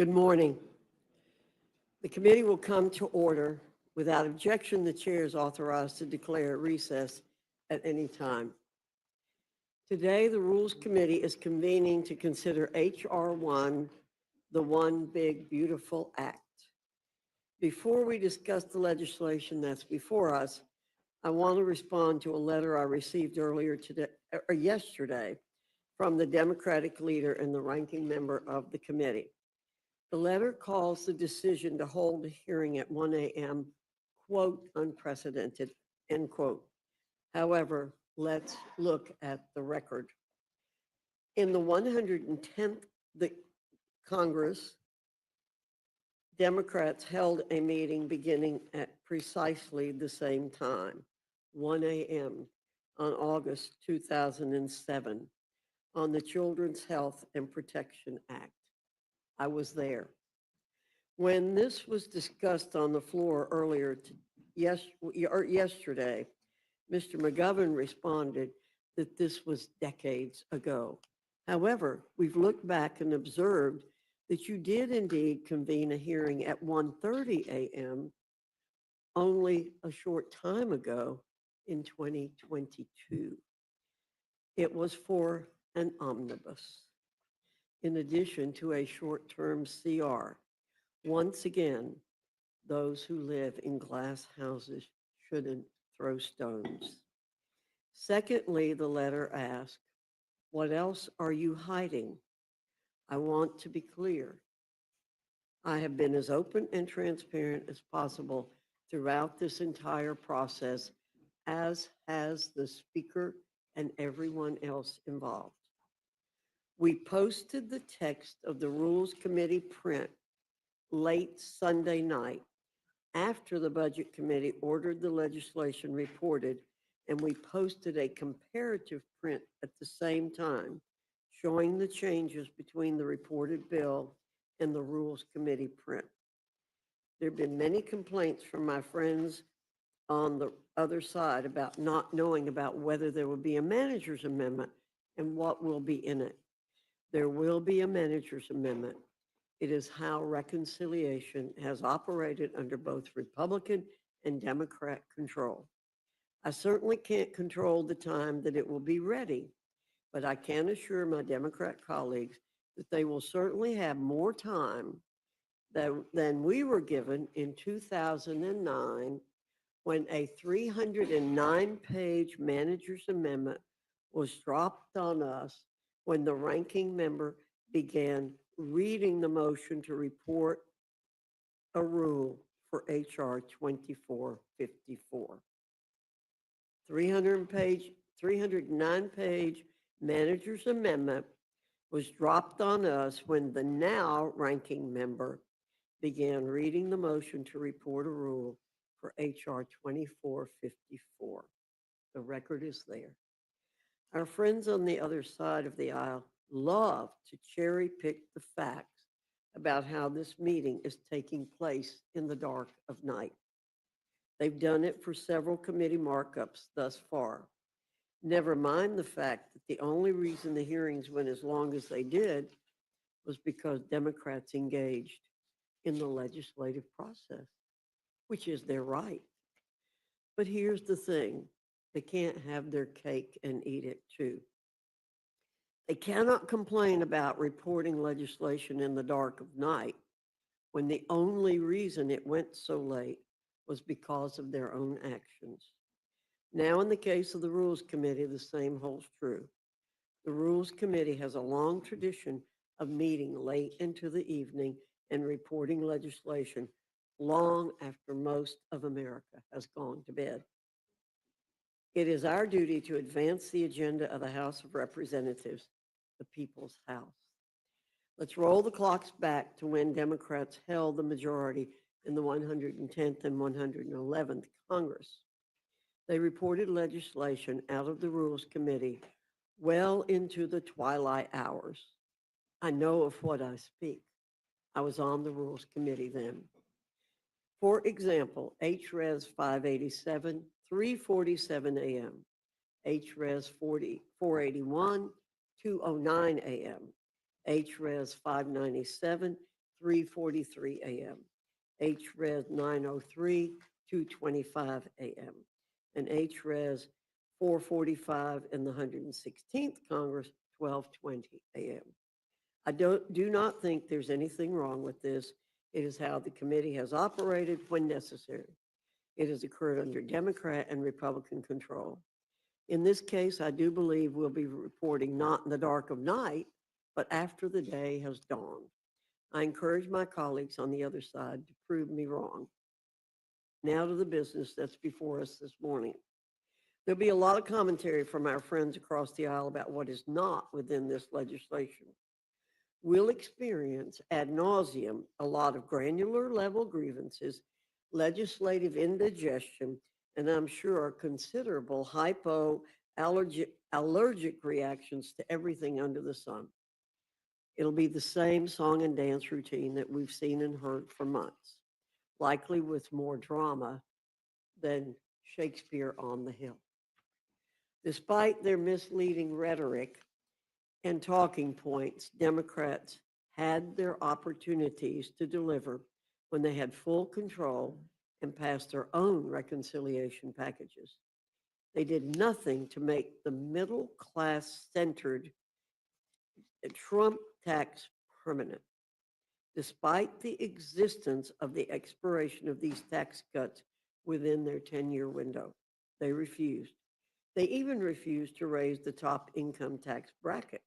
Good morning. The committee will come to order. Without objection, the chair is authorized to declare recess at any time. Today, the Rules Committee is convening to consider H.R. 1, the One Big Beautiful Act. Before we discuss the legislation that's before us, I want to respond to a letter I received yesterday from the Democratic leader and the ranking member of the committee. The letter calls the decision to hold a hearing at 1 a.m., quote, unprecedented, end quote. However, let's look at the record. In the 110th Congress, Democrats held a meeting beginning at precisely the same time, 1 a.m., on August 2007, on the Children's Health and Protection Act. I was there. When this was discussed on the floor yesterday, Mr. McGovern responded that this was decades ago. However, we've looked back and observed that you did indeed convene a hearing at 1:30 a.m. only a short time ago in 2022. It was for an omnibus, in addition to a short-term CR. Once again, those who live in glass houses shouldn't throw stones. Secondly, the letter asked, what else are you hiding? I want to be clear. I have been as open and transparent as possible throughout this entire process, as has the speaker and everyone else involved. We posted the text of the Rules Committee print late Sunday night after the Budget Committee ordered the legislation reported, and we posted a comparative print at the same time showing the changes between the reported bill and the Rules Committee print. There have been many complaints from my friends on the other side about not knowing about whether there will be a manager's amendment and what will be in it. There will be a manager's amendment. It is how reconciliation has operated under both Republican and Democrat control. I certainly can't control the time that it will be ready, but I can assure my Democrat colleagues that they will certainly have more time than we were given in 2009 when a 309-page manager's amendment was dropped on us when the ranking member began reading the motion to report a rule for H.R. 2454. 309-page manager's amendment was dropped on us when the now ranking member began reading the motion to report a rule for H.R. 2454. The record is there. Our friends on the other side of the aisle love to cherry pick the facts about how this meeting is taking place in the dark of night. They've done it for several committee markups thus far. Never mind the fact that the only reason the hearings went as long as they did was because Democrats engaged in the legislative process, which is their right. But here's the thing. They can't have their cake and eat it too. They cannot complain about reporting legislation in the dark of night when the only reason it went so late was because of their own actions. Now, in the case of the Rules Committee, the same holds true. The Rules Committee has a long tradition of meeting late into the evening and reporting legislation long after most of America has gone to bed. It is our duty to advance the agenda of the House of Representatives, the people's house. Let's roll the clocks back to when Democrats held the majority in the 110th and 111th Congress. They reported legislation out of the Rules Committee well into the twilight hours. I know of what I speak. I was on the Rules Committee then. For example, HRES 587, 3:47 a.m., HRES 481, 2:09 a.m., HRES 597, 3:43 a.m., H-Res 903, 2:25 a.m., and H-Res 445 in the 116th Congress, 12:20 a.m. I do not think there's anything wrong with this. It is how the committee has operated when necessary. It has occurred under Democrat and Republican control. In this case, I do believe we'll be reporting not in the dark of night, but after the day has dawned. I encourage my colleagues on the other side to prove me wrong. Now to the business that's before us this morning. There'll be a lot of commentary from our friends across the aisle about what is not within this legislation. We'll experience ad nauseum a lot of granular level grievances, legislative indigestion, and I'm sure considerable allergic reactions to everything under the sun. It'll be the same song and dance routine that we've seen and heard for months, likely with more drama than Shakespeare on the Hill. Despite their misleading rhetoric and talking points, Democrats had their opportunities to deliver when they had full control and passed their own reconciliation packages. They did nothing to make the middle class centered Trump tax permanent. Despite the existence of the expiration of these tax cuts within their 10-year window, they refused. They even refused to raise the top income tax bracket,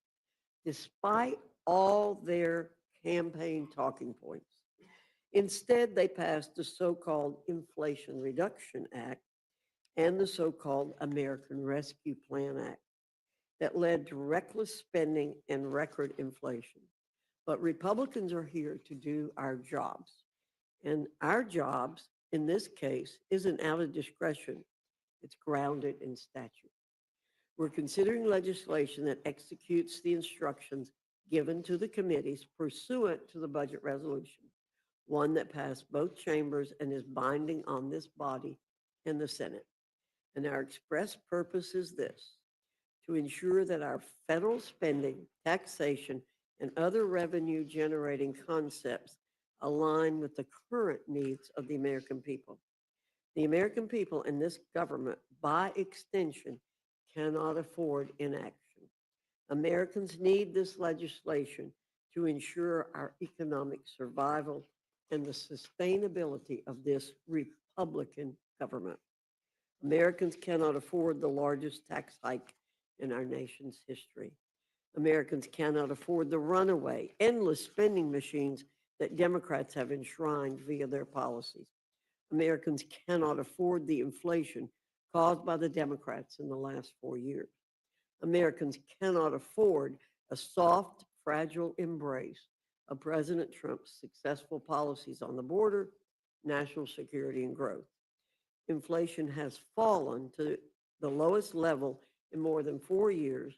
despite all their campaign talking points. Instead, they passed the so-called Inflation Reduction Act and the so-called American Rescue Plan Act that led to reckless spending and record inflation. But Republicans are here to do our jobs. And our jobs, in this case, isn't out of discretion. It's grounded in statute. We're considering legislation that executes the instructions given to the committees pursuant to the budget resolution, one that passed both chambers and is binding on this body and the Senate. And our express purpose is this: to ensure that our federal spending, taxation, and other revenue generating concepts align with the current needs of the American people. The American people and this government, by extension, cannot afford inaction. Americans need this legislation to ensure our economic survival and the sustainability of this Republican government. Americans cannot afford the largest tax hike in our nation's history. Americans cannot afford the runaway, endless spending machines that Democrats have enshrined via their policies. Americans cannot afford the inflation caused by the Democrats in the last 4 years. Americans cannot afford a soft, fragile embrace of President Trump's successful policies on the border, national security, and growth. Inflation has fallen to the lowest level in more than 4 years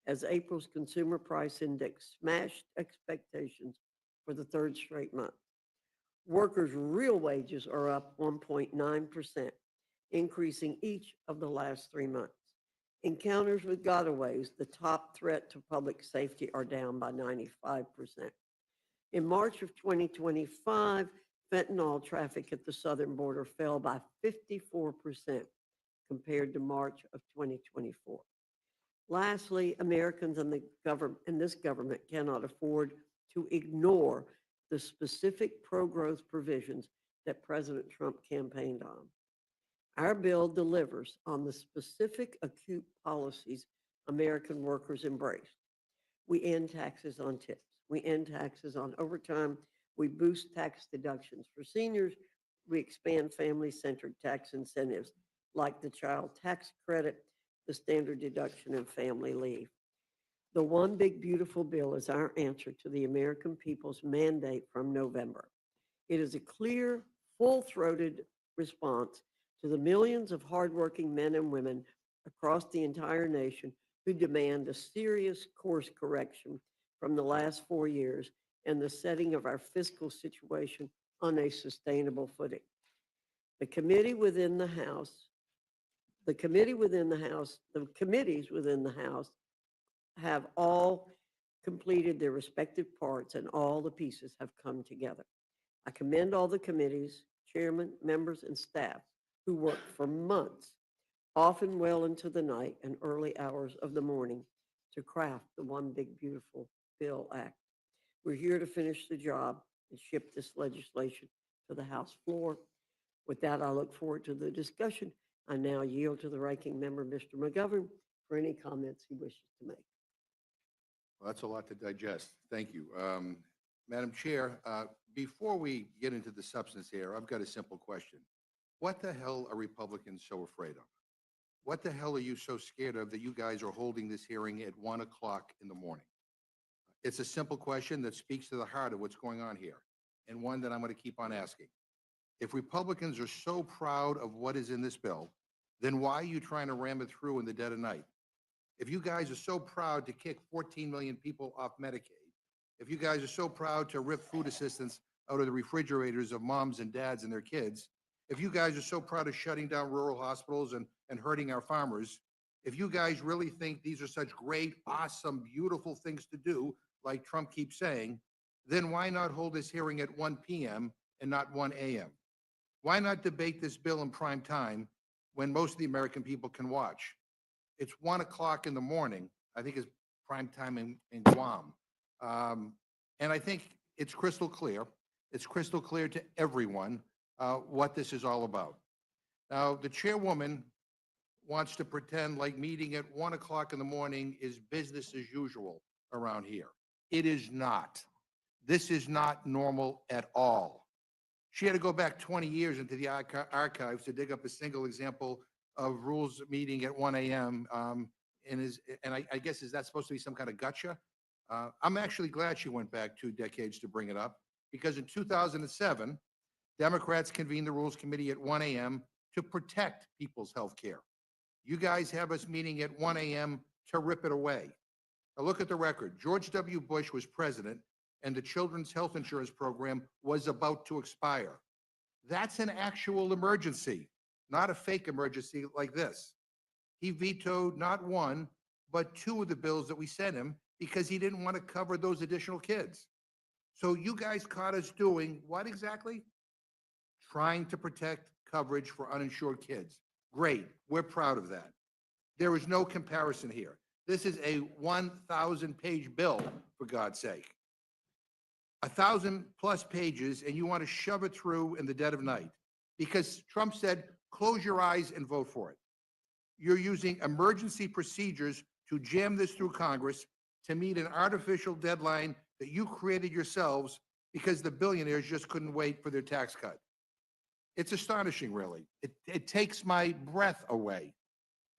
as April's consumer price index smashed expectations for the third straight month. Workers' real wages are up 1.9%, increasing each of the last 3 months. Encounters with gotaways, the top threat to public safety, are down by 95%. In March of 2025, fentanyl traffic at the southern border fell by 54% compared to March of 2024. Lastly, Americans and this government cannot afford to ignore the specific pro-growth provisions that President Trump campaigned on. Our bill delivers on the specific acute policies American workers embraced. We end taxes on tips. We end taxes on overtime. We boost tax deductions for seniors. We expand family-centered tax incentives like the child tax credit, the standard deduction, and family leave. The one big beautiful bill is our answer to the American people's mandate from November. It is a clear, full-throated response to the millions of hardworking men and women across the entire nation who demand a serious course correction from the last 4 years and the setting of our fiscal situation on a sustainable footing. The committees within the House have all completed their respective parts and all the pieces have come together. I commend all the committees, chairmen, members, and staff who worked for months, often well into the night and early hours of the morning, to craft the One Big Beautiful Bill Act. We're here to finish the job and ship this legislation to the House floor. With that, I look forward to the discussion. I now yield to the ranking member, Mr. McGovern, for any comments he wishes to make. Well, that's a lot to digest. Thank you. Madam Chair, before we get into the substance here, I've got a simple question. What the hell are Republicans so afraid of? What the hell are you so scared of that you guys are holding this hearing at 1 o'clock in the morning? It's a simple question that speaks to the heart of what's going on here, and one that I'm going to keep on asking. If Republicans are so proud of what is in this bill, then why are you trying to ram it through in the dead of night? If you guys are so proud to kick 14 million people off Medicaid, if you guys are so proud to rip food assistance out of the refrigerators of moms and dads and their kids, if you guys are so proud of shutting down rural hospitals and hurting our farmers, if you guys really think these are such great, awesome, beautiful things to do, like Trump keeps saying, then why not hold this hearing at 1 p.m. and not 1 a.m.? Why not debate this bill in prime time when most of the American people can watch? It's 1 o'clock in the morning. I think it's prime time in Guam. And I think it's crystal clear. It's crystal clear to everyone what this is all about. Now, the chairwoman wants to pretend like meeting at 1 o'clock in the morning is business as usual around here. It is not. This is not normal at all. She had to go back 20 years into the archives to dig up a single example of rules meeting at 1 a.m. And I guess, is that supposed to be some kind of gotcha? I'm actually glad she went back 2 decades to bring it up, because in 2007, Democrats convened the Rules Committee at 1 a.m. to protect people's health care. You guys have us meeting at 1 a.m. to rip it away. Now look at the record. George W. Bush was president, and the Children's Health Insurance Program was about to expire. That's an actual emergency, not a fake emergency like this. He vetoed not 1, but 2 of the bills that we sent him because he didn't want to cover those additional kids. So you guys caught us doing what exactly? Trying to protect coverage for uninsured kids. Great, we're proud of that. There is no comparison here. This is a 1,000-page bill, for God's sake. 1,000+ pages, and you want to shove it through in the dead of night because Trump said, close your eyes and vote for it. You're using emergency procedures to jam this through Congress to meet an artificial deadline that you created yourselves because the billionaires just couldn't wait for their tax cut. It's astonishing, really. It takes my breath away.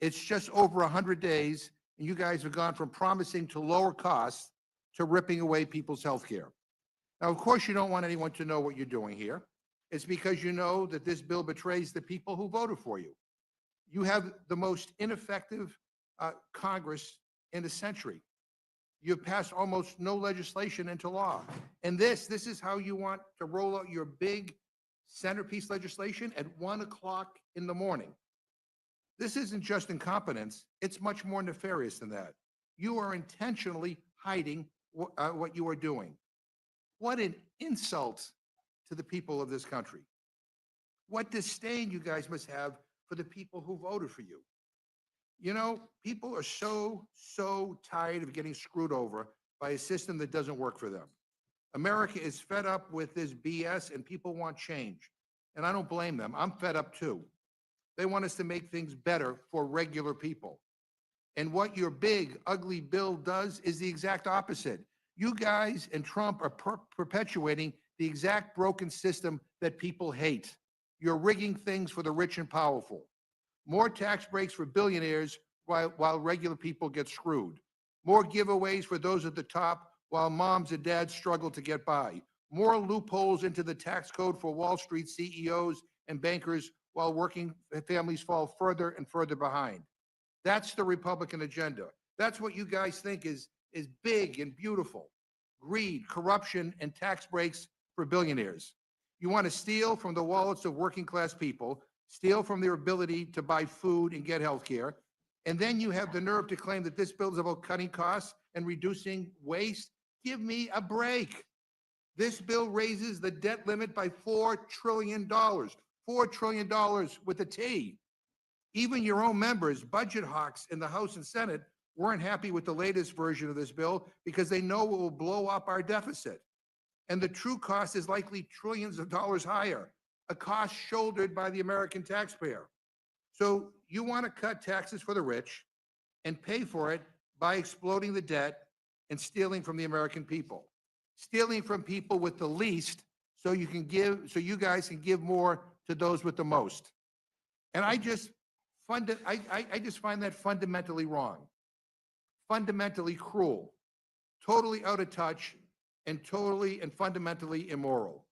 It's just over 100 days, and you guys have gone from promising to lower costs to ripping away people's health care. Now, of course, you don't want anyone to know what you're doing here. It's because you know that this bill betrays the people who voted for you. You have the most ineffective Congress in a century. You've passed almost no legislation into law. And this is how you want to roll out your big centerpiece legislation at 1 o'clock in the morning. This isn't just incompetence. It's much more nefarious than that. You are intentionally hiding what you are doing. What an insult to the people of this country. What disdain you guys must have for the people who voted for you. You know, people are so tired of getting screwed over by a system that doesn't work for them. America is fed up with this BS and people want change. And I don't blame them. I'm fed up too. They want us to make things better for regular people. And what your big, ugly bill does is the exact opposite. You guys and Trump are perpetuating the exact broken system that people hate. You're rigging things for the rich and powerful. More tax breaks for billionaires while regular people get screwed. More giveaways for those at the top while moms and dads struggle to get by. More loopholes into the tax code for Wall Street CEOs and bankers while working families fall further and further behind. That's the Republican agenda. That's what you guys think is big and beautiful. Greed, corruption, and tax breaks for billionaires. You want to steal from the wallets of working class people, steal from their ability to buy food and get health care, And then you have the nerve to claim that this bill is about cutting costs and reducing waste. Give me a break. This bill raises the debt limit by $4 trillion. $4 trillion with a T. Even your own members, budget hawks in the House and Senate, weren't happy with the latest version of this bill because they know it will blow up our deficit. And the true cost is likely trillions of dollars higher, a cost shouldered by the American taxpayer. So you want to cut taxes for the rich and pay for it by exploding the debt and stealing from the American people, stealing from people with the least so you guys can give more to those with the most. And I just find that fundamentally wrong, fundamentally cruel, totally out of touch, and totally and fundamentally immoral.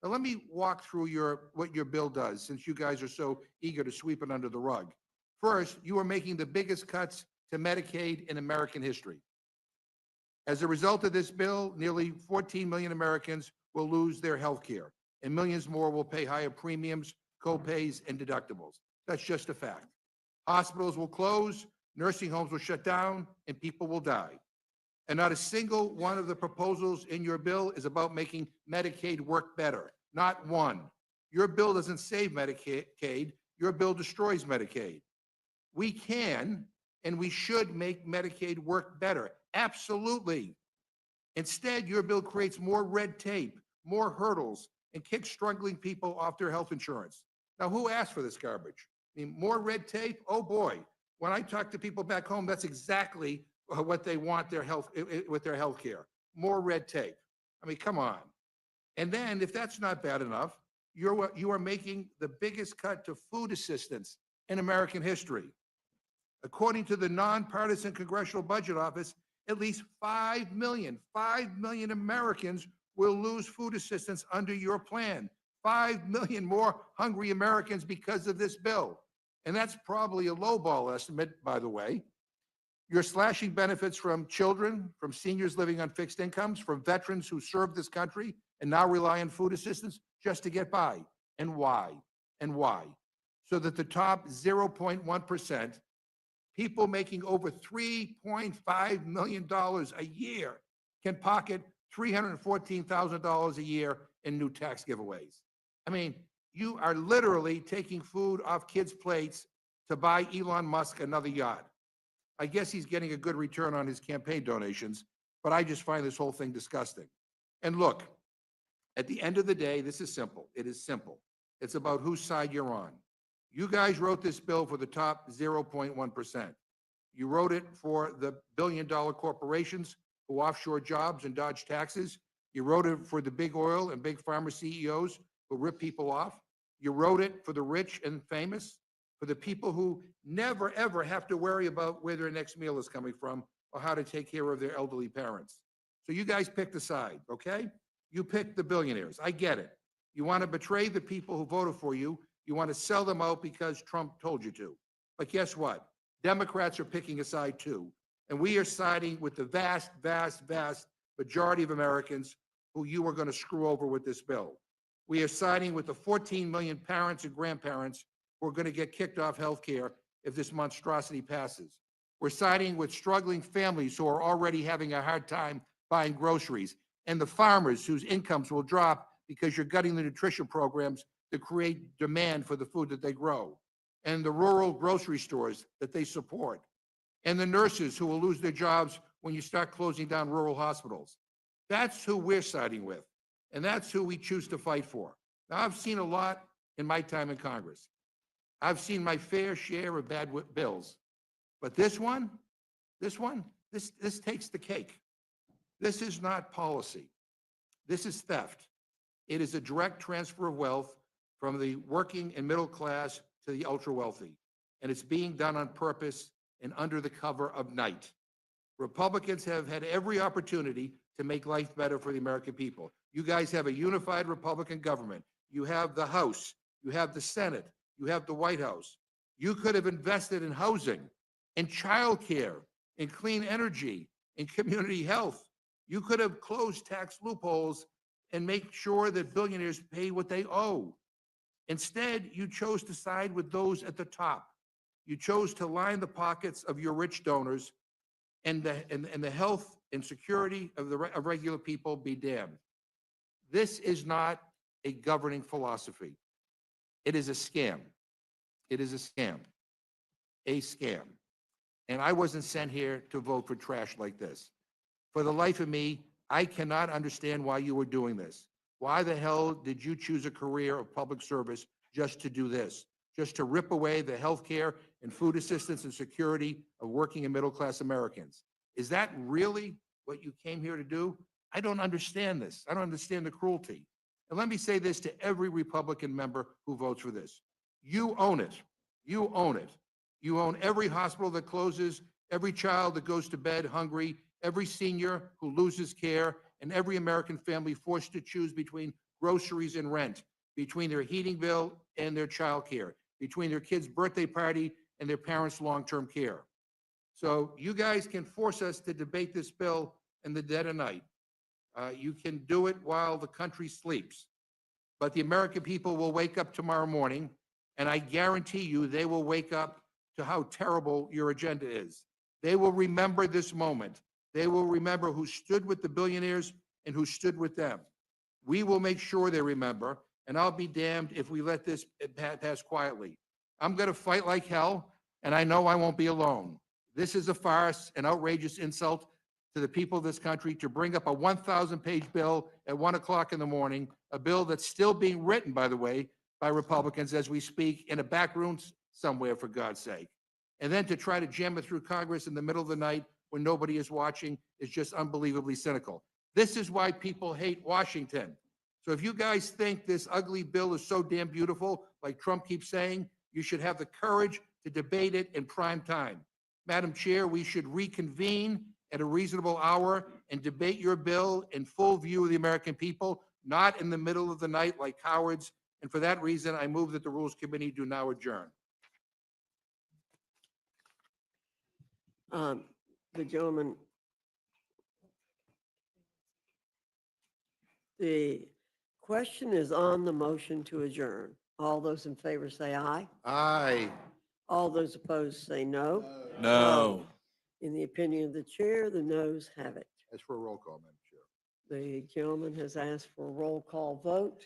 Now, let me walk through what your bill does, since you guys are so eager to sweep it under the rug. First, you are making the biggest cuts to Medicaid in American history. As a result of this bill, nearly 14 million Americans will lose their health care, and millions more will pay higher premiums, co-pays, and deductibles. That's just a fact. Hospitals will close, nursing homes will shut down, and people will die. And not a single one of the proposals in your bill is about making Medicaid work better. Not one. Your bill doesn't save Medicaid. Your bill destroys Medicaid. We can and we should make Medicaid work better. Absolutely. Instead, your bill creates more red tape, more hurdles, and kicks struggling people off their health insurance. Now, who asked for this garbage? I mean, more red tape? Oh boy. When I talk to people back home, that's exactly what they want with their health care. More red tape. I mean, come on. And then, if that's not bad enough, you are making the biggest cut to food assistance in American history. According to the nonpartisan Congressional Budget Office, at least 5 million Americans will lose food assistance under your plan. 5 million more hungry Americans because of this bill. And that's probably a lowball estimate, by the way. You're slashing benefits from children, from seniors living on fixed incomes, from veterans who served this country and now rely on food assistance just to get by. And why? And why? So that the top 0.1%, people making over $3.5 million a year, can pocket $314,000 a year in new tax giveaways. I mean, you are literally taking food off kids' plates to buy Elon Musk another yacht. I guess he's getting a good return on his campaign donations, but I just find this whole thing disgusting. And look, at the end of the day, this is simple. It is simple. It's about whose side you're on. You guys wrote this bill for the top 0.1%. You wrote it for the billion-dollar corporations who offshore jobs and dodge taxes. You wrote it for the big oil and big pharma CEOs who rip people off. You wrote it for the rich and famous, for the people who never, ever have to worry about where their next meal is coming from or how to take care of their elderly parents. So you guys picked a side, okay? You picked the billionaires. I get it. You want to betray the people who voted for you. You want to sell them out because Trump told you to. But guess what? Democrats are picking a side too. And we are siding with the vast, vast, vast majority of Americans who you are going to screw over with this bill. We are siding with the 14 million parents and grandparents who are going to get kicked off health care if this monstrosity passes. We're siding with struggling families who are already having a hard time buying groceries, and the farmers whose incomes will drop because you're gutting the nutrition programs to create demand for the food that they grow, and the rural grocery stores that they support, and the nurses who will lose their jobs when you start closing down rural hospitals. That's who we're siding with, and that's who we choose to fight for. Now, I've seen a lot in my time in Congress. I've seen my fair share of bad bills, but this takes the cake. This is not policy. This is theft. It is a direct transfer of wealth from the working and middle class to the ultra wealthy, and it's being done on purpose and under the cover of night. Republicans have had every opportunity to make life better for the American people. You guys have a unified Republican government. You have the House, you have the Senate, you have the White House. You could have invested in housing, in childcare, in clean energy, in community health. You could have closed tax loopholes and make sure that billionaires pay what they owe. Instead, you chose to side with those at the top. You chose to line the pockets of your rich donors, and the health and security of of regular people be damned. This is not a governing philosophy. It is a scam. It is a scam. A scam. And I wasn't sent here to vote for trash like this. For the life of me, I cannot understand why you were doing this. Why the hell did you choose a career of public service just to do this? Just to rip away the health care and food assistance and security of working and middle-class Americans? Is that really what you came here to do? I don't understand this. I don't understand the cruelty. And let me say this to every Republican member who votes for this. You own it. You own it. You own every hospital that closes, every child that goes to bed hungry, every senior who loses care, and every American family forced to choose between groceries and rent, between their heating bill and their child care, between their kid's birthday party and their parents' long-term care. So you guys can force us to debate this bill in the dead of night. You can do it while the country sleeps. But the American people will wake up tomorrow morning, and I guarantee you they will wake up to how terrible your agenda is. They will remember this moment. They will remember who stood with the billionaires and who stood with them. We will make sure they remember, and I'll be damned if we let this pass quietly. I'm going to fight like hell, and I know I won't be alone. This is a farce, an outrageous insult to the people of this country to bring up a 1,000-page bill at 1 o'clock in the morning, a bill that's still being written, by the way, by Republicans as we speak, in a back room somewhere, for God's sake. And then to try to jam it through Congress in the middle of the night when nobody is watching is just unbelievably cynical. This is why people hate Washington. So if you guys think this ugly bill is so damn beautiful, like Trump keeps saying, you should have the courage to debate it in prime time. Madam Chair, we should reconvene at a reasonable hour and debate your bill in full view of the American people, not in the middle of the night like cowards. And for that reason, I move that the Rules Committee do now adjourn. The gentleman, the question is on the motion to adjourn. All those in favor say aye. Aye. All those opposed say no. No. In the opinion of the chair, the noes have it. As for a roll call, Madam Chair. The gentleman has asked for a roll call vote.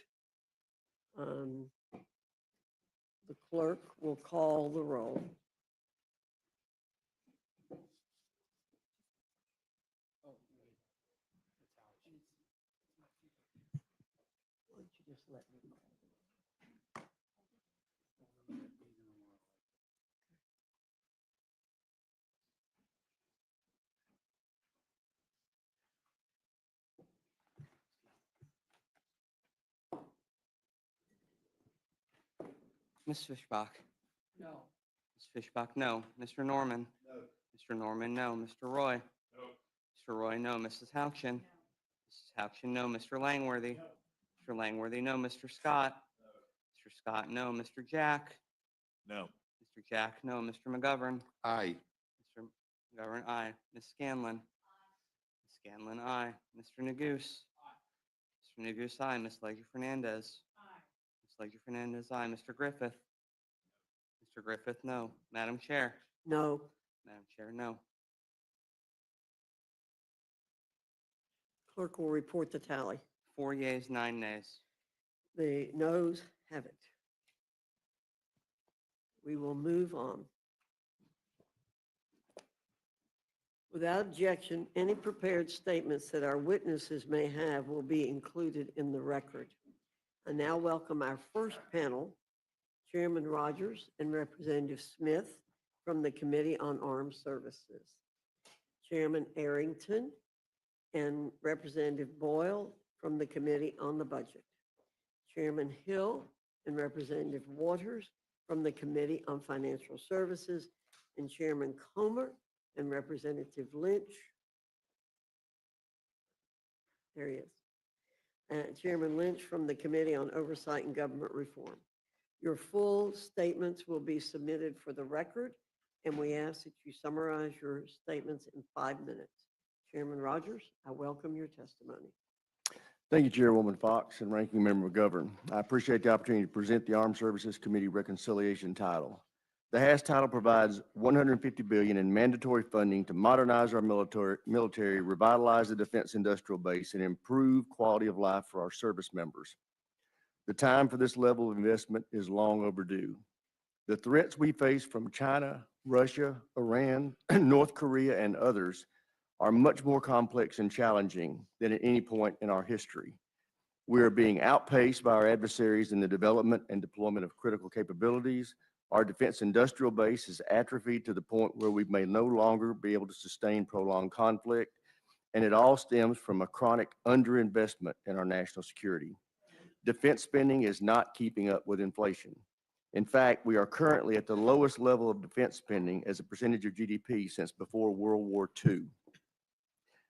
The clerk will call the roll. Why don't you just let me call? Ms. Fishbach? No. Ms. Fishbach, no. Mr. Norman? No. Mr. Norman, no. Mr. Roy? No. Mr. Roy, no. Mrs. Houchin? No. Mrs. Houchin, no. Mr. Langworthy? No. Mr. Langworthy, no. Mr. Scott? No. Mr. Scott, no. Mr. Jack? No. Mr. Jack, no. Mr. McGovern? Aye. Mr. McGovern, aye. Ms. Scanlon? Ms. Scanlon, aye. Mr. Neguse? Mr. Neguse, aye. Ms. Leger-Fernandez? Ms. Leger-Fernandez, aye. Mr. Griffith? Mr. Griffith, no. Madam Chair? No. Madam Chair, no. Clerk will report the tally. 4 yeas, 9 nays. The noes have it. We will move on. Without objection, any prepared statements that our witnesses may have will be included in the record. I now welcome our first panel, Chairman Rogers and Representative Smith from the Committee on Armed Services, Chairman Arrington and Representative Boyle from the Committee on the Budget, Chairman Hill and Representative Waters from the Committee on Financial Services, and Chairman Comer and Representative Lynch. There he is. Chairman Lynch from the Committee on Oversight and Government Reform. Your full statements will be submitted for the record, and we ask that you summarize your statements in 5 minutes. Chairman Rogers, I welcome your testimony. Thank you, Chairwoman Fox and Ranking Member McGovern. I appreciate the opportunity to present the Armed Services Committee Reconciliation title. The House title provides $150 billion in mandatory funding to modernize our military, revitalize the defense industrial base, and improve quality of life for our service members. The time for this level of investment is long overdue. The threats we face from China, Russia, Iran, North Korea, and others are much more complex and challenging than at any point in our history. We are being outpaced by our adversaries in the development and deployment of critical capabilities. Our defense industrial base is atrophied to the point where we may no longer be able to sustain prolonged conflict, and it all stems from a chronic underinvestment in our national security. Defense spending is not keeping up with inflation. In fact, we are currently at the lowest level of defense spending as a percentage of GDP since before World War II.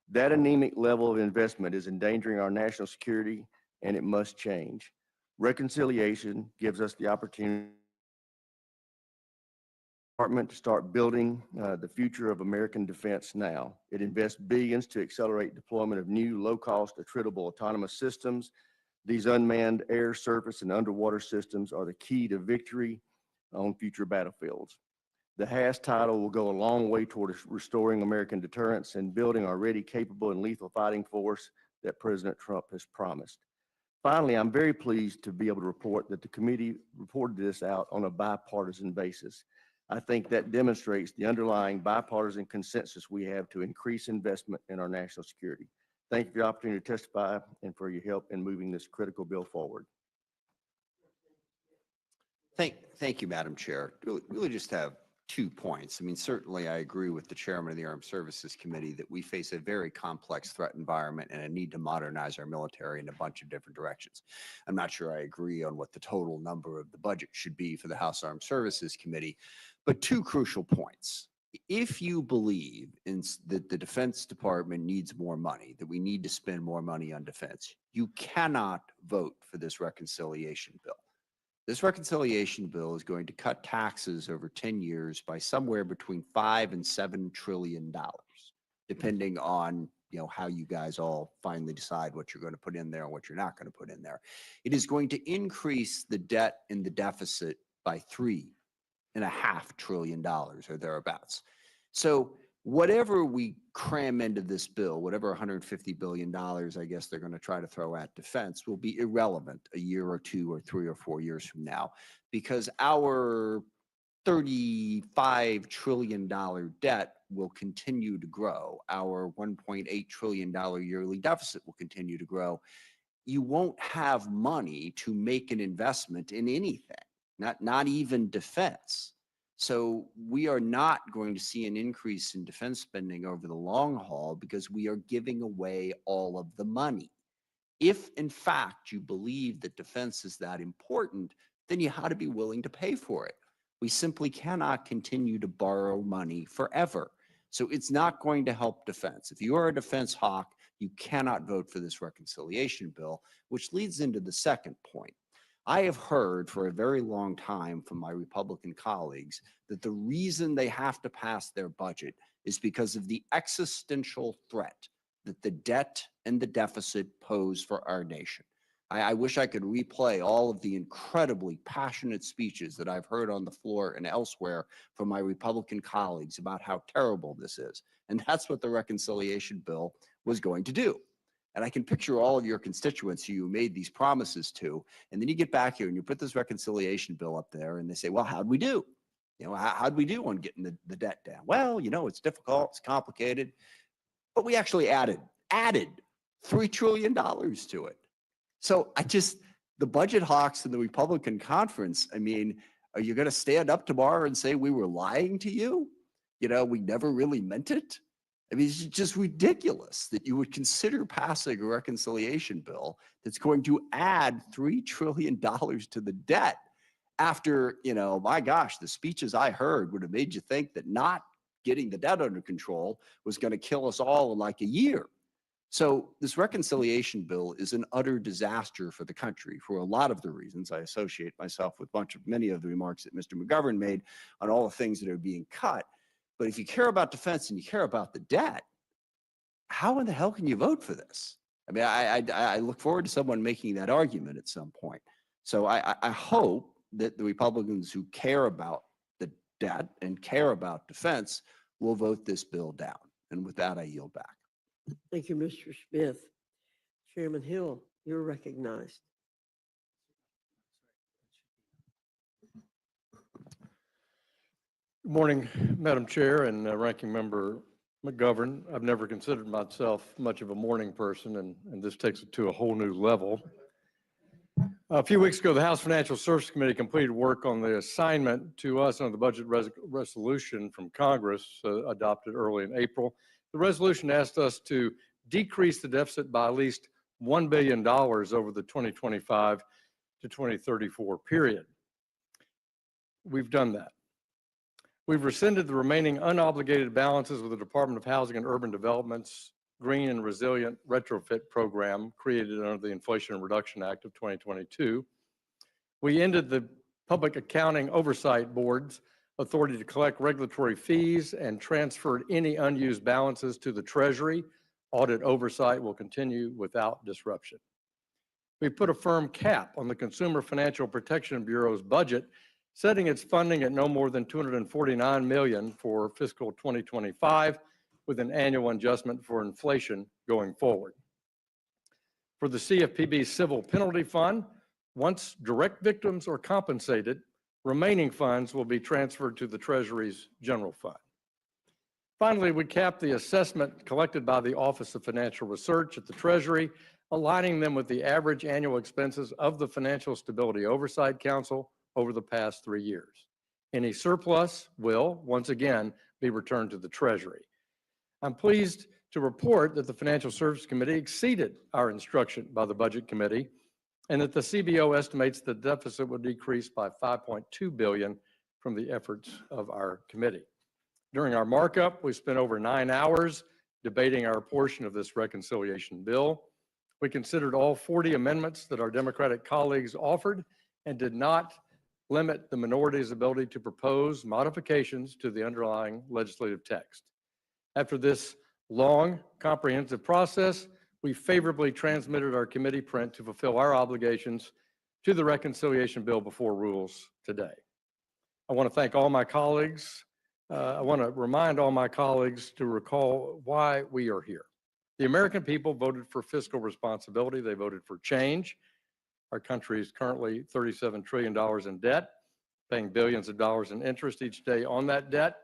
That anemic level of investment is endangering our national security, and it must change. Reconciliation gives us the opportunity to start building the future of American defense now. It invests billions to accelerate deployment of new, low-cost, attritable autonomous systems. These unmanned air, surface, and underwater systems are the key to victory on future battlefields. The House title will go a long way toward restoring American deterrence and building our ready, capable, and lethal fighting force that President Trump has promised. Finally, I'm very pleased to be able to report that the committee reported this out on a bipartisan basis. I think that demonstrates the underlying bipartisan consensus we have to increase investment in our national security. Thank you for the opportunity to testify and for your help in moving this critical bill forward. Thank you, Madam Chair. Really just have 2 points. I mean, certainly I agree with the chairman of the Armed Services Committee that we face a very complex threat environment and a need to modernize our military in a bunch of different directions. I'm not sure I agree on what the total number of the budget should be for the House Armed Services Committee, but 2 crucial points. If you believe that the Defense Department needs more money, that we need to spend more money on defense, you cannot vote for this reconciliation bill. This reconciliation bill is going to cut taxes over 10 years by somewhere between $5 and $7 trillion, depending on how you guys all finally decide what you're going to put in there and what you're not going to put in there. It is going to increase the debt and the deficit by $3.5 trillion or thereabouts. So whatever we cram into this bill, whatever $150 billion, I guess they're going to try to throw at defense, will be irrelevant a year or 2 or 3 or 4 years from now, because our $35 trillion debt will continue to grow. Our $1.8 trillion yearly deficit will continue to grow. You won't have money to make an investment in anything, not even defense. So we are not going to see an increase in defense spending over the long haul because we are giving away all of the money. If, in fact, you believe that defense is that important, then you ought to be willing to pay for it. We simply cannot continue to borrow money forever. So it's not going to help defense. If you are a defense hawk, you cannot vote for this reconciliation bill, which leads into the second point. I have heard for a very long time from my Republican colleagues that the reason they have to pass their budget is because of the existential threat that the debt and the deficit pose for our nation. I wish I could replay all of the incredibly passionate speeches that I've heard on the floor and elsewhere from my Republican colleagues about how terrible this is. And that's what the reconciliation bill was going to do. And I can picture all of your constituents who you made these promises to, and then you get back here and you put this reconciliation bill up there and they say, well, how'd we do? How'd we do on getting the debt down? Well, it's difficult, it's complicated, but we actually added $3 trillion to it. So the budget hawks in the Republican conference, I mean, are you going to stand up tomorrow and say we were lying to you? We never really meant it? I mean, it's just ridiculous that you would consider passing a reconciliation bill that's going to add $3 trillion to the debt after, my gosh, the speeches I heard would have made you think that not getting the debt under control was going to kill us all in like a year. So this reconciliation bill is an utter disaster for the country for a lot of the reasons. I associate myself with many of the remarks that Mr. McGovern made on all the things that are being cut. But if you care about defense and you care about the debt, how in the hell can you vote for this? I mean, I look forward to someone making that argument at some point. So I hope that the Republicans who care about the debt and care about defense will vote this bill down. And with that, I yield back. Thank you, Mr. Smith. Chairman Hill, you're recognized. Good morning, Madam Chair and Ranking Member McGovern. I've never considered myself much of a morning person, and this takes it to a whole new level. A few weeks ago, the House Financial Services Committee completed work on the assignment to us on the budget resolution from Congress adopted early in April. The resolution asked us to decrease the deficit by at least $1 billion over the 2025 to 2034 period. We've done that. We've rescinded the remaining unobligated balances with the Department of Housing and Urban Development's Green and Resilient Retrofit Program created under the Inflation Reduction Act of 2022. We ended the Public Accounting Oversight Board's authority to collect regulatory fees and transferred any unused balances to the Treasury. Audit oversight will continue without disruption. We put a firm cap on the Consumer Financial Protection Bureau's budget, setting its funding at no more than $249 million for fiscal 2025, with an annual adjustment for inflation going forward. For the CFPB Civil Penalty Fund, once direct victims are compensated, remaining funds will be transferred to the Treasury's general fund. Finally, we capped the assessment collected by the Office of Financial Research at the Treasury, aligning them with the average annual expenses of the Financial Stability Oversight Council over the past 3 years. Any surplus will, once again, be returned to the Treasury. I'm pleased to report that the Financial Services Committee exceeded our instruction by the Budget Committee, and that the CBO estimates the deficit will decrease by $5.2 billion from the efforts of our committee. During our markup, we spent over 9 hours debating our portion of this reconciliation bill. We considered all 40 amendments that our Democratic colleagues offered and did not limit the minority's ability to propose modifications to the underlying legislative text. After this long, comprehensive process, we favorably transmitted our committee print to fulfill our obligations to the reconciliation bill before rules today. I want to thank all my colleagues. I want to remind all my colleagues to recall why we are here. The American people voted for fiscal responsibility. They voted for change. Our country is currently $37 trillion in debt, paying billions of dollars in interest each day on that debt.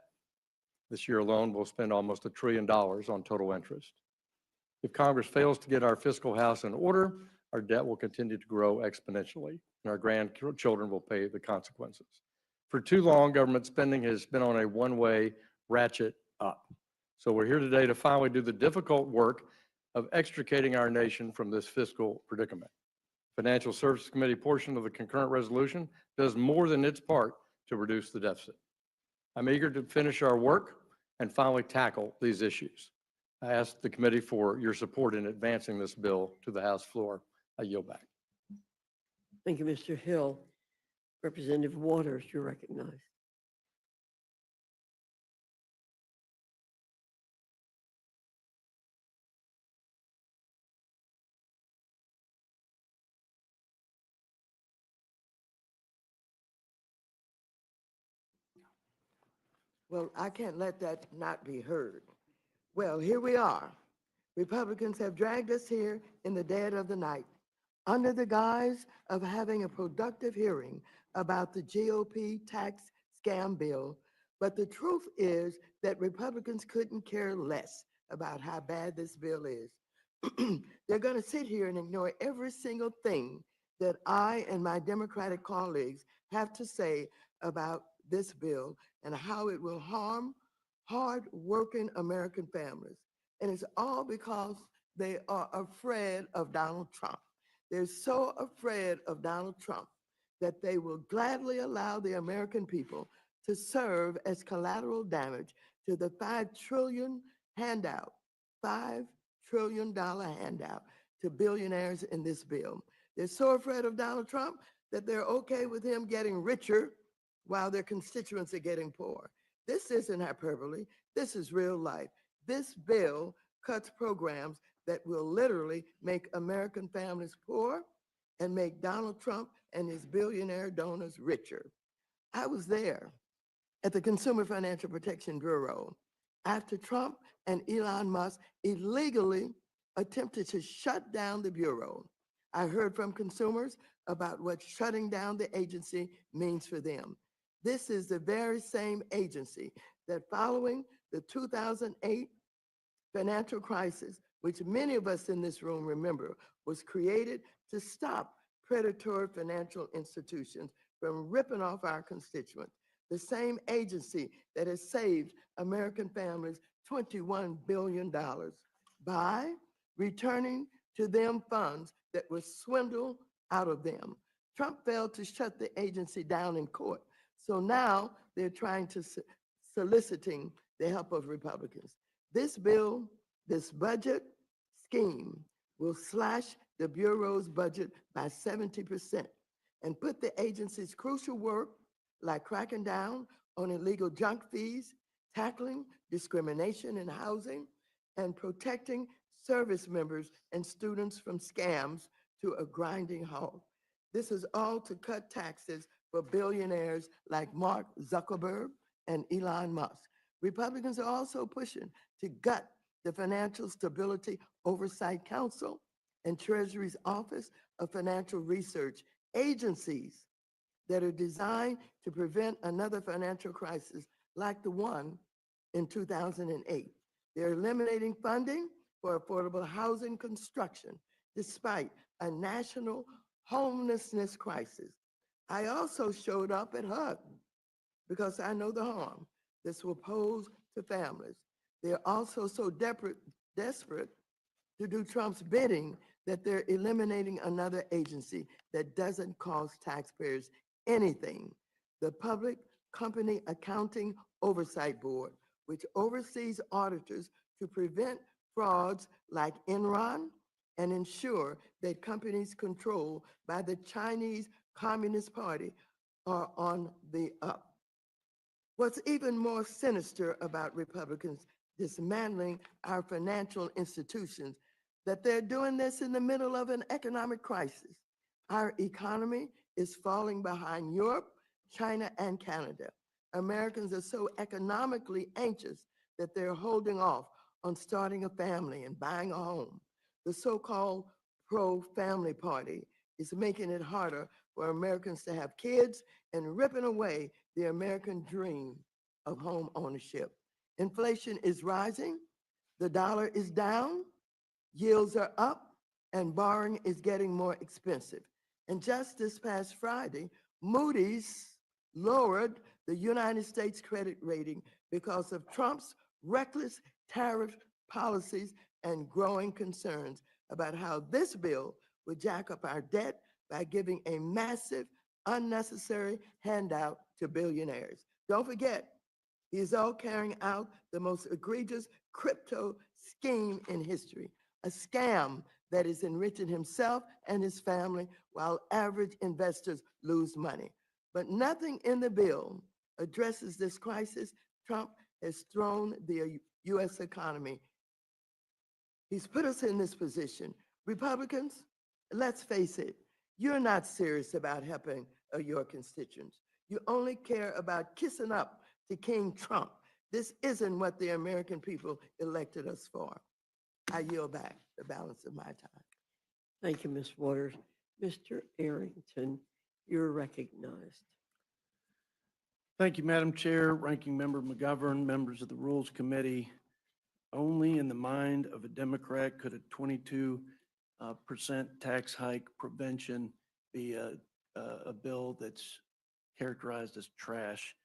This year alone, we'll spend almost $1 trillion on total interest. If Congress fails to get our fiscal house in order, our debt will continue to grow exponentially, and our grandchildren will pay the consequences. For too long, government spending has been on a one-way ratchet up. So we're here today to finally do the difficult work of extricating our nation from this fiscal predicament. Financial Services Committee portion of the concurrent resolution does more than its part to reduce the deficit. I'm eager to finish our work and finally tackle these issues. I ask the committee for your support in advancing this bill to the House floor. I yield back. Thank you, Mr. Hill. Representative Waters, you're recognized. Well, I can't let that not be heard. Well, here we are. Republicans have dragged us here in the dead of the night under the guise of having a productive hearing about the GOP tax scam bill. But the truth is that Republicans couldn't care less about how bad this bill is. They're going to sit here and ignore every single thing that I and my Democratic colleagues have to say about this bill and how it will harm hard-working American families. And it's all because they are afraid of Donald Trump. They're so afraid of Donald Trump that they will gladly allow the American people to serve as collateral damage to the $5 trillion handout, $5 trillion handout to billionaires in this bill. They're so afraid of Donald Trump that they're okay with him getting richer while their constituents are getting poor. This isn't hyperbole. This is real life. This bill cuts programs that will literally make American families poor and make Donald Trump and his billionaire donors richer. I was there. at the Consumer Financial Protection Bureau after Trump and Elon Musk illegally attempted to shut down the Bureau. I heard from consumers about what shutting down the agency means for them. This is the very same agency that following the 2008 financial crisis, which many of us in this room remember, was created to stop predatory financial institutions from ripping off our constituents. The same agency that has saved American families $21 billion by returning to them funds that were swindled out of them. Trump failed to shut the agency down in court. So now they're trying to soliciting the help of Republicans. This bill, this budget scheme will slash the Bureau's budget by 70% and put the agency's crucial work like cracking down on illegal junk fees, tackling discrimination in housing, and protecting service members and students from scams to a grinding halt. This is all to cut taxes for billionaires like Mark Zuckerberg and Elon Musk. Republicans are also pushing to gut the Financial Stability Oversight Council and Treasury's Office of Financial Research, agencies that are designed to prevent another financial crisis like the one in 2008. They're eliminating funding for affordable housing construction despite a national homelessness crisis. I also showed up at HUD because I know the harm this will pose to families. They're also so desperate to do Trump's bidding that they're eliminating another agency that doesn't cost taxpayers anything. The Public Company Accounting Oversight Board, which oversees auditors to prevent frauds like Enron and ensure that companies controlled by the Chinese Communist Party are on the up. What's even more sinister about Republicans dismantling our financial institutions, that they're doing this in the middle of an economic crisis. Our economy is falling behind Europe, China, and Canada. Americans are so economically anxious that they're holding off on starting a family and buying a home. The so-called pro-family party is making it harder for Americans to have kids and ripping away the American dream of home ownership. Inflation is rising, the dollar is down, yields are up, and borrowing is getting more expensive. And just this past Friday, Moody's lowered the United States credit rating because of Trump's reckless tariff policies and growing concerns about how this bill would jack up our debt by giving a massive, unnecessary handout to billionaires. Don't forget, he is all carrying out the most egregious crypto scheme in history, a scam that is enriching himself and his family while average investors lose money. But nothing in the bill addresses this crisis. Trump has thrown the U.S. economy. He's put us in this position. Republicans, let's face it, you're not serious about helping your constituents. You only care about kissing up to King Trump. This isn't what the American people elected us for. I yield back the balance of my time. Thank you, Ms. Waters. Mr. Arrington, you're recognized. Thank you, Madam Chair, Ranking Member McGovern, members of the Rules Committee. Only in the mind of a Democrat could a 22% tax hike prevention be a bill that's characterized as trash.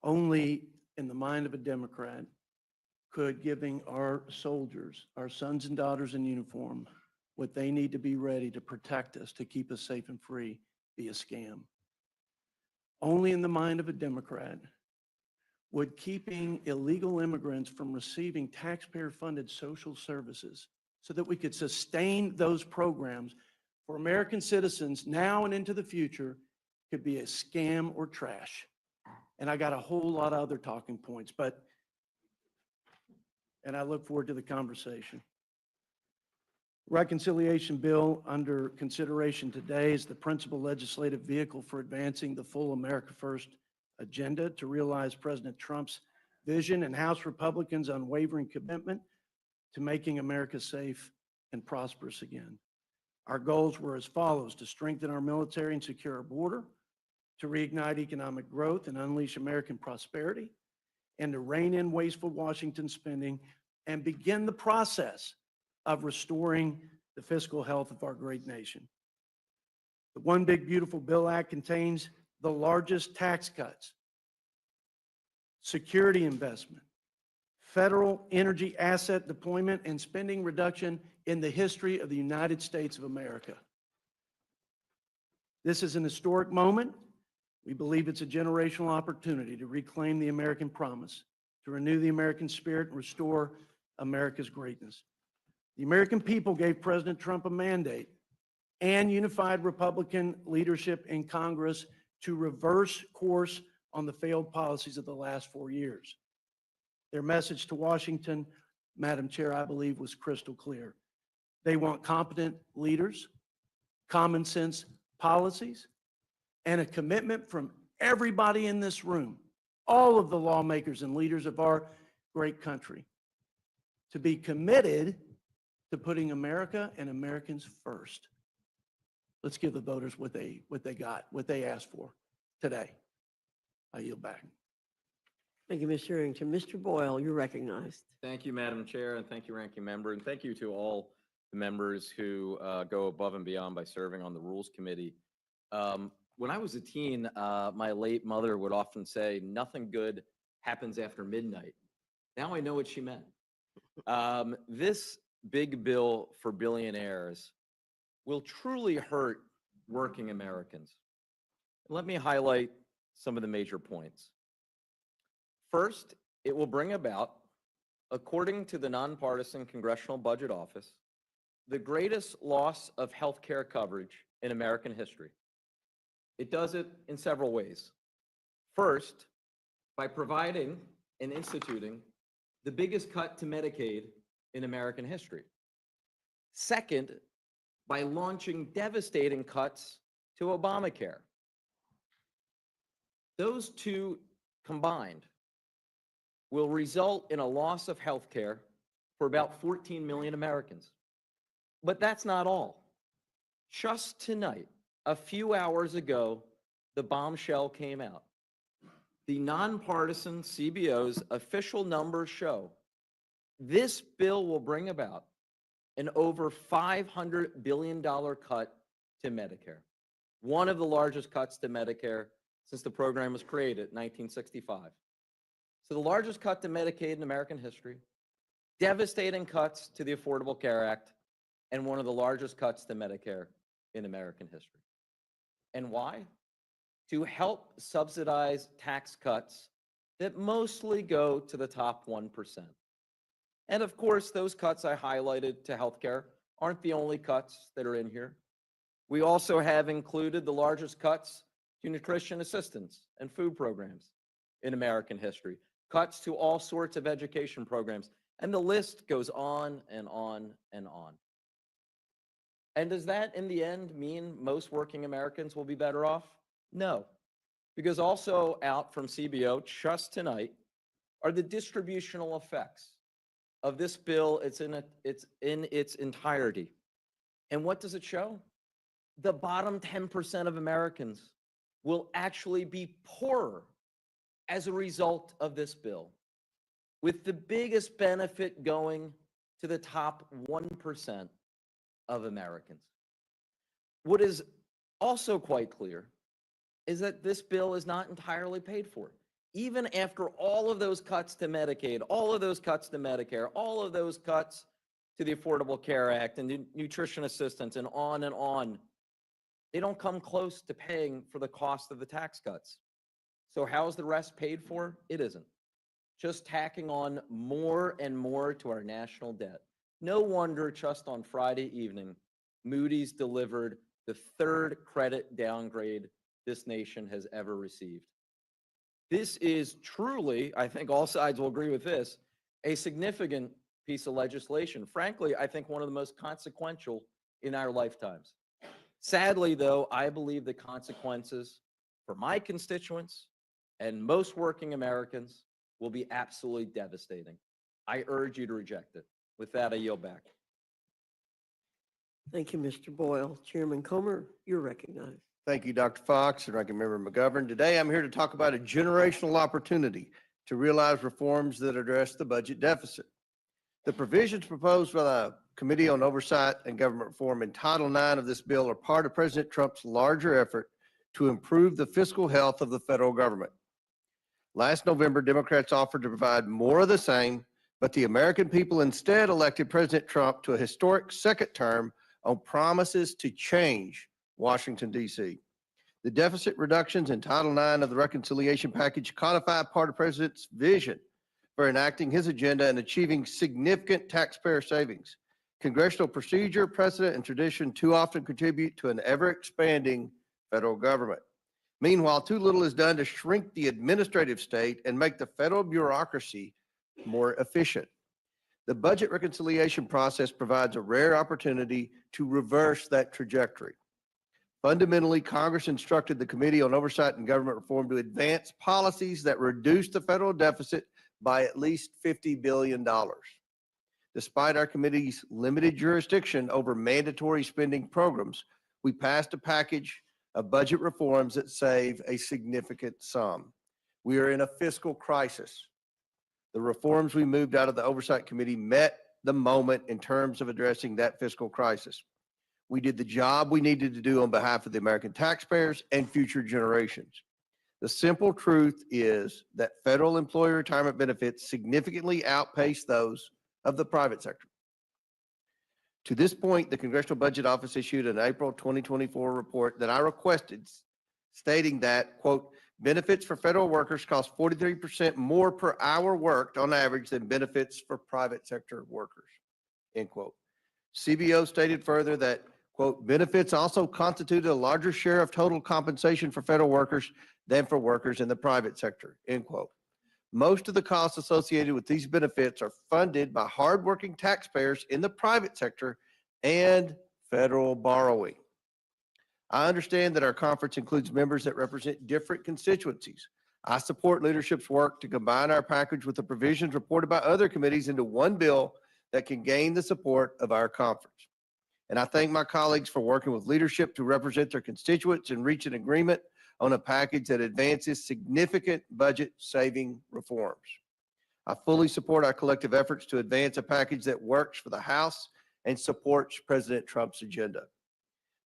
Only in the mind of a Democrat could giving our soldiers, our sons and daughters in uniform, what they need to be ready to protect us, to keep us safe and free, be a scam. Only in the mind of a Democrat would keeping illegal immigrants from receiving taxpayer-funded social services so that we could sustain those programs for American citizens now and into the future could be a scam or trash. And I got a whole lot of other talking points, and I look forward to the conversation. Reconciliation bill under consideration today is the principal legislative vehicle for advancing the full America First agenda to realize President Trump's vision and House Republicans' unwavering commitment to making America safe and prosperous again. Our goals were as follows: to strengthen our military and secure our border, to reignite economic growth and unleash American prosperity, and to rein in wasteful Washington spending and begin the process of restoring the fiscal health of our great nation. The One Big Beautiful Bill Act contains the largest tax cuts, security investment, federal energy asset deployment, and spending reduction in the history of the United States of America. This is an historic moment. We believe it's a generational opportunity to reclaim the American promise, to renew the American spirit, and restore America's greatness. The American people gave President Trump a mandate and unified Republican leadership in Congress to reverse course on the failed policies of the last 4 years. Their message to Washington, Madam Chair, I believe was crystal clear. They want competent leaders, common sense policies, and a commitment from everybody in this room, all of the lawmakers and leaders of our great country, to be committed to putting America and Americans first. Let's give the voters what they got, what they asked for today. I yield back. Thank you, Mr. Harrington. Mr. Boyle, you're recognized. Thank you, Madam Chair, and thank you, Ranking Member, and thank you to all the members who go above and beyond by serving on the Rules Committee. When I was a teen, my late mother would often say, "Nothing good happens after midnight." Now I know what she meant. This big bill for billionaires will truly hurt working Americans. Let me highlight some of the major points. First, it will bring about, according to the Nonpartisan Congressional Budget Office, the greatest loss of health care coverage in American history. It does it in several ways. First, by providing and instituting the biggest cut to Medicaid in American history. Second, by launching devastating cuts to Obamacare. Those two combined will result in a loss of health care for about 14 million Americans. But that's not all. Just tonight, a few hours ago, the bombshell came out. The nonpartisan CBO's official numbers show this bill will bring about an over $500 billion cut to Medicare, one of the largest cuts to Medicare since the program was created in 1965. So the largest cut to Medicaid in American history, devastating cuts to the Affordable Care Act, and one of the largest cuts to Medicare in American history. And why? To help subsidize tax cuts that mostly go to the top 1%. And of course, those cuts I highlighted to healthcare aren't the only cuts that are in here. We also have included the largest cuts to nutrition assistance and food programs in American history, cuts to all sorts of education programs, and the list goes on and on and on. And does that in the end mean most working Americans will be better off? No, because also out from CBO just tonight are the distributional effects of this bill. It's in its entirety. And what does it show? The bottom 10% of Americans will actually be poorer as a result of this bill, with the biggest benefit going to the top 1% of Americans. What is also quite clear is that this bill is not entirely paid for. Even after all of those cuts to Medicaid, all of those cuts to Medicare, all of those cuts to the Affordable Care Act and nutrition assistance and on, they don't come close to paying for the cost of the tax cuts. So how's the rest paid for? It isn't. Just tacking on more and more to our national debt. No wonder just on Friday evening, Moody's delivered the third credit downgrade this nation has ever received. This is truly, I think all sides will agree with this, a significant piece of legislation. Frankly, I think one of the most consequential in our lifetimes. Sadly, though, I believe the consequences for my constituents and most working Americans will be absolutely devastating. I urge you to reject it. With that, I yield back. Thank you, Mr. Boyle. Chairman Comer, you're recognized. Thank you, Dr. Fox and Ranking Member McGovern. Today, I'm here to talk about a generational opportunity to realize reforms that address the budget deficit. The provisions proposed by the Committee on Oversight and Government Reform in Title IX of this bill are part of President Trump's larger effort to improve the fiscal health of the federal government. Last November, Democrats offered to provide more of the same, but the American people instead elected President Trump to a historic second term on promises to change Washington, D.C. The deficit reductions in Title IX of the reconciliation package codify part of the president's vision for enacting his agenda and achieving significant taxpayer savings. Congressional procedure, precedent, and tradition too often contribute to an ever-expanding federal government. Meanwhile, too little is done to shrink the administrative state and make the federal bureaucracy more efficient. The budget reconciliation process provides a rare opportunity to reverse that trajectory. Fundamentally, Congress instructed the Committee on Oversight and Government Reform to advance policies that reduce the federal deficit by at least $50 billion. Despite our committee's limited jurisdiction over mandatory spending programs, we passed a package of budget reforms that save a significant sum. We are in a fiscal crisis. The reforms we moved out of the Oversight Committee met the moment in terms of addressing that fiscal crisis. We did the job we needed to do on behalf of the American taxpayers and future generations. The simple truth is that federal employee retirement benefits significantly outpace those of the private sector. To this point, the Congressional Budget Office issued an April 2024 report that I requested, stating that, quote, benefits for federal workers cost 43% more per hour worked on average than benefits for private sector workers, end quote. CBO stated further that, quote, benefits also constituted a larger share of total compensation for federal workers than for workers in the private sector, end quote. Most of the costs associated with these benefits are funded by hardworking taxpayers in the private sector and federal borrowing. I understand that our conference includes members that represent different constituencies. I support leadership's work to combine our package with the provisions reported by other committees into one bill that can gain the support of our conference. And I thank my colleagues for working with leadership to represent their constituents and reach an agreement on a package that advances significant budget-saving reforms. I fully support our collective efforts to advance a package that works for the House and supports President Trump's agenda.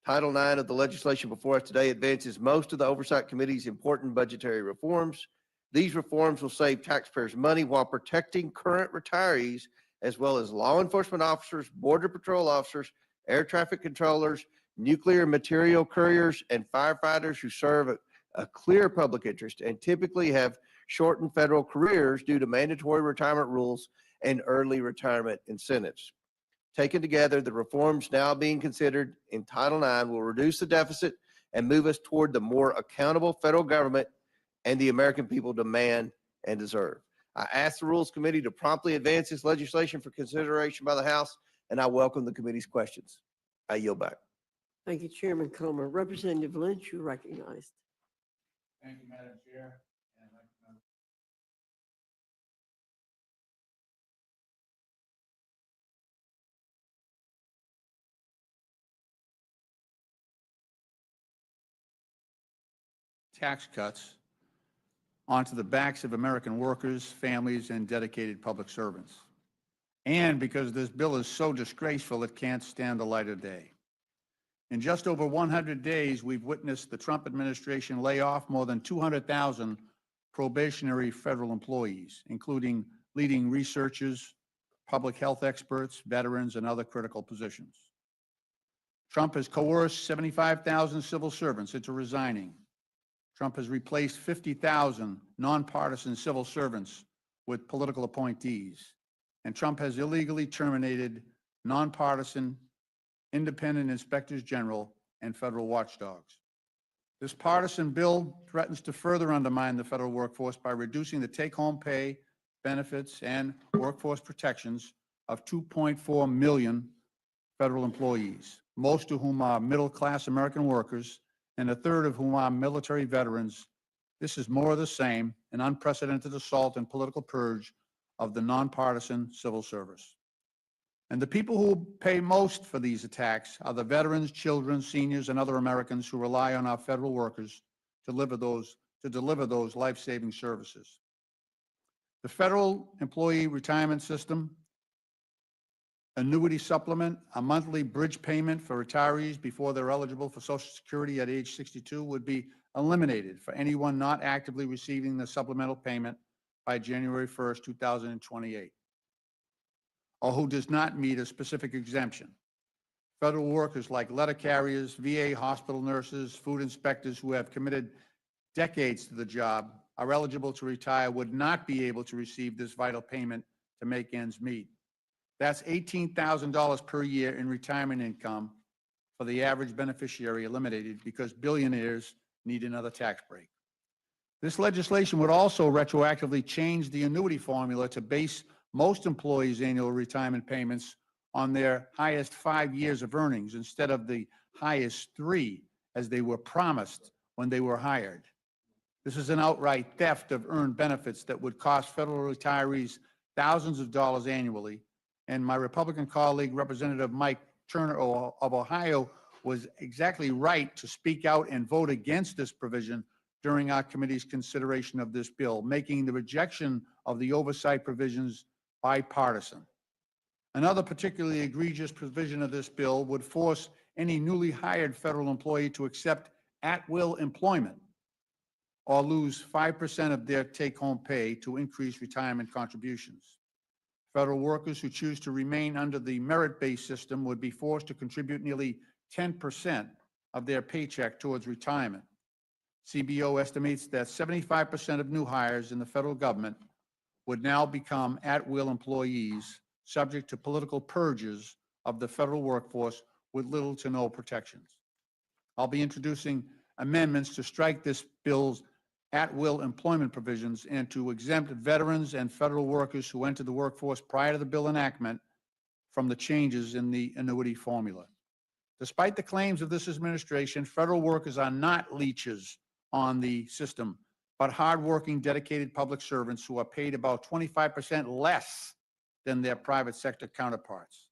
Title IX of the legislation before us today advances most of the Oversight Committee's important budgetary reforms. These reforms will save taxpayers money while protecting current retirees, as well as law enforcement officers, border patrol officers, air traffic controllers, nuclear material couriers, and firefighters who serve a clear public interest and typically have shortened federal careers due to mandatory retirement rules and early retirement incentives. Taken together, the reforms now being considered in Title IX will reduce the deficit and move us toward the more accountable federal government and the American people demand and deserve. I ask the Rules Committee to promptly advance this legislation for consideration by the House, and I welcome the committee's questions. I yield back. Thank you, Chairman Comer. Representative Lynch, you recognized. Thank you, Madam Chair. Tax cuts onto the backs of American workers, families, and dedicated public servants. And because this bill is so disgraceful, it can't stand the light of day. In just over 100 days, we've witnessed the Trump administration lay off more than 200,000 probationary federal employees, including leading researchers, public health experts, veterans, and other critical positions. Trump has coerced 75,000 civil servants into resigning. Trump has replaced 50,000 nonpartisan civil servants with political appointees. And Trump has illegally terminated nonpartisan independent inspectors general and federal watchdogs. This partisan bill threatens to further undermine the federal workforce by reducing the take-home pay, benefits, and workforce protections of 2.4 million federal employees, most of whom are middle-class American workers, and a third of whom are military veterans This is more of the same, an unprecedented assault and political purge of the nonpartisan civil service. And the people who pay most for these attacks are the veterans, children, seniors, and other Americans who rely on our federal workers to deliver those life-saving services. The federal employee retirement system, annuity supplement, a monthly bridge payment for retirees before they're eligible for Social Security at age 62 would be eliminated for anyone not actively receiving the supplemental payment by January 1st, 2028, or who does not meet a specific exemption. Federal workers like letter carriers, VA hospital nurses, food inspectors who have committed decades to the job are eligible to retire would not be able to receive this vital payment to make ends meet. That's $18,000 per year in retirement income for the average beneficiary eliminated because billionaires need another tax break. This legislation would also retroactively change the annuity formula to base most employees' annual retirement payments on their highest 5 years of earnings instead of the highest 3 as they were promised when they were hired. This is an outright theft of earned benefits that would cost federal retirees thousands of dollars annually. And my Republican colleague, Representative Mike Turner of Ohio, was exactly right to speak out and vote against this provision during our committee's consideration of this bill, making the rejection of the oversight provisions bipartisan. Another particularly egregious provision of this bill would force any newly hired federal employee to accept at-will employment or lose 5% of their take-home pay to increase retirement contributions. Federal workers who choose to remain under the merit-based system would be forced to contribute nearly 10% of their paycheck towards retirement. CBO estimates that 75% of new hires in the federal government would now become at-will employees subject to political purges of the federal workforce with little to no protections. I'll be introducing amendments to strike this bill's at-will employment provisions and to exempt veterans and federal workers who entered the workforce prior to the bill enactment from the changes in the annuity formula. Despite the claims of this administration, federal workers are not leeches on the system, but hardworking, dedicated public servants who are paid about 25% less than their private sector counterparts.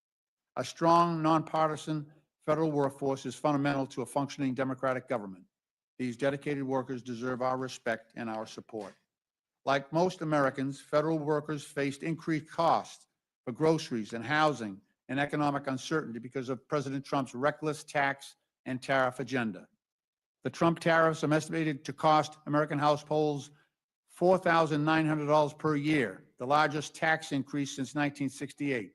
A strong, nonpartisan federal workforce is fundamental to a functioning democratic government. These dedicated workers deserve our respect and our support. Like most Americans, federal workers faced increased costs for groceries and housing and economic uncertainty because of President Trump's reckless tax and tariff agenda. The Trump tariffs are estimated to cost American households $4,900 per year, the largest tax increase since 1968.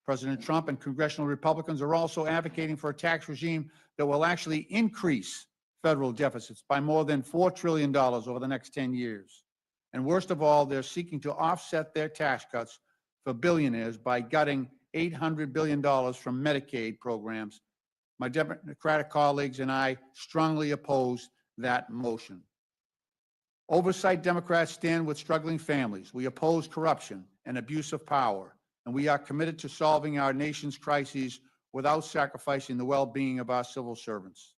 President Trump and congressional Republicans are also advocating for a tax regime that will actually increase federal deficits by more than $4 trillion over the next 10 years. And worst of all, they're seeking to offset their tax cuts for billionaires by gutting $800 billion from Medicaid programs. My Democratic colleagues and I strongly oppose that motion. Oversight Democrats stand with struggling families. We oppose corruption and abuse of power, and we are committed to solving our nation's crises without sacrificing the well-being of our civil servants.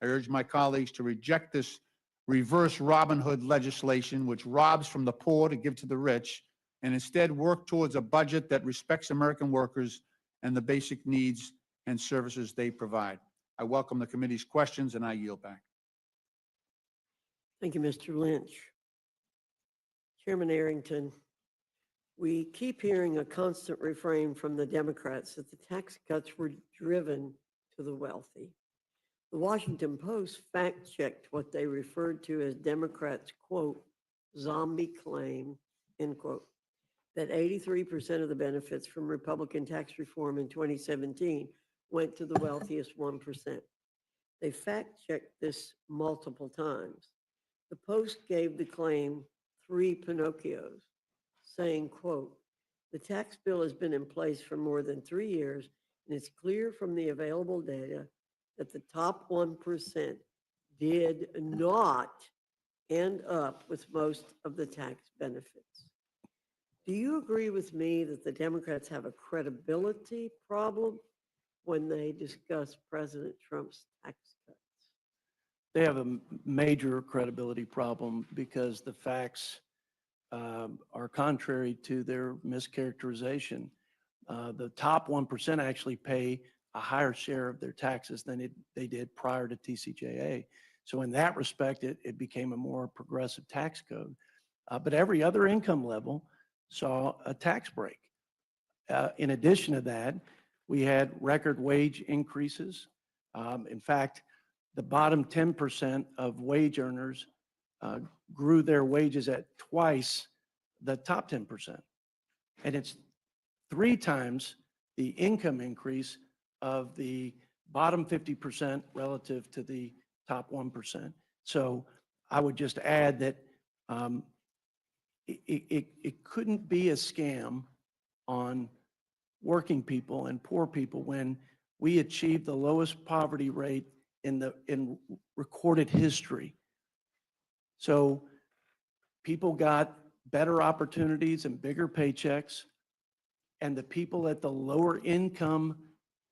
I urge my colleagues to reject this reverse Robin Hood legislation, which robs from the poor to give to the rich, and instead work towards a budget that respects American workers and the basic needs and services they provide. I welcome the committee's questions, and I yield back. Thank you, Mr. Lynch. Chairman Arrington, we keep hearing a constant refrain from the Democrats that the tax cuts were driven to the wealthy. The Washington Post fact-checked what they referred to as Democrats' quote, zombie claim, end quote, that 83% of the benefits from Republican tax reform in 2017 went to the wealthiest 1%. They fact-checked this multiple times. The Post gave the claim 3 Pinocchios, saying, quote, the tax bill has been in place for more than 3 years, and it's clear from the available data that the top 1% did not end up with most of the tax benefits. Do you agree with me that the Democrats have a credibility problem when they discuss President Trump's tax cuts? they have a major credibility problem because the facts are contrary to their mischaracterization. The top 1% actually pay a higher share of their taxes than they did prior to TCJA. So in that respect, it became a more progressive tax code. But every other income level saw a tax break. In addition to that, we had record wage increases. In fact, the bottom 10% of wage earners grew their wages at twice the top 10%. And it's 3 times the income increase of the bottom 50% relative to the top 1%. So I would just add that it couldn't be a scam on working people and poor people when we achieved the lowest poverty rate in recorded history. So people got better opportunities and bigger paychecks, and the people at the lower income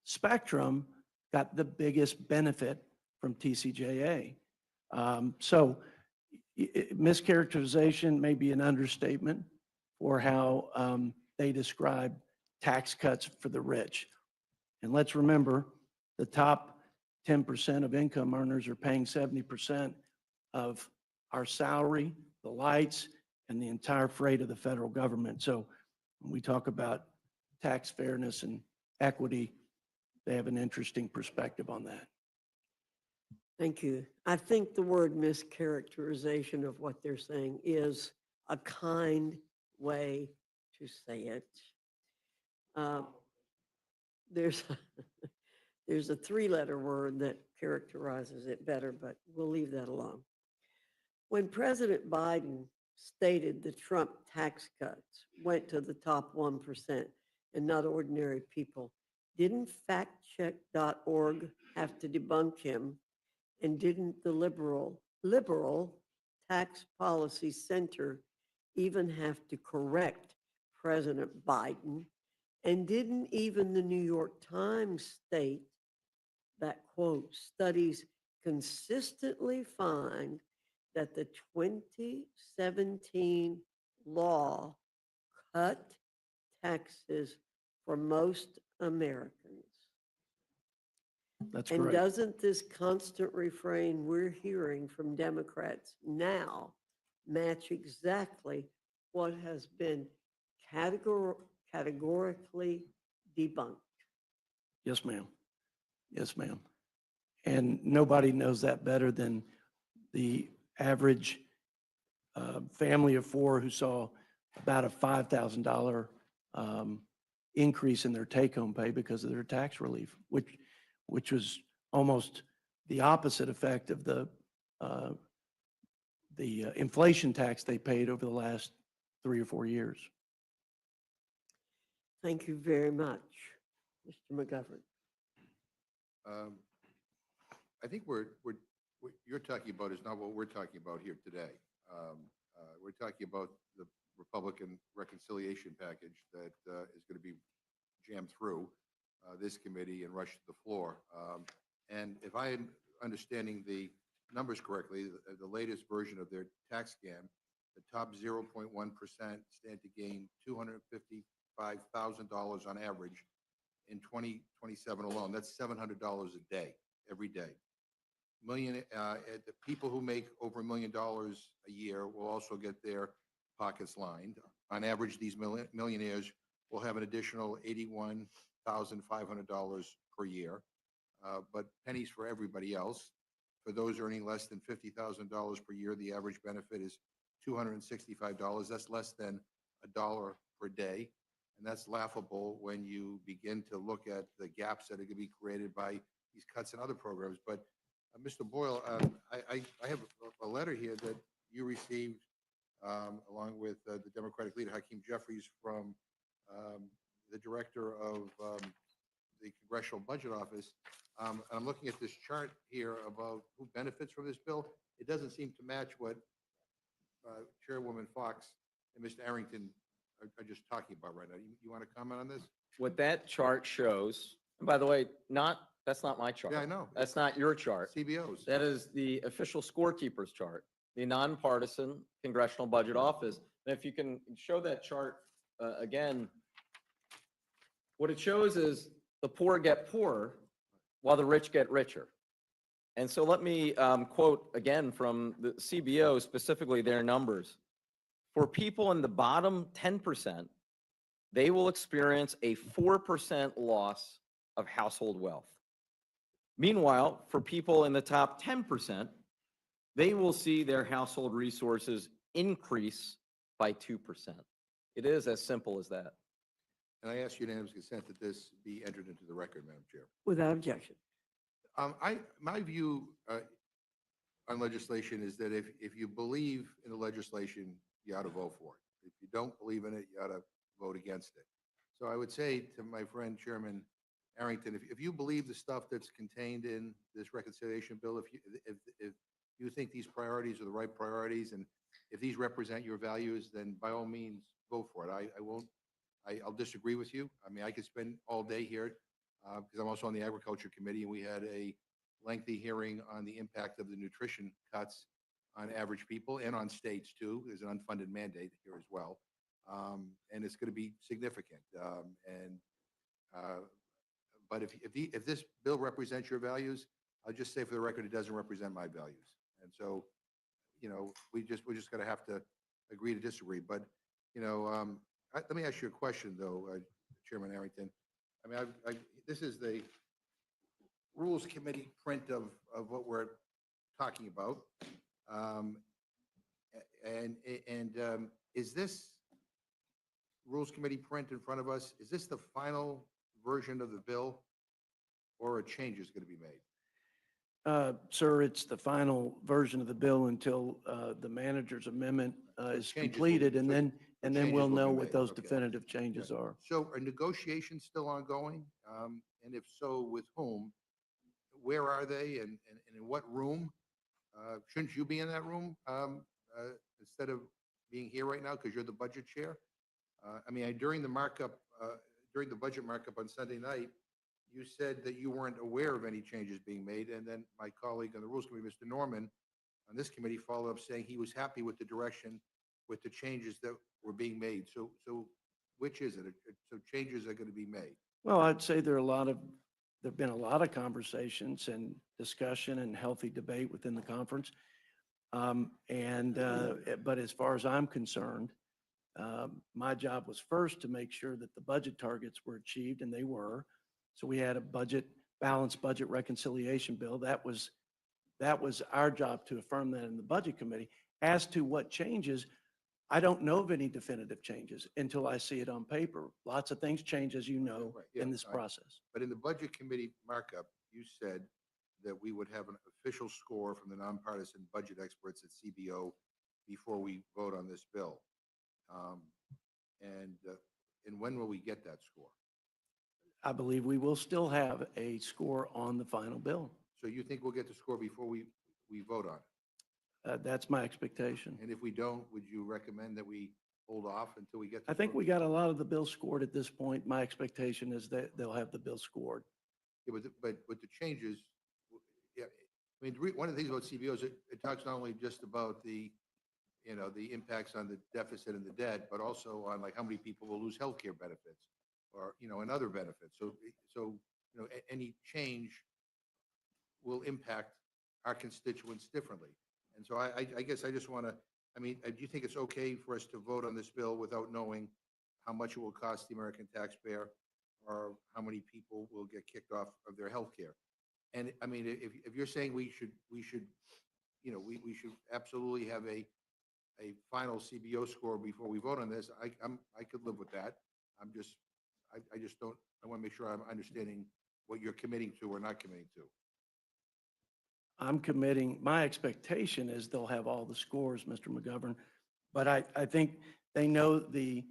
spectrum got the biggest benefit from TCJA. So mischaracterization may be an understatement for how they describe tax cuts for the rich. And let's remember, the top 10% of income earners are paying 70% of our salary, the lights, and the entire freight of the federal government. So when we talk about tax fairness and equity, they have an interesting perspective on that. Thank you. I think the word mischaracterization of what they're saying is a kind way to say it. There's there's a 3-letter word that characterizes it better, but we'll leave that alone. When President Biden stated the Trump tax cuts went to the top 1% and not ordinary people, didn't factcheck.org have to debunk him? And didn't the liberal tax policy center even have to correct President Biden? And didn't even the New York Times state that, quote, studies consistently find that the 2017 law cut taxes for most Americans? That's And correct. doesn't this constant refrain we're hearing from Democrats now match exactly what has been categorically debunked? Yes, ma'am. Yes, ma'am. And nobody knows that better than the average family of 4 who saw about a $5,000 increase in their take-home pay because of their tax relief, which was almost the opposite effect of the inflation tax they paid over the last 3 or 4 years. Thank you very much, Mr. McGovern. I think what you're talking about is not what we're talking about here today. We're talking about the Republican reconciliation package that is going to be jammed through this committee and rush to the floor. And if I'm understanding the numbers correctly, the latest version of their tax scam, the top 0.1% stand to gain $255,000 on average in 2027 alone. That's $700 a day, every day. The people who make over $1 million a year will also get their pockets lined. On average, these millionaires will have an additional $81,500 per year, but pennies for everybody else. For those earning less than $50,000 per year, the average benefit is $265. That's less than $1 per day. And that's laughable when you begin to look at the gaps that are going to be created by these cuts in other programs. But Mr. Boyle, I have a letter here that you received along with the Democratic leader, Hakeem Jeffries, from the director of the Congressional Budget Office. And I'm looking at this chart here about who benefits from this bill. It doesn't seem to match what Chairwoman Fox and Mr. Arrington are just talking about right now. You want to comment on this? What that chart shows, and by the way, not That's not my chart. Yeah, I know. That's not your chart. CBOs. That is the official scorekeeper's chart, the nonpartisan Congressional Budget Office. And if you can show that chart again, what it shows is the poor get poorer while the rich get richer. And so let me quote again from the CBO, specifically their numbers. For people in the bottom 10%, they will experience a 4% loss of household wealth. Meanwhile, for people in the top 10%, they will see their household resources increase by 2%. It is as simple as that. And I ask unanimous consent that this be entered into the record, Madam Chair. Without objection. My view on legislation is that if you believe in the legislation, you ought to vote for it. If you don't believe in it, you ought to vote against it. So I would say to my friend Chairman Arrington, if you believe the stuff that's contained in this reconciliation bill, if you think these priorities are the right priorities, and if these represent your values, then by all means, vote for it. I'll disagree with you. I mean, I could spend all day here because I'm also on the Agriculture Committee, and we had a lengthy hearing on the impact of the nutrition cuts on average people and on states too. There's an unfunded mandate here as well. And it's going to be significant. But if this bill represents your values, I'll just say for the record, it doesn't represent my values. And so, we're just going to have to agree to disagree. But, let me ask you a question though, Chairman Arrington. I mean, this is the Rules Committee print of what we're talking about. Is this Rules Committee print in front of us, is this the final version of the bill, or a change is going to be made? Sir, it's the final version of the bill until the manager's amendment is changes will- completed, and so then changes we'll will be know what made. those Okay. definitive changes are. So are negotiations still ongoing? And if so, with whom? Where are they, and in what room? Shouldn't you be in that room instead of being here right now because you're the budget chair? I mean, during the budget markup on Sunday night, you said that you weren't aware of any changes being made, and then my colleague on the Rules Committee, Mr. Norman, on this committee, followed up saying he was happy with the direction, with the changes that were being made. So which is it? So changes are going to be made. Well, I'd say there've been a lot of conversations and discussion and healthy debate within the conference. But as far as I'm concerned, my job was first to make sure that the budget targets were achieved, and they were. So we had a balanced budget reconciliation bill. That was our job to affirm that in the Budget Committee. As to what changes, I don't know of any definitive changes until I see it on paper. Lots of things change, as you know, Right, yeah, in this process. But in the Budget Committee markup, you said that we would have an official score from the nonpartisan budget experts at CBO before we vote on this bill. And when will we get that score? I believe we will still have a score on the final bill. So you think we'll get the score before we vote on it? That's my expectation. And if we don't, would you recommend that we hold off until we get the I think score? we got a lot of the bills scored at this point. My expectation is that they'll have the bill scored. Yeah, but with the changes, yeah, I mean, one of the things about CBO is it talks not only just about the impacts on the deficit and the debt, but also on like how many people will lose healthcare benefits or, and other benefits. So, any change will impact our constituents differently. And so I guess I just want to, do you think it's okay for us to vote on this bill without knowing how much it will cost the American taxpayer or how many people will get kicked off of their health care? And I mean, if you're saying we should absolutely have a final CBO score before we vote on this, I could live with that. I just don't, I want to make sure I'm understanding what you're committing to or not committing to. I'm committing, my expectation is they'll have all the scores, Mr. McGovern, but I think they know the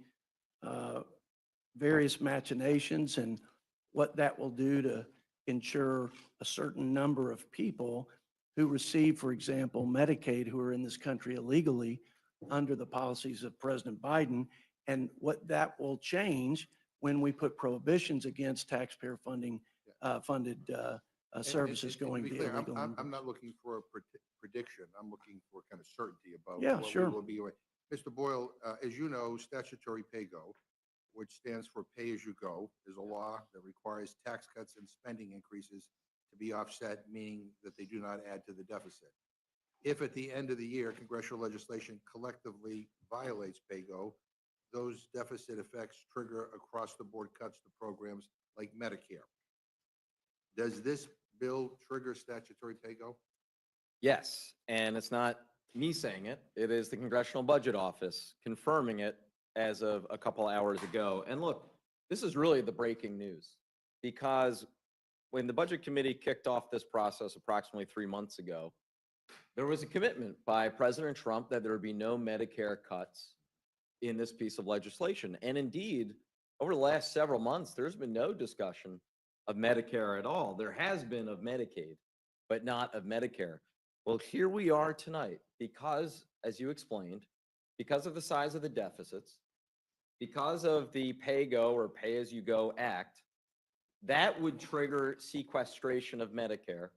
various machinations and what that will do to ensure a certain number of people who receive, for example, Medicaid, who are in this country illegally under the policies of President Biden, and what that will change when we put prohibitions against taxpayer funding funded And- services and to going be via clear, legal I'm numbers. not looking for a prediction. I'm looking for kind of certainty about Yeah, what we sure. will be. Mr. Boyle, as you know, statutory pay-go, which stands for pay-as-you-go, is a law that requires tax cuts and spending increases to be offset, meaning that they do not add to the deficit. If at the end of the year, congressional legislation collectively violates pay-go, those deficit effects trigger across-the-board cuts to programs like Medicare. Does this bill trigger statutory pay-go? Yes, and it's not me saying it. It is the Congressional Budget Office confirming it as of a couple hours ago. And look, this is really the breaking news because when the Budget Committee kicked off this process approximately 3 months ago, there was a commitment by President Trump that there would be no Medicare cuts in this piece of legislation. And indeed, over the last several months, there's been no discussion of Medicare at all. There has been of Medicaid, but not of Medicare. Well, here we are tonight because, as you explained, because of the size of the deficits, because of the pay-go or pay-as-you-go act, that would trigger sequestration of Medicare,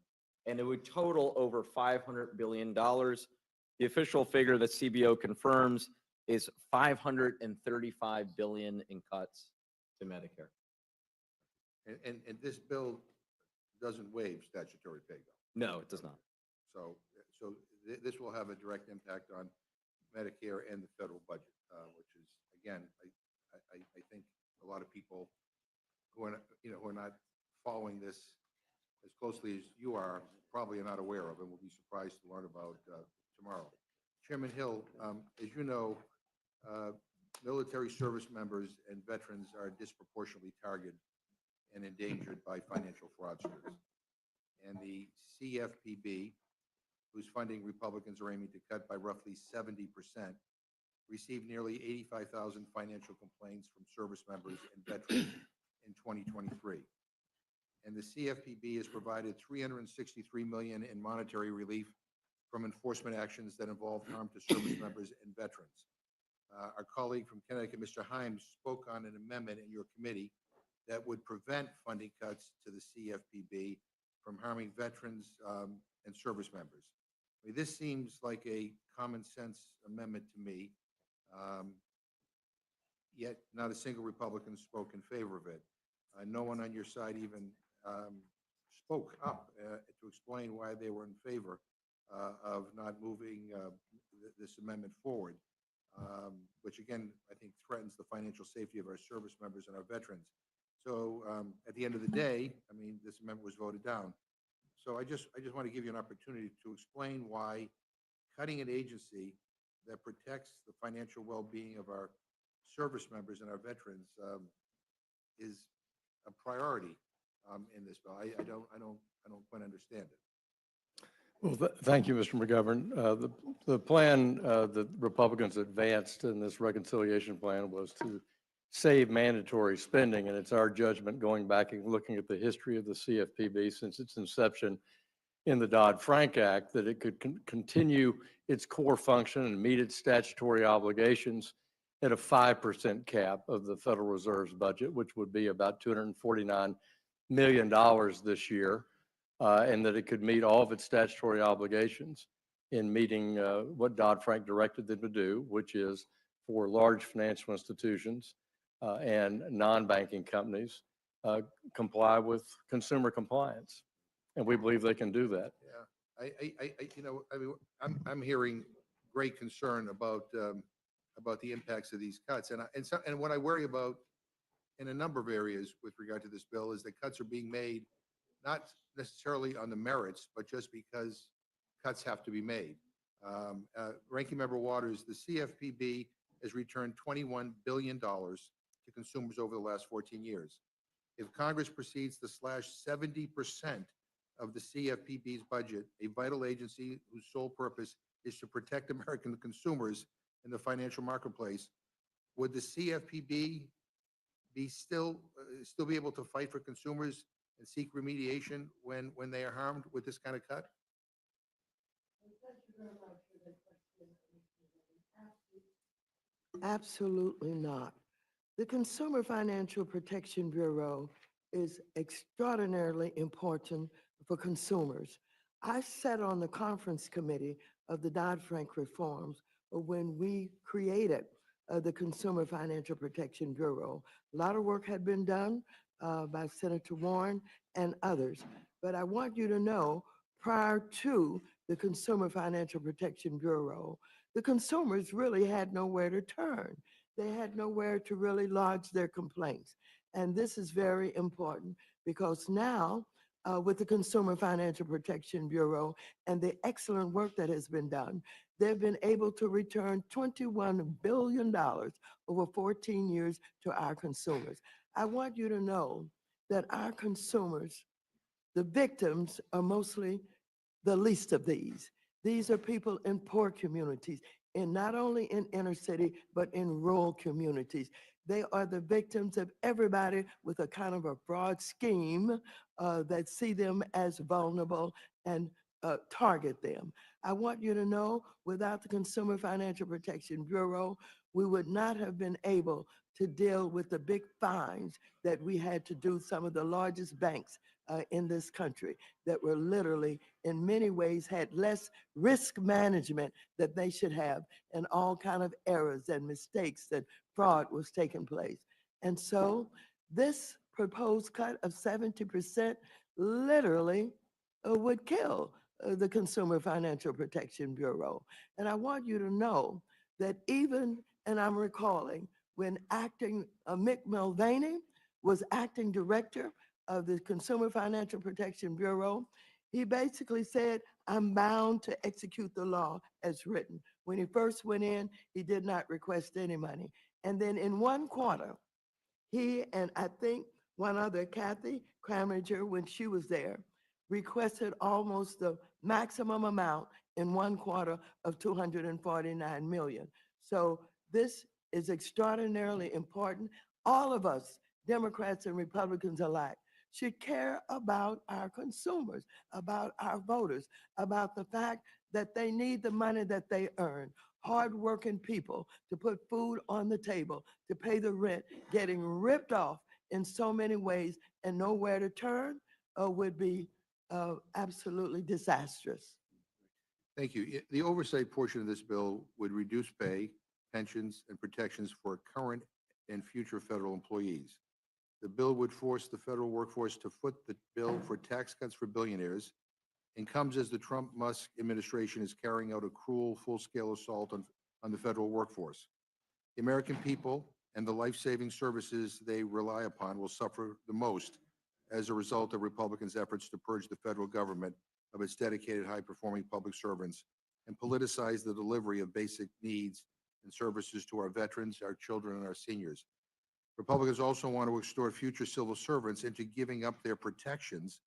and it would total over $500 billion. The official figure that CBO confirms is $535 billion in cuts to Medicare. And this bill doesn't waive statutory pay-go. No, it does not. So this will have a direct impact on Medicare and the federal budget, which is, again, I think a lot of people who are, who are not following this as closely as you are, probably are not aware of and will be surprised to learn about tomorrow. Chairman Hill, as you know, military service members and veterans are disproportionately targeted and endangered by financial fraudsters. And the CFPB, whose funding Republicans are aiming to cut by roughly 70%, received nearly 85,000 financial complaints from service members and veterans in 2023. And the CFPB has provided $363 million in monetary relief from enforcement actions that involve harm to service members and veterans. Our colleague from Connecticut, Mr. Himes, spoke on an amendment in your committee that would prevent funding cuts to the CFPB from harming veterans and service members. I mean, this seems like a common sense amendment to me, yet not a single Republican spoke in favor of it. No one on your side even spoke up to explain why they were in favor of not moving this amendment forward, which again, I think threatens the financial safety of our service members and our veterans. So at the end of the day, I mean, this amendment was voted down. So I just want to give you an opportunity to explain why cutting an agency that protects the financial well-being of our service members and our veterans is a priority in this bill. I don't quite understand it. Well, thank you, Mr. McGovern. The plan that Republicans advanced in this reconciliation plan was to save mandatory spending, and it's our judgment, going back and looking at the history of the CFPB since its inception in the Dodd-Frank Act, that it could continue its core function and meet its statutory obligations at a 5% cap of the Federal Reserve's budget, which would be about $249 million this year, and that it could meet all of its statutory obligations in meeting what Dodd-Frank directed them to do, which is for large financial institutions and non-banking companies comply with consumer compliance. And we believe they can do that. Yeah, I'm hearing great concern about the impacts of these cuts. And what I worry about in a number of areas with regard to this bill is that cuts are being made not necessarily on the merits, but just because cuts have to be made. Ranking Member Waters, the CFPB has returned $21 billion to consumers over the last 14 years. If Congress proceeds to slash 70% of the CFPB's budget, a vital agency whose sole purpose is to protect American consumers in the financial marketplace, would the CFPB be still be able to fight for consumers and seek remediation when they are harmed with this kind of cut? Absolutely not. The Consumer Financial Protection Bureau is extraordinarily important for consumers. I sat on the conference committee of the Dodd-Frank reforms when we created the Consumer Financial Protection Bureau. A lot of work had been done by Senator Warren and others. But I want you to know, prior to the Consumer Financial Protection Bureau, the consumers really had nowhere to turn. They had nowhere to really lodge their complaints. And this is very important because now, with the Consumer Financial Protection Bureau and the excellent work that has been done, they've been able to return $21 billion over 14 years to our consumers. I want you to know that our consumers, the victims, are mostly the least of these. These are people in poor communities, and not only in inner city, but in rural communities. They are the victims of everybody with a kind of a broad scheme that see them as vulnerable and target them. I want you to know, without the Consumer Financial Protection Bureau, we would not have been able to deal with the big fines that we had to do some of the largest banks in this country that were literally, in many ways, had less risk management that they should have, and all kind of errors and mistakes that fraud was taking place. And so this proposed cut of 70% literally would kill the Consumer Financial Protection Bureau. And I want you to know that even, and I'm recalling, when Mick Mulvaney was acting director of the Consumer Financial Protection Bureau, he basically said, I'm bound to execute the law as written. When he first went in, he did not request any money. And then in one quarter, he and I think one other, Kathy Cramager, when she was there, requested almost the maximum amount in one quarter of 249 million. So this is extraordinarily important. All of us, Democrats and Republicans alike, should care about our consumers, about our voters, about the fact that they need the money that they earn. Hardworking people to put food on the table, to pay the rent, getting ripped off in so many ways and nowhere to turn would be absolutely disastrous. Thank you. The oversight portion of this bill would reduce pay, pensions, and protections for current and future federal employees. The bill would force the federal workforce to foot the bill for tax cuts for billionaires, and comes as the Trump-Musk administration is carrying out a cruel, full-scale assault on the federal workforce. The American people and the life-saving services they rely upon will suffer the most as a result of Republicans' efforts to purge the federal government of its dedicated, high-performing public servants and politicize the delivery of basic needs and services to our veterans, our children, and our seniors. Republicans also want to extort future civil servants into giving up their protections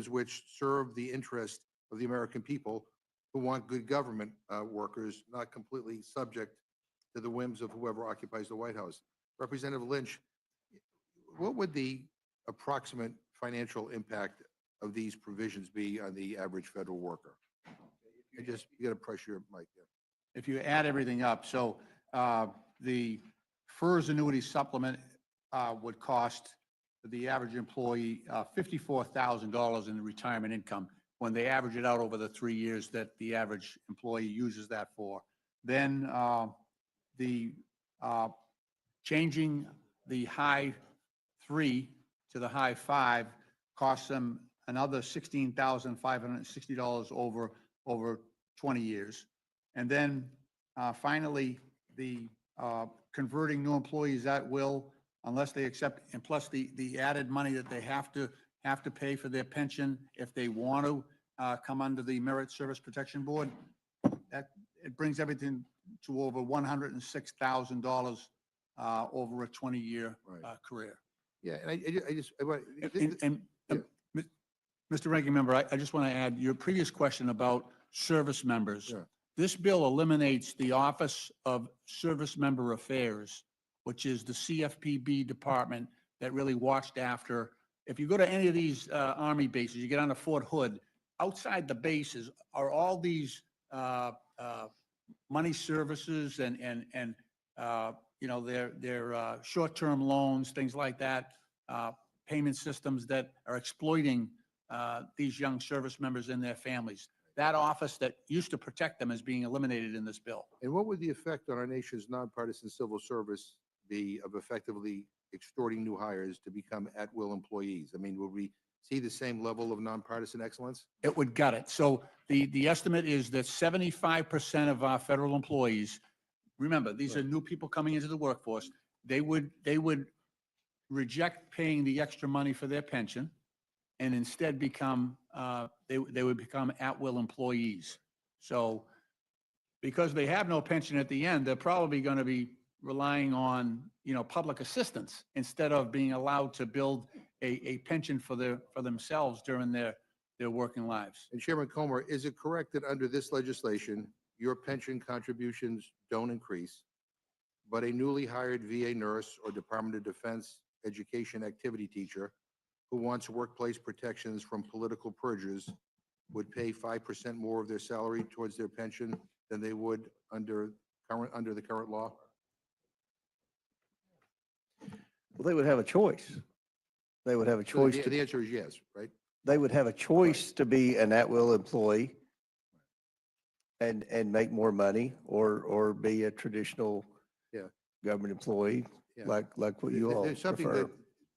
which serve the interest of the American people who want good government workers, not completely subject to the whims of whoever occupies the White House. Representative Lynch, what would the approximate financial impact of these provisions be on the average federal worker? You got to press your mic there. If you add everything up, so the FERS annuity supplement would cost the average employee $54,000 in retirement income when they average it out over the 3 years that the average employee uses that for. Then the changing the high 3 to the high 5 costs them another $16,560 over 20 years. And then finally, the converting new employees at will, unless they accept, and plus the added money that they have to pay for their pension if they want to come under the Merit Service Protection Board, that it brings everything to over $106,000 over a 20-year career. Yeah, and I just, Mr. Ranking Member, I just want to add your previous question about service members. Sure. This bill eliminates the Office of Service Member Affairs, which is the CFPB department that really watched after. If you go to any of these Army bases, you get on to Fort Hood, outside the bases are all these money services and you know, their short-term loans, things like that. payment systems that are exploiting these young service members and their families. That office that used to protect them is being eliminated in this bill. And what would the effect on our nation's nonpartisan civil service be of effectively extorting new hires to become at-will employees? I mean, would we see the same level of nonpartisan excellence? It would gut it. So the estimate is that 75% of our federal employees, remember, these are new people coming into the workforce, they would reject paying the extra money for their pension and instead become, they would become at-will employees. So because they have no pension at the end, they're probably going to be relying on, public assistance instead of being allowed to build a pension for themselves during their working lives. And Chairman Comer, is it correct that under this legislation, your pension contributions don't increase, but a newly hired VA nurse or Department of Defense education activity teacher who wants workplace protections from political purges would pay 5% more of their salary towards their pension than they would under the current law? Well, they would have a choice. They would have a So choice the to, answer is yes, right? they would have a choice to be an at-will employee and make more money or be a traditional Yeah. government employee, Yeah. like what you all There's something prefer.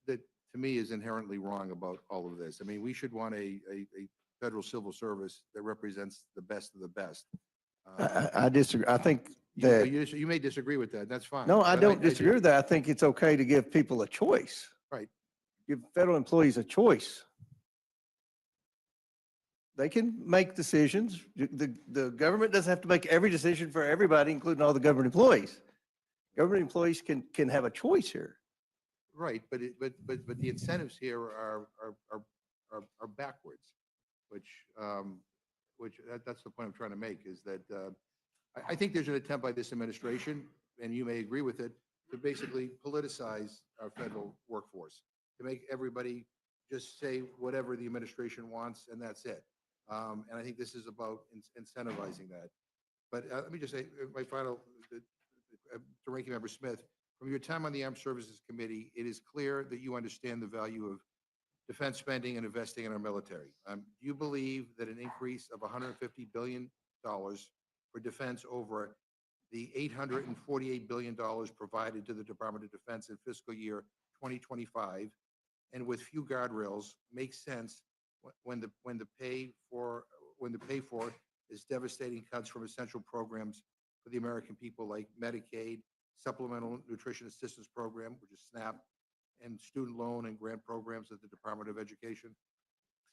that to me is inherently wrong about all of this. I mean, we should want a federal civil service that represents the best of the best. I disagree. I think that, You may disagree with that. That's fine. no, I but don't do. disagree with that. I think it's okay to give people a choice. Right. Give federal employees a choice. They can make decisions. The government doesn't have to make every decision for everybody, including all the government employees. Government employees can have a choice here. Right, but the incentives here are backwards, that's the point I'm trying to make, is that I think there's an attempt by this administration, and you may agree with it, to basically politicize our federal workforce, to make everybody just say whatever the administration wants, and that's it. And I think this is about incentivizing that. But let me just say, my final, to Ranking Member Smith, from your time on the Armed Services Committee, it is clear that you understand the value of defense spending and investing in our military. Do you believe that an increase of $150 billion for defense over the $848 billion provided to the Department of Defense in fiscal year 2025, and with few guardrails, makes sense when the pay for is devastating cuts from essential programs for the American people like Medicaid, Supplemental Nutrition Assistance Program, which is SNAP, and student loan and grant programs at the Department of Education?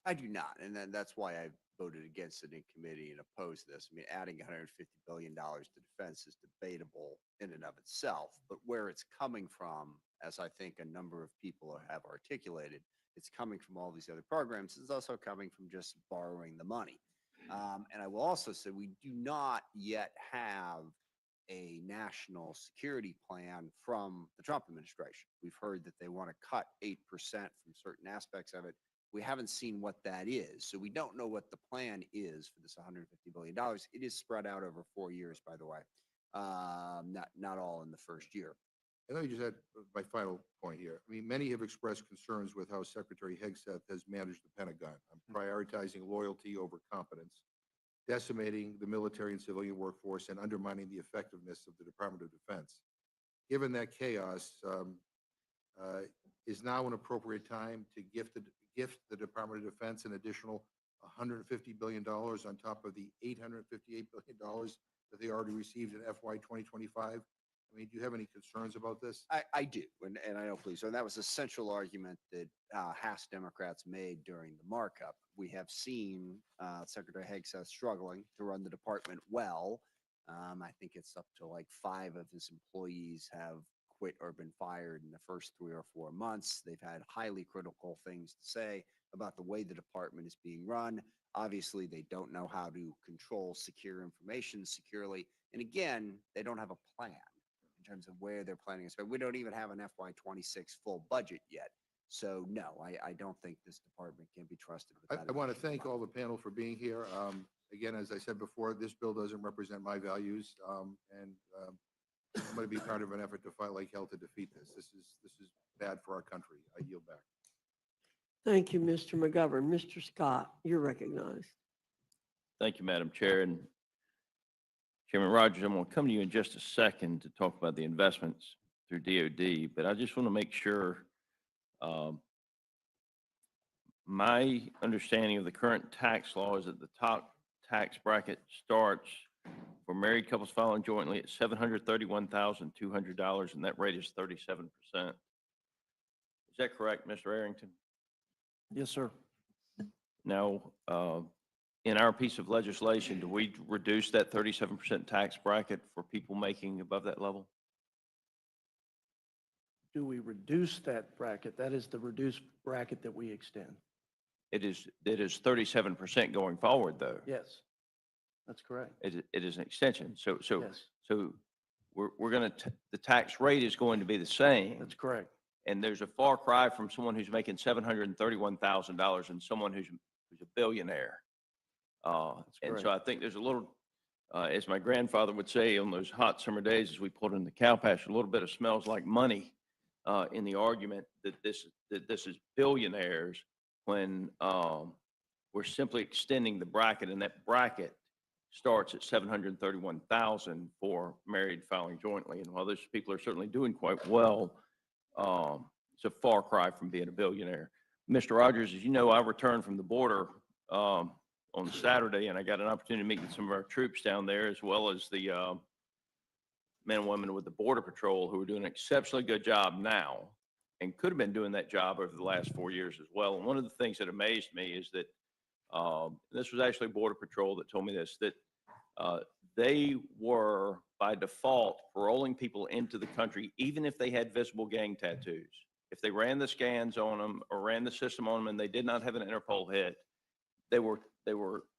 I do not, and then that's why I voted against it in committee and opposed this. I mean, adding $150 billion to defense is debatable in and of itself, but where it's coming from, as I think a number of people have articulated, it's coming from all these other programs. It's also coming from just borrowing the money. And I will also say we do not yet have a national security plan from the Trump administration. We've heard that they want to cut 8% from certain aspects of it. We haven't seen what that is. So we don't know what the plan is for this $150 billion. It is spread out over 4 years, by the way, not all in the first year. And let me just add my final point here. I mean, many have expressed concerns with how Secretary Hegseth has managed the Pentagon, prioritizing loyalty over competence, decimating the military and civilian workforce, and undermining the effectiveness of the Department of Defense. Given that chaos, is now an appropriate time to gift the Department of Defense an additional $150 billion on top of the $858 billion that they already received in FY 2025? I mean, do you have any concerns about this? I do, and I know, please. So that was a central argument that House Democrats made during the markup. We have seen Secretary Hegseth struggling to run the department well. I think it's up to like 5 of his employees have quit or been fired in the first 3 or 4 months. They've had highly critical things to say about the way the department is being run. Obviously, they don't know how to control secure information securely. And again, they don't have a plan in terms of where they're planning to spend. We don't even have an FY 26 full budget yet. So no, I don't think this department can be trusted with that. I want to thank all the panel for being here. Again, as I said before, this bill doesn't represent my values, and I'm going to be part of an effort to fight like hell to defeat this. This is bad for our country. I yield back. Thank you, Mr. McGovern. Mr. Scott, you're recognized. Thank you, Madam Chair. And Chairman Rogers, I'm going to come to you in just a second to talk about the investments through DOD, but I just want to make sure my understanding of the current tax law is that the top tax bracket starts for married couples filing jointly at $731,200, and that rate is 37%. Is that correct, Mr. Arrington? Yes, sir. Now, in our piece of legislation, do we reduce that 37% tax bracket for people making above that level? Do we reduce that bracket? That is the reduced bracket that we extend. It is 37% going forward, though. Yes, that's correct. It is an extension. So Yes, we're going to, the tax rate is going to be the same. that's correct. And there's a far cry from someone who's making $731,000 and someone who's a billionaire. And so I think there's a little, as my grandfather would say on those hot summer days as we pulled in the cow pasture, a little bit of smells like money in the argument that this is billionaires when we're simply extending the bracket, and that bracket starts at $731,000 for married filing jointly. And while those people are certainly doing quite well, it's a far cry from being a billionaire. Mr. Rogers, as you know, I returned from the border on Saturday, and I got an opportunity to meet with some of our troops down there, as well as the men and women with the Border Patrol, who are doing an exceptionally good job now and could have been doing that job over the last 4 years as well. And one of the things that amazed me is that this was actually Border Patrol that told me this, that they were by default paroling people into the country, even if they had visible gang tattoos. If they ran the scans on them or ran the system on them and they did not have an Interpol hit, they were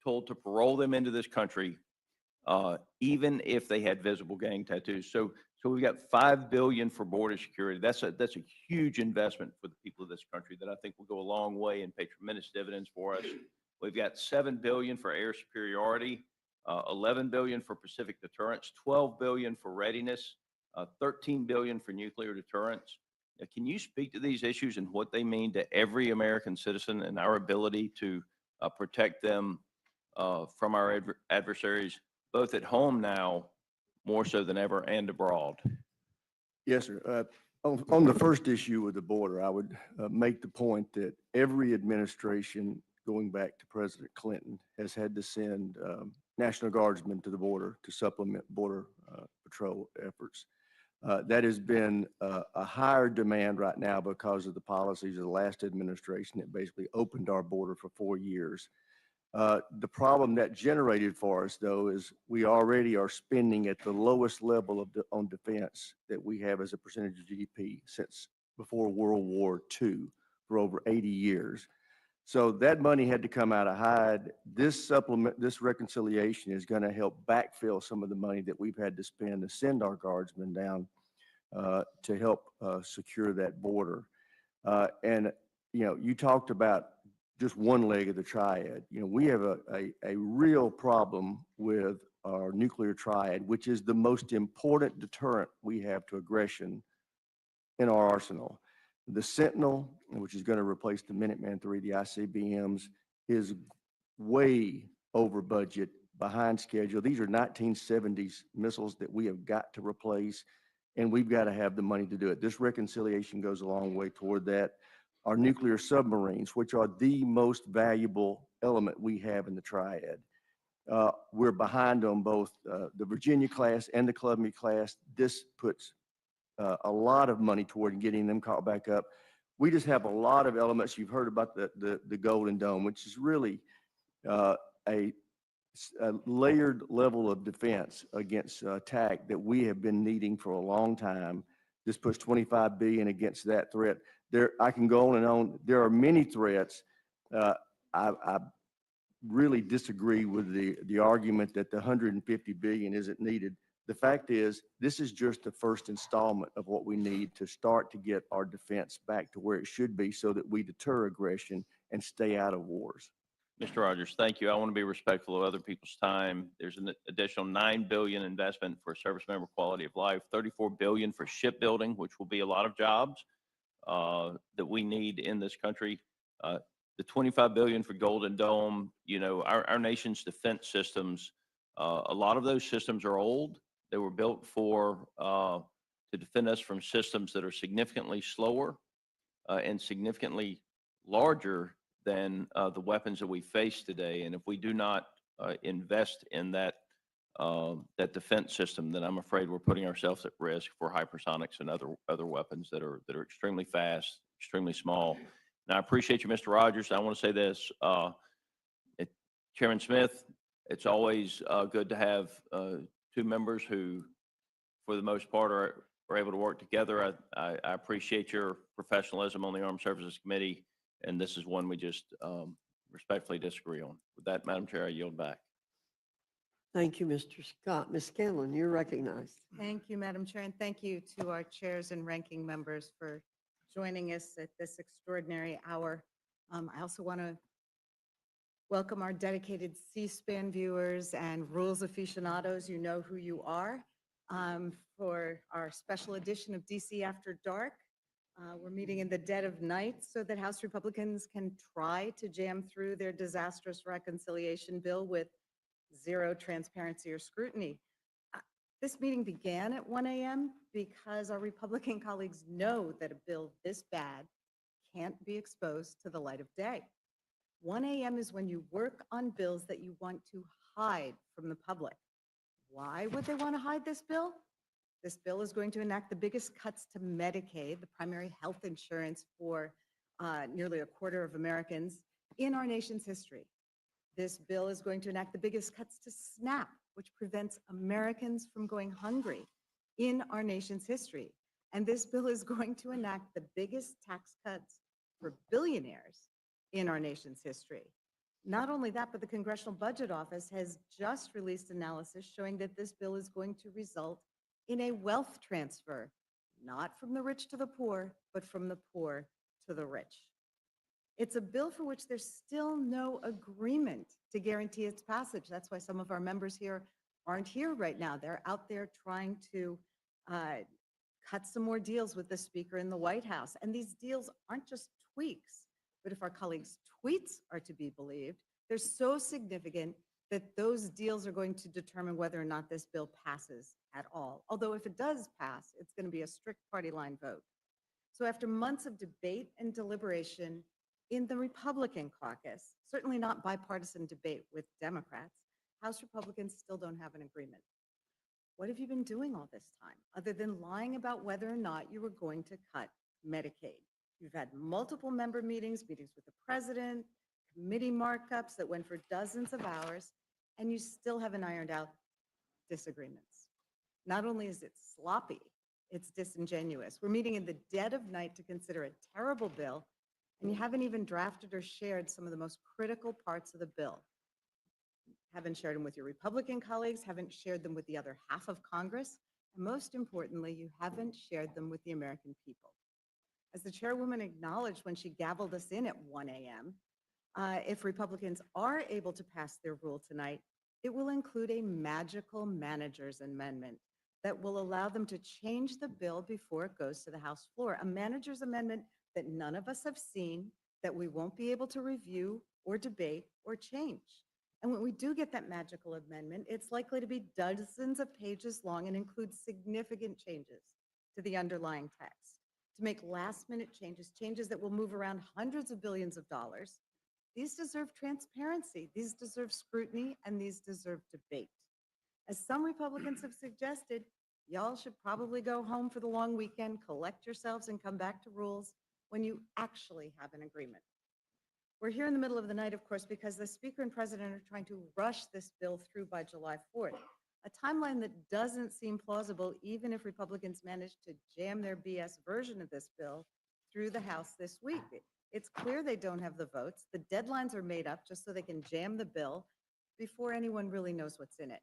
told to parole them into this country, even if they had visible gang tattoos. So we've got $5 billion for border security. That's a huge investment for the people of this country that I think will go a long way and pay tremendous dividends for us. We've got $7 billion for air superiority, $11 billion for Pacific deterrence, $12 billion for readiness, $13 billion for nuclear deterrence. Now, can you speak to these issues and what they mean to every American citizen and our ability to protect them from our adversaries, both at home now, more so than ever, and abroad? Yes, sir. On the first issue with the border, I would make the point that every administration going back to President Clinton has had to send National Guardsmen to the border to supplement Border Patrol efforts. That has been a higher demand right now because of the policies of the last administration that basically opened our border for 4 years. The problem that generated for us, though, is we already are spending at the lowest level on defense that we have as a percentage of GDP since before World War II for over 80 years. So that money had to come out of HIDE. This reconciliation is going to help backfill some of the money that we've had to spend to send our guardsmen down to help secure that border. And, you know, you talked about just one leg of the triad. You know, we have a real problem with our nuclear triad, which is the most important deterrent we have to aggression in our arsenal. The Sentinel, which is going to replace the Minuteman III, the ICBMs, is way over budget, behind schedule. These are 1970s missiles that we have got to replace, and we've got to have the money to do it. This reconciliation goes a long way toward that. Our nuclear submarines, which are the most valuable element we have in the triad. We're behind on both the Virginia class and the Columbia class. This puts a lot of money toward getting them caught back up. We just have a lot of elements. You've heard about the Golden Dome, which is really a layered level of defense against attack that we have been needing for a long time. This puts $25 billion against that threat. I can go on and on. There are many threats. I really disagree with the argument that the $150 billion isn't needed. The fact is, this is just the first installment of what we need to start to get our defense back to where it should be so that we deter aggression and stay out of wars. Mr. Rogers, thank you. I want to be respectful of other people's time. There's an additional $9 billion investment for service member quality of life, $34 billion for shipbuilding, which will be a lot of jobs that we need in this country. The 25 billion for Golden Dome, you know, our nation's defense systems, a lot of those systems are old. They were built to defend us from systems that are significantly slower and significantly larger than the weapons that we face today. And if we do not invest in that defense system, then I'm afraid we're putting ourselves at risk for hypersonics and other weapons that are extremely fast, extremely small. And I appreciate you, Mr. Rogers. I want to say this, Chairman Smith, it's always good to have two members who, for the most part, are able to work together. I appreciate your professionalism on the Armed Services Committee, and this is one we just respectfully disagree on. With that, Madam Chair, I yield back. Thank you, Mr. Scott. Ms. Scanlon, you're recognized. Thank you, Madam Chair, and thank you to our chairs and ranking members for joining us at this extraordinary hour. I also want to welcome our dedicated C-SPAN viewers and rules aficionados. You know who you are. For our special edition of DC After Dark. We're meeting in the dead of night so that House Republicans can try to jam through their disastrous reconciliation bill with zero transparency or scrutiny. This meeting began at 1 a.m. because our Republican colleagues know that a bill this bad can't be exposed to the light of day. 1 a.m. is when you work on bills that you want to hide from the public. Why would they want to hide this bill? This bill is going to enact the biggest cuts to Medicaid, the primary health insurance for nearly a quarter of Americans in our nation's history. This bill is going to enact the biggest cuts to SNAP, which prevents Americans from going hungry in our nation's history. And this bill is going to enact the biggest tax cuts for billionaires in our nation's history. Not only that, but the Congressional Budget Office has just released analysis showing that this bill is going to result in a wealth transfer, not from the rich to the poor, but from the poor to the rich. It's a bill for which there's still no agreement to guarantee its passage. That's why some of our members here aren't here right now. They're out there trying to cut some more deals with the Speaker in the White House. And these deals aren't just tweaks, but if our colleagues' tweets are to be believed, they're so significant that those deals are going to determine whether or not this bill passes at all. Although if it does pass, it's going to be a strict party line vote. So after months of debate and deliberation in the Republican caucus, certainly not bipartisan debate with Democrats, House Republicans still don't have an agreement. What have you been doing all this time, other than lying about whether or not you were going to cut Medicaid? You've had multiple member meetings with the president, committee markups that went for dozens of hours, and you still haven't ironed out disagreements. Not only is it sloppy, it's disingenuous. We're meeting in the dead of night to consider a terrible bill, and you haven't even drafted or shared some of the most critical parts of the bill. Haven't shared them with your Republican colleagues, haven't shared them with the other half of Congress, and most importantly, you haven't shared them with the American people. As the chairwoman acknowledged when she gavelled us in at 1 a.m., if Republicans are able to pass their rule tonight, it will include a magical manager's amendment that will allow them to change the bill before it goes to the House floor. A manager's amendment that none of us have seen, that we won't be able to review or debate or change. And when we do get that magical amendment, it's likely to be dozens of pages long and includes significant changes to the underlying text, to make last-minute changes, changes that will move around hundreds of billions of dollars. These deserve transparency, these deserve scrutiny, and these deserve debate. As some Republicans have suggested, y'all should probably go home for the long weekend, collect yourselves, and come back to rules when you actually have an agreement. We're here in the middle of the night, of course, because the Speaker and President are trying to rush this bill through by July 4th, a timeline that doesn't seem plausible even if Republicans manage to jam their BS version of this bill through the House this week. It's clear they don't have the votes. The deadlines are made up just so they can jam the bill before anyone really knows what's in it.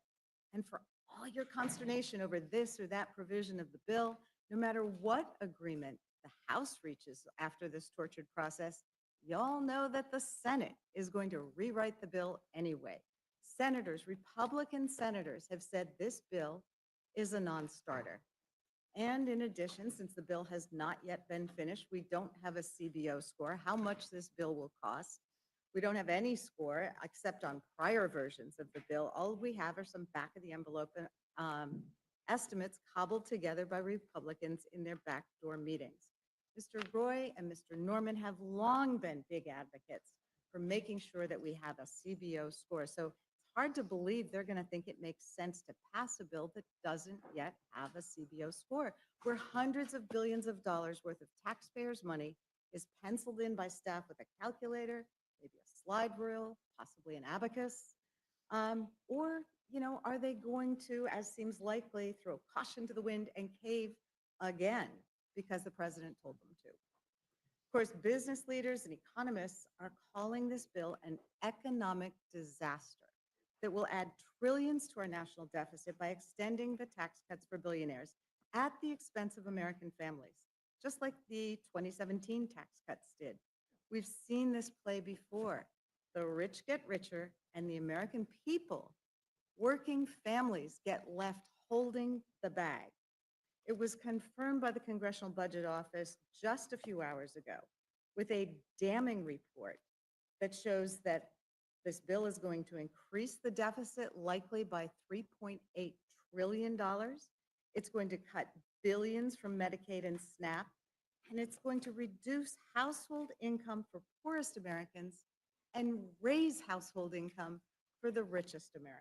And for all your consternation over this or that provision of the bill, no matter what agreement the House reaches after this tortured process, y'all know that the Senate is going to rewrite the bill anyway. Senators, Republican senators, have said this bill is a non-starter. And in addition, since the bill has not yet been finished, we don't have a CBO score, how much this bill will cost. We don't have any score except on prior versions of the bill. All we have are some back of the envelope estimates cobbled together by Republicans in their backdoor meetings. Mr. Roy and Mr. Norman have long been big advocates for making sure that we have a CBO score. So it's hard to believe they're going to think it makes sense to pass a bill that doesn't yet have a CBO score, where hundreds of billions of dollars worth of taxpayers' money is penciled in by staff with a calculator, maybe a slide rule, possibly an abacus. Or, are they going to, as seems likely, throw caution to the wind and cave again because the president told them to? Of course, business leaders and economists are calling this bill an economic disaster that will add trillions to our national deficit by extending the tax cuts for billionaires at the expense of American families, just like the 2017 tax cuts did. We've seen this play before. The rich get richer, and the American people, working families, get left holding the bag. It was confirmed by the Congressional Budget Office just a few hours ago with a damning report that shows that this bill is going to increase the deficit likely by $3.8 trillion. It's going to cut billions from Medicaid and SNAP, and it's going to reduce household income for poorest Americans and raise household income for the richest Americans.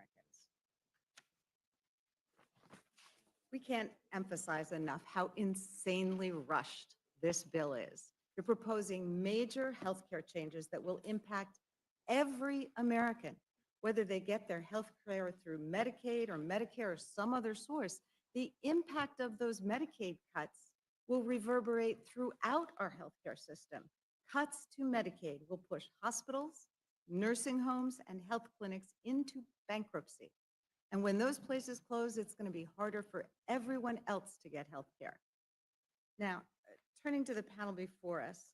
We can't emphasize enough how insanely rushed this bill is. You're proposing major healthcare changes that will impact every American, whether they get their health care through Medicaid or Medicare or some other source. The impact of those Medicaid cuts will reverberate throughout our healthcare system. Cuts to Medicaid will push hospitals, nursing homes, and health clinics into bankruptcy. And when those places close, it's going to be harder for everyone else to get health care. Now, turning to the panel before us,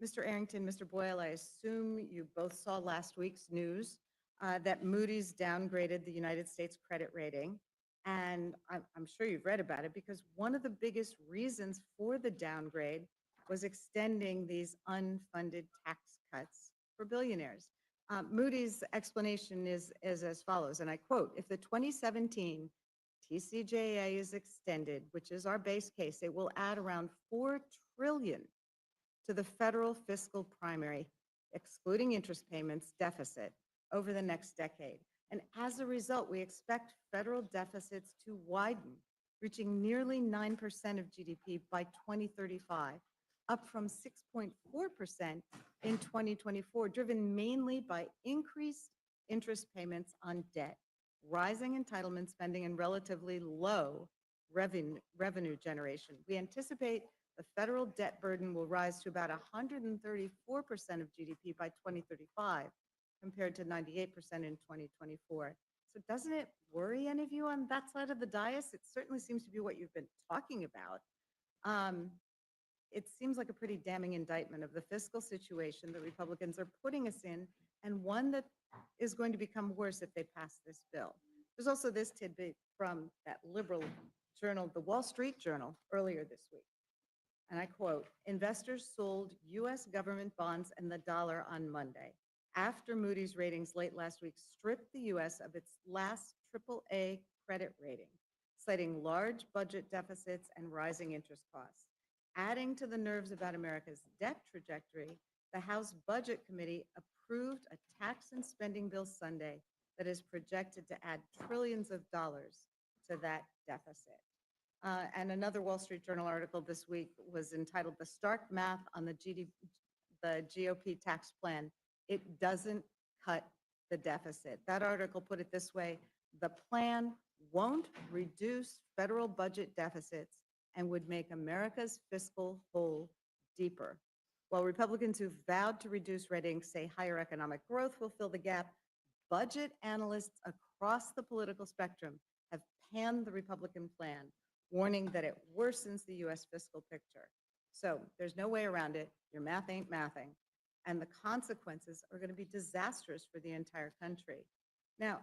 Mr. Arrington, Mr. Boyle, I assume you both saw last week's news that Moody's downgraded the United States credit rating. And I'm sure you've read about it because one of the biggest reasons for the downgrade was extending these unfunded tax cuts for billionaires. Moody's explanation is as follows, and I quote, if the 2017 TCJA is extended, which is our base case, it will add around $4 trillion to the federal fiscal primary, excluding interest payments, deficit over the next decade. And as a result, we expect federal deficits to widen, reaching nearly 9% of GDP by 2035, up from 6.4% in 2024, driven mainly by increased interest payments on debt, rising entitlement spending, and relatively low revenue generation. We anticipate the federal debt burden will rise to about 134% of GDP by 2035, compared to 98% in 2024. So doesn't it worry any of you on that side of the dais? It certainly seems to be what you've been talking about. It seems like a pretty damning indictment of the fiscal situation the Republicans are putting us in, and one that is going to become worse if they pass this bill. There's also this tidbit from that liberal journal, the Wall Street Journal, earlier this week. And I quote, investors sold U.S. government bonds and the dollar on Monday after Moody's ratings late last week stripped the U.S. of its last AAA credit rating, citing large budget deficits and rising interest costs. Adding to the nerves about America's debt trajectory, the House Budget Committee approved a tax and spending bill Sunday that is projected to add trillions of dollars to that deficit. And another Wall Street Journal article this week was entitled "The Stark Math on the GOP Tax Plan. It Doesn't Cut the Deficit." That article put it this way: the plan won't reduce federal budget deficits and would make America's fiscal hole deeper. While Republicans who vowed to reduce red ink say higher economic growth will fill the gap, budget analysts across the political spectrum have panned the Republican plan, warning that it worsens the U.S. fiscal picture. So there's no way around it. Your math ain't mathing. And the consequences are going to be disastrous for the entire country. Now,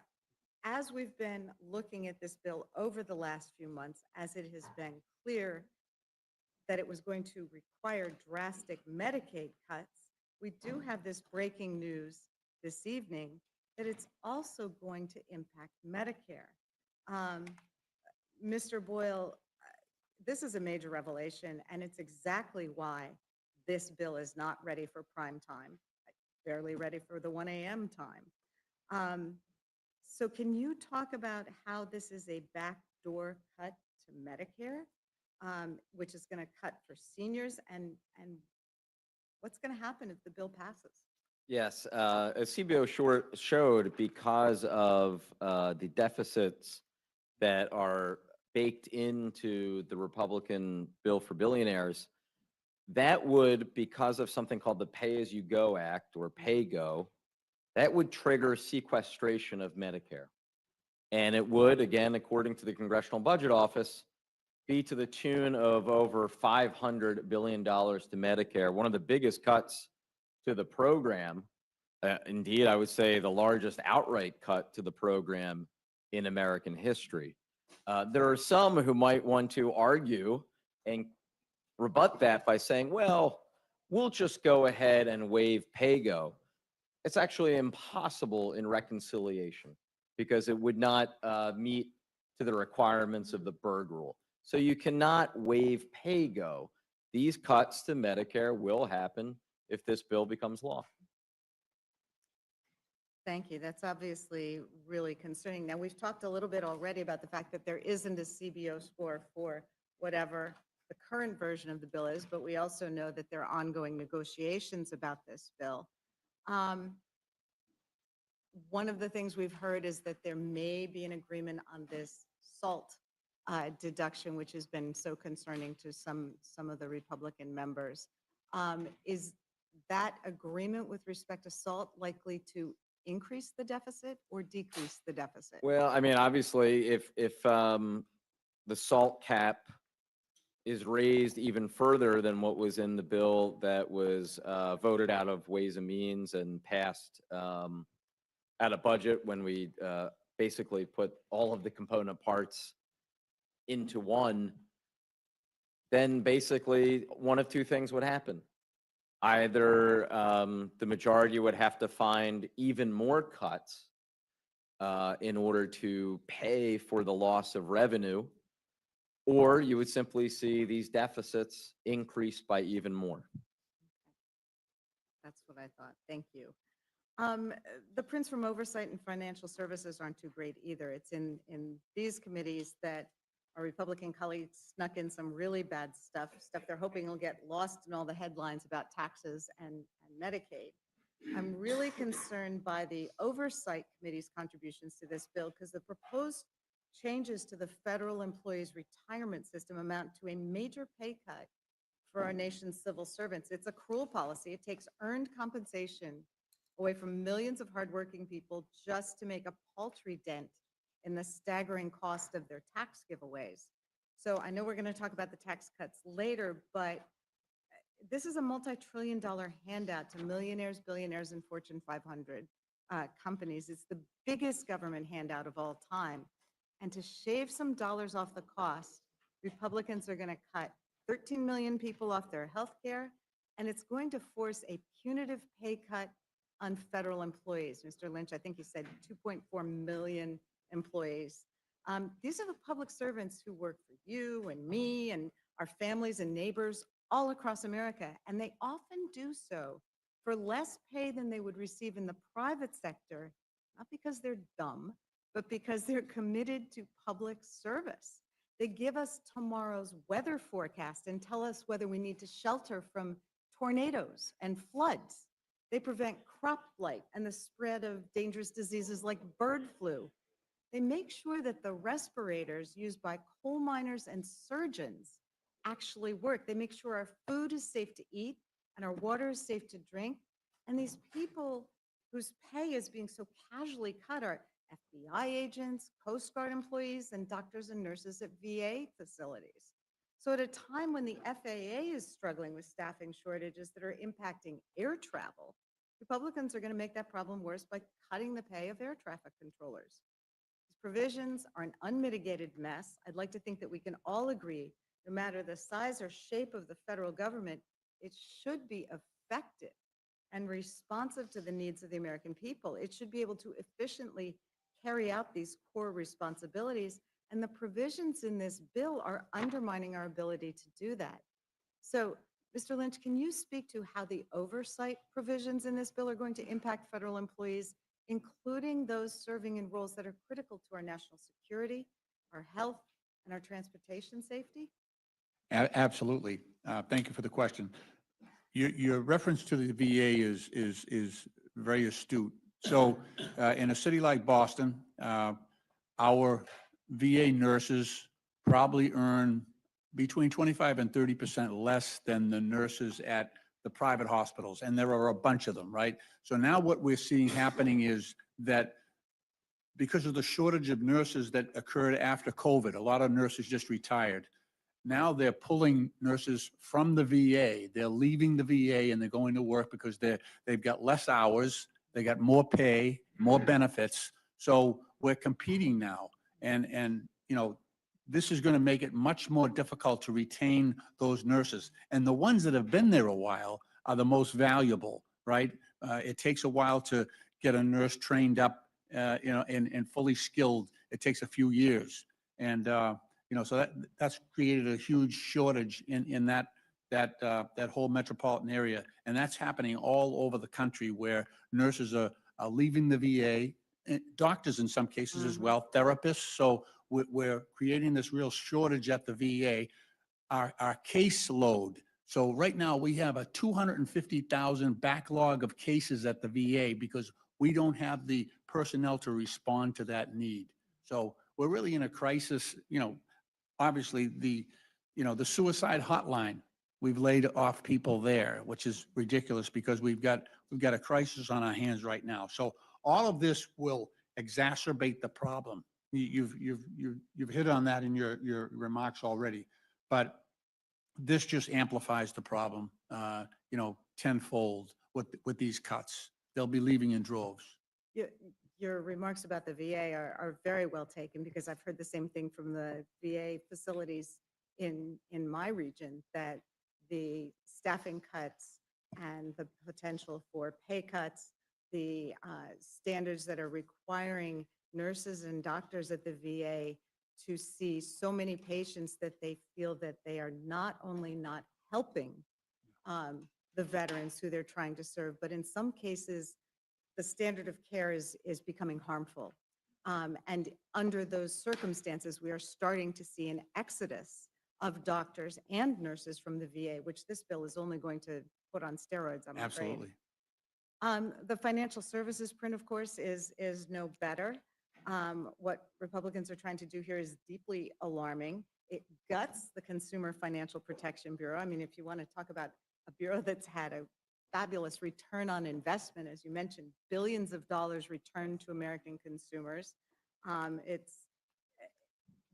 as we've been looking at this bill over the last few months, as it has been clear that it was going to require drastic Medicaid cuts, we do have this breaking news this evening that it's also going to impact Medicare. Um, Mr. Boyle, this is a major revelation, and it's exactly why this bill is not ready for prime time, barely ready for the 1 a.m. time. So can you talk about how this is a backdoor cut to Medicare, which is going to cut for seniors, and what's going to happen if the bill passes? Yes, as CBO showed, because of the deficits that are baked into the Republican bill for billionaires, that would, because of something called the Pay-as-you-go Act, or PAYGO, that would trigger sequestration of Medicare. And it would, again, according to the Congressional Budget Office, be to the tune of over $500 billion to Medicare, one of the biggest cuts to the program. Indeed, I would say the largest outright cut to the program in American history. There are some who might want to argue and rebut that by saying, well, we'll just go ahead and waive PAYGO. It's actually impossible in reconciliation because it would not meet to the requirements of the Berg rule. So you cannot waive PAYGO. These cuts to Medicare will happen if this bill becomes law. Thank you. That's obviously really concerning. Now, we've talked a little bit already about the fact that there isn't a CBO score for whatever the current version of the bill is, but we also know that there are ongoing negotiations about this bill. One of the things we've heard is that there may be an agreement on this SALT deduction, which has been so concerning to some of the Republican members. Is that agreement with respect to SALT likely to increase the deficit or decrease the deficit? Well, I mean, obviously, if the SALT cap is raised even further than what was in the bill that was voted out of Ways and Means and passed out of budget when we basically put all of the component parts into one, then basically one of two things would happen. Either the majority would have to find even more cuts in order to pay for the loss of revenue, or you would simply see these deficits increase by even more. That's what I thought. Thank you. The prints from Oversight and Financial Services aren't too great either. It's in these committees that our Republican colleagues snuck in some really bad stuff they're hoping will get lost in all the headlines about taxes and Medicaid. I'm really concerned by the Oversight Committee's contributions to this bill because the proposed changes to the federal employees' retirement system amount to a major pay cut for our nation's civil servants. It's a cruel policy. It takes earned compensation away from millions of hardworking people just to make a paltry dent in the staggering cost of their tax giveaways. So I know we're going to talk about the tax cuts later, but this is a multi-trillion-dollar handout to millionaires, billionaires, and Fortune 500 companies. It's the biggest government handout of all time. And to shave some dollars off the cost, Republicans are going to cut 13 million people off their health care, and it's going to force a punitive pay cut on federal employees. Mr. Lynch, I think you said 2.4 million employees. These are the public servants who work for you and me and our families and neighbors all across America, and they often do so for less pay than they would receive in the private sector, not because they're dumb, but because they're committed to public service. They give us tomorrow's weather forecast and tell us whether we need to shelter from tornadoes and floods. They prevent crop blight and the spread of dangerous diseases like bird flu. They make sure that the respirators used by coal miners and surgeons actually work. They make sure our food is safe to eat and our water is safe to drink. And these people whose pay is being so casually cut are FBI agents, Coast Guard employees, and doctors and nurses at VA facilities. So at a time when the FAA is struggling with staffing shortages that are impacting air travel, Republicans are going to make that problem worse by cutting the pay of air traffic controllers. provisions are an unmitigated mess. I'd like to think that we can all agree, no matter the size or shape of the federal government, it should be effective and responsive to the needs of the American people. It should be able to efficiently carry out these core responsibilities, and the provisions in this bill are undermining our ability to do that. So, Mr. Lynch, can you speak to how the oversight provisions in this bill are going to impact federal employees, including those serving in roles that are critical to our national security, our health, and our transportation safety? Absolutely. Thank you for the question. Your reference to the VA is very astute. So in a city like Boston, our VA nurses probably earn between 25 and 30% less than the nurses at the private hospitals, and there are a bunch of them, right? So now what we're seeing happening is that because of the shortage of nurses that occurred after COVID, a lot of nurses just retired. Now they're pulling nurses from the VA. They're leaving the VA and they're going to work because they've got less hours, they got more pay, more benefits. So we're competing now, and you know, this is going to make it much more difficult to retain those nurses. And the ones that have been there a while are the most valuable, right? It takes a while to get a nurse trained up, you know, and fully skilled. It takes a few years. And, you know, so that's created a huge shortage in that whole metropolitan area. And that's happening all over the country where nurses are leaving the VA, doctors in some cases as well, therapists. So we're creating this real shortage at the VA. Our caseload. So right now we have a 250,000 backlog of cases at the VA because we don't have the personnel to respond to that need. So we're really in a crisis. You know, obviously the suicide hotline, we've laid off people there, which is ridiculous because we've got a crisis on our hands right now. So all of this will exacerbate the problem. You've hit on that in your remarks already, but this just amplifies the problem, you know, tenfold with these cuts. They'll be leaving in droves. Your remarks about the VA are very well taken, because I've heard the same thing from the VA facilities in my region, that the staffing cuts and the potential for pay cuts, the standards that are requiring nurses and doctors at the VA to see so many patients that they feel that they are not only not helping the veterans who they're trying to serve, but in some cases, the standard of care is becoming harmful. And under those circumstances, we are starting to see an exodus of doctors and nurses from the VA, which this bill is only going to put on steroids, I'm afraid. Absolutely. The financial services print, of course, is no better. What Republicans are trying to do here is deeply alarming. It guts the Consumer Financial Protection Bureau. I mean, if you want to talk about a bureau that's had a fabulous return on investment, as you mentioned, billions of dollars returned to American consumers.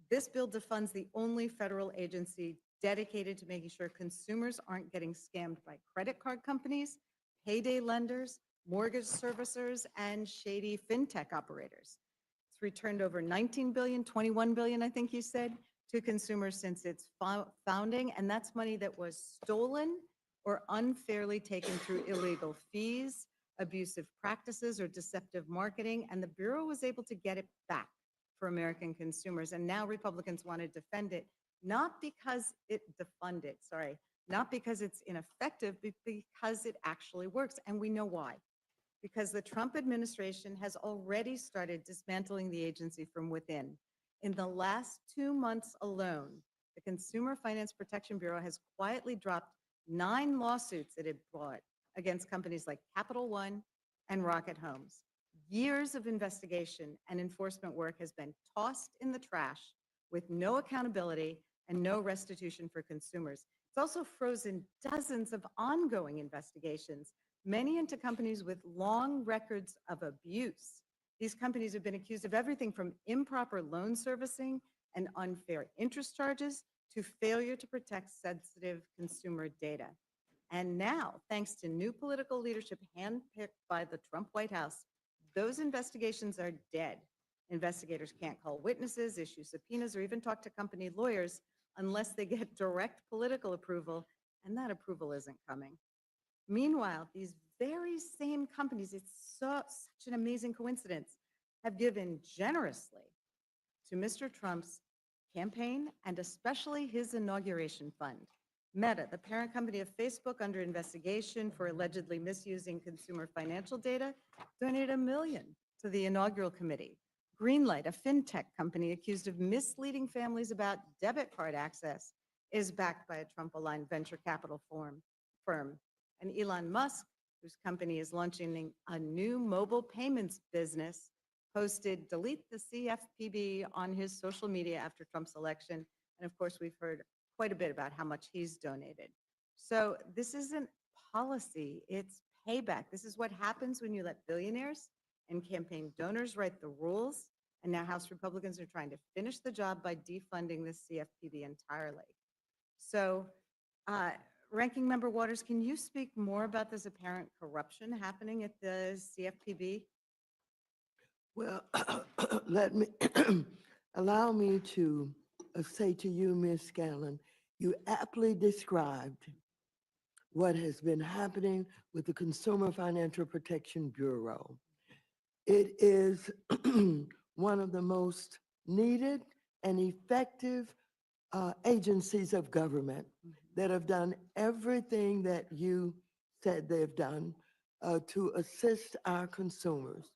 This bill defunds the only federal agency dedicated to making sure consumers aren't getting scammed by credit card companies, payday lenders, mortgage servicers, and shady fintech operators. It's returned over 19 billion, 21 billion, I think you said, to consumers since its founding, and that's money that was stolen or unfairly taken through illegal fees, abusive practices, or deceptive marketing, and the Bureau was able to get it back for American consumers. And now Republicans want to defend it, not because not because it's ineffective, but because it actually works. And we know why. Because the Trump administration has already started dismantling the agency from within. In the last 2 months alone, the Consumer Finance Protection Bureau has quietly dropped 9 lawsuits that it brought against companies like Capital One and Rocket Homes. Years of investigation and enforcement work has been tossed in the trash with no accountability and no restitution for consumers. It's also frozen dozens of ongoing investigations, many into companies with long records of abuse. These companies have been accused of everything from improper loan servicing and unfair interest charges to failure to protect sensitive consumer data. And now, thanks to new political leadership handpicked by the Trump White House, those investigations are dead. Investigators can't call witnesses, issue subpoenas, or even talk to company lawyers unless they get direct political approval, and that approval isn't coming. Meanwhile, these very same companies, it's such an amazing coincidence, have given generously to Mr. Trump's campaign and especially his inauguration fund. Meta, the parent company of Facebook under investigation for allegedly misusing consumer financial data, donated $1 million to the inaugural committee. Greenlight, a fintech company accused of misleading families about debit card access, is backed by a Trump-aligned venture capital firm. And Elon Musk, whose company is launching a new mobile payments business, posted delete the CFPB on his social media after Trump's election. And of course, we've heard quite a bit about how much he's donated. So this isn't policy, it's payback. This is what happens when you let billionaires and campaign donors write the rules. And now House Republicans are trying to finish the job by defunding the CFPB entirely. So, Ranking Member Waters, can you speak more about this apparent corruption happening at the CFPB? Well, let me, allow me to say to you, Ms. Scanlon, you aptly described what has been happening with the Consumer Financial Protection Bureau. It is one of the most needed and effective agencies of government that have done everything that you said they've done to assist our consumers.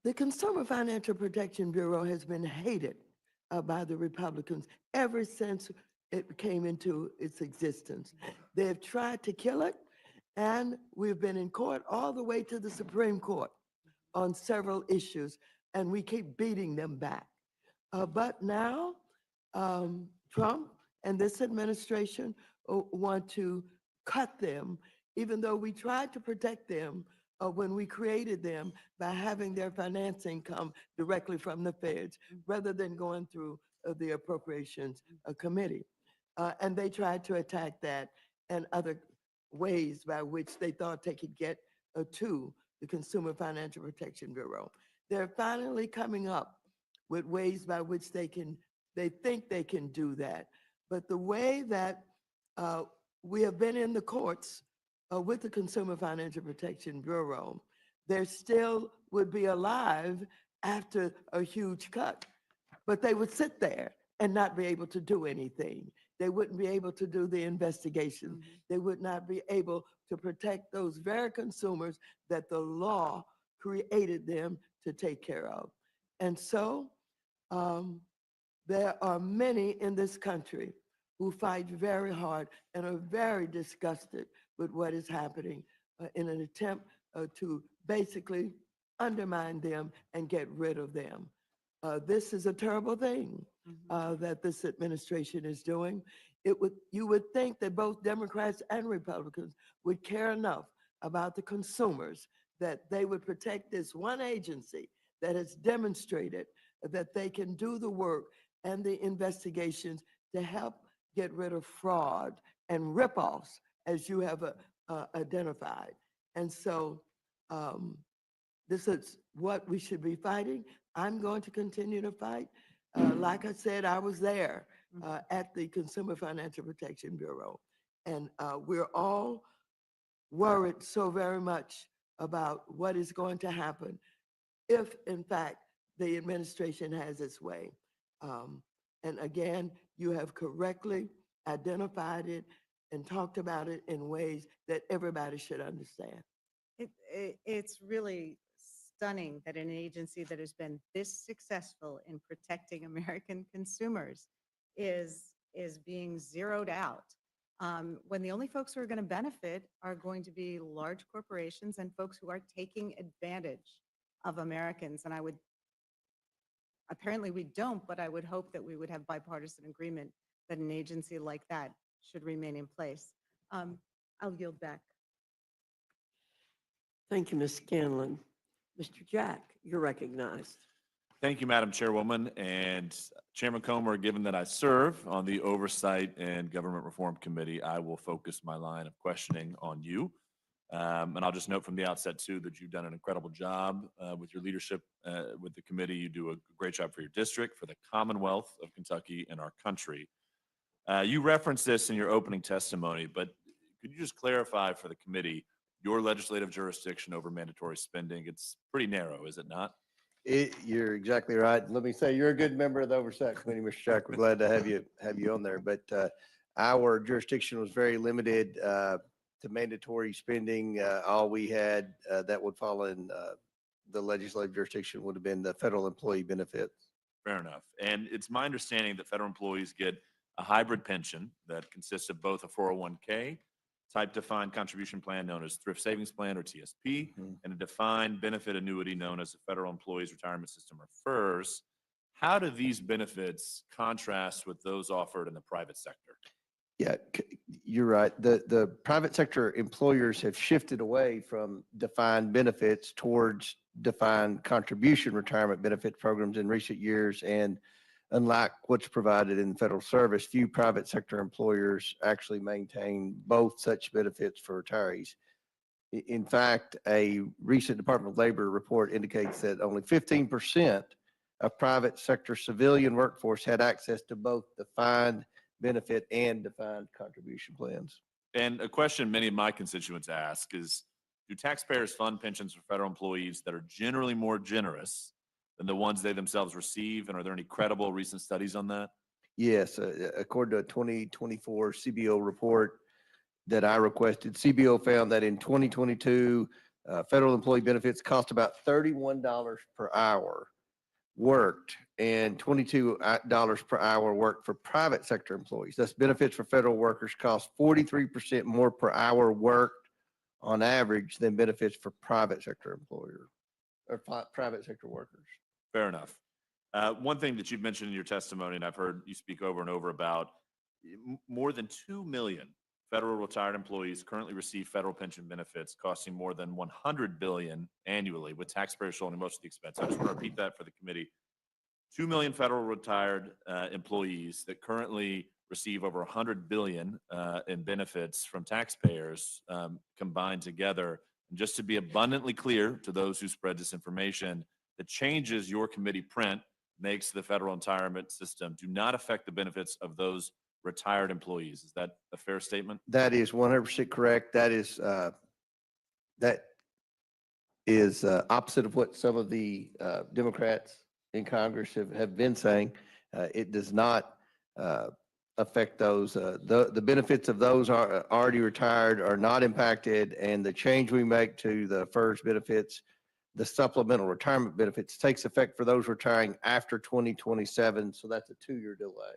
The Consumer Financial Protection Bureau has been hated by the Republicans ever since it came into its existence. They have tried to kill it, and we've been in court all the way to the Supreme Court on several issues, and we keep beating them back. But now, Trump and this administration want to cut them, even though we tried to protect them when we created them by having their financing come directly from the feds rather than going through the Appropriations Committee. And they tried to attack that and other ways by which they thought they could get to the Consumer Financial Protection Bureau. They're finally coming up with ways by which they think they can do that. But the way that we have been in the courts with the Consumer Financial Protection Bureau, they still would be alive after a huge cut, but they would sit there and not be able to do anything. They wouldn't be able to do the investigation. They would not be able to protect those very consumers that the law created them to take care of. And so there are many in this country who fight very hard and are very disgusted with what is happening in an attempt to basically undermine them and get rid of them. This is a terrible thing that this administration is doing. You would think that both Democrats and Republicans would care enough about the consumers that they would protect this one agency that has demonstrated that they can do the work and the investigations to help get rid of fraud and ripoffs, as you have identified. And so this is what we should be fighting. I'm going to continue to fight. Like I said, I was there at the Consumer Financial Protection Bureau, and we're all worried so very much about what is going to happen if, in fact, the administration has its way. And again, you have correctly identified it and talked about it in ways that everybody should understand. It's really stunning that an agency that has been this successful in protecting American consumers is being zeroed out, when the only folks who are going to benefit are going to be large corporations and folks who are taking advantage of Americans. And apparently we don't, but I would hope that we would have bipartisan agreement that an agency like that should remain in place. I'll yield back. Thank you, Ms. Scanlon. Mr. Jack, you're recognized. Thank you, Madam Chairwoman. And Chairman Comer, given that I serve on the Oversight and Government Reform Committee, I will focus my line of questioning on you. And I'll just note from the outset too, that you've done an incredible job with your leadership with the committee. You do a great job for your district, for the Commonwealth of Kentucky, and our country. You referenced this in your opening testimony, but could you just clarify for the committee your legislative jurisdiction over mandatory spending? It's pretty narrow, is it not? You're exactly right. Let me say, you're a good member of the Oversight Committee, Mr. Jack. We're glad to have you on there. But our jurisdiction was very limited to mandatory spending. All we had that would fall in the legislative jurisdiction would have been the federal employee benefits. Fair enough. And it's my understanding that federal employees get a hybrid pension that consists of both a 401k type defined contribution plan known as Thrift Savings Plan or TSP, and a defined benefit annuity known as the Federal Employees Retirement System or FERS. How do these benefits contrast with those offered in the private sector? Yeah, you're right. The private sector employers have shifted away from defined benefits towards defined contribution retirement benefit programs in recent years. And unlike what's provided in federal service, few private sector employers actually maintain both such benefits for retirees. In fact, a recent Department of Labor report indicates that only 15% of private sector civilian workforce had access to both defined benefit and defined contribution plans. And a question many of my constituents ask is, do taxpayers fund pensions for federal employees that are generally more generous than the ones they themselves receive? And are there any credible recent studies on that? Yes, according to a 2024 CBO report that I requested, CBO found that in 2022, federal employee benefits cost about $31 per hour worked and $22 per hour worked for private sector employees. Thus, benefits for federal workers cost 43% more per hour worked on average than benefits for private sector employer or private sector workers. Fair enough. One thing that you've mentioned in your testimony, and I've heard you speak over and over about, more than 2 million federal retired employees currently receive federal pension benefits costing more than $100 billion annually, with taxpayers shouldering most of the expense. I just want to repeat that for the committee. 2 million federal retired employees that currently receive over $100 billion in benefits from taxpayers combined together. And just to be abundantly clear to those who spread disinformation, the changes your committee print makes to the federal retirement system do not affect the benefits of those retired employees. Is that a fair statement? That is 100% correct. That is opposite of what some of the Democrats in Congress have been saying. It does not affect those. The benefits of those are already retired are not impacted, and the change we make to the FERS benefits, the supplemental retirement benefits, takes effect for those retiring after 2027. So that's a 2-year delay.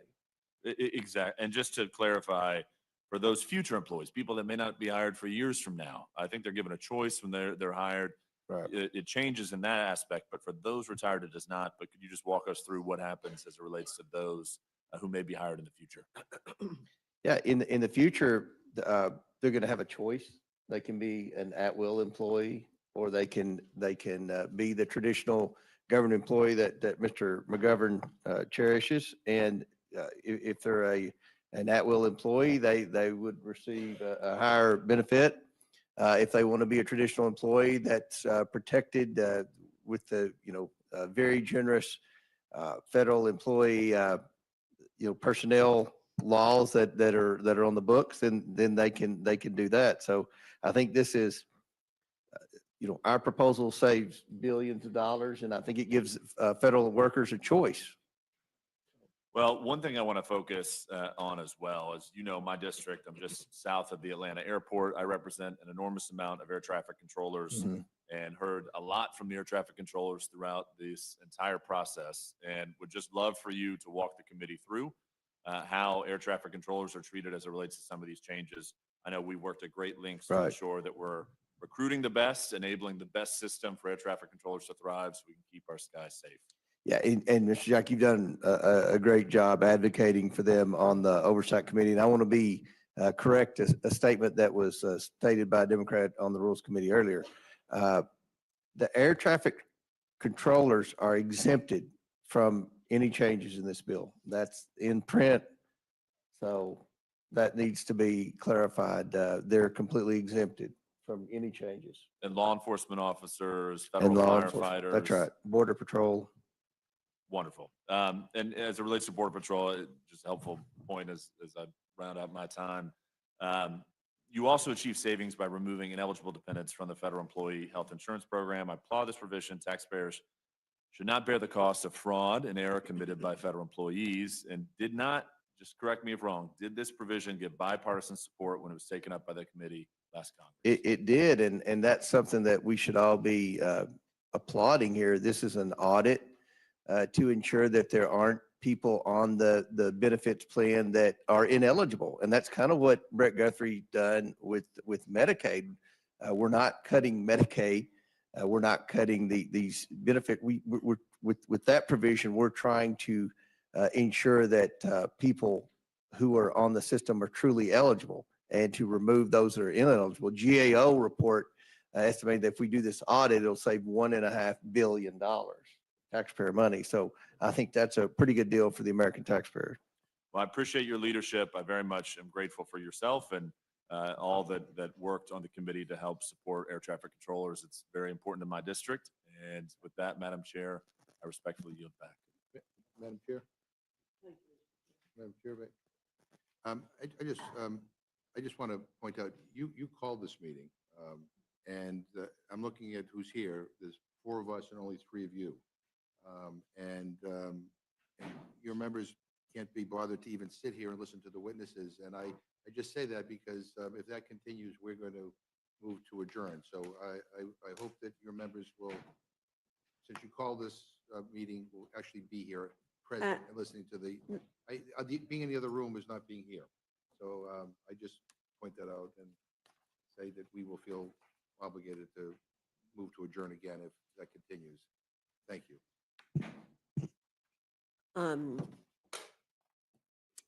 Exactly. And just to clarify, for those future employees, people that may not be hired for years from now, I think they're given a choice when they're hired. Right. It changes in that aspect, but for those retired, it does not. But could you just walk us through what happens as it relates to those who may be hired in the future? Yeah, in the future, they're going to have a choice. They can be an at-will employee, or they can be the traditional government employee that Mr. McGovern cherishes. And if they're an at-will employee, they would receive a higher benefit. If they want to be a traditional employee that's protected with the very generous federal employee personnel laws that are on the books, then they can do that. So I think this is our proposal saves billions of dollars, and I think it gives federal workers a choice. Well, one thing I want to focus on as well is, my district, I'm just south of the Atlanta airport. I represent an enormous amount of air traffic controllers and heard a lot from the air traffic controllers throughout this entire process, and would just love for you to walk the committee through how air traffic controllers are treated as it relates to some of these changes. I know we worked at great lengths to ensure that we're recruiting the best, enabling the best system for air traffic controllers to thrive so we can keep our skies safe. Yeah, and Mr. Jack, you've done a great job advocating for them on the Oversight Committee. And I want to be correct a statement that was stated by a Democrat on the Rules Committee earlier. The air traffic controllers are exempted from any changes in this bill. That's in print, so that needs to be clarified. They're completely exempted from any changes. And law enforcement officers, And federal law enforcement, firefighters. that's right, Border Patrol. Wonderful. And as it relates to Border Patrol, just a helpful point as I round out my time. You also achieve savings by removing ineligible dependents from the federal employee health insurance program. I applaud this provision. Taxpayers should not bear the cost of fraud and error committed by federal employees, and did not, just correct me if wrong, did this provision get bipartisan support when it was taken up by the committee last Congress? It did, and that's something that we should all be applauding here. This is an audit to ensure that there aren't people on the benefits plan that are ineligible. And that's kind of what Brett Guthrie done with Medicaid. We're not cutting Medicaid. We're not cutting these benefit. We're with that provision, we're trying to ensure that people who are on the system are truly eligible, and to remove those that are ineligible. GAO report estimated that if we do this audit, it'll save $1.5 billion taxpayer money. So I think that's a pretty good deal for the American taxpayer. Well, I appreciate your leadership. I very much am grateful for yourself and all that worked on the committee to help support air traffic controllers. It's very important to my district. And with that, Madam Chair, I respectfully yield back. Madam Chair? Madam Chair, I just want to point out, you called this meeting, and I'm looking at who's here. There's 4 of us and only 3 of you. And your members can't be bothered to even sit here and listen to the witnesses. And I just say that because if that continues, we're going to move to adjourn. So I hope that your members will, since you called this meeting, will actually be here present and listening to being in the other room is not being here. So I just point that out and say that we will feel obligated to move to adjourn again if that continues. Thank you.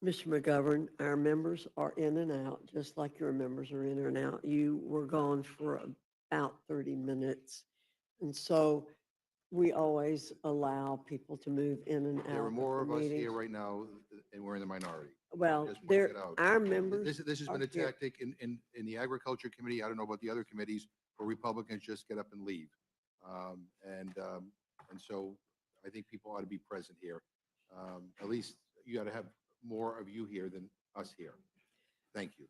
Mr. McGovern, our members are in and out, just like your members are in and out. You were gone for about 30 minutes. And so we always allow people to move in and out. There are more of of the us meetings. here right now, and we're in the minority. Well, Just point there, that out. our members. This has been are a here. tactic in the Agriculture Committee. I don't know about the other committees, where Republicans just get up and leave. And so I think people ought to be present here. At least you got to have more of you here than us here. Thank you.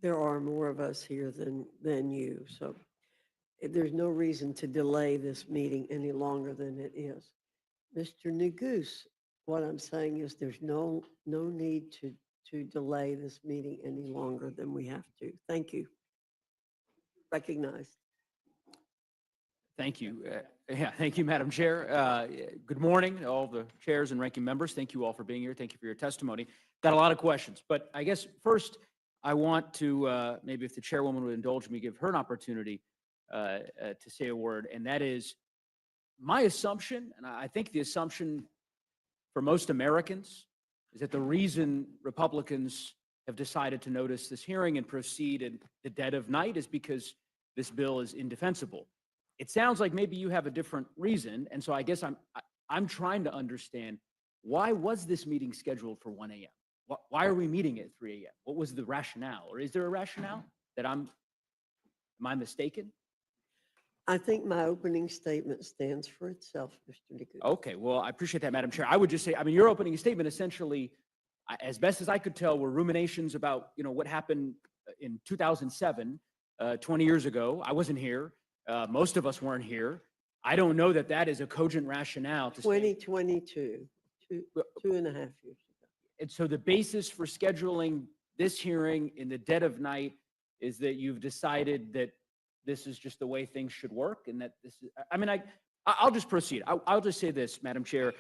There are more of us here than you, so there's no reason to delay this meeting any longer than it is. Mr. Neguse, what I'm saying is there's no need to delay this meeting any longer than we have to. Thank you. Recognized. Thank you. Thank you, Madam Chair. Good morning, all the chairs and ranking members. Thank you all for being here. Thank you for your testimony. Got a lot of questions, but I guess first I want to, maybe if the chairwoman would indulge me, give her an opportunity to say a word, and that is my assumption, and I think the assumption for most Americans is that the reason Republicans have decided to notice this hearing and proceed in the dead of night is because this bill is indefensible. It sounds like maybe you have a different reason, and so I guess I'm trying to understand, why was this meeting scheduled for 1 a.m.? Why are we meeting at 3 a.m.? What was the rationale, or is there a rationale that am I mistaken? I think my opening statement stands for itself, Mr. Neguse. Okay, well, I appreciate that, Madam Chair. I would just say, I mean, your opening statement essentially, as best as I could tell, were ruminations about, what happened in 2007, 20 years ago. I wasn't here. Most of us weren't here. I don't know that that is a cogent rationale to say. 2022, two and a half years ago. And so the basis for scheduling this hearing in the dead of night is that you've decided that this is just the way things should work, and that this is, I mean, I'll just proceed. I'll just say this, Madam Chair.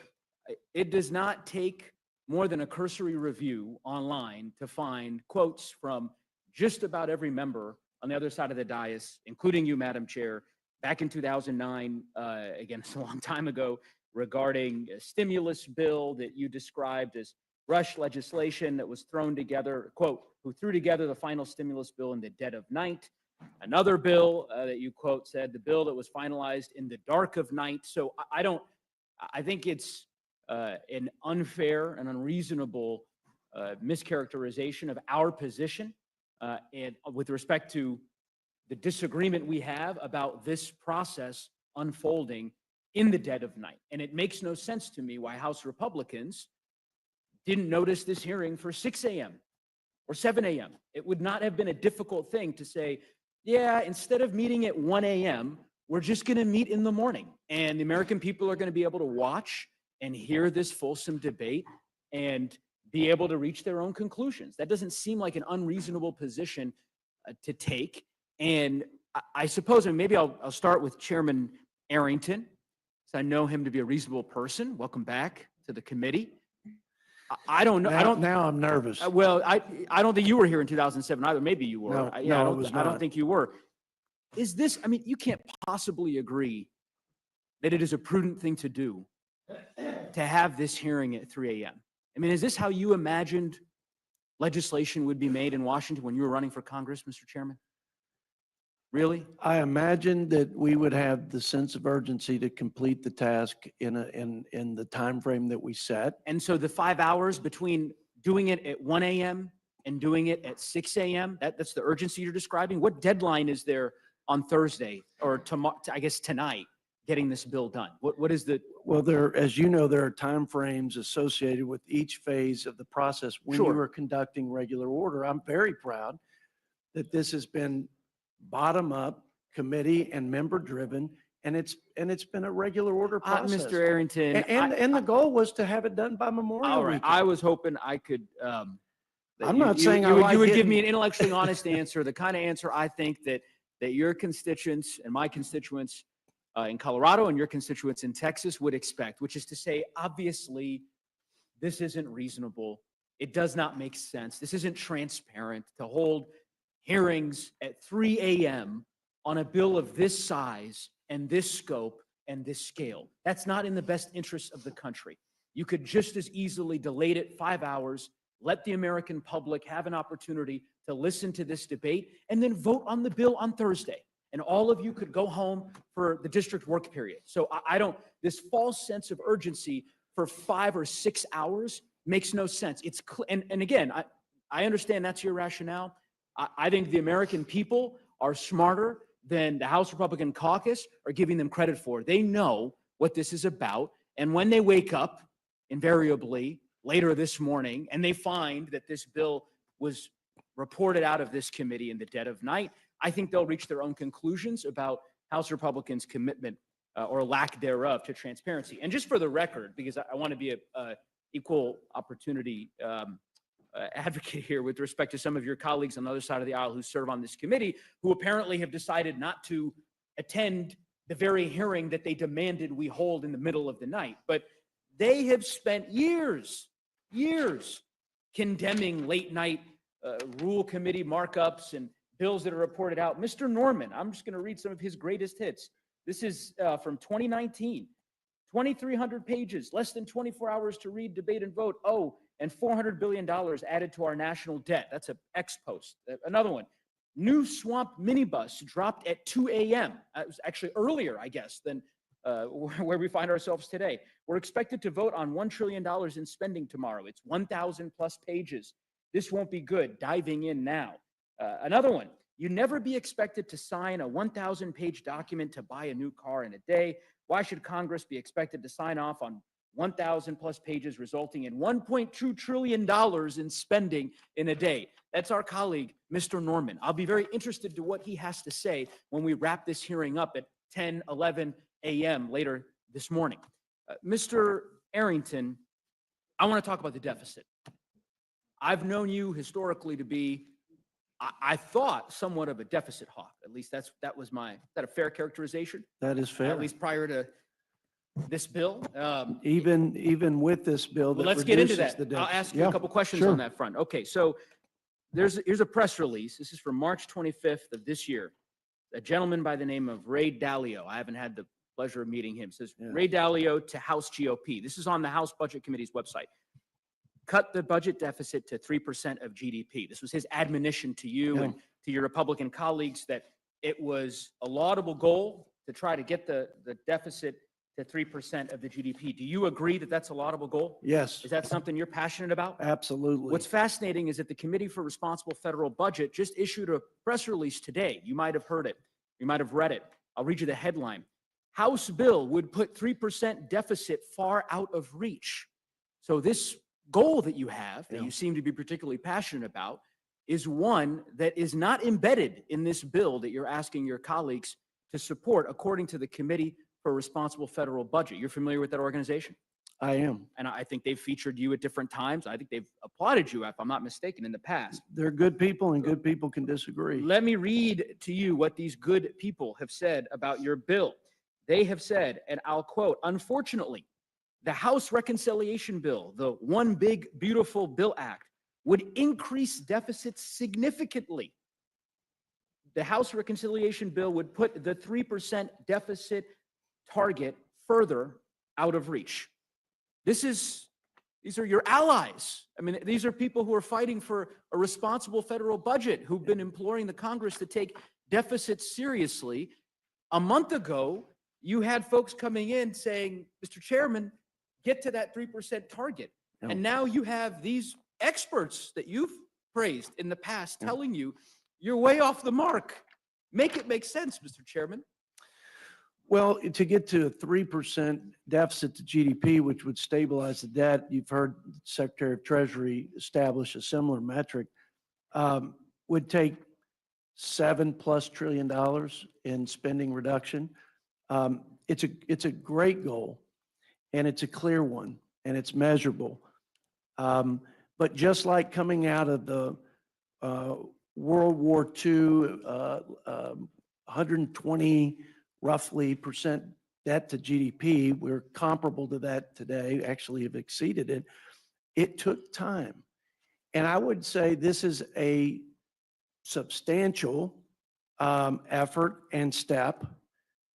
It does not take more than a cursory review online to find quotes from just about every member on the other side of the dais, including you, Madam Chair, back in 2009, again, it's a long time ago, regarding a stimulus bill that you described as rush legislation that was thrown together, quote, who threw together the final stimulus bill in the dead of night. Another bill that you quote said, the bill that was finalized in the dark of night. So I think it's an unfair and unreasonable mischaracterization of our position and with respect to the disagreement we have about this process unfolding in the dead of night. And it makes no sense to me why House Republicans didn't notice this hearing for 6 a.m. or 7 a.m. It would not have been a difficult thing to say, yeah, instead of meeting at 1 a.m., we're just going to meet in the morning. And the American people are going to be able to watch and hear this fulsome debate and be able to reach their own conclusions. That doesn't seem like an unreasonable position to take. And I suppose, and maybe I'll start with Chairman Arrington, because I know him to be a reasonable person. Welcome back to the committee. I don't know. Now I'm nervous. Well, I don't think you were here in 2007 either. Maybe you were. No, I was don't not. think you were. Is this, I mean, you can't possibly agree that it is a prudent thing to do to have this hearing at 3 a.m. I mean, is this how you imagined legislation would be made in Washington when you were running for Congress, Mr. Chairman? Really? I imagined that we would have the sense of urgency to complete the task in the time frame that we set. And so the 5 hours between doing it at 1 a.m. and doing it at 6 a.m., that's the urgency you're describing? What deadline is there on Thursday or tomorrow, I guess tonight, getting this bill done? What is the? Well, as you know, there are time frames associated with each phase of the process when Sure. you are conducting regular order. I'm very proud that this has been bottom-up, committee and member-driven, and it's been a regular order process. Mr. Arrington. And the goal was to have it done by Memorial All right. Weekend. I was hoping I could. I'm not saying I you like would give getting- me an intellectually honest answer, the kind of answer I think that your constituents and my constituents in Colorado and your constituents in Texas would expect, which is to say, obviously, this isn't reasonable. It does not make sense. This isn't transparent to hold hearings at 3 a.m. on a bill of this size and this scope and this scale. That's not in the best interest of the country. You could just as easily delay it 5 hours, let the American public have an opportunity to listen to this debate, and then vote on the bill on Thursday. And all of you could go home for the district work period. So this false sense of urgency for 5 or 6 hours makes no sense. And again, I understand that's your rationale. I think the American people are smarter than the House Republican caucus are giving them credit for. They know what this is about. And when they wake up, invariably, later this morning, and they find that this bill was reported out of this committee in the dead of night, I think they'll reach their own conclusions about House Republicans' commitment or lack thereof to transparency. And just for the record, because I want to be a equal opportunity advocate here with respect to some of your colleagues on the other side of the aisle who serve on this committee, who apparently have decided not to attend the very hearing that they demanded we hold in the middle of the night. But they have spent years condemning late night rule committee markups and bills that are reported out. Mr. Norman, I'm just going to read some of his greatest hits. This is from 2019, 2,300 pages, less than 24 hours to read, debate, and vote. Oh, and $400 billion added to our national debt. That's an ex post. Another one, new swamp minibus dropped at 2 a.m. It was actually earlier, I guess, than where we find ourselves today. We're expected to vote on $1 trillion in spending tomorrow. It's 1,000 plus pages. This won't be good. Diving in now. Another one, you'd never be expected to sign a 1,000-page document to buy a new car in a day. Why should Congress be expected to sign off on 1,000 plus pages resulting in $1.2 trillion in spending in a day? That's our colleague, Mr. Norman. I'll be very interested to what he has to say when we wrap this hearing up at 10, 11 a.m. later this morning. Mr. Arrington, I want to talk about the deficit. I've known you historically to be, I thought, somewhat of a deficit hawk. At least is that a fair characterization? That is fair. At least prior to this bill? Even with this bill that Let's get into reduces that. the I'll deficit. ask you Yeah, a couple questions sure. on that front. Okay, so here's a press release. This is from March 25th of this year. A gentleman by the name of Ray Dalio. I haven't had the pleasure of meeting him. It says, Ray Dalio to House GOP. This is on the House Budget Committee's website. Cut the budget deficit to 3% of GDP. This was his admonition to you and to your Republican colleagues that it was a laudable goal to try to get the deficit to 3% of the GDP. Do you agree that that's a laudable goal? Yes, Is that something you're passionate about? absolutely. What's fascinating is that the Committee for Responsible Federal Budget just issued a press release today. You might have heard it. You might have read it. I'll read you the headline. House bill would put 3% deficit far out of reach. So this goal that you have, that you seem to be particularly passionate about, is one that is not embedded in this bill that you're asking your colleagues to support, according to the Committee for Responsible Federal Budget. You're familiar with that organization? I am. And I think they've featured you at different times. I think they've applauded you, if I'm not mistaken, in the past. They're good people, and good people can disagree. Let me read to you what these good people have said about your bill. They have said, and I'll quote, unfortunately, the House Reconciliation Bill, the One Big Beautiful Bill Act, would increase deficits significantly. The House Reconciliation Bill would put the 3% deficit target further out of reach. These are your allies. I mean, these are people who are fighting for a responsible federal budget, who've been imploring the Congress to take deficits seriously. A month ago, you had folks coming in saying, Mr. Chairman, get to that 3% target. Yeah. And now you have these experts that you've praised in the past telling you you're way off the mark. Make it make sense, Mr. Chairman. Well, to get to a 3% deficit to GDP, which would stabilize the debt, you've heard Secretary of Treasury establish a similar metric, would take $7+ trillion in spending reduction. It's a great goal, and it's a clear one, and it's measurable. But just like coming out of the World War II, 120 roughly percent debt to GDP, we're comparable to that today, actually have exceeded it. It took time. And I would say this is a substantial effort and step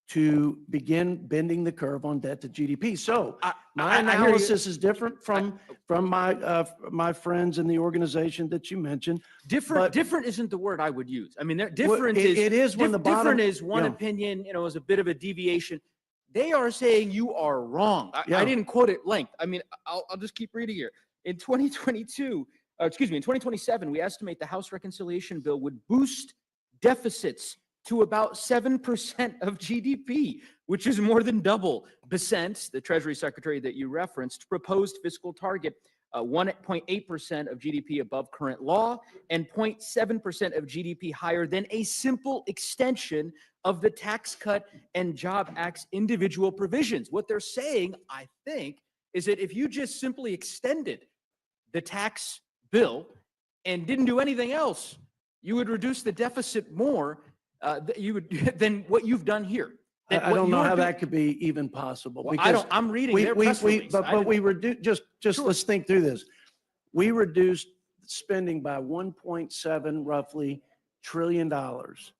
to begin bending the curve on debt to GDP. So my analysis is different from my friends in the organization that you mentioned. Different isn't the word I would use. I mean, different is it is when the bottom, different is one opinion, is a bit of a deviation. They are saying you are wrong. I didn't quote it length. I mean, I'll just keep reading here. In 2022, in 2027, we estimate the House Reconciliation Bill would boost deficits to about 7% of GDP, which is more than double Besant, the Treasury Secretary that you referenced, proposed fiscal target, 1.8% of GDP above current law and 0.7% of GDP higher than a simple extension of the Tax Cut and Job Act's individual provisions. What they're saying, I think, is that if you just simply extended the tax bill and didn't do anything else, you would reduce the deficit more than what you've done here. I don't know how that could be even possible. Well, I don't. I'm reading their press release. But we reduced. Just let's think through this. We reduced spending by 1.7 roughly trillion dollars,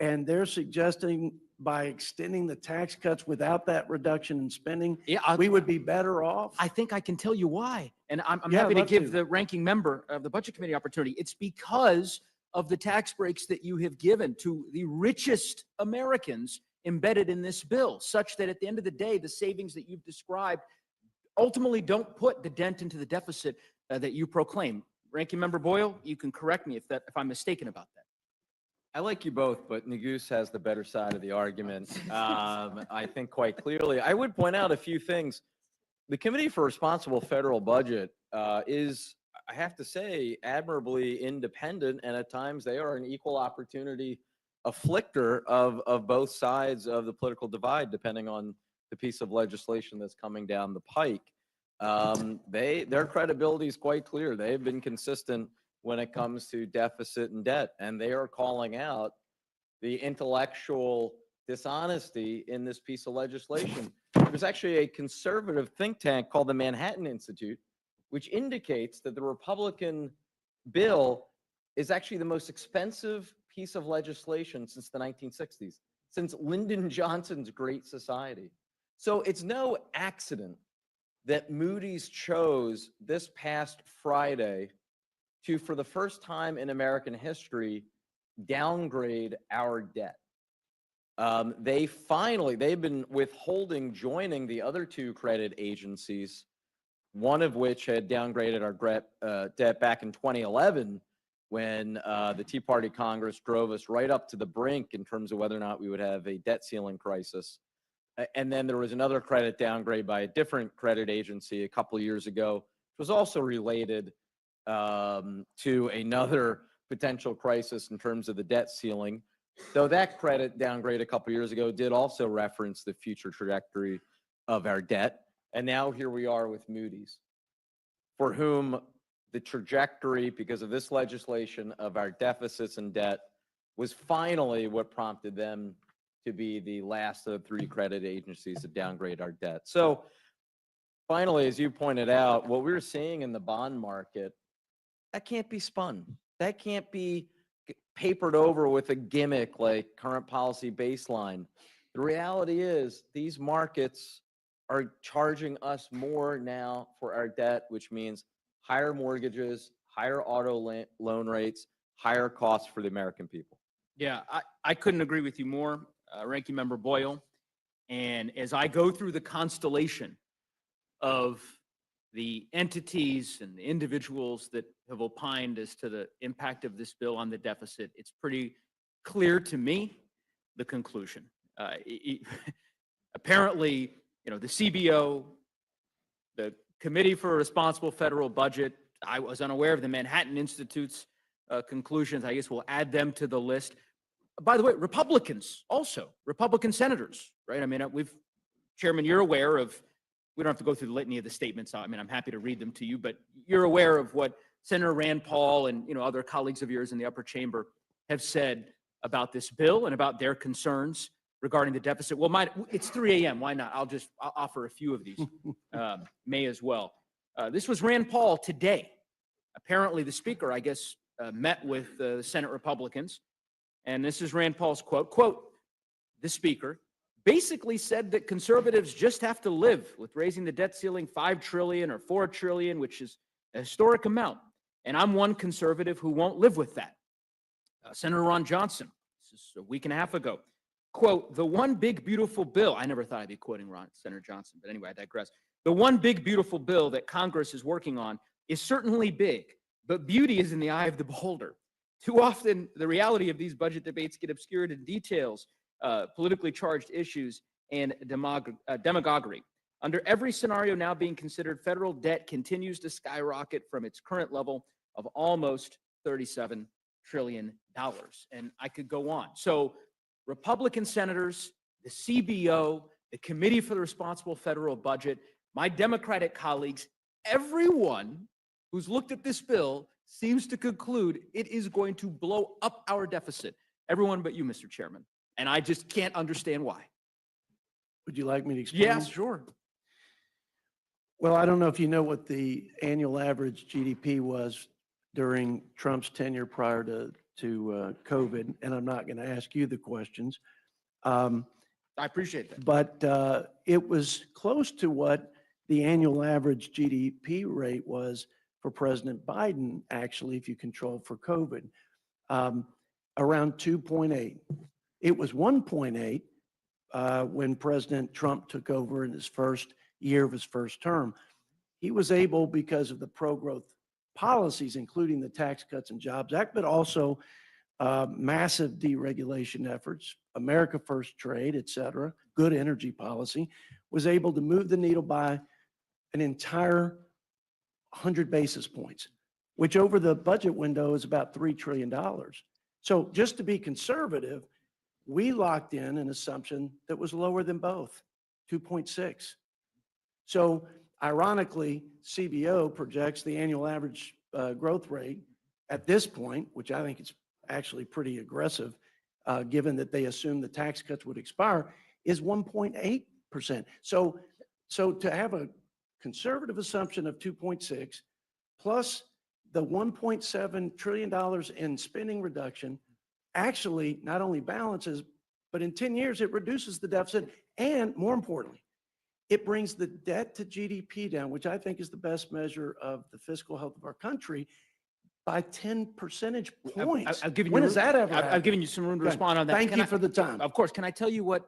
and they're suggesting by extending the tax cuts without that reduction in spending, we would be better off. I think I can tell you why, and I'm happy to give the ranking member of the Budget Committee opportunity. It's because of the tax breaks that you have given to the richest Americans embedded in this bill, such that at the end of the day, the savings that you've described ultimately don't put the dent into the deficit that you proclaim. Ranking Member Boyle, you can correct me if I'm mistaken about that. I like you both, but Neguse has the better side of the argument, I think quite clearly. I would point out a few things. The Committee for Responsible Federal Budget is, I have to say, admirably independent, and at times they are an equal opportunity afflictor of both sides of the political divide, depending on the piece of legislation that's coming down the pike. Their credibility is quite clear. They've been consistent when it comes to deficit and debt, and they are calling out the intellectual dishonesty in this piece of legislation. There's actually a conservative think tank called the Manhattan Institute, which indicates that the Republican bill is actually the most expensive piece of legislation since the 1960s, since Lyndon Johnson's Great Society. So it's no accident that Moody's chose this past Friday to, for the first time in American history, downgrade our debt. they've been withholding joining the other two credit agencies, one of which had downgraded our debt back in 2011 when the Tea Party Congress drove us right up to the brink in terms of whether or not we would have a debt ceiling crisis. And then there was another credit downgrade by a different credit agency a couple of years ago, which was also related to another potential crisis in terms of the debt ceiling. Though that credit downgrade a couple of years ago did also reference the future trajectory of our debt. And now here we are with Moody's, for whom the trajectory, because of this legislation, of our deficits and debt was finally what prompted them to be the last of the three credit agencies to downgrade our debt. So finally, as you pointed out, what we're seeing in the bond market, that can't be spun. That can't be papered over with a gimmick like current policy baseline. The reality is these markets are charging us more now for our debt, which means higher mortgages, higher auto loan rates, higher costs for the American people. Yeah, I couldn't agree with you more, Ranking Member Boyle. And as I go through the constellation of the entities and the individuals that have opined as to the impact of this bill on the deficit, it's pretty clear to me the conclusion. Apparently, the CBO, the Committee for a Responsible Federal Budget, I was unaware of the Manhattan Institute's conclusions. I guess we'll add them to the list. By the way, Republicans also, Republican senators, right? I mean, Chairman, you're aware of, we don't have to go through the litany of the statements. I mean, I'm happy to read them to you, but you're aware of what Senator Rand Paul and, other colleagues of yours in the upper chamber have said about this bill and about their concerns regarding the deficit. Well, it's 3 a.m. Why not? I'll offer a few of these. May as well. This was Rand Paul today. Apparently, the speaker, I guess, met with the Senate Republicans. And this is Rand Paul's quote. Quote, the speaker basically said that conservatives just have to live with raising the debt ceiling $5 trillion or $4 trillion, which is a historic amount. And I'm one conservative who won't live with that. Senator Ron Johnson, this is a week and a half ago, quote, the one big beautiful bill, I never thought I'd be quoting Senator Johnson, but anyway, I digress. The one big beautiful bill that Congress is working on is certainly big, but beauty is in the eye of the beholder. Too often, the reality of these budget debates get obscured in details, politically charged issues, and demagoguery. Under every scenario now being considered, federal debt continues to skyrocket from its current level of almost $37 trillion. And I could go on. So Republican senators, the CBO, the Committee for the Responsible Federal Budget, my Democratic colleagues, everyone who's looked at this bill seems to conclude it is going to blow up our deficit. Everyone but you, Mr. Chairman. And I just can't understand why. Would you like me to explain? Yes, sure. Well, I don't know if you know what the annual average GDP was during Trump's tenure prior to COVID, and I'm not going to ask you the questions. I appreciate that. But it was close to what the annual average GDP rate was for President Biden, actually, if you control for COVID, around 2.8. It was 1.8 when President Trump took over in his first year of his first term. He was able, because of the pro-growth policies, including the Tax Cuts and Jobs Act, but also massive deregulation efforts, America First trade, et cetera, good energy policy, was able to move the needle by an entire 100 basis points, which over the budget window is about $3 trillion. So just to be conservative, we locked in an assumption that was lower than both, 2.6. So ironically, CBO projects the annual average growth rate at this point, which I think is actually pretty aggressive, given that they assume the tax cuts would expire, is 1.8%. So to have a conservative assumption of 2.6 plus the $1.7 trillion in spending reduction actually not only balances, but in 10 years, it reduces the deficit. And more importantly, it brings the debt to GDP down, which I think is the best measure of the fiscal health of our country, by 10 percentage I've- points. I've given you When room- has that ever I've happened? given you some room to Okay. respond on that. Thank Can you I- for the time. Of course, can I tell you what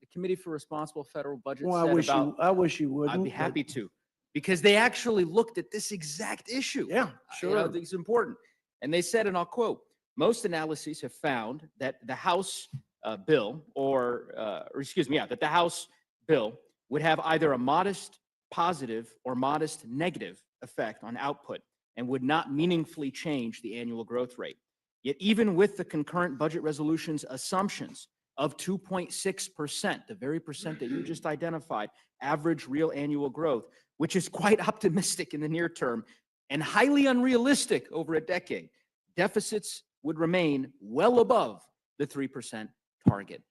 the Committee for Responsible Federal Budget Well, said about? I wish you wouldn't. I'd be but- happy to, because they actually looked at this exact issue. Yeah, You know, I sure. think it's important. And they said, and I'll quote, most analyses have found that the House bill or excuse me, yeah, that the House bill would have either a modest positive or modest negative effect on output and would not meaningfully change the annual growth rate. Yet even with the concurrent budget resolution's assumptions of 2.6%, the very percent that you just identified, average real annual growth, which is quite optimistic in the near term and highly unrealistic over a decade, deficits would remain well above the 3% target.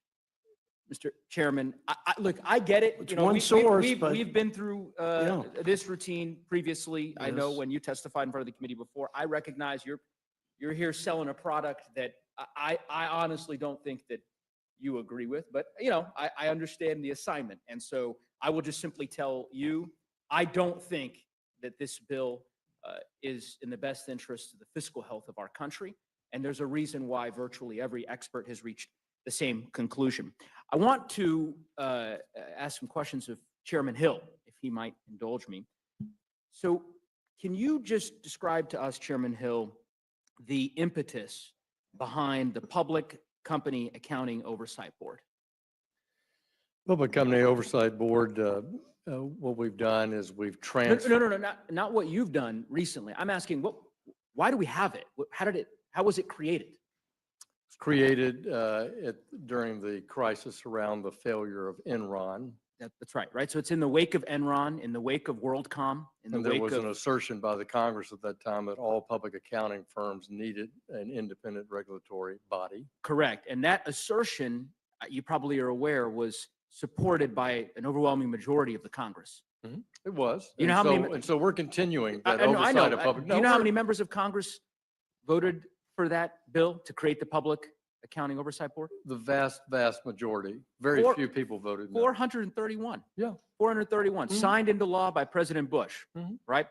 Mr. Chairman, look, I get it. It's You know, one source, we've but- been through Yeah. this routine previously. I know Yes. when you testified in front of the committee before, I recognize you're here selling a product that I honestly don't think that you agree with, but you know, I understand the assignment. And so I will just simply tell you, I don't think that this bill is in the best interest of the fiscal health of our country. And there's a reason why virtually every expert has reached the same conclusion. I want to ask some questions of Chairman Hill, if he might indulge me. So can you just describe to us, Chairman Hill, the impetus behind the Public Company Accounting Oversight Board? Public Company Oversight Board, what we've done is we've No, transferred. not what you've done recently. I'm asking, why do we have it? How was it created? It's created during the crisis around the failure of Enron. That's right? So it's in the wake of Enron, in the wake of WorldCom, in the And there wake was an of, assertion by the Congress at that time that all public accounting firms needed an independent regulatory body. correct. And that assertion, you probably are aware, was supported by an overwhelming majority of the Congress. It was. You know And how many so- And so we're continuing that I know. oversight of public. Do you No, know how we're- many members of Congress voted for that bill to create the Public Accounting Oversight Board? The vast, vast majority. Very Four- few people voted no. 431. Yeah. 431, Mhm. signed into law by President Bush, Mhm. right?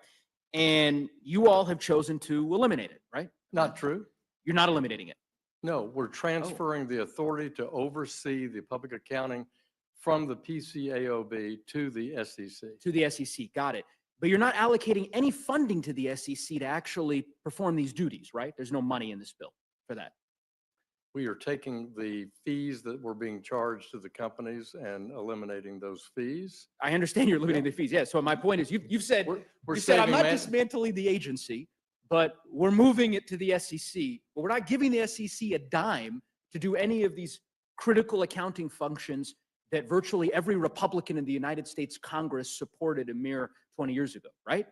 And you all have chosen to eliminate it, right? Not true. You're not eliminating it. No, we're transferring the authority to oversee the public accounting from the PCAOB to the SEC. To the SEC, got it. But you're not allocating any funding to the SEC to actually perform these duties, right? There's no money in this bill for that. We are taking the fees that were being charged to the companies and eliminating those fees. I understand you're limiting the fees, yeah. So my point is, you've said, We're you said, I'm saving not man- dismantling the agency, but we're moving it to the SEC. But we're not giving the SEC a dime to do any of these critical accounting functions that virtually every Republican in the United States Congress supported a mere 20 years ago, right?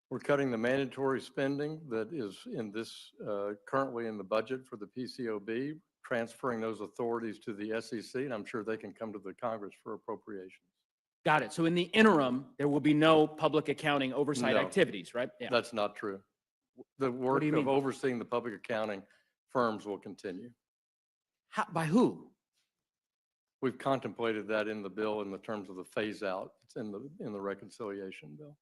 We're cutting the mandatory spending that is in this, currently in the budget for the PCOB, transferring those authorities to the SEC, and I'm sure they can come to the Congress for appropriations. Got it. So in the interim, there will be no public accounting oversight No. activities, right? Yeah. That's not true. The work do you of mean? overseeing the public accounting firms will continue. By who? We've contemplated that in the bill in the terms of the phase out. It's in the reconciliation bill.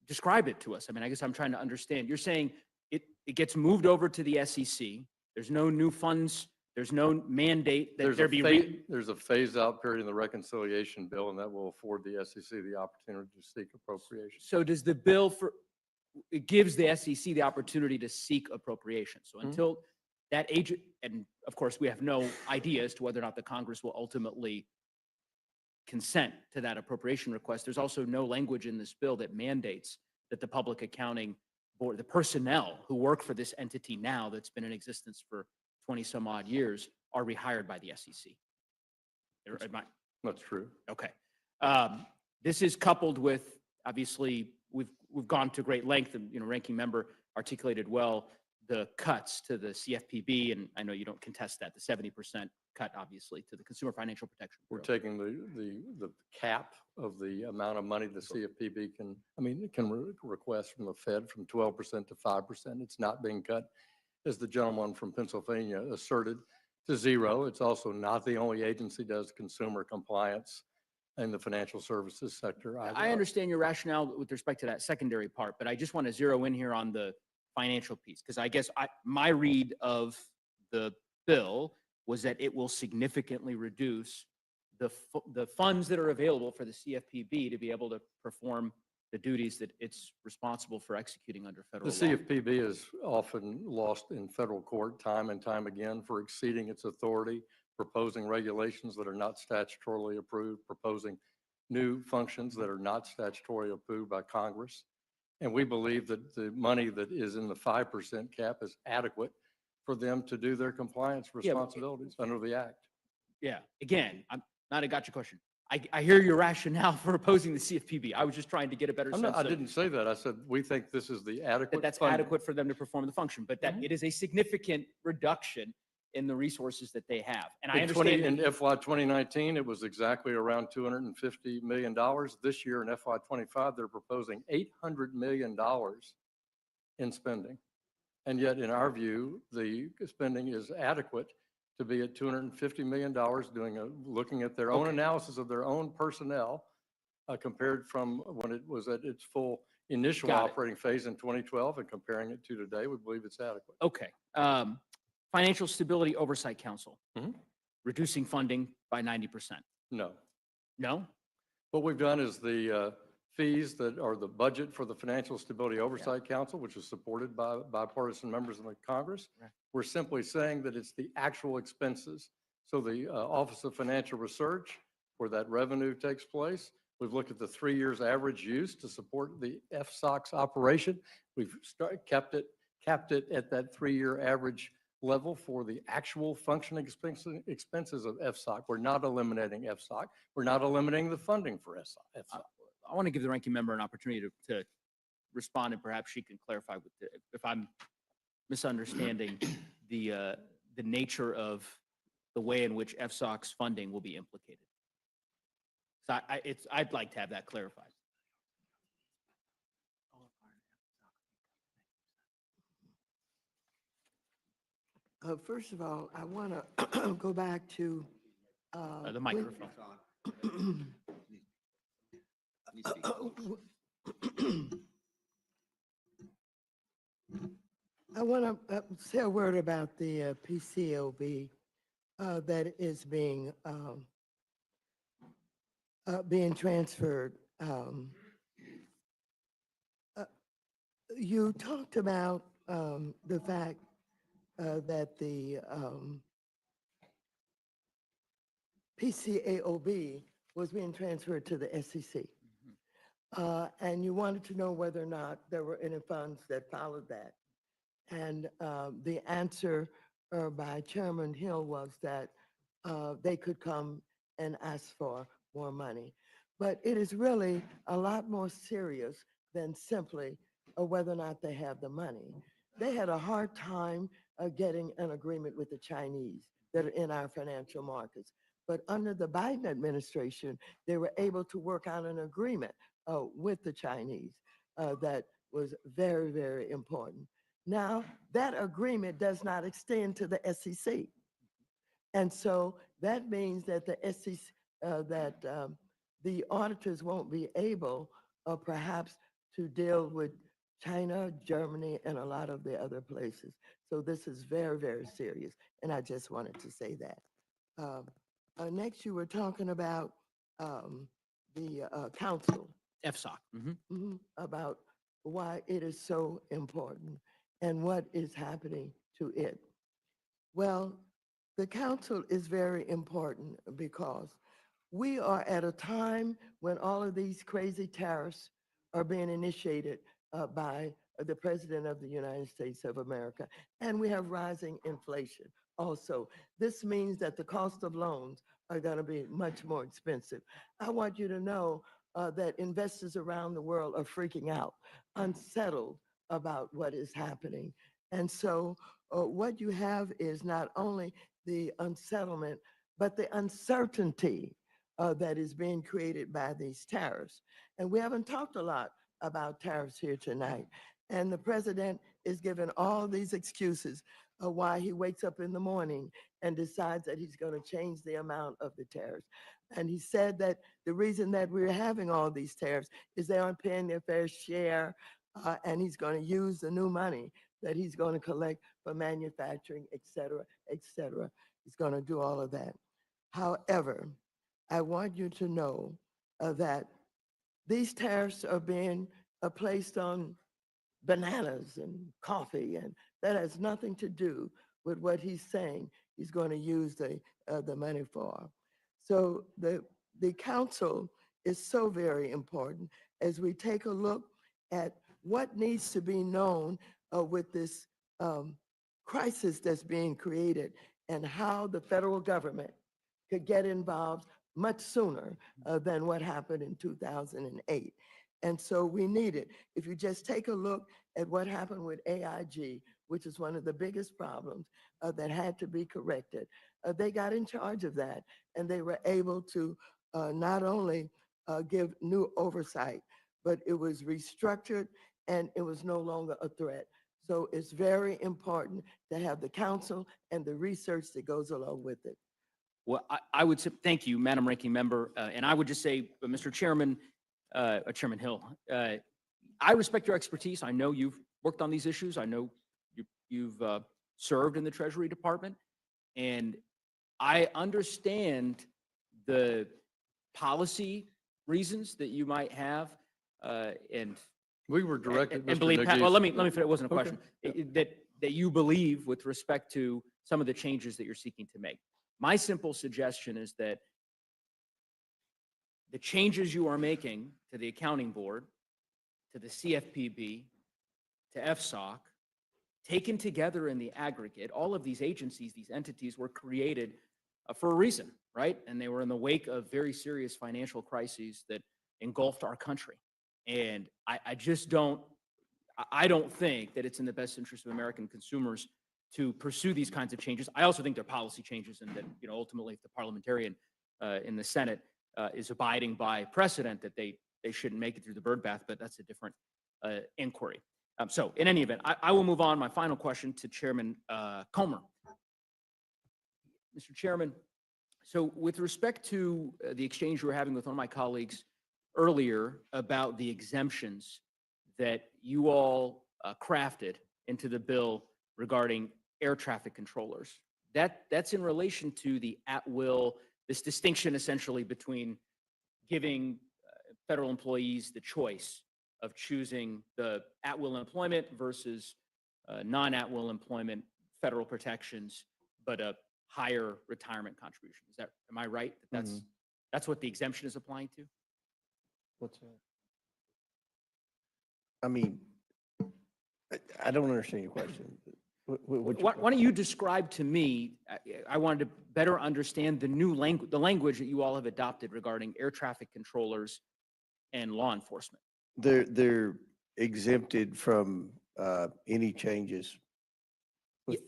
Describe it to us. I mean, I guess I'm trying to understand. You're saying it gets moved over to the SEC. There's no new funds. There's no mandate that There's there a be. there's a phase out period in the reconciliation bill, and that will afford the SEC the opportunity to seek appropriation. So does the bill it gives the SEC the opportunity to seek appropriation. So Mhm. until that agent, and of course, we have no idea as to whether or not the Congress will ultimately consent to that appropriation request. There's also no language in this bill that mandates that the Public Accounting Board, the personnel who work for this entity now that's been in existence for 20 some odd years are rehired by the SEC. That's true. Okay. This is coupled with, obviously, we've gone to great length, and, ranking member articulated well the cuts to the CFPB, and I know you don't contest that, the 70% cut, obviously, to the Consumer Financial Protection We're Bureau. taking the cap of the amount of money the CFPB can request from the Fed from 12% to 5%. It's not being cut, as the gentleman from Pennsylvania asserted, to zero. It's also not the only agency does consumer compliance in the financial services sector. I understand your rationale with respect to that secondary part, but I just want to zero in here on the financial piece, because I guess my read of the bill was that it will significantly reduce the funds that are available for the CFPB to be able to perform the duties that it's responsible for executing under The federal law. CFPB is often lost in federal court time and time again for exceeding its authority, proposing regulations that are not statutorily approved, proposing new functions that are not statutorily approved by Congress. And we believe that the money that is in the 5% cap is adequate for them to do their compliance responsibilities under the act. Yeah, again, I got your question. I hear your rationale for opposing the CFPB. I was just trying to get a better sense I of didn't say that. I said, we think this is the adequate. that that's funding. adequate for them to perform the function, but that it is a significant reduction in the resources that they have. And I understand. In FY 2019, it was exactly around $250 million. This year in FY 25, they're proposing $800 million in spending. And yet, in our view, the spending is adequate to be at $250 million, looking at their own analysis of their own personnel compared from when it was at its full initial operating phase in 2012 and comparing it to today. We believe it's adequate. Okay. Financial Stability Oversight Council, reducing funding by 90%. No. No? What we've done is the fees that are the budget for the Financial Stability Oversight Council, which is supported by bipartisan members of the Congress. Right. We're simply saying that it's the actual expenses. So the Office of Financial Research, where that revenue takes place, we've looked at the 3 years average use to support the FSOC's operation. We've capped it at that 3-year average level for the actual functioning expenses of FSOC. We're not eliminating FSOC. We're not eliminating the funding for FSOC. I want to give the ranking member an opportunity to respond, and perhaps she can clarify if I'm misunderstanding the nature of the way in which FSOC's funding will be implicated. So I'd like to have that clarified. First of all, I want to go back to The microphone. I want to say a word about the PCOB that is being transferred. You talked about the fact that the PCAOB was being transferred to the SEC. And you wanted to know whether or not there were any funds that followed that. And the answer by Chairman Hill was that they could come and ask for more money. But it is really a lot more serious than simply whether or not they have the money. They had a hard time getting an agreement with the Chinese that are in our financial markets. But under the Biden administration, they were able to work out an agreement with the Chinese that was very, very important. Now, that agreement does not extend to the SEC. And so that means that the SEC, the auditors won't be able perhaps to deal with China, Germany, and a lot of the other places. So this is very, very serious. And I just wanted to say that. Next, you were talking about the council. FSOC. About why it is so important and what is happening to it. Well, the council is very important because we are at a time when all of these crazy tariffs are being initiated by the President of the United States of America. And we have rising inflation also. This means that the cost of loans are going to be much more expensive. I want you to know that investors around the world are freaking out, unsettled about what is happening. And so what you have is not only the unsettlement, but the uncertainty that is being created by these tariffs. And we haven't talked a lot about tariffs here tonight. And the president is giving all these excuses why he wakes up in the morning and decides that he's going to change the amount of the tariffs. And he said that the reason that we're having all these tariffs is they aren't paying their fair share, and he's going to use the new money that he's going to collect for manufacturing, et cetera, et cetera. He's going to do all of that. However, I want you to know that these tariffs are being placed on bananas and coffee, and that has nothing to do with what he's saying he's going to use the money for. So the council is so very important as we take a look at what needs to be known with this crisis that's being created and how the federal government could get involved much sooner than what happened in 2008. And so we need it. If you just take a look at what happened with AIG, which is one of the biggest problems that had to be corrected, they got in charge of that, and they were able to not only give new oversight, but it was restructured and it was no longer a threat. So it's very important to have the council and the research that goes along with it. Well, I would say, thank you, Madam Ranking Member. And I would just say, Mr. Chairman, Chairman Hill, I respect your expertise. I know you've worked on these issues. I know you've served in the Treasury Department. And I understand the policy reasons that you might have. And We were directed, and Mr. believe, Nagise. well, let me finish. It wasn't a Okay. question. That you believe with respect to some of the changes that you're seeking to make. My simple suggestion is that the changes you are making to the accounting board, to the CFPB, to FSOC, taken together in the aggregate, all of these agencies, these entities were created for a reason, right? And they were in the wake of very serious financial crises that engulfed our country. And I don't think that it's in the best interest of American consumers to pursue these kinds of changes. I also think they're policy changes, and that, ultimately, if the parliamentarian in the Senate is abiding by precedent, that they shouldn't make it through the birdbath, but that's a different inquiry. So in any event, I will move on. My final question to Chairman Comer. Mr. Chairman, so with respect to the exchange you were having with one of my colleagues earlier about the exemptions that you all crafted into the bill regarding air traffic controllers, that's in relation to the at-will, this distinction essentially between giving federal employees the choice of choosing the at-will employment versus non-at-will employment, federal protections, but a higher retirement contribution. Am I right? That's what the exemption is applying to? What's that? I mean, I don't understand your question. Why don't you describe to me, I wanted to better understand the new language, the language that you all have adopted regarding air traffic controllers and law enforcement. They're exempted from any changes.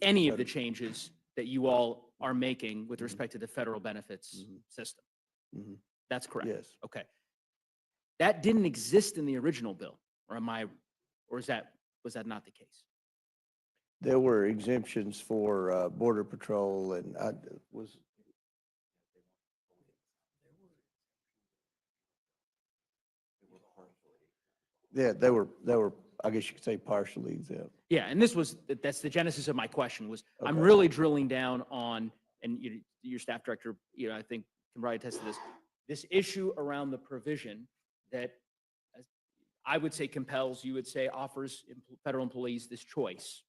Any of the changes that you all are making with respect to the federal benefits system. That's correct. Yes. Okay. That didn't exist in the original bill, or was that not the case? There were exemptions for Border Patrol, and they were, I guess you could say, partially exempt. Yeah, and that's the genesis of my question was, I'm Okay. really drilling down on, and your staff director, I think can probably attest to this issue around the provision that I would say compels, you would say offers federal employees this choice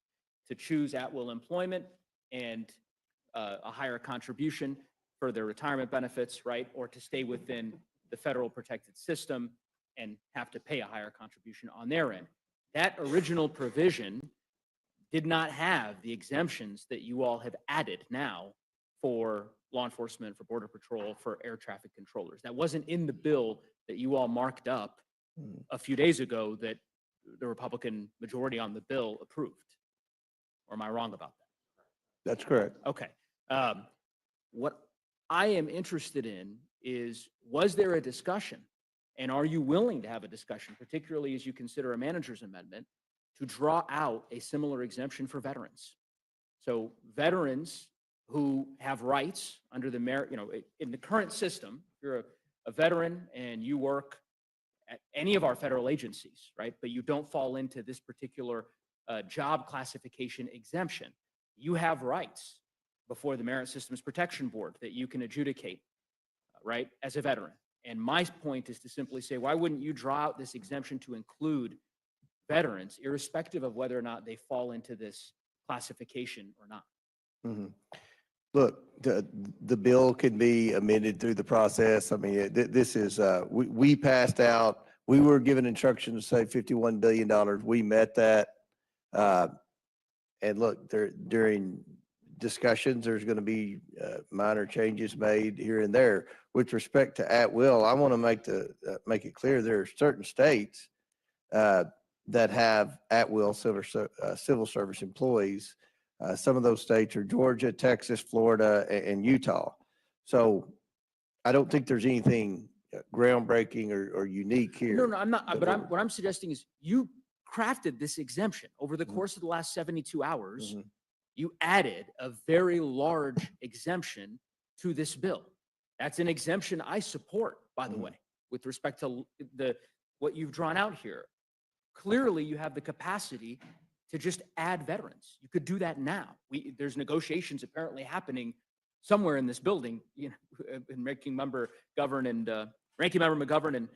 to choose at-will employment and a higher contribution for their retirement benefits, right? Or to stay within the federal protected system and have to pay a higher contribution on their end. That original provision did not have the exemptions that you all have added now for law enforcement, for Border Patrol, for air traffic controllers. That wasn't in the bill that you all marked up a few days ago that the Republican majority on the bill approved. Or am I wrong about that? That's correct. Okay. What I am interested in is, was there a discussion, and are you willing to have a discussion, particularly as you consider a manager's amendment, to draw out a similar exemption for veterans? So veterans who have rights under the in the current system, if you're a veteran and you work at any of our federal agencies, right, but you don't fall into this particular job classification exemption. You have rights before the Merit Systems Protection Board that you can adjudicate, right, as a veteran. And my point is to simply say, why wouldn't you draw out this exemption to include veterans, irrespective of whether or not they fall into this classification or not? Mhm. Look, the bill can be amended through the process. I mean, this is, we passed out, we were given instructions to say $51 billion. We met that. And look, during discussions, there's going to be minor changes made here and there. With respect to at will, I want to make it clear there are certain states that have at will civil service employees. Some of those states are Georgia, Texas, Florida, and Utah. So I don't think there's anything groundbreaking or unique here. No, I'm not, but what I'm suggesting is you crafted this exemption over the course of the last 72 hours. You added a very large exemption to this bill. That's an exemption I support, by the way, with respect to what you've drawn out here. Clearly, you have the capacity to just add veterans. You could do that now. There's negotiations apparently happening somewhere in this building, you know, and Ranking Member McGovern and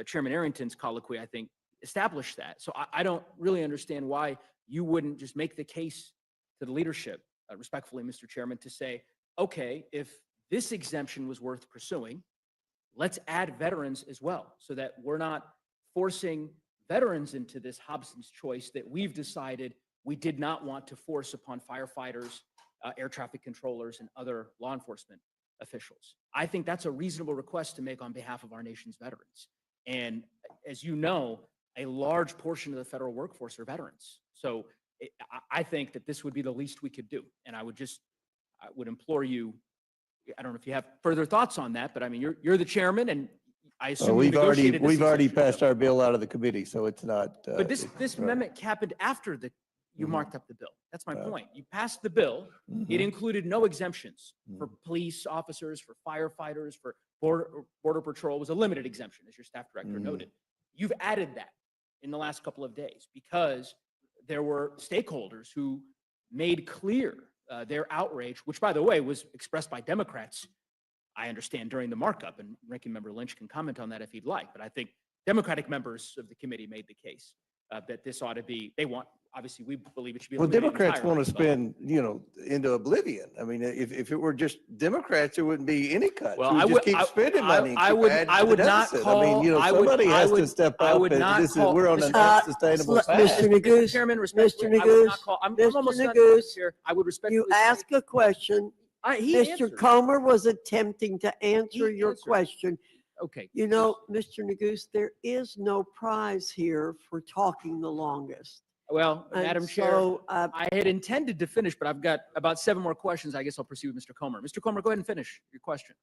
Chairman Arrington's colloquy, I think, established that. So I don't really understand why you wouldn't just make the case to the leadership, respectfully, Mr. Chairman, to say, okay, if this exemption was worth pursuing, let's add veterans as well, so that we're not forcing veterans into this Hobson's choice that we've decided we did not want to force upon firefighters, air traffic controllers, and other law enforcement officials. I think that's a reasonable request to make on behalf of our nation's veterans. And as you know, a large portion of the federal workforce are veterans. So I think that this would be the least we could do. And I would implore you, I don't know if you have further thoughts on that, but I mean, you're the chairman, and I assume we've already passed our bill out of the committee, so it's not. But this amendment happened after you marked up the bill. That's my point. You passed the bill. It included no exemptions for police officers, for firefighters, for border patrol. It was a limited exemption, as your staff director noted. You've added that in the last couple of days because there were stakeholders who made clear their outrage, which, by the way, was expressed by Democrats, I understand, during the markup, and Ranking Member Lynch can comment on that if he'd like, but I think Democratic members of the committee made the case that this ought to be, obviously, we believe it should be. Well, Democrats want to entirely, spend, into oblivion. I mean, if it were just Democrats, there wouldn't be any cuts. Well, We I just would- keep spending money. and I keep would- adding I to the would not deficit. call- I mean, I would- somebody I has would- to step I up, would and not call- we're on an Mr. unsustainable Mr. path. Neguse, Chairman, Mr. respectfully, I would not Neguse, call, I'm Mr. almost done, Neguse, Mr. Chair. I would respectfully You say- ask a question. He Mr. answered. Comer was attempting to answer He your answered. question. Okay. You know, Mr. Neguse, there is no prize here for talking the longest. Well, And Madam Chair, so, I had intended to finish, but I've got about 7 more questions. I guess I'll proceed with Mr. Comer. Mr. Comer, go ahead and finish your question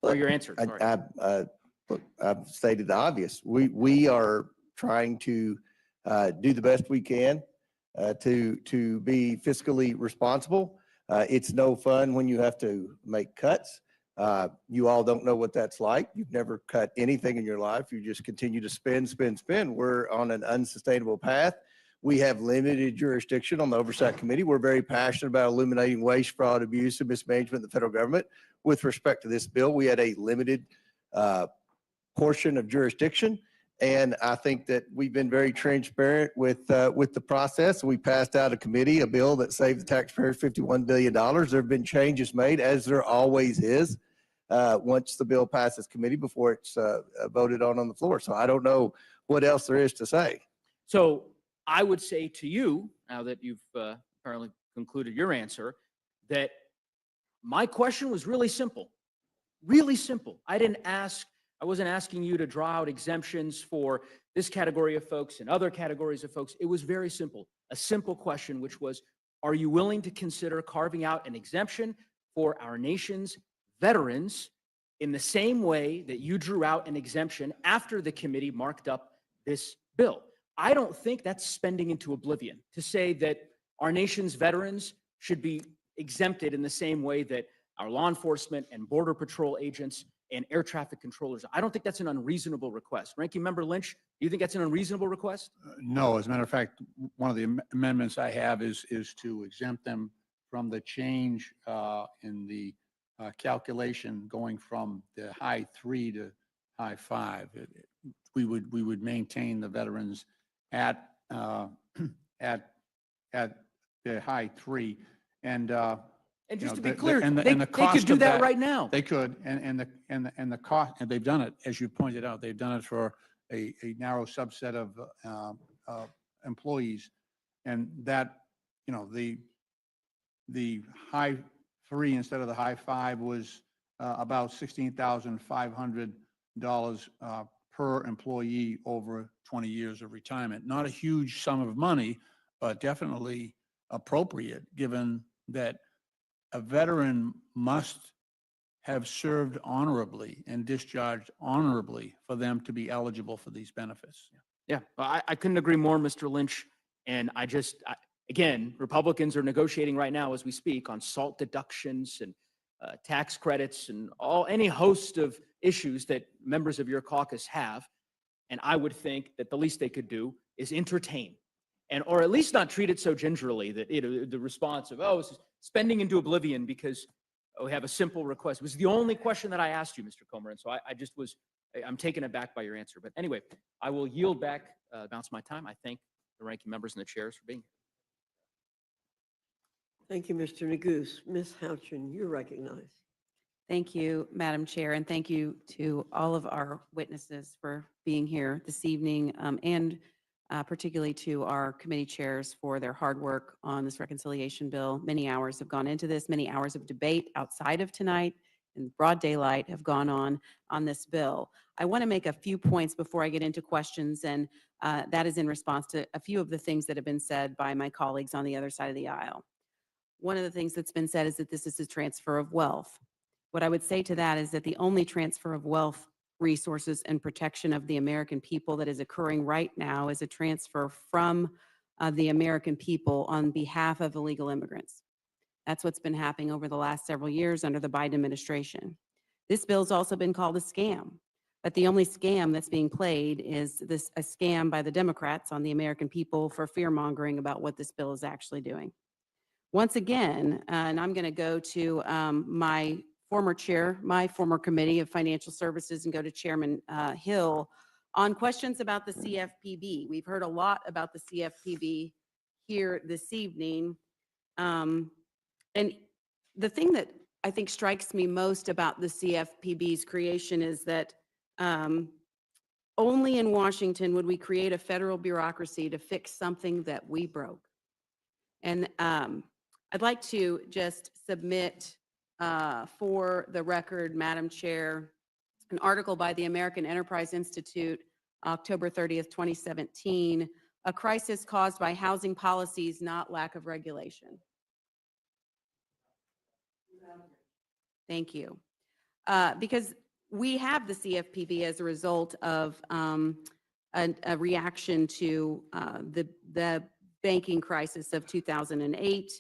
or your answer. Sorry. Look, I've stated the obvious. We are trying to do the best we can to be fiscally responsible. It's no fun when you have to make cuts. You all don't know what that's like. You've never cut anything in your life. You just continue to spend. We're on an unsustainable path. We have limited jurisdiction on the Oversight Committee. We're very passionate about eliminating waste, fraud, abuse, and mismanagement in the federal government. With respect to this bill, we had a limited portion of jurisdiction. And I think that we've been very transparent with the process. We passed out of committee a bill that saved the taxpayers $51 billion. There have been changes made, as there always is, once the bill passes committee before it's voted on the floor. So I don't know what else there is to say. So I would say to you, now that you've apparently concluded your answer, that my question was really simple. Really simple. I wasn't asking you to draw out exemptions for this category of folks and other categories of folks. It was very simple. A simple question, which was, are you willing to consider carving out an exemption for our nation's veterans in the same way that you drew out an exemption after the committee marked up this bill? I don't think that's spending into oblivion to say that our nation's veterans should be exempted in the same way that our law enforcement and border patrol agents and air traffic controllers. I don't think that's an unreasonable request. Ranking Member Lynch, do you think that's an unreasonable request? No, as a matter of fact, one of the amendments I have is to exempt them from the change in the calculation going from the high 3 to high 5. We would maintain the veterans at at the high 3. And And you just know, to be the- clear, and the- they and the could cost do of that right now. They could, and the cost, and they've done it, as you pointed out, they've done it for a narrow subset of employees. And that, you know, the high 3 instead of the high 5 was about $16,500 per employee over 20 years of retirement. Not a huge sum of money, but definitely appropriate, given that a veteran must have served honorably and discharged honorably for them to be eligible for these benefits. Yeah, I couldn't agree more, Mr. Lynch. And again, Republicans are negotiating right now as we speak on SALT deductions and tax credits and any host of issues that members of your caucus have. And I would think that the least they could do is entertain, or at least not treat it so gingerly that, the response of, oh, it's spending into oblivion because we have a simple request. It was the only question that I asked you, Mr. Comer. And so I'm taken aback by your answer. But anyway, I will yield back, bounce my time. I thank the ranking members and the chairs for being here. Thank you, Mr. Neguse. Ms. Houchin, you're recognized. Thank you, Madam Chair, and thank you to all of our witnesses for being here this evening, and particularly to our committee chairs for their hard work on this reconciliation bill. Many hours have gone into this, many hours of debate outside of tonight in broad daylight have gone on this bill. I want to make a few points before I get into questions, and that is in response to a few of the things that have been said by my colleagues on the other side of the aisle. One of the things that's been said is that this is a transfer of wealth. What I would say to that is that the only transfer of wealth, resources, and protection of the American people that is occurring right now is a transfer from the American people on behalf of illegal immigrants. That's what's been happening over the last several years under the Biden administration. This bill's also been called a scam, but the only scam that's being played is a scam by the Democrats on the American people for fear-mongering about what this bill is actually doing. Once again, and I'm going to go to my former chair, my former committee of financial services, and go to Chairman Hill on questions about the CFPB. We've heard a lot about the CFPB here this evening. And the thing that I think strikes me most about the CFPB's creation is that only in Washington would we create a federal bureaucracy to fix something that we broke. And I'd like to just submit for the record, Madam Chair, an article by the American Enterprise Institute, October 30th, 2017, a crisis caused by housing policies, not lack of regulation. Thank you. Because we have the CFPB as a result of a reaction to the banking crisis of 2008,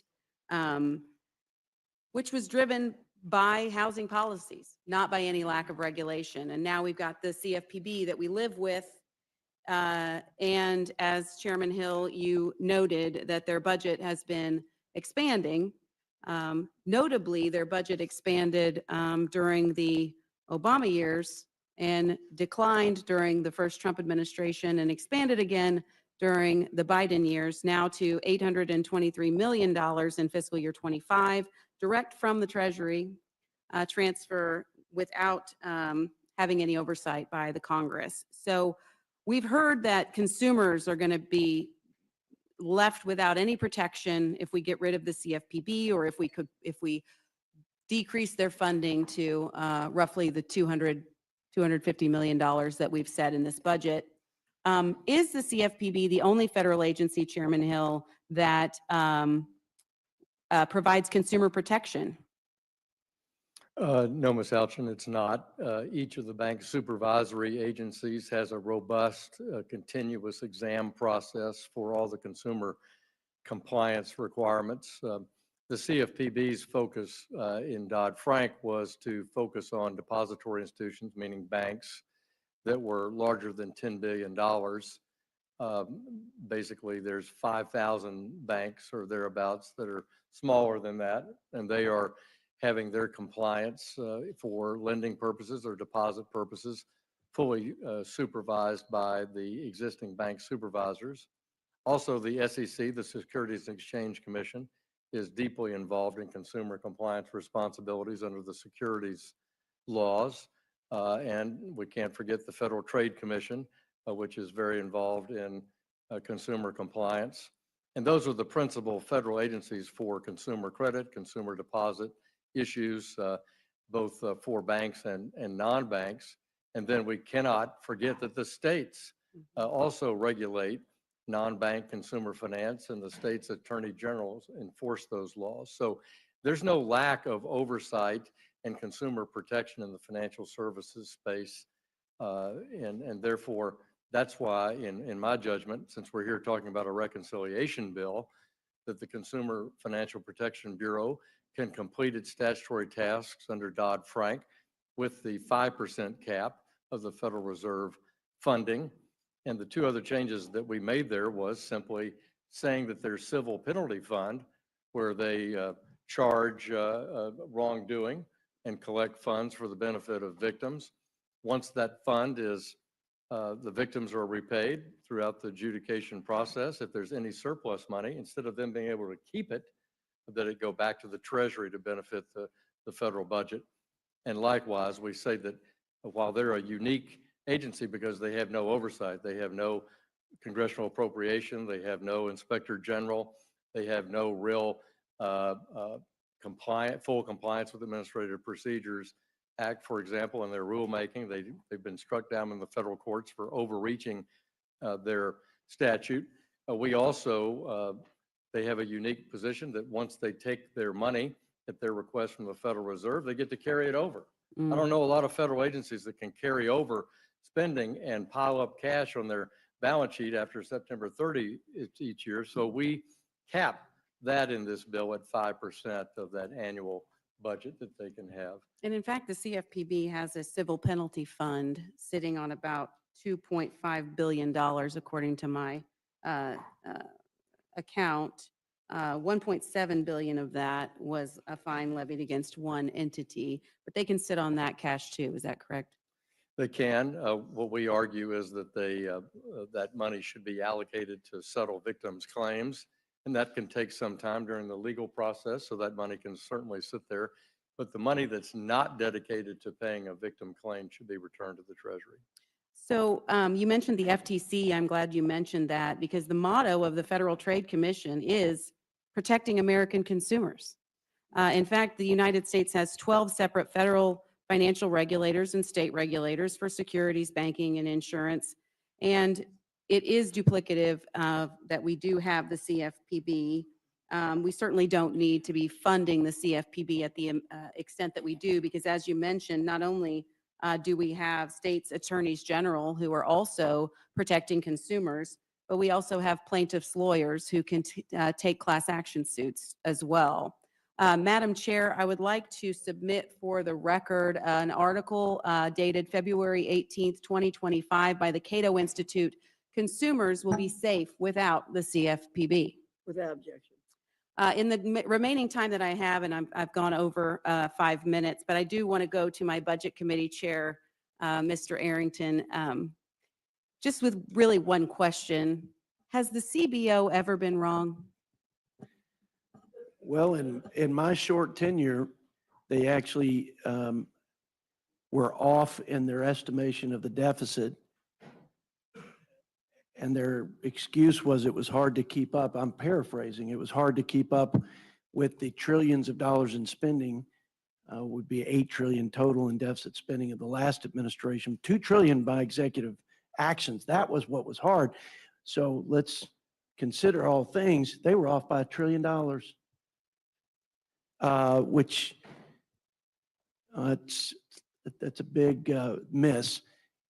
which was driven by housing policies, not by any lack of regulation. And now we've got the CFPB that we live with. And as Chairman Hill, you noted that their budget has been expanding. Notably, their budget expanded during the Obama years and declined during the first Trump administration and expanded again during the Biden years, now to $823 million in fiscal year 25, direct from the Treasury, transfer without having any oversight by the Congress. So we've heard that consumers are going to be left without any protection if we get rid of the CFPB, or if we decrease their funding to roughly the $250 million that we've set in this budget. Is the CFPB the only federal agency, Chairman Hill, that provides consumer protection? No, Ms. Alchin, it's not. Each of the bank supervisory agencies has a robust, continuous exam process for all the consumer compliance requirements. the CFPB's focus in Dodd-Frank was to focus on depository institutions, meaning banks that were larger than $10 billion. Basically, there's 5,000 banks or thereabouts that are smaller than that, and they are having their compliance for lending purposes or deposit purposes fully supervised by the existing bank supervisors. Also, the SEC, the Securities and Exchange Commission, is deeply involved in consumer compliance responsibilities under the securities laws. And we can't forget the Federal Trade Commission, which is very involved in consumer compliance. And those are the principal federal agencies for consumer credit, consumer deposit issues, both for banks and non-banks. And then we cannot forget that the states also regulate non-bank consumer finance, and the state's attorney generals enforce those laws. So there's no lack of oversight and consumer protection in the financial services space. And therefore, that's why, in my judgment, since we're here talking about a reconciliation bill, that the Consumer Financial Protection Bureau can complete its statutory tasks under Dodd-Frank with the 5% cap of the Federal Reserve funding. And the two other changes that we made there was simply saying that there's civil penalty fund where they charge wrongdoing and collect funds for the benefit of victims. Once that fund is, the victims are repaid throughout the adjudication process. If there's any surplus money, instead of them being able to keep it, that it go back to the Treasury to benefit the federal budget. And likewise, we say that while they're a unique agency because they have no oversight, they have no congressional appropriation, they have no inspector general, they have no real full compliance with Administrative Procedures Act, for example, in their rulemaking. They've been struck down in the federal courts for overreaching their statute. We also, they have a unique position that once they take their money at their request from the Federal Reserve, they get to carry it over. I don't know a lot of federal agencies that can carry over spending and pile up cash on their balance sheet after September 30 each year. So we cap that in this bill at 5% of that annual budget that they can have. And in fact, the CFPB has a civil penalty fund sitting on about $2.5 billion, according to my account. 1.7 billion of that was a fine levied against one entity, but they can sit on that cash too. Is that correct? They can. What we argue is that that money should be allocated to settle victims' claims, and that can take some time during the legal process, so that money can certainly sit there. But the money that's not dedicated to paying a victim claim should be returned to the Treasury. So you mentioned the FTC. I'm glad you mentioned that because the motto of the Federal Trade Commission is protecting American consumers. In fact, the United States has 12 separate federal financial regulators and state regulators for securities, banking, and insurance. And it is duplicative that we do have the CFPB. We certainly don't need to be funding the CFPB at the extent that we do, because as you mentioned, not only do we have states' attorneys general who are also protecting consumers, but we also have plaintiffs' lawyers who can take class action suits as well. Madam Chair, I would like to submit for the record an article dated February 18th, 2025 by the Cato Institute. Consumers will be safe without the CFPB. Without objection. In the remaining time that I have, and I've gone over 5 minutes, but I do want to go to my Budget Committee Chair, Mr. Arrington, just with really one question. Has the CBO ever been wrong? Well, in my short tenure, they actually were off in their estimation of the deficit. And their excuse was it was hard to keep up. I'm paraphrasing. It was hard to keep up with the trillions of dollars in spending, would be 8 trillion total in deficit spending of the last administration, 2 trillion by executive actions. That was what was hard. So let's consider all things. They were off by $1 trillion, which that's a big miss.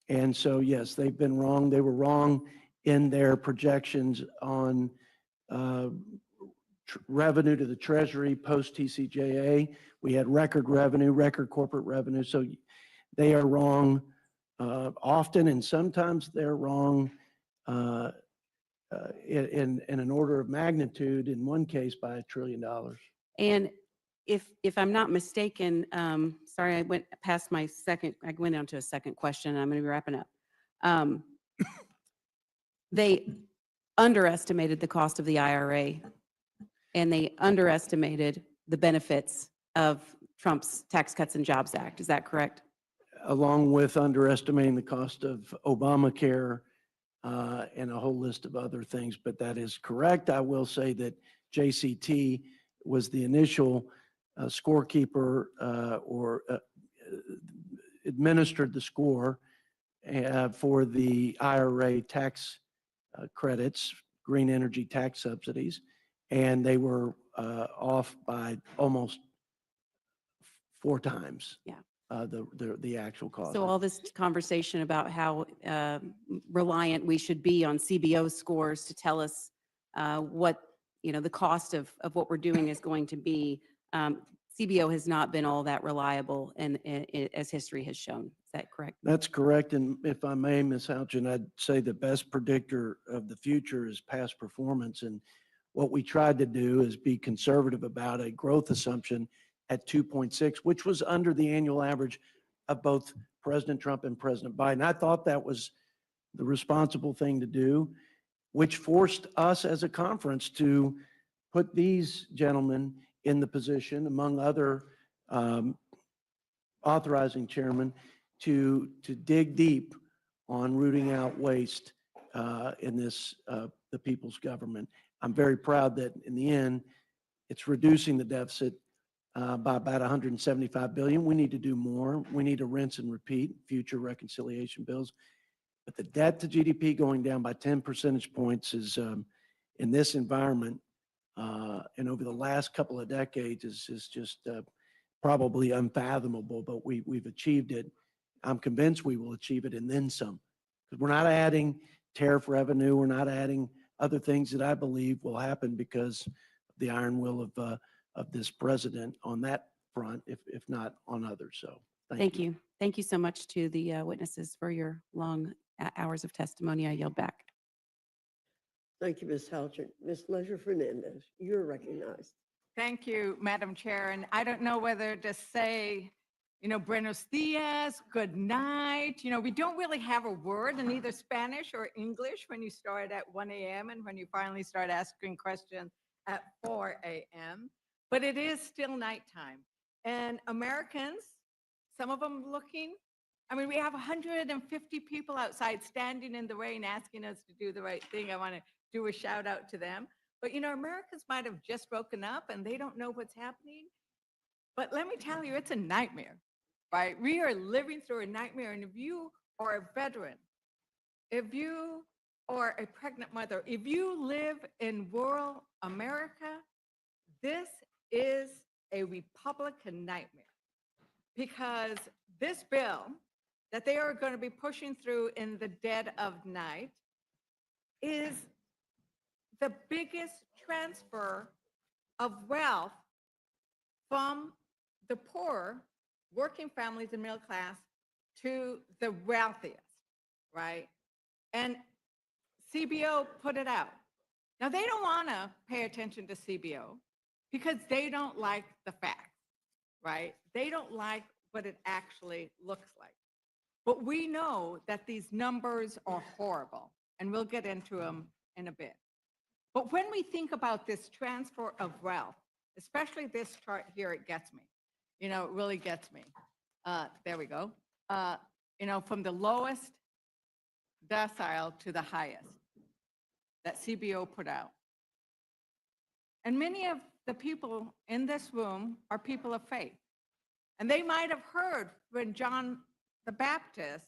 And so, yes, they've been wrong. They were wrong in their projections on revenue to the Treasury post TCJA. We had record revenue, record corporate revenue. So they are wrong often, and sometimes they're wrong in an order of magnitude, in one case by $1 trillion. And if I'm not mistaken, sorry, I went past my second, I went on to a second question, and I'm going to be wrapping up. They underestimated the cost of the IRA, and they underestimated the benefits of Trump's Tax Cuts and Jobs Act. Is that correct? Along with underestimating the cost of Obamacare and a whole list of other things, but that is correct. I will say that JCT was the initial scorekeeper or administered the score for the IRA tax credits, green energy tax subsidies, and they were off by almost 4 times. Yeah. The actual cost. So all this conversation about how reliant we should be on CBO scores to tell us what, the cost of what we're doing is going to be, CBO has not been all that reliable, and as history has shown. Is that correct? That's correct. And if I may, Ms. Houchin, I'd say the best predictor of the future is past performance. And what we tried to do is be conservative about a growth assumption at 2.6, which was under the annual average of both President Trump and President Biden. I thought that was the responsible thing to do, which forced us as a conference to put these gentlemen in the position, among other authorizing chairmen, to dig deep on rooting out waste in this, the people's government. I'm very proud that in the end, it's reducing the deficit by about $175 billion. We need to do more. We need to rinse and repeat future reconciliation bills. But the debt to GDP going down by 10 percentage points is, in this environment, and over the last couple of decades is just probably unfathomable, but we've achieved it. I'm convinced we will achieve it and then some. Because we're not adding tariff revenue. We're not adding other things that I believe will happen because of the iron will of this president on that front, if not on others. So Thank you. Thank you so much to the witnesses for your long hours of testimony. I yield back. Thank you, Ms. Houchin. Ms. Leisure-Fernandez, you're recognized. Thank you, Madam Chair. And I don't know whether to say, buenos dias, good night. We don't really have a word in either Spanish or English when you start at 1 a.m. and when you finally start asking questions at 4 a.m. But it is still nighttime. And Americans, some of them looking, we have 150 people outside standing in the rain asking us to do the right thing. I want to do a shout out to them. But Americans might have just woken up and they don't know what's happening. But let me tell you, it's a nightmare, right? We are living through a nightmare. And if you are a veteran, if you are a pregnant mother, if you live in rural America, this is a Republican nightmare. Because this bill that they are going to be pushing through in the dead of night is the biggest transfer of wealth from the poor, working families and middle class to the wealthiest, right? And CBO put it out. Now, they don't want to pay attention to CBO because they don't like the facts, right? They don't like what it actually looks like. But we know that these numbers are horrible, and we'll get into them in a bit. But when we think about this transfer of wealth, especially this chart here, it gets me. It really gets me. There we go. From the lowest decile to the highest that CBO put out. And many of the people in this room are people of faith. And they might have heard when John the Baptist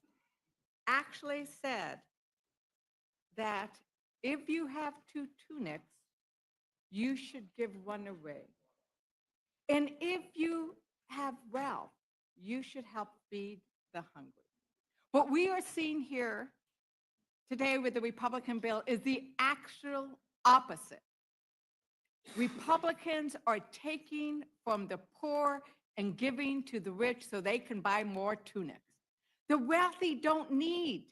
actually said that if you have 2 tunics, you should give one away. And if you have wealth, you should help feed the hungry. What we are seeing here today with the Republican bill is the actual opposite. Republicans are taking from the poor and giving to the rich so they can buy more tunics. The wealthy don't need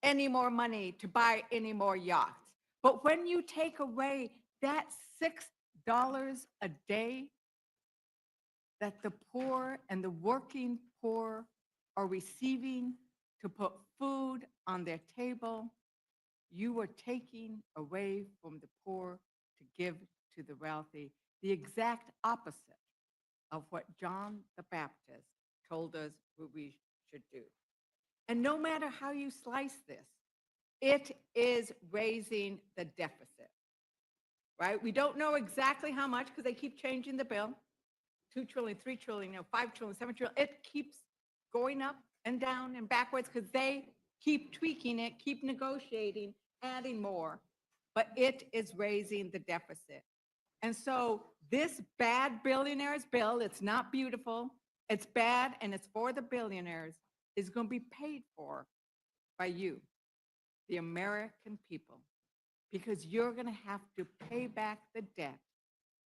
any more money to buy any more yachts. But when you take away that $6 a day that the poor and the working poor are receiving to put food on their table, you are taking away from the poor to give to the wealthy, the exact opposite of what John the Baptist told us what we should do. And no matter how you slice this, it is raising the deficit, right? We don't know exactly how much because they keep changing the bill. 2 trillion, 3 trillion, 5 trillion, 7 trillion. It keeps going up and down and backwards because they keep tweaking it, keep negotiating, adding more. But it is raising the deficit. And so this bad billionaires bill, it's not beautiful, it's bad, and it's for the billionaires, is going to be paid for by you, the American people, because you're going to have to pay back the debt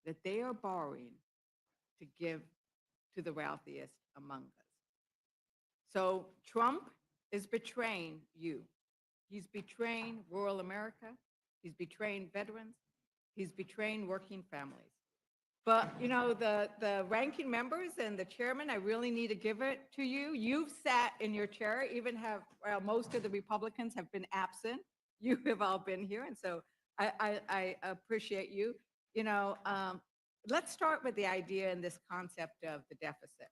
that they are borrowing to give to the wealthiest among us. So Trump is betraying you. He's betraying rural America. He's betraying veterans. He's betraying working families. But, you know, the ranking members and the chairman, I really need to give it to you. You've sat in your chair, even have, well, most of the Republicans have been absent. You have all been here, and so I appreciate you. You know, let's start with the idea and this concept of the deficit.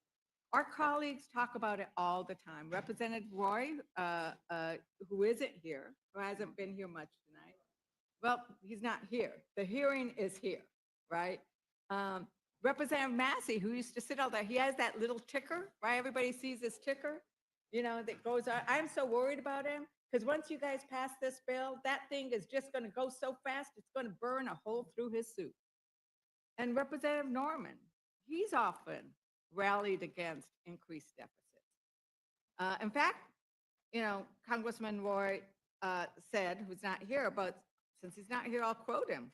Our colleagues talk about it all the time. Representative Roy, who isn't here, who hasn't been here much tonight, well, he's not here. The hearing is here, right? Representative Massey, who used to sit out there, he has that little ticker, right? Everybody sees this ticker, you know, that goes on. I'm so worried about him because once you guys pass this bill, that thing is just going to go so fast, it's going to burn a hole through his suit. And Representative Norman, he's often rallied against increased deficits. In fact, you know, Congressman Roy said, who's not here, but since he's not here, I'll quote him.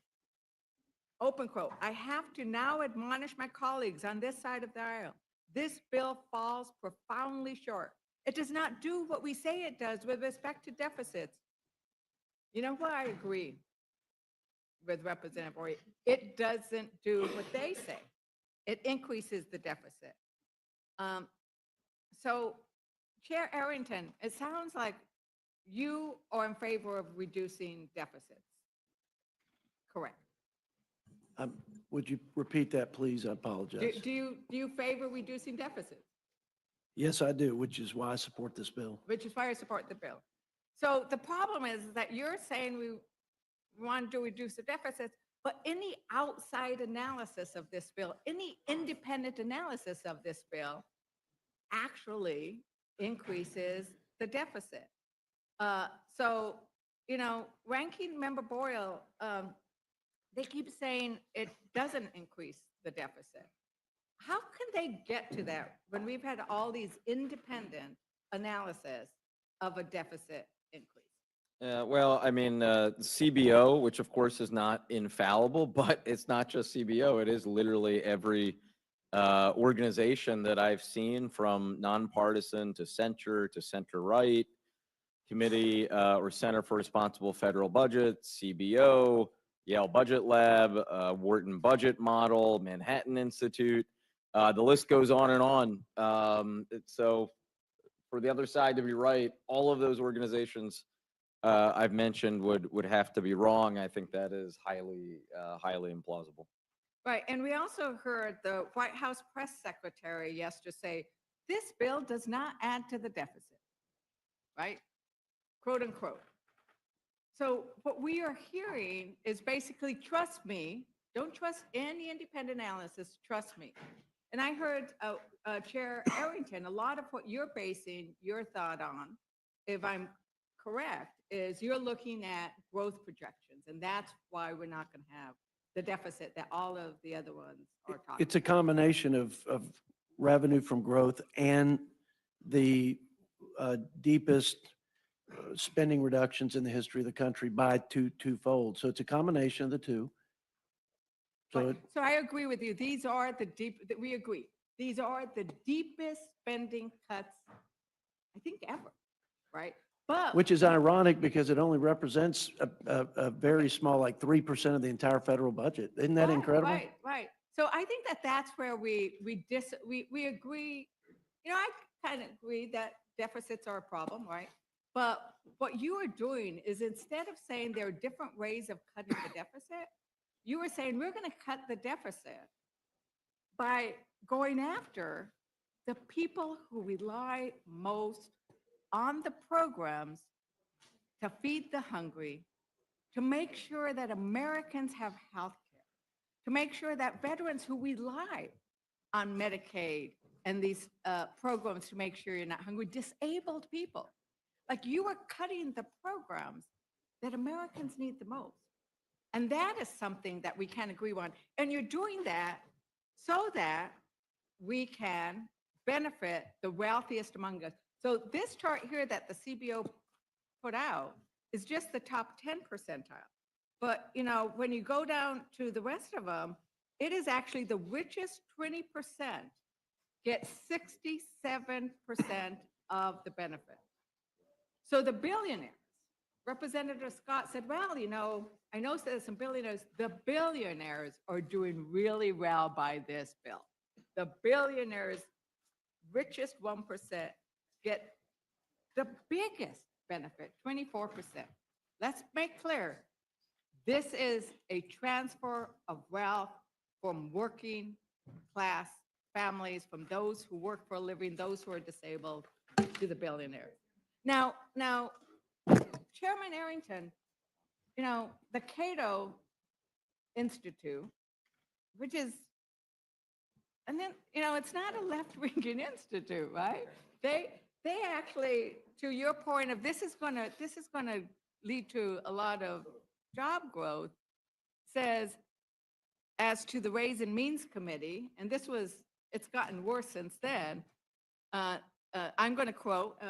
Open quote, "I have to now admonish my colleagues on this side of the aisle. This bill falls profoundly short. It does not do what we say it does with respect to deficits." You know what? I agree with Representative Roy. It doesn't do what they say. It increases the deficit. So, Chair Arrington, it sounds like you are in favor of reducing deficits. Correct. Would you repeat that, please? I apologize. Do you favor reducing deficits? Yes, I do, which is why I support this bill. Which is why I support the bill. So the problem is that you're saying we want to reduce the deficits, but any outside analysis of this bill, any independent analysis of this bill actually increases the deficit. So, you know, Ranking Member Boyle, they keep saying it doesn't increase the deficit. How can they get to that when we've had all these independent analysis of a deficit increase? Well, I mean, CBO, which of course is not infallible, but it's not just CBO. It is literally every organization that I've seen, from nonpartisan to center-right, Committee or Center for Responsible Federal Budget, CBO, Yale Budget Lab, Wharton Budget Model, Manhattan Institute. The list goes on and on. So for the other side to be right, all of those organizations I've mentioned would have to be wrong. I think that is highly implausible. Right, and we also heard the White House press secretary yesterday say, this bill does not add to the deficit, right? Quote unquote. So what we are hearing is basically, trust me, don't trust any independent analysis, trust me. And I heard Chair Arrington, a lot of what you're basing your thought on, if I'm correct, is you're looking at growth projections, and that's why we're not going to have the deficit that all of the other ones are talking It's a combination of revenue from growth and the deepest spending reductions in the history of the country by twofold. So it's a combination of the two. So But- So I agree with you. These are we agree. These are the deepest spending cuts, I think, ever, right? But. which is ironic because it only represents a very small, like 3% of the entire federal budget. Isn't that Right, incredible? Right, right. So I think that that's where we agree. You know, I kind of agree that deficits are a problem, right? But what you are doing is instead of saying there are different ways of cutting the deficit, you were saying we're going to cut the deficit by going after the people who rely most on the programs to feed the hungry, to make sure that Americans have health care, to make sure that veterans who rely on Medicaid and these programs to make sure you're not hungry, disabled people. Like you are cutting the programs that Americans need the most. And that is something that we can agree on. And you're doing that so that we can benefit the wealthiest among us. So this chart here that the CBO put out is just the top 10 percentile. But, you know, when you go down to the rest of them, it is actually the richest 20% get 67% of the benefit. So the billionaires, Representative Scott said, well, you know, I know there's some billionaires. The billionaires are doing really well by this bill. The billionaires, richest 1%, get the biggest benefit, 24%. Let's make clear, this is a transfer of wealth from working class families, from those who work for a living, those who are disabled, to the billionaires. Now, Chairman Arrington, you know, the Cato Institute, which is, and then, you know, it's not a left-wing institute, right? They actually, to your point of this is gonna lead to a lot of job growth, says, as to the Ways and Means Committee, and it's gotten worse since then. I'm going to quote,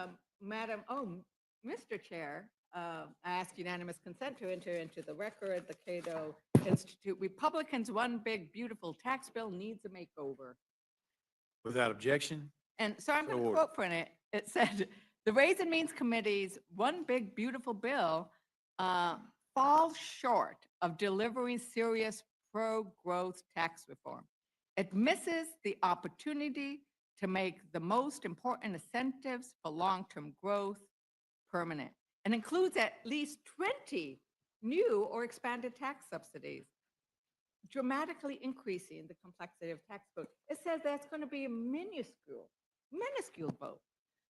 Mr. Chair, I ask unanimous consent to enter into the record the Cato Institute. Republicans' one big beautiful tax bill needs a makeover. Without objection. And so I'm going to ordered. quote from it. It said, the Ways and Means Committee's one big beautiful bill falls short of delivering serious pro-growth tax reform. It misses the opportunity to make the most important incentives for long-term growth permanent and includes at least 20 new or expanded tax subsidies, dramatically increasing the complexity of tax code. It says that's going to be a minuscule vote.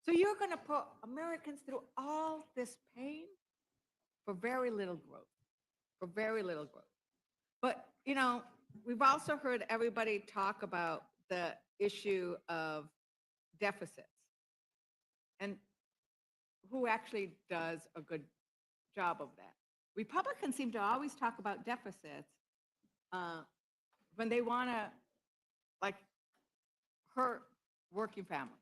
So you're going to put Americans through all this pain for very little growth, But, you know, we've also heard everybody talk about the issue of deficits and who actually does a good job of that. Republicans seem to always talk about deficits when they want to, like, hurt working families.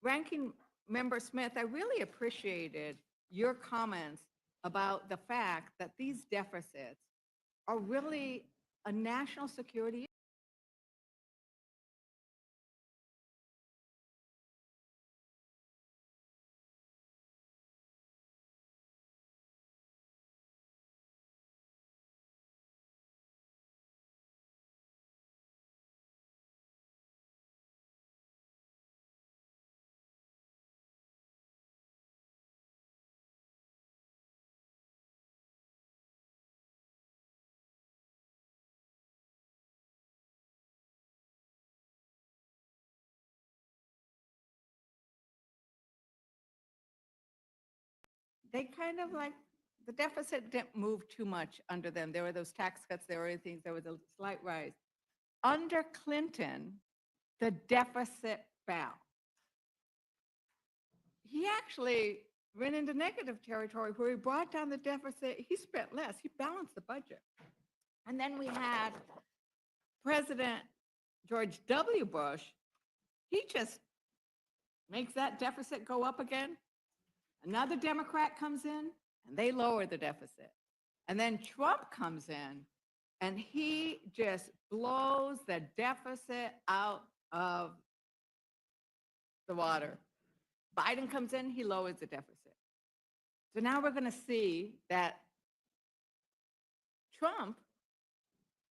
Ranking Member Smith, I really appreciated your comments about the fact that these deficits are really a national security. They kind of like, the deficit didn't move too much under them. There were those tax cuts, there were things, there was a slight rise. Under Clinton, the deficit fell. He actually went into negative territory where he brought down the deficit. He spent less. He balanced the budget. And then we had President George W. Bush. He just makes that deficit go up again. Another Democrat comes in and they lower the deficit. And then Trump comes in and he just blows the deficit out of the water. Biden comes in, he lowers the deficit. So now we're going to see that Trump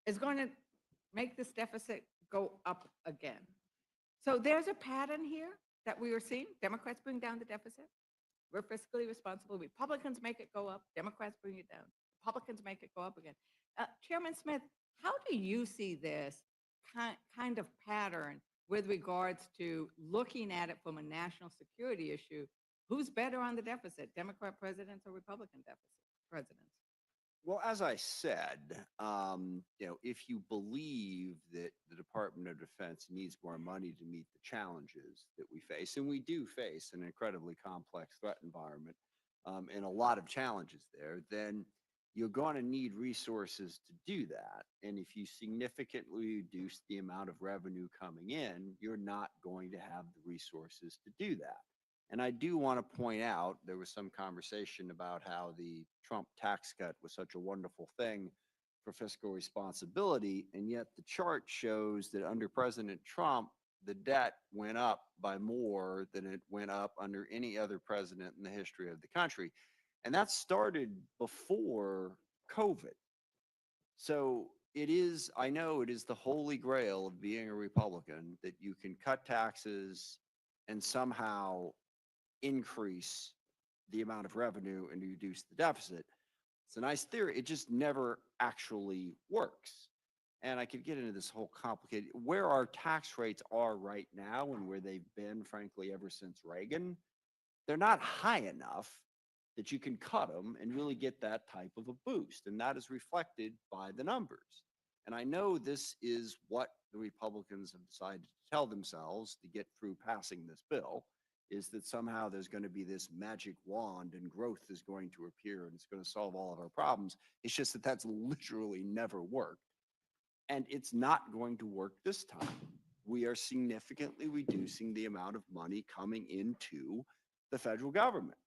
is going to make this deficit go up again. So there's a pattern here that we are seeing. Democrats bring down the deficit. We're fiscally responsible. Republicans make it go up. Democrats bring it down. Republicans make it go up again. Chairman Smith, how do you see this kind of pattern with regards to looking at it from a national security issue? Who's better on the deficit, Democrat presidents or Republican presidents? Well, as I said, if you believe that the Department of Defense needs more money to meet the challenges that we face, and we do face an incredibly complex threat environment and a lot of challenges there, then you're going to need resources to do that. And if you significantly reduce the amount of revenue coming in, you're not going to have the resources to do that. And I do want to point out, there was some conversation about how the Trump tax cut was such a wonderful thing for fiscal responsibility. And yet the chart shows that under President Trump, the debt went up by more than it went up under any other president in the history of the country. And that started before COVID. So it is, I know it is the holy grail of being a Republican that you can cut taxes and somehow increase the amount of revenue and reduce the deficit. It's a nice theory. It just never actually works. And I could get into this whole complicated, where our tax rates are right now and where they've been, frankly, ever since Reagan, they're not high enough that you can cut them and really get that type of a boost. And that is reflected by the numbers. And I know this is what the Republicans have decided to tell themselves to get through passing this bill, is that somehow there's going to be this magic wand and growth is going to appear and it's going to solve all of our problems. It's just that that's literally never worked. And it's not going to work this time. We are significantly reducing the amount of money coming into the federal government.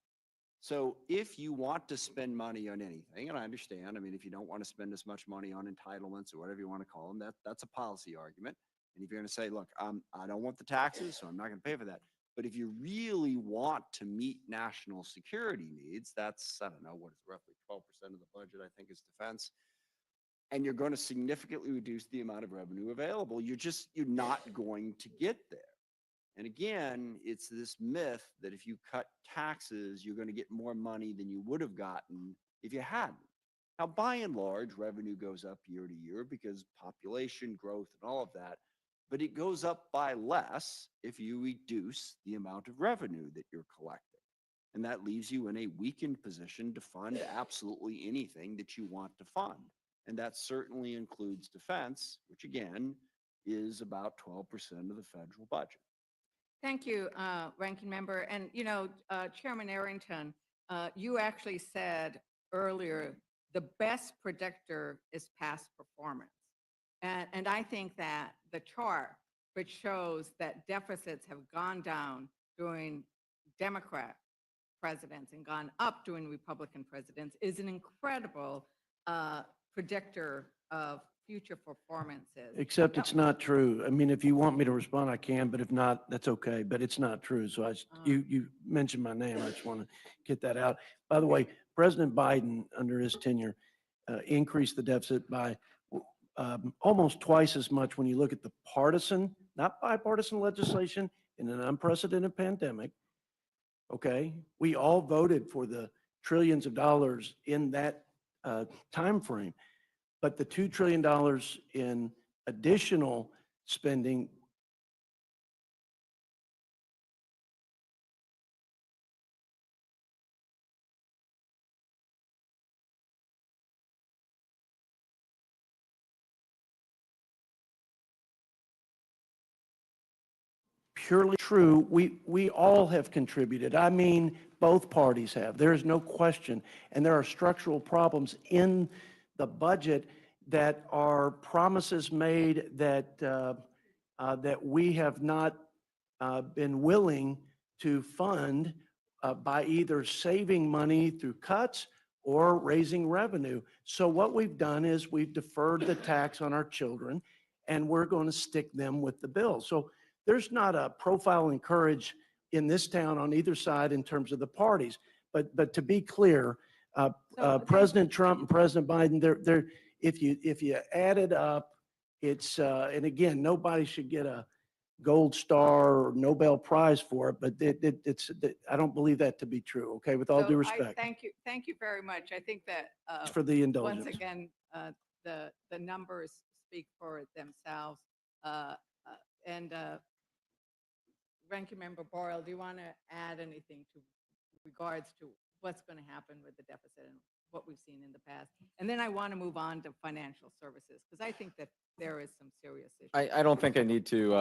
So if you want to spend money on anything, and I understand, I mean, if you don't want to spend as much money on entitlements or whatever you want to call them, that's a policy argument. And if you're going to say, look, I don't want the taxes, so I'm not going to pay for that. But if you really want to meet national security needs, that's, I don't know, what is roughly 12% of the budget, I think, is defense. And you're going to significantly reduce the amount of revenue available. You're not going to get there. And again, it's this myth that if you cut taxes, you're going to get more money than you would have gotten if you hadn't. Now, by and large, revenue goes up year to year because population growth and all of that, but it goes up by less if you reduce the amount of revenue that you're collecting. And that leaves you in a weakened position to fund absolutely anything that you want to fund. And that certainly includes defense, which again is about 12% of the federal budget. Thank you, Ranking Member. And, Chairman Arrington, you actually said earlier, the best predictor is past performance. And I think that the chart, which shows that deficits have gone down during Democrat presidents and gone up during Republican presidents, is an incredible predictor of future performances. Except it's not true. I mean, if you want me to respond, I can, but if not, that's okay. But it's not true. So you mentioned my name. I just want to get that out. By the way, President Biden, under his tenure, increased the deficit by almost twice as much when you look at the partisan, not bipartisan legislation in an unprecedented pandemic. Okay, we all voted for the trillions of dollars in that time frame. But the $2 trillion in additional spending purely true. We all have contributed. I mean, both parties have. There is no question. And there are structural problems in the budget that are promises made that that we have not been willing to fund by either saving money through cuts or raising revenue. So what we've done is we've deferred the tax on our children, and we're going to stick them with the bill. So there's not a profile in courage in this town on either side in terms of the parties. But to be clear, President Trump and President Biden, if you add it up, it's and again, nobody should get a gold star or Nobel Prize for it, but I don't believe that to be true. Okay, with all due respect. Thank you very much. I think that For the indulgence. once again, the numbers speak for themselves. And Ranking Member Boyle, do you want to add anything to regards to what's going to happen with the deficit and what we've seen in the past? And then I want to move on to financial services, because I think that there is some serious issues. I don't think I need to,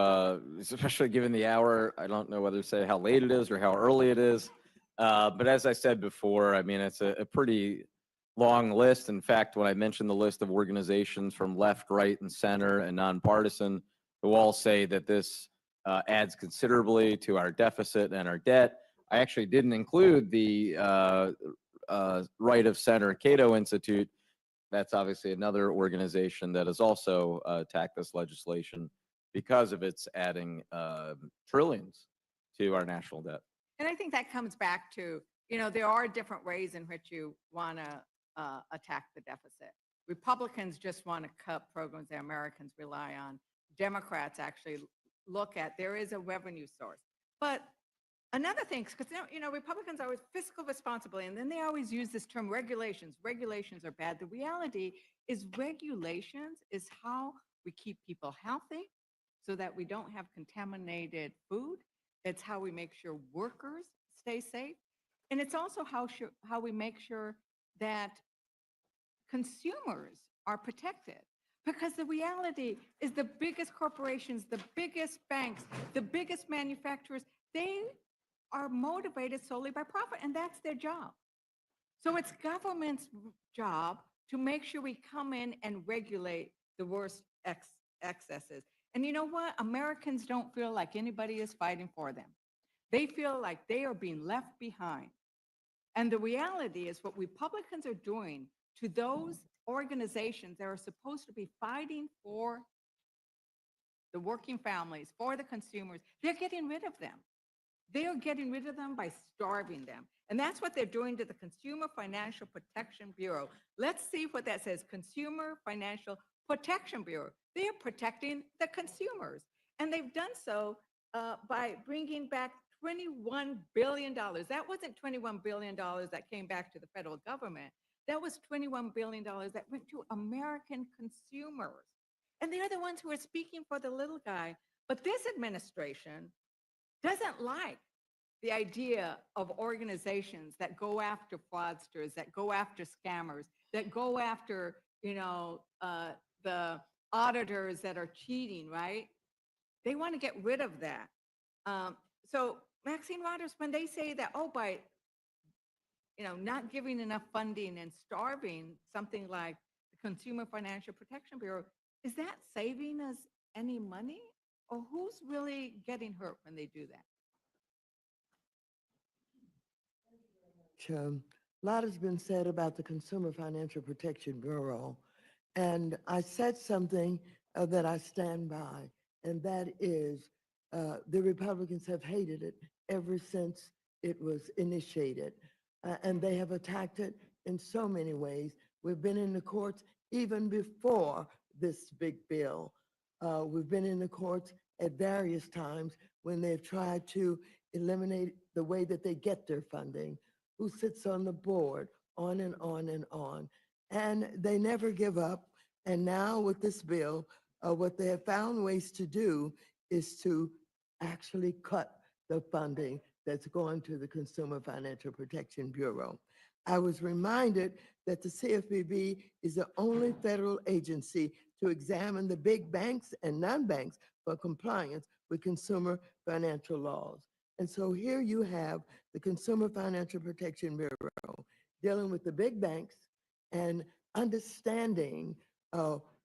especially given the hour, I don't know whether to say how late it is or how early it is. But as I said before, I mean, it's a pretty long list. In fact, when I mentioned the list of organizations from left, right, and center and nonpartisan who all say that this adds considerably to our deficit and our debt, I actually didn't include the right of center Cato Institute. That's obviously another organization that has also attacked this legislation because of its adding trillions to our national debt. And I think that comes back to, there are different ways in which you want to attack the deficit. Republicans just want to cut programs that Americans rely on. Democrats actually look at, there is a revenue source. But another thing, because Republicans are always fiscal responsibility, and then they always use this term regulations. Regulations are bad. The reality is regulations is how we keep people healthy so that we don't have contaminated food. It's how we make sure workers stay safe. And it's also how we make sure that consumers are protected. Because the reality is the biggest corporations, the biggest banks, the biggest manufacturers, they are motivated solely by profit, and that's their job. So it's government's job to make sure we come in and regulate the worst excesses. And you know what? Americans don't feel like anybody is fighting for them. They feel like they are being left behind. And the reality is what Republicans are doing to those organizations that are supposed to be fighting for the working families, for the consumers, they're getting rid of them. They are getting rid of them by starving them. And that's what they're doing to the Consumer Financial Protection Bureau. Let's see what that says, Consumer Financial Protection Bureau. They are protecting the consumers. And they've done so by bringing back $21 billion. That wasn't $21 billion that came back to the federal government. That was $21 billion that went to American consumers. And they're the ones who are speaking for the little guy. But this administration doesn't like the idea of organizations that go after fraudsters, that go after scammers, that go after, the auditors that are cheating, right? They want to get rid of that. So Maxine Waters, when they say that, by not giving enough funding and starving something like the Consumer Financial Protection Bureau, is that saving us any money? Or who's really getting hurt when they do that? A lot has been said about the Consumer Financial Protection Bureau, and I said something that I stand by, and that is the Republicans have hated it ever since it was initiated, and they have attacked it in so many ways. We've been in the courts even before this big bill. We've been in the courts at various times when they've tried to eliminate the way that they get their funding, who sits on the board, on and on and on. And they never give up. And now with this bill, what they have found ways to do is to actually cut the funding that's going to the Consumer Financial Protection Bureau. I was reminded that the CFPB is the only federal agency to examine the big banks and non-banks for compliance with consumer financial laws. And so here you have the Consumer Financial Protection Bureau dealing with the big banks and understanding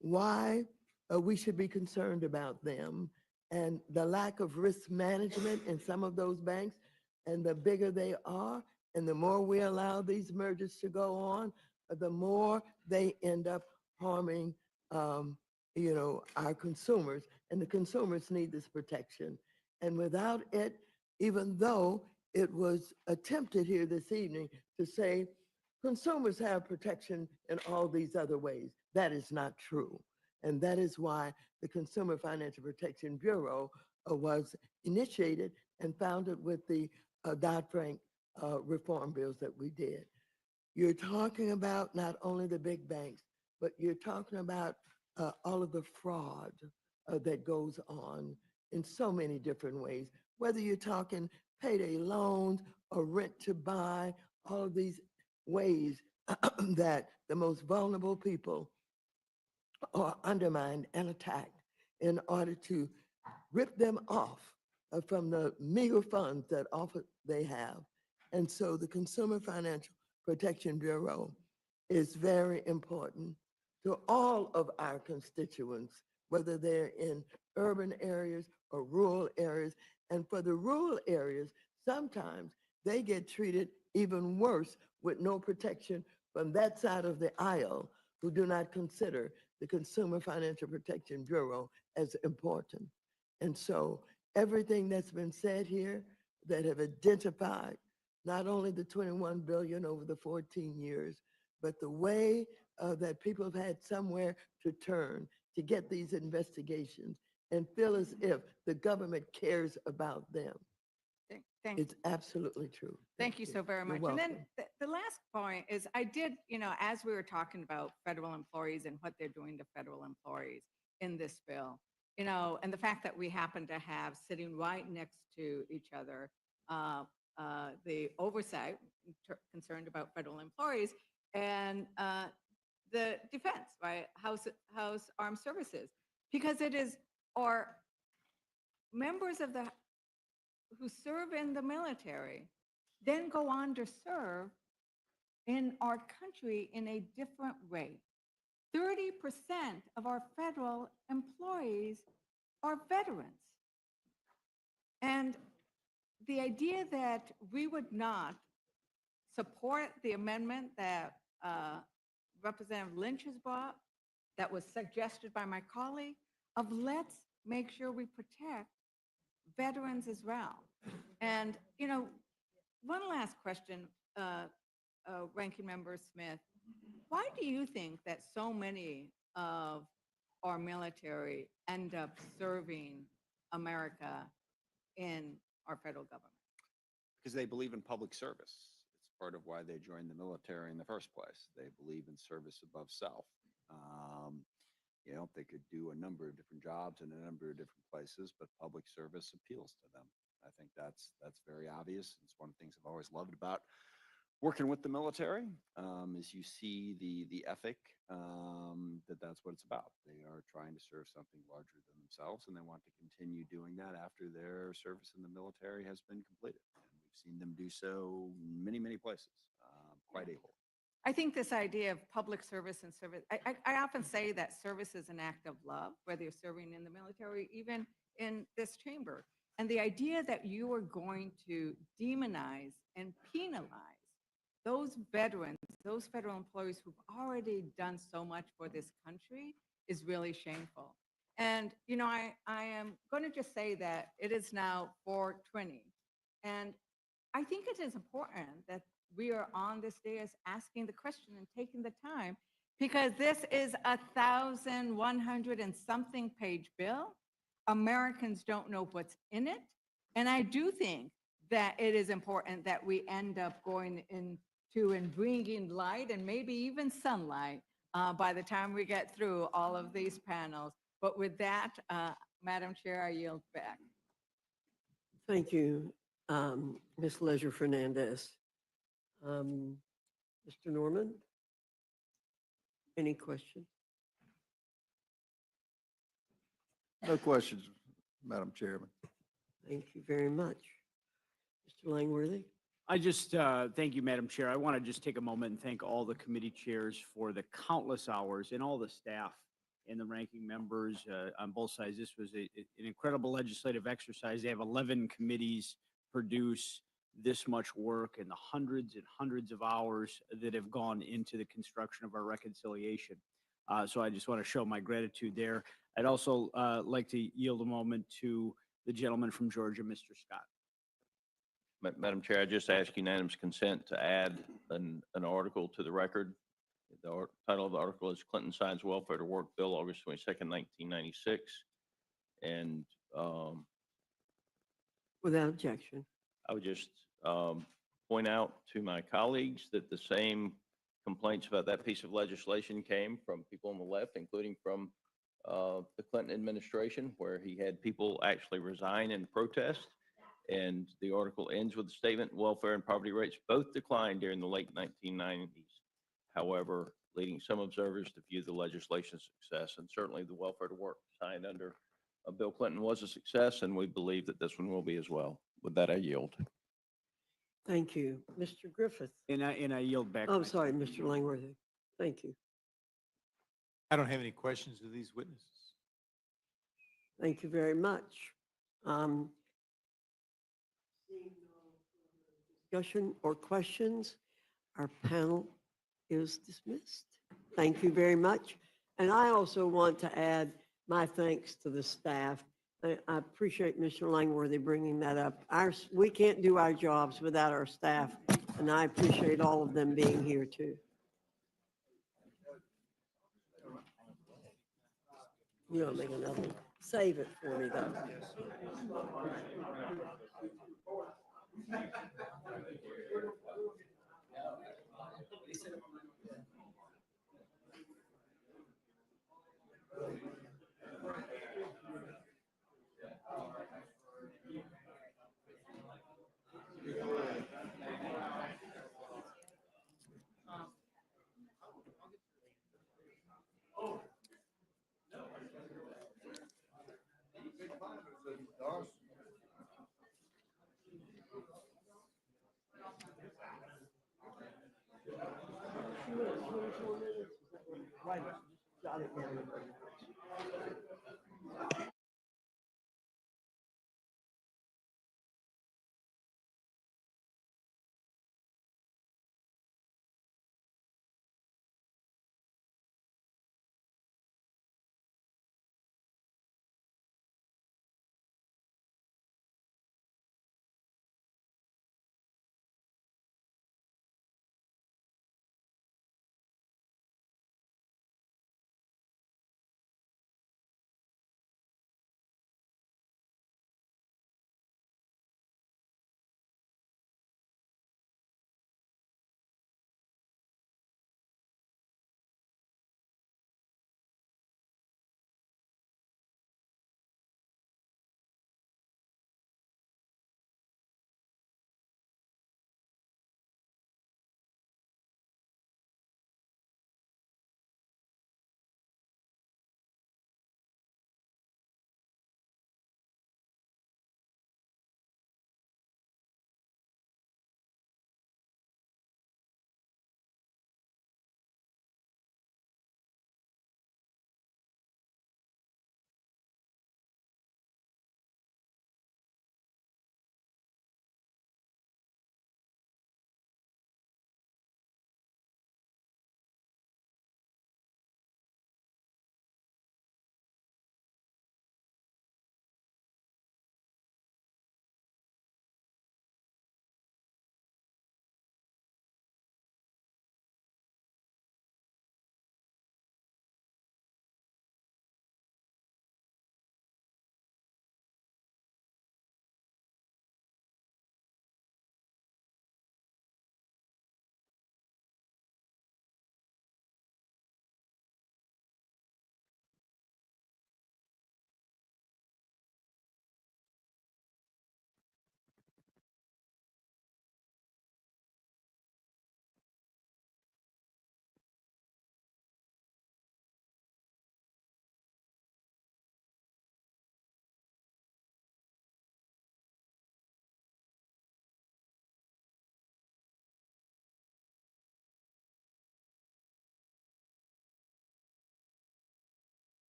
why we should be concerned about them and the lack of risk management in some of those banks. And the bigger they are And the more we allow these mergers to go on, the more they end up harming, our consumers. And the consumers need this protection. And without it, even though it was attempted here this evening to say consumers have protection in all these other ways, that is not true. And that is why the Consumer Financial Protection Bureau was initiated and founded with the Dodd-Frank reform bills that we did. You're talking about not only the big banks, but you're talking about all of the fraud that goes on in so many different ways, whether you're talking payday loans or rent to buy, all of these ways that the most vulnerable people are undermined and attacked in order to rip them off from the meager funds that often they have. And so the Consumer Financial Protection Bureau is very important to all of our constituents, whether they're in urban areas or rural areas. And for the rural areas, sometimes they get treated even worse with no protection from that side of the aisle who do not consider the Consumer Financial Protection Bureau as important. And so everything that's been said here that have identified not only the 21 billion over the 14 years, but the way that people have had somewhere to turn to get these investigations and feel as if the government cares about them. It's absolutely true. Thank you so very You're much. And then welcome. the last point is I did, as we were talking about federal employees and what they're doing to federal employees in this bill, and the fact that we happen to have sitting right next to each other, the Oversight concerned about federal employees and the defense, right? House Armed Services, because it is our members of the who serve in the military then go on to serve in our country in a different way. 30% of our federal employees are veterans. And the idea that we would not support the amendment that Representative Lynch has brought, that was suggested by my colleague, of let's make sure we protect veterans as well. And, one last question, Ranking Member Smith. Why do you think that so many of our military end up serving America in our federal government? Because they believe in public service. It's part of why they joined the military in the first place. They believe in service above self. They could do a number of different jobs in a number of different places, but public service appeals to them. I think that's very obvious. It's one of the things I've always loved about working with the military, is you see the ethic, that's what it's about. They are trying to serve something larger than themselves, and they want to continue doing that after their service in the military has been completed. And we've seen them do so many, many places, quite able. I think this idea of public service and service, I often say that service is an act of love, whether you're serving in the military, even in this chamber. And the idea that you are going to demonize and penalize those veterans, those federal employees who've already done so much for this country is really shameful. And, I am going to just say that it is now 4:20. And I think it is important that we are on this dais asking the question and taking the time, because this is 1,100 and something page bill. Americans don't know what's in it. And I do think that it is important that we end up going into and bringing light and maybe even sunlight by the time we get through all of these panels. But with that, Madam Chair, I yield back. Thank you, Ms. Leisure Fernandez. Mr. Norman, any questions? No questions, Madam Chairman. Thank you very much. Mr. Langworthy? I just, thank you, Madam Chair. I want to just take a moment and thank all the committee chairs for the countless hours and all the staff and the ranking members on both sides. This was an incredible legislative exercise. They have 11 committees produce this much work and the hundreds and hundreds of hours that have gone into the construction of our reconciliation. So I just want to show my gratitude there. I'd also like to yield a moment to the gentleman from Georgia, Mr. Scott. Madam Chair, I just ask unanimous consent to add an article to the record. The title of the article is Clinton Signs Welfare to Work Bill, August 22nd, 1996. And Without objection. I would just point out to my colleagues that the same complaints about that piece of legislation came from people on the left, including from the Clinton administration, where he had people actually resign in protest. And the article ends with the statement, welfare and poverty rates both declined during the late 1990s. However, leading some observers to view the legislation as a success. And certainly the welfare to work signed under Bill Clinton was a success, and we believe that this one will be as well. With that, I yield. Thank you. Mr. Griffith. And I yield back. Oh, sorry, Mr. Langworthy. Thank you. I don't have any questions of these witnesses. Thank you very much. Discussion or questions? Our panel is dismissed. Thank you very much. And I also want to add my thanks to the staff. I appreciate Mr. Langworthy bringing that up. We can't do our jobs without our staff, and I appreciate all of them being here too. You don't make another one. Save it for me though. Right. Jot it down.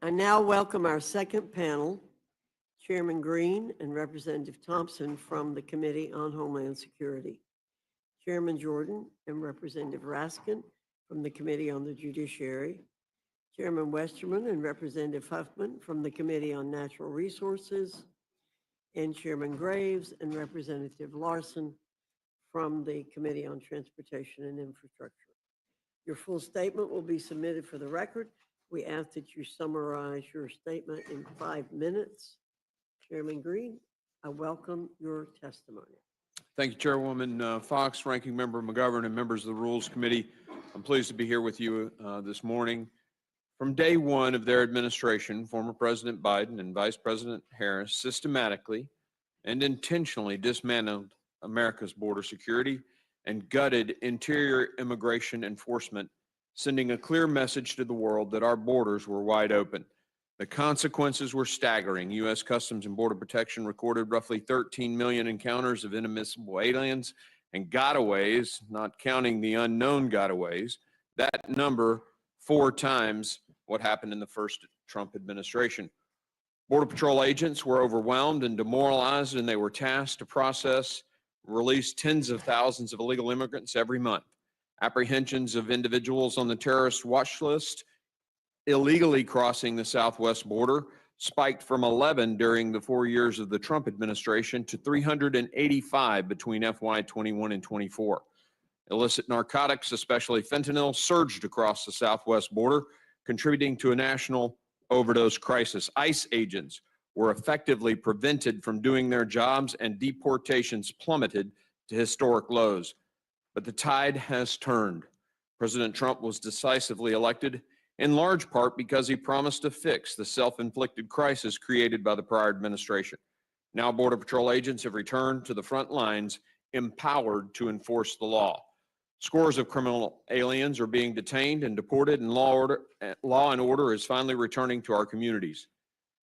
I now welcome our second panel, Chairman Green and Representative Thompson from the Committee on Homeland Security, Chairman Jordan and Representative Raskin from the Committee on the Judiciary, Chairman Westerman and Representative Huffman from the Committee on Natural Resources, and Chairman Graves and Representative Larson from the Committee on Transportation and Infrastructure. Your full statement will be submitted for the record. We ask that you summarize your statement in 5 minutes. Chairman Green, I welcome your testimony. Thank you, Chairwoman Fox, Ranking Member McGovern, and members of the Rules Committee. I'm pleased to be here with you this morning. From day one of their administration, former President Biden and Vice President Harris systematically and intentionally dismantled America's border security and gutted interior immigration enforcement, sending a clear message to the world that our borders were wide open. The consequences were staggering. U.S. Customs and Border Protection recorded roughly 13 million encounters of inadmissible aliens and gotaways, not counting the unknown gotaways. That number 4 times what happened in the first Trump administration. Border Patrol agents were overwhelmed and demoralized, and they were tasked to process, release tens of thousands of illegal immigrants every month. Apprehensions of individuals on the terrorist watch list illegally crossing the southwest border spiked from 11 during the 4 years of the Trump administration to 385 between FY21 and 24. Illicit narcotics, especially fentanyl, surged across the southwest border, contributing to a national overdose crisis. ICE agents were effectively prevented from doing their jobs, and deportations plummeted to historic lows. But the tide has turned. President Trump was decisively elected in large part because he promised to fix the self-inflicted crisis created by the prior administration. Now Border Patrol agents have returned to the front lines, empowered to enforce the law. Scores of criminal aliens are being detained and deported, and law and order is finally returning to our communities.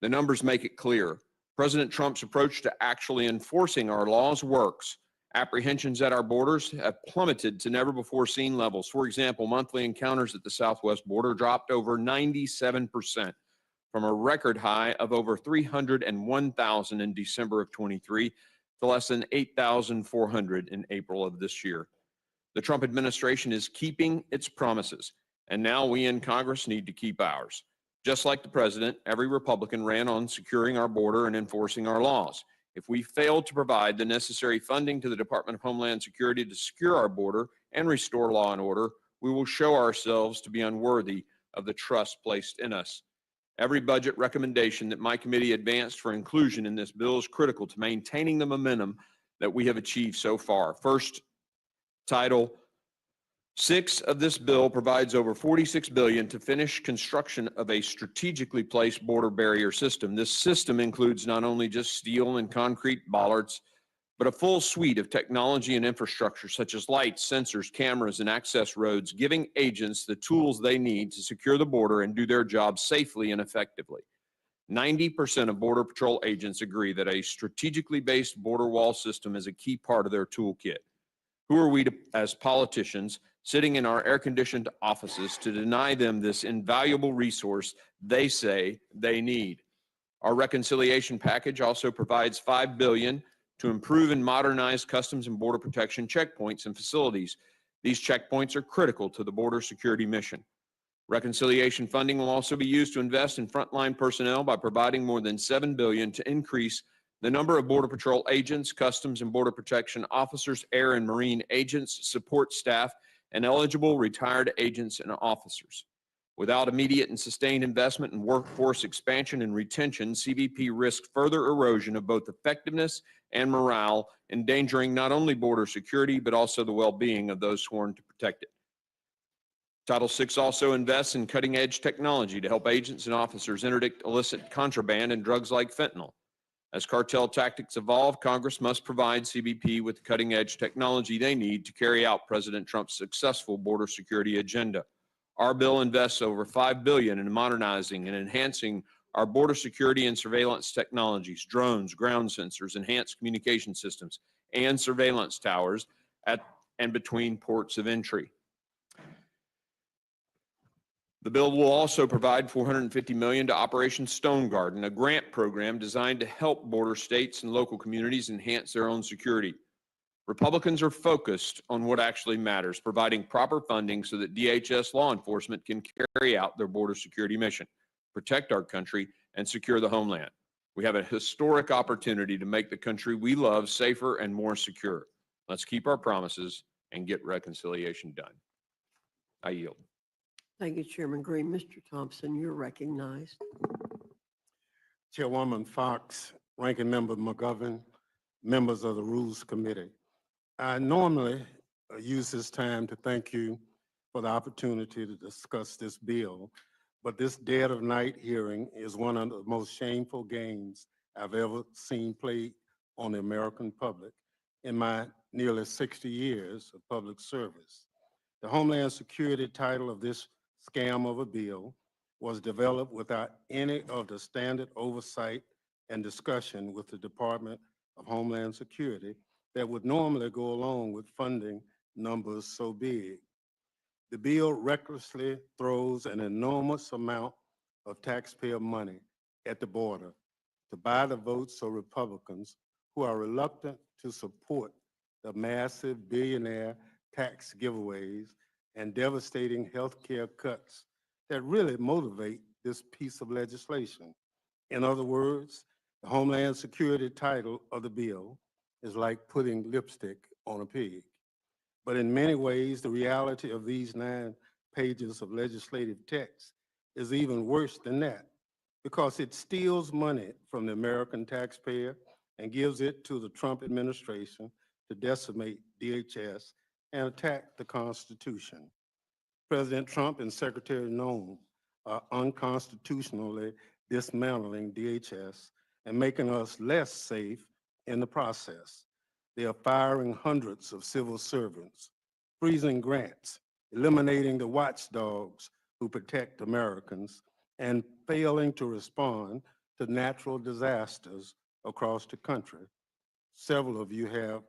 The numbers make it clear. President Trump's approach to actually enforcing our laws works. Apprehensions at our borders have plummeted to never-before-seen levels. For example, monthly encounters at the southwest border dropped over 97% from a record high of over 301,000 in December of 23 to less than 8,400 in April of this year. The Trump administration is keeping its promises, and now we in Congress need to keep ours. Just like the president, every Republican ran on securing our border and enforcing our laws. If we fail to provide the necessary funding to the Department of Homeland Security to secure our border and restore law and order, we will show ourselves to be unworthy of the trust placed in us. Every budget recommendation that my committee advanced for inclusion in this bill is critical to maintaining the momentum that we have achieved so far. First, Title 6 of this bill provides over $46 billion to finish construction of a strategically placed border barrier system. This system includes not only just steel and concrete bollards, but a full suite of technology and infrastructure such as lights, sensors, cameras, and access roads, giving agents the tools they need to secure the border and do their job safely and effectively. 90% of Border Patrol agents agree that a strategically based border wall system is a key part of their toolkit. Who are we to, as politicians, sitting in our air-conditioned offices to deny them this invaluable resource they say they need? Our reconciliation package also provides $5 billion to improve and modernize Customs and Border Protection checkpoints and facilities. These checkpoints are critical to the border security mission. Reconciliation funding will also be used to invest in frontline personnel by providing more than $7 billion to increase the number of Border Patrol agents, Customs and Border Protection officers, air and marine agents, support staff, and eligible retired agents and officers. Without immediate and sustained investment in workforce expansion and retention, CBP risks further erosion of both effectiveness and morale, endangering not only border security, but also the well-being of those sworn to protect it. Title VI also invests in cutting-edge technology to help agents and officers interdict illicit contraband and drugs like fentanyl. As cartel tactics evolve, Congress must provide CBP with the cutting-edge technology they need to carry out President Trump's successful border security agenda. Our bill invests over $5 billion in modernizing and enhancing our border security and surveillance technologies, drones, ground sensors, enhanced communication systems, and surveillance towers at and between ports of entry. The bill will also provide $450 million to Operation Stone Garden, a grant program designed to help border states and local communities enhance their own security. Republicans are focused on what actually matters, providing proper funding so that DHS law enforcement can carry out their border security mission, protect our country, and secure the homeland. We have a historic opportunity to make the country we love safer and more secure. Let's keep our promises and get reconciliation done. I yield. Thank you, Chairman Green. Mr. Thompson, you're recognized. Chairwoman Fox, Ranking Member McGovern, members of the Rules Committee. I normally use this time to thank you for the opportunity to discuss this bill, but this dead of night hearing is one of the most shameful games I've ever seen played on the American public in my nearly 60 years of public service. The Homeland Security title of this scam of a bill was developed without any of the standard oversight and discussion with the Department of Homeland Security that would normally go along with funding numbers so big. The bill recklessly throws an enormous amount of taxpayer money at the border to buy the votes of Republicans who are reluctant to support the massive billionaire tax giveaways and devastating health care cuts that really motivate this piece of legislation. In other words, the Homeland Security title of the bill is like putting lipstick on a pig. But in many ways, the reality of these 9 pages of legislative text is even worse than that, because it steals money from the American taxpayer and gives it to the Trump administration to decimate DHS and attack the Constitution. President Trump and Secretary Noem are unconstitutionally dismantling DHS and making us less safe in the process. They are firing hundreds of civil servants, freezing grants, eliminating the watchdogs who protect Americans, and failing to respond to natural disasters across the country. Several of you have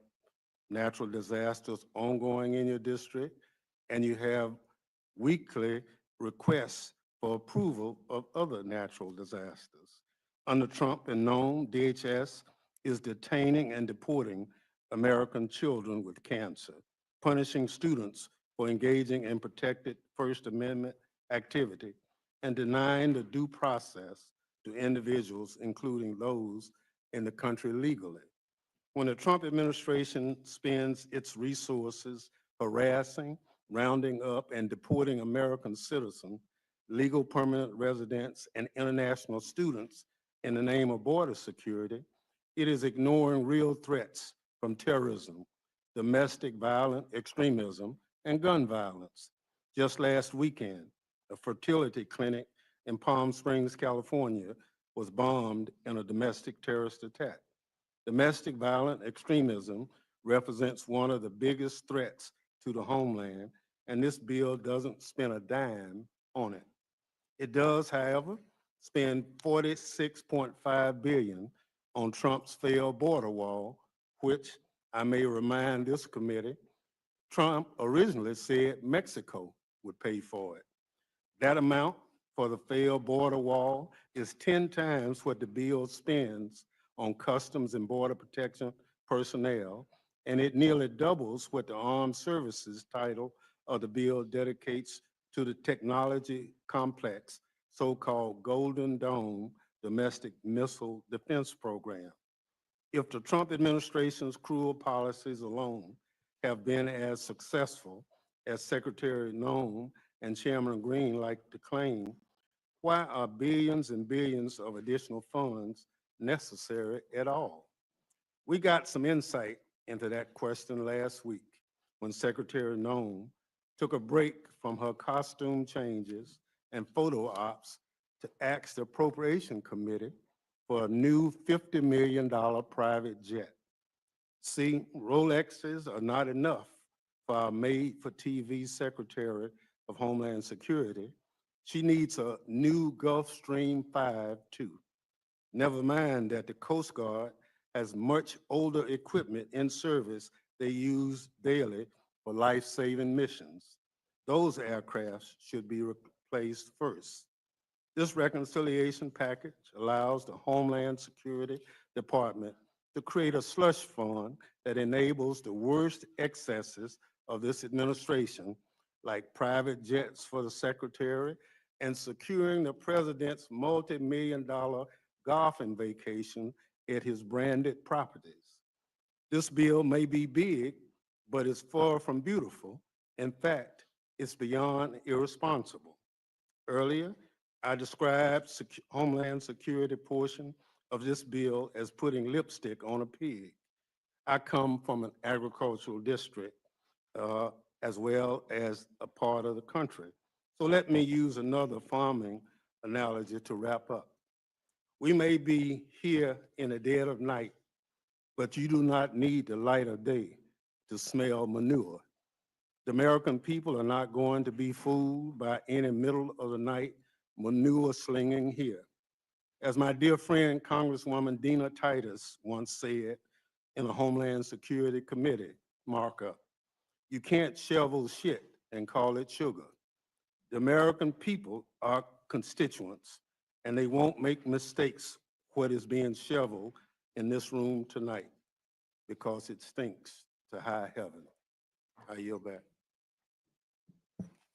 natural disasters ongoing in your district, and you have weekly requests for approval of other natural disasters. Under Trump and Noem, DHS is detaining and deporting American children with cancer, punishing students for engaging in protected First Amendment activity, and denying the due process to individuals, including those in the country legally. When the Trump administration spends its resources harassing, rounding up, and deporting American citizens, legal permanent residents, and international students in the name of border security, it is ignoring real threats from terrorism, domestic violent extremism, and gun violence. Just last weekend, a fertility clinic in Palm Springs, California, was bombed in a domestic terrorist attack. Domestic violent extremism represents one of the biggest threats to the homeland, and this bill doesn't spend a dime on it. It does, however, spend $46.5 billion on Trump's failed border wall, which I may remind this committee, Trump originally said Mexico would pay for it. That amount for the failed border wall is 10 times what the bill spends on Customs and Border Protection personnel, and it nearly doubles what the Armed Services title of the bill dedicates to the technology complex, so-called Golden Dome Domestic Missile Defense Program. If the Trump administration's cruel policies alone have been as successful as Secretary Noem and Chairman Green like to claim, why are billions and billions of additional funds necessary at all? We got some insight into that question last week when Secretary Noem took a break from her costume changes and photo ops to ask the Appropriation Committee for a new $50 million private jet. See, Rolexes are not enough for our made-for-TV Secretary of Homeland Security. She needs a new Gulfstream 5 too. Never mind that the Coast Guard has much older equipment in service they use daily for life-saving missions. Those aircrafts should be placed first. This reconciliation package allows the Homeland Security Department to create a slush fund that enables the worst excesses of this administration, like private jets for the secretary and securing the president's multi-million-dollar golfing vacation at his branded properties. This bill may be big, but it's far from beautiful. In fact, it's beyond irresponsible. Earlier, I described Homeland Security portion of this bill as putting lipstick on a pig. I come from an agricultural district as well as a part of the country. So let me use another farming analogy to wrap up. We may be here in the dead of night, but you do not need the light of day to smell manure. The American people are not going to be fooled by any middle of the night manure slinging here. As my dear friend, Congresswoman Dina Titus once said in a Homeland Security Committee markup, you can't shovel shit and call it sugar. The American people are constituents, and they won't make mistakes what is being shoveled in this room tonight because it stinks to high heaven. I yield back.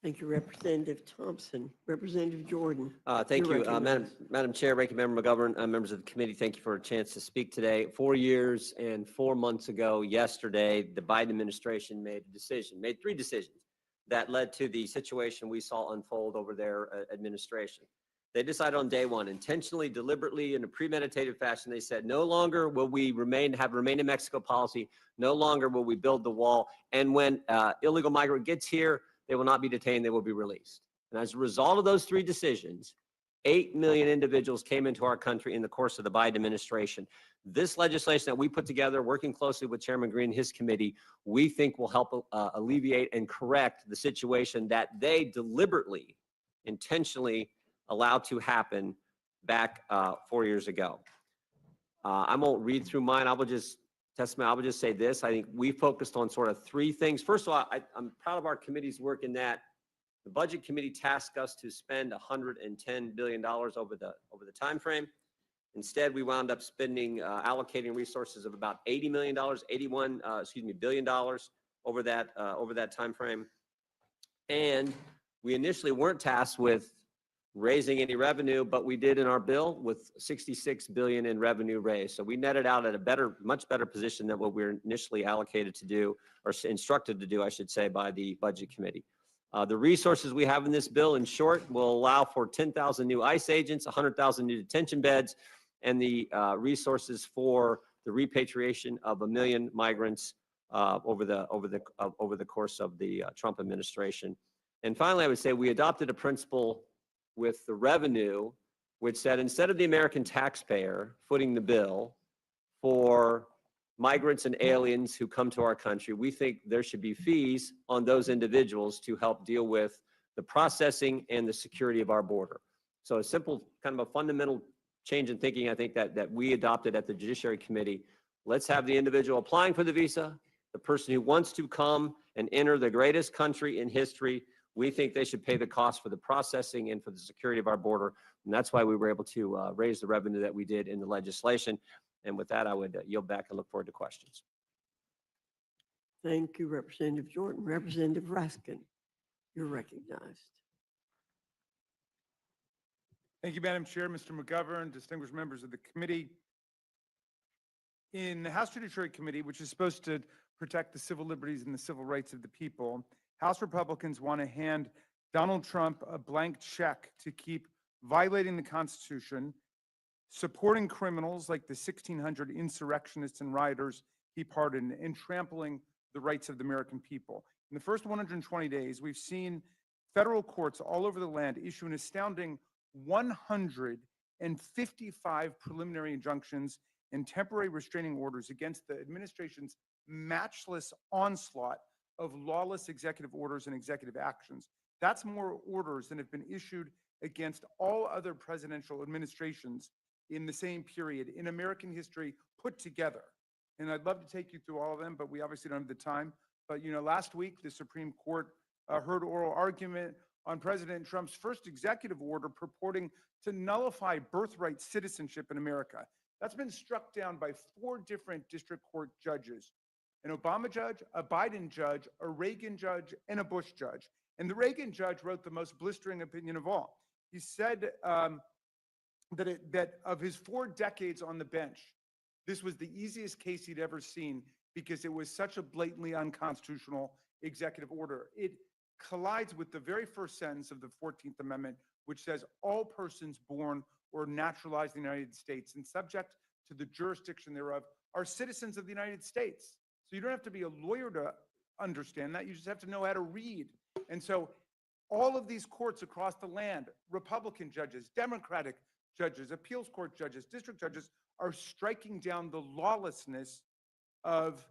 Thank you, Representative Thompson. Representative Jordan. Thank you're you, recognized. Madam Chair, Ranking Member McGovern, members of the committee. Thank you for a chance to speak today. 4 years and 4 months ago, yesterday, the Biden administration made three decisions that led to the situation we saw unfold over their administration. They decided on day one, intentionally, deliberately, in a premeditated fashion, they said, no longer will we have remain in Mexico policy, no longer will we build the wall, and when illegal migrant gets here, they will not be detained, they will be released. And as a result of those three decisions, 8 million individuals came into our country in the course of the Biden administration. This legislation that we put together, working closely with Chairman Green and his committee, we think will help alleviate and correct the situation that they deliberately, intentionally allowed to happen back 4 years ago. I won't read through mine. I will just say this. I think we focused on sort of three things. First of all, I'm proud of our committee's work in that the Budget Committee tasked us to spend $110 billion over the time frame. Instead, we wound up allocating resources of about $80 billion over that time frame. And we initially weren't tasked with raising any revenue, but we did in our bill with $66 billion in revenue raised. So we netted out at a much better position than what we were initially allocated to do, or instructed to do, I should say, by the Budget Committee. The resources we have in this bill, in short, will allow for 10,000 new ICE agents, 100,000 new detention beds, and the resources for the repatriation of 1 million migrants over the course of the Trump administration. And finally, I would say we adopted a principle with the revenue, which said instead of the American taxpayer footing the bill for migrants and aliens who come to our country, we think there should be fees on those individuals to help deal with the processing and the security of our border. So a simple, kind of a fundamental change in thinking, I think, that we adopted at the Judiciary Committee. Let's have the individual applying for the visa, the person who wants to come and enter the greatest country in history. We think they should pay the cost for the processing and for the security of our border. And that's why we were able to raise the revenue that we did in the legislation. And with that, I would yield back and look forward to questions. Thank you, Representative Jordan. Representative Raskin, you're recognized. Thank you, Madam Chair, Mr. McGovern, distinguished members of the committee. In the House Judiciary Committee, which is supposed to protect the civil liberties and the civil rights of the people, House Republicans want to hand Donald Trump a blank check to keep violating the Constitution, supporting criminals like the 1,600 insurrectionists and rioters he pardoned, and trampling the rights of the American people. In the first 120 days, we've seen federal courts all over the land issue an astounding 155 preliminary injunctions and temporary restraining orders against the administration's matchless onslaught of lawless executive orders and executive actions. That's more orders than have been issued against all other presidential administrations in the same period in American history put together. And I'd love to take you through all of them, but we obviously don't have the time. But, you know, last week, the Supreme Court heard oral argument on President Trump's first executive order purporting to nullify birthright citizenship in America. That's been struck down by 4 different district court judges: an Obama judge, a Biden judge, a Reagan judge, and a Bush judge. And the Reagan judge wrote the most blistering opinion of all. He said that of his 4 decades on the bench, this was the easiest case he'd ever seen because it was such a blatantly unconstitutional executive order. It collides with the very first sentence of the 14th Amendment, which says all persons born or naturalized in the United States and subject to the jurisdiction thereof are citizens of the United States. So you don't have to be a lawyer to understand that. You just have to know how to read. And so all of these courts across the land, Republican judges, Democratic judges, appeals court judges, district judges, are striking down the lawlessness of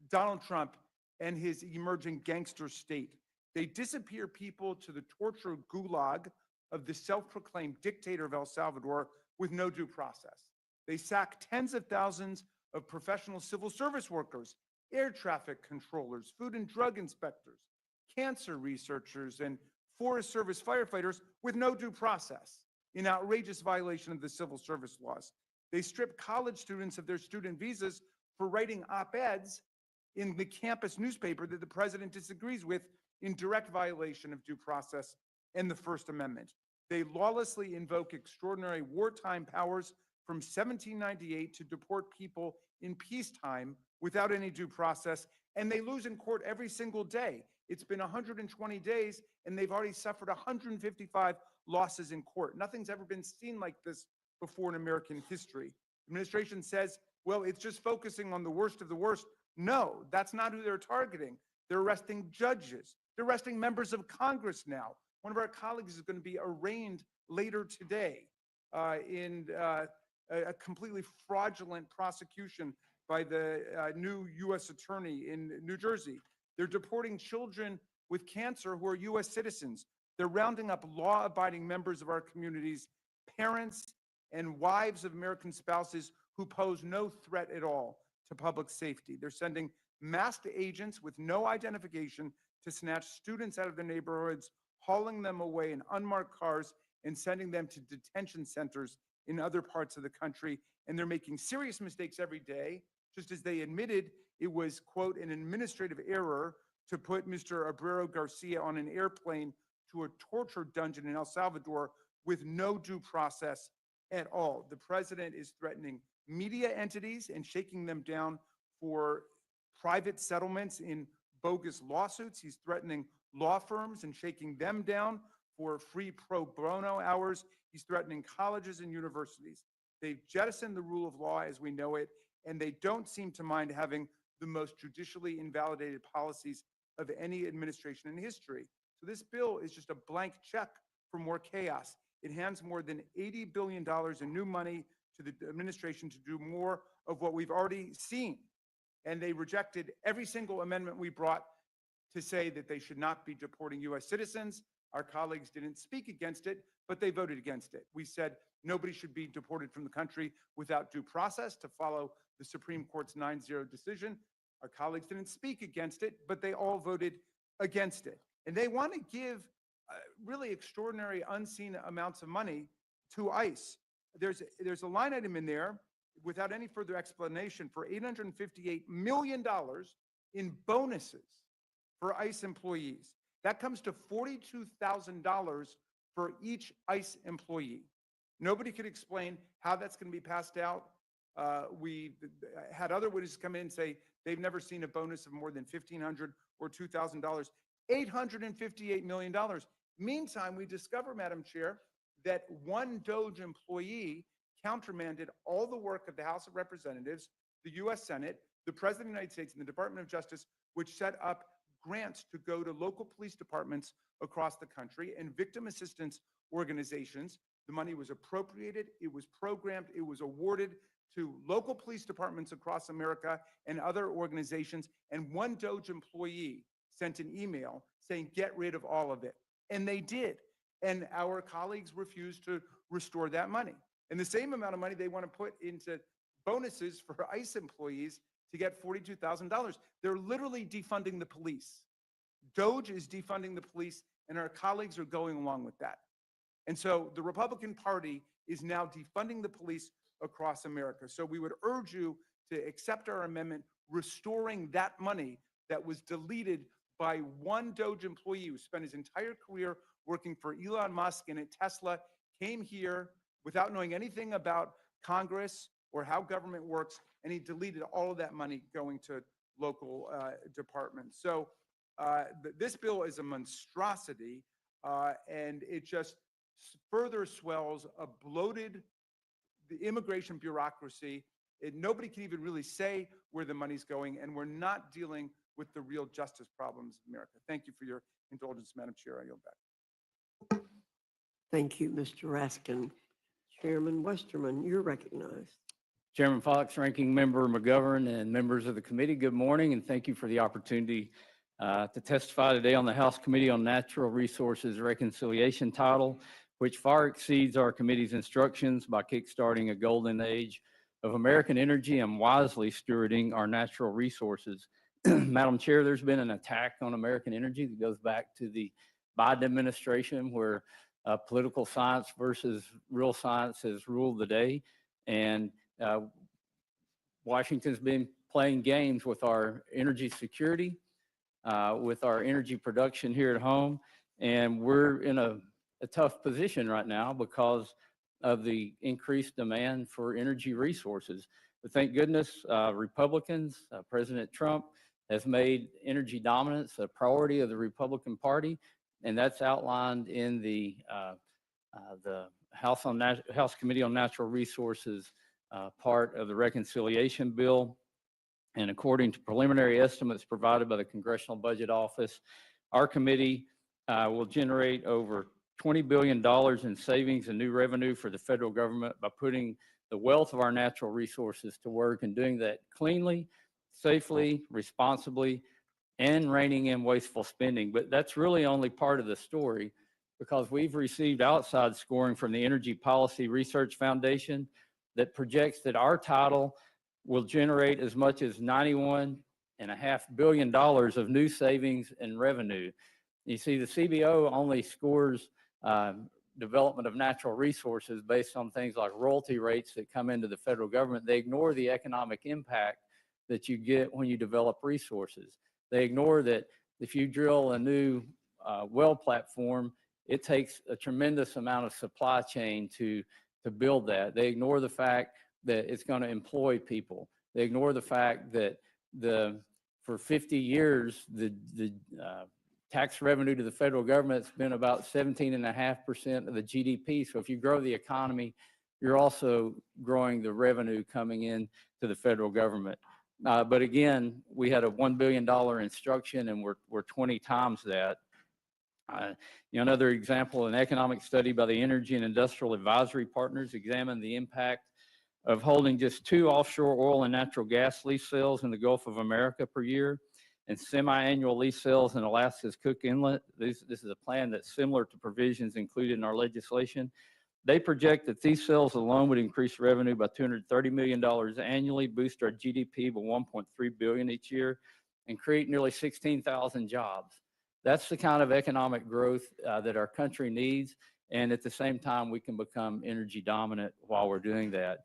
Donald Trump and his emerging gangster state. They disappear people to the torture gulag of the self-proclaimed dictator of El Salvador with no due process. They sack tens of thousands of professional civil service workers, air traffic controllers, food and drug inspectors, cancer researchers, and Forest Service firefighters with no due process in outrageous violation of the civil service laws. They strip college students of their student visas for writing op-eds in the campus newspaper that the president disagrees with, in direct violation of due process and the First Amendment. They lawlessly invoke extraordinary wartime powers from 1798 to deport people in peacetime without any due process, and they lose in court every single day. It's been 120 days, and they've already suffered 155 losses in court. Nothing's ever been seen like this before in American history. The administration says, well, it's just focusing on the worst of the worst. No, that's not who they're targeting. They're arresting judges. They're arresting members of Congress now. One of our colleagues is going to be arraigned later today in a completely fraudulent prosecution by the new U.S. attorney in New Jersey. They're deporting children with cancer who are U.S. citizens. They're rounding up law-abiding members of our communities, parents and wives of American spouses who pose no threat at all to public safety. They're sending masked agents with no identification to snatch students out of their neighborhoods, hauling them away in unmarked cars and sending them to detention centers in other parts of the country. And they're making serious mistakes every day, just as they admitted it was, quote, an administrative error to put Mr. Abrero Garcia on an airplane to a torture dungeon in El Salvador with no due process at all. The president is threatening media entities and shaking them down for private settlements in bogus lawsuits. He's threatening law firms and shaking them down for free pro bono hours. He's threatening colleges and universities. They've jettisoned the rule of law as we know it, and they don't seem to mind having the most judicially invalidated policies of any administration in history. So this bill is just a blank check for more chaos. It hands more than $80 billion in new money to the administration to do more of what we've already seen. And they rejected every single amendment we brought to say that they should not be deporting U.S. citizens. Our colleagues didn't speak against it, but they voted against it. We said nobody should be deported from the country without due process to follow the Supreme Court's 9-0 decision. Our colleagues didn't speak against it, but they all voted against it. And they want to give really extraordinary unseen amounts of money to ICE. There's a line item in there without any further explanation for $858 million in bonuses for ICE employees. That comes to $42,000 for each ICE employee. Nobody could explain how that's going to be passed out. We had other witnesses come in and say they've never seen a bonus of more than $1,500 or $2,000. $858 million. Meantime, we discover, Madam Chair, that one DOJ employee countermanded all the work of the House of Representatives, the U.S. Senate, the President of the United States, and the Department of Justice, which set up grants to go to local police departments across the country and victim assistance organizations. The money was appropriated, it was programmed, it was awarded to local police departments across America and other organizations, and one DOJ employee sent an email saying, get rid of all of it. And they did. And our colleagues refused to restore that money. And the same amount of money they want to put into bonuses for ICE employees to get $42,000. They're literally defunding the police. DOJ is defunding the police, and our colleagues are going along with that. And so the Republican Party is now defunding the police across America. So we would urge you to accept our amendment, restoring that money that was deleted by one DOGE employee who spent his entire career working for Elon Musk and at Tesla, came here without knowing anything about Congress or how government works, and he deleted all of that money going to local departments. So this bill is a monstrosity, and it just further swells a bloated the immigration bureaucracy. Nobody can even really say where the money's going, and we're not dealing with the real justice problems of America. Thank you for your indulgence, Madam Chair. I yield back. Thank you, Mr. Raskin. Chairman Westerman, you're recognized. Chairman Fox, Ranking Member McGovern, and members of the committee, good morning, and thank you for the opportunity to testify today on the House Committee on Natural Resources Reconciliation title, which far exceeds our committee's instructions by kickstarting a golden age of American energy and wisely stewarding our natural resources. Madam Chair, there's been an attack on American energy that goes back to the Biden administration, where political science versus real science has ruled the day. And Washington's been playing games with our energy security, with our energy production here at home. And we're in a tough position right now because of the increased demand for energy resources. But thank goodness, Republicans, President Trump has made energy dominance a priority of the Republican Party, and that's outlined in the House Committee on Natural Resources part of the reconciliation bill. And according to preliminary estimates provided by the Congressional Budget Office, our committee will generate over $20 billion in savings and new revenue for the federal government by putting the wealth of our natural resources to work and doing that cleanly, safely, responsibly, and reining in wasteful spending. But that's really only part of the story, because we've received outside scoring from the Energy Policy Research Foundation that projects that our title will generate as much as $91.5 billion of new savings and revenue. You see, the CBO only scores development of natural resources based on things like royalty rates that come into the federal government. They ignore the economic impact that you get when you develop resources. They ignore that if you drill a new well platform, it takes a tremendous amount of supply chain to build that. They ignore the fact that it's going to employ people. They ignore the fact that for 50 years, the tax revenue to the federal government has been about 17.5% of the GDP. So if you grow the economy, you're also growing the revenue coming in to the federal government. But again, we had a $1 billion instruction, and we're 20 times that. Another example, an economic study by the Energy and Industrial Advisory Partners examined the impact of holding just 2 offshore oil and natural gas lease sales in the Gulf of America per year, and semi-annual lease sales in Alaska's Cook Inlet. This is a plan that's similar to provisions included in our legislation. They project that these sales alone would increase revenue by $230 million annually, boost our GDP by $1.3 billion each year, and create nearly 16,000 jobs. That's the kind of economic growth that our country needs, and at the same time, we can become energy dominant while we're doing that.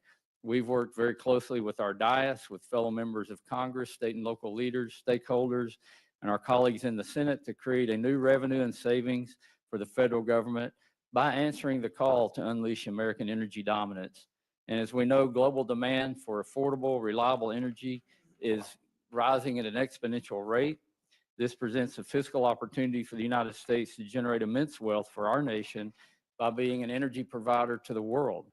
We've worked very closely with our dais, with fellow members of Congress, state and local leaders, stakeholders, and our colleagues in the Senate to create a new revenue and savings for the federal government by answering the call to unleash American energy dominance. And as we know, global demand for affordable, reliable energy is rising at an exponential rate. This presents a fiscal opportunity for the United States to generate immense wealth for our nation by being an energy provider to the world.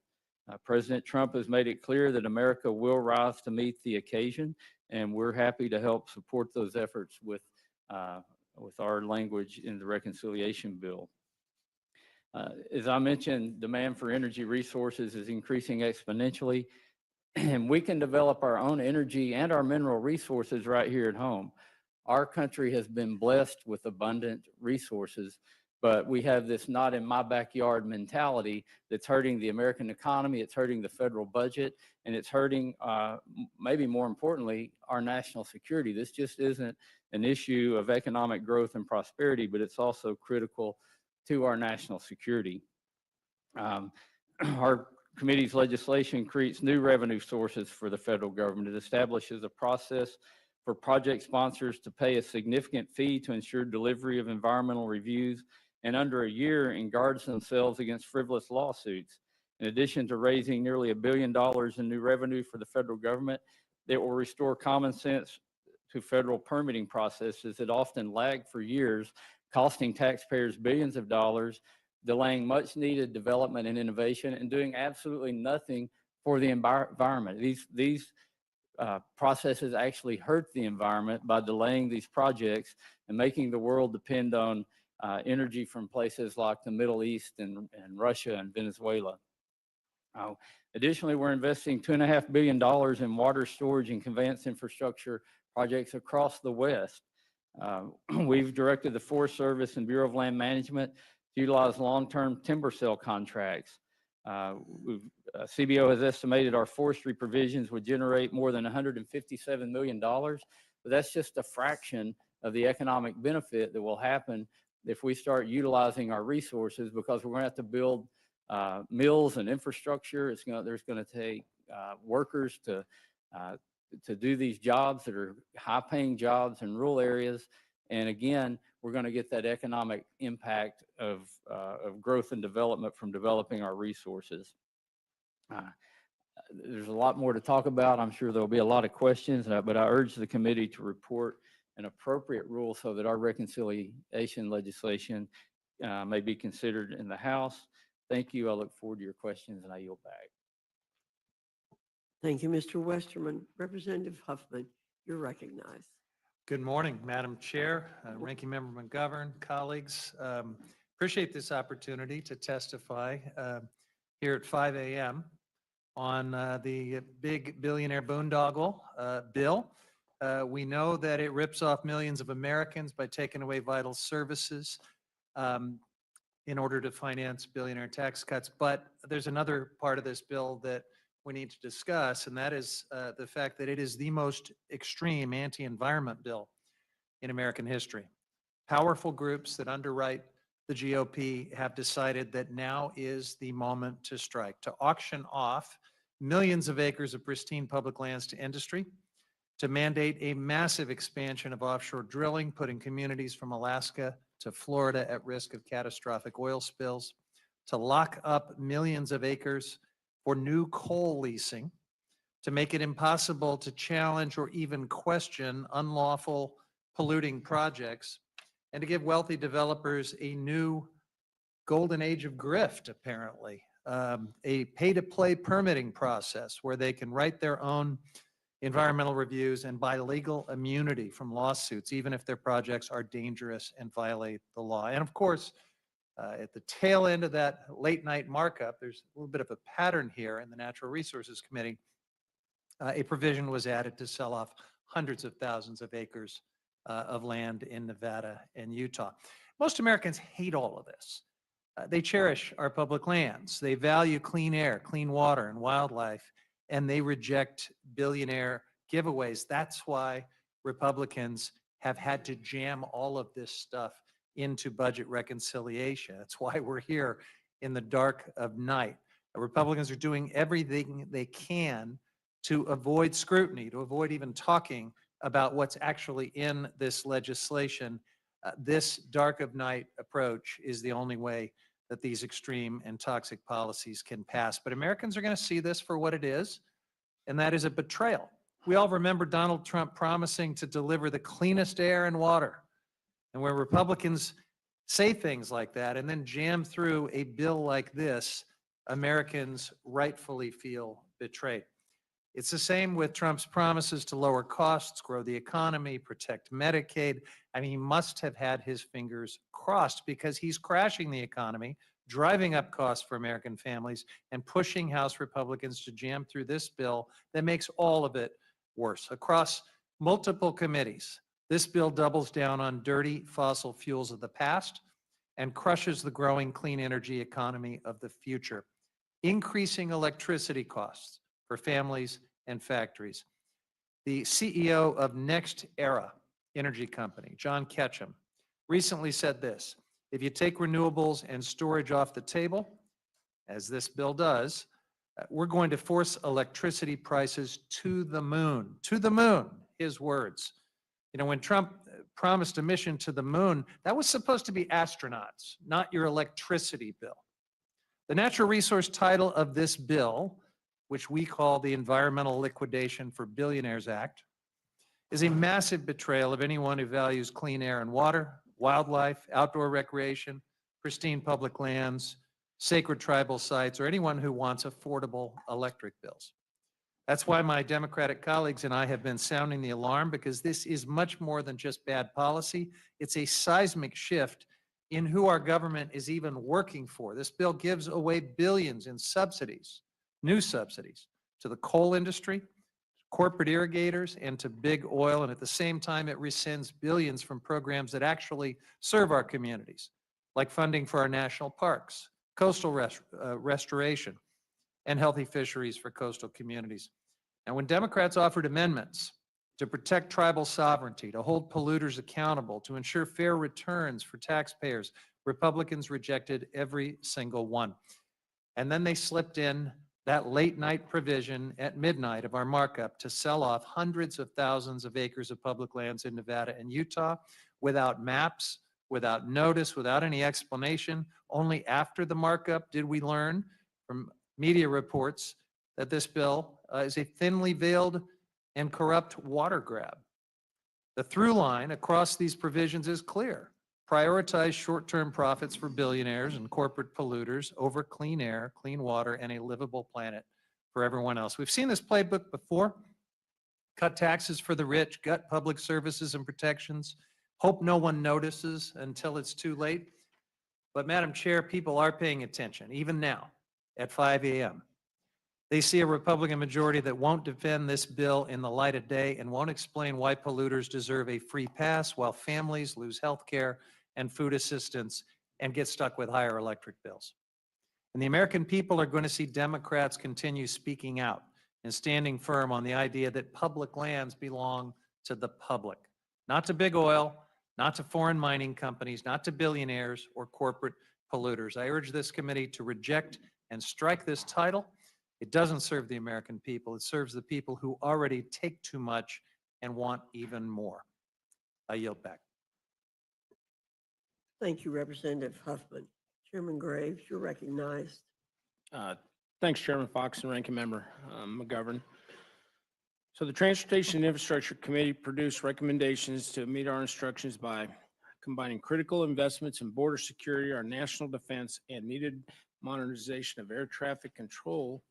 President Trump has made it clear that America will rise to meet the occasion, and we're happy to help support those efforts with our language in the reconciliation bill. As I mentioned, demand for energy resources is increasing exponentially, and we can develop our own energy and our mineral resources right here at home. Our country has been blessed with abundant resources, But we have this not in my backyard mentality that's hurting the American economy, it's hurting the federal budget, and it's hurting, maybe more importantly, our national security. This just isn't an issue of economic growth and prosperity, but it's also critical to our national security. Our committee's legislation creates new revenue sources for the federal government. It establishes a process for project sponsors to pay a significant fee to ensure delivery of environmental reviews and under a year and guards themselves against frivolous lawsuits. In addition to raising nearly $1 billion in new revenue for the federal government, it will restore common sense to federal permitting processes that often lag for years, costing taxpayers billions of dollars, delaying much needed development and innovation, and doing absolutely nothing for the environment. These processes actually hurt the environment by delaying these projects and making the world depend on energy from places like the Middle East and Russia and Venezuela. Additionally, we're investing $2.5 billion in water storage and conveyance infrastructure projects across the West. We've directed the Forest Service and Bureau of Land Management to utilize long-term timber sale contracts. CBO has estimated our forestry provisions would generate more than $157 million, but that's just a fraction of the economic benefit that will happen if we start utilizing our resources, because we're going to have to build mills and infrastructure. There's going to take workers to do these jobs that are high-paying jobs in rural areas. And again, we're going to get that economic impact of growth and development from developing our resources. There's a lot more to talk about. I'm sure there'll be a lot of questions, but I urge the committee to report an appropriate rule so that our reconciliation legislation may be considered in the House. Thank you. I look forward to your questions, and I yield back. Thank you, Mr. Westerman. Representative Huffman, you're recognized. Good morning, Madam Chair, Ranking Member McGovern, colleagues. Appreciate this opportunity to testify here at 5 a.m. on the big billionaire boondoggle bill. We know that it rips off millions of Americans by taking away vital services in order to finance billionaire tax cuts. But there's another part of this bill that we need to discuss, and that is the fact that it is the most extreme anti-environment bill in American history. Powerful groups that underwrite the GOP have decided that now is the moment to strike, to auction off millions of acres of pristine public lands to industry, to mandate a massive expansion of offshore drilling, putting communities from Alaska to Florida at risk of catastrophic oil spills, to lock up millions of acres for new coal leasing, to make it impossible to challenge or even question unlawful polluting projects, and to give wealthy developers a new golden age of grift, apparently, a pay-to-play permitting process where they can write their own environmental reviews and buy legal immunity from lawsuits, even if their projects are dangerous and violate the law. And of course, at the tail end of that late night markup, there's a little bit of a pattern here in the Natural Resources Committee. A provision was added to sell off hundreds of thousands of acres of land in Nevada and Utah. Most Americans hate all of this. They cherish our public lands. They value clean air, clean water, and wildlife, and they reject billionaire giveaways. That's why Republicans have had to jam all of this stuff into budget reconciliation. That's why we're here in the dark of night. Republicans are doing everything they can to avoid scrutiny, to avoid even talking about what's actually in this legislation. This dark of night approach is the only way that these extreme and toxic policies can pass. But Americans are going to see this for what it is, and that is a betrayal. We all remember Donald Trump promising to deliver the cleanest air and water. And where Republicans say things like that and then jam through a bill like this, Americans rightfully feel betrayed. It's the same with Trump's promises to lower costs, grow the economy, protect Medicaid. I mean, he must have had his fingers crossed because he's crashing the economy, driving up costs for American families, and pushing House Republicans to jam through this bill that makes all of it worse. Across multiple committees, this bill doubles down on dirty fossil fuels of the past and crushes the growing clean energy economy of the future, increasing electricity costs for families and factories. The CEO of Next Era Energy Company, John Ketchum, recently said this: if you take renewables and storage off the table, as this bill does, we're going to force electricity prices to the moon, his words. You know, when Trump promised a mission to the moon, that was supposed to be astronauts, not your electricity bill. The natural resource title of this bill, which we call the Environmental Liquidation for Billionaires Act, is a massive betrayal of anyone who values clean air and water, wildlife, outdoor recreation, pristine public lands, sacred tribal sites, or anyone who wants affordable electric bills. That's why my Democratic colleagues and I have been sounding the alarm, because this is much more than just bad policy. It's a seismic shift in who our government is even working for. This bill gives away billions in subsidies, new subsidies, to the coal industry, corporate irrigators, and to big oil. And at the same time, it rescinds billions from programs that actually serve our communities, like funding for our national parks, coastal restoration, and healthy fisheries for coastal communities. And when Democrats offered amendments to protect tribal sovereignty, to hold polluters accountable, to ensure fair returns for taxpayers, Republicans rejected every single one. And then they slipped in that late night provision at midnight of our markup to sell off hundreds of thousands of acres of public lands in Nevada and Utah without maps, without notice, without any explanation. Only after the markup did we learn from media reports that this bill is a thinly veiled and corrupt water grab. The through line across these provisions is clear: prioritize short-term profits for billionaires and corporate polluters over clean air, clean water, and a livable planet for everyone else. We've seen this playbook before: cut taxes for the rich, gut public services and protections, hope no one notices until it's too late. But Madam Chair, people are paying attention, even now at 5 a.m. They see a Republican majority that won't defend this bill in the light of day and won't explain why polluters deserve a free pass while families lose health care and food assistance and get stuck with higher electric bills. And the American people are going to see Democrats continue speaking out and standing firm on the idea that public lands belong to the public, not to big oil, not to foreign mining companies, not to billionaires or corporate polluters. I urge this committee to reject and strike this title. It doesn't serve the American people. It serves the people who already take too much and want even more. I yield back. Thank you, Representative Huffman. Chairman Graves, you're recognized. Thanks, Chairman Fox and Ranking Member McGovern. So the Transportation and Infrastructure Committee produced recommendations to meet our instructions by combining critical investments in border security, our national defense, and needed modernization of air traffic control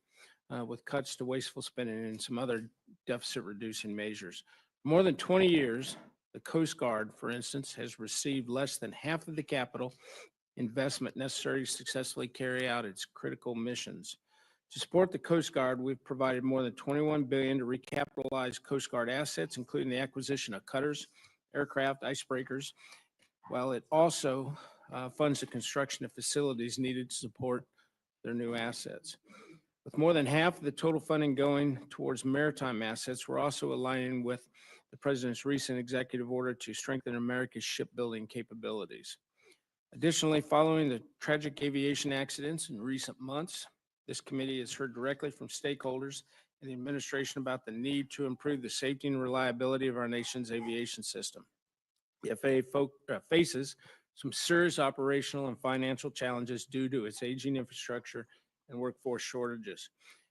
with cuts to wasteful spending and some other deficit-reducing measures. For more than 20 years, the Coast Guard, for instance, has received less than half of the capital investment necessary to successfully carry out its critical missions. To support the Coast Guard, we've provided more than $21 billion to recapitalize Coast Guard assets, including the acquisition of cutters, aircraft, icebreakers, while it also funds the construction of facilities needed to support their new assets. With more than half of the total funding going towards maritime assets, we're also aligning with the President's recent executive order to strengthen America's shipbuilding capabilities. Additionally, following the tragic aviation accidents in recent months, this committee has heard directly from stakeholders and the administration about the need to improve the safety and reliability of our nation's aviation system. The FAA faces some serious operational and financial challenges due to its aging infrastructure and workforce shortages.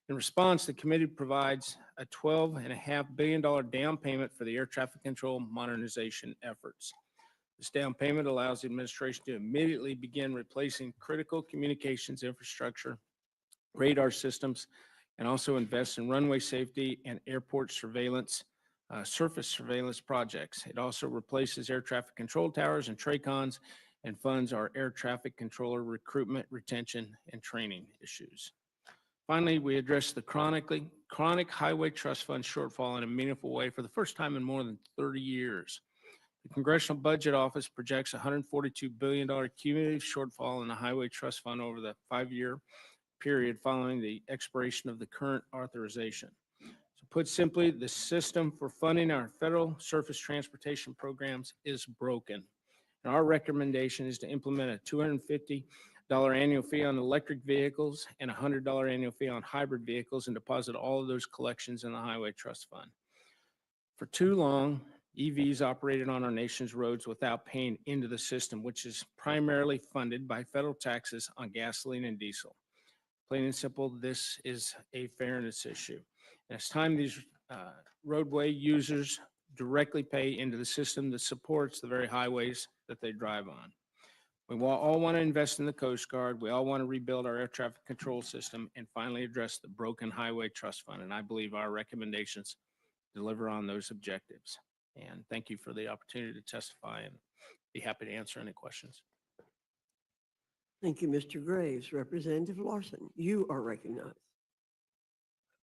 In response, the committee provides a $12.5 billion down payment for the air traffic control modernization efforts. This down payment allows the administration to immediately begin replacing critical communications infrastructure, radar systems, and also invest in runway safety and airport surveillance, surface surveillance projects. It also replaces air traffic control towers and TRACONs and funds our air traffic controller recruitment, retention, and training issues. Finally, we address the chronic highway trust fund shortfall in a meaningful way for the first time in more than 30 years. The Congressional Budget Office projects $142 billion cumulative shortfall in the Highway Trust Fund over the 5-year period following the expiration of the current authorization. So put simply, the system for funding our federal surface transportation programs is broken. And our recommendation is to implement a $250 annual fee on electric vehicles and a $100 annual fee on hybrid vehicles and deposit all of those collections in the Highway Trust Fund. For too long, EVs operated on our nation's roads without paying into the system, which is primarily funded by federal taxes on gasoline and diesel. Plain and simple, this is a fairness issue. And it's time these roadway users directly pay into the system that supports the very highways that they drive on. We all want to invest in the Coast Guard. We all want to rebuild our air traffic control system and finally address the broken Highway Trust Fund. And I believe our recommendations deliver on those objectives. And thank you for the opportunity to testify and be happy to answer any questions. Thank you, Mr. Graves. Representative Larson, you are recognized.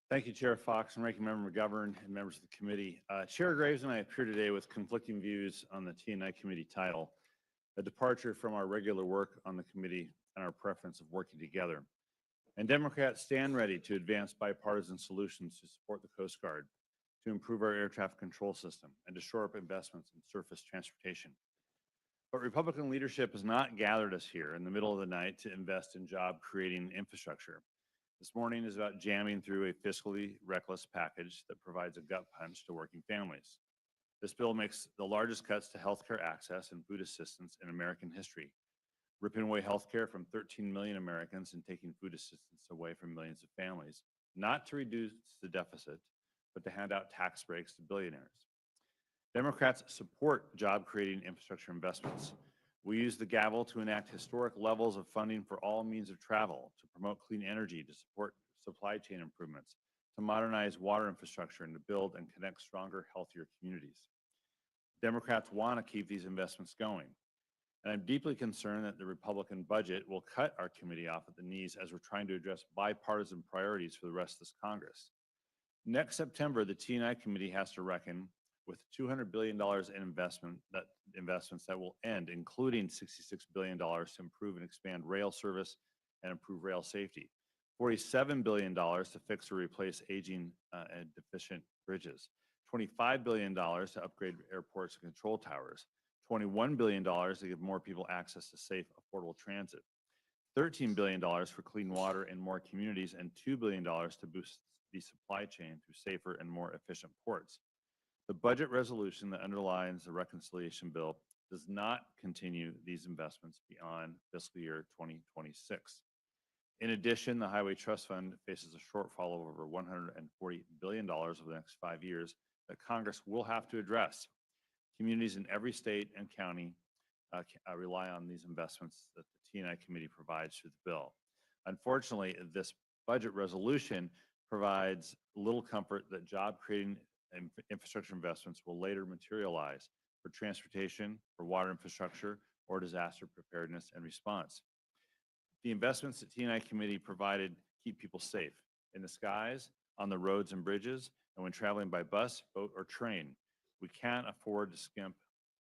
Thank you, Chair Fox and Ranking Member McGovern and members of the committee. Chair Graves and I appear today with conflicting views on the T&I committee title, a departure from our regular work on the committee and our preference of working together. And Democrats stand ready to advance bipartisan solutions to support the Coast Guard, to improve our air traffic control system, and to shore up investments in surface transportation. But Republican leadership has not gathered us here in the middle of the night to invest in job-creating infrastructure. This morning is about jamming through a fiscally reckless package that provides a gut punch to working families. This bill makes the largest cuts to healthcare access and food assistance in American history, ripping away healthcare from 13 million Americans and taking food assistance away from millions of families, not to reduce the deficit, but to hand out tax breaks to billionaires. Democrats support job-creating infrastructure investments. We use the gavel to enact historic levels of funding for all means of travel, to promote clean energy, to support supply chain improvements, to modernize water infrastructure, and to build and connect stronger, healthier communities. Democrats want to keep these investments going. And I'm deeply concerned that the Republican budget will cut our committee off at the knees as we're trying to address bipartisan priorities for the rest of this Congress. Next September, the T&I committee has to reckon with $200 billion in investments that will end, including $66 billion to improve and expand rail service and improve rail safety, $47 billion to fix or replace aging and deficient bridges, $25 billion to upgrade airports and control towers, $21 billion to give more people access to safe, affordable transit, $13 billion for clean water in more communities, and $2 billion to boost the supply chain through safer and more efficient ports. The budget resolution that underlines the reconciliation bill does not continue these investments beyond fiscal year 2026. In addition, the Highway Trust Fund faces a shortfall of over $140 billion over the next 5 years that Congress will have to address. Communities in every state and county rely on these investments that the T&I committee provides through the bill. Unfortunately, this budget resolution provides little comfort that job-creating infrastructure investments will later materialize for transportation, for water infrastructure, or disaster preparedness and response. The investments that T&I committee provided keep people safe in the skies, on the roads and bridges, and when traveling by bus, boat, or train. We can't afford to skimp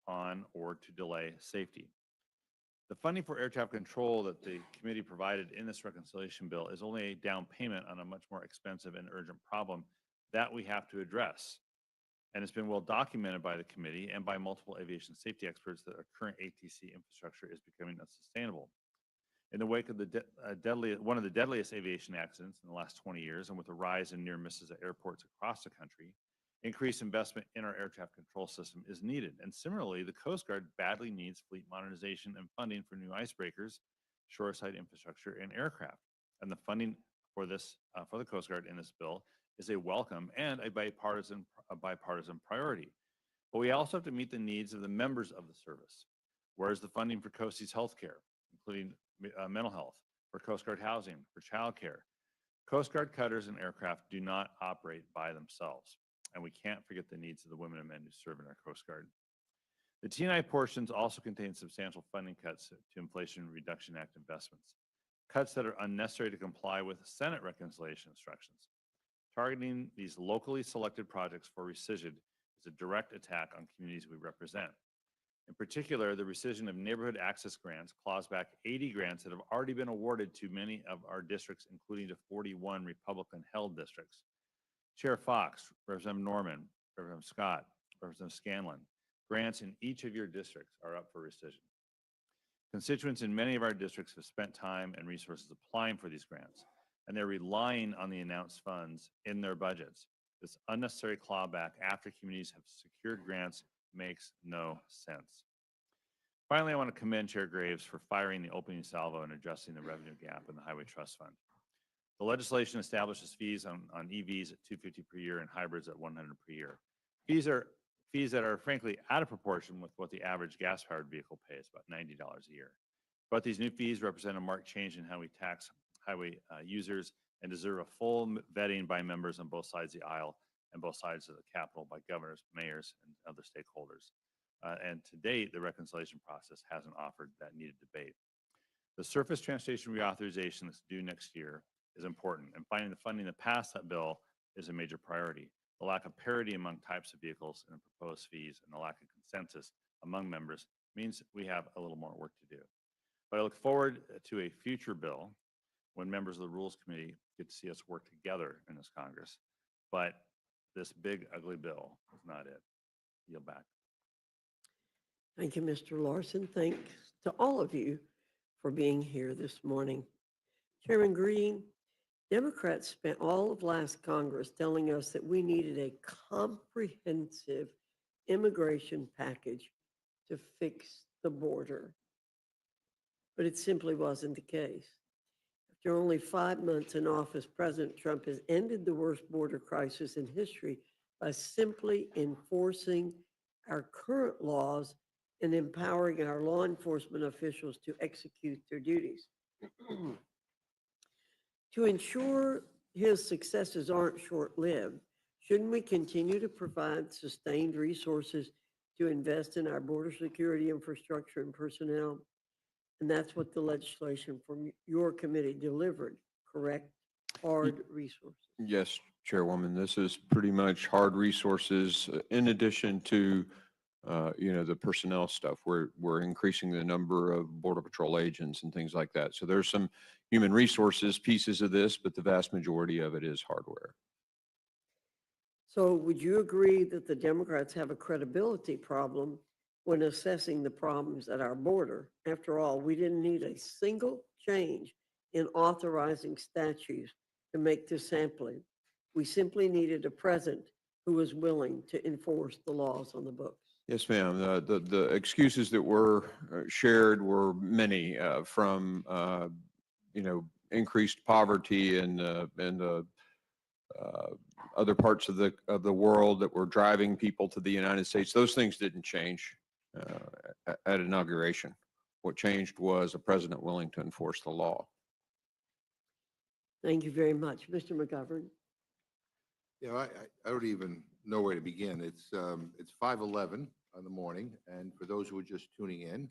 on or to delay safety. The funding for air traffic control that the committee provided in this reconciliation bill is only a down payment on a much more expensive and urgent problem that we have to address. And it's been well documented by the committee and by multiple aviation safety experts that our current ATC infrastructure is becoming unsustainable. In the wake of one of the deadliest aviation accidents in the last 20 years, and with a rise in near misses at airports across the country, increased investment in our air traffic control system is needed. And similarly, the Coast Guard badly needs fleet modernization and funding for new icebreakers, shoreside infrastructure, and aircraft. And the funding for this, for the Coast Guard in this bill is a welcome and a bipartisan priority. But we also have to meet the needs of the members of the service. Where's the funding for Coastie's healthcare, including mental health, for Coast Guard housing, for childcare? Coast Guard cutters and aircraft do not operate by themselves, and we can't forget the needs of the women and men who serve in our Coast Guard. The T&I portions also contain substantial funding cuts to Inflation Reduction Act investments, cuts that are unnecessary to comply with Senate reconciliation instructions. Targeting these locally selected projects for rescission is a direct attack on communities we represent. In particular, the rescission of neighborhood access grants claws back 80 grants that have already been awarded to many of our districts, including to 41 Republican-held districts. Chair Fox, Representative Norman, Representative Scott, Representative Scanlon, grants in each of your districts are up for rescission. Constituents in many of our districts have spent time and resources applying for these grants, and they're relying on the announced funds in their budgets. This unnecessary clawback after communities have secured grants makes no sense. Finally, I want to commend Chair Graves for firing the opening salvo and addressing the revenue gap in the Highway Trust Fund. The legislation establishes fees on EVs at $250 per year and hybrids at $100 per year. Fees that are frankly out of proportion with what the average gas-powered vehicle pays, about $90 a year. But these new fees represent a marked change in how we tax highway users and deserve a full vetting by members on both sides of the aisle and both sides of the Capitol by governors, mayors, and other stakeholders. And to date, the reconciliation process hasn't offered that needed debate. The surface transportation reauthorization that's due next year is important, and finding the funding to pass that bill is a major priority. The lack of parity among types of vehicles and the proposed fees and the lack of consensus among members means we have a little more work to do. But I look forward to a future bill when members of the Rules Committee get to see us work together in this Congress. But this big, ugly bill is not it. Yield back. Thank you, Mr. Larson. Thanks to all of you for being here this morning. Chairman Green, Democrats spent all of last Congress telling us that we needed a comprehensive immigration package to fix the border. But it simply wasn't the case. After only 5 months in office, President Trump has ended the worst border crisis in history by simply enforcing our current laws and empowering our law enforcement officials to execute their duties. To ensure his successes aren't short-lived, shouldn't we continue to provide sustained resources to invest in our border security infrastructure and personnel? And that's what the legislation from your committee delivered, correct? Hard resources. Yes, Chairwoman, this is pretty much hard resources in addition to, the personnel stuff. We're increasing the number of Border Patrol agents and things like that. So there's some human resources pieces of this, but the vast majority of it is hardware. So would you agree that the Democrats have a credibility problem when assessing the problems at our border? After all, we didn't need a single change in authorizing statutes to make this sampling. We simply needed a president who was willing to enforce the laws on the books. Yes, ma'am. The excuses that were shared were many, from increased poverty and the other parts of the world that were driving people to the United States. Those things didn't change at inauguration. What changed was a president willing to enforce the law. Thank you very much. Mr. McGovern. I don't even know where to begin. It's 5:11 in the morning, and for those who are just tuning in,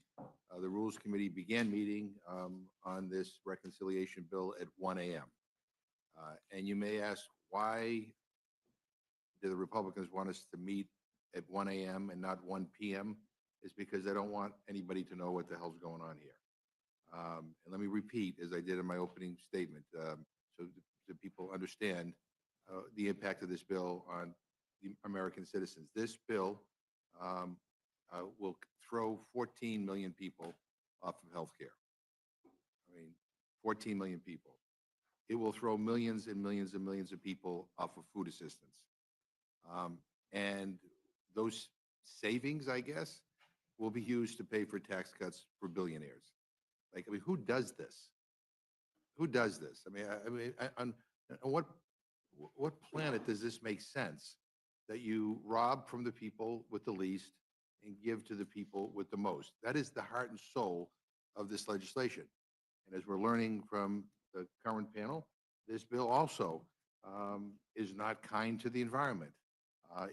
the Rules Committee began meeting on this reconciliation bill at 1 a.m. And you may ask, why do the Republicans want us to meet at 1 a.m. and not 1 p.m.? It's because they don't want anybody to know what the hell's going on here. And let me repeat, as I did in my opening statement, so that people understand the impact of this bill on the American citizens. This bill will throw 14 million people off of health care. 14 million people. It will throw millions and millions and millions of people off of food assistance. And those savings, I guess, will be used to pay for tax cuts for billionaires. Who does this? Who does this? On what planet does this make sense, that you rob from the people with the least and give to the people with the most? That is the heart and soul of this legislation. And as we're learning from the current panel, this bill also is not kind to the environment.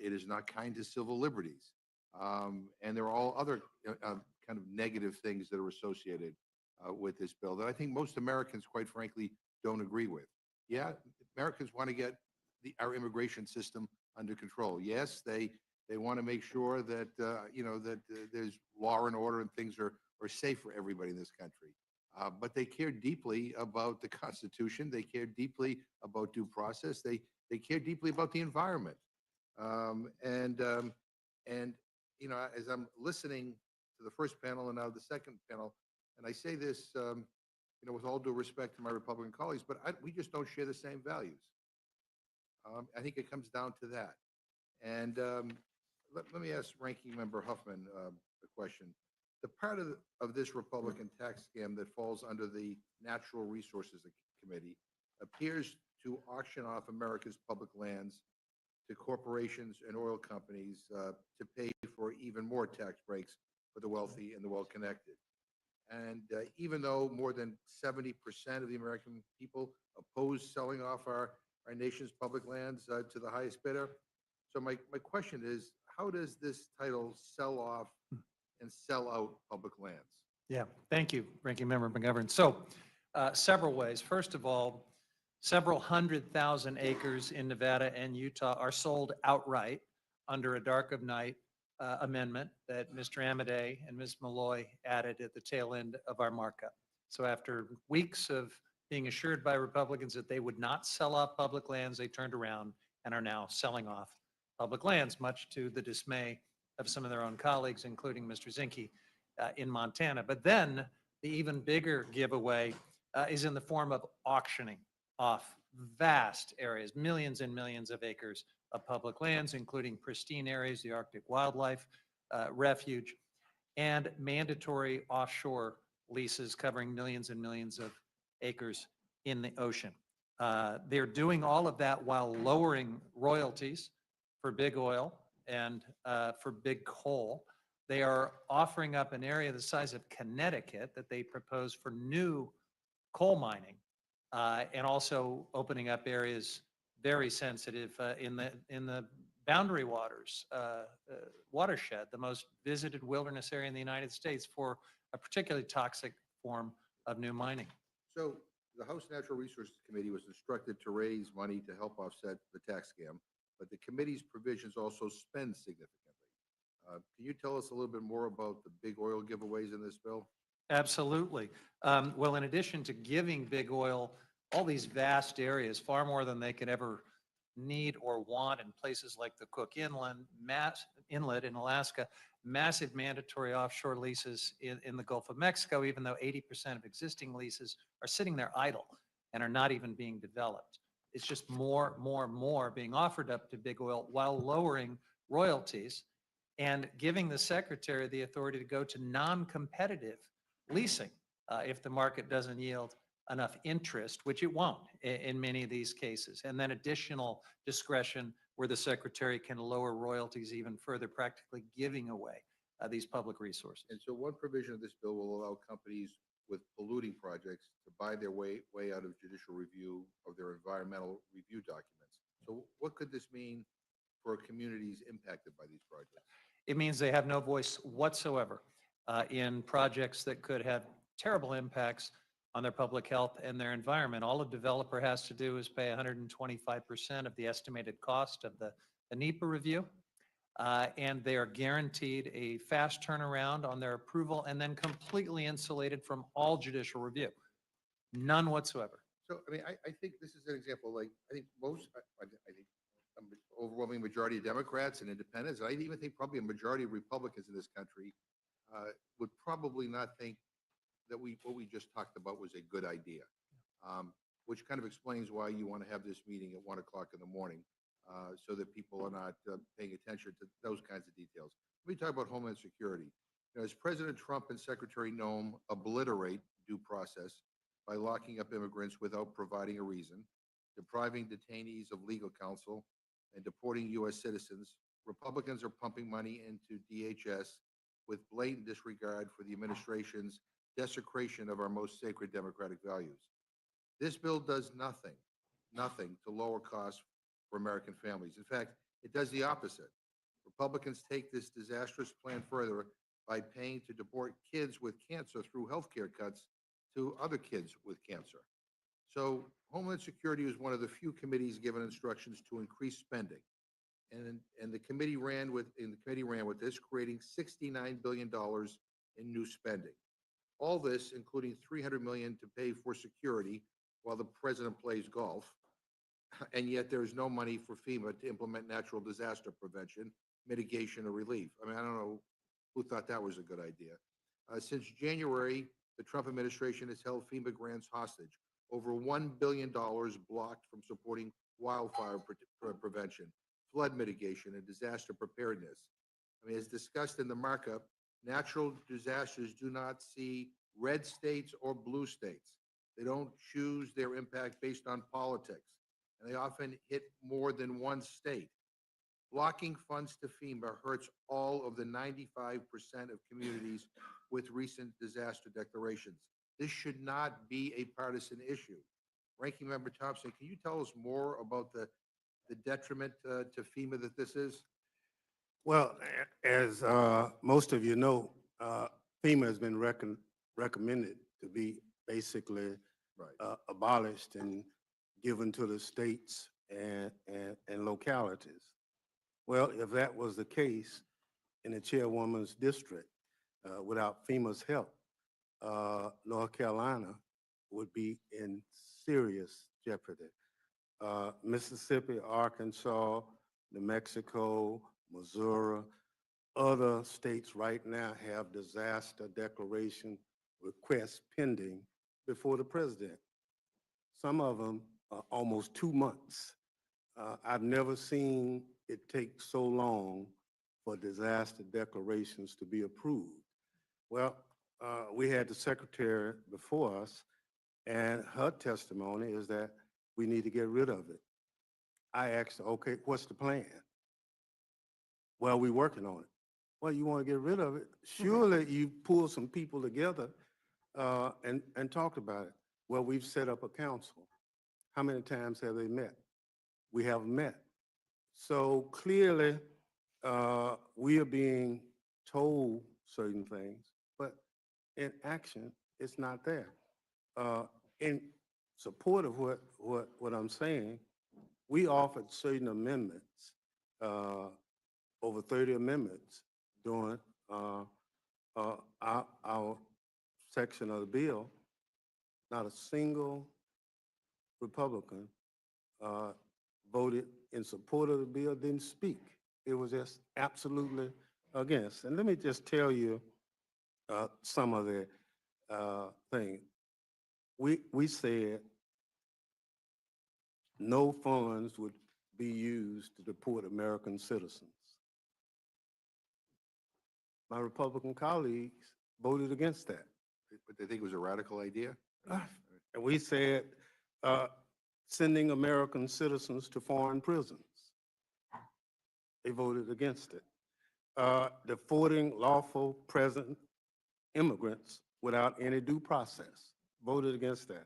It is not kind to civil liberties. And there are all other kind of negative things that are associated with this bill that I think most Americans, quite frankly, don't agree with. Yeah, Americans want to get our immigration system under control. Yes, they They want to make sure that, there's law and order and things are safe for everybody in this country. But they care deeply about the Constitution. They care deeply about due process. They care deeply about the environment. As I'm listening to the first panel and now the second panel, and I say this, with all due respect to my Republican colleagues, but we just don't share the same values. I think it comes down to that. And let me ask Ranking Member Huffman a question. The part of this Republican tax scam that falls under the Natural Resources Committee appears to auction off America's public lands to corporations and oil companies to pay for even more tax breaks for the wealthy and the well-connected. And even though more than 70% of the American people oppose selling off our nation's public lands to the highest bidder. So my question is, how does this title sell off and sell out public lands? Yeah, thank you, Ranking Member McGovern. So several ways. First of all, several 100,000 acres in Nevada and Utah are sold outright under a dark of night amendment that Mr. Amodei and Ms. Malloy added at the tail end of our markup. So after weeks of being assured by Republicans that they would not sell off public lands, they turned around and are now selling off public lands, much to the dismay of some of their own colleagues, including Mr. Zinke in Montana. But then the even bigger giveaway is in the form of auctioning off vast areas, millions and millions of acres of public lands, including pristine areas, the Arctic Wildlife Refuge, and mandatory offshore leases covering millions and millions of acres in the ocean. They're doing all of that while lowering royalties for big oil and for big coal. They are offering up an area the size of Connecticut that they propose for new coal mining, and also opening up areas very sensitive in the Boundary Waters watershed, the most visited wilderness area in the United States, for a particularly toxic form of new mining. So the House Natural Resources Committee was instructed to raise money to help offset the tax scam, but the committee's provisions also spend significantly. Can you tell us a little bit more about the big oil giveaways in this bill? Absolutely. Well, in addition to giving big oil all these vast areas, far more than they could ever need or want in places like the Cook Inlet in Alaska, massive mandatory offshore leases in the Gulf of Mexico, even though 80% of existing leases are sitting there idle and are not even being developed. It's just more being offered up to big oil while lowering royalties and giving the secretary the authority to go to non-competitive leasing if the market doesn't yield enough interest, which it won't in many of these cases. And then additional discretion where the secretary can lower royalties even further, practically giving away these public resources. And so one provision of this bill will allow companies with polluting projects to buy their way out of judicial review of their environmental review documents. So what could this mean for communities impacted by these projects? It means they have no voice whatsoever in projects that could have terrible impacts on their public health and their environment. All a developer has to do is pay 125% of the estimated cost of the NEPA review, and they are guaranteed a fast turnaround on their approval and then completely insulated from all judicial review. None whatsoever. So, I mean, I think this is an example, like, I think an overwhelming majority of Democrats and independents, and I even think probably a majority of Republicans in this country would probably not think that what we just talked about was a good idea, which kind of explains why you want to have this meeting at 1 o'clock in the morning, so that people are not paying attention to those kinds of details. Let me talk about Homeland Security. As President Trump and Secretary Noem obliterate due process by locking up immigrants without providing a reason, depriving detainees of legal counsel, and deporting U.S. citizens, Republicans are pumping money into DHS with blatant disregard for the administration's desecration of our most sacred democratic values. This bill does nothing to lower costs for American families. In fact, it does the opposite. Republicans take this disastrous plan further by paying to deport kids with cancer through health care cuts to other kids with cancer. So Homeland Security is one of the few committees given instructions to increase spending. And the committee ran with, this, creating $69 billion in new spending. All this, including $300 million to pay for security while the president plays golf. And yet there is no money for FEMA to implement natural disaster prevention, mitigation, or relief. I mean, I don't know who thought that was a good idea. Since January, the Trump administration has held FEMA grants hostage. Over $1 billion blocked from supporting wildfire prevention, flood mitigation, and disaster preparedness. I mean, as discussed in the markup, natural disasters do not see red states or blue states. They don't choose their impact based on politics, and they often hit more than one state. Blocking funds to FEMA hurts all of the 95% of communities with recent disaster declarations. This should not be a partisan issue. Ranking Member Thompson, can you tell us more about the detriment to FEMA that this is? Well, as most of you know, FEMA has been recommended to be basically abolished and given to the states and localities. Well, if that was the case in the chairwoman's district, without FEMA's help, North Carolina would be in serious jeopardy. Mississippi, Arkansas, New Mexico, Missouri, other states right now have disaster declaration requests pending before the president. Some of them are almost 2 months. I've never seen it take so long for disaster declarations to be approved. Well, we had the secretary before us, and her testimony is that we need to get rid of it. I asked her, okay, what's the plan? Well, we're working on it. Well, you want to get rid of it? Surely you pull some people together and talk about it. Well, we've set up a council. How many times have they met? We haven't met. So clearly, we are being told certain things, but in action, it's not there. In support of what I'm saying, we offered certain amendments, over 30 amendments during our section of the bill. Not a single Republican voted in support of the bill, didn't speak. It was just absolutely against. And let me just tell you some of the things. We said no funds would be used to deport American citizens. My Republican colleagues voted against that. But they think it was a radical idea? And we said sending American citizens to foreign prisons. They voted against it. Deporting lawful present immigrants without any due process. Voted against that.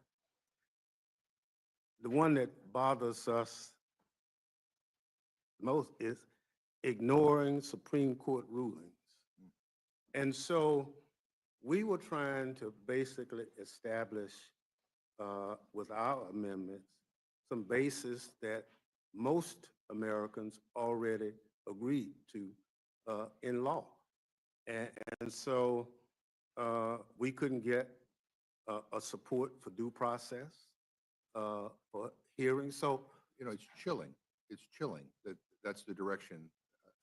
The one that bothers us most is ignoring Supreme Court rulings. And so we were trying to basically establish with our amendments some basis that most Americans already agreed to in law. And so we couldn't get a support for due process, for hearings. So, you know, it's chilling. It's chilling that that's the direction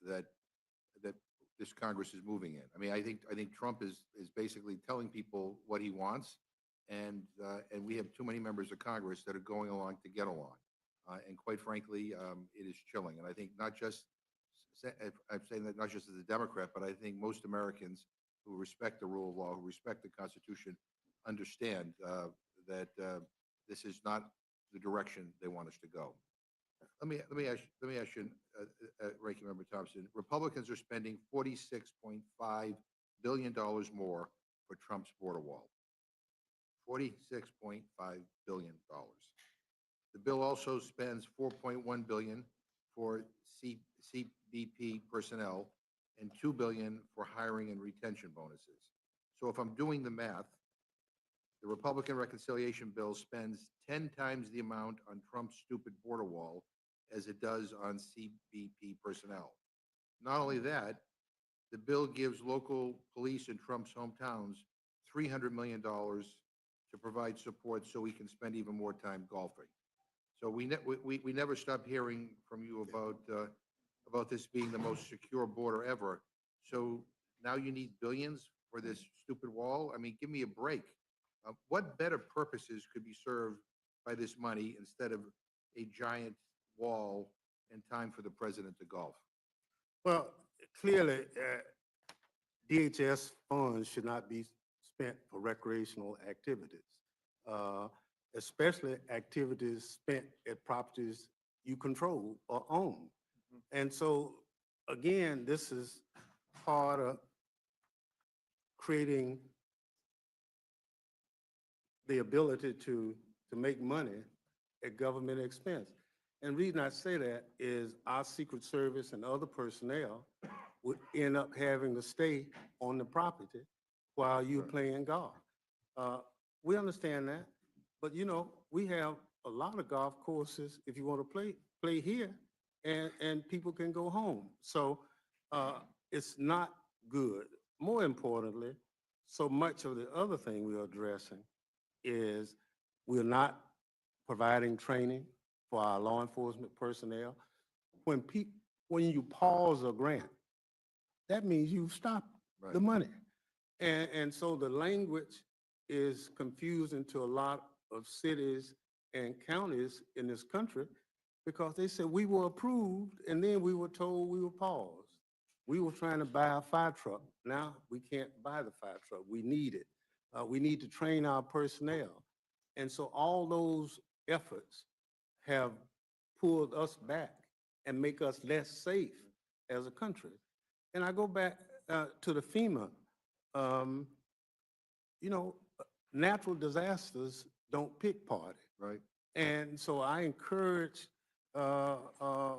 that this Congress is moving in. I mean, I think Trump is basically telling people what he wants, and we have too many members of Congress that are going along to get along. And quite frankly, it is chilling. And I think I'm saying that not just as a Democrat, but I think most Americans who respect the rule of law, who respect the Constitution, understand that this is not the direction they want us to go. Let me ask you, Ranking Member Thompson. Republicans are spending $46.5 billion more for Trump's border wall. $46.5 billion. The bill also spends $4.1 billion for CBP personnel and $2 billion for hiring and retention bonuses. So if I'm doing the math, the Republican reconciliation bill spends 10 times the amount on Trump's stupid border wall as it does on CBP personnel. Not only that, the bill gives local police in Trump's hometowns $300 million to provide support so we can spend even more time golfing. So we never stop hearing from you about this being the most secure border ever. So now you need billions for this stupid wall? I mean, give me a break. What better purposes could be served by this money instead of a giant wall and time for the president to golf? Well, clearly, DHS funds should not be spent for recreational activities, especially activities spent at properties you control or own. And so, again, this is part of creating the ability to make money at government expense. And the reason I say that is our Secret Service and other personnel would end up having to stay on the property while you're playing golf. We understand that, but you know, we have a lot of golf courses, if you want to play here, and people can go home. So it's not good. More importantly, so much of the other thing we're addressing is we're not providing training for our law enforcement personnel. When you pause a grant, that means you've stopped the money. And so the language is confusing to a lot of cities and counties in this country because they said we were approved and then we were told we were paused. We were trying to buy a fire truck. Now we can't buy the fire truck. We need it. We need to train our personnel. And so all those efforts have pulled us back and make us less safe as a country. And I go back to the FEMA. You know, natural disasters don't pick party. Right. And so I encourage the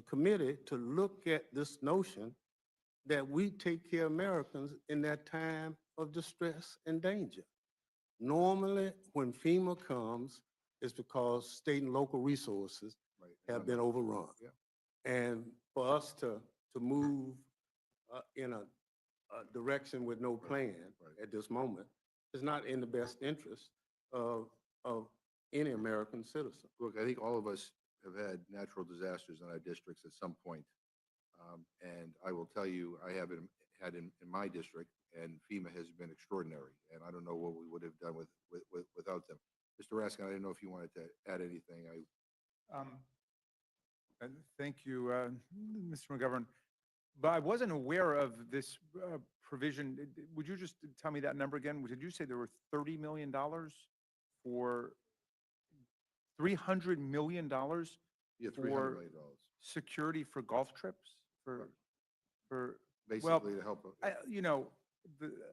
committee to look at this notion that we take care of Americans in that time of distress and danger. Normally, when FEMA comes, it's because state and local resources have been overrun. And for us to move in a direction with no plan at this moment is not in the best interest of any American citizen. Look, I think all of us have had natural disasters in our districts at some point. And I will tell you, I have had in my district, and FEMA has been extraordinary. And I don't know what we would have done without them. Mr. Raskin, I didn't know if you wanted to add anything. Thank you, Mr. McGovern. But I wasn't aware of this provision. Would you just tell me that number again? Did you say there were $30 million for $300 million Yeah, $300 for million. security for golf trips? For Basically to help. you know,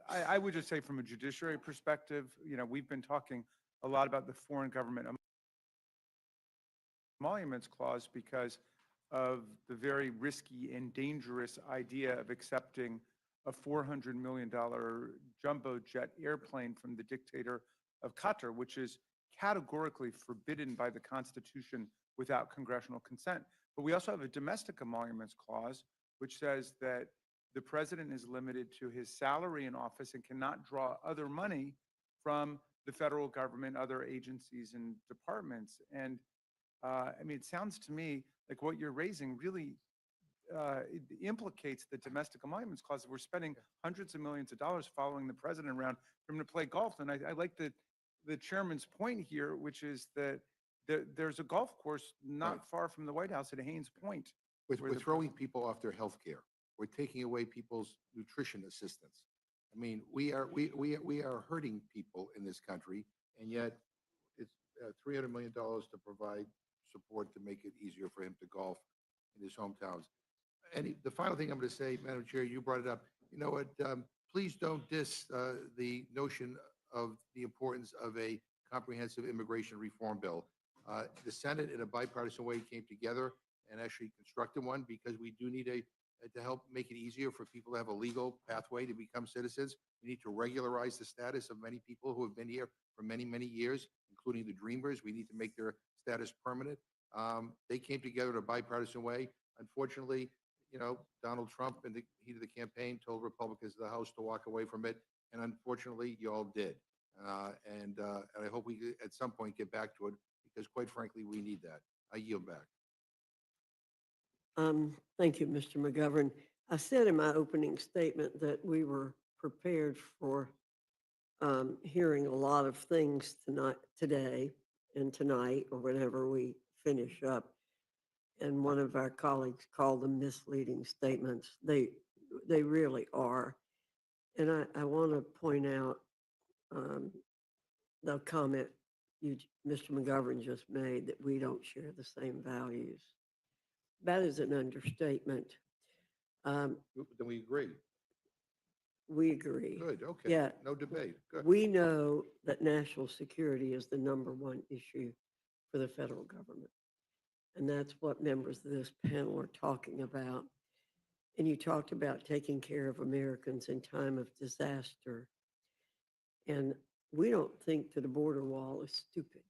I would just say from a judiciary perspective, you know, we've been talking a lot about the Foreign Government Emoluments Clause because of the very risky and dangerous idea of accepting a $400 million jumbo jet airplane from the dictator of Qatar, which is categorically forbidden by the Constitution without congressional consent. But we also have a domestic emoluments clause, which says that the president is limited to his salary in office and cannot draw other money from the federal government, other agencies and departments. And I mean, it sounds to me like what you're raising really implicates the domestic emoluments clause. We're spending hundreds of millions of dollars following the president around for him to play golf. And I like the chairman's point here, which is that there's a golf course not far from the White House at Haynes Point. We're throwing people off their health care. We're taking away people's nutrition assistance. I mean, we are hurting people in this country, and yet it's $300 million to provide support to make it easier for him to golf in his hometowns. And the final thing I'm going to say, Madam Chair, you brought it up. You know what? Please don't diss the notion of the importance of a comprehensive immigration reform bill. The Senate, in a bipartisan way, came together and actually constructed one because we do need to help make it easier for people to have a legal pathway to become citizens. We need to regularize the status of many people who have been here for many, many years, including the Dreamers. We need to make their status permanent. They came together in a bipartisan way. Unfortunately, Donald Trump in the heat of the campaign told Republicans in the House to walk away from it. And unfortunately, you all did. And I hope we at some point get back to it because quite frankly, we need that. I yield back. Thank you, Mr. McGovern. I said in my opening statement that we were prepared for hearing a lot of things today and tonight, or whenever we finish up. And one of our colleagues called them misleading statements. They really are. And I want to point out the comment Mr. McGovern just made that we don't share the same values. That is an understatement. Then we agree. We agree. Good, okay. Yeah. No debate. Good. We know that national security is the #1 issue for the federal government. And that's what members of this panel are talking about. And you talked about taking care of Americans in time of disaster. And we don't think that a border wall is stupid.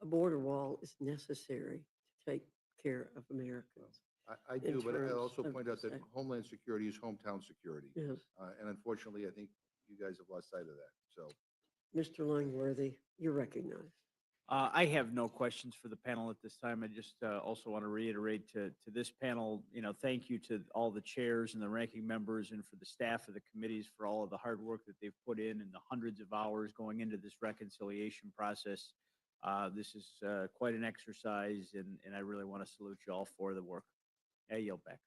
A border wall is necessary to take care of Americans. I do, but I terms also of point out that sec- Homeland Security is hometown security. Yes. And unfortunately, I think you guys have lost sight of that. So Mr. Langworthy, you're recognized. I have no questions for the panel at this time. I just also want to reiterate to this panel, thank you to all the chairs and the ranking members and for the staff of the committees for all of the hard work that they've put in and the hundreds of hours going into this reconciliation process. This is quite an exercise, and I really want to salute you all for the work. I yield back.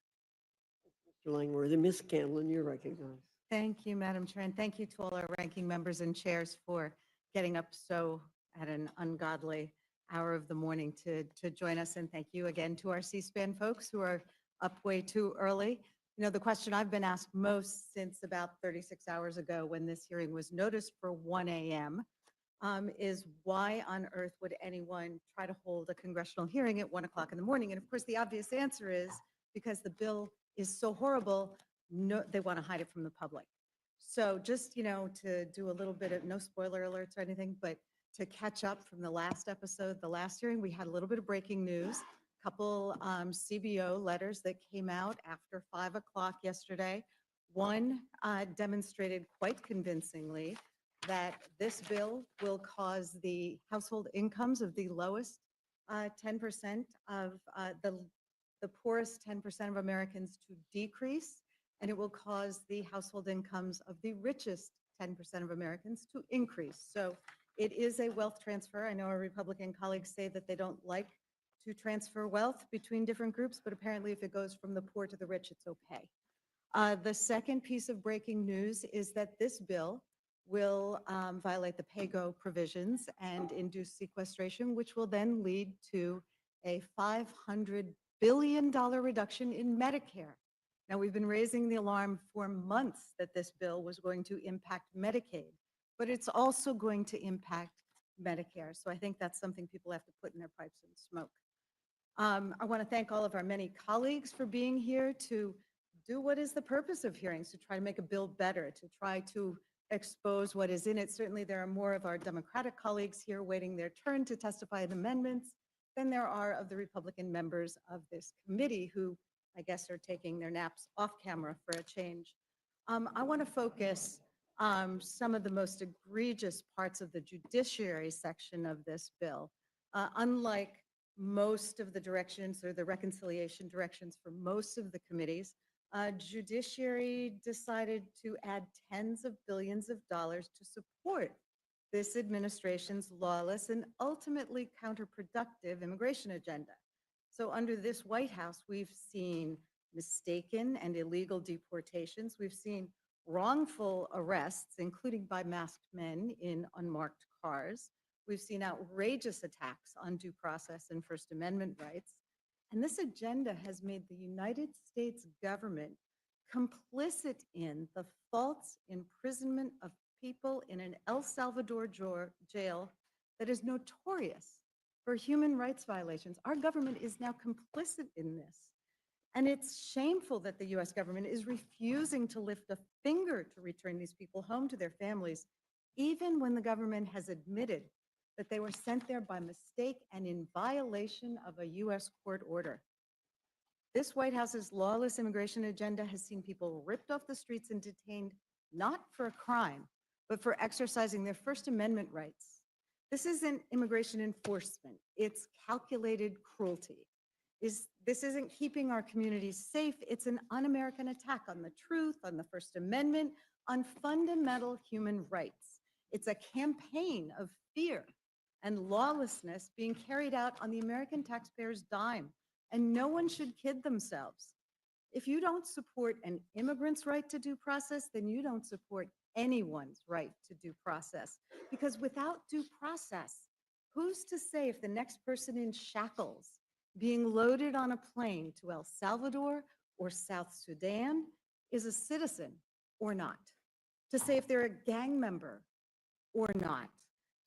Mr. Langworthy, Ms. Scanlon, you're recognized. Thank you, Madam Chair, and thank you to all our ranking members and chairs for getting up so at an ungodly hour of the morning to join us. And thank you again to our C-SPAN folks who are up way too early. The question I've been asked most since about 36 hours ago when this hearing was noticed for 1 a.m. Is why on earth would anyone try to hold a congressional hearing at 1 o'clock in the morning? And of course, the obvious answer is because the bill is so horrible, no, they want to hide it from the public. So just, to do a little bit of, no spoiler alerts or anything, but to catch up from the last episode, the last hearing, we had a little bit of breaking news, a couple CBO letters that came out after 5 o'clock yesterday. One demonstrated quite convincingly that this bill will cause the household incomes of the lowest 10% of the poorest 10% of Americans to decrease, and it will cause the household incomes of the richest 10% of Americans to increase. So it is a wealth transfer. I know our Republican colleagues say that they don't like to transfer wealth between different groups, but apparently if it goes from the poor to the rich, it's okay. The second piece of breaking news is that this bill will violate the pay-go provisions and induce sequestration, which will then lead to a $500 billion reduction in Medicare. Now, we've been raising the alarm for months that this bill was going to impact Medicaid, but it's also going to impact Medicare. So I think that's something people have to put in their pipes and smoke. I want to thank all of our many colleagues for being here to do what is the purpose of hearings, to try to make a bill better, to try to expose what is in it. Certainly there are more of our Democratic colleagues here waiting their turn to testify in amendments than there are of the Republican members of this committee who I guess are taking their naps off camera for a change. I want to focus some of the most egregious parts of the judiciary section of this bill. Unlike most of the directions or the reconciliation directions for most of the committees, judiciary decided to add tens of billions of dollars to support this administration's lawless and ultimately counterproductive immigration agenda. So under this White House, we've seen mistaken and illegal deportations. We've seen wrongful arrests, including by masked men in unmarked cars. We've seen outrageous attacks on due process and First Amendment rights. And this agenda has made the United States government complicit in the false imprisonment of people in an El Salvador jail that is notorious for human rights violations. Our government is now complicit in this. And it's shameful that the US government is refusing to lift a finger to return these people home to their families, even when the government has admitted that they were sent there by mistake and in violation of a U.S. court order. This White House's lawless immigration agenda has seen people ripped off the streets and detained not for a crime, but for exercising their First Amendment rights. This isn't immigration enforcement. It's calculated cruelty. This isn't keeping our communities safe. It's an un-American attack on the truth, on the First Amendment, on fundamental human rights. It's a campaign of fear and lawlessness being carried out on the American taxpayer's dime, and no one should kid themselves. If you don't support an immigrant's right to due process, then you don't support anyone's right to due process. Because without due process, who's to say if the next person in shackles being loaded on a plane to El Salvador or South Sudan is a citizen or not? To say if they're a gang member or not?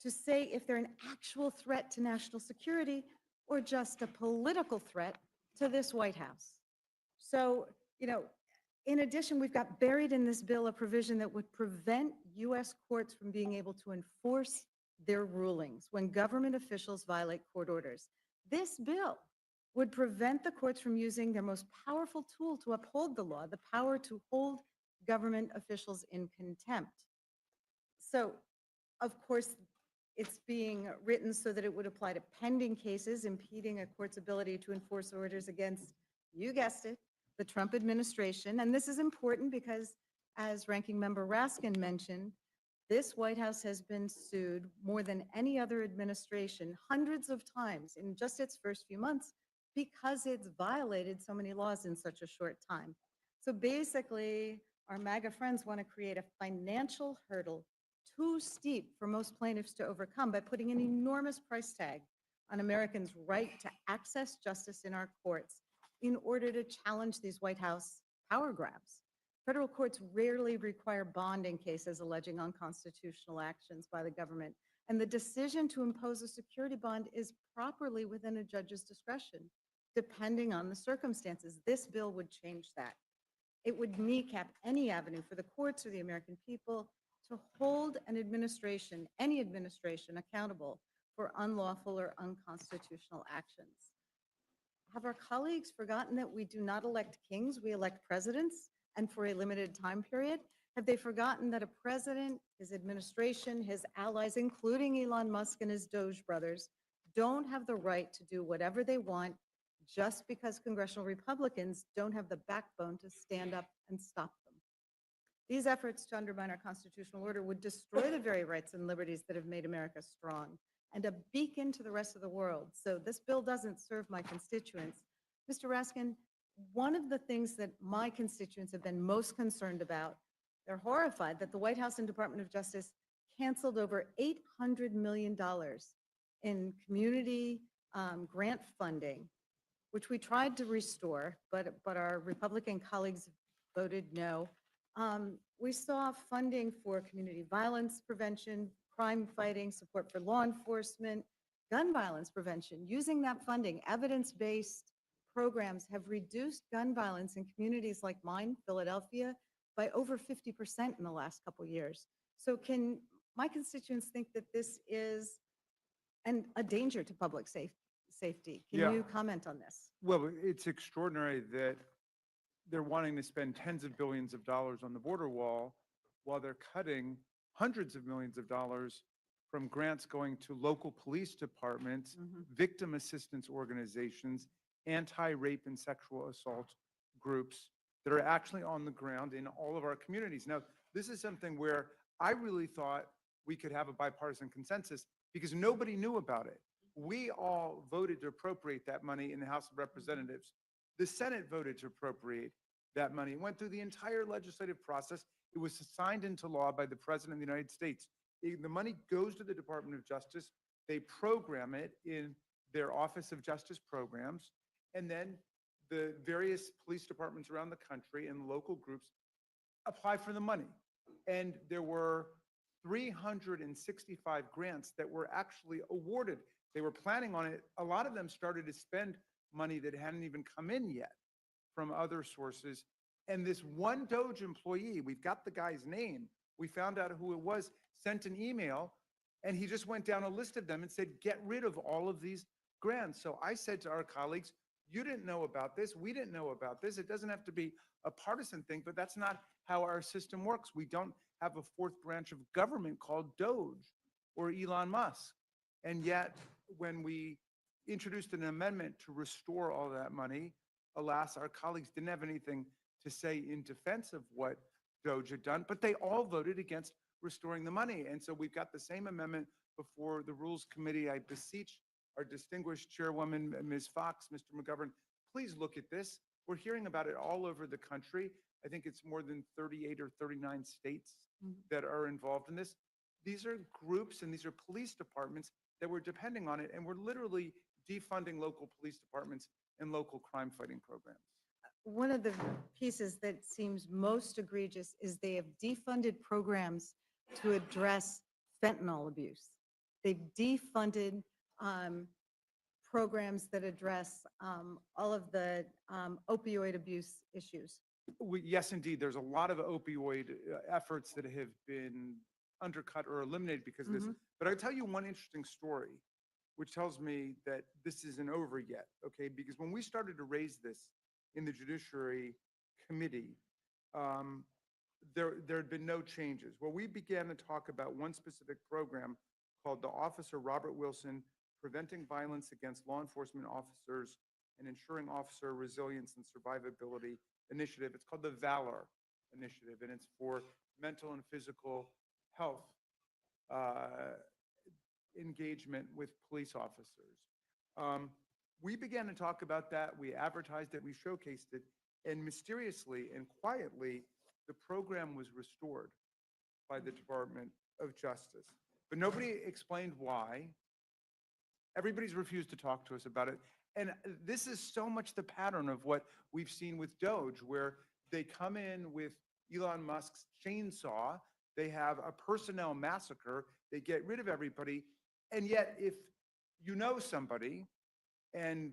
To say if they're an actual threat to national security or just a political threat to this White House? So, in addition, we've got buried in this bill a provision that would prevent U.S. courts from being able to enforce their rulings when government officials violate court orders. This bill would prevent the courts from using their most powerful tool to uphold the law, the power to hold government officials in contempt. So, of course, it's being written so that it would apply to pending cases impeding a court's ability to enforce orders against, you guessed it, the Trump administration. And this is important because, as Ranking Member Raskin mentioned, this White House has been sued more than any other administration hundreds of times in just its first few months because it's violated so many laws in such a short time. So basically, our MAGA friends want to create a financial hurdle too steep for most plaintiffs to overcome by putting an enormous price tag on Americans' right to access justice in our courts in order to challenge these White House power grabs. Federal courts rarely require bond in cases alleging unconstitutional actions by the government, and the decision to impose a security bond is properly within a judge's discretion, depending on the circumstances. This bill would change that. It would kneecap any avenue for the courts or the American people to hold an administration, any administration, accountable for unlawful or unconstitutional actions. Have our colleagues forgotten that we do not elect kings, we elect presidents, and for a limited time period? Have they forgotten that a president, his administration, his allies, including Elon Musk and his Doge brothers, don't have the right to do whatever they want just because congressional Republicans don't have the backbone to stand up and stop them? These efforts to undermine our constitutional order would destroy the very rights and liberties that have made America strong and a beacon to the rest of the world. So this bill doesn't serve my constituents. Mr. Raskin, one of the things that my constituents have been most concerned about, they're horrified that the White House and Department of Justice canceled over $800 million in community grant funding, which we tried to restore, but our Republican colleagues voted no. We saw funding for community violence prevention, crime fighting, support for law enforcement, gun violence prevention. Using that funding, evidence-based programs have reduced gun violence in communities like mine, Philadelphia, by over 50% in the last couple of years. So can my constituents think that this is a danger to public safety? Can Yeah. you comment on this? Well, it's extraordinary that they're wanting to spend tens of billions of dollars on the border wall while they're cutting hundreds of millions of dollars from grants going to local police departments, victim assistance organizations, anti-rape and sexual assault groups that are actually on the ground in all of our communities. Now, this is something where I really thought we could have a bipartisan consensus because nobody knew about it. We all voted to appropriate that money in the House of Representatives. The Senate voted to appropriate that money. It went through the entire legislative process. It was signed into law by the President of the United States. The money goes to the Department of Justice. They program it in their Office of Justice Programs. And then the various police departments around the country and local groups apply for the money. And there were 365 grants that were actually awarded. They were planning on it. A lot of them started to spend money that hadn't even come in yet from other sources. And this one Doge employee, we've got the guy's name, we found out who it was, sent an email And he just went down a list of them and said, get rid of all of these grants. So I said to our colleagues, you didn't know about this. We didn't know about this. It doesn't have to be a partisan thing, but that's not how our system works. We don't have a fourth branch of government called Doge or Elon Musk. And yet, when we introduced an amendment to restore all that money, alas, our colleagues didn't have anything to say in defense of what Doge had done, but they all voted against restoring the money. And so we've got the same amendment before the Rules Committee. I beseech our distinguished chairwoman, Ms. Fox, Mr. McGovern, please look at this. We're hearing about it all over the country. I think it's more than 38 or 39 states that are involved in this. These are groups and these are police departments that were depending on it, and we're literally defunding local police departments and local crime fighting programs. One of the pieces that seems most egregious is they have defunded programs to address fentanyl abuse. They've defunded programs that address all of the opioid abuse issues. Yes, indeed. There's a lot of opioid efforts that have been undercut or eliminated because of this. But I'll tell you one interesting story, which tells me that this isn't over yet, okay? Because when we started to raise this in the Judiciary Committee, there had been no changes. Well, we began to talk about one specific program called the Officer Robert Wilson Preventing Violence Against Law Enforcement Officers and Ensuring Officer Resilience and Survivability Initiative. It's called the Valor Initiative, and it's for mental and physical health engagement with police officers. We began to talk about that. We advertised it. We showcased it. And mysteriously and quietly, the program was restored by the Department of Justice. But nobody explained why. Everybody's refused to talk to us about it. And this is so much the pattern of what we've seen with Doge, where they come in with Elon Musk's chainsaw, they have a personnel massacre, they get rid of everybody. And yet, if you know somebody, and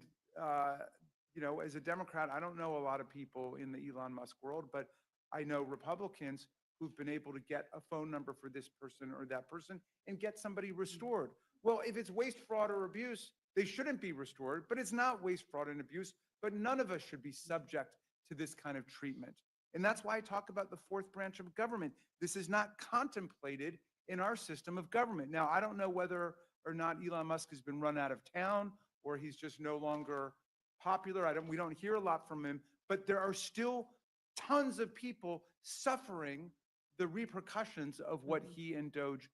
you know, as a Democrat, I don't know a lot of people in the Elon Musk world, but I know Republicans who've been able to get a phone number for this person or that person and get somebody restored. Well, if it's waste, fraud, or abuse, they shouldn't be restored, but it's not waste, fraud, and abuse, but none of us should be subject to this kind of treatment. And that's why I talk about the fourth branch of government. This is not contemplated in our system of government. Now, I don't know whether or not Elon Musk has been run out of town or he's just no longer popular. We don't hear a lot from him, but there are still tons of people suffering the repercussions of what he and Doge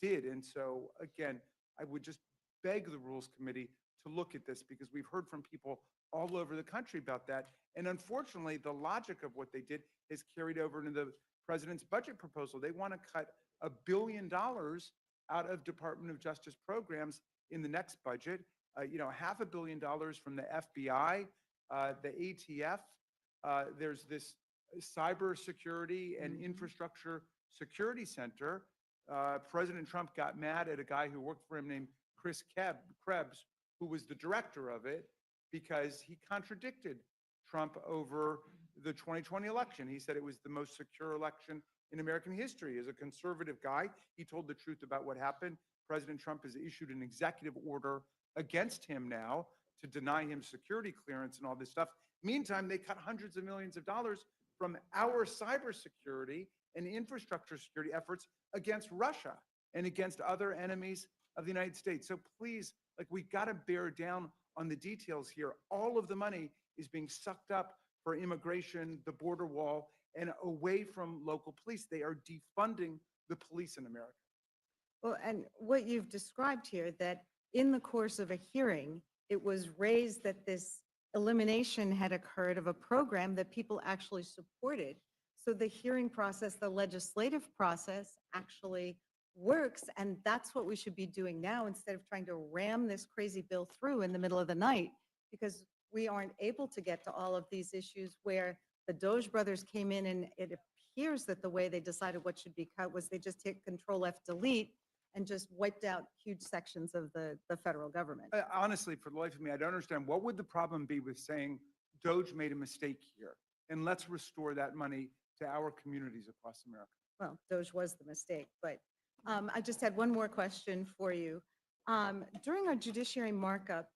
did. And so, again, I would just beg the Rules Committee to look at this because we've heard from people all over the country about that. And unfortunately, the logic of what they did is carried over into the president's budget proposal. They want to cut $1 billion out of Department of Justice programs in the next budget. $500 million from the FBI, the ATF. There's this cybersecurity and infrastructure security center. President Trump got mad at a guy who worked for him named Chris Krebs, who was the director of it, because he contradicted Trump over the 2020 election. He said it was the most secure election in American history. As a conservative guy, he told the truth about what happened. President Trump has issued an executive order against him now to deny him security clearance and all this stuff. Meantime, they cut hundreds of millions of dollars from our cybersecurity and infrastructure security efforts against Russia and against other enemies of the United States. So please, we got to bear down on the details here. All of the money is being sucked up for immigration, the border wall, and away from local police. They are defunding the police in America. Well, and what you've described here, that in the course of a hearing, it was raised that this elimination had occurred of a program that people actually supported. So the hearing process, the legislative process actually works, and that's what we should be doing now instead of trying to ram this crazy bill through in the middle of the night, because we aren't able to get to all of these issues where the Doge brothers came in, and it appears that the way they decided what should be cut was they just hit Control F Delete and just wiped out huge sections of the federal government. Honestly, for the life of me, I don't understand. What would the problem be with saying Doge made a mistake here, and let's restore that money to our communities across America? Well, Doge was the mistake, but I just had one more question for you. During our judiciary markup,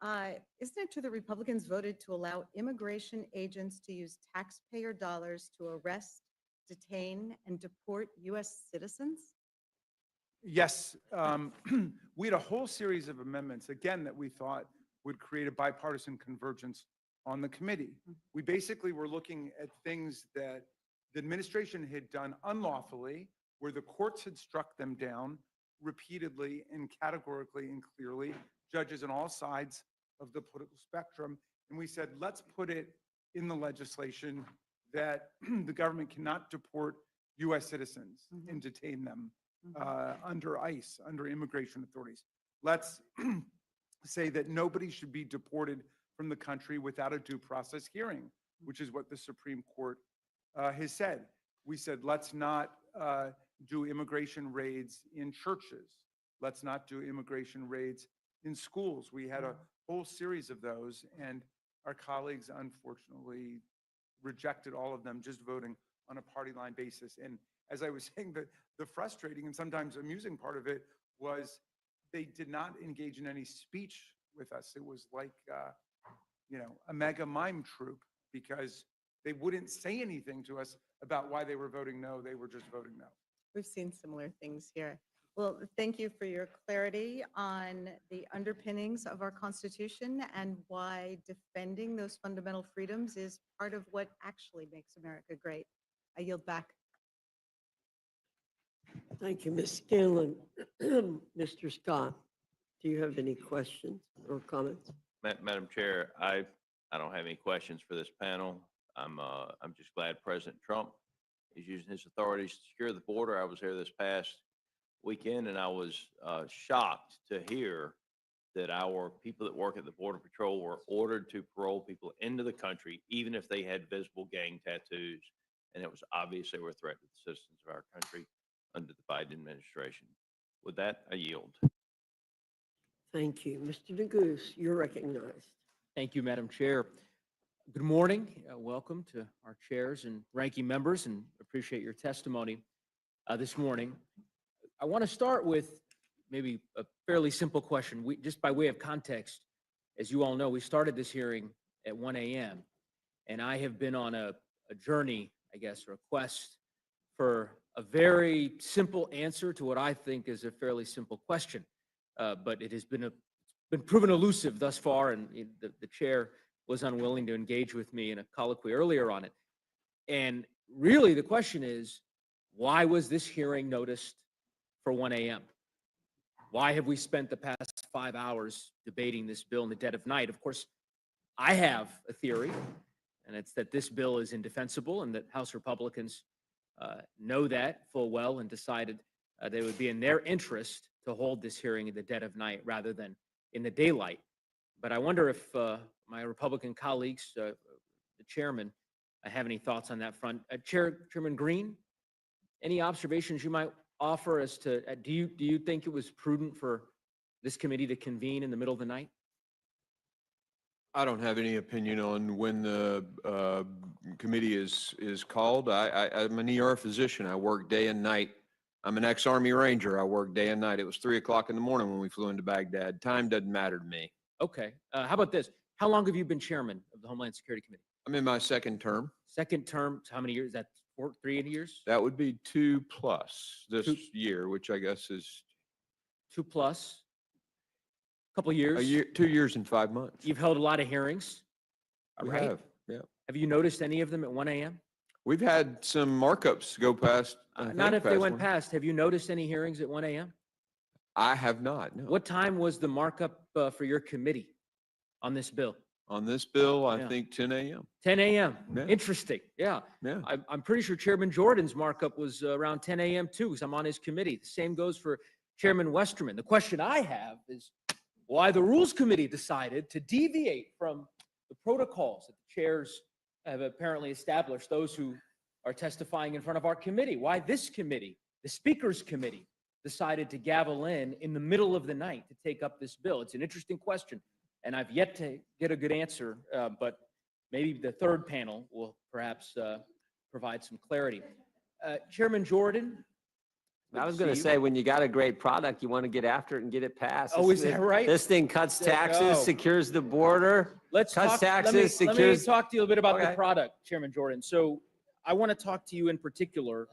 isn't it true that Republicans voted to allow immigration agents to use taxpayer dollars to arrest, detain, and deport U.S. citizens? Yes, we had a whole series of amendments, again, that we thought would create a bipartisan convergence on the committee. We basically were looking at things that the administration had done unlawfully, where the courts had struck them down repeatedly and categorically and clearly, judges on all sides of the political spectrum. And we said, let's put it in the legislation that the government cannot deport U.S. citizens and detain them under ICE, under immigration authorities. Let's say that nobody should be deported from the country without a due process hearing, which is what the Supreme Court has said. We said, let's not do immigration raids in churches. Let's not do immigration raids in schools. We had a whole series of those, and our colleagues unfortunately rejected all of them, just voting on a party line basis. And as I was saying, the frustrating and sometimes amusing part of it was they did not engage in any speech with us. It was like, a mega mime troupe, because they wouldn't say anything to us about why they were voting no. They were just voting no. We've seen similar things here. Well, thank you for your clarity on the underpinnings of our Constitution and why defending those fundamental freedoms is part of what actually makes America great. I yield back. Thank you, Ms. Scanlon. Mr. Scott, do you have any questions or comments? Madam Chair, I don't have any questions for this panel. I'm just glad President Trump is using his authorities to secure the border. I was there this past weekend, and I was shocked to hear that our people that work at the Border Patrol were ordered to parole people into the country, even if they had visible gang tattoos, and it was obvious they were a threat to the citizens of our country under the Biden administration. With that, I yield. Thank you. Mr. Neguse, you're recognized. Thank you, Madam Chair. Good morning. Welcome to our chairs and ranking members, and appreciate your testimony this morning. I want to start with maybe a fairly simple question. Just by way of context, as you all know, we started this hearing at 1 a.m., and I have been on a journey, I guess, or a quest for a very simple answer to what I think is a fairly simple question. But it has been proven elusive thus far, and the chair was unwilling to engage with me in a colloquy earlier on it. And really, the question is, why was this hearing noticed for 1 a.m.? Why have we spent the past 5 hours debating this bill in the dead of night? Of course, I have a theory, and it's that this bill is indefensible and that House Republicans know that full well and decided that it would be in their interest to hold this hearing in the dead of night rather than in the daylight. But I wonder if my Republican colleagues, the chairman, have any thoughts on that front. Chairman Green, any observations you might offer as to, do you think it was prudent for this committee to convene in the middle of the night? I don't have any opinion on when the committee is called. I'm an ER physician. I work day and night. I'm an ex-Army Ranger. I work day and night. It was 3 o'clock in the morning when we flew into Baghdad. Time doesn't matter to me. Okay. How about this? How long have you been chairman of the Homeland Security Committee? I'm in my second term. Second term, how many years? Is that 3 years? That would be 2+ this year, which I guess is 2+. Couple years. a year, 2 years and 5 months. You've held a lot of hearings. We right? have, yeah. Have you noticed any of them at 1 a.m.? We've had some markups go past. Not if they went past. Have you noticed any hearings at 1 a.m.? I have not, no. What time was the markup for your committee on this bill? On this bill, I Yeah. think 10 a.m. 10 a.m. Yeah. Interesting. Yeah. Yeah. I'm pretty sure Chairman Jordan's markup was around 10 a.m. too, because I'm on his committee. The same goes for Chairman Westerman. The question I have is why the Rules Committee decided to deviate from the protocols that the chairs have apparently established, those who are testifying in front of our committee. Why this committee, the Speaker's Committee, decided to gavel in the middle of the night to take up this bill. It's an interesting question, and I've yet to get a good answer, but maybe the third panel will perhaps provide some clarity. Chairman Jordan, I was going to say, when you got a great product, you want to get after it and get it passed. Oh, This- is that right? This thing cuts taxes, Oh. secures the border. Let's Cuts talk, taxes, let me secures- talk to you a bit about the Okay. product, Chairman Jordan. So I want to talk to you in particular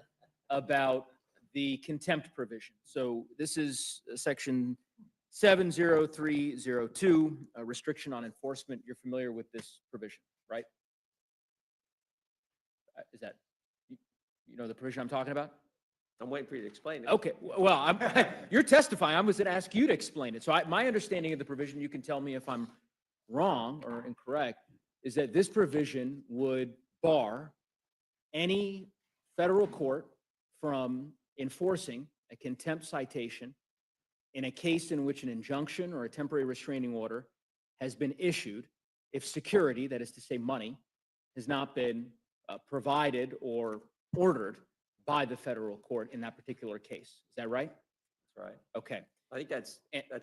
about the contempt provision. So this is section 70302, a restriction on enforcement. You're familiar with this provision, right? Is that, you know the provision I'm talking about? I'm waiting for you to explain it. Okay, well, you're testifying. I was going to ask you to explain it. So my understanding of the provision, you can tell me if I'm wrong or incorrect, is that this provision would bar any federal court from enforcing a contempt citation in a case in which an injunction or a temporary restraining order has been issued if security, that is to say money, has not been provided or ordered by the federal court in that particular case. Is that right? That's right. Okay. I think that's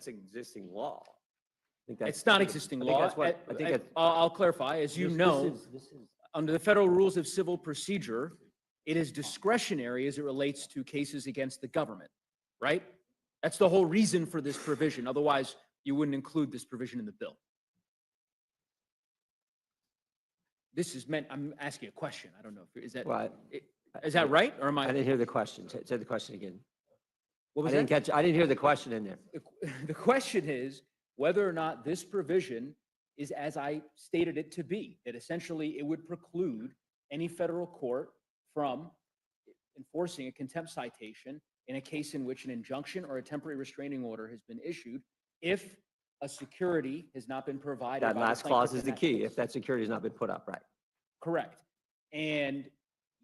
existing law. I think that's- It's not existing I think law. that's what- I think that's- I'll clarify. As you know, this is- under the federal rules of civil procedure, it is discretionary as it relates to cases against the government, right? That's the whole reason for this provision. Otherwise, you wouldn't include this provision in the bill. This is meant, I'm asking a question. I don't know. Is that, Well, is that right? Or am I I? didn't hear the question. Say the question again. What was I didn't that? catch, I didn't hear the question in there. The question is whether or not this provision is as I stated it to be, that essentially it would preclude any federal court from enforcing a contempt citation in a case in which an injunction or a temporary restraining order has been issued if a security has not been provided. That by the last plaintiff clause in is the that key, case. if that security has not been put up, right? Correct. And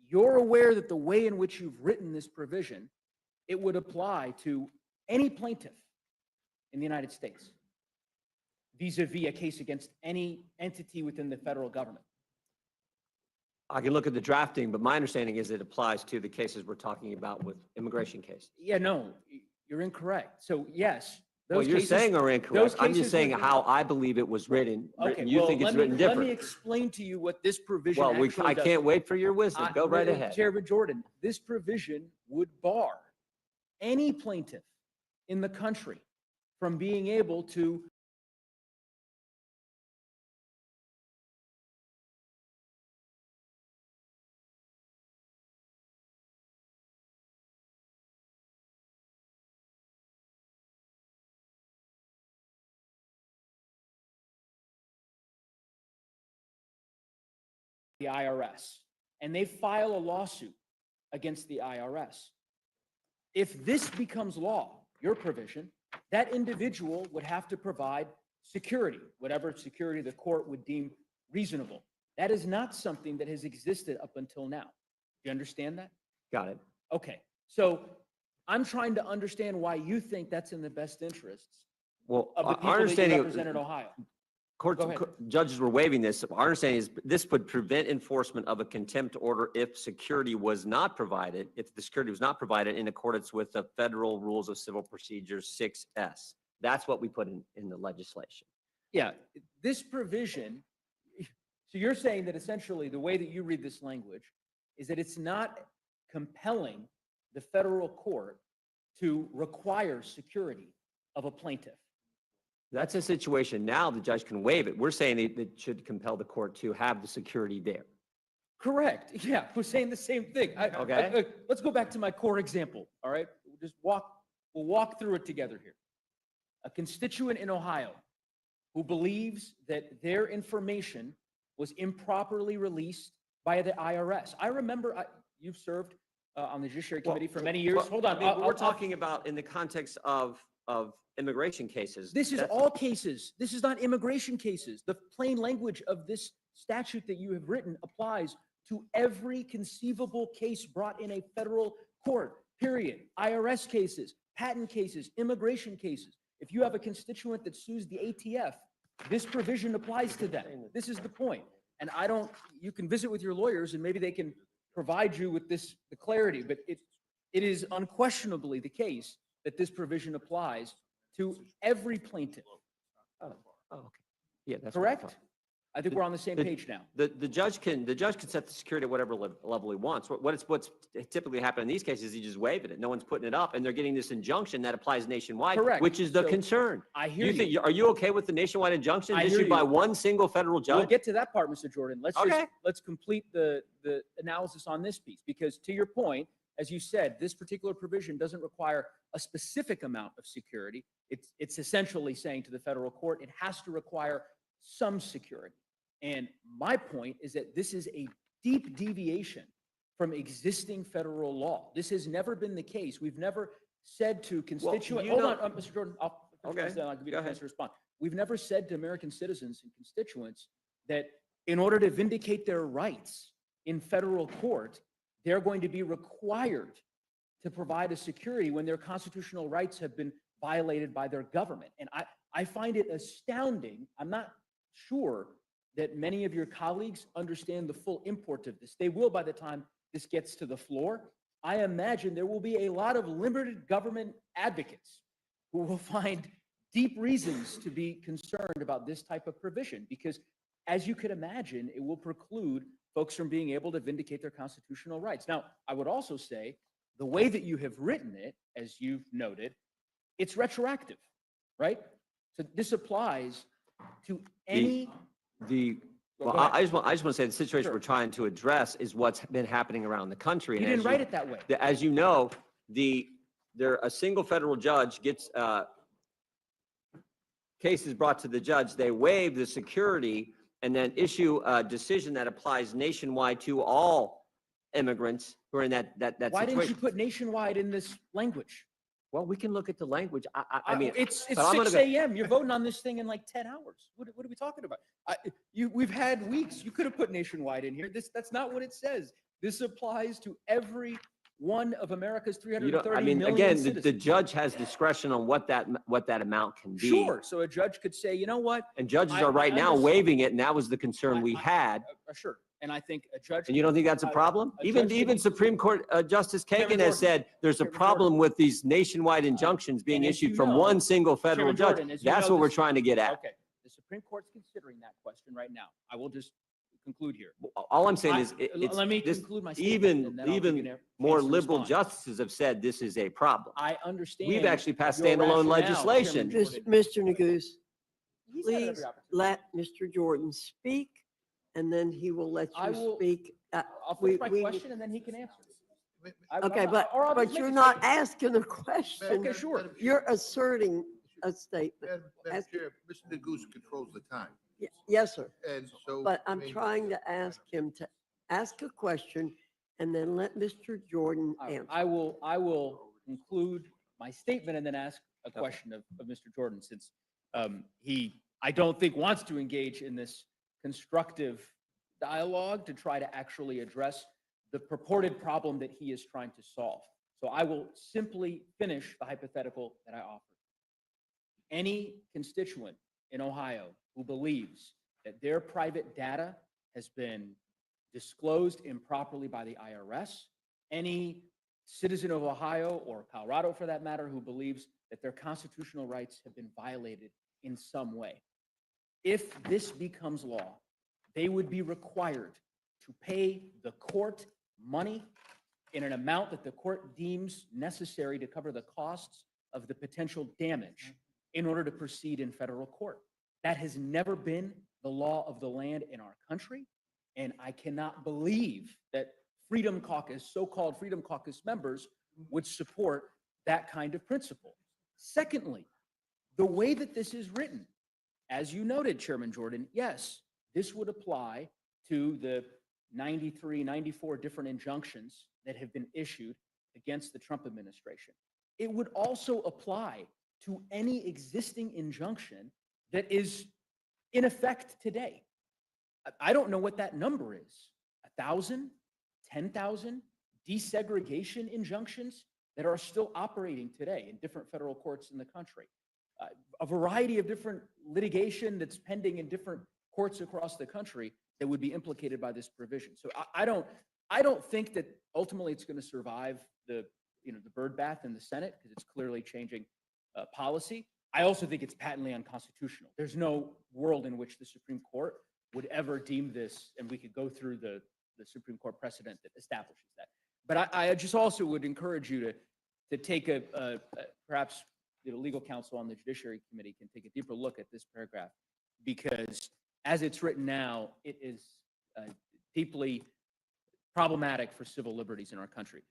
you're aware that the way in which you've written this provision, it would apply to any plaintiff in the United States vis-a-vis a case against any entity within the federal government. I can look at the drafting, but my understanding is it applies to the cases we're talking about with immigration cases. Yeah, no, you're incorrect. So yes. What those you're cases- saying are those incorrect. I'm cases just saying would be- how I believe it was written. Okay, You well, think it's let me- written Let me different. explain to you what this provision Well, actually I does. can't wait for your wisdom. Go right ahead. Chairman Jordan, this provision would bar any plaintiff in the country from being able to the IRS, and they file a lawsuit against the IRS. If this becomes law, your provision, that individual would have to provide security, whatever security the court would deem reasonable. That is not something that has existed up until now. Do you understand that? Got it. Okay, so I'm trying to understand why you think that's in the best interests Well, of the our people that you understanding, represent in Ohio. courts, Go ahead. judges were waiving this. Our understanding is this would prevent enforcement of a contempt order if security was not provided, if the security was not provided in accordance with the federal rules of civil procedure 6S. That's what we put in the legislation. Yeah, this provision, so you're saying that essentially the way that you read this language is that it's not compelling the federal court to require security of a plaintiff. That's a situation now the judge can waive it. We're saying it should compel the court to have the security there. Correct. Yeah, we're saying the same thing. Okay. Let's go back to my core example. All right. We'll walk through it together here. A constituent in Ohio who believes that their information was improperly released by the IRS. I remember you've served on the Judiciary Committee for many years. Hold on. We're talking about in the context of immigration cases. This is all cases. This is not immigration cases. The plain language of this statute that you have written applies to every conceivable case brought in a federal court, period. IRS cases, patent cases, immigration cases. If you have a constituent that sues the ATF, this provision applies to them. This is the point. And you can visit with your lawyers and maybe they can provide you with the clarity, but it is unquestionably the case that this provision applies to every plaintiff. Oh, okay. Yeah, that's correct? I think we're on the same page now. The judge can set the security at whatever level he wants. What's typically happened in these cases is he just waiving it. No one's putting it up, and they're getting this injunction that applies nationwide, Correct. which is the So, concern. I hear you. Are you okay with the nationwide injunction I hear issued by you. one single federal We'll judge? get to that part, Mr. Jordan. Okay. Let's complete the analysis on this piece, because to your point, as you said, this particular provision doesn't require a specific amount of security. It's essentially saying to the federal court, it has to require some security. And my point is that this is a deep deviation from existing federal law. This has never been the case. We've never said to constituents, hold on, Mr. Jordan, I'll give you a chance to respond. We've never said to American citizens and constituents that in order to vindicate their rights in federal court, they're going to be required to provide a security when their constitutional rights have been violated by their government. And I find it astounding. I'm not sure that many of your colleagues understand the full import of this. They will by the time this gets to the floor. I imagine there will be a lot of limited government advocates who will find deep reasons to be concerned about this type of provision, because as you could imagine, it will preclude folks from being able to vindicate their constitutional rights. Now, I would also say the way that you have written it, as you've noted, it's retroactive, right? So this applies to any Well, I just want to say the situation we're trying to address is what's been happening around the country. You And didn't write it that way. As you know, a single federal judge gets cases brought to the judge. They waive the security and then issue a decision that applies nationwide to all immigrants who are in that Why situation. didn't you put nationwide in this language? Well, we can look at the language. I mean, it's but I'm 6 gonna a.m. You're voting on this thing in like 10 hours. What are we talking about? We've had weeks. You could have put nationwide in here. That's not what it says. This applies to every one of America's 330 million again, citizens. the judge has discretion on what that amount can be. Sure. So a judge could say, you know what? And judges are right now waiving it, and that was the concern we had. Sure. And I think a judge. And you don't think that's a problem? Even Supreme Court Justice Kagan has said there's a problem with these nationwide injunctions being issued from one single federal judge. That's what we're trying to get at. Okay. The Supreme Court's considering that question right now. I will just conclude here. All I'm saying is, let me conclude my statement, and then I'll give you even a more chance to liberal respond. justices have said this is a problem. I understand. We've actually passed your standalone rationale, legislation. Chairman Jordan. Mr. Neguse, He's had every please opportunity. let Mr. Jordan speak, and then he will let I you will- speak. I'll finish my question and then he can answer. Okay, but or I'll just you're make a not statement. asking a question. Okay, sure. You're asserting a statement. Madam Chair, Mr. Neguse controls the time. Yes, sir. And so. But I I'm mean, trying to ask him to ask a question and then let Mr. Jordan answer. I will conclude my statement and then ask a question of Mr. Jordan, since I don't think wants to engage in this constructive dialogue to try to actually address the purported problem that he is trying to solve. So I will simply finish the hypothetical that I offered. Any constituent in Ohio who believes that their private data has been disclosed improperly by the IRS, any citizen of Ohio or Colorado for that matter who believes that their constitutional rights have been violated in some way, if this becomes law, they would be required to pay the court money in an amount that the court deems necessary to cover the costs of the potential damage in order to proceed in federal court. That has never been the law of the land in our country, and I cannot believe that Freedom Caucus, so-called Freedom Caucus members would support that kind of principle. Secondly, the way that this is written, as you noted, Chairman Jordan, yes, this would apply to the 93, 94 different injunctions that have been issued against the Trump administration. It would also apply to any existing injunction that is in effect today. I don't know what that number is. 1,000, 10,000 desegregation injunctions that are still operating today in different federal courts in the country. A variety of different litigation that's pending in different courts across the country that would be implicated by this provision. So I don't think that ultimately it's going to survive the bird bath in the Senate, because it's clearly changing policy. I also think it's patently unconstitutional. There's no world in which the Supreme Court would ever deem this, and we could go through the Supreme Court precedent that establishes that. But I just also would encourage you to take perhaps the legal counsel on the Judiciary Committee can take a deeper look at this paragraph, because as it's written now, it is deeply problematic for civil liberties in our country.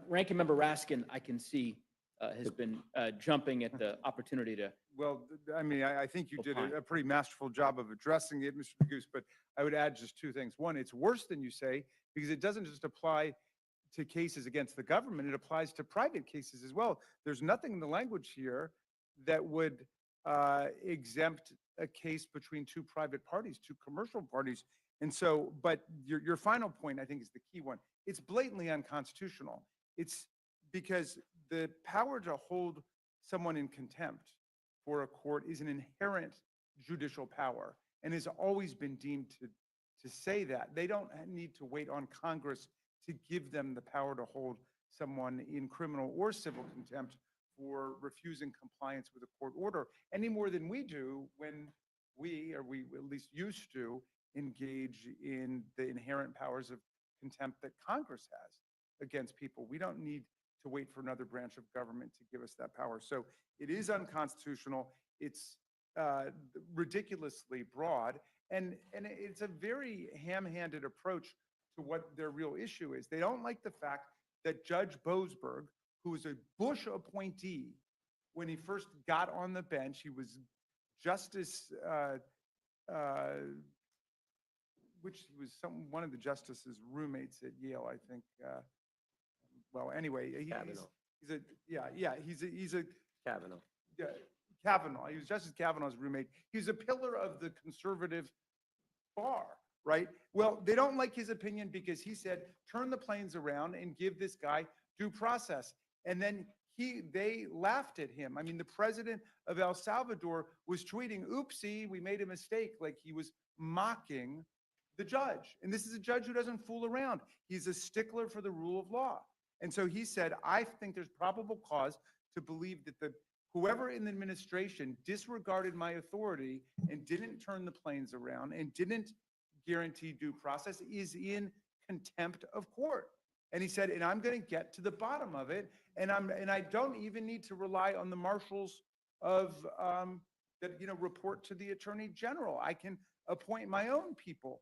Ranking Member Raskin, I can see, has been jumping at the opportunity to. Well, I mean, I think you did Opine. a pretty masterful job of addressing it, Mr. Goose, but I would add just two things. One, it's worse than you say, because it doesn't just apply to cases against the government, it applies to private cases as well. There's nothing in the language here that would exempt a case between two private parties, two commercial parties. And so, but your final point, I think, is the key one. It's blatantly unconstitutional. It's because the power to hold someone in contempt for a court is an inherent judicial power and has always been deemed to say that. They don't need to wait on Congress to give them the power to hold someone in criminal or civil contempt for refusing compliance with a court order any more than we do when we at least used to, engage in the inherent powers of contempt that Congress has against people. We don't need to wait for another branch of government to give us that power. So it is unconstitutional. It's ridiculously broad, and it's a very ham-handed approach to what their real issue is. They don't like the fact that Judge Boasberg, who was a Bush appointee when he first got on the bench, he was Justice, which he was one of the justices' roommates at Yale, I think. Well, anyway, he's a Kavanaugh. Yeah, Kavanaugh. He was Justice Kavanaugh's roommate. He's a pillar of the conservative bar, right? Well, they don't like his opinion because he said, turn the planes around and give this guy due process. And then they laughed at him. I mean, the president of El Salvador was tweeting, oopsie, we made a mistake. Like he was mocking the judge. And this is a judge who doesn't fool around. He's a stickler for the rule of law. And so he said, I think there's probable cause to believe that whoever in the administration disregarded my authority and didn't turn the planes around and didn't guarantee due process is in contempt of court. And he said, and I'm going to get to the bottom of it. And I don't even need to rely on the marshals of that report to the attorney general. I can appoint my own people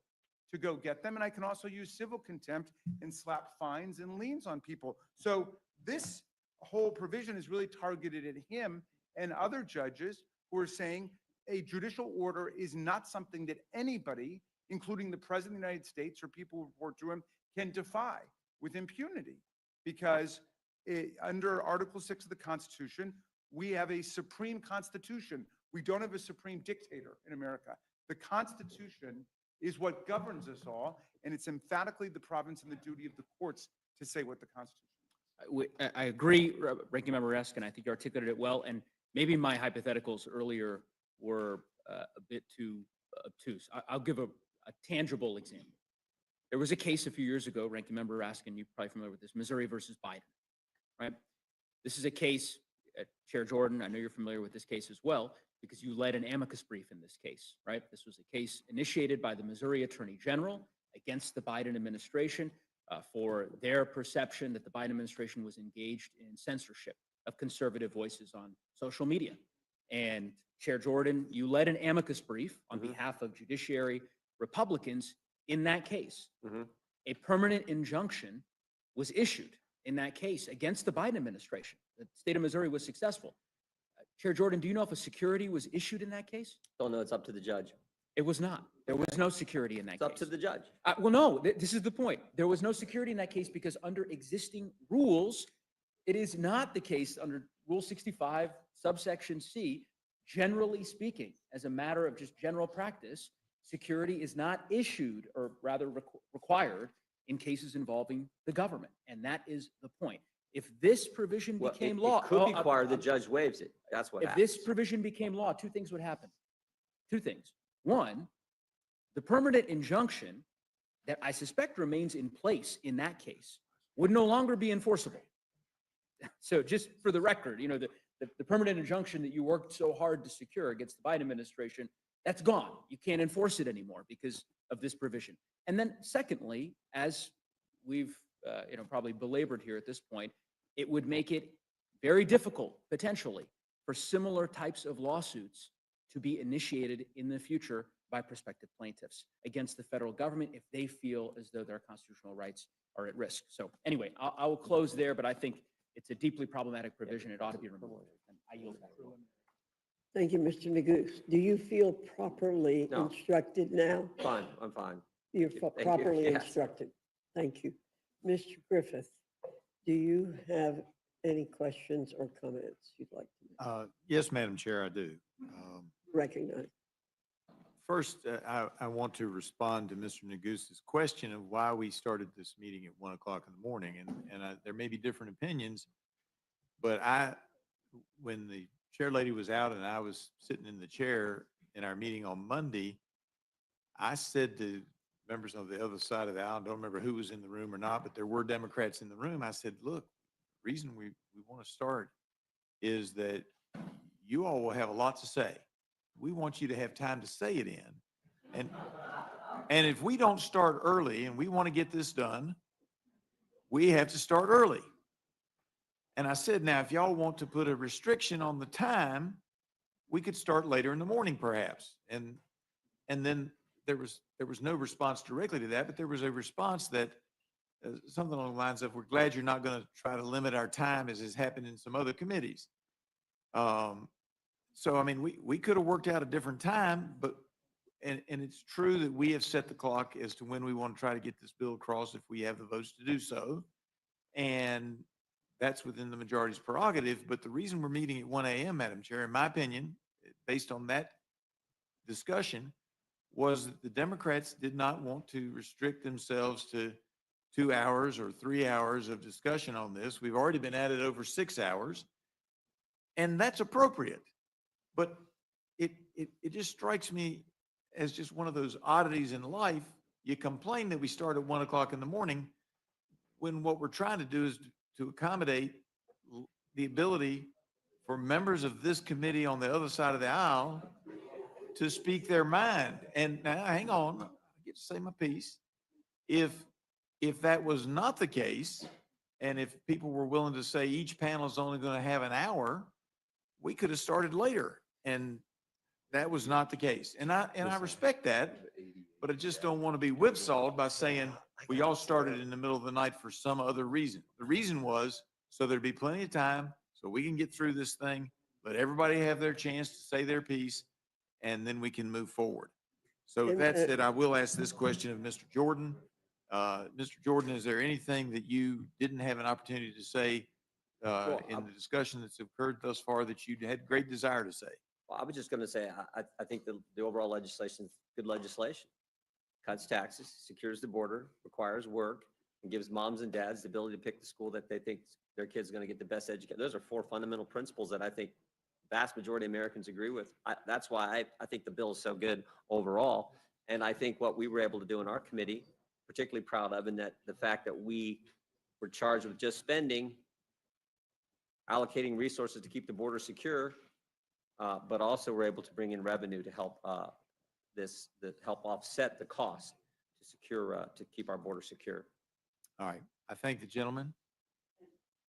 to go get them, and I can also use civil contempt and slap fines and liens on people. So this whole provision is really targeted at him and other judges who are saying a judicial order is not something that anybody, including the President of the United States or people who report to him, can defy with impunity. Because under Article 6 of the Constitution, we have a supreme constitution. We don't have a supreme dictator in America. The Constitution is what governs us all, and it's emphatically the province and the duty of the courts to say what the Constitution is. I agree, Ranking Member Raskin. I think you articulated it well, and maybe my hypotheticals earlier were a bit too obtuse. I'll give a tangible example. There was a case a few years ago, Ranking Member Raskin, you're probably familiar with this, Missouri versus Biden, right? This is a case, Chair Jordan, I know you're familiar with this case as well, because you led an amicus brief in this case, right? This was a case initiated by the Missouri Attorney General against the Biden administration for their perception that the Biden administration was engaged in censorship of conservative voices on social media. And Chair Jordan, you led an amicus brief on behalf of judiciary Republicans in that case. A permanent injunction was issued in that case against the Biden administration. The state of Missouri was successful. Chair Jordan, do you know if a security was issued in that case? Don't know, it's up to the judge. It was not. There was no security in that case. It's up to the judge. Well, no, this is the point. There was no security in that case because under existing rules, it is not the case under Rule 65, subsection C, generally speaking, as a matter of just general practice, security is not issued or rather required in cases involving the government. And that is the point. If this provision became law. It could be required, the judge waives it. That's what If happens. this provision became law, two things would happen. Two things. One, the permanent injunction that I suspect remains in place in that case would no longer be enforceable. So just for the record, the permanent injunction that you worked so hard to secure against the Biden administration That's gone. You can't enforce it anymore because of this provision. And then secondly, as we've, probably belabored here at this point, it would make it very difficult, potentially, for similar types of lawsuits to be initiated in the future by prospective plaintiffs against the federal government if they feel as though their constitutional rights are at risk. So anyway, I will close there, but I think it's a deeply problematic provision. It ought to be removed. And I yield back. Thank you, Mr. Neguse. Do you feel properly No. instructed now? Fine, I'm fine. You're Thank you. properly Yes. instructed. Thank you. Mr. Griffith, do you have any questions or comments you'd like to Yes, Madam Chair, I do. recognize? First, I want to respond to Mr. Neguse's question of why we started this meeting at 1 o'clock in the morning. There may be different opinions, but when the chair lady was out and I was sitting in the chair in our meeting on Monday, I said to members on the other side of the aisle, I don't remember who was in the room or not, but there were Democrats in the room. I said, look, the reason we want to start is that you all will have a lot to say. We want you to have time to say it in. And if we don't start early and we want to get this done, we have to start early. And I said, now, if y'all want to put a restriction on the time, we could start later in the morning perhaps. And then there was no response directly to that, but there was a response that something along the lines of, we're glad you're not going to try to limit our time as has happened in some other committees. So, I mean, we could have worked out a different time, but, and it's true that we have set the clock as to when we want to try to get this bill across if we have the votes to do so. And that's within the majority's prerogative. But the reason we're meeting at 1 a.m., Madam Chair, in my opinion, based on that discussion, was that the Democrats did not want to restrict themselves to 2 hours or 3 hours of discussion on this. We've already been at it over 6 hours, and that's appropriate. But it just strikes me as just one of those oddities in life. You complain that we start at 1 o'clock in the morning when what we're trying to do is to accommodate the ability for members of this committee on the other side of the aisle to speak their mind. And now, hang on, I get to say my piece. If that was not the case, and if people were willing to say each panel is only going to have an hour, we could have started later. And that was not the case. And I respect that, but I just don't want to be whipsawed by saying we all started in the middle of the night for some other reason. The reason was so there'd be plenty of time so we can get through this thing, let everybody have their chance to say their piece, and then we can move forward. So with that said, I will ask this question of Mr. Jordan. Mr. Jordan, is there anything that you didn't have an opportunity to say in the discussion that's occurred thus far that you had great desire to say? Well, I was just going to say, I think the overall legislation is good legislation. Cuts taxes, secures the border, requires work, and gives moms and dads the ability to pick the school that they think their kid's going to get the best education. Those are 4 fundamental principles that I think vast majority of Americans agree with. That's why I think the bill is so good overall. And I think what we were able to do in our committee, particularly proud of, and that the fact that we were charged with just spending, allocating resources to keep the border secure, but also we're able to bring in revenue to help help offset the cost to secure to keep our border secure. All right. I thank the gentleman.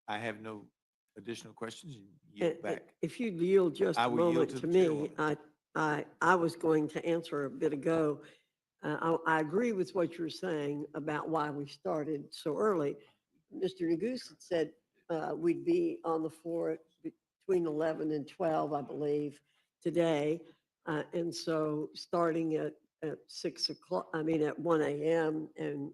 I have no additional questions. You yield back. If you'd yield just I a will yield moment to to the me, chairwoman. I was going to answer a bit ago. I agree with what you're saying about why we started so early. Mr. Neguse had said we'd be on the floor between 11 and 12, I believe, today. And so starting at 6 o'clock, at 1 a.m., and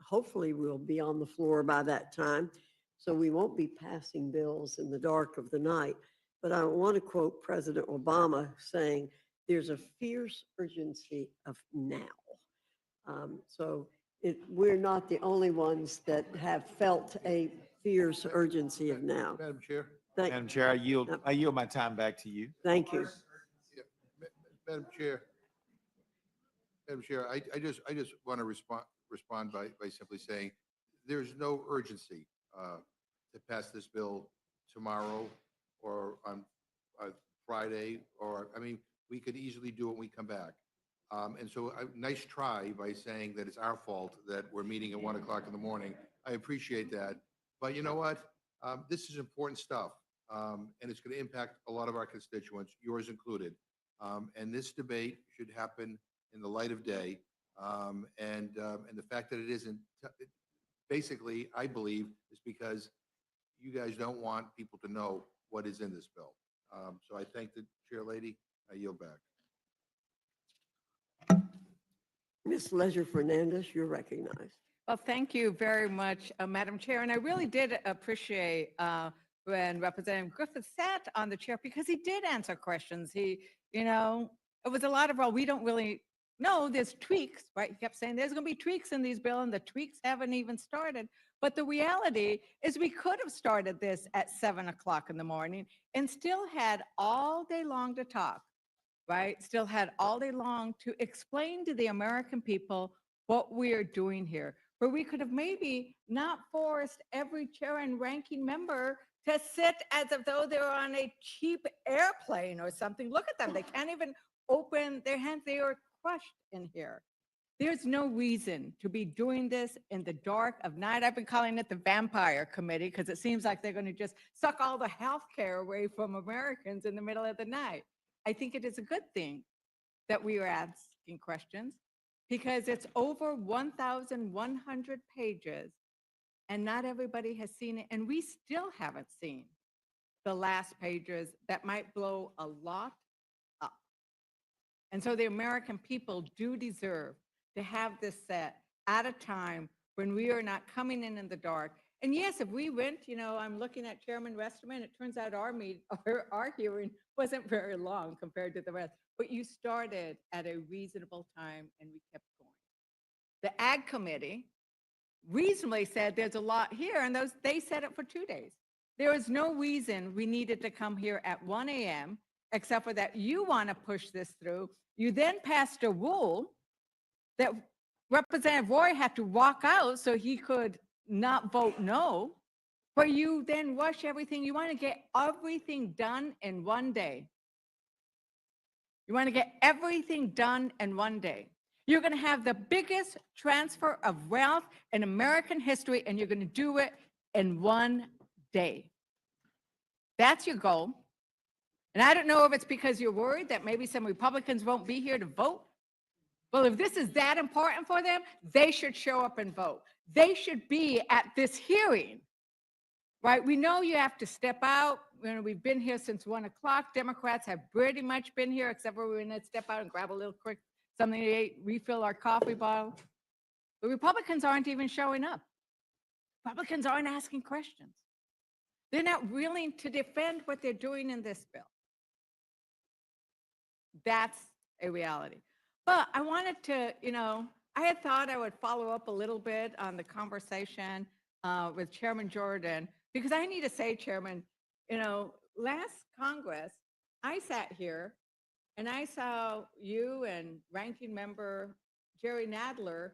hopefully we'll be on the floor by that time. So we won't be passing bills in the dark of the night. But I want to quote President Obama saying, there's a fierce urgency of now. So we're not the only ones that have felt a fierce urgency of now. Madam Chair? Madam Chair, I yield my time back to you. Thank you. Madam Chair, I just want to respond by simply saying there's no urgency to pass this bill tomorrow or on Friday, or, we could easily do it when we come back. And so, nice try by saying that it's our fault that we're meeting at 1 o'clock in the morning. I appreciate that. But you know what? This is important stuff, and it's going to impact a lot of our constituents, yours included. And this debate should happen in the light of day. And the fact that it isn't, basically, I believe, is because you guys don't want people to know what is in this bill. So I thank the chair lady. I yield back. Ms. Leisure Fernandez, you're recognized. Well, thank you very much, Madam Chair. And I really did appreciate when Representative Griffith sat on the chair because he did answer questions. It was a lot of, well, we don't really know, there's tweaks, right? He kept saying there's going to be tweaks in these bills and the tweaks haven't even started. But the reality is we could have started this at 7 o'clock in the morning and still had all day long to talk, right? Still had all day long to explain to the American people what we are doing here, where we could have maybe not forced every chair and ranking member to sit as if though they were on a cheap airplane or something. Look at them. They can't even open their hands. They are crushed in here. There's no reason to be doing this in the dark of night. I've been calling it the vampire committee because it seems like they're going to just suck all the health care away from Americans in the middle of the night. I think it is a good thing that we are asking questions because it's over 1,100 pages and not everybody has seen it. And we still haven't seen the last pages that might blow a lot up. And so the American people do deserve to have this set at a time when we are not coming in the dark. And yes, if we went, I'm looking at Chairman Westerman, it turns out our hearing wasn't very long compared to the rest, but you started at a reasonable time and we kept going. The Ag Committee reasonably said there's a lot here, and they said it for 2 days. There was no reason we needed to come here at 1 a.m., except for that you want to push this through. You then passed a rule that Representative Roy had to walk out so he could not vote no, where you then rush everything. You want to get everything done in 1 day. You want to get everything done in 1 day. You're going to have the biggest transfer of wealth in American history, and you're going to do it in 1 day. That's your goal. And I don't know if it's because you're worried that maybe some Republicans won't be here to vote. Well, if this is that important for them, they should show up and vote. They should be at this hearing, right? We know you have to step out. We've been here since 1 o'clock. Democrats have pretty much been here, except for we're going to step out and grab a little quick something to eat, refill our coffee bottle. But Republicans aren't even showing up. Republicans aren't asking questions. They're not willing to defend what they're doing in this bill. That's a reality. But I wanted to, I had thought I would follow up a little bit on the conversation with Chairman Jordan, because I need to say, Chairman, last Congress, I sat here and I saw you and Ranking Member Jerry Nadler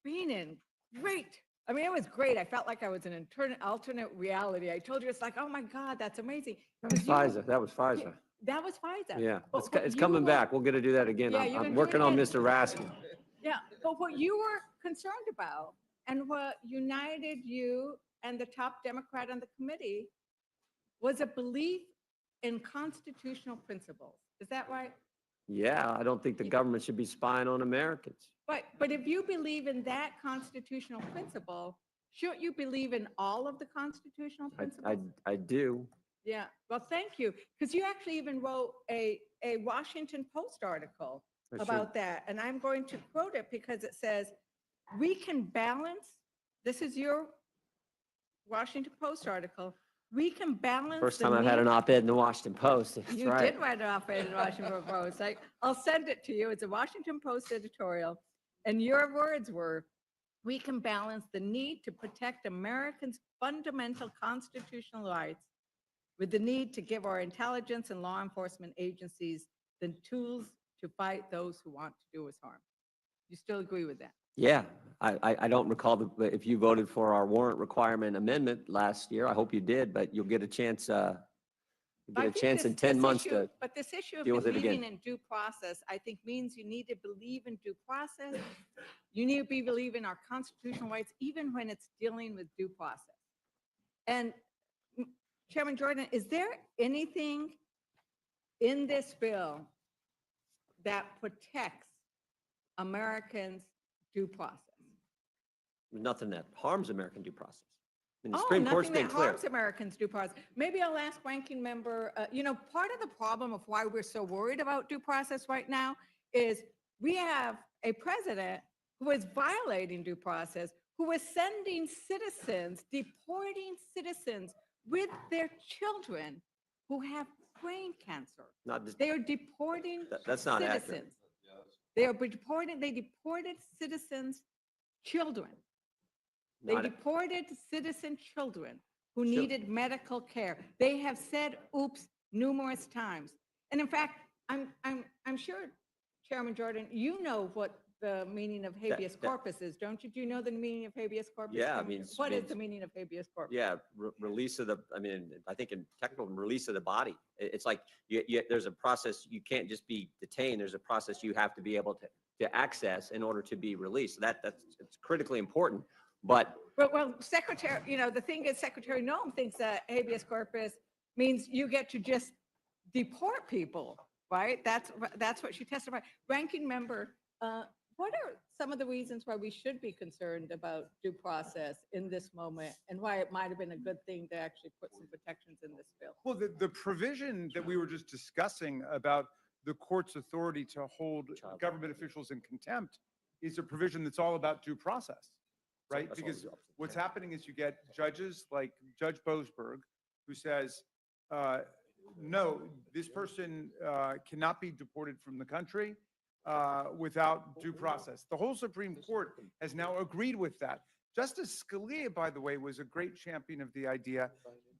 being in great. I mean, it was great. I felt like I was in an alternate reality. I told you, it's like, oh my God, that's amazing. That was FISA. That was FISA. That was FISA. Yeah, But it's coming back. We're going to do that again. Yeah, you're I'm gonna do it working on again. Mr. Raskin. Yeah, but what you were concerned about and what united you and the top Democrat on the committee was a belief in constitutional principles. Is that right? Yeah, I don't think the government should be spying on Americans. But if you believe in that constitutional principle, shouldn't you believe in all of the constitutional principles? I do. Yeah, well, thank you. Because you actually even wrote a Washington Post article That's about true. that. And I'm going to quote it because it says, we can balance, this is your Washington Post article, we can balance. First the time I've had need- an op-ed in the Washington Post. That's You right. did write it off in the Washington Post. I'll send it to you. It's a Washington Post editorial. And your words were, we can balance the need to protect Americans' fundamental constitutional rights with the need to give our intelligence and law enforcement agencies the tools to fight those who want to do us harm. You still agree with that? Yeah, I don't recall if you voted for our warrant requirement amendment last year. I hope you did, but you'll get a chance Get I a think chance in 10 this months issue- to But this issue of deal with it believing again. in due process, I think means you need to believe in due process. You need to believe in our constitutional rights, even when it's dealing with due process. And Chairman Jordan, is there anything in this bill that protects Americans' due process? Nothing that harms American due process. And the Oh, Supreme Court's nothing been that clear. harms Americans' due process. Maybe I'll ask Ranking Member, part of the problem of why we're so worried about due process right now is we have a president who is violating due process, who is sending citizens, deporting citizens with their children who have brain cancer. Not just, They are deporting that's not accurate. citizens. They deported citizens' children. They Not- deported citizen children who needed medical care. They have said oops numerous times. And in fact, I'm sure, Chairman Jordan, you know what the meaning of habeas corpus is, don't you? Do you know the meaning of habeas corpus? Yeah, I Chairman mean, Jordan? What is the meaning of habeas corpus? Yeah, release of the, I think in technical, release of the body. It's like, there's a process, you can't just be detained, there's a process you have to be able to access in order to be released. So that's it's critically important, but. Well, Secretary, the thing is, Secretary Noem thinks that habeas corpus means you get to just deport people, right? That's what she testified. Ranking Member, what are some of the reasons why we should be concerned about due process in this moment, and why it might have been a good thing to actually put some protections in this bill? Well, the provision that we were just discussing about the court's authority to hold government officials in contempt is a provision that's all about due process, right? Because what's happening is you get judges like Judge Boasberg, who says, no, this person cannot be deported from the country without due process. The whole Supreme Court has now agreed with that. Justice Scalia, by the way, was a great champion of the idea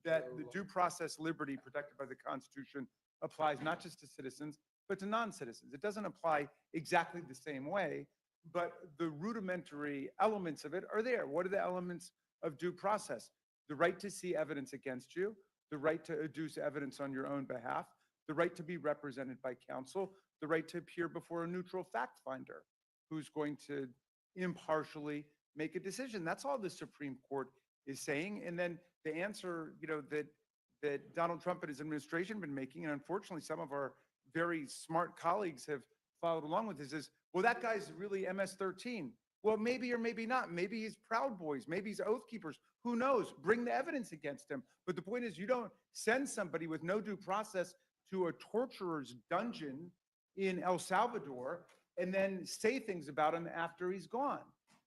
that the due process liberty protected by the Constitution applies not just to citizens, but to non-citizens. It doesn't apply exactly the same way, but the rudimentary elements of it are there. What are the elements of due process? The right to see evidence against you, the right to adduce evidence on your own behalf, the right to be represented by counsel, the right to appear before a neutral fact finder who's going to impartially make a decision. That's all the Supreme Court is saying. And then the answer, that Donald Trump and his administration have been making, and unfortunately some of our very smart colleagues have followed along with this, is, well, that guy's really MS-13. Well, maybe or maybe not. Maybe he's Proud Boys. Maybe he's Oath Keepers. Who knows? Bring the evidence against him. But the point is, you don't send somebody with no due process to a torturer's dungeon in El Salvador and then say things about him after he's gone.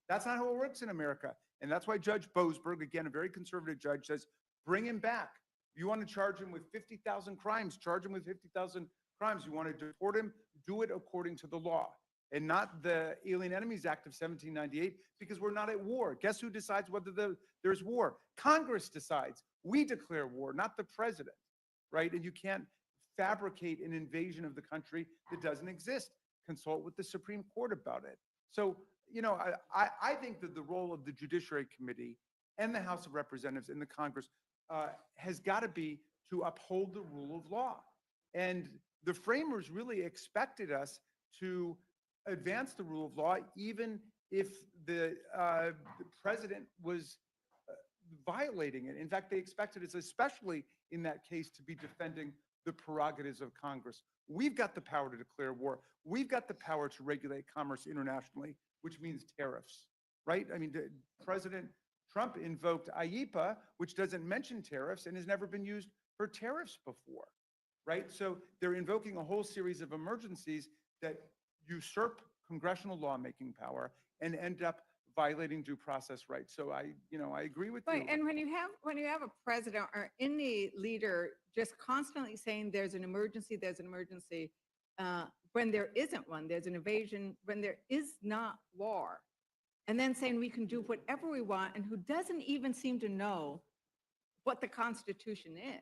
That's not how it works in America. And that's why Judge Boasberg, again, a very conservative judge, says, bring him back. You want to charge him with 50,000 crimes, charge him with 50,000 crimes. You want to deport him, do it according to the law and not the Alien Enemies Act of 1798, because we're not at war. Guess who decides whether there's war? Congress decides. We declare war, not the president, right? And you can't fabricate an invasion of the country that doesn't exist. Consult with the Supreme Court about it. So, I think that the role of the Judiciary Committee and the House of Representatives and the Congress has got to be to uphold the rule of law. And the framers really expected us to advance the rule of law, even if the president was violating it. In fact, they expected us, especially in that case, to be defending the prerogatives of Congress. We've got the power to declare war. We've got the power to regulate commerce internationally, which means tariffs, right? I mean, President Trump invoked IEEPA, which doesn't mention tariffs and has never been used for tariffs before, right? So they're invoking a whole series of emergencies that usurp congressional lawmaking power and end up violating due process rights. So I agree with you. Right, and when you have a president or any leader just constantly saying there's an emergency, when there isn't one, there's an invasion, when there is not war, and then saying we can do whatever we want, and who doesn't even seem to know what the Constitution is.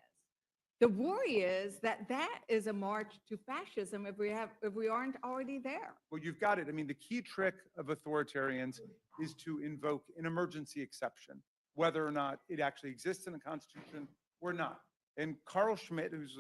The worry is that is a march to fascism if we aren't already there. Well, you've got it. I mean, the key trick of authoritarians is to invoke an emergency exception, whether or not it actually exists in the Constitution or not. And Carl Schmitt, who's,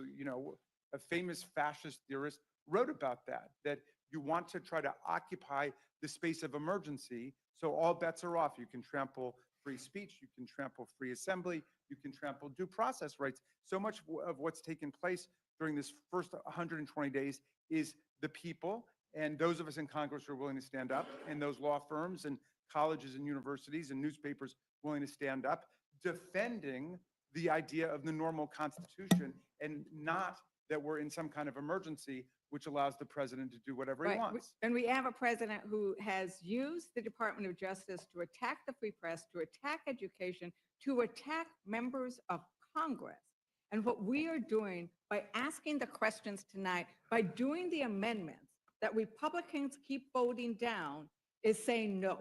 a famous fascist theorist, wrote about that you want to try to occupy the space of emergency, so all bets are off. You can trample free speech, you can trample free assembly, you can trample due process rights. So much of what's taken place during this first 120 days is the people and those of us in Congress who are willing to stand up, and those law firms and colleges and universities and newspapers willing to stand up, defending the idea of the normal Constitution, and not that we're in some kind of emergency, which allows the president to do whatever he wants. And we have a president who has used the Department of Justice to attack the free press, to attack education, to attack members of Congress. And what we are doing by asking the questions tonight, by doing the amendments that Republicans keep voting down, is saying no.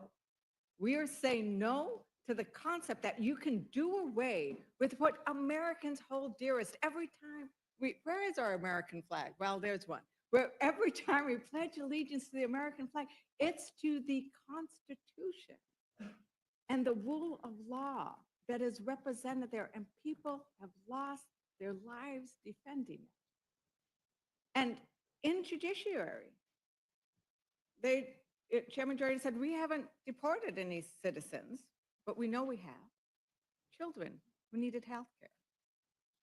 We are saying no to the concept that you can do away with what Americans hold dearest. Every time where is our American flag? Well, there's one. Where every time we pledge allegiance to the American flag, it's to the Constitution and the rule of law that is represented there, and people have lost their lives defending it. And in judiciary, Chairman Jordan said, we haven't deported any citizens, but we know we have children who needed health care.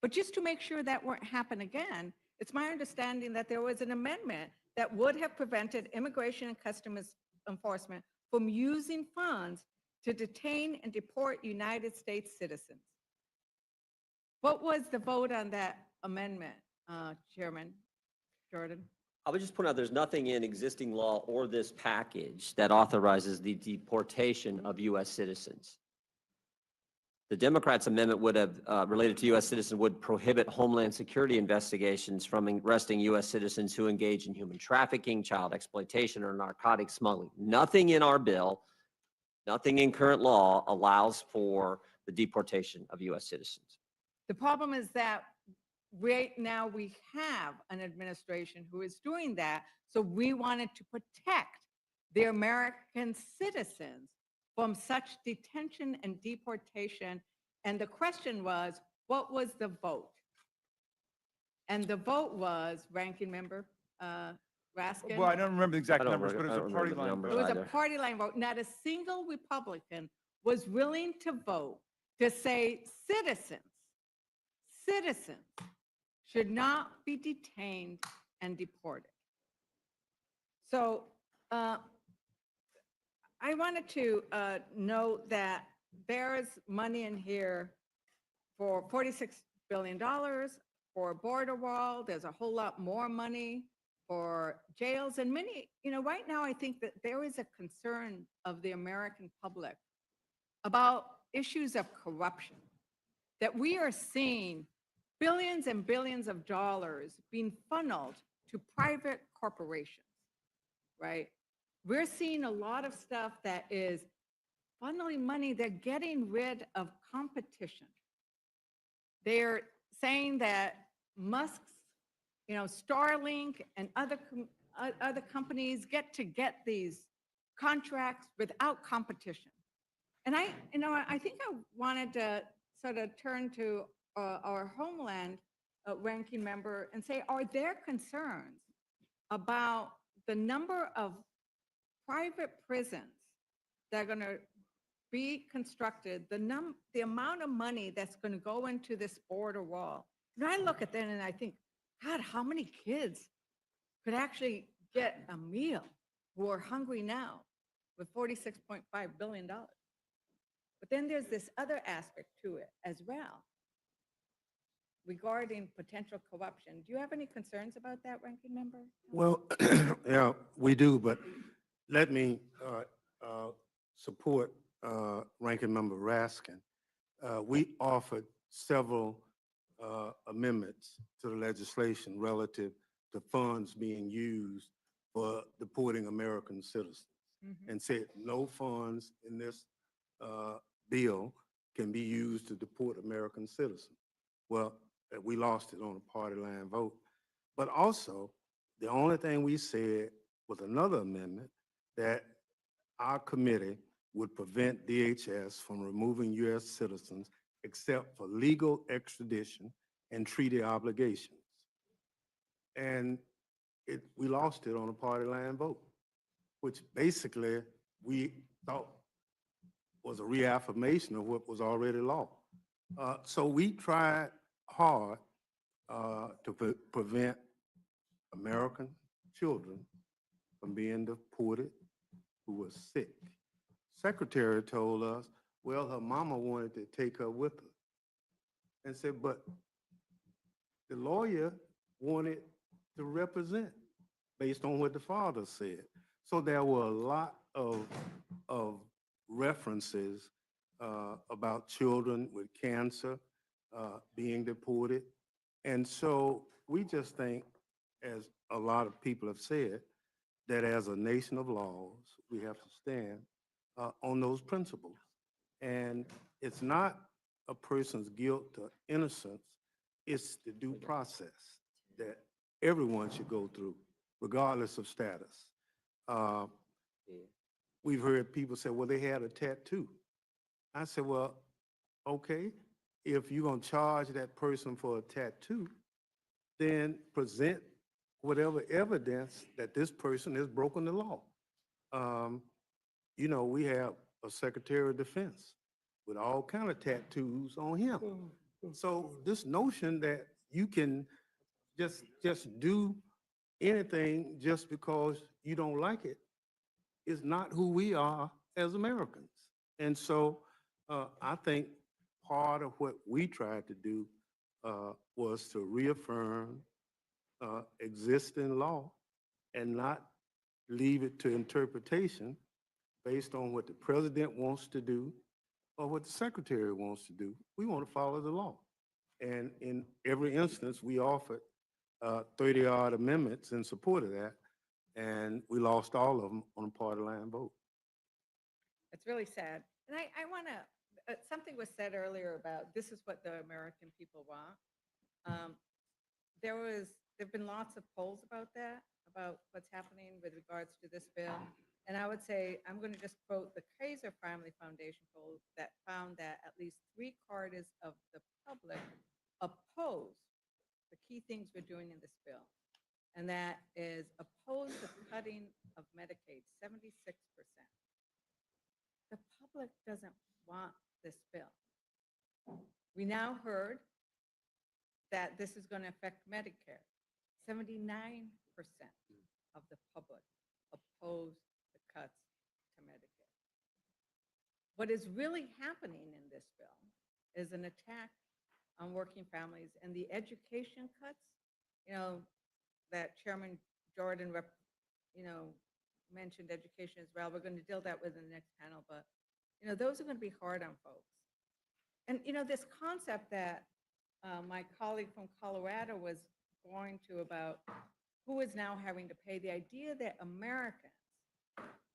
But just to make sure that won't happen again, it's my understanding that there was an amendment that would have prevented Immigration and Customs Enforcement from using funds to detain and deport United States citizens. What was the vote on that amendment, Chairman Jordan? I would just point out there's nothing in existing law or this package that authorizes the deportation of U.S. citizens. The Democrats' amendment would have, related to U.S. citizens, would prohibit Homeland Security investigations from arresting U.S. citizens who engage in human trafficking, child exploitation, or narcotic smuggling. Nothing in our bill, nothing in current law allows for the deportation of U.S. citizens. The problem is that right now we have an administration who is doing that, so we wanted to protect the American citizens from such detention and deportation. And the question was, what was the vote? And the vote was, Ranking Member Raskin? Well, I don't remember the exact numbers, but it was a party line vote. It was a party line vote. Not a single Republican was willing to vote to say citizens should not be detained and deported. So I wanted to note that there's money in here for $46 billion for a border wall. There's a whole lot more money for jails, and many, right now I think that there is a concern of the American public about issues of corruption, that we are seeing billions and billions of dollars being funneled to private corporations, right? We're seeing a lot of stuff that is funneling money. They're getting rid of competition. They're saying that Musk's, Starlink and other companies get these contracts without competition. And I think I wanted to sort of turn to our Homeland ranking member and say, are there concerns about the number of private prisons that are going to be constructed, the amount of money that's going to go into this border wall? And I look at that and I think, God, how many kids could actually get a meal who are hungry now with $46.5 billion? But then there's this other aspect to it as well, regarding potential corruption. Do you have any concerns about that, Ranking Member? Well, yeah, we do, but let me support Ranking Member Raskin. We offered several amendments to the legislation relative to funds being used for deporting American citizens, and said no funds in this bill can be used to deport American citizens. Well, we lost it on a party line vote. But also, the only thing we said was another amendment that our committee would prevent DHS from removing U.S. citizens except for legal extradition and treaty obligations. And we lost it on a party line vote, which basically we thought was a reaffirmation of what was already law. So we tried hard to prevent American children from being deported who were sick. Secretary told us, well, her mama wanted to take her with her. And said, but the lawyer wanted to represent based on what the father said. So there were a lot of references about children with cancer being deported. And so we just think, as a lot of people have said, that as a nation of laws, we have to stand on those principles. And it's not a person's guilt or innocence, it's the due process that everyone should go through, regardless of status. We've heard people say, well, they had a tattoo. I said, well, okay, if you're gonna charge that person for a tattoo, then present whatever evidence that this person has broken the law. You know, we have a Secretary of Defense with all kind of tattoos on him. So this notion that you can just do anything just because you don't like it is not who we are as Americans. And so I think part of what we tried to do was to reaffirm existing law and not leave it to interpretation based on what the president wants to do or what the secretary wants to do. We want to follow the law. And in every instance, we offered 30-odd amendments in support of that, and we lost all of them on a party line vote. It's really sad. And I want to, something was said earlier about this is what the American people want. There've been lots of polls about that, about what's happening with regards to this bill. And I would say, I'm going to just quote the Kaiser Family Foundation poll that found that at least 3/4 of the public oppose the key things we're doing in this bill. And that is opposed to cutting of Medicaid, 76%. The public doesn't want this bill. We now heard that this is going to affect Medicare. 79% of the public oppose the cuts to Medicare. What is really happening in this bill is an attack on working families and the education cuts, you know, that Chairman Jordan, mentioned education as well. We're going to deal that with in the next panel, but, you know, those are going to be hard on folks. And, you know, this concept that my colleague from Colorado was going to about who is now having to pay, the idea that Americans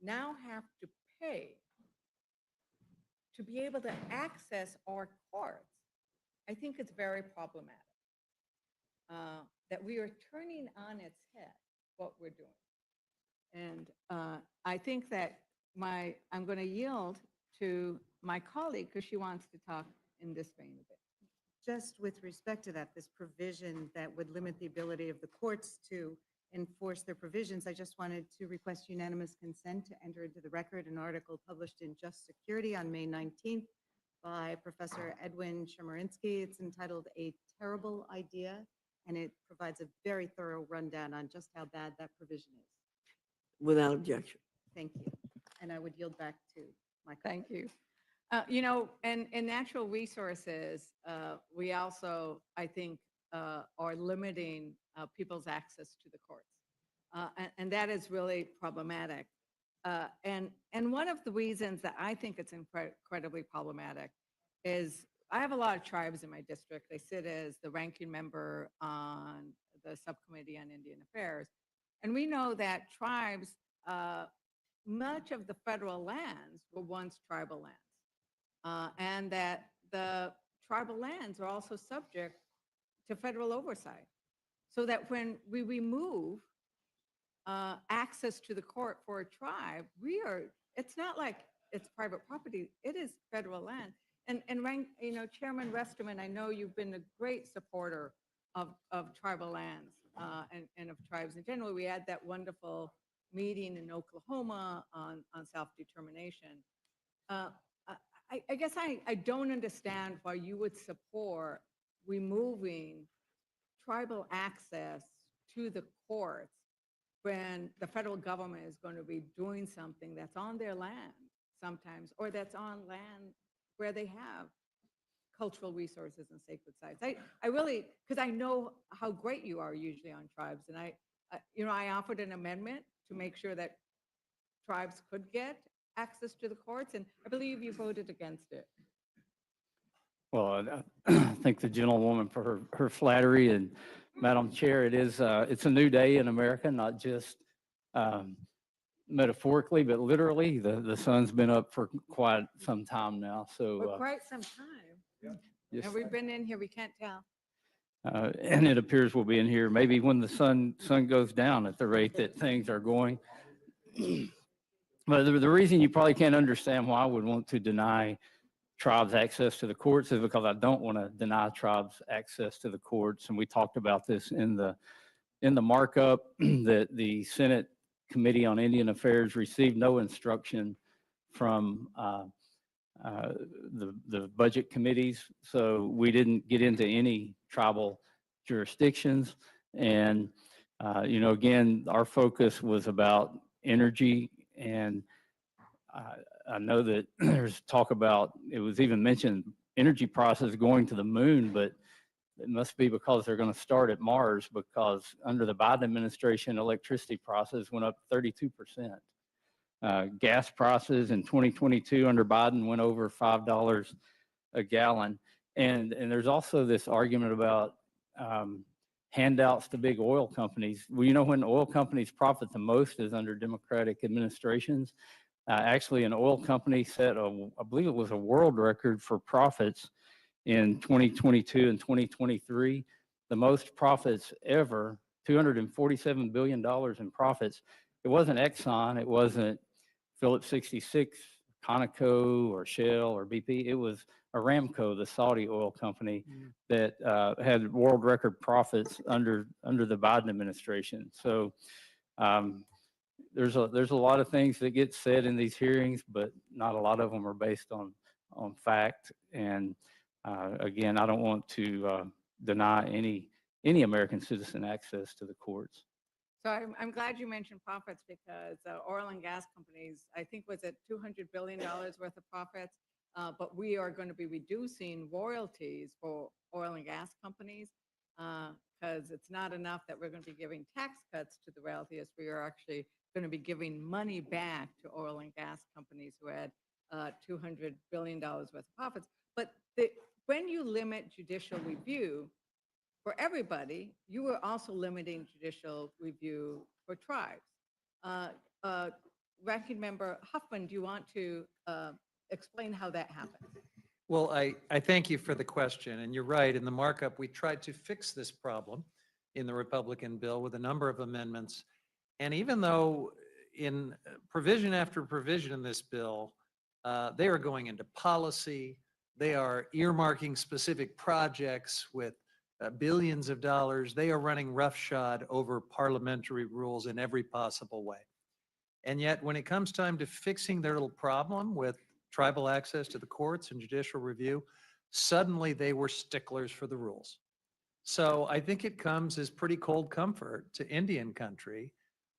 now have to pay to be able to access our cards, I think it's very problematic. That we are turning on its head what we're doing. And I think that I'm going to yield to my colleague because she wants to talk in this vein a bit. Just with respect to that, this provision that would limit the ability of the courts to enforce their provisions, I just wanted to request unanimous consent to enter into the record an article published in Just Security on May 19th by Professor Edwin Chemerinsky. It's entitled A Terrible Idea, and it provides a very thorough rundown on just how bad that provision is. Without objection. Thank you. And I would yield back to my colleague. Thank you. You know, and in natural resources, we also, I think, are limiting people's access to the courts. And that is really problematic. And one of the reasons that I think it's incredibly problematic is I have a lot of tribes in my district. I sit as the ranking member on the subcommittee on Indian Affairs. And we know that tribes, much of the federal lands were once tribal lands. And that the tribal lands are also subject to federal oversight. So that when we remove access to the court for a tribe, it's not like it's private property, it is federal land. And Chairman Westerman, I know you've been a great supporter of tribal lands and of tribes in general. We had that wonderful meeting in Oklahoma on self-determination. I guess I don't understand why you would support removing tribal access to the courts when the federal government is going to be doing something that's on their land sometimes, or that's on land where they have cultural resources and sacred sites. I really, because I know how great you are usually on tribes, and I offered an amendment to make sure that tribes could get access to the courts, and I believe you voted against it. Well, I thank the gentlewoman for her flattery, and Madam Chair, it's a new day in America, not just metaphorically, but literally. The sun's been up for quite some time now, For so. quite some time. Yes. And we've been in here, we can't tell. And it appears we'll be in here maybe when the sun goes down at the rate that things are going. But the reason you probably can't understand why I would want to deny tribes access to the courts is because I don't want to deny tribes access to the courts. And we talked about this in the markup that the Senate Committee on Indian Affairs received no instruction from the budget committees. So we didn't get into any tribal jurisdictions. And, again, our focus was about energy. And I know that there's talk about, it was even mentioned, energy prices going to the moon, but it must be because they're going to start at Mars, because under the Biden administration, electricity prices went up 32%. Gas prices in 2022 under Biden went over $5 a gallon. And there's also this argument about handouts to big oil companies. Well, when oil companies profit the most is under Democratic administrations. Actually, an oil company set, I believe it was a world record for profits in 2022 and 2023, the most profits ever, $247 billion in profits. It wasn't Exxon, it wasn't Phillips 66, Conoco or Shell or BP. It was Aramco, the Saudi oil company, that had world record profits under the Biden administration. So there's a lot of things that get said in these hearings, but not a lot of them are based on fact. And again, I don't want to deny any American citizen access to the courts. So I'm glad you mentioned profits, because oil and gas companies, I think, was at $200 billion worth of profits. But we are going to be reducing royalties for oil and gas companies, because it's not enough that we're going to be giving tax cuts to the wealthiest. We are actually going to be giving money back to oil and gas companies who had $200 billion worth of profits. But when you limit judicial review for everybody, you are also limiting judicial review for tribes. Ranking Member Huffman, do you want to explain how that happens? Well, I thank you for the question, and you're right. In the markup, we tried to fix this problem in the Republican bill with a number of amendments. And even though in provision after provision in this bill, they are going into policy, they are earmarking specific projects with billions of dollars, they are running roughshod over parliamentary rules in every possible way. And yet, when it comes time to fixing their little problem with tribal access to the courts and judicial review, suddenly they were sticklers for the rules. So I think it comes as pretty cold comfort to Indian country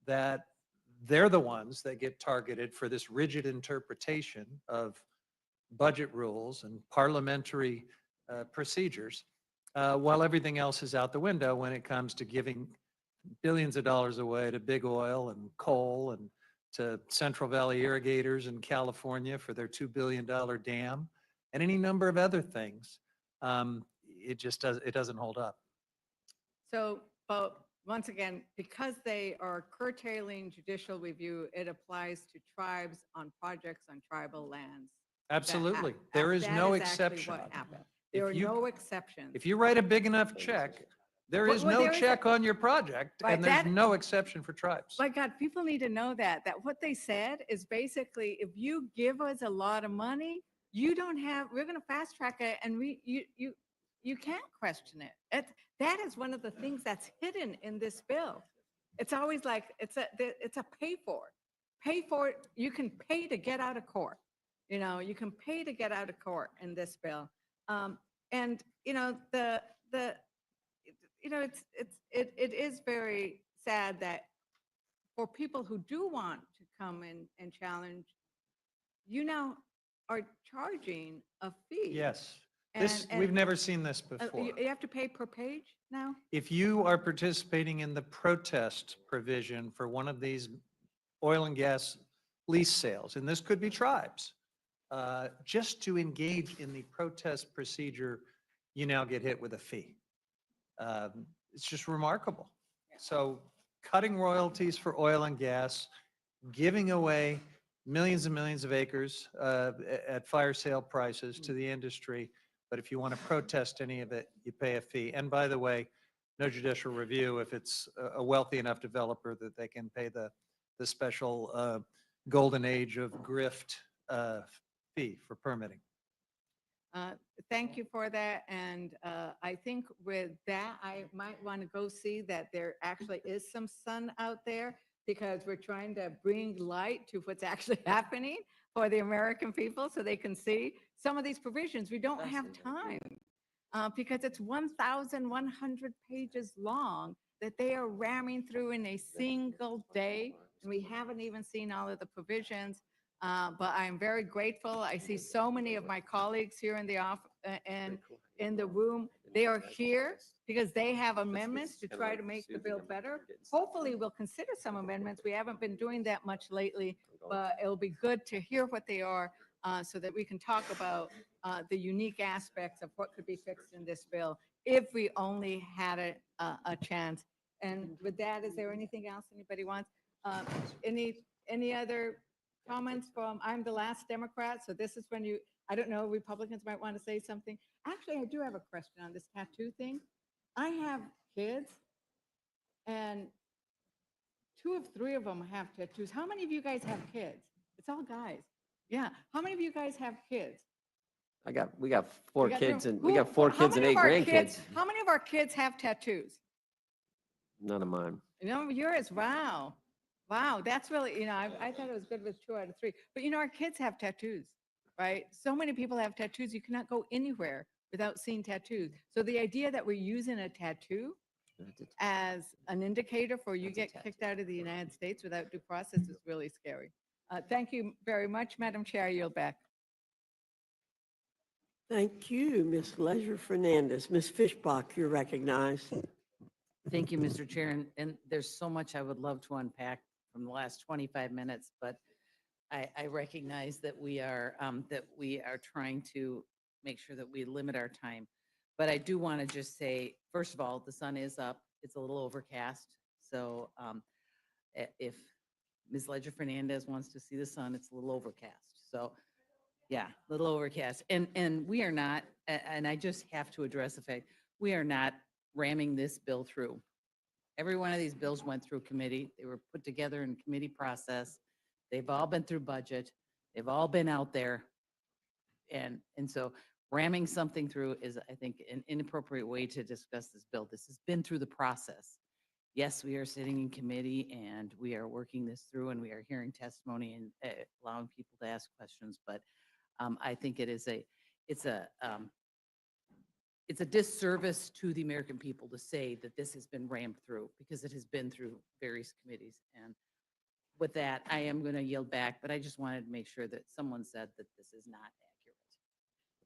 that they're the ones that get targeted for this rigid interpretation of budget rules and parliamentary procedures, while everything else is out the window when it comes to giving billions of dollars away to big oil and coal and to Central Valley irrigators in California for their $2 billion dam and any number of other things. It doesn't hold up. So, but once again, because they are curtailing judicial review, it applies to tribes on projects on tribal lands. Absolutely. There is no exception. What happened. There are no exceptions. If you write a big enough check, there is no check on your project, and there's no exception for tribes. My God, people need to know that what they said is basically, if you give us a lot of money, you don't have, we're going to fast track it and you can't question it. That is one of the things that's hidden in this bill. It's always like, it's a pay for. Pay for it. You can pay to get out of court. You know, you can pay to get out of court in this bill. And, you know, it is very sad that for people who do want to come in and challenge, you now are charging a fee. Yes. And- We've never seen this Uh, before. You have to pay per page now? If you are participating in the protest provision for one of these oil and gas lease sales, and this could be tribes, just to engage in the protest procedure, you now get hit with a fee. It's just remarkable. So cutting royalties for oil and gas, giving away millions and millions of acres at fire sale prices to the industry. But if you want to protest any of it, you pay a fee. And by the way, no judicial review if it's a wealthy enough developer that they can pay the special golden age of grift fee for permitting. Thank you for that. And I think with that, I might want to go see that there actually is some sun out there, because we're trying to bring light to what's actually happening for the American people so they can see some of these provisions. We don't have time because it's 1,100 pages long that they are ramming through in a single day. And we haven't even seen all of the provisions. But I'm very grateful. I see so many of my colleagues here in the and in the room. They are here because they have amendments to try to make the bill better. Hopefully, we'll consider some amendments. We haven't been doing that much lately, but it'll be good to hear what they are so that we can talk about the unique aspects of what could be fixed in this bill if we only had a chance. And with that, is there anything else anybody wants? Any other comments from, I'm the last Democrat, so this is when I don't know, Republicans might want to say something. Actually, I do have a question on this tattoo thing. I have kids, and 2 of 3 of them have tattoos. How many of you guys have kids? It's all guys. Yeah. How many of you guys have kids? We got 4 You got kids room? and we got 4 How kids and many 8 of our grandkids. How many of our kids have tattoos? None of mine. No, yours. Wow. Wow. That's really, I thought it was good with 2 out of 3. But, our kids have tattoos, right? So many people have tattoos. You cannot go anywhere without seeing tattoos. So the idea that we're using a tattoo as an indicator for you get kicked out of the United States without due process is really scary. Thank you very much, Madam Chair. I yield back. Thank you, Ms. Leisure Fernandez. Ms. Fishbach, you're recognized. Thank you, Mr. Chair. And there's so much I would love to unpack from the last 25 minutes, but I recognize that we are trying to make sure that we limit our time. But I do want to just say, first of all, the sun is up. It's a little overcast. So if Ms. Leisure Fernandez wants to see the sun, it's a little overcast. So yeah, a little overcast. And we are not, and I just have to address the fact, we are not ramming this bill through. Every one of these bills went through committee. They were put together in committee process. They've all been through budget. They've all been out there. And so ramming something through is, I think, an inappropriate way to discuss this bill. This has been through the process. Yes, we are sitting in committee and we are working this through and we are hearing testimony and allowing people to ask questions. But I think it's a disservice to the American people to say that this has been rammed through, because it has been through various committees. And with that, I am going to yield back, but I just wanted to make sure that someone said that this is not accurate.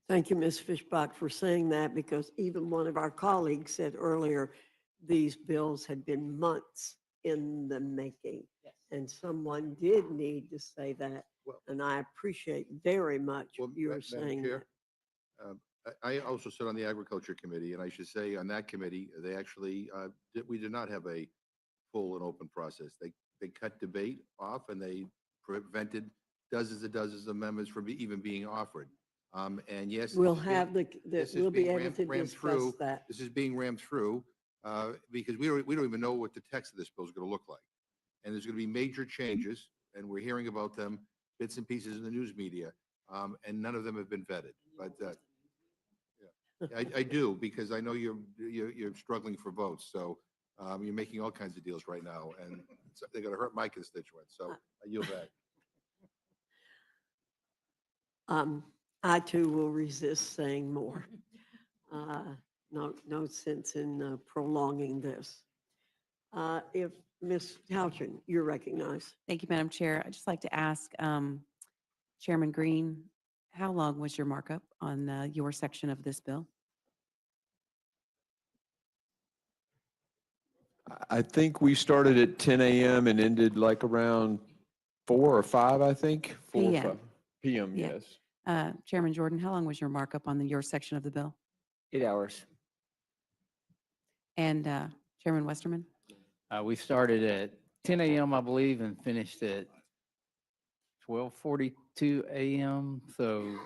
Thank you, Ms. Fishbach, for saying that, because even one of our colleagues said earlier, these bills had been months in the making. Yes. And someone did need to say that. And I appreciate very much you Madam saying Chair, that. I also sit on the Agriculture Committee, and I should say on that committee, they actually, we did not have a full and open process. They cut debate off and they prevented dozens of amendments from even being offered. And yes, We'll this is have we'll be able to rammed discuss through. that. This is being rammed through because we don't even know what the text of this bill is going to look like. And there's going to be major changes, and we're hearing about them, bits and pieces in the news media. and none of them have been vetted. But yeah, I do, because I know you're struggling for votes. So you're making all kinds of deals right now, and they're going to hurt my constituents. So I yield back. I too will resist saying more. No sense in prolonging this. If Ms. Houchin, you're recognized. Thank you, Madam Chair. I'd just like to ask Chairman Green, how long was your markup on your section of this bill? I think we started at 10 a.m. and ended like around 4 or 5, I think. 4 or PM. 5 p.m., Yeah. yes. Chairman Jordan, how long was your markup on your section of the bill? 8 hours. And Chairman Westerman? We started at 10 a.m., I believe, and finished at 12:42 a.m. So,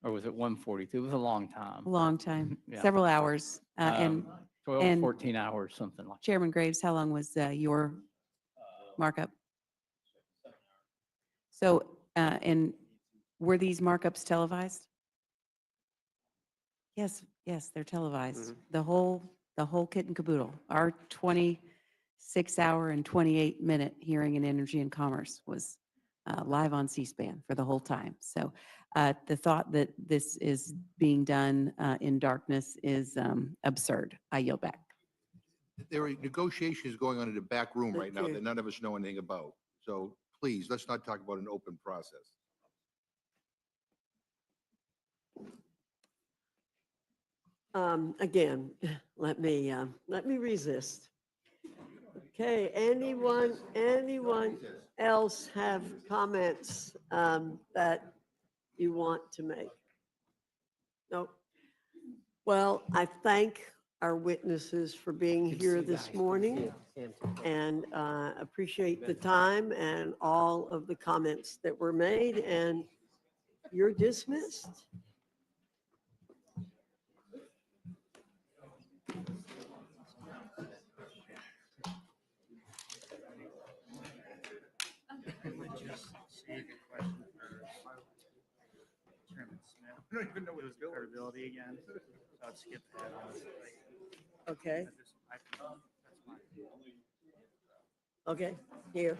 or was it 1:42? It was a long time. A long time, Yeah. several hours. And 12, 14 hours, something like that. Chairman Graves, how long was your markup? So, and were these markups televised? Yes, yes, they're televised. The whole kit and caboodle. Our 26-hour and 28-minute hearing in Energy and Commerce was live on C-SPAN for the whole time. So the thought that this is being done in darkness is absurd. I yield back. There are negotiations going on in the back room right now Thank you. that none of us know anything about. So please, let's not talk about an open process. Again, let me resist. Okay, anyone else have comments that you want to make? No. Well, I thank our witnesses for being here this morning and appreciate the time and all of the comments that were made, and you're dismissed. Chairman Smith. I don't even know what it was credibility again. So I'd skip ahead on it. Okay, That's mine. okay, here.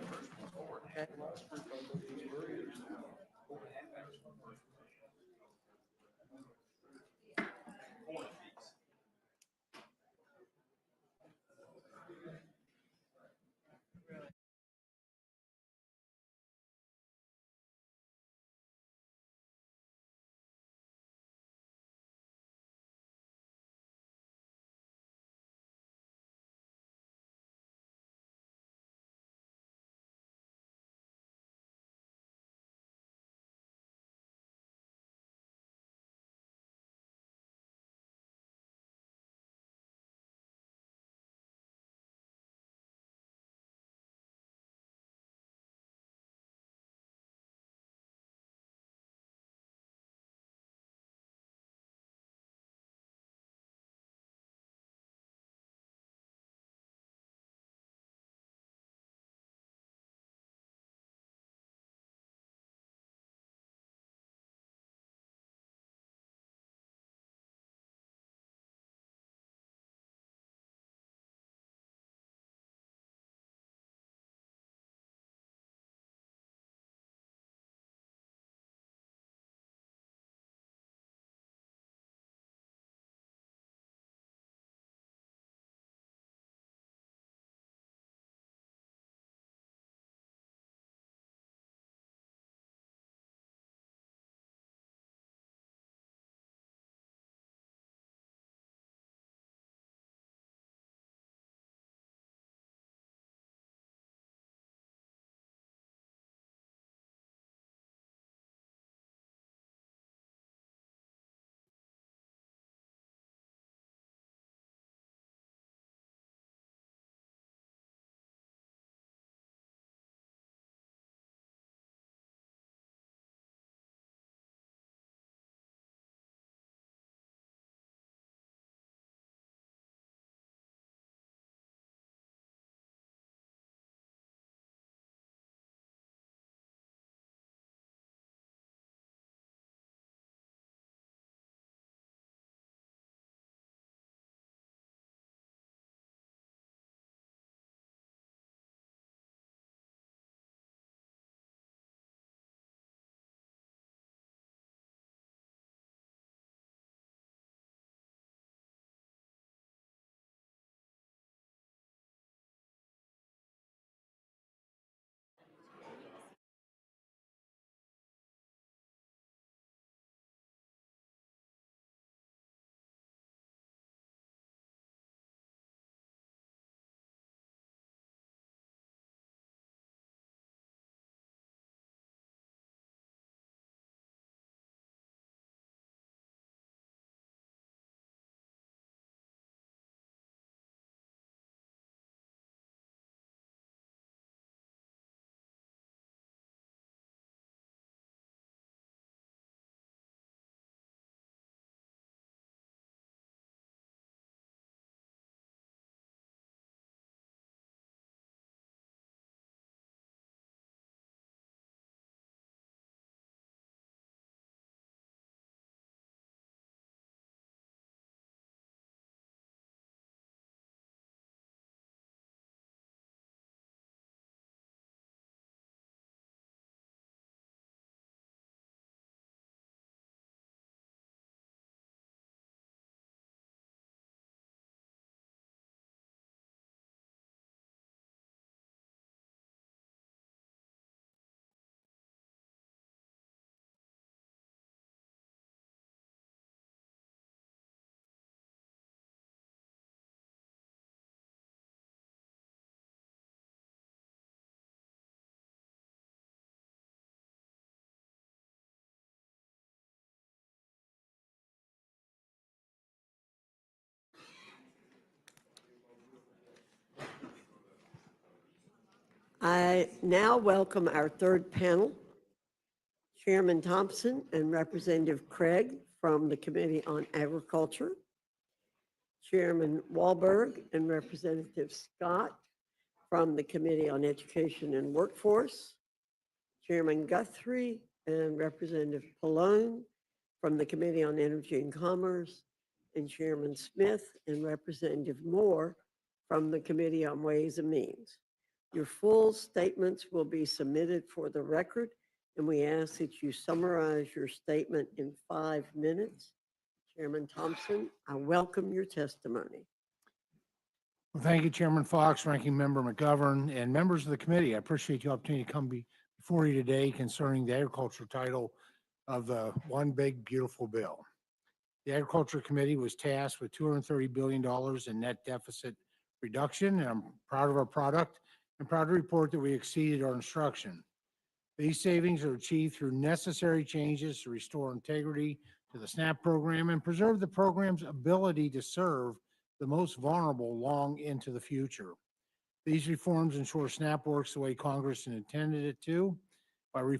I now welcome our third panel, Chairman Thompson and Representative Craig from the Committee on Agriculture, Chairman Wahlberg and Representative Scott from the Committee on Education and Workforce, Chairman Guthrie and Representative Pallone from the Committee on Energy and Commerce, and Chairman Smith and Representative Moore from the Committee on Ways and Means. Your full statements will be submitted for the record, and we ask that you summarize your statement in 5 minutes. Chairman Thompson, I welcome your testimony. Well, thank you, Chairman Fox, Ranking Member McGovern, and members of the committee. I appreciate the opportunity to come before you today concerning the agriculture title of the One Big Beautiful Bill. The Agriculture Committee was tasked with $230 billion in net deficit reduction, and I'm proud of our product and proud to report that we exceeded our instruction. These savings are achieved through necessary changes to restore integrity to the SNAP program and preserve the program's ability to serve the most vulnerable long into the future. These reforms ensure SNAP works the way Congress intended it to by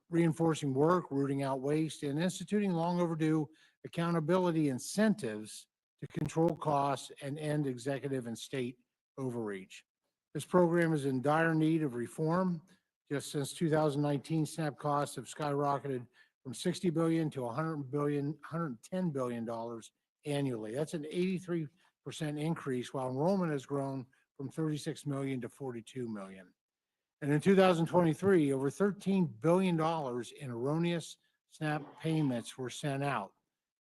reinforcing work, rooting out waste, and instituting long overdue accountability incentives to control costs and end executive and state overreach. This program is in dire need of reform. Just since 2019, SNAP costs have skyrocketed from $60 billion to $110 billion annually. That's an 83% increase, while enrollment has grown from 36 million to 42 million. And in 2023, over $13 billion in erroneous SNAP payments were sent out.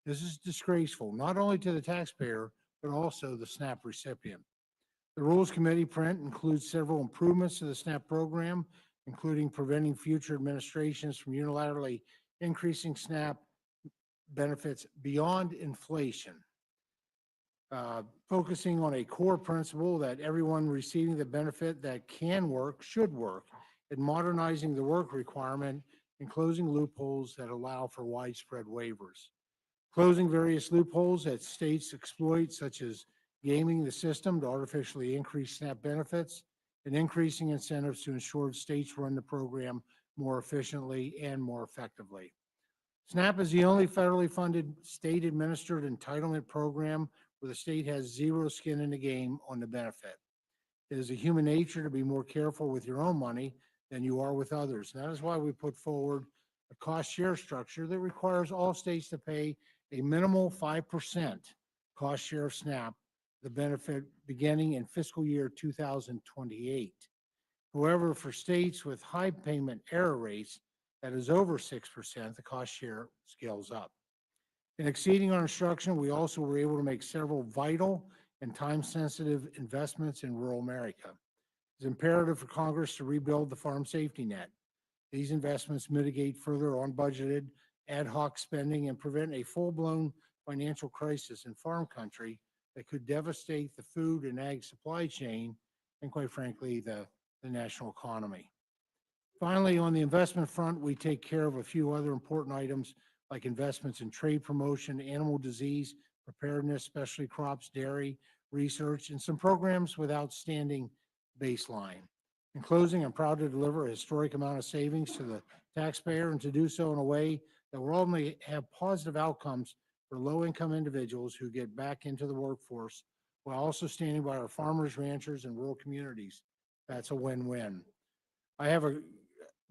This is disgraceful, not only to the taxpayer, but also the SNAP recipient. The Rules Committee print includes several improvements to the SNAP program, including preventing future administrations from unilaterally increasing SNAP benefits beyond inflation, focusing on a core principle that everyone receiving the benefit that can work should work, and modernizing the work requirement and closing loopholes that allow for widespread waivers. Closing various loopholes that states exploit, such as gaming the system to artificially increase SNAP benefits, and increasing incentives to ensure states run the program more efficiently and more effectively. SNAP is the only federally funded state-administered entitlement program where the state has zero skin in the game on the benefit. It is a human nature to be more careful with your own money than you are with others. And that is why we put forward a cost share structure that requires all states to pay a minimal 5% cost share of SNAP, the benefit beginning in fiscal year 2028. However, for states with high payment error rates, that is over 6%, the cost share scales up. In exceeding our instruction, we also were able to make several vital and time-sensitive investments in rural America. It's imperative for Congress to rebuild the farm safety net. These investments mitigate further unbudgeted ad hoc spending and prevent a full-blown financial crisis in farm country that could devastate the food and ag supply chain and, quite frankly, the national economy. Finally, on the investment front, we take care of a few other important items like investments in trade promotion, animal disease preparedness, specialty crops, dairy, research, and some programs with outstanding baseline. In closing, I'm proud to deliver a historic amount of savings to the taxpayer and to do so in a way that will ultimately have positive outcomes for low-income individuals who get back into the workforce while also standing by our farmers, ranchers, and rural communities. That's a win-win. I have a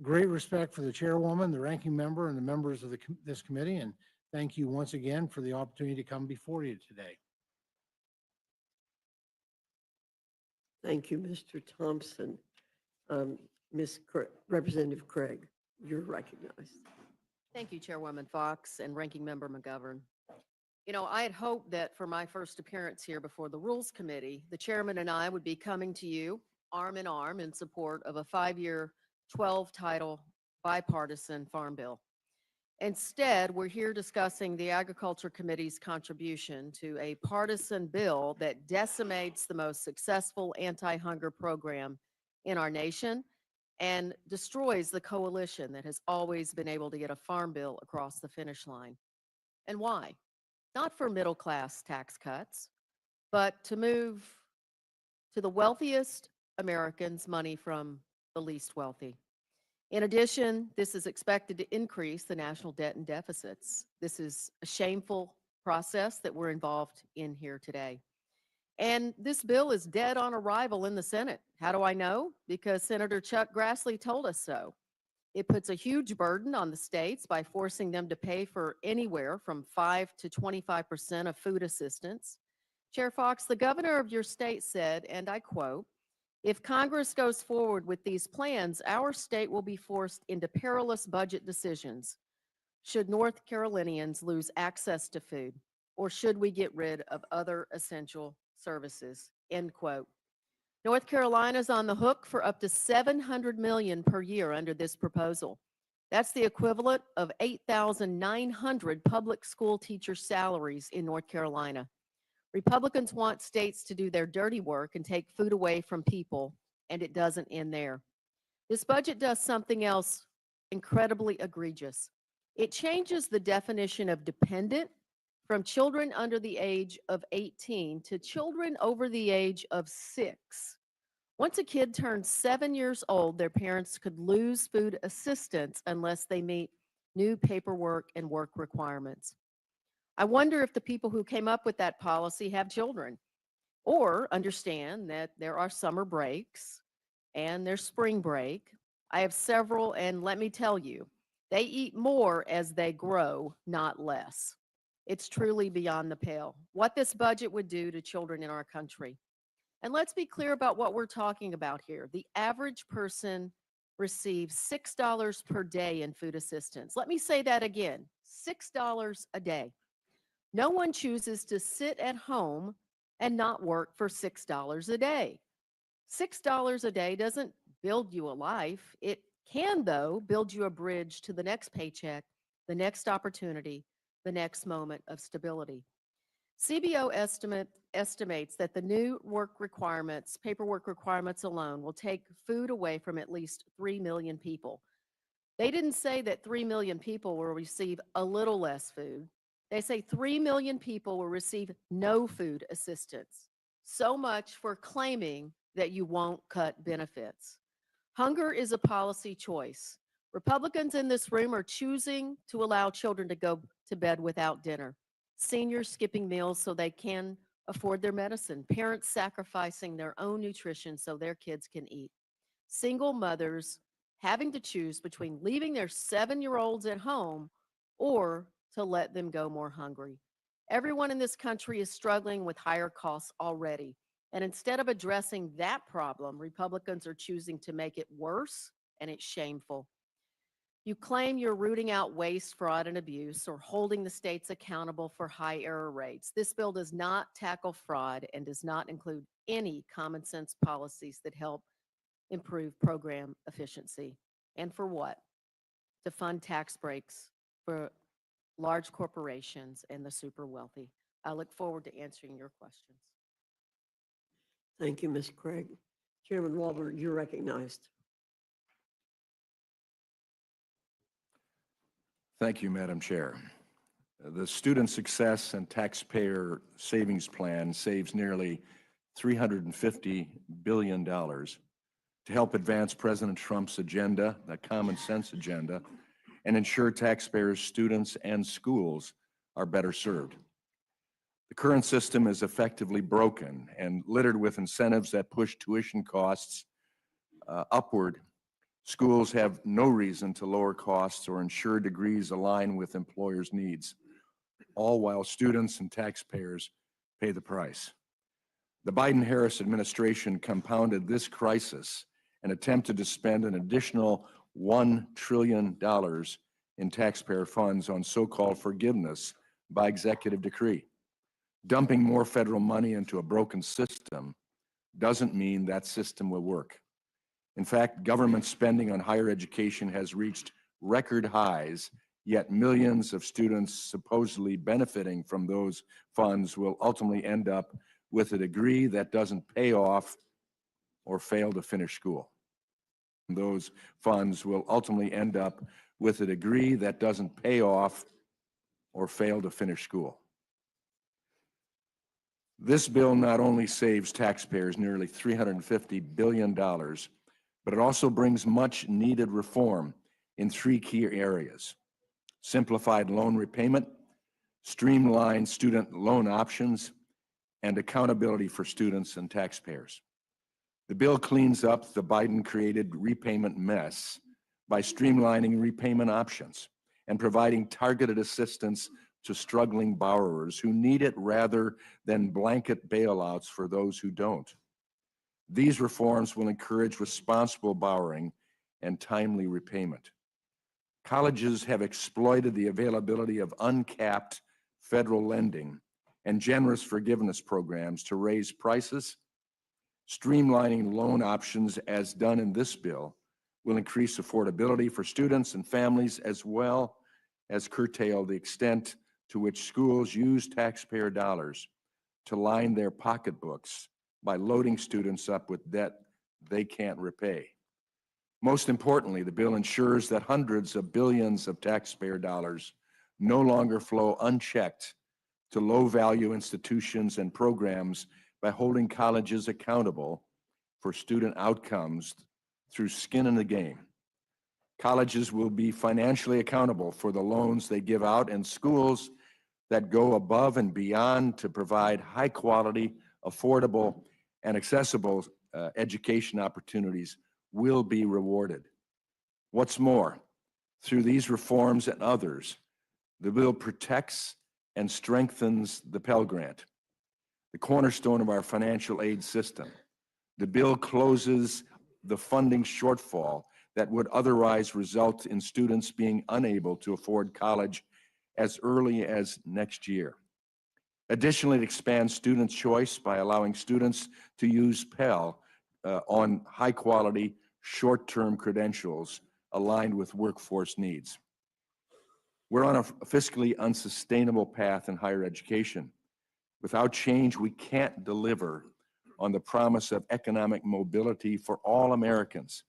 great respect for the chairwoman, the ranking member, and the members of this committee, and thank you once again for the opportunity to come before you today. Thank you, Mr. Thompson. Representative Craig, you're recognized. Thank you, Chairwoman Fox and Ranking Member McGovern. You know, I had hoped that for my first appearance here before the Rules Committee, the chairman and I would be coming to you arm in arm in support of a 5-year, 12-title bipartisan farm bill. Instead, we're here discussing the Agriculture Committee's contribution to a partisan bill that decimates the most successful anti-hunger program in our nation and destroys the coalition that has always been able to get a farm bill across the finish line. And why? Not for middle-class tax cuts, but to move to the wealthiest Americans money from the least wealthy. In addition, this is expected to increase the national debt and deficits. This is a shameful process that we're involved in here today. And this bill is dead on arrival in the Senate. How do I know? Because Senator Chuck Grassley told us so. It puts a huge burden on the states by forcing them to pay for anywhere from 5 to 25% of food assistance. Chair Fox, the governor of your state said, and I quote, "If Congress goes forward with these plans, our state will be forced into perilous budget decisions. Should North Carolinians lose access to food, or should we get rid of other essential services?" End quote. North Carolina's on the hook for up to $700 million per year under this proposal. That's the equivalent of 8,900 public school teacher salaries in North Carolina. Republicans want states to do their dirty work and take food away from people, and it doesn't end there. This budget does something else incredibly egregious. It changes the definition of dependent from children under the age of 18 to children over the age of 6. Once a kid turns 7 years old, their parents could lose food assistance unless they meet new paperwork and work requirements. I wonder if the people who came up with that policy have children or understand that there are summer breaks and there's spring break. I have several, and let me tell you, they eat more as they grow, not less. It's truly beyond the pale what this budget would do to children in our country. And let's be clear about what we're talking about here. The average person receives $6 per day in food assistance. Let me say that again, $6 a day. No one chooses to sit at home and not work for $6 a day. $6 a day doesn't build you a life. It can, though, build you a bridge to the next paycheck, the next opportunity, the next moment of stability. CBO estimates that the new paperwork requirements alone will take food away from at least 3 million people. They didn't say that 3 million people will receive a little less food. They say 3 million people will receive no food assistance. So much for claiming that you won't cut benefits. Hunger is a policy choice. Republicans in this room are choosing to allow children to go to bed without dinner. Seniors skipping meals so they can afford their medicine. Parents sacrificing their own nutrition so their kids can eat. Single mothers having to choose between leaving their 7-year-olds at home or to let them go more hungry. Everyone in this country is struggling with higher costs already. And instead of addressing that problem, Republicans are choosing to make it worse, and it's shameful. You claim you're rooting out waste, fraud, and abuse, or holding the states accountable for high error rates. This bill does not tackle fraud and does not include any common sense policies that help improve program efficiency. And for what? To fund tax breaks for large corporations and the super wealthy. I look forward to answering your questions. Thank you, Ms. Craig. Chairman Walberg, you're recognized. Thank you, Madam Chair. The Student Success and Taxpayer Savings Plan saves nearly $350 billion to help advance President Trump's agenda, the common sense agenda, and ensure taxpayers, students, and schools are better served. The current system is effectively broken and littered with incentives that push tuition costs upward. Schools have no reason to lower costs or ensure degrees align with employers' needs, all while students and taxpayers pay the price. The Biden-Harris administration compounded this crisis and attempted to spend an additional $1 trillion in taxpayer funds on so-called forgiveness by executive decree. Dumping more federal money into a broken system doesn't mean that system will work. In fact, government spending on higher education has reached record highs, yet millions of students supposedly benefiting from those funds will ultimately end up with a degree that doesn't pay off or fail to finish school. Those funds will ultimately end up with a degree that doesn't pay off or fail to finish school. This bill not only saves taxpayers nearly $350 billion, but it also brings much needed reform in three key areas: simplified loan repayment, streamlined student loan options, and accountability for students and taxpayers. The bill cleans up the Biden-created repayment mess by streamlining repayment options and providing targeted assistance to struggling borrowers who need it rather than blanket bailouts for those who don't. These reforms will encourage responsible borrowing and timely repayment. Colleges have exploited the availability of uncapped federal lending and generous forgiveness programs to raise prices. Streamlining loan options, as done in this bill, will increase affordability for students and families, as well as curtail the extent to which schools use taxpayer dollars to line their pocketbooks by loading students up with debt they can't repay. Most importantly, the bill ensures that hundreds of billions of taxpayer dollars no longer flow unchecked to low-value institutions and programs by holding colleges accountable for student outcomes through skin in the game. Colleges will be financially accountable for the loans they give out, and schools that go above and beyond to provide high-quality, affordable, and accessible education opportunities will be rewarded. What's more, through these reforms and others, the bill protects and strengthens the Pell Grant, the cornerstone of our financial aid system. The bill closes the funding shortfall that would otherwise result in students being unable to afford college as early as next year. Additionally, it expands student choice by allowing students to use Pell on high-quality, short-term credentials aligned with workforce needs. We're on a fiscally unsustainable path in higher education. Without change, we can't deliver on the promise of economic mobility for all Americans.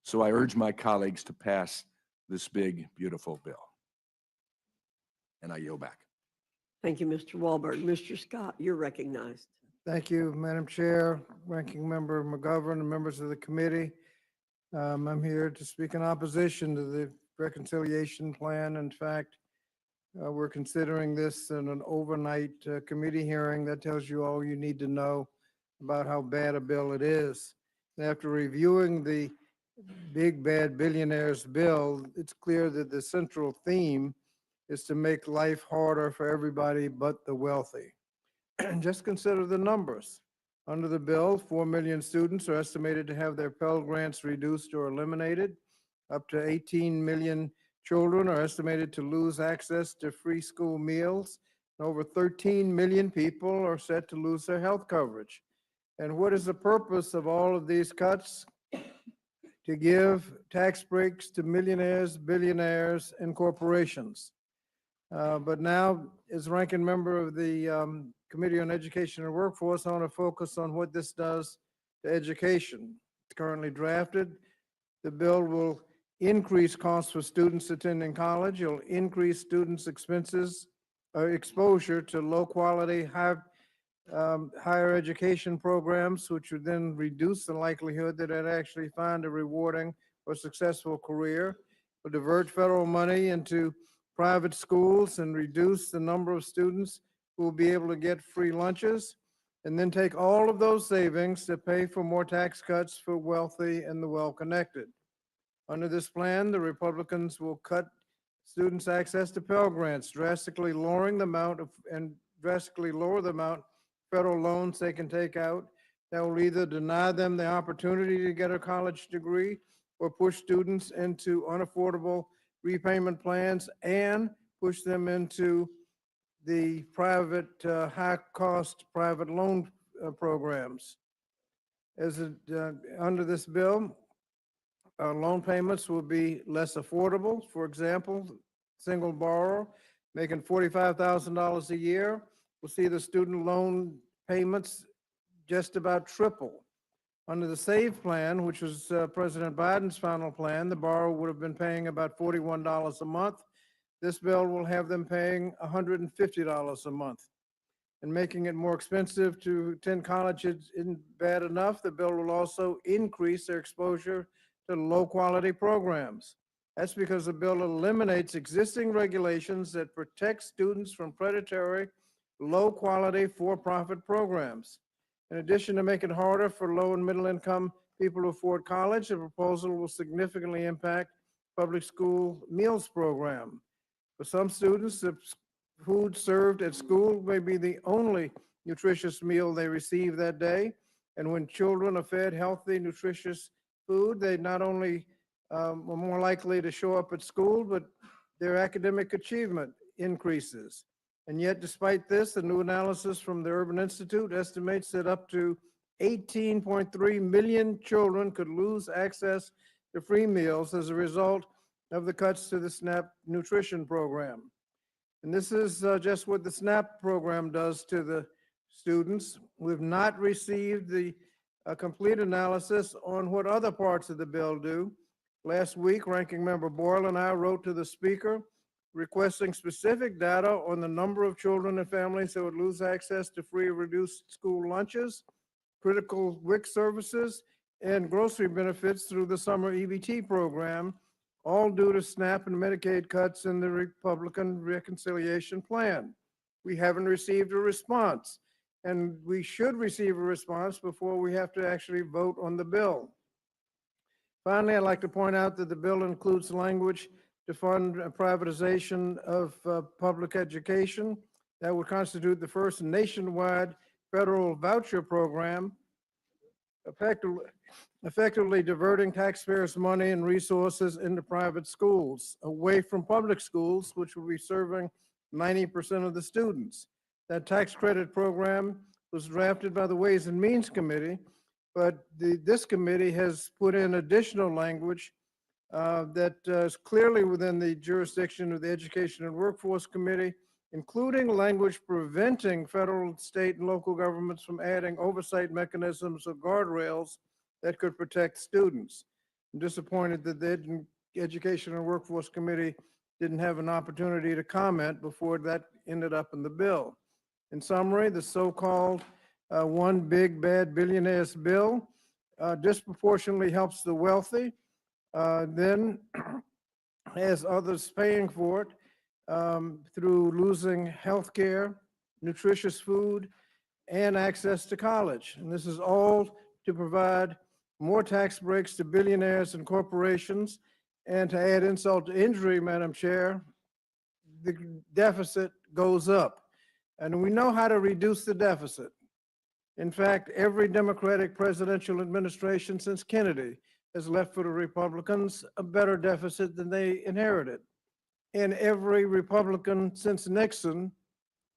So I urge my colleagues to pass this big, beautiful bill. And I yield back. Thank you, Mr. Walberg. Mr. Scott, you're recognized. Thank you, Madam Chair, Ranking Member McGovern, and members of the committee. I'm here to speak in opposition to the reconciliation plan. In fact, we're considering this in an overnight committee hearing. That tells you all you need to know about how bad a bill it is. And after reviewing the big bad billionaires bill, it's clear that the central theme is to make life harder for everybody but the wealthy. Just consider the numbers. Under the bill, 4 million students are estimated to have their Pell Grants reduced or eliminated. Up to 18 million children are estimated to lose access to free school meals. And over 13 million people are set to lose their health coverage. And what is the purpose of all of these cuts? To give tax breaks to millionaires, billionaires, and corporations. But now, as ranking member of the Committee on Education and Workforce, I want to focus on what this does to education. It's currently drafted. The bill will increase costs for students attending college. It'll increase students' expenses or exposure to low-quality, higher education programs, which would then reduce the likelihood that they'd actually find a rewarding or successful career. Will divert federal money into private schools and reduce the number of students who will be able to get free lunches, and then take all of those savings to pay for more tax cuts for wealthy and the well-connected. Under this plan, the Republicans will cut students' access to Pell Grants, drastically lowering the amount of, and drastically lower the amount of federal loans they can take out. That will either deny them the opportunity to get a college degree or push students into unaffordable repayment plans and push them into the private, high-cost private loan programs. Under this bill, loan payments will be less affordable. For example, single borrower making $45,000 a year will see the student loan payments just about triple. Under the SAVE plan, which was President Biden's final plan, the borrower would have been paying about $41 a month. This bill will have them paying $150 a month. and making it more expensive to attend college isn't bad enough. The bill will also increase their exposure to low-quality programs. That's because the bill eliminates existing regulations that protect students from predatory, low-quality, for-profit programs. In addition to making it harder for low and middle-income people to afford college, the proposal will significantly impact public school meals program. For some students, the food served at school may be the only nutritious meal they receive that day. And when children are fed healthy, nutritious food, they not only are more likely to show up at school, but their academic achievement increases. And yet, despite this, a new analysis from the Urban Institute estimates that up to 18.3 million children could lose access to free meals as a result of the cuts to the SNAP nutrition program. And this is just what the SNAP program does to the students. We've not received the complete analysis on what other parts of the bill do. Last week, Ranking Member Boyle and I wrote to the Speaker requesting specific data on the number of children and families that would lose access to free or reduced school lunches, critical WIC services, and grocery benefits through the summer EBT program, all due to SNAP and Medicaid cuts in the Republican reconciliation plan. We haven't received a response, and we should receive a response before we have to actually vote on the bill. Finally, I'd like to point out that the bill includes language to fund privatization of public education that would constitute the first nationwide federal voucher program, effectively diverting taxpayers' money and resources into private schools, away from public schools, which will be serving 90% of the students. That tax credit program was drafted by the Ways and Means Committee, but this committee has put in additional language that is clearly within the jurisdiction of the Education and Workforce Committee, including language preventing federal, state, and local governments from adding oversight mechanisms or guardrails that could protect students. I'm disappointed that the Education and Workforce Committee didn't have an opportunity to comment before that ended up in the bill. In summary, the so-called one big bad billionaires bill disproportionately helps the wealthy, then has others paying for it through losing health care, nutritious food, and access to college. And this is all to provide more tax breaks to billionaires and corporations. And to add insult to injury, Madam Chair, the deficit goes up. And we know how to reduce the deficit. In fact, every Democratic presidential administration since Kennedy has left for the Republicans a better deficit than they inherited. And every Republican since Nixon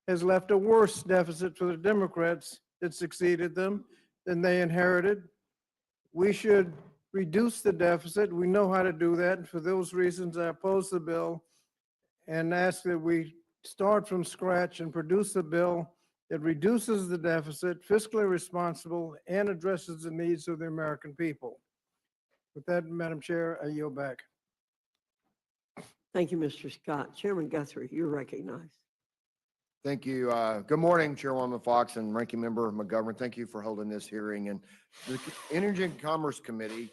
has left a worse deficit for the Democrats that succeeded them than they inherited. We should reduce the deficit. We know how to do that. And for those reasons, I oppose the bill and ask that we start from scratch and produce a bill that reduces the deficit, fiscally responsible, and addresses the needs of the American people. With that, Madam Chair, I yield back. Thank you, Mr. Scott. Chairman Guthrie, you're recognized. Thank you. Good morning, Chairwoman Fox and Ranking Member McGovern. Thank you for holding this hearing. And the Energy and Commerce Committee,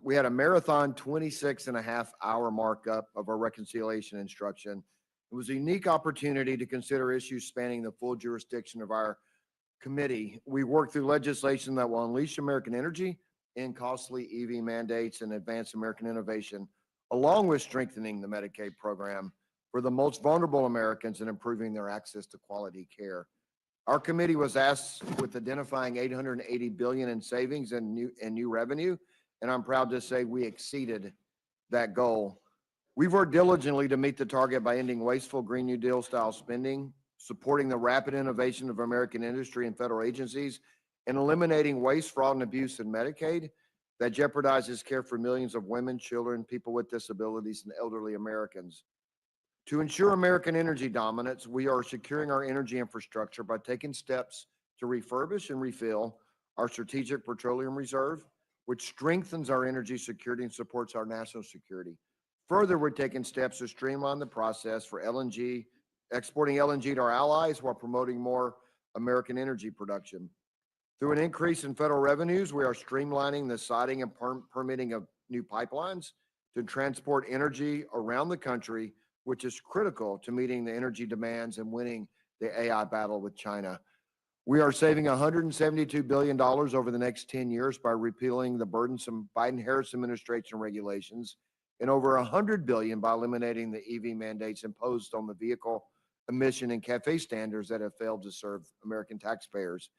we had a marathon 26.5-hour markup of our reconciliation instruction. It was a unique opportunity to consider issues spanning the full jurisdiction of our committee. We worked through legislation that will unleash American energy and costly EV mandates and advance American innovation, along with strengthening the Medicaid program for the most vulnerable Americans and improving their access to quality care. Our committee was asked with identifying $880 billion in savings and new revenue, and I'm proud to say we exceeded that goal. We've worked diligently to meet the target by ending wasteful Green New Deal style spending, supporting the rapid innovation of American industry and federal agencies, and eliminating waste, fraud, and abuse in Medicaid that jeopardizes care for millions of women, children, people with disabilities, and elderly Americans. To ensure American energy dominance, we are securing our energy infrastructure by taking steps to refurbish and refill our Strategic Petroleum Reserve, which strengthens our energy security and supports our national security. Further, we're taking steps to streamline the process for LNG, exporting LNG to our allies while promoting more American energy production. Through an increase in federal revenues, we are streamlining the siting and permitting of new pipelines to transport energy around the country, which is critical to meeting the energy demands and winning the AI battle with China. We are saving $172 billion over the next 10 years by repealing the burdensome Biden-Harris administration regulations and over $100 billion by eliminating the EV mandates imposed on the vehicle emission and CAFE standards that have failed to serve American taxpayers.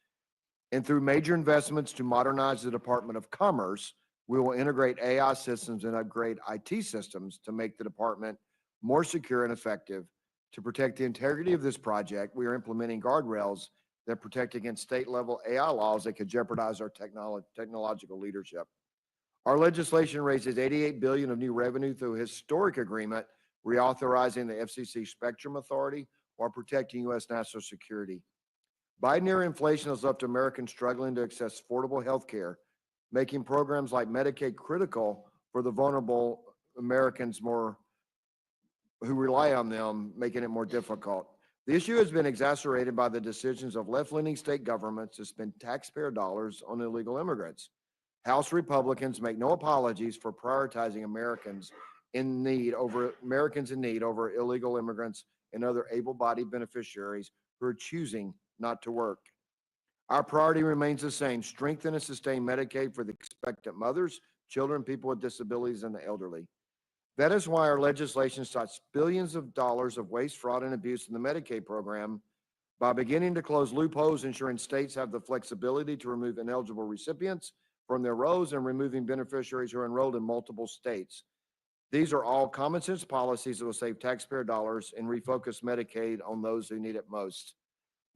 And through major investments to modernize the Department of Commerce, we will integrate AI systems and upgrade IT systems to make the department more secure and effective. To protect the integrity of this project, we are implementing guardrails that protect against state-level AI laws that could jeopardize our technological leadership. Our legislation raises $88 billion of new revenue through a historic agreement reauthorizing the FCC Spectrum Authority while protecting U.S. national security. Biden-era inflation has left Americans struggling to access affordable health care, making programs like Medicaid critical for the vulnerable Americans who rely on them, making it more difficult. The issue has been exacerbated by the decisions of left-leaning state governments to spend taxpayer dollars on illegal immigrants. House Republicans make no apologies for prioritizing Americans in need over illegal immigrants and other able-bodied beneficiaries who are choosing not to work. Our priority remains the same: strengthen and sustain Medicaid for the expectant mothers, children, people with disabilities, and the elderly. That is why our legislation stops billions of dollars of waste, fraud, and abuse in the Medicaid program by beginning to close loopholes, ensuring states have the flexibility to remove ineligible recipients from their rolls and removing beneficiaries who are enrolled in multiple states. These are all common sense policies that will save taxpayer dollars and refocus Medicaid on those who need it most.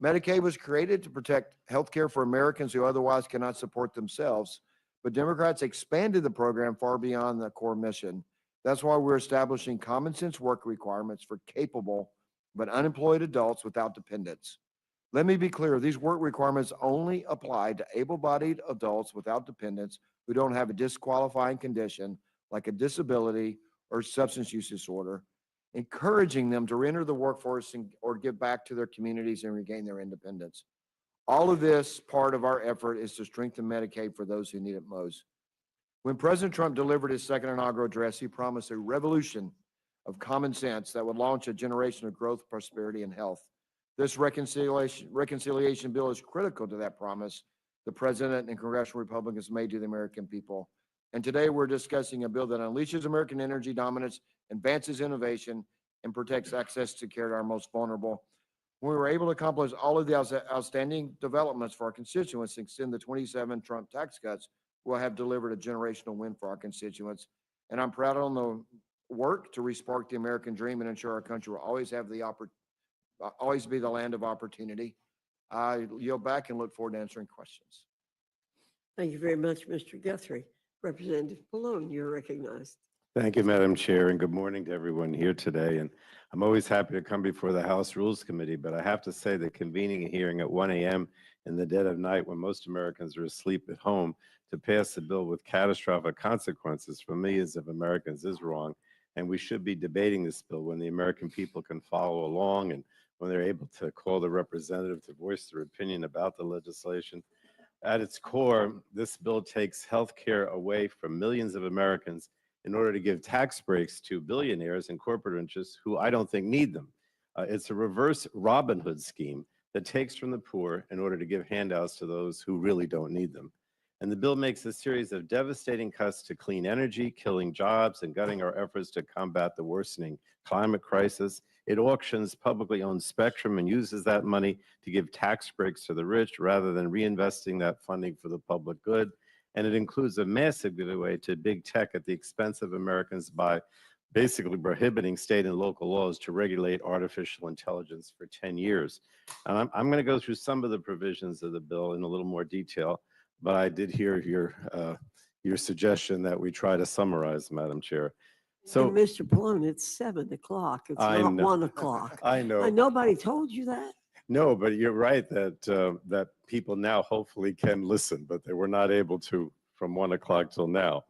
Medicaid was created to protect health care for Americans who otherwise cannot support themselves, but Democrats expanded the program far beyond the core mission. That's why we're establishing common sense work requirements for capable but unemployed adults without dependents. Let me be clear, these work requirements only apply to able-bodied adults without dependents who don't have a disqualifying condition like a disability or substance use disorder, encouraging them to reenter the workforce or give back to their communities and regain their independence. All of this part of our effort is to strengthen Medicaid for those who need it most. When President Trump delivered his second inaugural address, he promised a revolution of common sense that would launch a generation of growth, prosperity, and health. This reconciliation bill is critical to that promise the President and congressional Republicans made to the American people. And today we're discussing a bill that unleashes American energy dominance, advances innovation, and protects access to care to our most vulnerable. When we were able to accomplish all of the outstanding developments for our constituents and extend the 27 Trump tax cuts, we'll have delivered a generational win for our constituents. And I'm proud of the work to respark the American dream and ensure our country will always have always be the land of opportunity. I yield back and look forward to answering questions. Thank you very much, Mr. Guthrie. Representative Pallone, you're recognized. Thank you, Madam Chair, and good morning to everyone here today. And I'm always happy to come before the House Rules Committee, but I have to say that convening a hearing at 1 a.m. in the dead of night when most Americans are asleep at home to pass a bill with catastrophic consequences for millions of Americans is wrong. And we should be debating this bill when the American people can follow along and when they're able to call the representative to voice their opinion about the legislation. At its core, this bill takes health care away from millions of Americans in order to give tax breaks to billionaires and corporate interests who I don't think need them. It's a reverse Robin Hood scheme that takes from the poor in order to give handouts to those who really don't need them. And the bill makes a series of devastating cuts to clean energy, killing jobs and gutting our efforts to combat the worsening climate crisis. It auctions publicly owned spectrum and uses that money to give tax breaks to the rich rather than reinvesting that funding for the public good. And it includes a massive giveaway to big tech at the expense of Americans by basically prohibiting state and local laws to regulate artificial intelligence for 10 years. And I'm going to go through some of the provisions of the bill in a little more detail, but I did hear your suggestion that we try to summarize, Madam Chair. So, and Mr. Pallone, it's 7 o'clock. It's I not know. 1 o'clock. I know. Nobody told you that? No, but you're right that that people now hopefully can listen, but they were not able to from 1 o'clock till now.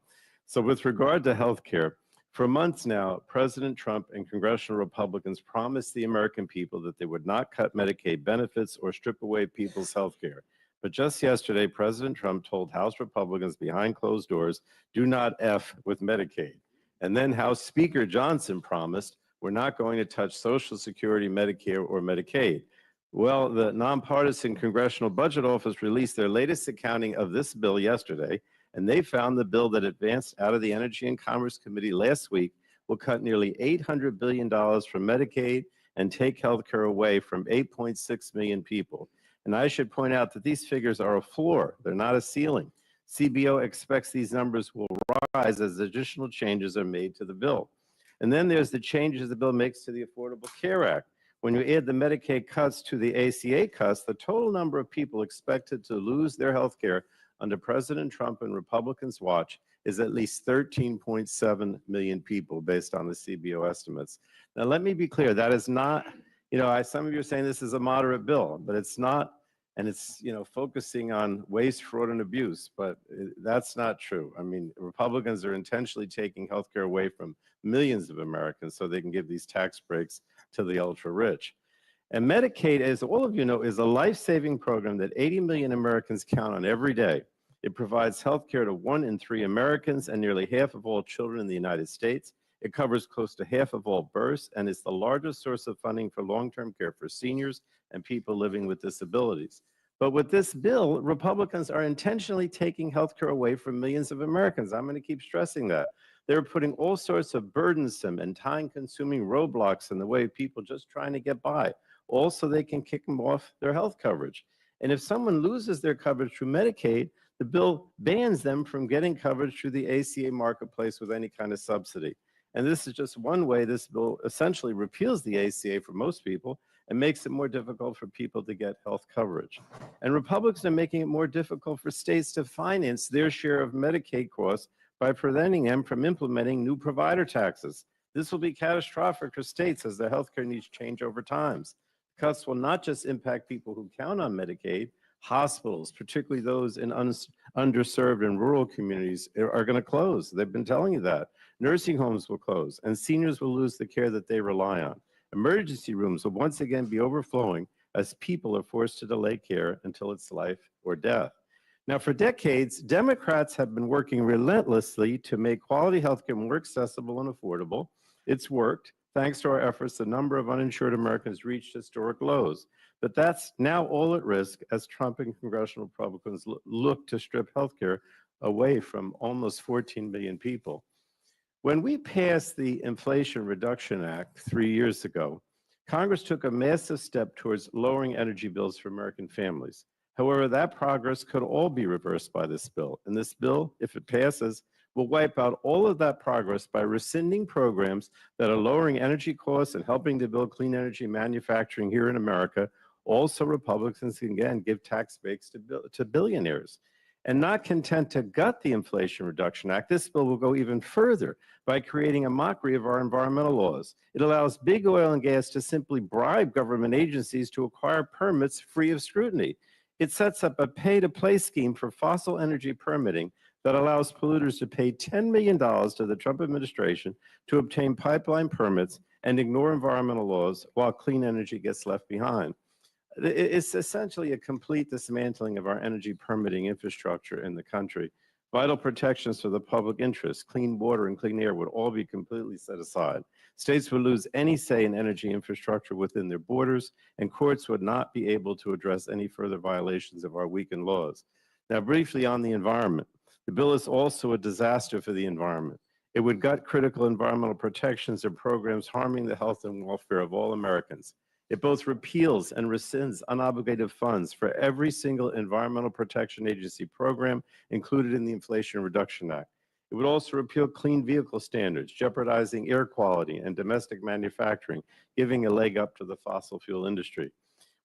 So with regard to health care, For months now, President Trump and congressional Republicans promised the American people that they would not cut Medicaid benefits or strip away people's health care. But just yesterday, President Trump told House Republicans behind closed doors, do not F with Medicaid. And then House Speaker Johnson promised, we're not going to touch Social Security, Medicare, or Medicaid. Well, the nonpartisan Congressional Budget Office released their latest accounting of this bill yesterday, and they found the bill that advanced out of the Energy and Commerce Committee last week will cut nearly $800 billion from Medicaid and take health care away from 8.6 million people. And I should point out that these figures are a floor. They're not a ceiling. CBO expects these numbers will rise as additional changes are made to the bill. And then there's the changes the bill makes to the Affordable Care Act. When you add the Medicaid cuts to the ACA cuts, the total number of people expected to lose their health care under President Trump and Republicans' watch is at least 13.7 million people based on the CBO estimates. Now, let me be clear, that is not, some of you are saying this is a moderate bill, but it's not, and it's, focusing on waste, fraud, and abuse, but that's not true. I mean, Republicans are intentionally taking health care away from millions of Americans so they can give these tax breaks to the ultra-rich. And Medicaid, as all of you know, is a life-saving program that 80 million Americans count on every day. It provides health care to 1 in 3 Americans and nearly half of all children in the United States. It covers close to half of all births and is the largest source of funding for long-term care for seniors and people living with disabilities. But with this bill, Republicans are intentionally taking health care away from millions of Americans. I'm going to keep stressing that. They're putting all sorts of burdensome and time-consuming roadblocks in the way of people just trying to get by, all so they can kick them off their health coverage. And if someone loses their coverage through Medicaid, the bill bans them from getting coverage through the ACA marketplace with any kind of subsidy. And this is just one way this bill essentially repeals the ACA for most people and makes it more difficult for people to get health coverage. And Republicans are making it more difficult for states to finance their share of Medicaid costs by preventing them from implementing new provider taxes. This will be catastrophic for states as their healthcare needs change over time. Cuts will not just impact people who count on Medicaid. Hospitals, particularly those in underserved and rural communities, are going to close. They've been telling you that. Nursing homes will close, and seniors will lose the care that they rely on. Emergency rooms will once again be overflowing as people are forced to delay care until it's life or death. Now, for decades, Democrats have been working relentlessly to make quality healthcare more accessible and affordable. It's worked. Thanks to our efforts, the number of uninsured Americans reached historic lows. But that's now all at risk as Trump and congressional Republicans look to strip healthcare away from almost 14 million people. When we passed the Inflation Reduction Act 3 years ago, Congress took a massive step towards lowering energy bills for American families. However, that progress could all be reversed by this bill. And this bill, if it passes, will wipe out all of that progress by rescinding programs that are lowering energy costs and helping to build clean energy manufacturing here in America. Also, Republicans can again give tax breaks to billionaires. And not content to gut the Inflation Reduction Act, this bill will go even further by creating a mockery of our environmental laws. It allows big oil and gas to simply bribe government agencies to acquire permits free of scrutiny. It sets up a pay-to-play scheme for fossil energy permitting that allows polluters to pay $10 million to the Trump administration to obtain pipeline permits and ignore environmental laws while clean energy gets left behind. It's essentially a complete dismantling of our energy permitting infrastructure in the country. Vital protections for the public interest, clean water and clean air would all be completely set aside. States would lose any say in energy infrastructure within their borders, and courts would not be able to address any further violations of our weakened laws. Now, briefly on the environment. The bill is also a disaster for the environment. It would gut critical environmental protections and programs harming the health and welfare of all Americans. It both repeals and rescinds unobligated funds for every single Environmental Protection Agency program included in the Inflation Reduction Act. It would also repeal clean vehicle standards, jeopardizing air quality and domestic manufacturing, giving a leg up to the fossil fuel industry.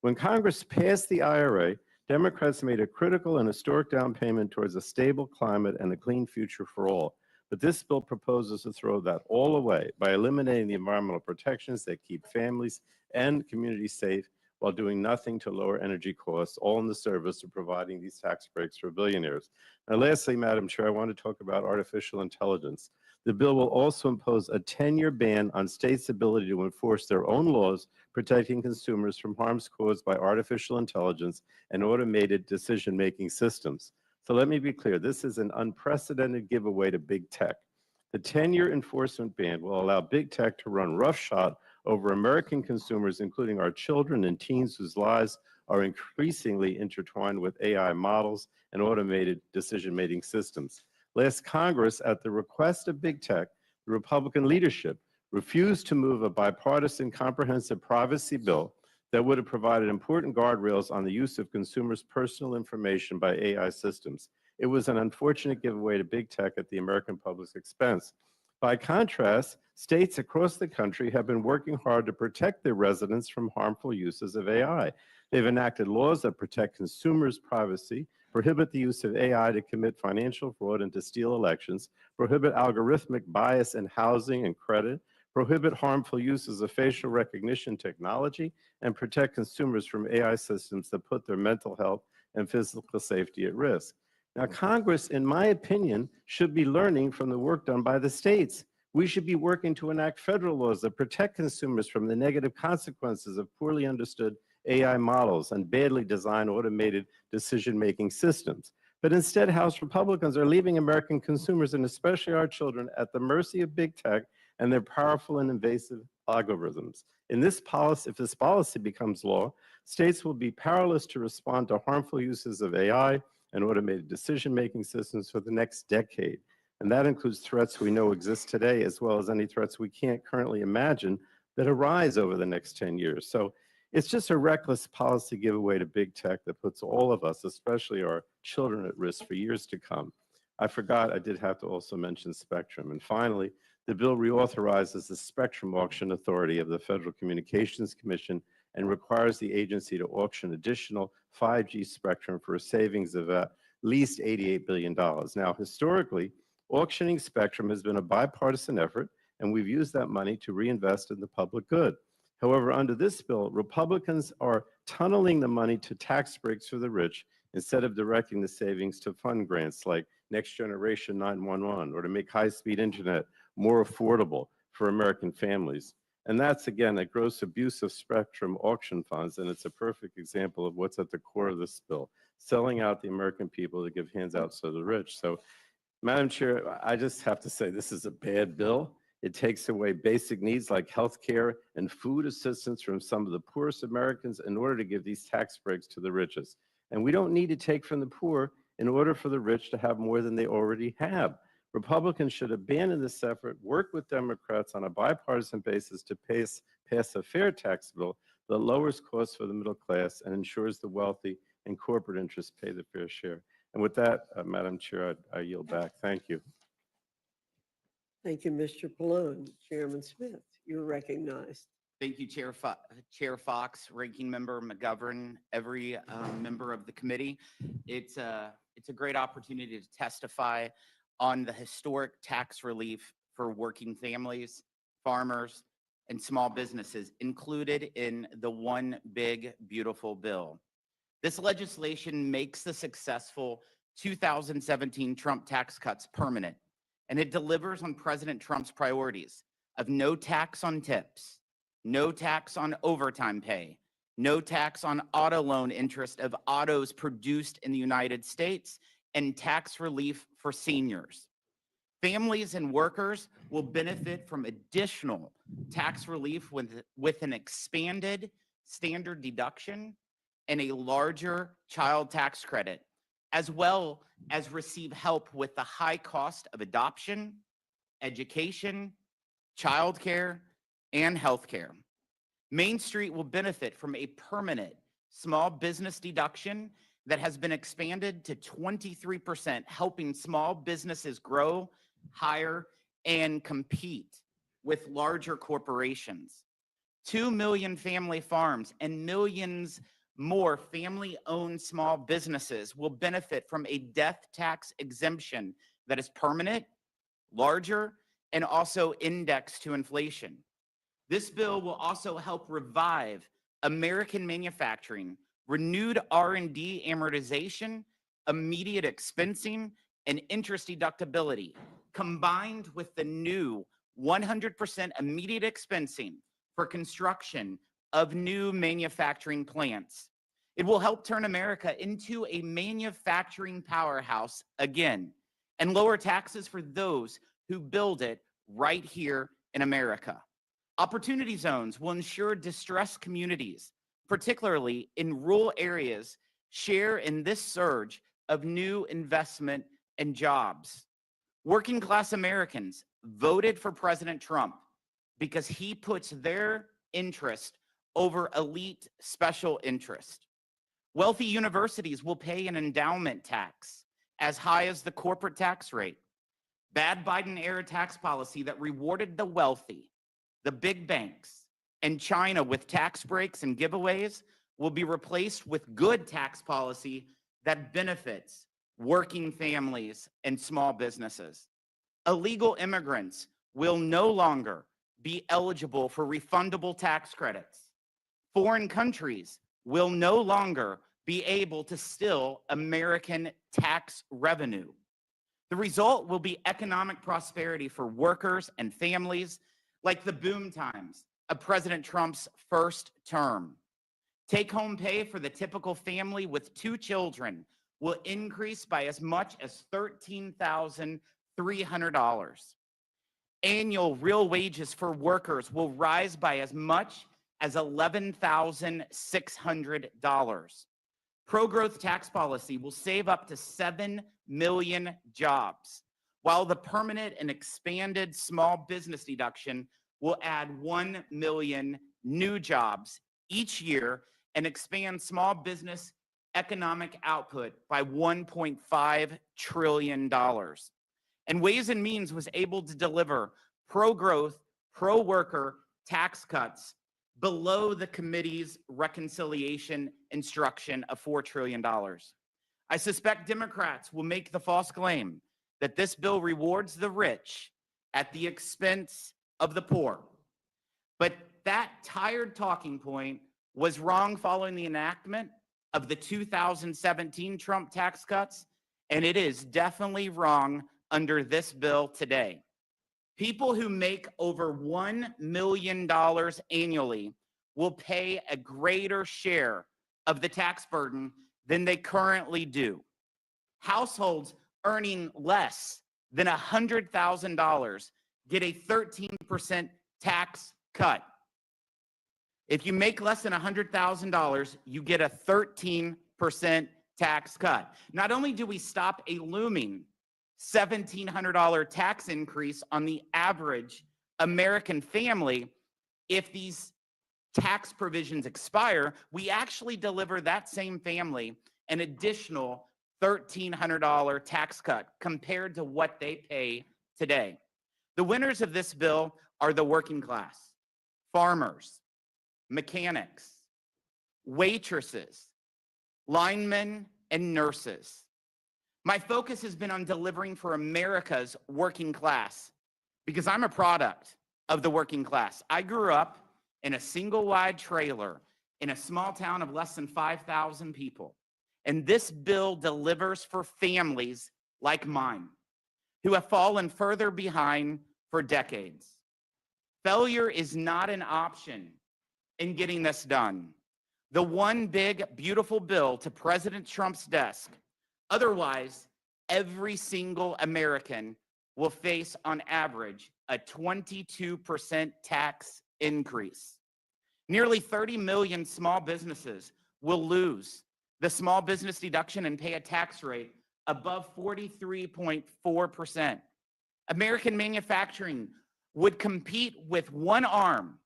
When Congress passed the IRA, Democrats made a critical and historic down payment towards a stable climate and a clean future for all. But this bill proposes to throw that all away by eliminating the environmental protections that keep families and communities safe while doing nothing to lower energy costs, all in the service of providing these tax breaks for billionaires. Now, lastly, Madam Chair, I want to talk about artificial intelligence. The bill will also impose a 10-year ban on states' ability to enforce their own laws protecting consumers from harms caused by artificial intelligence and automated decision-making systems. So let me be clear, this is an unprecedented giveaway to big tech. The 10-year enforcement ban will allow big tech to run roughshod over American consumers, including our children and teens whose lives are increasingly intertwined with AI models and automated decision-making systems. Last Congress, at the request of big tech, the Republican leadership refused to move a bipartisan comprehensive privacy bill that would have provided important guardrails on the use of consumers' personal information by AI systems. It was an unfortunate giveaway to big tech at the American public's expense. By contrast, states across the country have been working hard to protect their residents from harmful uses of AI. They've enacted laws that protect consumers' privacy, prohibit the use of AI to commit financial fraud and to steal elections, prohibit algorithmic bias in housing and credit, prohibit harmful uses of facial recognition technology, and protect consumers from AI systems that put their mental health and physical safety at risk. Now, Congress, in my opinion, should be learning from the work done by the states. We should be working to enact federal laws that protect consumers from the negative consequences of poorly understood AI models and badly designed automated decision-making systems. But instead, House Republicans are leaving American consumers, and especially our children, at the mercy of big tech and their powerful and invasive algorithms. If this policy becomes law, states will be powerless to respond to harmful uses of AI and automated decision-making systems for the next decade. And that includes threats we know exist today, as well as any threats we can't currently imagine that arise over the next 10 years. So it's just a reckless policy giveaway to big tech that puts all of us, especially our children, at risk for years to come. I forgot I did have to also mention spectrum. And finally, the bill reauthorizes the spectrum auction authority of the Federal Communications Commission and requires the agency to auction additional 5G spectrum for a savings of at least $88 billion. Now, historically, auctioning spectrum has been a bipartisan effort, and we've used that money to reinvest in the public good. However, under this bill, Republicans are tunneling the money to tax breaks for the rich instead of directing the savings to fund grants like Next Generation 911 or to make high-speed internet more affordable for American families. And that's, again, a gross abuse of spectrum auction funds, and it's a perfect example of what's at the core of this bill, selling out the American people to give handouts to the rich. So, Madam Chair, I just have to say this is a bad bill. It takes away basic needs like health care and food assistance from some of the poorest Americans in order to give these tax breaks to the richest. And we don't need to take from the poor in order for the rich to have more than they already have. Republicans should abandon this effort, work with Democrats on a bipartisan basis to pass a fair tax bill that lowers costs for the middle class and ensures the wealthy and corporate interests pay the fair share. And with that, Madam Chair, I yield back. Thank you. Thank you, Mr. Pallone. Chairman Smith, you're recognized. Thank you, Chair Fox, Ranking Member McGovern, every member of the committee. It's a great opportunity to testify on the historic tax relief for working families, farmers, and small businesses included in the One Big Beautiful Bill. This legislation makes the successful 2017 Trump tax cuts permanent, and it delivers on President Trump's priorities of no tax on tips, no tax on overtime pay, no tax on auto loan interest of autos produced in the United States, and tax relief for seniors. Families and workers will benefit from additional tax relief with an expanded standard deduction and a larger child tax credit, as well as receive help with the high cost of adoption, education, childcare, and healthcare. Main Street will benefit from a permanent small business deduction that has been expanded to 23%, helping small businesses grow, hire, and compete with larger corporations. 2 million family farms and millions more family-owned small businesses will benefit from a death tax exemption that is permanent, larger, and also indexed to inflation. This bill will also help revive American manufacturing, renewed R&D amortization, immediate expensing, and interest deductibility, combined with the new 100% immediate expensing for construction of new manufacturing plants. It will help turn America into a manufacturing powerhouse again and lower taxes for those who build it right here in America. Opportunity zones will ensure distressed communities, particularly in rural areas, share in this surge of new investment and jobs. Working class Americans voted for President Trump because he puts their interest over elite special interest. Wealthy universities will pay an endowment tax as high as the corporate tax rate. Bad Biden-era tax policy that rewarded the wealthy, the big banks, and China with tax breaks and giveaways will be replaced with good tax policy that benefits working families and small businesses. Illegal immigrants will no longer be eligible for refundable tax credits. Foreign countries will no longer be able to steal American tax revenue. The result will be economic prosperity for workers and families like the boom times of President Trump's first term. Take-home pay for the typical family with 2 children will increase by as much as $13,300. Annual real wages for workers will rise by as much as $11,600. Pro-growth tax policy will save up to 7 million jobs, while the permanent and expanded small business deduction will add 1 million new jobs each year and expand small business economic output by $1.5 trillion. And Ways and Means was able to deliver pro-growth, pro-worker tax cuts below the committee's reconciliation instruction of $4 trillion. I suspect Democrats will make the false claim that this bill rewards the rich at the expense of the poor. But that tired talking point was wrong following the enactment of the 2017 Trump tax cuts, and it is definitely wrong under this bill today. People who make over $1 million annually will pay a greater share of the tax burden than they currently do. Households earning less than $100,000 get a 13% tax cut. If you make less than $100,000, you get a 13% tax cut. Not only do we stop a looming $1,700 tax increase on the average American family, if these tax provisions expire, we actually deliver that same family an additional $1,300 tax cut compared to what they pay today. The winners of this bill are the working class, farmers, mechanics, waitresses, linemen, and nurses. My focus has been on delivering for America's working class because I'm a product of the working class. I grew up in a single-wide trailer in a small town of less than 5,000 people. And this bill delivers for families like mine who have fallen further behind for decades. Failure is not an option in getting this done. The one big, beautiful bill to President Trump's desk. Otherwise, every single American will face, on average, a 22% tax increase. Nearly 30 million small businesses will lose the small business deduction and pay a tax rate above 43.4%. American manufacturing would compete with one arm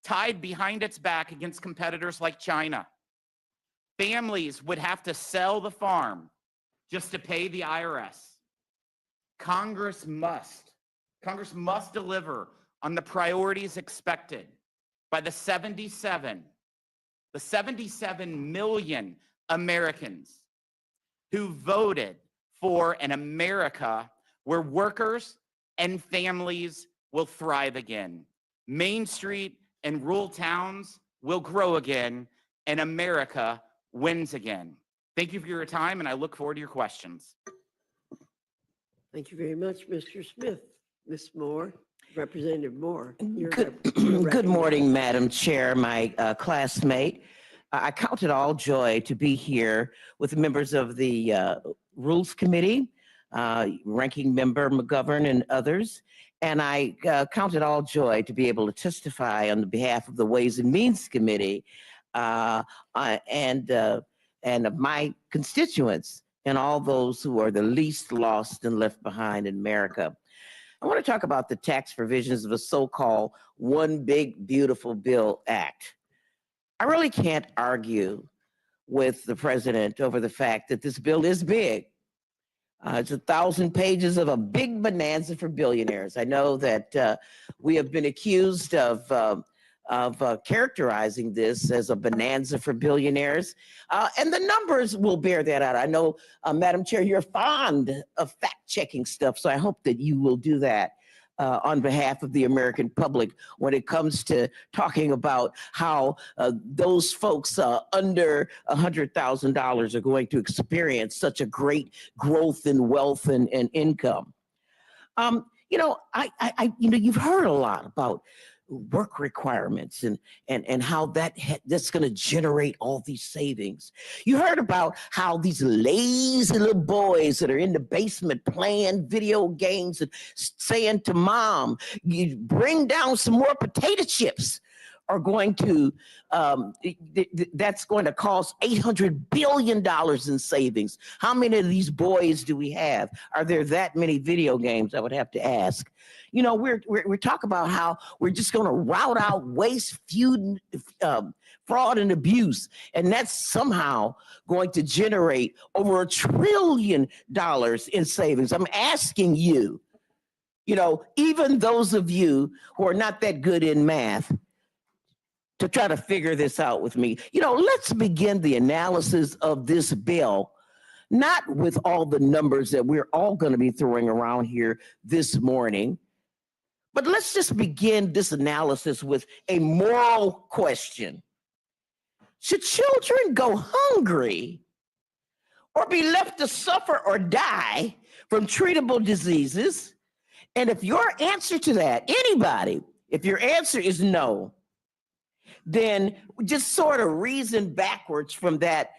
tied behind its back against competitors like China. Families would have to sell the farm just to pay the IRS. Congress must deliver on the priorities expected by the 77 million Americans who voted for an America where workers and families will thrive again. Main Street and rural towns will grow again, and America wins again. Thank you for your time, and I look forward to your questions. Thank you very much, Mr. Smith. Ms. Moore, Representative Moore. you're Good, you're good recognized. morning, Madam Chair, my classmate. I count it all joy to be here with members of the Rules Committee, Ranking Member McGovern and others. And I count it all joy to be able to testify on the behalf of the Ways and Means Committee and of my constituents and all those who are the least lost and left behind in America. I want to talk about the tax provisions of the so-called One Big Beautiful Bill Act. I really can't argue with the president over the fact that this bill is big. It's 1,000 pages of a big bonanza for billionaires. I know that we have been accused of characterizing this as a bonanza for billionaires, and the numbers will bear that out. I know, Madam Chair, you're fond of fact-checking stuff, so I hope that you will do that on behalf of the American public when it comes to talking about how those folks under $100,000 are going to experience such a great growth in wealth and income. You've heard a lot about work requirements and how that's going to generate all these savings. You heard about how these lazy little boys that are in the basement playing video games and saying to mom, you bring down some more potato chips, are going to, that's going to cost $800 billion in savings. How many of these boys do we have? Are there that many video games? I would have to ask. You know, we're talking about how we're just going to rout out waste, feud, fraud, and abuse, and that's somehow going to generate over $1 trillion in savings. I'm asking you, even those of you who are not that good in math, to try to figure this out with me. Let's begin the analysis of this bill, not with all the numbers that we're all going to be throwing around here this morning, but let's just begin this analysis with a moral question. Should children go hungry or be left to suffer or die from treatable diseases? And if your answer to that, anybody, if your answer is no, then just sort of reason backwards from that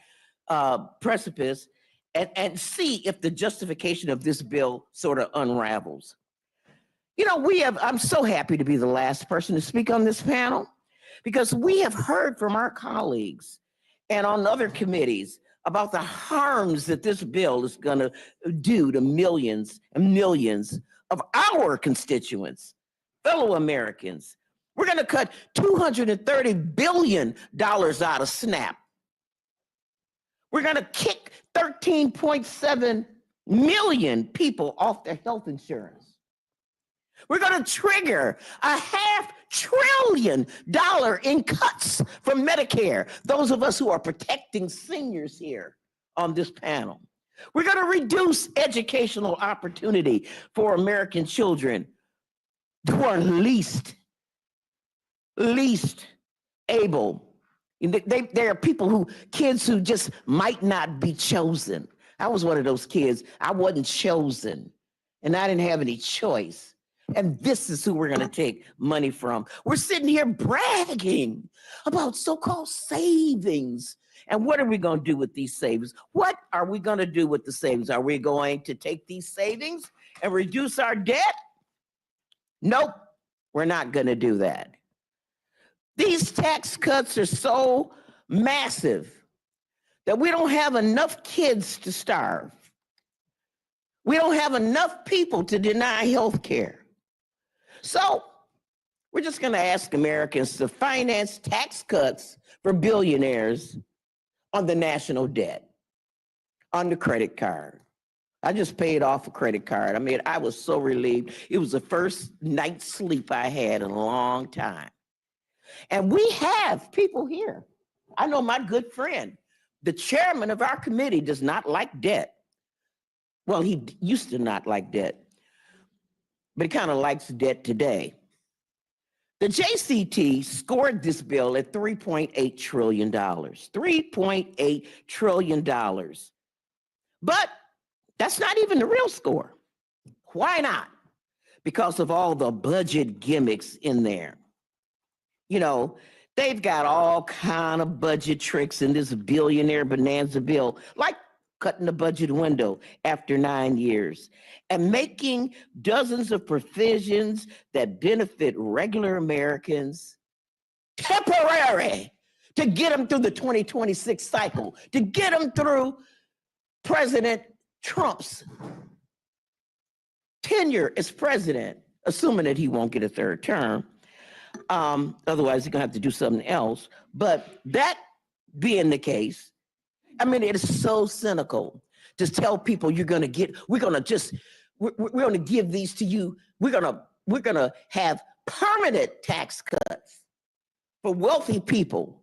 precipice and see if the justification of this bill sort of unravels. I'm so happy to be the last person to speak on this panel because we have heard from our colleagues and on other committees about the harms that this bill is going to do to millions and millions of our constituents, fellow Americans. We're going to cut $230 billion out of SNAP. We're going to kick 13.7 million people off their health insurance. We're going to trigger $500 billion in cuts from Medicare, those of us who are protecting seniors here on this panel. We're going to reduce educational opportunity for American children who are least able. There are kids who just might not be chosen. I was one of those kids. I wasn't chosen, and I didn't have any choice. And this is who we're going to take money from. We're sitting here bragging about so-called savings. And what are we going to do with these savings? What are we going to do with the savings? Are we going to take these savings and reduce our debt? Nope, we're not going to do that. These tax cuts are so massive that we don't have enough kids to starve. We don't have enough people to deny health care. So we're just going to ask Americans to finance tax cuts for billionaires on the national debt, on the credit card. I just paid off a credit card. I was so relieved. It was the first night's sleep I had in a long time. And we have people here. I know my good friend, the chairman of our committee, does not like debt. Well, he used to not like debt, but he kind of likes debt today. The JCT scored this bill at $3.8 trillion, $3.8 trillion. But that's not even the real score. Why not? Because of all the budget gimmicks in there. You know, they've got all kind of budget tricks in this billionaire bonanza bill, like cutting the budget window after 9 years and making dozens of provisions that benefit regular Americans temporary to get them through the 2026 cycle, to get them through President Trump's tenure as president, assuming that he won't get a third term. Otherwise, he's gonna have to do something else. But that being the case, I mean, it is so cynical to tell people we're gonna give these to you. We're gonna have permanent tax cuts for wealthy people,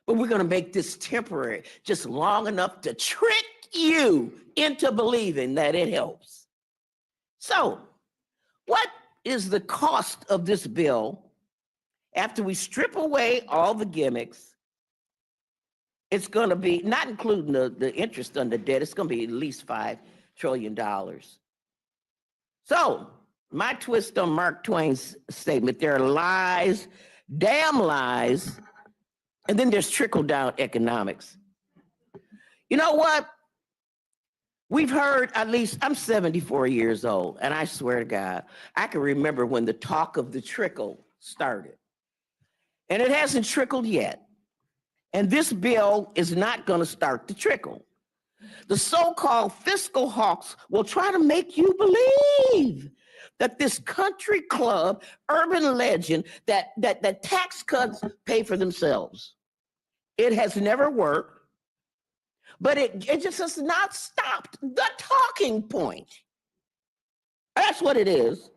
but we're gonna make this temporary, just long enough to trick you into believing that it helps. So, what is the cost of this bill after we strip away all the gimmicks? It's going to be, not including the interest on the debt, it's going to be at least $5 trillion. So, my twist on Mark Twain's statement, there are lies, damn lies, and then there's trickle-down economics. You know what? We've heard, at least, I'm 74 years old, and I swear to God, I can remember when the talk of the trickle started. And it hasn't trickled yet. And this bill is not going to start the trickle. The so-called fiscal hawks will try to make you believe that this country club urban legend that tax cuts pay for themselves. It has never worked. But it just has not stopped the talking point. That's what it is.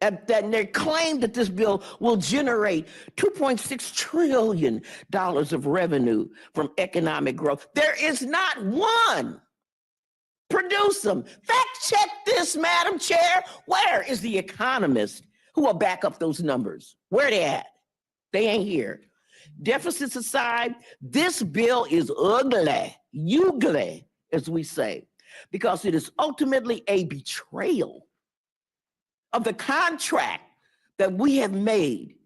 That they claim that this bill will generate $2.6 trillion of revenue from economic growth. There is not one. Produce them. Fact check this, Madam Chair. Where is the economist who will back up those numbers? Where are they at? They ain't here. Deficits aside, this bill is ugly, as we say, because it is ultimately a betrayal of the contract that we have made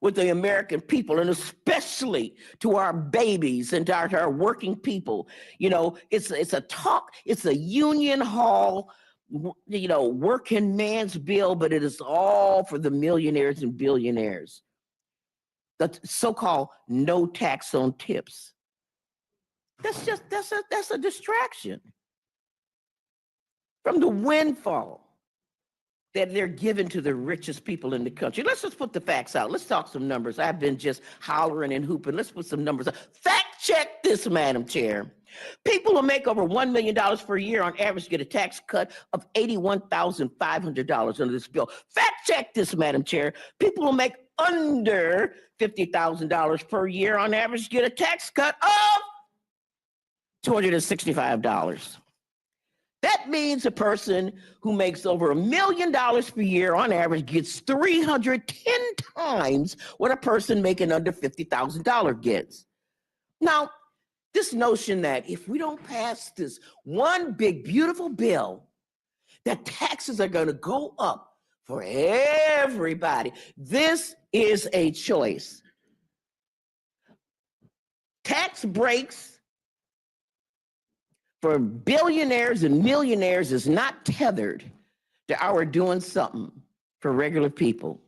with the American people, and especially to our babies and to our working people. You know, it's a union hall, you know, working man's bill, but it is all for the millionaires and billionaires. The so-called no tax on tips. That's a distraction from the windfall that they're giving to the richest people in the country. Let's just put the facts out. Let's talk some numbers. I've been just hollering and hooping. Let's put some numbers out. Fact check this, Madam Chair. People who make over $1 million per year on average get a tax cut of $81,500 under this bill. Fact check this, Madam Chair. People who make under $50,000 per year on average get a tax cut of $265. That means a person who makes over $1 million per year on average gets 310 times what a person making under $50,000 gets. Now, this notion that if we don't pass this one big, beautiful bill, that taxes are going to go up for everybody. This is a choice. Tax breaks for billionaires and millionaires is not tethered to our doing something for regular people.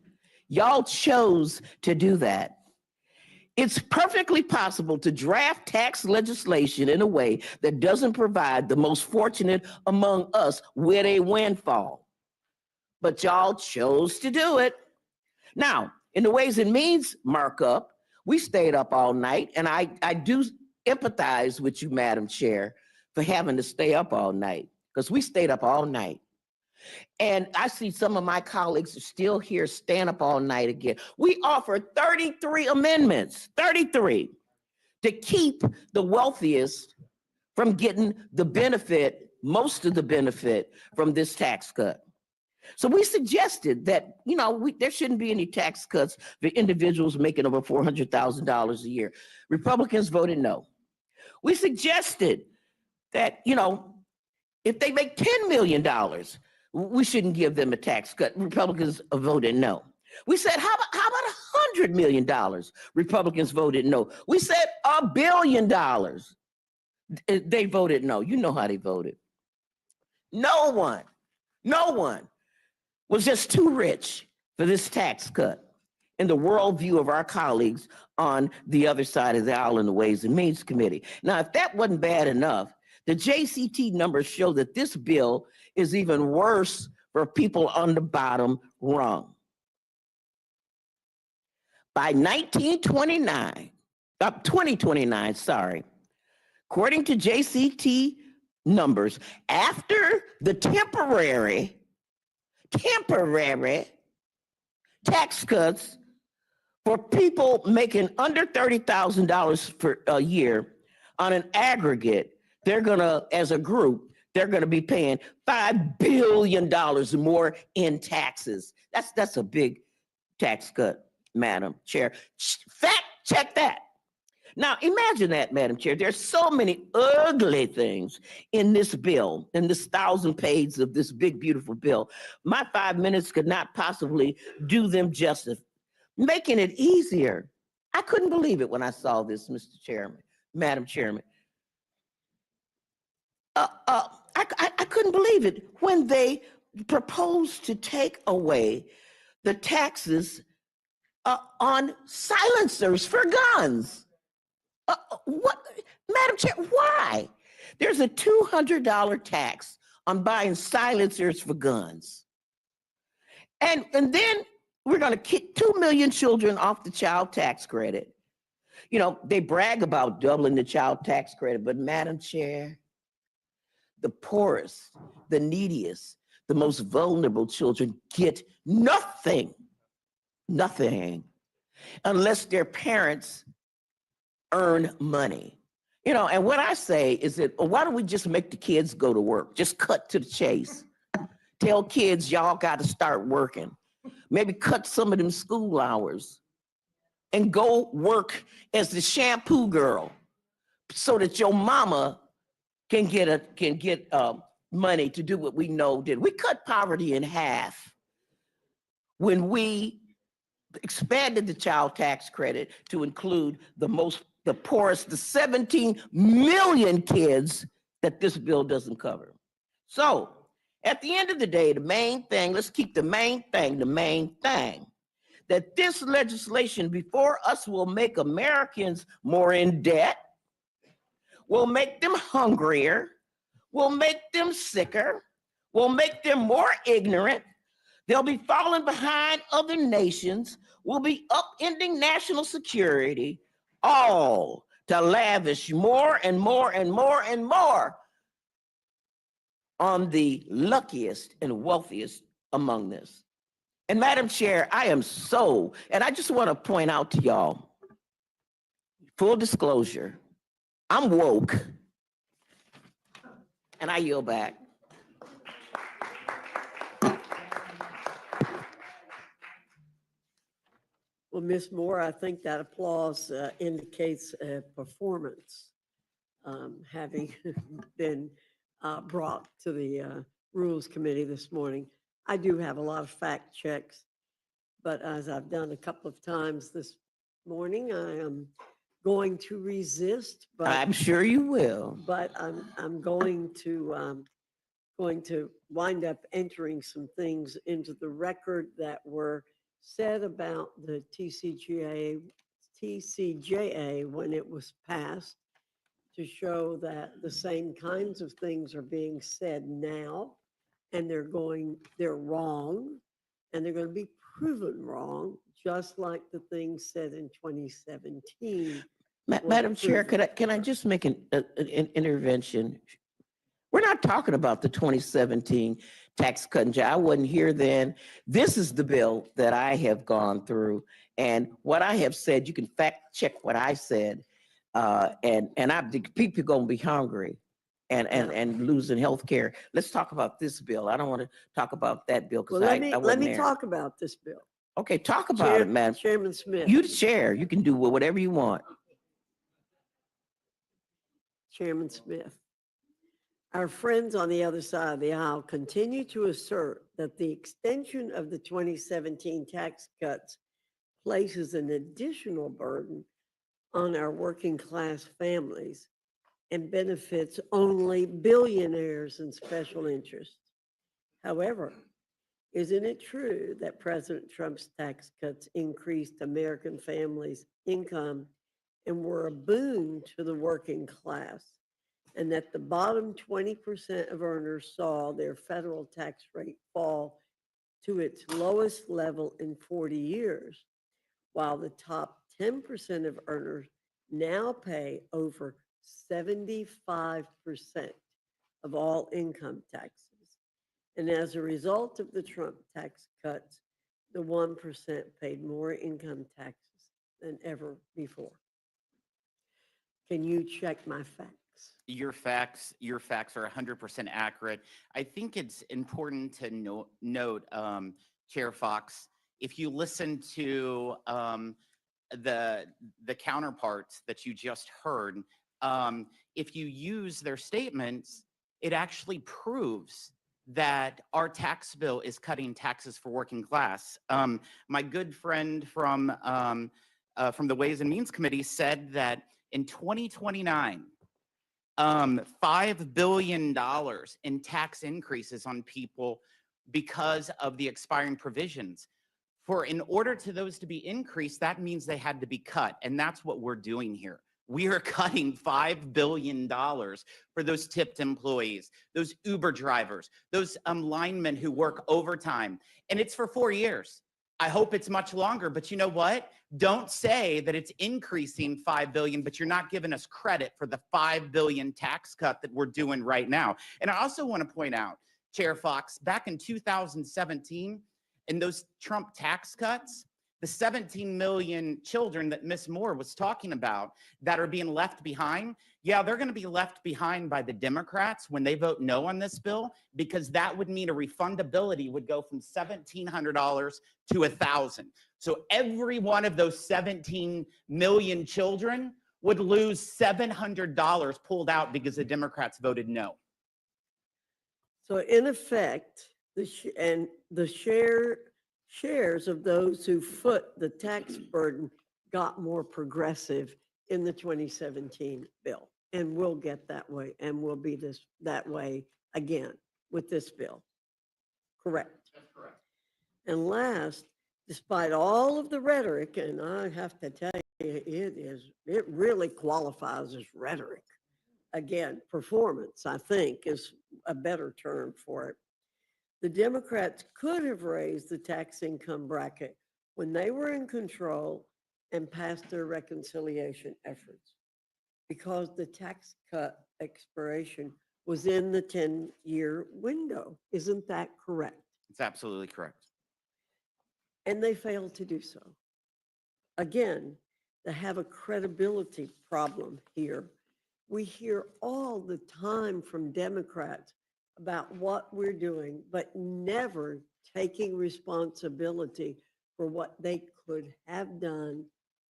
Y'all chose to do that. It's perfectly possible to draft tax legislation in a way that doesn't provide the most fortunate among us with a windfall. But y'all chose to do it. Now, in the Ways and Means markup, we stayed up all night, and I do empathize with you, Madam Chair, for having to stay up all night, because we stayed up all night. And I see some of my colleagues are still here, staying up all night again. We offered 33 amendments, 33, to keep the wealthiest from getting the benefit, most of the benefit from this tax cut. So we suggested that, you know, there shouldn't be any tax cuts for individuals making over $400,000 a year. Republicans voted no. We suggested that, you know, if they make $10 million, we shouldn't give them a tax cut. Republicans voted no. We said, how about $100 million? Republicans voted no. We said $1 billion. They voted no. You know how they voted. No one was just too rich for this tax cut in the worldview of our colleagues on the other side of the aisle in the Ways and Means Committee. Now, if that wasn't bad enough, the JCT numbers show that this bill is even worse for people on the bottom rung. By 2029, sorry, according to JCT numbers, after the temporary tax cuts for people making under $30,000 for a year, on an aggregate, they're gonna, as a group, they're gonna be paying $5 billion more in taxes. That's a big tax cut, Madam Chair. Fact check that. Now, imagine that, Madam Chair. There's so many ugly things in this bill, in this 1,000 pages of this big, beautiful bill. My 5 minutes could not possibly do them justice. Making it easier. I couldn't believe it when I saw this, Mr. Chairman, Madam Chairman. I couldn't believe it when they proposed to take away the taxes on silencers for guns. What, Madam Chair, why? There's a $200 tax on buying silencers for guns. And then we're going to kick 2 million children off the child tax credit. You know, they brag about doubling the child tax credit, but Madam Chair, the poorest, the neediest, the most vulnerable children get nothing, unless their parents earn money. You know, and what I say is that, why don't we just make the kids go to work? Just cut to the chase. Tell kids, y'all got to start working. Maybe cut some of them school hours and go work as the shampoo girl so that your mama can get money to do what we know did. We cut poverty in half when we expanded the child tax credit to include the poorest, the 17 million kids that this bill doesn't cover. So at the end of the day, the main thing, let's keep the main thing, that this legislation before us will make Americans more in debt, will make them hungrier, will make them sicker, will make them more ignorant. They'll be falling behind other nations, will be upending national security, all to lavish more and more and more and more on the luckiest and wealthiest among us. And Madam Chair, I am so, and I just want to point out to y'all, full disclosure, I'm woke, and I yield back. Well, Ms. Moore, I think that applause indicates a performance having been brought to the Rules Committee this morning. I do have a lot of fact checks, but as I've done a couple of times this morning, I am going to resist. But I'm sure you will. But I'm going to wind up entering some things into the record that were said about the TCJA when it was passed, to show that the same kinds of things are being said now, and they're wrong, and they're going to be proven wrong, just like the things said in 2017. Madam Chair, can I just make an intervention? We're not talking about the 2017 tax cut. I wasn't here then. This is the bill that I have gone through, and what I have said, you can fact check what I said, and people are going to be hungry and losing health care. Let's talk about this bill. I don't want to talk about that bill because well, I let me there. talk about this bill. Okay, talk about it, man. Chairman Smith. You the chair. You can do whatever you want. Chairman Smith, Our friends on the other side of the aisle continue to assert that the extension of the 2017 tax cuts places an additional burden on our working class families and benefits only billionaires and special interests. However, isn't it true that President Trump's tax cuts increased American families' income and were a boon to the working class, and that the bottom 20% of earners saw their federal tax rate fall to its lowest level in 40 years, while the top 10% of earners now pay over 75% of all income taxes? And as a result of the Trump tax cuts, the 1% paid more income taxes than ever before. Can you check my facts? Your facts are 100% accurate. I think it's important to note, Chair Fox, if you listen to the counterparts that you just heard, if you use their statements, it actually proves that our tax bill is cutting taxes for working class. My good friend from the Ways and Means Committee said that in 2029, $5 billion in tax increases on people because of the expiring provisions. In order to those to be increased, that means they had to be cut, and that's what we're doing here. We are cutting $5 billion for those tipped employees, those Uber drivers, those linemen who work overtime. And it's for 4 years. I hope it's much longer, but you know what? Don't say that it's increasing $5 billion, but you're not giving us credit for the $5 billion tax cut that we're doing right now. And I also want to point out, Chair Fox, back in 2017, in those Trump tax cuts, the 17 million children that Ms. Moore was talking about that are being left behind, yeah, they're going to be left behind by the Democrats when they vote no on this bill, because that would mean a refundability would go from $1,700 to $1,000. So every one of those 17 million children would lose $700 pulled out because the Democrats voted no. So in effect, the shares of those who foot the tax burden got more progressive in the 2017 bill, and will get that way, and will be that way again with this bill. Correct. That's correct. And last, despite all of the rhetoric, and I have to tell you, it really qualifies as rhetoric. Again, performance, I think, is a better term for it. The Democrats could have raised the tax income bracket when they were in control and passed their reconciliation efforts, because the tax cut expiration was in the 10-year window. Isn't that correct? It's absolutely correct. And they failed to do so. Again, they have a credibility problem here. We hear all the time from Democrats about what we're doing, but never taking responsibility for what they could have done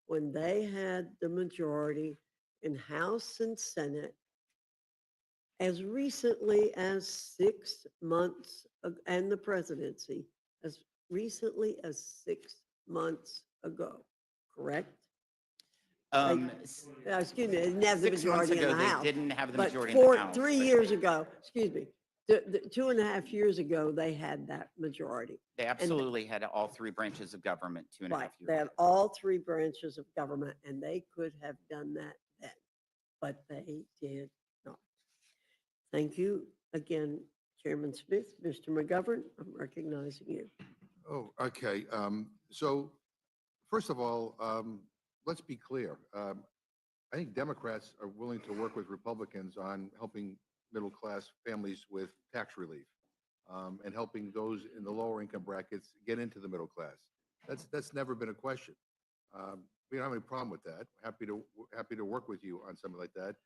when they had the majority in House and Senate as recently as 6 months, and the presidency as recently as 6 months ago, correct? Excuse me, they didn't have the 6 months majority in ago, the House. they didn't have the But majority in the House. 3 years ago, excuse me, 2.5 years ago, they had that majority. They absolutely had all three branches of government 2.5 Right, years they had ago. all three branches of government, and they could have done that then, but they did not. Thank you again, Chairman Smith. Mr. McGovern, I'm recognizing you. Oh, okay. So first of all, let's be clear. I think Democrats are willing to work with Republicans on helping middle-class families with tax relief and helping those in the lower income brackets get into the middle class. That's never been a question. We don't have any problem with that. Happy to work with you on something like that.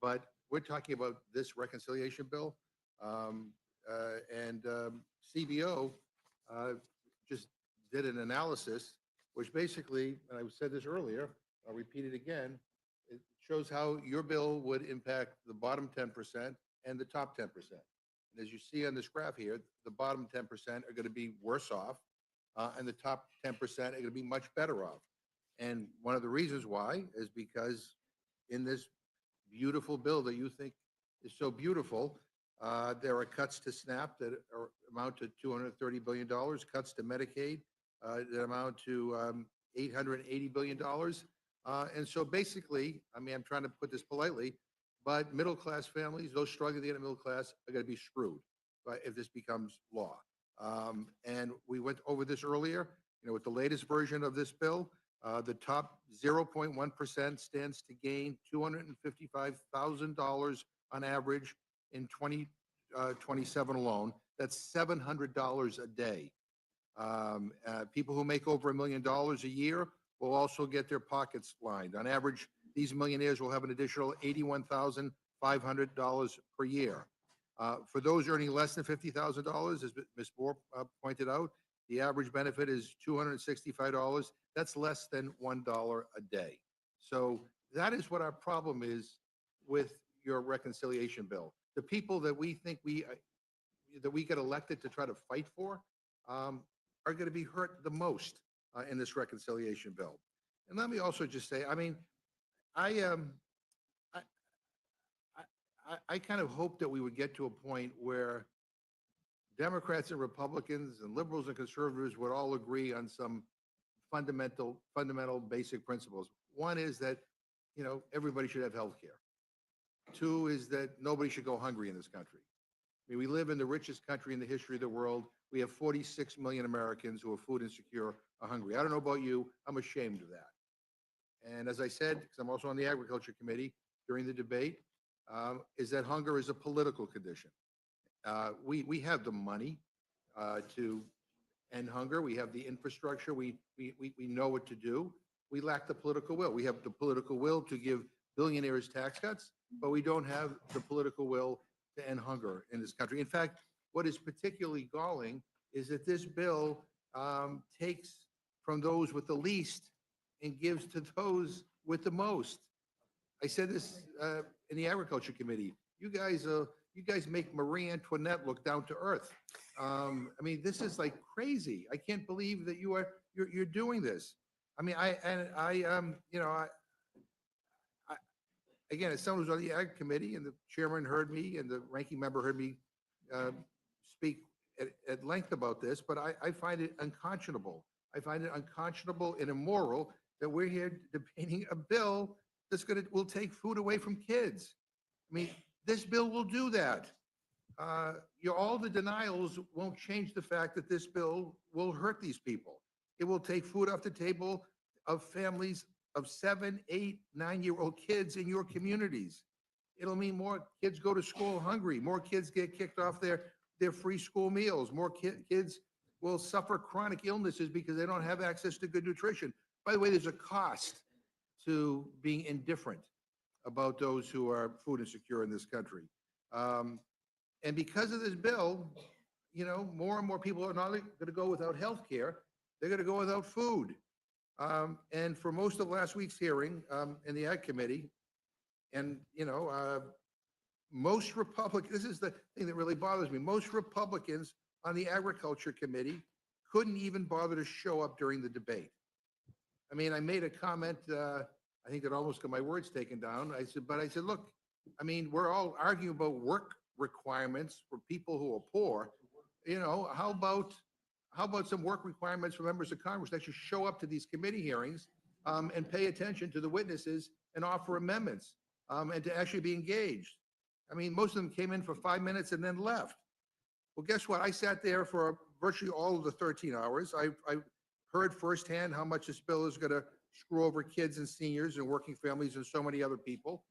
But we're talking about this reconciliation bill, and CBO just did an analysis, which basically, and I said this earlier, I'll repeat it again, it shows how your bill would impact the bottom 10%, and the top 10%. And as you see on this graph here, the bottom 10% are going to be worse off, and the top 10% are going to be much better off. And one of the reasons why is because in this beautiful bill that you think is so beautiful, there are cuts to SNAP that amount to $230 billion, cuts to Medicaid that amount to $880 billion. And so basically, I mean, I'm trying to put this politely, but middle-class families, those struggling to get a middle class, are going to be screwed if this becomes law. And we went over this earlier, with the latest version of this bill, the top 0.1% stands to gain $255,000 on average in 2027 alone. That's $700 a day. People who make over $1 million a year will also get their pockets lined. On average, these millionaires will have an additional $81,500 per year. For those earning less than $50,000, as Ms. Moore pointed out, the average benefit is $265. That's less than $1 a day. So that is what our problem is with your reconciliation bill. The people that we think that we get elected to try to fight for are going to be hurt the most in this reconciliation bill. And let me also just say, I mean, I kind of hope that we would get to a point where Democrats and Republicans and liberals and conservatives would all agree on some fundamental basic principles. One is that, everybody should have health care. Two is that nobody should go hungry in this country. I mean, we live in the richest country in the history of the world. We have 46 million Americans who are food insecure or hungry. I don't know about you, I'm ashamed of that. And as I said, because I'm also on the Agriculture Committee during the debate, is that hunger is a political condition. We have the money to end hunger. We have the infrastructure. We know what to do. We lack the political will. We have the political will to give billionaires tax cuts, but we don't have the political will to end hunger in this country. In fact, what is particularly galling is that this bill takes from those with the least and gives to those with the most. I said this in the Agriculture Committee. You guys make Marie Antoinette look down to earth. I mean, this is like crazy. I can't believe that you're doing this. I mean, again, as someone who's on the Ag Committee, and the chairman heard me and the ranking member heard me speak at length about this, but I find it unconscionable. I find it unconscionable and immoral that we're here debating a bill that's will take food away from kids. I mean, this bill will do that. All the denials won't change the fact that this bill will hurt these people. It will take food off the table of families of 7, 8, 9-year-old kids in your communities. It'll mean more kids go to school hungry. More kids get kicked off their free school meals. More kids will suffer chronic illnesses because they don't have access to good nutrition. By the way, there's a cost to being indifferent about those who are food insecure in this country. And because of this bill, more and more people are not going to go without health care. They're going to go without food. And for most of last week's hearing in the Ag Committee, and, most Republicans, this is the thing that really bothers me, most Republicans on the Agriculture Committee couldn't even bother to show up during the debate. I mean, I made a comment, I think that almost got my words taken down. I said, look, I mean, we're all arguing about work requirements for people who are poor. How about some work requirements for members of Congress that should show up to these committee hearings and pay attention to the witnesses and offer amendments and to actually be engaged? I mean, most of them came in for 5 minutes and then left. Well, guess what? I sat there for virtually all of the 13 hours. I heard firsthand how much this bill is going to screw over kids and seniors and working families and so many other people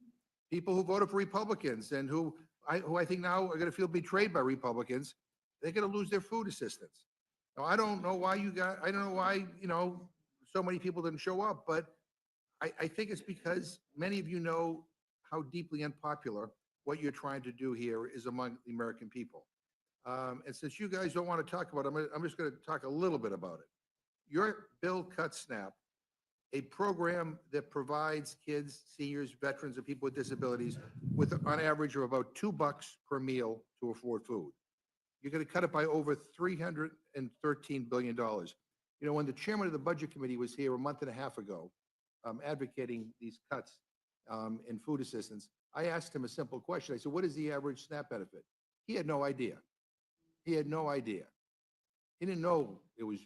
who voted for Republicans and who I think now are going to feel betrayed by Republicans. They're going to lose their food assistance. Now, I don't know why so many people didn't show up, but I think it's because many of you know how deeply unpopular what you're trying to do here is among the American people. And since you guys don't want to talk about it, I'm just going to talk a little bit about it. Your bill cuts SNAP a program that provides kids, seniors, veterans, and people with disabilities with, on average, of about $2 per meal to afford food. You're going to cut it by over $313 billion. You know, when the chairman of the Budget Committee was here a month and a half ago, advocating these cuts in food assistance, I asked him a simple question. I said, what is the average SNAP benefit? He had no idea. He had no idea. He didn't know it was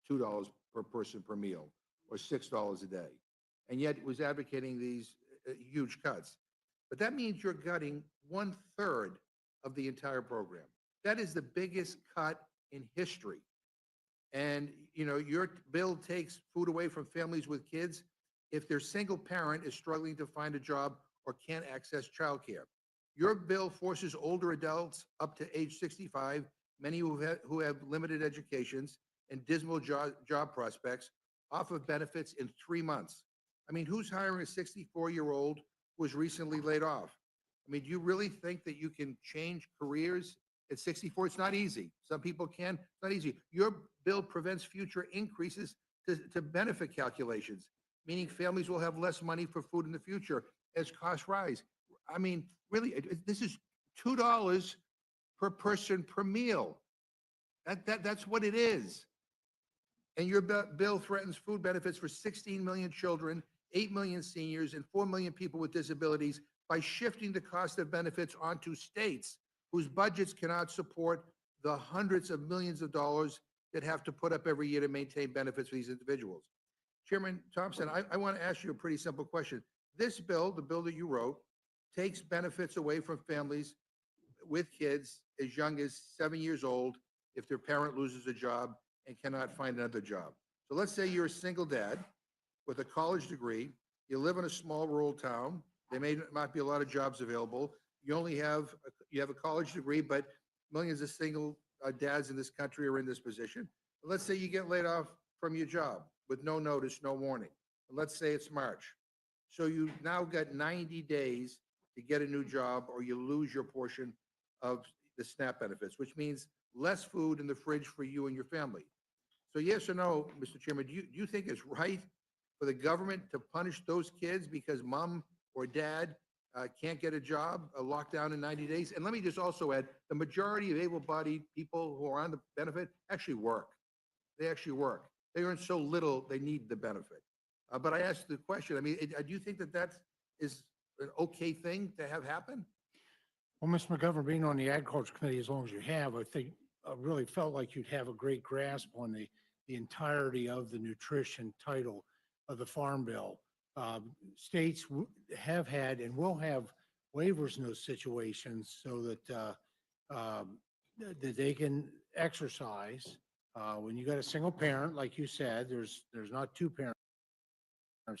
$2 per person per meal or $6 a day. And yet was advocating these huge cuts. But that means you're cutting 1/3 of the entire program. That is the biggest cut in history. And, you know, your bill takes food away from families with kids if their single parent is struggling to find a job or can't access childcare. Your bill forces older adults up to age 65, many who have limited educations and dismal job prospects, off of benefits in 3 months. I mean, who's hiring a 64-year-old who was recently laid off? I mean, do you really think that you can change careers at 64? It's not easy. Some people can. It's not easy. Your bill prevents future increases to benefit calculations, meaning families will have less money for food in the future as costs rise. I mean, really, this is $2 per person per meal. That's what it is. And your bill threatens food benefits for 16 million children, 8 million seniors, and 4 million people with disabilities by shifting the cost of benefits onto states whose budgets cannot support the hundreds of millions of dollars that have to put up every year to maintain benefits for these individuals. Chairman Thompson, I want to ask you a pretty simple question. This bill, the bill that you wrote, takes benefits away from families with kids as young as 7 years old if their parent loses a job and cannot find another job. So let's say you're a single dad with a college degree, you live in a small rural town, there may not be a lot of jobs available, you have a college degree, but millions of single dads in this country are in this position. But let's say you get laid off from your job with no notice, no warning. And let's say it's March. So you now got 90 days to get a new job, or you lose your portion of the SNAP benefits, which means less food in the fridge for you and your family. So yes or no, Mr. Chairman, do you think it's right for the government to punish those kids because mom or dad can't get a job, a lockdown in 90 days? And let me just also add, the majority of able-bodied people who are on the benefit actually work. They actually work. They earn so little, they need the benefit. But I asked the question, I mean, do you think that that is an okay thing to have happen? Well, Mr. McGovern, being on the Agriculture Committee as long as you have, I think I really felt like you'd have a great grasp on the entirety of the nutrition title of the Farm Bill. States have had and will have waivers in those situations so that that they can exercise. When you got a single parent, like you said, there's not two parents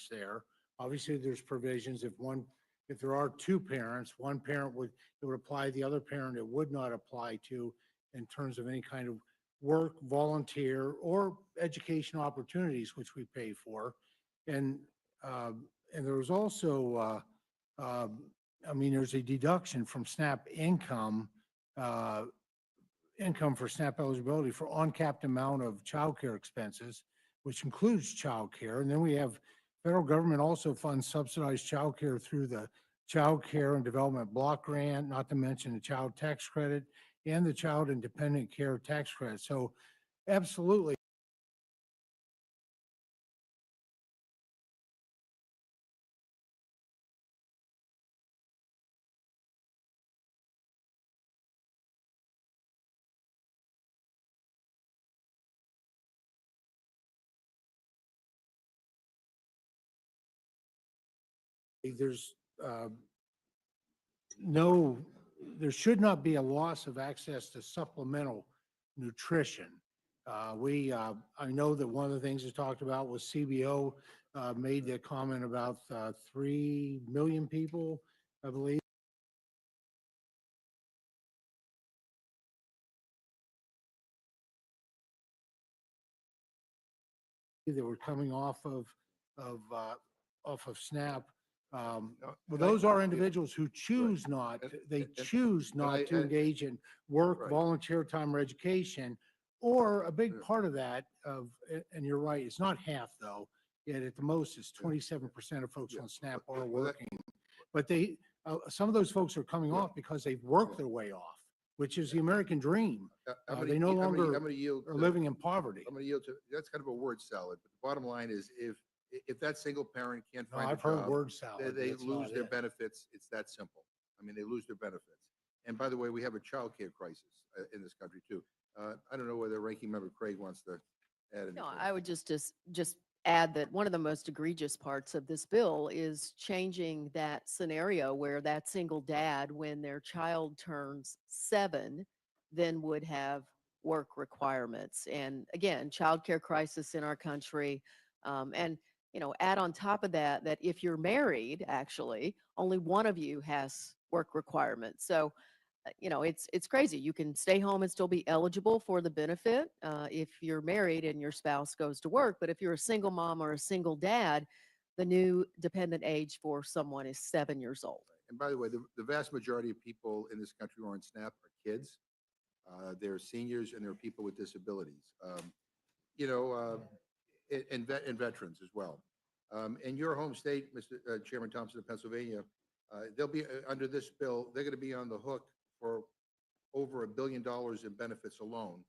there. Obviously, there's provisions if there are two parents, one parent would apply, the other parent it would not apply to in terms of any kind of work, volunteer, or educational opportunities, which we pay for. And there was also, I mean, there's a deduction from SNAP income for SNAP eligibility for uncapped amount of childcare expenses, which includes childcare. And then we have federal government also funds subsidized childcare through the Child Care and Development Block Grant, not to mention the Child Tax Credit and the Child and Dependent Care Tax Credit. So absolutely. There's there should not be a loss of access to supplemental nutrition. I know that one of the things that's talked about was CBO made the comment about 3 million people, I believe. That were coming off of SNAP. Well, those are individuals who choose not, they choose not to engage in work, volunteer time, or education, or a big part of that and you're right, it's not half though, Yet at the most, it's 27% of folks Yeah. on SNAP Well, are well, that- working. But some of those folks are coming off because they've worked their way off, which is the American dream. They no longer I'm gonna yield are to- living in poverty. I'm going to yield to, that's kind of a word salad, but the bottom line is if that single parent can't No, find a I've heard job, word salad. they That's lose not their it. benefits. It's that simple. I mean, they lose their benefits. And by the way, we have a childcare crisis in this country too. I don't know whether Ranking Member Craig wants to add anything. No, I would just add that one of the most egregious parts of this bill is changing that scenario where that single dad, when their child turns 7, then would have work requirements. And again, childcare crisis in our country. And, add on top of that, that if you're married, actually, only one of you has work requirements. So, it's crazy. You can stay home and still be eligible for the benefit if you're married and your spouse goes to work. But if you're a single mom or a single dad, the new dependent age for someone is 7 years old. And by the way, the vast majority of people in this country who are on SNAP are kids. They're seniors and they're people with disabilities. And veterans as well. In your home state, Mr. Chairman Thompson of Pennsylvania, they'll be under this bill. They're going to be on the hook for over $1 billion in benefits alone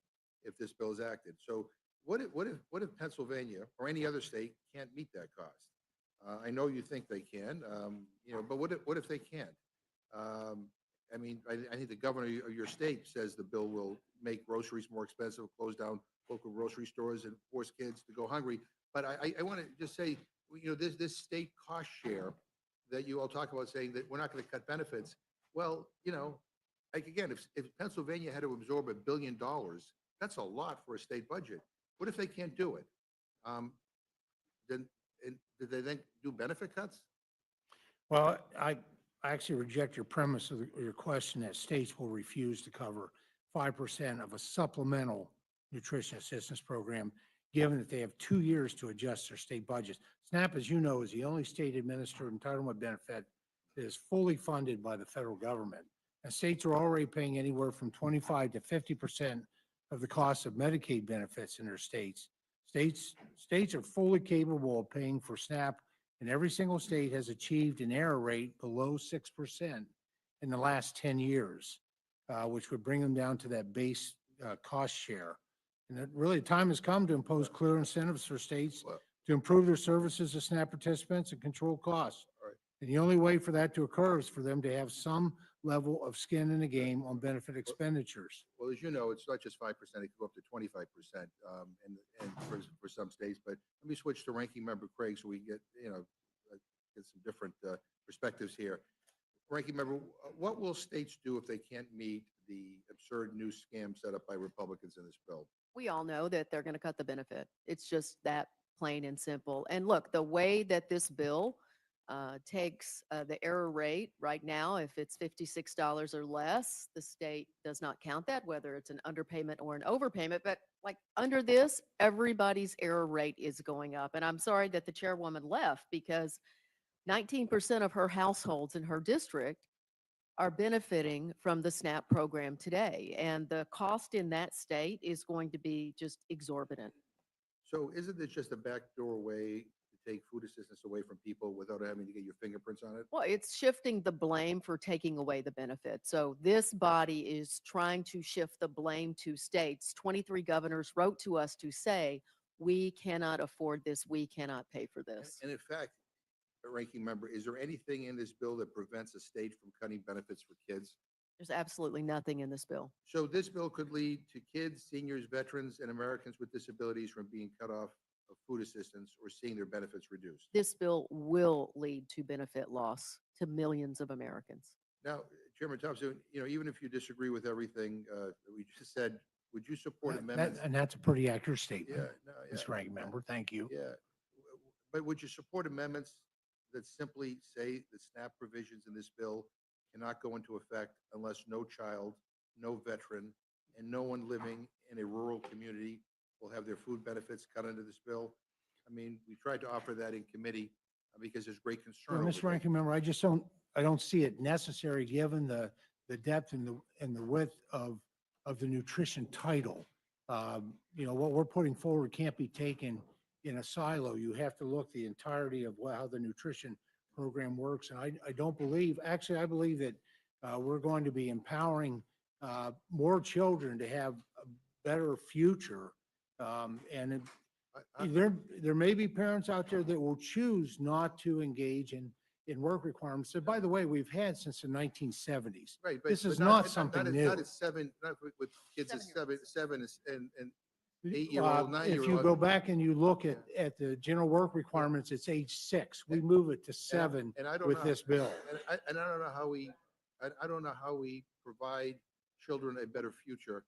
if this bill is acted. So what if Pennsylvania or any other state can't meet that cost? I know you think they can, but what if they can't? I mean, I think the governor of your state says the bill will make groceries more expensive, close down local grocery stores, and force kids to go hungry. But I want to just say, this state cost share that you all talk about, saying that we're not going to cut benefits. Well, like again, if Pennsylvania had to absorb $1 billion, that's a lot for a state budget. What if they can't do it? Then did they then do benefit cuts? Well, I actually reject your premise of your question that states will refuse to cover 5% of a supplemental nutrition assistance program, given that they have 2 years to adjust their state budgets. SNAP, as you know, is the only state-administered entitlement benefit that is fully funded by the federal government. And states are already paying anywhere from 25 to 50% of the cost of Medicaid benefits in their states. States are fully capable of paying for SNAP, and every single state has achieved an error rate below 6% in the last 10 years, which would bring them down to that base cost share. And that really, time has come to impose clear incentives for states to improve their services to SNAP participants and control costs. And the only way for that to occur is for them to have some level of skin in the game on benefit expenditures. Well, as you know, it's not just 5%, it could go up to 25%, and for some states. But let me switch to Ranking Member Craig so we get, get some different perspectives here. Ranking Member, what will states do if they can't meet the absurd new scam set up by Republicans in this bill? We all know that they're going to cut the benefit. It's just that plain and simple. And look, the way that this bill takes the error rate right now, if it's $56 or less, the state does not count that, whether it's an underpayment or an overpayment. But like under this, everybody's error rate is going up. And I'm sorry that the chairwoman left, because 19% of her households in her district are benefiting from the SNAP program today. And the cost in that state is going to be just exorbitant. So isn't this just a backdoor way to take food assistance away from people without having to get your fingerprints on it? Well, it's shifting the blame for taking away the benefit. So this body is trying to shift the blame to states. 23 governors wrote to us to say, we cannot afford this. We cannot pay for this. And in fact, Ranking Member, is there anything in this bill that prevents a state from cutting benefits for kids? There's absolutely nothing in this bill. So this bill could lead to kids, seniors, veterans, and Americans with disabilities from being cut off of food assistance or seeing their benefits reduced. This bill will lead to benefit loss to millions of Americans. Now, Chairman Thompson, even if you disagree with everything that we just said, would you support amendments? And that's a pretty accurate statement, Yeah, Mr. Ranking Member. Thank you. Yeah, but would you support amendments that simply say the SNAP provisions in this bill cannot go into effect unless no child, no veteran, and no one living in a rural community will have their food benefits cut under this bill? I mean, we tried to offer that in committee because there's great concern. Well, over Mr. that. Ranking Member, I don't see it necessary, given the depth and the width of the nutrition title. What we're putting forward can't be taken in a silo. You have to look the entirety of how the nutrition program works. And I don't believe, actually, I believe that we're going to be empowering more children to have a better future. And there may be parents out there that will choose not to engage in work requirements that, by the way, we've had since the 1970s. Right, This but is not something new. Not at seven, not with kids at seven and 8-year-old, If you 9-year-old. go back and you look at the general work requirements, it's age 6. We move it to 7 and I don't with know- this bill. And I don't know how I don't know how we provide children a better future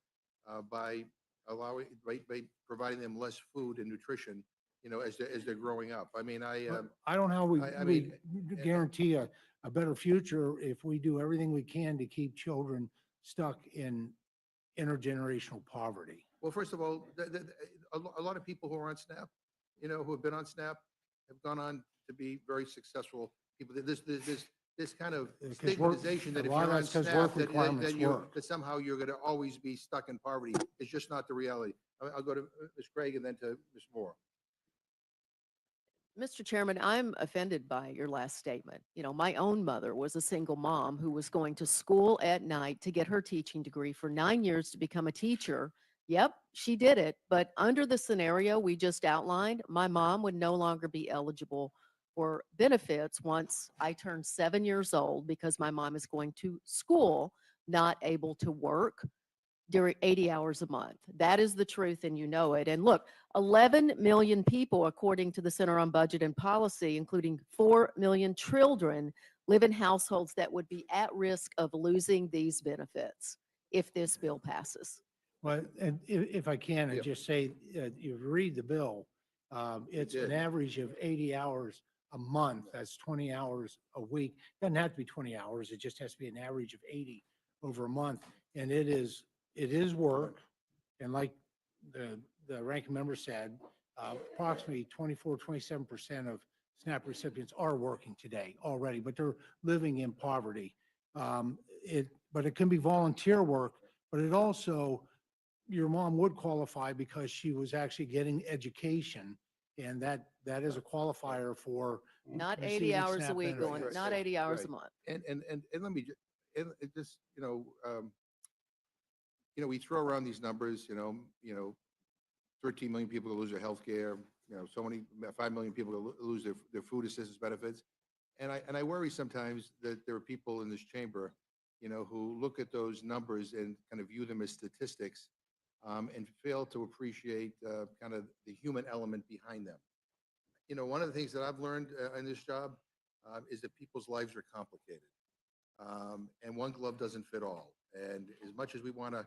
by by providing them less food and nutrition, as they're growing up. I mean, I don't know how we mean, guarantee a better future if we do everything we can to keep children stuck in intergenerational poverty. well, first of all, a lot of people who are on SNAP, who have been on SNAP, have gone on to be very successful people. This kind of Because work- stigmatization that a if lot you're of on that's 'cause SNAP, work requirements work. that somehow you're going to always be stuck in poverty. It's just not the reality. I'll go to Ms. Craig and then to Ms. Moore. Mr. Chairman, I'm offended by your last statement. My own mother was a single mom who was going to school at night to get her teaching degree for 9 years to become a teacher. Yep, she did it. But under the scenario we just outlined, my mom would no longer be eligible for benefits once I turned 7 years old because my mom is going to school, not able to work during 80 hours a month. That is the truth, and you know it. And look, 11 million people, according to the Center on Budget and Policy, including 4 million children, live in households that would be at risk of losing these benefits if this bill passes. Well, and if I can, I just say, you read the bill, it's an average of 80 hours a month. That's 20 hours a week. Doesn't have to be 20 hours. It just has to be an average of 80 over a month. And it is work. And like the ranking member said, approximately 27% of SNAP recipients are working today already, but they're living in poverty. But it can be volunteer work, but it also, your mom would qualify because she was actually getting education, and that is a qualifier for Not 80 receiving hours a SNAP week, benefits. not 80 hours a Right. month. And let me just, we throw around these numbers, 13 million people to lose their health care, so many, 5 million people to lose their food assistance benefits. And I worry sometimes that there are people in this chamber, who look at those numbers and kind of view them as statistics, and fail to appreciate kind of the human element behind them. One of the things that I've learned in this job is that people's lives are complicated. And one glove doesn't fit all. And as much as we want to,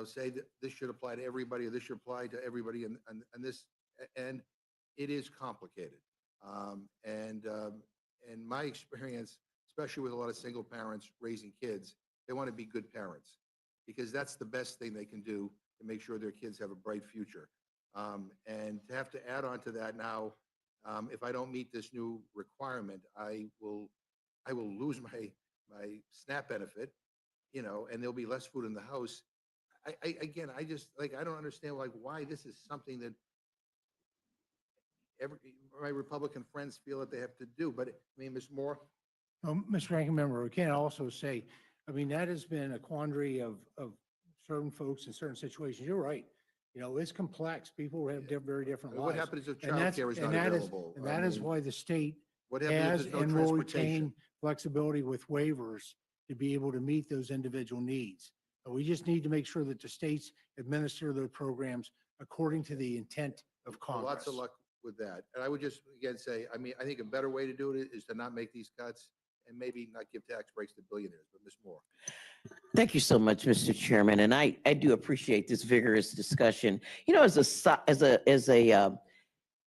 say that this should apply to everybody, or this should apply to everybody, and this, and it is complicated. And my experience, especially with a lot of single parents raising kids, they want to be good parents because that's the best thing they can do to make sure their kids have a bright future. And to have to add on to that now, if I don't meet this new requirement, I will lose my SNAP benefit, and there'll be less food in the house. I just, I don't understand why this is something that my Republican friends feel that they have to do. But I mean, Ms. Moore? Mr. Ranking Member, we can also say, that has been a quandary of certain folks in certain situations. You're right. It's complex. People have very different lives. What happens if And that's- childcare is not and that available? And that is why the state What happens has if there's no and will transportation? retain flexibility with waivers to be able to meet those individual needs. But we just need to make sure that the states administer their programs according to the intent of Congress. Lots of luck with that. And I would just, again, say, I think a better way to do it is to not make these cuts and maybe not give tax breaks to billionaires. But Ms. Moore? Thank you so much, Mr. Chairman, and I do appreciate this vigorous discussion.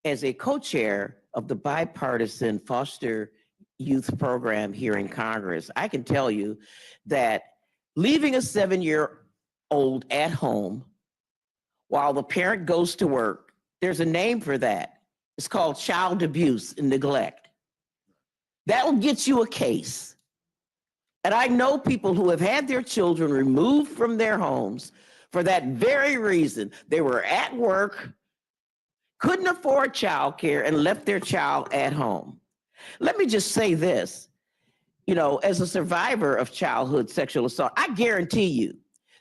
As a co-chair of the bipartisan foster youth program here in Congress, I can tell you that leaving a 7-year-old at home while the parent goes to work, there's a name for that. It's called child abuse and neglect. That will get you a case. And I know people who have had their children removed from their homes for that very reason. They were at work, couldn't afford childcare and left their child at home. Let me just say this, you know, as a survivor of childhood sexual assault, I guarantee you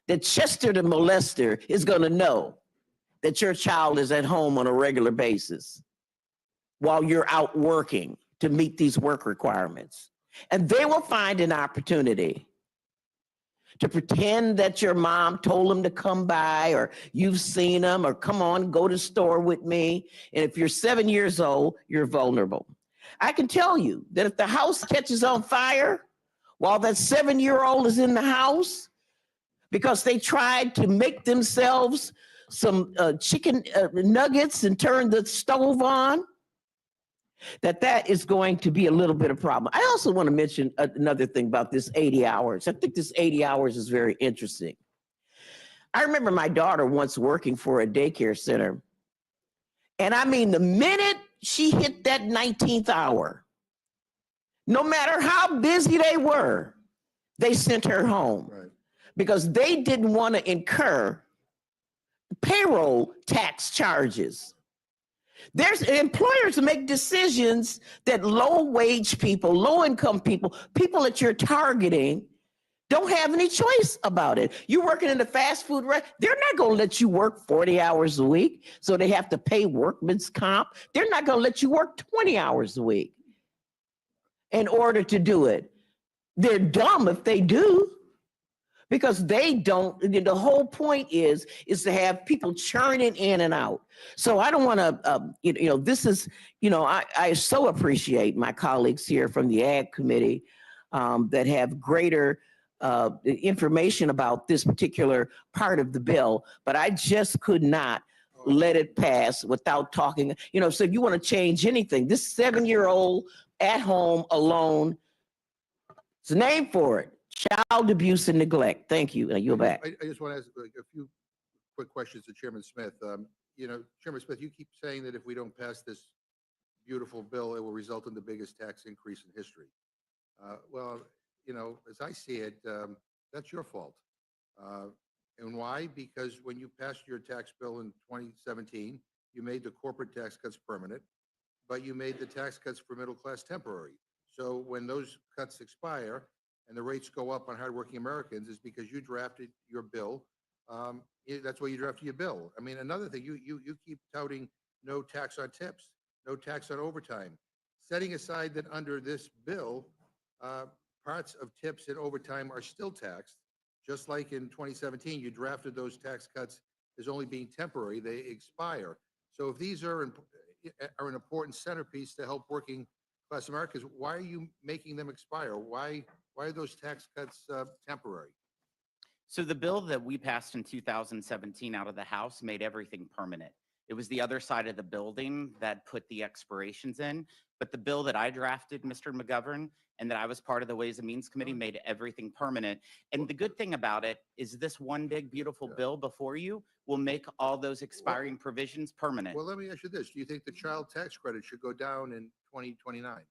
that Chester the molester is going to know that your child is at home on a regular basis while you're out working to meet these work requirements. And they will find an opportunity to pretend that your mom told them to come by, or you've seen them, or come on, go to the store with me. And if you're 7 years old, you're vulnerable. I can tell you that if the house catches on fire while that 7-year-old is in the house because they tried to make themselves some chicken nuggets and turn the stove on, that is going to be a little bit of problem. I also want to mention another thing about this 80 hours. I think this 80 hours is very interesting. I remember my daughter once working for a daycare center. And I mean, the minute she hit that 19th hour, no matter how busy they were, they sent her home. Right. Because they didn't want to incur payroll tax charges. There's employers make decisions that low-wage people, low-income people, people that you're targeting, don't have any choice about it. You're working in the fast food restaurant, they're not going to let you work 40 hours a week, so they have to pay workman's comp. They're not going to let you work 20 hours a week in order to do it. They're dumb if they do, because they don't. The whole point is to have people churning in and out. So I don't want to, this is, I so appreciate my colleagues here from the Ag Committee that have greater information about this particular part of the bill, but I just could not let it pass without talking, so if you want to change anything, this 7-year-old at home alone, it's a name for it. Child abuse and neglect. Thank you. You're back. I just want to ask a few quick questions to Chairman Smith. Chairman Smith, you keep saying that if we don't pass this beautiful bill, it will result in the biggest tax increase in history. Well, as I see it, that's your fault. And why? Because when you passed your tax bill in 2017, you made the corporate tax cuts permanent, but you made the tax cuts for middle class temporary. So when those cuts expire and the rates go up on hardworking Americans, is because you drafted your bill. That's why you drafted your bill. I mean, another thing, you keep touting no tax on tips, no tax on overtime, setting aside that under this bill, parts of tips and overtime are still taxed. Just like in 2017, you drafted those tax cuts as only being temporary, they expire. So if these are an important centerpiece to help working class Americans, why are you making them expire? Why are those tax cuts temporary? So the bill that we passed in 2017 out of the House made everything permanent. It was the other side of the building that put the expirations in. But the bill that I drafted, Mr. McGovern, and that I was part of the Ways and Means Committee made everything permanent. And the good thing about it is this one big, beautiful bill before you will make all those expiring provisions permanent. Well, let me ask you this. Do you think the child tax credit should go down in 2029?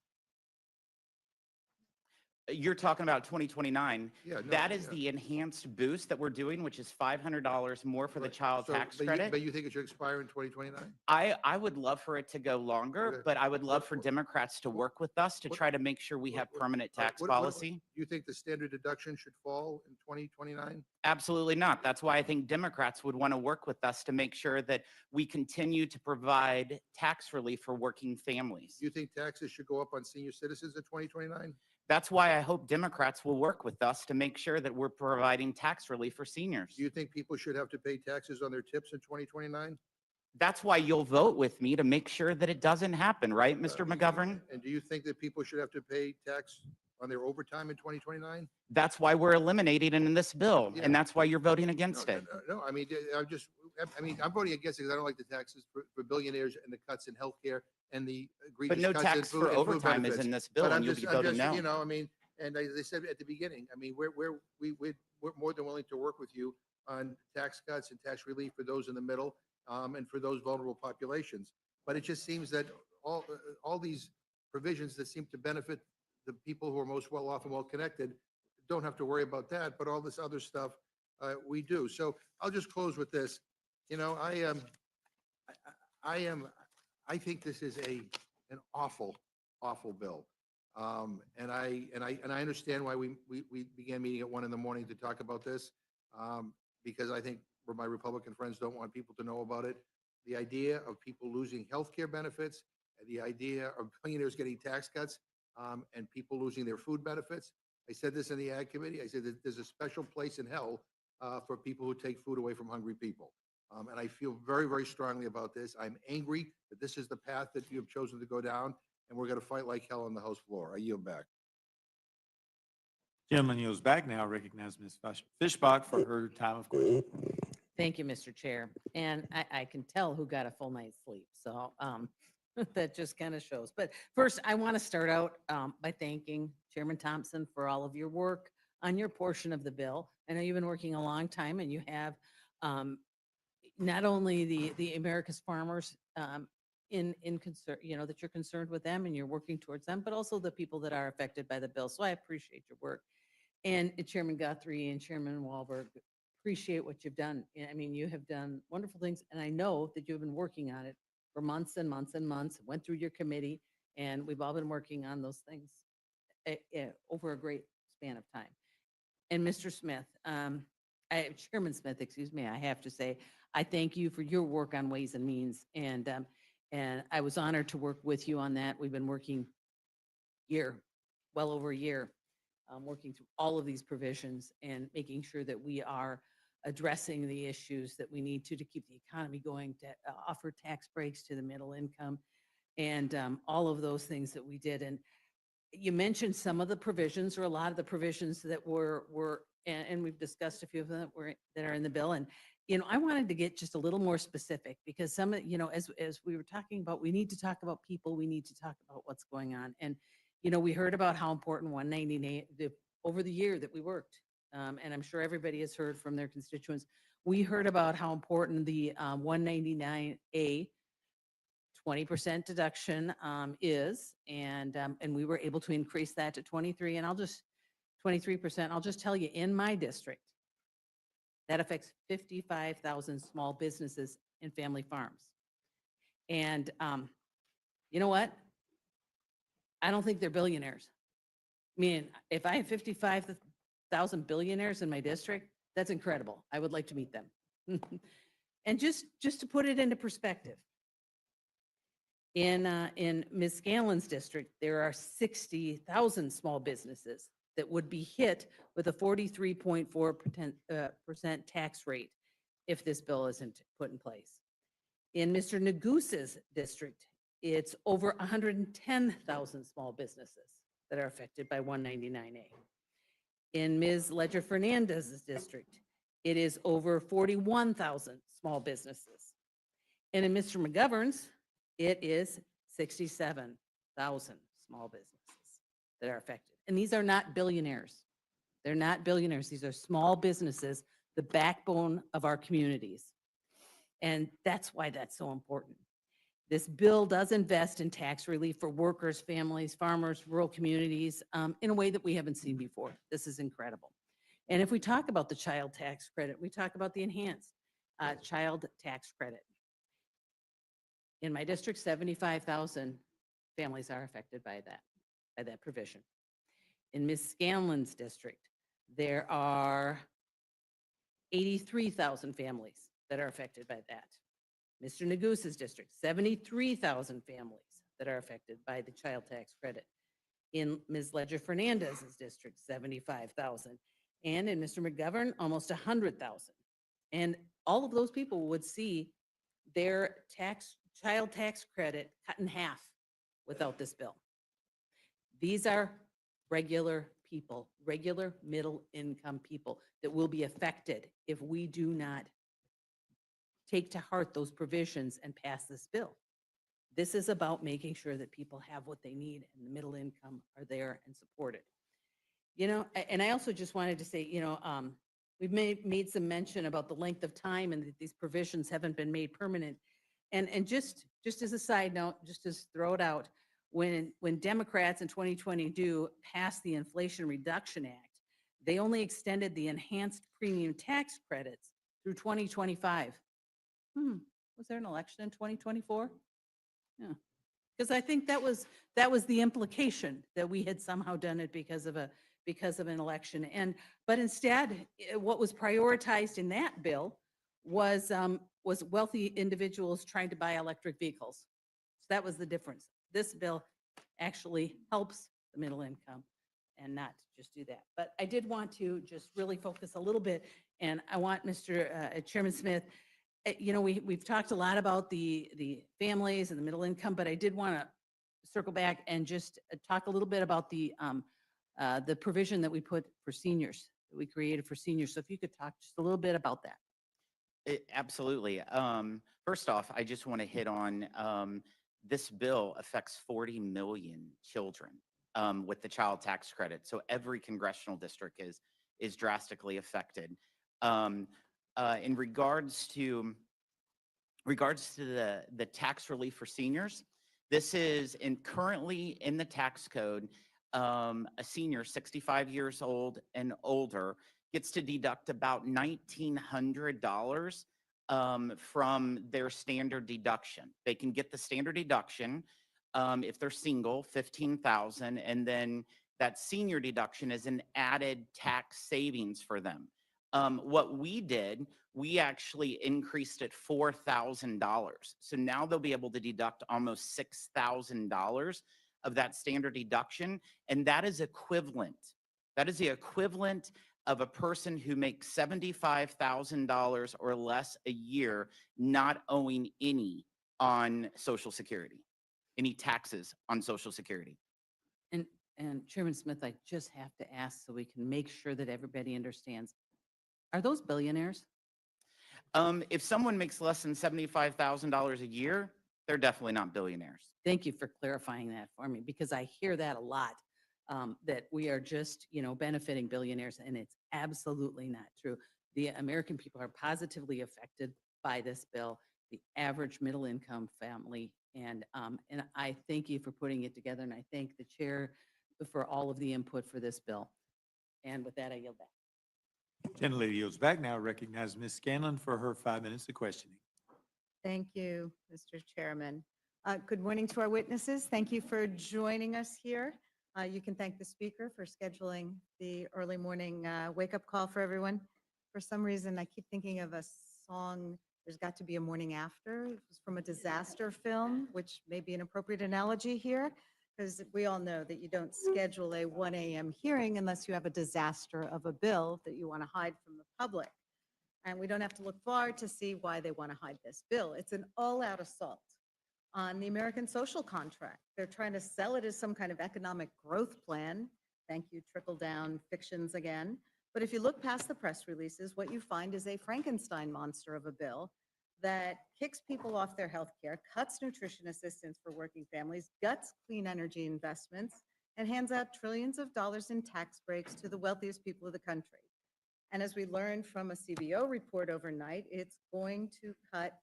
You're talking about 2029. Yeah, no, That is yeah. the enhanced boost that we're doing, which is $500 more for the child tax credit. But you think it should expire in 2029? I would love for it to go longer, Okay. but I would love for Democrats to work with us to try to make sure we have permanent tax policy. Do you think the standard deduction should fall in 2029? Absolutely not. That's why I think Democrats would want to work with us to make sure that we continue to provide tax relief for working families. Do you think taxes should go up on senior citizens in 2029? That's why I hope Democrats will work with us to make sure that we're providing tax relief for seniors. Do you think people should have to pay taxes on their tips in 2029? That's why you'll vote with me to make sure that it doesn't happen, right, Mr. McGovern? And do you think that people should have to pay tax on their overtime in 2029? That's why we're eliminating it in this bill, and that's why you're voting against it. No, I mean, I'm voting against it because I don't like the taxes for billionaires and the cuts in healthcare and the egregious But no cuts in tax food for and food overtime is benefits. in this bill, But and you'll be voting no. I mean, and as I said at the beginning, I mean, we're more than willing to work with you on tax cuts and tax relief for those in the middle and for those vulnerable populations. But it just seems that all these provisions that seem to benefit the people who are most well off and well connected don't have to worry about that, but all this other stuff we do. So I'll just close with this. I am I think this is an awful, awful bill. And I understand why we began meeting at 1 a.m. to talk about this, because I think my Republican friends don't want people to know about it. The idea of people losing health care benefits, the idea of billionaires getting tax cuts, and people losing their food benefits. I said this in the Ag Committee. I said that there's a special place in hell for people who take food away from hungry people. And I feel very, very strongly about this. I'm angry that this is the path that you have chosen to go down, and we're going to fight like hell on the House floor. I yield back. Gentleman yields back now. Recognize Ms. Fishbach for her time of question. Thank you, Mr. Chair. And I can tell who got a full night's sleep. So that just kind of shows. But first, I want to start out by thanking Chairman Thompson for all of your work on your portion of the bill. I know you've been working a long time, and you have not only the America's farmers in concern, that you're concerned with them and you're working towards them, but also the people that are affected by the bill. So I appreciate your work. And Chairman Guthrie and Chairman Walberg, appreciate what you've done. I mean, you have done wonderful things, and I know that you've been working on it for months and months and months. It went through your committee, and we've all been working on those things over a great span of time. And Mr. Smith, Chairman Smith, excuse me, I have to say, I thank you for your work on Ways and Means, and I was honored to work with you on that. We've been working well over a year, working through all of these provisions and making sure that we are addressing the issues that we need to keep the economy going, to offer tax breaks to the middle income, and all of those things that we did. And you mentioned some of the provisions, or a lot of the provisions that were and we've discussed a few of them that are in the bill. And I wanted to get just a little more specific, because some of, as we were talking about, we need to talk about people, we need to talk about what's going on. And we heard about how important 199 over the year that we worked. And I'm sure everybody has heard from their constituents. We heard about how important the 199A 20% deduction is, and we were able to increase that to 23%. I'll just tell you, in my district, that affects 55,000 small businesses and family farms. And you know what? I don't think they're billionaires. I mean, if I have 55,000 billionaires in my district, that's incredible. I would like to meet them. And just to put it into perspective, in Ms. Scanlon's district, there are 60,000 small businesses that would be hit with a 43.4% tax rate if this bill isn't put in place. In Mr. Negus's district, it's over 110,000 small businesses that are affected by 199A. In Ms. Ledger Fernandez's district, it is over 41,000 small businesses. And in Mr. McGovern's, it is 67,000 small businesses that are affected. And these are not billionaires. They're not billionaires. These are small businesses, the backbone of our communities. And that's why that's so important. This bill does invest in tax relief for workers, families, farmers, rural communities in a way that we haven't seen before. This is incredible. And if we talk about the child tax credit, we talk about the enhanced child tax credit. In my district, 75,000 families are affected by that provision. In Ms. Scanlon's district, there are 83,000 families that are affected by that. Mr. Negus's district, 73,000 families that are affected by the child tax credit. In Ms. Ledger Fernandez's district, 75,000. And in Mr. McGovern, almost 100,000. And all of those people would see their child tax credit cut in half without this bill. These are regular people, regular middle income people that will be affected if we do not take to heart those provisions and pass this bill. This is about making sure that people have what they need and the middle income are there and supported. And I also just wanted to say, we've made some mention about the length of time and that these provisions haven't been made permanent. And just as a side note, just to throw it out, when Democrats in 2022 passed the Inflation Reduction Act, they only extended the enhanced premium tax credits through 2025. Was there an election in 2024? Because I think that was the implication, that we had somehow done it because of an election. But instead, what was prioritized in that bill was wealthy individuals trying to buy electric vehicles. So that was the difference. This bill actually helps the middle income and not just do that. But I did want to just really focus a little bit, and I want Mr. Chairman Smith, we've talked a lot about the families and the middle income, but I did want to circle back and just talk a little bit about the provision that we put for seniors, that we created for seniors. So if you could talk just a little bit about that. Absolutely. First off, I just want to hit on this bill affects 40 million children with the child tax credit. So every congressional district is drastically affected. In regards to the tax relief for seniors, this is currently in the tax code. A senior 65 years old and older gets to deduct about $1,900 from their standard deduction. They can get the standard deduction if they're single, $15,000, and then that senior deduction is an added tax savings for them. What we did, we actually increased it $4,000. So now they'll be able to deduct almost $6,000 of that standard deduction, and that is equivalent. That is the equivalent of a person who makes $75,000 or less a year not owing any on Social Security, any taxes on Social Security. And Chairman Smith, I just have to ask so we can make sure that everybody understands. Are those billionaires? If someone makes less than $75,000 a year, they're definitely not billionaires. Thank you for clarifying that for me, because I hear that a lot, that we are just, benefiting billionaires, and it's absolutely not true. The American people are positively affected by this bill, the average middle income family. And I thank you for putting it together, and I thank the chair for all of the input for this bill. And with that, I yield back. Gentlelady yields back. Now recognize Ms. Scanlon for her 5 minutes of questioning. Thank you, Mr. Chairman. Good morning to our witnesses. Thank you for joining us here. You can thank the speaker for scheduling the early morning wake-up call for everyone. For some reason, I keep thinking of a song, There's Got to Be a Morning After. It was from a disaster film, which may be an appropriate analogy here, because we all know that you don't schedule a 1 a.m. hearing unless you have a disaster of a bill that you want to hide from the public. And we don't have to look far to see why they want to hide this bill. It's an all-out assault on the American social contract. They're trying to sell it as some kind of economic growth plan. Thank you, trickle-down fictions again. But if you look past the press releases, what you find is a Frankenstein monster of a bill that kicks people off their health care, cuts nutrition assistance for working families, guts clean energy investments, and hands out trillions of dollars in tax breaks to the wealthiest people of the country. And as we learned from a CBO report overnight, it's going to cut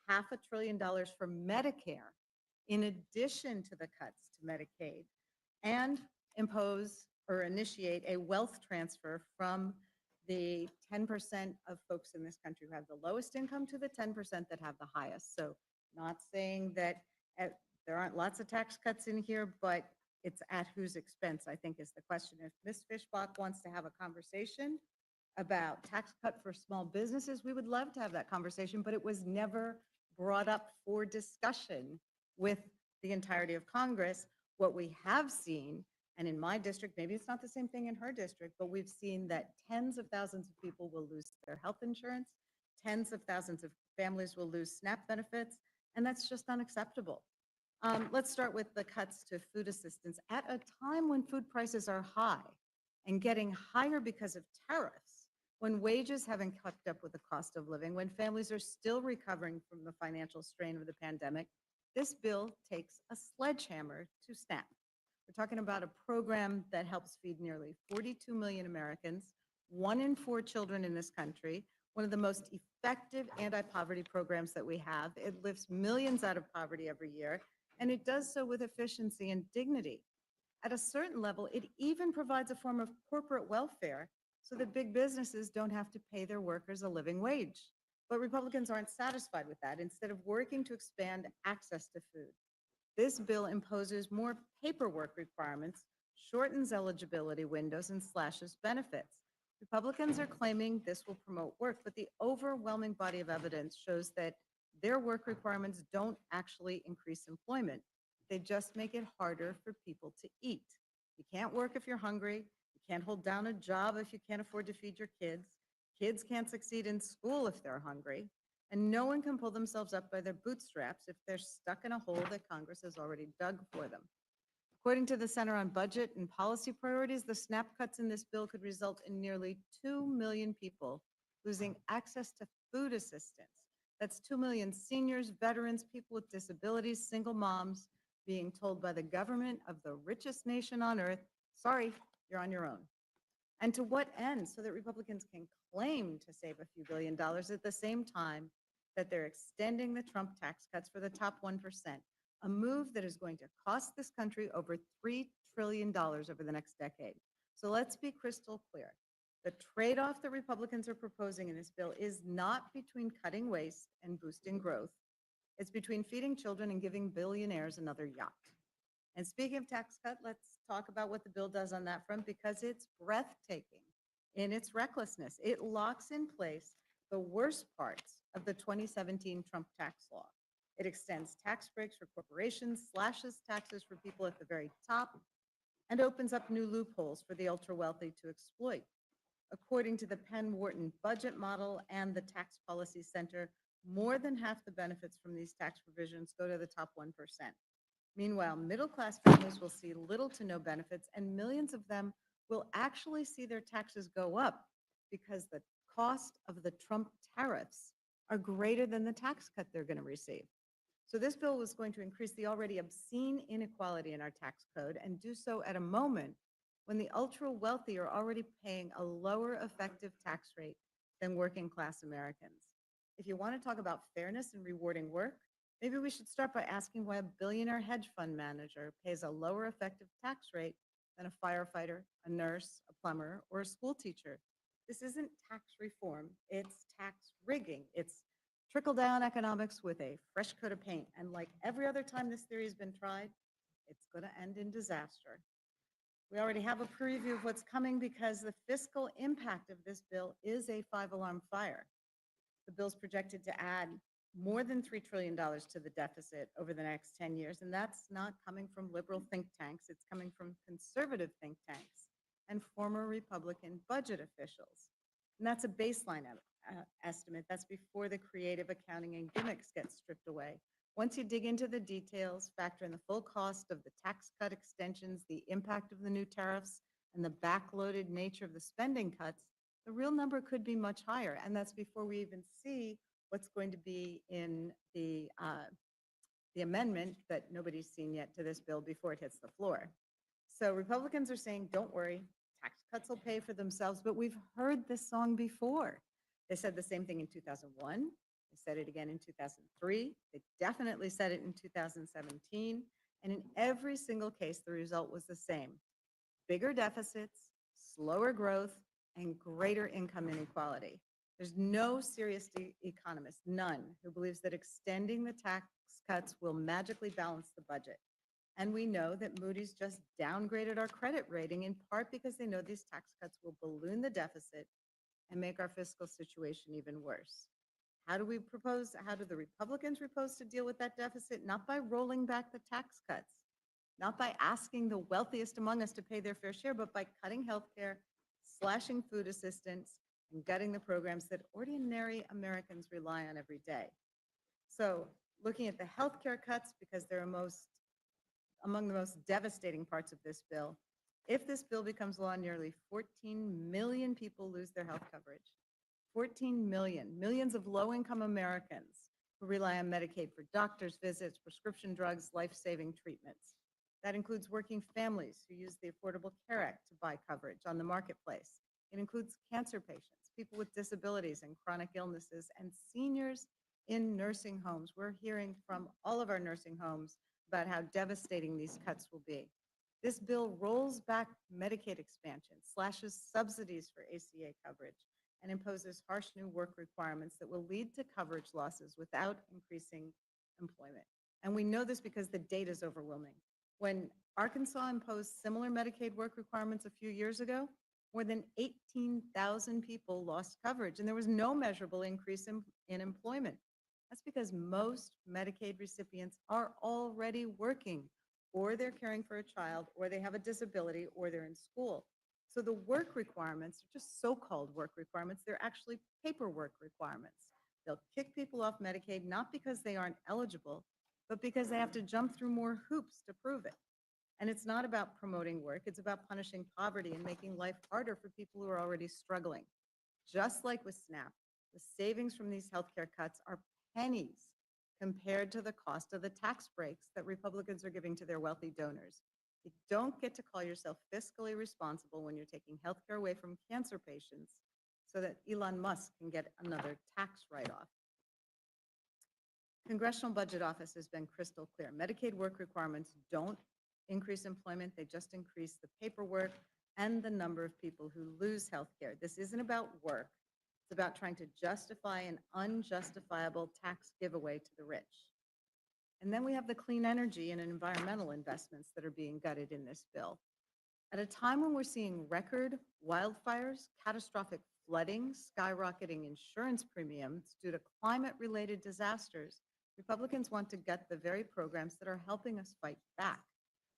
$500 billion from Medicare in addition to the cuts to Medicaid, and impose or initiate a wealth transfer from the 10% of folks in this country who have the lowest income to the 10% that have the highest. So not saying that there aren't lots of tax cuts in here, but it's at whose expense, I think, is the question. If Ms. Fishbach wants to have a conversation about tax cut for small businesses, we would love to have that conversation, but it was never brought up for discussion with the entirety of Congress. What we have seen, and in my district, maybe it's not the same thing in her district, but we've seen that tens of thousands of people will lose their health insurance, tens of thousands of families will lose SNAP benefits, and that's just unacceptable. Let's start with the cuts to food assistance. At a time when food prices are high and getting higher because of tariffs, when wages haven't kept up with the cost of living, when families are still recovering from the financial strain of the pandemic, this bill takes a sledgehammer to SNAP. We're talking about a program that helps feed nearly 42 million Americans, 1 in 4 children in this country, one of the most effective anti-poverty programs that we have. It lifts millions out of poverty every year, and it does so with efficiency and dignity. At a certain level, it even provides a form of corporate welfare so that big businesses don't have to pay their workers a living wage. But Republicans aren't satisfied with that. Instead of working to expand access to food, This bill imposes more paperwork requirements, shortens eligibility windows, and slashes benefits. Republicans are claiming this will promote work, but the overwhelming body of evidence shows that their work requirements don't actually increase employment. They just make it harder for people to eat. You can't work if you're hungry. You can't hold down a job if you can't afford to feed your kids. Kids can't succeed in school if they're hungry. And no one can pull themselves up by their bootstraps if they're stuck in a hole that Congress has already dug for them. According to the Center on Budget and Policy Priorities, the SNAP cuts in this bill could result in nearly 2 million people losing access to food assistance. That's 2 million seniors, veterans, people with disabilities, single moms being told by the government of the richest nation on earth, sorry, you're on your own. And to what end? So that Republicans can claim to save a few $1 billion at the same time that they're extending the Trump tax cuts for the top 1%, a move that is going to cost this country over $3 trillion over the next decade. So let's be crystal clear. The trade-off that Republicans are proposing in this bill is not between cutting waste and boosting growth. It's between feeding children and giving billionaires another yacht. And speaking of tax cut, let's talk about what the bill does on that front, because it's breathtaking in its recklessness. It locks in place the worst parts of the 2017 Trump tax law. It extends tax breaks for corporations, slashes taxes for people at the very top, and opens up new loopholes for the ultra-wealthy to exploit. According to the Penn-Wharton budget model and the Tax Policy Center, more than half the benefits from these tax provisions go to the top 1%. Meanwhile, middle-class families will see little to no benefits, and millions of them will actually see their taxes go up because the cost of the Trump tariffs are greater than the tax cut they're going to receive. So this bill was going to increase the already obscene inequality in our tax code and do so at a moment when the ultra-wealthy are already paying a lower effective tax rate than working-class Americans. If you want to talk about fairness and rewarding work, maybe we should start by asking why a billionaire hedge fund manager pays a lower effective tax rate than a firefighter, a nurse, a plumber, or a school teacher. This isn't tax reform, it's tax rigging. It's trickle-down economics with a fresh coat of paint. And like every other time this theory has been tried, it's going to end in disaster. We already have a preview of what's coming because the fiscal impact of this bill is a 5-alarm fire. The bill's projected to add more than $3 trillion to the deficit over the next 10 years, and that's not coming from liberal think tanks. It's coming from conservative think tanks and former Republican budget officials. And that's a baseline estimate. That's before the creative accounting and gimmicks get stripped away. Once you dig into the details, factor in the full cost of the tax cut extensions, the impact of the new tariffs, and the backloaded nature of the spending cuts, the real number could be much higher. And that's before we even see what's going to be in the amendment that nobody's seen yet to this bill before it hits the floor. So Republicans are saying, don't worry, tax cuts will pay for themselves, but we've heard this song before. They said the same thing in 2001. They said it again in 2003. They definitely said it in 2017. And in every single case, the result was the same: bigger deficits, slower growth, and greater income inequality. There's no serious economist, none, who believes that extending the tax cuts will magically balance the budget. And we know that Moody's just downgraded our credit rating in part because they know these tax cuts will balloon the deficit and make our fiscal situation even worse. How do the Republicans propose to deal with that deficit? Not by rolling back the tax cuts, not by asking the wealthiest among us to pay their fair share, but by cutting health care, slashing food assistance, and gutting the programs that ordinary Americans rely on every day. So looking at the health care cuts, because they're among the most devastating parts of this bill, if this bill becomes law, nearly 14 million people lose their health coverage. 14 million, millions of low-income Americans who rely on Medicaid for doctor's visits, prescription drugs, life-saving treatments. That includes working families who use the Affordable Care Act to buy coverage on the marketplace. It includes cancer patients, people with disabilities and chronic illnesses, and seniors in nursing homes. We're hearing from all of our nursing homes about how devastating these cuts will be. This bill rolls back Medicaid expansion, slashes subsidies for ACA coverage, and imposes harsh new work requirements that will lead to coverage losses without increasing employment. And we know this because the data is overwhelming. When Arkansas imposed similar Medicaid work requirements a few years ago, more than 18,000 people lost coverage, and there was no measurable increase in employment. That's because most Medicaid recipients are already working, or they're caring for a child, or they have a disability, or they're in school. So the work requirements are just so-called work requirements. They're actually paperwork requirements. They'll kick people off Medicaid not because they aren't eligible, but because they have to jump through more hoops to prove it. And it's not about promoting work, it's about punishing poverty and making life harder for people who are already struggling. Just like with SNAP, the savings from these healthcare cuts are pennies compared to the cost of the tax breaks that Republicans are giving to their wealthy donors. You don't get to call yourself fiscally responsible when you're taking healthcare away from cancer patients so that Elon Musk can get another tax write-off. Congressional Budget Office has been crystal clear. Medicaid work requirements don't increase employment, they just increase the paperwork and the number of people who lose health care. This isn't about work. It's about trying to justify an unjustifiable tax giveaway to the rich. And then we have the clean energy and environmental investments that are being gutted in this bill. At a time when we're seeing record wildfires, catastrophic flooding, skyrocketing insurance premiums due to climate-related disasters, Republicans want to gut the very programs that are helping us fight back.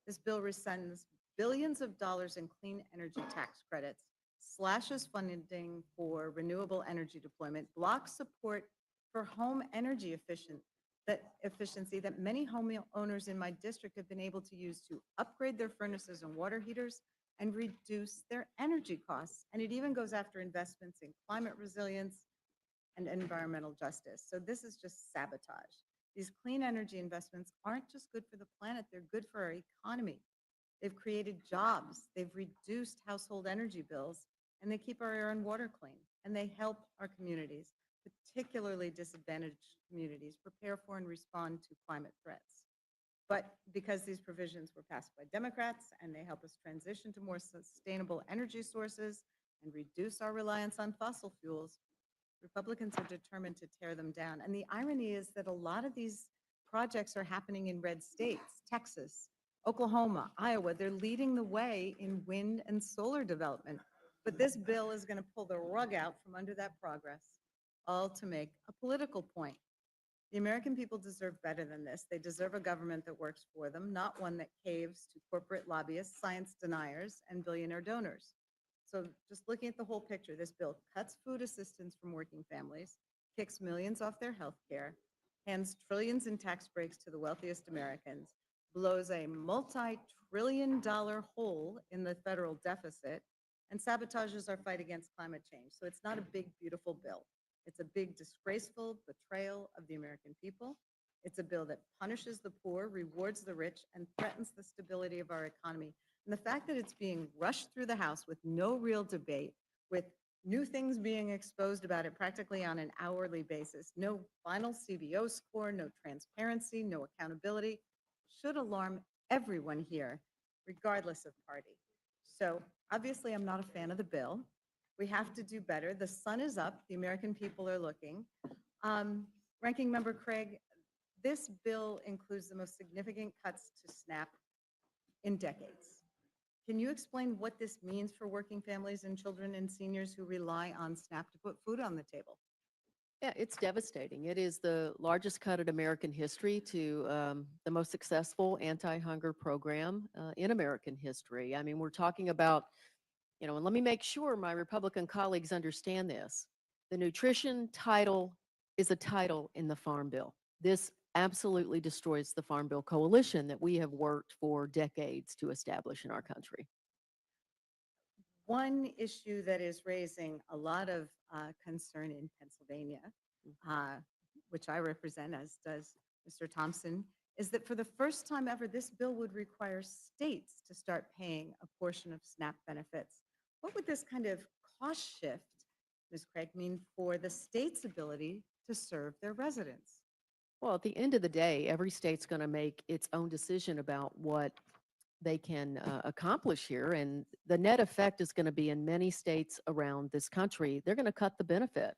This bill rescinds billions of dollars in clean energy tax credits, slashes funding for renewable energy deployment, blocks support for home energy efficiency that many homeowners in my district have been able to use to upgrade their furnaces and water heaters and reduce their energy costs. And it even goes after investments in climate resilience and environmental justice. So this is just sabotage. These clean energy investments aren't just good for the planet, they're good for our economy. They've created jobs, they've reduced household energy bills, and they keep our air and water clean, and they help our communities, particularly disadvantaged communities, prepare for and respond to climate threats. But because these provisions were passed by Democrats and they help us transition to more sustainable energy sources and reduce our reliance on fossil fuels, Republicans are determined to tear them down. And the irony is that a lot of these projects are happening in red states, Texas, Oklahoma, Iowa. They're leading the way in wind and solar development. But this bill is going to pull the rug out from under that progress, all to make a political point. The American people deserve better than this. They deserve a government that works for them, not one that caves to corporate lobbyists, science deniers, and billionaire donors. So just looking at the whole picture, this bill cuts food assistance from working families, kicks millions off their health care, hands trillions in tax breaks to the wealthiest Americans, blows a multi-trillion-dollar hole in the federal deficit, and sabotages our fight against climate change. So it's not a big, beautiful bill. It's a big, disgraceful betrayal of the American people. It's a bill that punishes the poor, rewards the rich, and threatens the stability of our economy. And the fact that it's being rushed through the House with no real debate, with new things being exposed about it practically on an hourly basis, no final CBO score, no transparency, no accountability, should alarm everyone here, regardless of party. So obviously, I'm not a fan of the bill. We have to do better. The sun is up. The American people are looking. Ranking Member Craig, this bill includes the most significant cuts to SNAP in decades. Can you explain what this means for working families and children and seniors who rely on SNAP to put food on the table? Yeah, it's devastating. It is the largest cut in American history to the most successful anti-hunger program in American history. I mean, we're talking about, and let me make sure my Republican colleagues understand this. The nutrition title is a title in the Farm Bill. This absolutely destroys the Farm Bill coalition that we have worked for decades to establish in our country. One issue that is raising a lot of concern in Pennsylvania, which I represent, as does Mr. Thompson, is that for the first time ever, this bill would require states to start paying a portion of SNAP benefits. What would this kind of cost shift, Ms. Craig, mean for the state's ability to serve their residents? Well, at the end of the day, every state's going to make its own decision about what they can accomplish here. And the net effect is going to be in many states around this country, they're going to cut the benefit.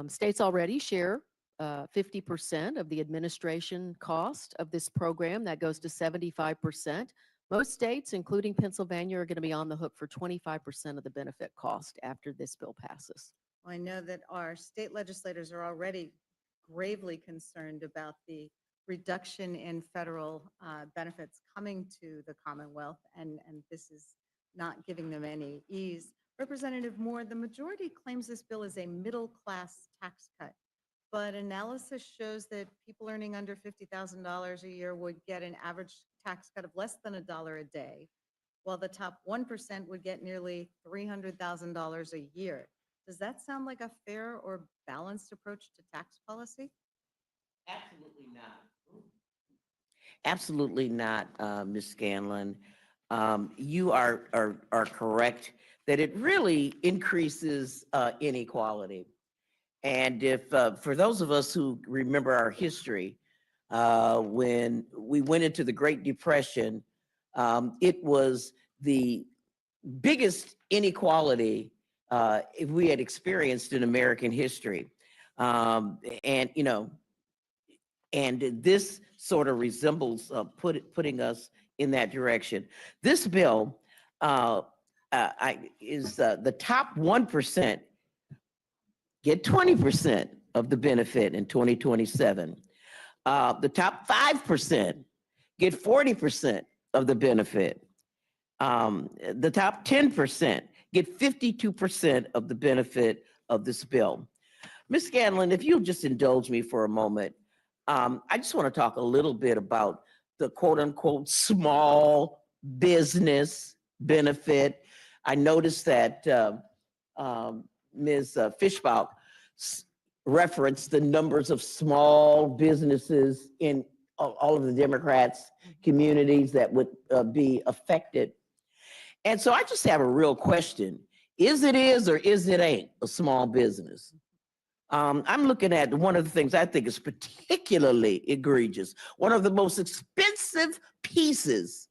States already share 50% of the administration cost of this program. That goes to 75%. Most states, including Pennsylvania, are going to be on the hook for 25% of the benefit cost after this bill passes. I know that our state legislators are already gravely concerned about the reduction in federal benefits coming to the Commonwealth, and this is not giving them any ease. Representative Moore, the majority claims this bill is a middle-class tax cut, but analysis shows that people earning under $50,000 a year would get an average tax cut of less than $1 a day, while the top 1% would get nearly $300,000 a year. Does that sound like a fair or balanced approach to tax policy? Absolutely not. Absolutely not, Ms. Scanlon. You are correct that it really increases inequality. And if, for those of us who remember our history, when we went into the Great Depression, it was the biggest inequality we had experienced in American history. And, you know, and this sort of resembles putting us in that direction. This bill is the top 1% get 20% of the benefit in 2027. The top 5% get 40% of the benefit. The top 10% get 52% of the benefit of this bill. Ms. Scanlon, if you'll just indulge me for a moment, I just want to talk a little bit about the quote unquote small business benefit. I noticed that Ms. Fishbach referenced the numbers of small businesses in all of the Democrats' communities that would be affected. And so I just have a real question. Is or is it ain't a small business? I'm looking at one of the things I think is particularly egregious. One of the most expensive pieces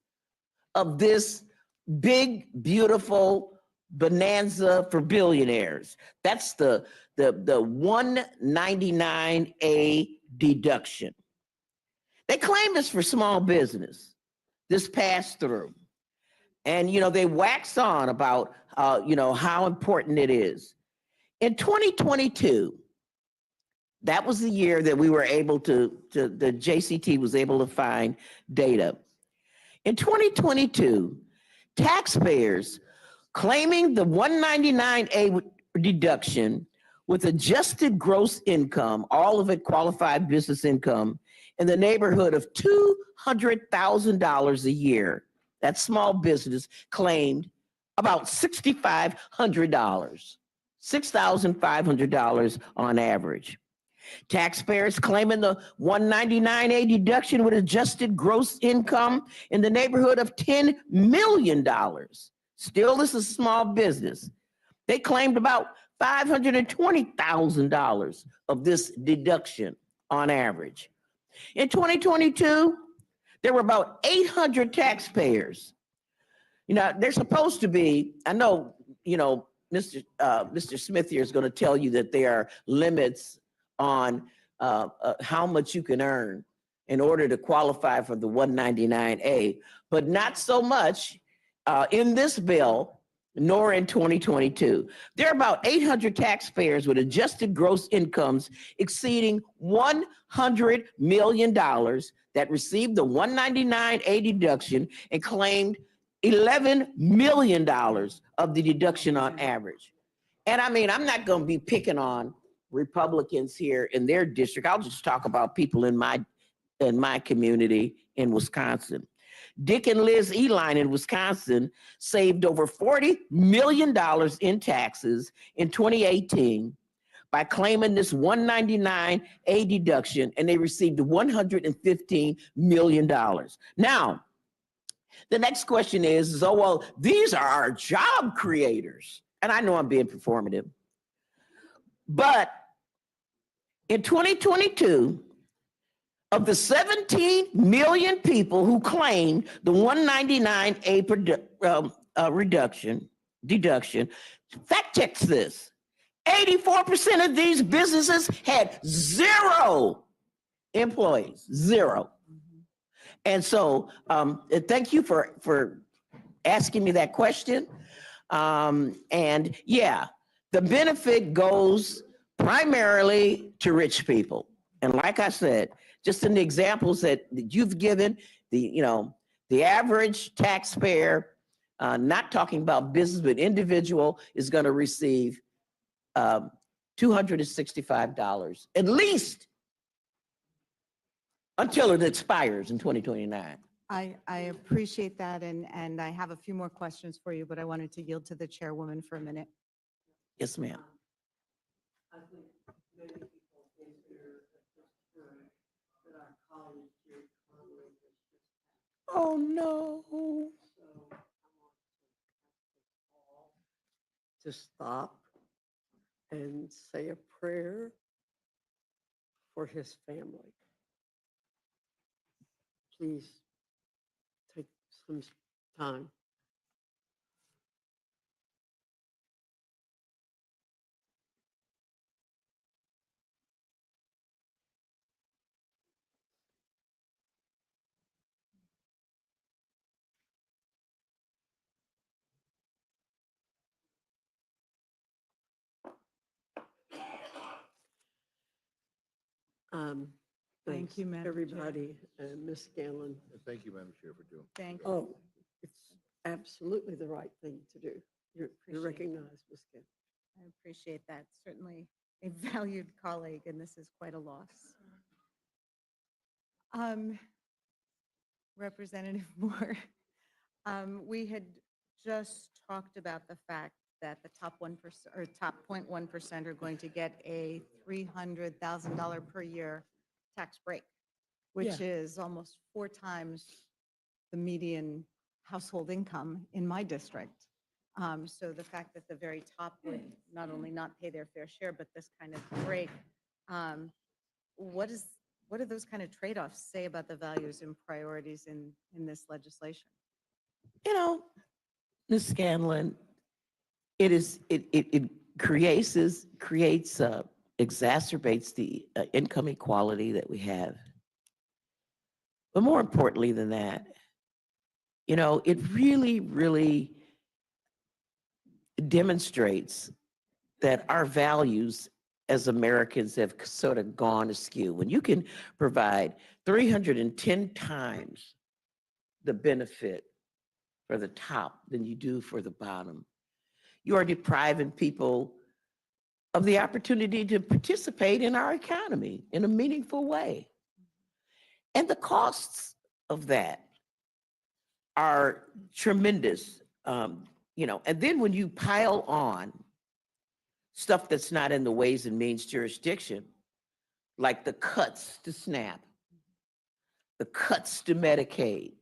of this big, beautiful bonanza for billionaires. That's the 199A deduction. They claim it's for small business, this pass through. And, you know, they wax on about, you know, how important it is. In 2022, that was the year that we were able the JCT was able to find data. In 2022, taxpayers claiming the 199A deduction with adjusted gross income, all of it qualified business income, in the neighborhood of $200,000 a year. That small business claimed about $6,500, $6,500 on average. Taxpayers claiming the 199A deduction with adjusted gross income in the neighborhood of $10 million. Still, this is a small business. They claimed about $520,000 of this deduction on average. In 2022, there were about 800 taxpayers. You know, they're supposed to be, I know, you know, Mr. Smith here is going to tell you that there are limits on how much you can earn in order to qualify for the 199A, but not so much in this bill, nor in 2022. There are about 800 taxpayers with adjusted gross incomes exceeding $100 million that received the 199A deduction and claimed $11 million of the deduction on average. And I mean, I'm not going to be picking on Republicans here in their district. I'll just talk about people in my community in Wisconsin. Dick and Liz Eline in Wisconsin saved over $40 million in taxes in 2018 by claiming this 199A deduction, and they received $115 million. Now, the next question is, oh, well, these are our job creators. And I know I'm being performative. But in 2022, of the 17 million people who claimed the 199A deduction, fact checks this, 84% of these businesses had 0 employees, 0. And so thank you for asking me that question. And yeah, the benefit goes primarily to rich people. And like I said, just in the examples that you've given, the average taxpayer, not talking about business, but individual, is going to receive $265 at least until it expires in 2029. I appreciate that, and I have a few more questions for you, but I wanted to yield to the chairwoman for a minute. Yes, ma'am. I think many people think here at this hearing that our colleague here, Conway, has just Oh, no. so I want to ask us all to stop and say a prayer for his family. Please take some time. Thank Thanks, you, Madam Chair. everybody, and Ms. Scanlon. And thank you, Madam Chair, for doing. Thank you. Oh, it's absolutely the right thing to do. You're Appreciate recognized, Ms. Scanlon. I appreciate that. Certainly a valued colleague, and this is quite a loss. Representative Moore, we had just talked about the fact that the top 1% or top 0.1% are going to get a $300,000 per year tax break, which is almost 4 times the median household income in my district. So the fact that the very top would not only not pay their fair share, but this kind of break, what do those kind of trade-offs say about the values and priorities in this legislation? Ms. Scanlon, it exacerbates the income equality that we have. But more importantly than that, it really demonstrates that our values as Americans have sort of gone askew. When you can provide 310 times the benefit for the top than you do for the bottom, you are depriving people of the opportunity to participate in our economy in a meaningful way. And the costs of that are tremendous. And then when you pile on stuff that's not in the Ways and Means jurisdiction, like the cuts to SNAP, the cuts to Medicaid.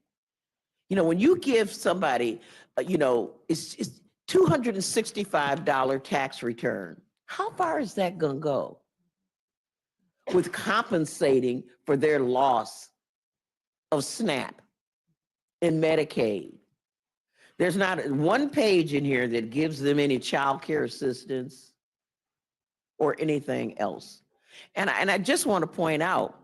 When you give somebody, it's $265 tax return, how far is that going to go with compensating for their loss of SNAP and Medicaid? There's not one page in here that gives them any child care assistance or anything else. And I just want to point out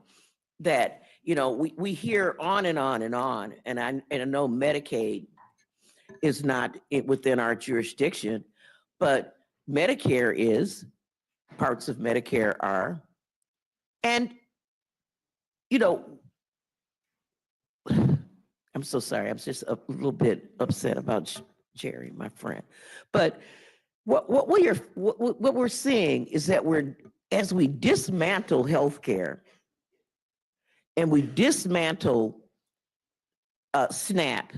that, we hear on and on and on, and I know Medicaid is not within our jurisdiction, but Medicare is, parts of Medicare are. And, I'm so sorry, I'm just a little bit upset about Jerry, my friend. But what we're seeing is that as we dismantle healthcare and we dismantle SNAP,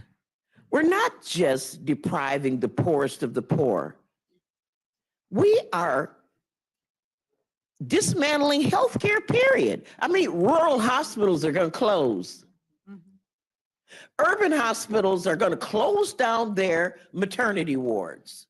we're not just depriving the poorest of the poor. We are dismantling healthcare, period. I mean, rural hospitals are going to close. Urban hospitals are going to close down their maternity wards.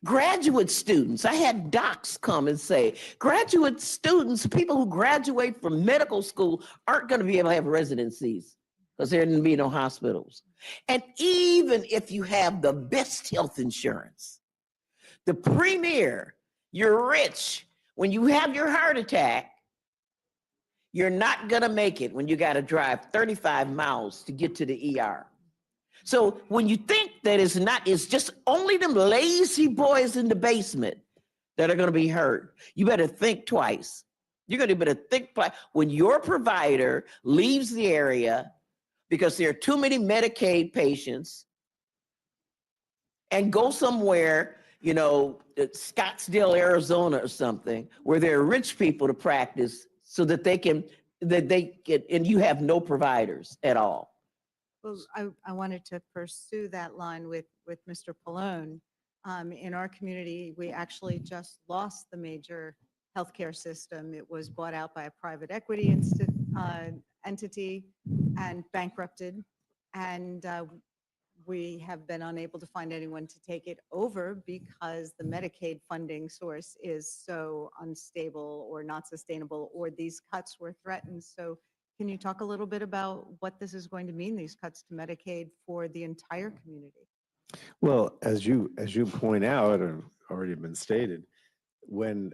Graduate students, I had docs come and say, graduate students, people who graduate from medical school aren't going to be able to have residencies because there didn't be no hospitals. And even if you have the best health insurance, the premier You're rich. When you have your heart attack, you're not gonna make it when you gotta drive 35 miles to get to the ER. So when you think that it's just only them lazy boys in the basement that are gonna be hurt, you better think twice. Better think twice. When your provider leaves the area because there are too many Medicaid patients and go somewhere, Scottsdale, Arizona or something, where there are rich people to practice so that they can, and you have no providers at all. Well, I wanted to pursue that line with Mr. Pallone. In our community, we actually just lost the major healthcare system. It was bought out by a private equity entity and bankrupted. And we have been unable to find anyone to take it over because the Medicaid funding source is so unstable or not sustainable, or these cuts were threatened. So can you talk a little bit about what this is going to mean, these cuts to Medicaid for the entire community? Well, as you point out, or already been stated, when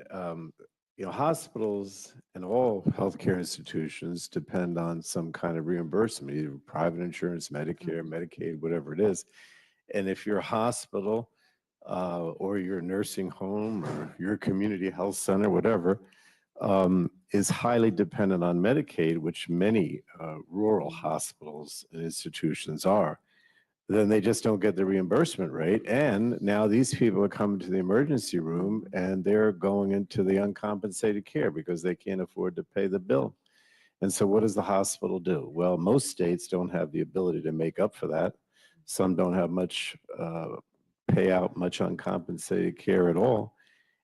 hospitals and all healthcare institutions depend on some kind of reimbursement, either private insurance, Medicare, Medicaid, whatever it is. And if your hospital or your nursing home or your community health center, whatever, is highly dependent on Medicaid, which many rural hospitals and institutions are, then they just don't get the reimbursement rate. And now these people are coming to the emergency room and they're going into the uncompensated care because they can't afford to pay the bill. And so what does the hospital do? Well, most states don't have the ability to make up for that. Some don't have much pay out much uncompensated care at all.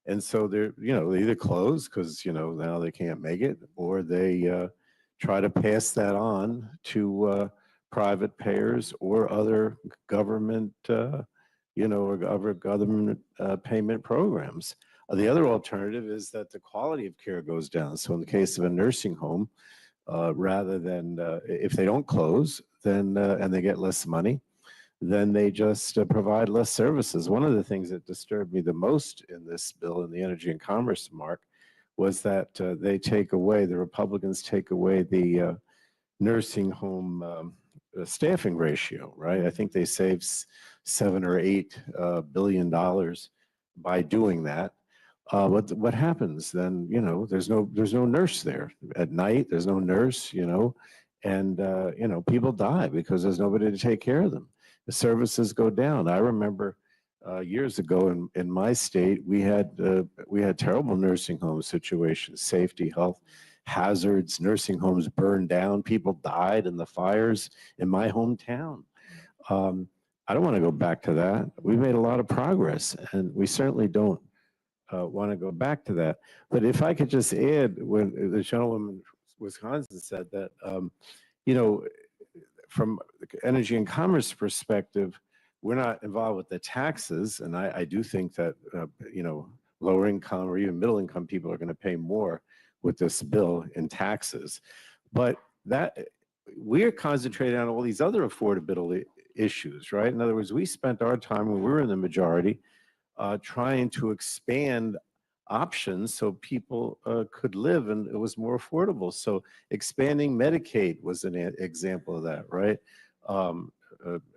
And so they're, they either close because, now they can't make it, or they try to pass that on to private payers or other government, or other government payment programs. The other alternative is that the quality of care goes down. So in the case of a nursing home, rather than, if they don't close, then, and they get less money, then they just provide less services. One of the things that disturbed me the most in this bill, in the Energy and Commerce mark, was that the Republicans take away the nursing home staffing ratio, right? I think they saved $7 or $8 billion by doing that. What happens then? There's no nurse there at night. There's no nurse, and people die because there's nobody to take care of them. The services go down. I remember years ago in my state, we had terrible nursing home situations, safety, health hazards, nursing homes burned down, people died in the fires in my hometown. I don't want to go back to that. We've made a lot of progress, and we certainly don't want to go back to that. But if I could just add, when the gentleman from Wisconsin said that, from the Energy and Commerce perspective, we're not involved with the taxes, and I do think that, lower income or even middle income people are going to pay more with this bill in taxes. But that we're concentrating on all these other affordability issues, right? In other words, we spent our time when we were in the majority trying to expand options so people could live and it was more affordable. So expanding Medicaid was an example of that, right?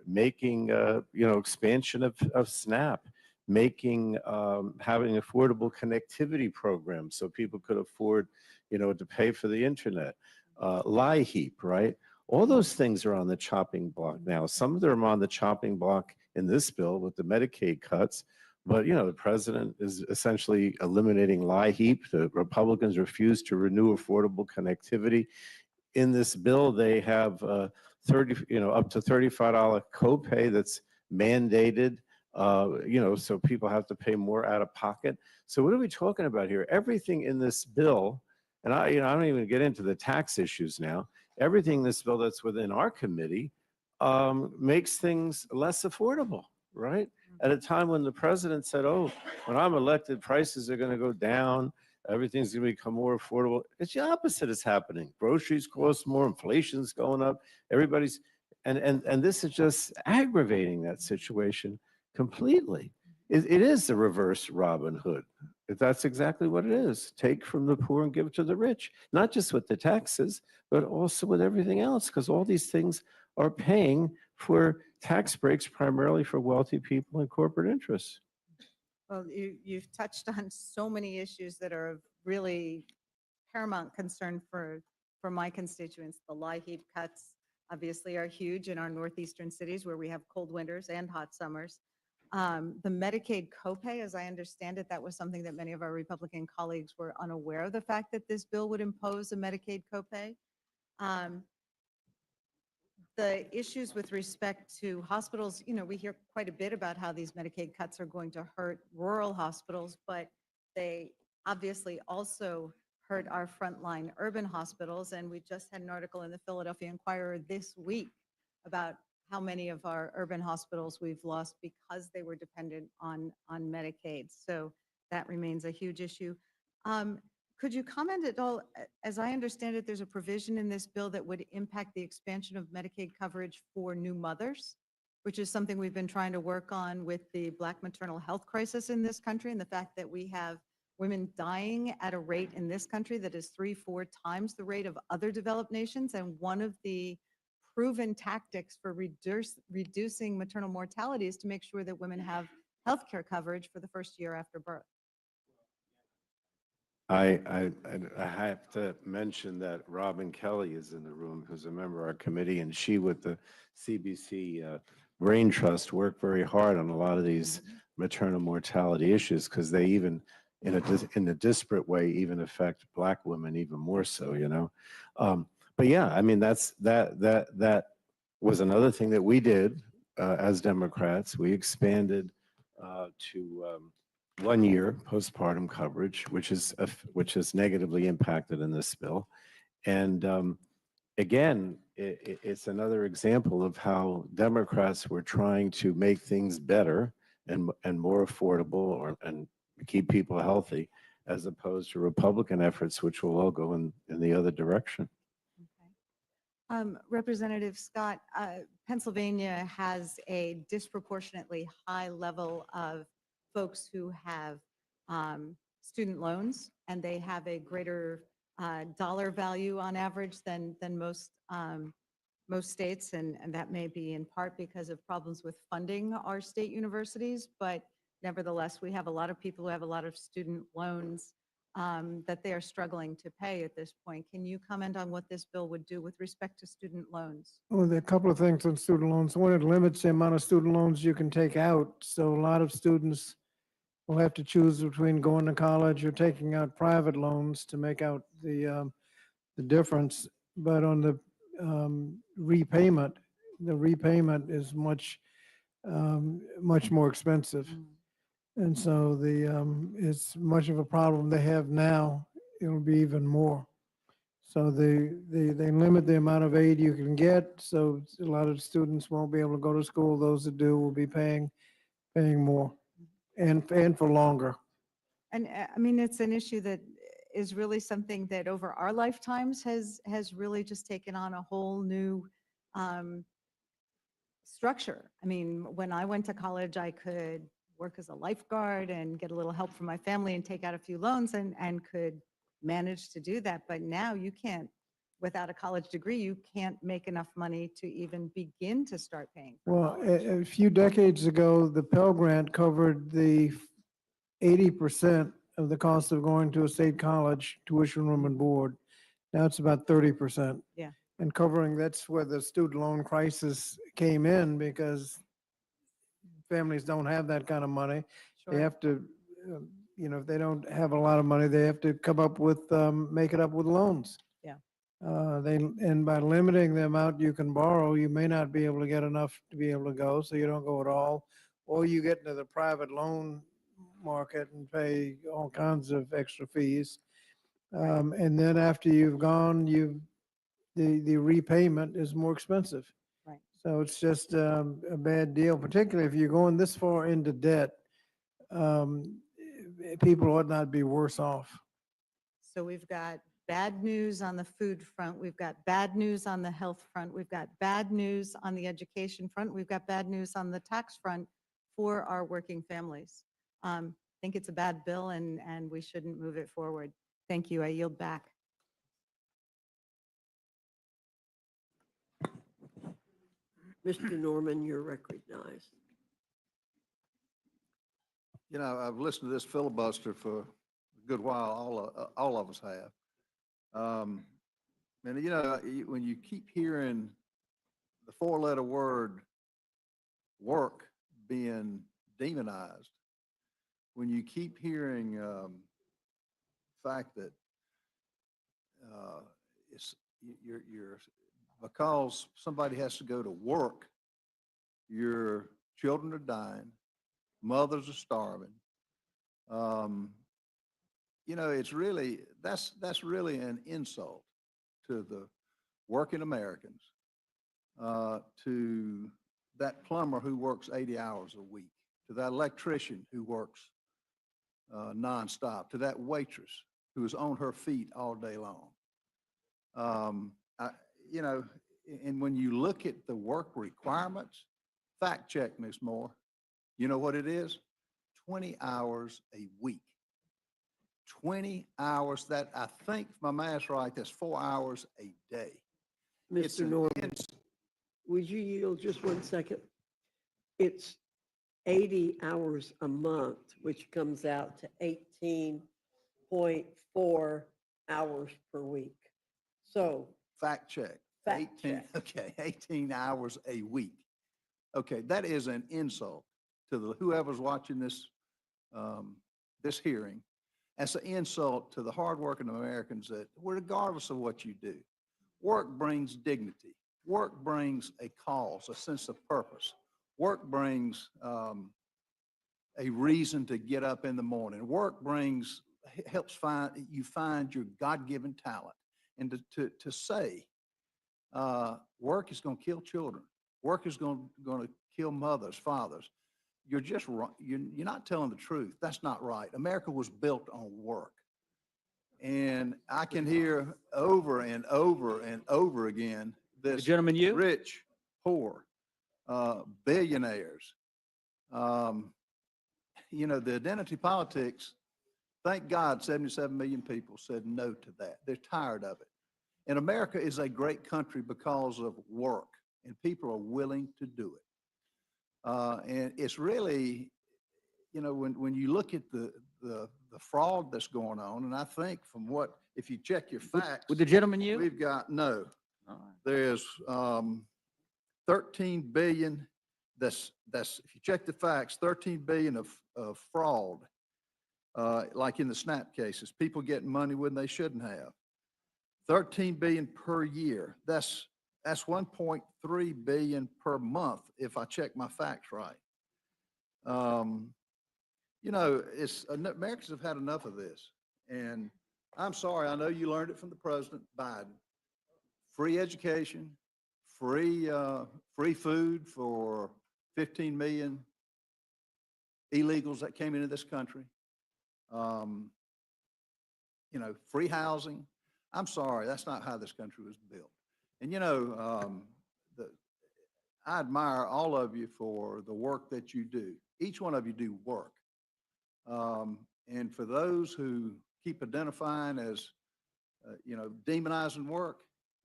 Making, expansion of SNAP, making, having affordable connectivity programs so people could afford, to pay for the internet. LIHEAP, right? All those things are on the chopping block now. Some of them are on the chopping block in this bill with the Medicaid cuts. But, the president is essentially eliminating LIHEAP. The Republicans refuse to renew affordable connectivity. In this bill, they have up to $35 copay that's mandated, so people have to pay more out of pocket. So what are we talking about here? Everything in this bill, and I don't even get into the tax issues now. Everything in this bill that's within our committee makes things less affordable, right? At a time when the president said, oh, when I'm elected, prices are going to go down, everything's going to become more affordable. It's the opposite is happening. Groceries cost more, inflation's going up, everybody's, and this is just aggravating that situation completely. It is the reverse Robin Hood. That's exactly what it is. Take from the poor and give to the rich, not just with the taxes, but also with everything else, because all these things are paying for tax breaks primarily for wealthy people and corporate interests. Well, you've touched on so many issues that are of really paramount concern for my constituents. The LIHEAP cuts obviously are huge in our northeastern cities where we have cold winters and hot summers. The Medicaid copay, as I understand it, that was something that many of our Republican colleagues were unaware of, the fact that this bill would impose a Medicaid copay. The issues with respect to hospitals, we hear quite a bit about how these Medicaid cuts are going to hurt rural hospitals, but they obviously also hurt our frontline urban hospitals. And we just had an article in the Philadelphia Inquirer this week about how many of our urban hospitals we've lost because they were dependent on Medicaid. So that remains a huge issue. Could you comment at all? As I understand it, there's a provision in this bill that would impact the expansion of Medicaid coverage for new mothers, which is something we've been trying to work on with the Black maternal health crisis in this country, and the fact that we have women dying at a rate in this country that is 3-4 times the rate of other developed nations. And one of the proven tactics for reducing maternal mortality is to make sure that women have health care coverage for the first year after birth. I have to mention that Robin Kelly is in the room, who's a member of our committee, and she with the CBC Brain Trust worked very hard on a lot of these maternal mortality issues, because they even, in a disparate way, even affect Black women even more so, But yeah, I mean, that was another thing that we did as Democrats. We expanded to 1 year postpartum coverage, which is negatively impacted in this bill. And again, it's another example of how Democrats were trying to make things better and more affordable and keep people healthy, as opposed to Republican efforts, which will all go in the other direction. Representative Scott, Pennsylvania has a disproportionately high level of folks who have student loans, and they have a greater dollar value on average than most states, and that may be in part because of problems with funding our state universities. But nevertheless, we have a lot of people who have a lot of student loans that they are struggling to pay at this point. Can you comment on what this bill would do with respect to student loans? Well, there are a couple of things on student loans. One, it limits the amount of student loans you can take out. So a lot of students will have to choose between going to college or taking out private loans to make out the difference. But on the repayment is much more expensive. And so it's much of a problem they have now. It'll be even more. So they limit the amount of aid you can get. So a lot of students won't be able to go to school. Those that do will be paying more and for longer. And I mean, it's an issue that is really something that over our lifetimes has really just taken on a whole new structure. I mean, when I went to college, I could work as a lifeguard and get a little help from my family and take out a few loans and could manage to do that. But now you can't, without a college degree, you can't make enough money to even begin to start paying for Well, college. a few decades ago, the Pell Grant covered the 80% of the cost of going to a state college, tuition, room, and board. Now it's about 30%. Yeah. And covering, that's where the student loan crisis came in, because families don't have that kind of money. They Sure. have to, if they don't have a lot of money, they have to come up with, make it up with loans. Yeah. And by limiting the amount you can borrow, you may not be able to get enough to be able to go, so you don't go at all. Or you get into the private loan market and pay all kinds of extra fees. And then after you've gone, the repayment is more expensive. Right. So it's just a bad deal, particularly if you're going this far into debt. People ought not be worse off. So we've got bad news on the food front. We've got bad news on the health front. We've got bad news on the education front. We've got bad news on the tax front for our working families. think it's a bad bill and we shouldn't move it forward. Thank you. I yield back. Mr. Norman, you're recognized. You know, I've listened to this filibuster for a good while. All of us have. And you know, when you keep hearing the four-letter word work being demonized, when you keep hearing the fact that you're because somebody has to go to work, your children are dying, mothers are starving. You know, it's really, that's really an insult to the working Americans, to that plumber who works 80 hours a week, to that electrician who works nonstop, to that waitress who is on her feet all day long. You know, and when you look at the work requirements, fact check, Ms. Moore, you know what it is? 20 hours a week. 20 hours, that, I think if my math's right, that's 4 hours a day. Mr. Norman, would you yield just 1 second? It's 80 hours a month, which comes out to 18.4 hours per week. So. Fact check. Fact 18, check. okay, 18 hours a week. Okay, that is an insult to the whoever's watching this this hearing. That's an insult to the hardworking Americans that, regardless of what you do, work brings dignity. Work brings a cause, a sense of purpose. Work brings a reason to get up in the morning. Work brings, helps find your God-given talent. And to say work is going to kill children, work is going to kill mothers, fathers, you're just wrong. You're not telling the truth. That's not right. America was built on work. And I can hear over and over and over again this gentleman, you? Rich, poor, billionaires. You know, the identity politics, thank God 77 million people said no to that. They're tired of it. And America is a great country because of work, and people are willing to do it. And it's really, you know, when you look at the fraud that's going on, and I think from what, if you check your facts. Would the gentleman yield? We've got, no. There's 13 billion, that's, if you check the facts, 13 billion of fraud, like in the SNAP cases, people getting money when they shouldn't have. 13 billion per year. That's 1.3 billion per month if I check my facts right. You know, Americans have had enough of this. And I'm sorry, I know you learned it from the President Biden. Free education, free food for 15 million illegals that came into this country. You know, free housing. I'm sorry, that's not how this country was built. And you know, I admire all of you for the work that you do. Each one of you do work. And for those who keep identifying as, you know, demonizing work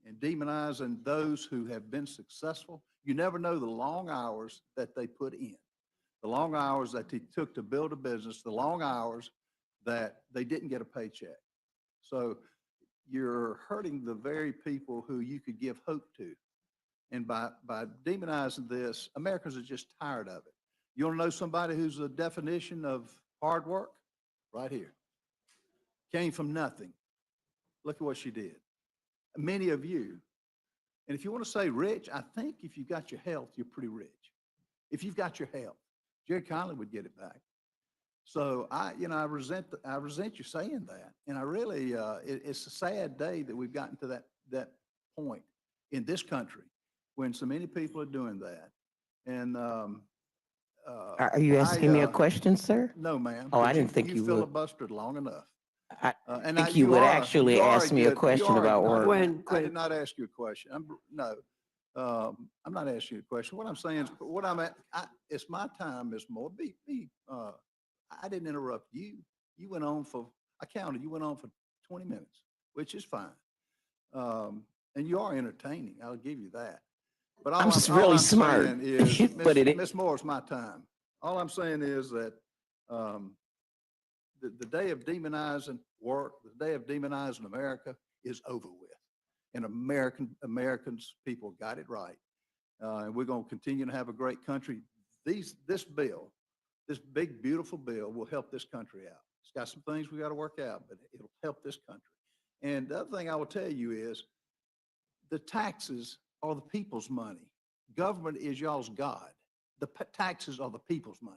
and demonizing those who have been successful, you never know the long hours that they put in, the long hours that they took to build a business, the long hours that they didn't get a paycheck. So you're hurting the very people who you could give hope to. And by demonizing this, Americans are just tired of it. You want to know somebody who's a definition of hard work? Right here. Came from nothing. Look at what she did. Many of you. And if you want to say rich, I think if you've got your health, you're pretty rich. If you've got your health, Jerry Conley would get it back. So I resent you saying that. And I really, it's a sad day that we've gotten to that point in this country when so many people are doing that. And Are you asking me a question, sir? No, ma'am. Oh, I didn't think you would. Filibustered long enough. I think you would actually ask me a question about work. I did not ask you a question. No, I'm not asking you a question. What I'm saying is, it's my time, Ms. Moore. I didn't interrupt you. You went on for, I counted, you went on for 20 minutes, which is fine. And you are entertaining, I'll give you that. But I'm really smart, saying is, but it Ms. Moore, it's my time. All I'm saying is that the day of demonizing work, the day of demonizing America is over with. And Americans, people got it right. And we're going to continue to have a great country. This bill, this big, beautiful bill will help this country out. It's got some things we got to work out, but it'll help this country. And the other thing I will tell you is the taxes are the people's money. Government is y'all's God. The taxes are the people's money.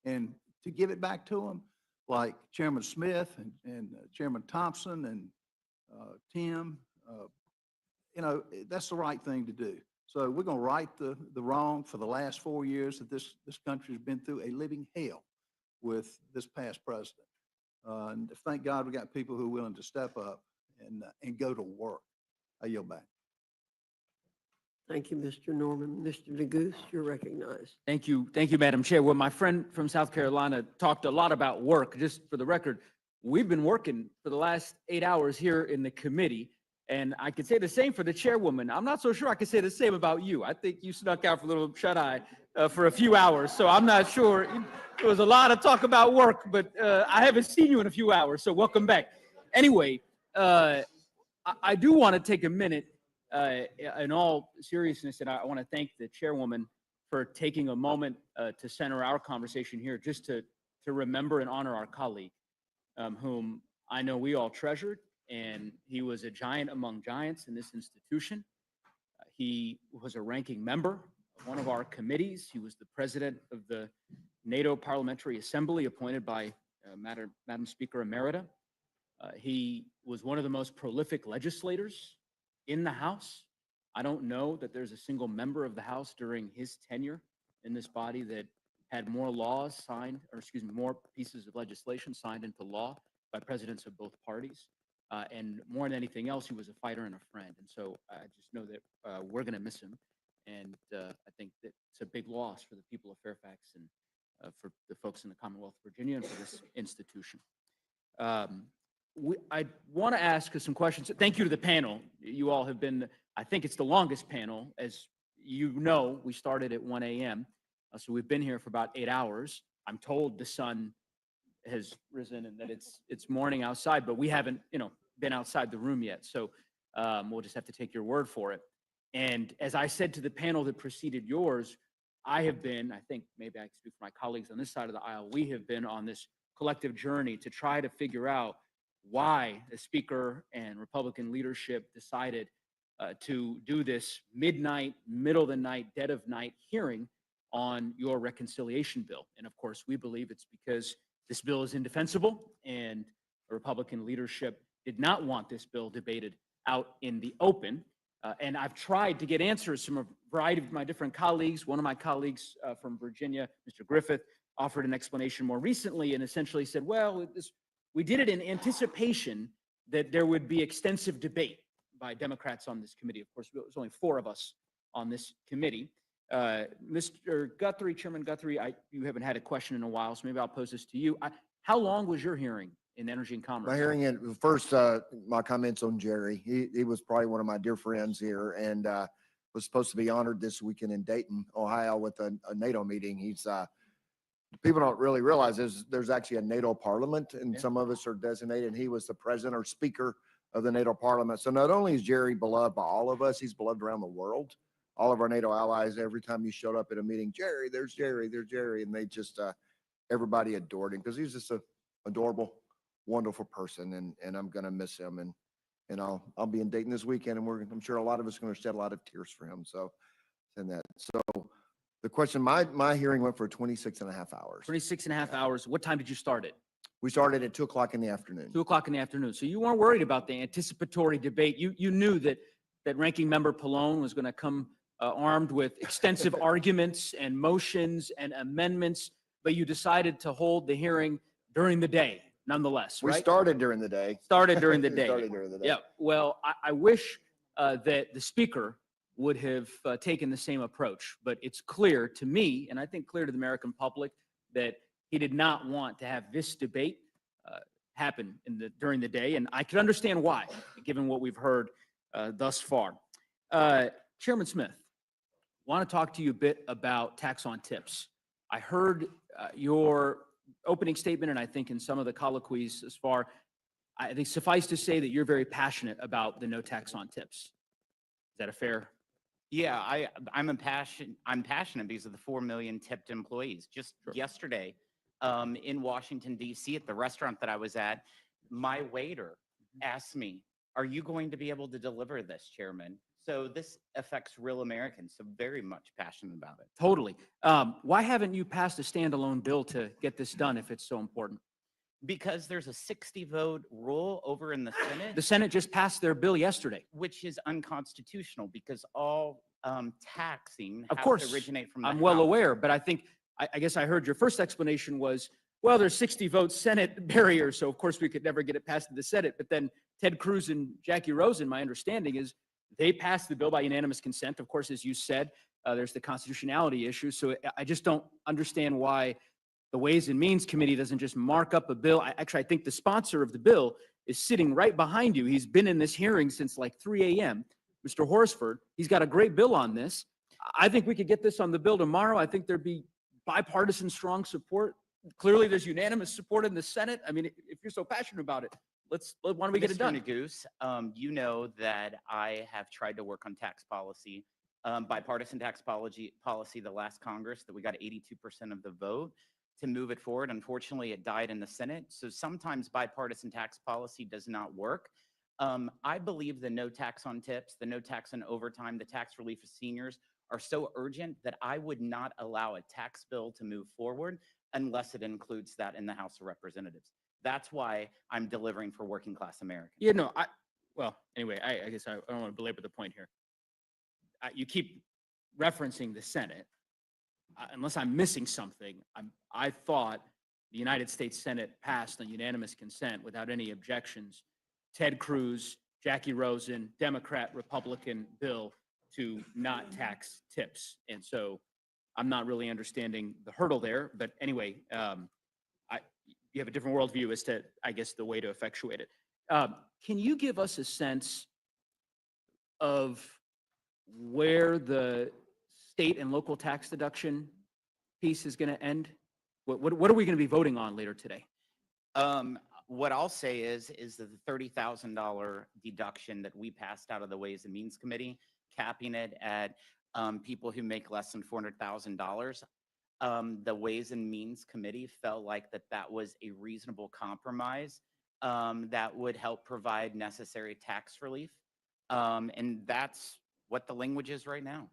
And to give it back to them, like Chairman Smith and Chairman Thompson and Tim, you know, that's the right thing to do. So we're going to right the wrong for the last 4 years that this country has been through a living hell with this past president. And thank God we got people who are willing to step up and go to work. I yield back. Thank you, Mr. Norman. Mr. DeGoose, you're recognized. Thank you, Madam Chair. Well, my friend from South Carolina talked a lot about work. Just for the record, we've been working for the last 8 hours here in the committee, and I could say the same for the chairwoman. I'm not so sure I could say the same about you. I think you snuck out for a little shut-eye for a few hours, so I'm not sure. There was a lot of talk about work, but I haven't seen you in a few hours, so welcome back. Anyway, I do want to take a minute in all seriousness, and I want to thank the chairwoman for taking a moment to center our conversation here, just to remember and honor our colleague, whom I know we all treasured, and he was a giant among giants in this institution. He was a ranking member of one of our committees. He was the president of the NATO Parliamentary Assembly, appointed by Madam Speaker Emerita. He was one of the most prolific legislators in the House. I don't know that there's a single member of the House during his tenure in this body that had more laws signed, or excuse me, more pieces of legislation signed into law by presidents of both parties. And more than anything else, he was a fighter and a friend. And so I just know that we're going to miss him. And I think that it's a big loss for the people of Fairfax and for the folks in the Commonwealth of Virginia and for this institution. I want to ask some questions. Thank you to the panel. You all have been, I think it's the longest panel. As you know, we started at 1 a.m. So we've been here for about 8 hours. I'm told the sun has risen and that it's morning outside, but we haven't, been outside the room yet. So we'll just have to take your word for it. And as I said to the panel that preceded yours, I have been, I think maybe I can speak for my colleagues on this side of the aisle, we have been on this collective journey to try to figure out why the Speaker and Republican leadership decided to do this midnight, middle of the night, dead of night hearing on your reconciliation bill. And of course, we believe it's because this bill is indefensible and the Republican leadership did not want this bill debated out in the open. And I've tried to get answers from a variety of my different colleagues. One of my colleagues from Virginia, Mr. Griffith, offered an explanation more recently and essentially said, well, we did it in anticipation that there would be extensive debate by Democrats on this committee. Of course, there was only 4 of us on this committee. Mr. Guthrie, Chairman Guthrie, you haven't had a question in a while, so maybe I'll pose this to you. How long was your hearing in Energy and Commerce? My hearing, first, my comments on Jerry. He was probably one of my dear friends here and was supposed to be honored this weekend in Dayton, Ohio with a NATO meeting. He's people don't really realize there's actually a NATO parliament, and some of us are designated, and he was the president or speaker of the NATO parliament. So not only is Jerry beloved by all of us, he's beloved around the world. All of our NATO allies, every time he showed up at a meeting, there's Jerry, and they just, everybody adored him because he's just a adorable, wonderful person, and I'm going to miss him, and I'll be in Dayton this weekend, and I'm sure a lot of us are going to shed a lot of tears for him. So, and that. So the question, my hearing went for 26 and a half hours. 26 and a half hours. What time did you start it? We started at 2 o'clock in the afternoon. 2 o'clock in the afternoon. So you weren't worried about the anticipatory debate. You knew that Ranking Member Pallone was going to come armed with extensive arguments and motions and amendments, but you decided to hold the hearing during the day, nonetheless, right? We started during the day. Started during the day. Started during the day. Yeah. Well, I wish that the Speaker would have taken the same approach, but it's clear to me, and I think clear to the American public, that he did not want to have this debate happen during the day, and I can understand why, given what we've heard thus far. Chairman Smith, want to talk to you a bit about tax on tips. I heard your opening statement, and I think in some of the colloquies as far, I think suffice to say that you're very passionate about the no tax on tips. Is that a fair? Yeah, I'm passionate because of the 4 million tipped employees. Just yesterday, in Washington, D.C., at the restaurant that I was at, my waiter asked me, "Are you going to be able to deliver this, Chairman?" So this affects real Americans, so very much passionate about it. Totally. Why haven't you passed a standalone bill to get this done if it's so important? Because there's a 60-vote rule over in the Senate. The Senate just passed their bill yesterday. Which is unconstitutional because all taxing Of has course, to originate from the I'm well House. aware, but I think, I guess I heard your first explanation was, well, there's 60 vote Senate barrier, so of course we could never get it passed in the Senate. But then Ted Cruz and Jackie Rosen, my understanding is they passed the bill by unanimous consent. Of course, as you said, there's the constitutionality issue. So I just don't understand why the Ways and Means Committee doesn't just mark up a bill. I think the sponsor of the bill is sitting right behind you. He's been in this hearing since like 3 a.m. Mr. Horsford, he's got a great bill on this. I think we could get this on the bill tomorrow. I think there'd be bipartisan strong support. Clearly, there's unanimous support in the Senate. I mean, if you're so passionate about it, why don't we get it done? Mr. Neguse, you know that I have tried to work on tax policy, bipartisan tax policy the last Congress, that we got 82% of the vote to move it forward. Unfortunately, it died in the Senate. So sometimes bipartisan tax policy does not work. I believe the no tax on tips, the no tax on overtime, the tax relief of seniors are so urgent that I would not allow a tax bill to move forward unless it includes that in the House of Representatives. That's why I'm delivering for working class Americans. Yeah, no, well, anyway, I guess I don't want to belabor the point here. You keep referencing the Senate. Unless I'm missing something, I thought the United States Senate passed on unanimous consent without any objections Ted Cruz, Jackie Rosen, Democrat, Republican bill to not tax tips. And so I'm not really understanding the hurdle there. But anyway, you have a different worldview as to, I guess, the way to effectuate it. Can you give us a sense of where the state and local tax deduction piece is going to end? What are we going to be voting on later today? What I'll say is that the $30,000 deduction that we passed out of the Ways and Means Committee, capping it at people who make less than $400,000, the Ways and Means Committee felt like that was a reasonable compromise that would help provide necessary tax relief. And that's what the language is right now.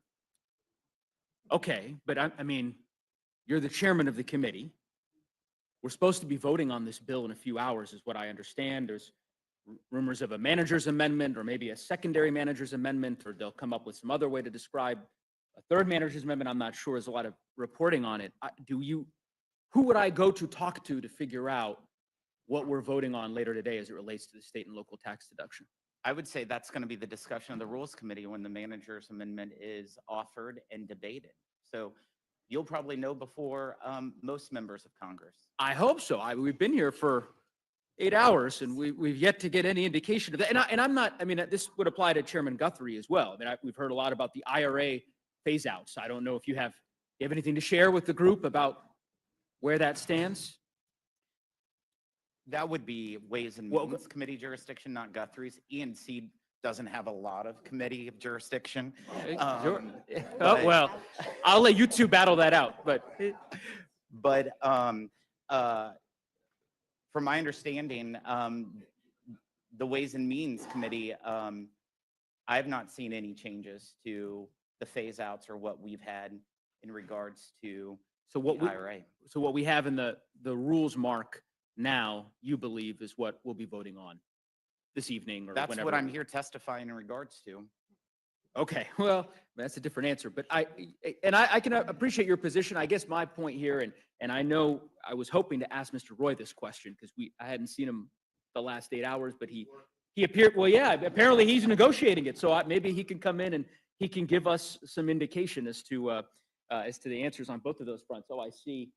Okay, but I mean, you're the chairman of the committee. We're supposed to be voting on this bill in a few hours, is what I understand. There's rumors of a manager's amendment or maybe a secondary manager's amendment, or they'll come up with some other way to describe a third manager's amendment. I'm not sure. There's a lot of reporting on it. Who would I go to talk to figure out what we're voting on later today as it relates to the state and local tax deduction? I would say that's going to be the discussion of the Rules Committee when the manager's amendment is offered and debated. So you'll probably know before most members of Congress. I hope so. We've been here for 8 hours and we've yet to get any indication of that. And I'm not, I mean, this would apply to Chairman Guthrie as well. I mean, we've heard a lot about the IRA phase outs. I don't know if you have anything to share with the group about where that stands? That would be Ways and Means Committee jurisdiction, not Guthrie's. ENC doesn't have a lot of committee jurisdiction. Sure. Well, I'll let you two battle that out, but from my understanding, the Ways and Means Committee, I have not seen any changes to the phase outs or what we've had in regards to the IRA. So what we have in the rules mark now, you believe, is what we'll be voting on this evening or That's whenever. what I'm here testifying in regards to. Okay, well, that's a different answer, but I can appreciate your position. I guess my point here, and I know I was hoping to ask Mr. Roy this question because I hadn't seen him the last 8 hours, but he appeared, well, yeah, apparently he's negotiating it. So maybe he can come in and he can give us some indication as to the answers on both of those fronts. Oh, I see.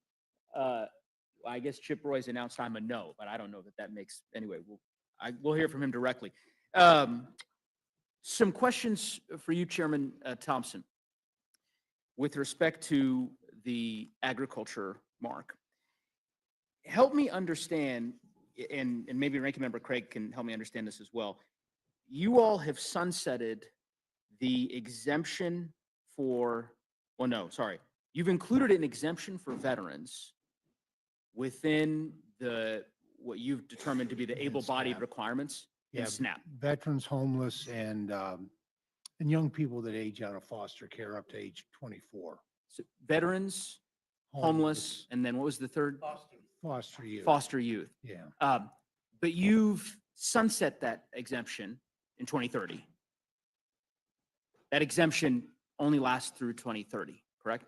I guess Chip Roy's announced I'm a no, but I don't know that that makes, anyway, we'll hear from him directly. Some questions for you, Chairman Thompson, with respect to the agriculture mark. Help me understand, and maybe Ranking Member Craig can help me understand this as well. You all have sunsetted the exemption for, well, no, sorry. You've included an exemption for veterans within what you've determined to be the able-bodied requirements in SNAP. Veterans, homeless, and young people that age out of foster care up to age 24. So veterans, homeless, and then what was the third? Foster youth. Foster youth. Yeah. But you've sunset that exemption in 2030. That exemption only lasts through 2030, correct?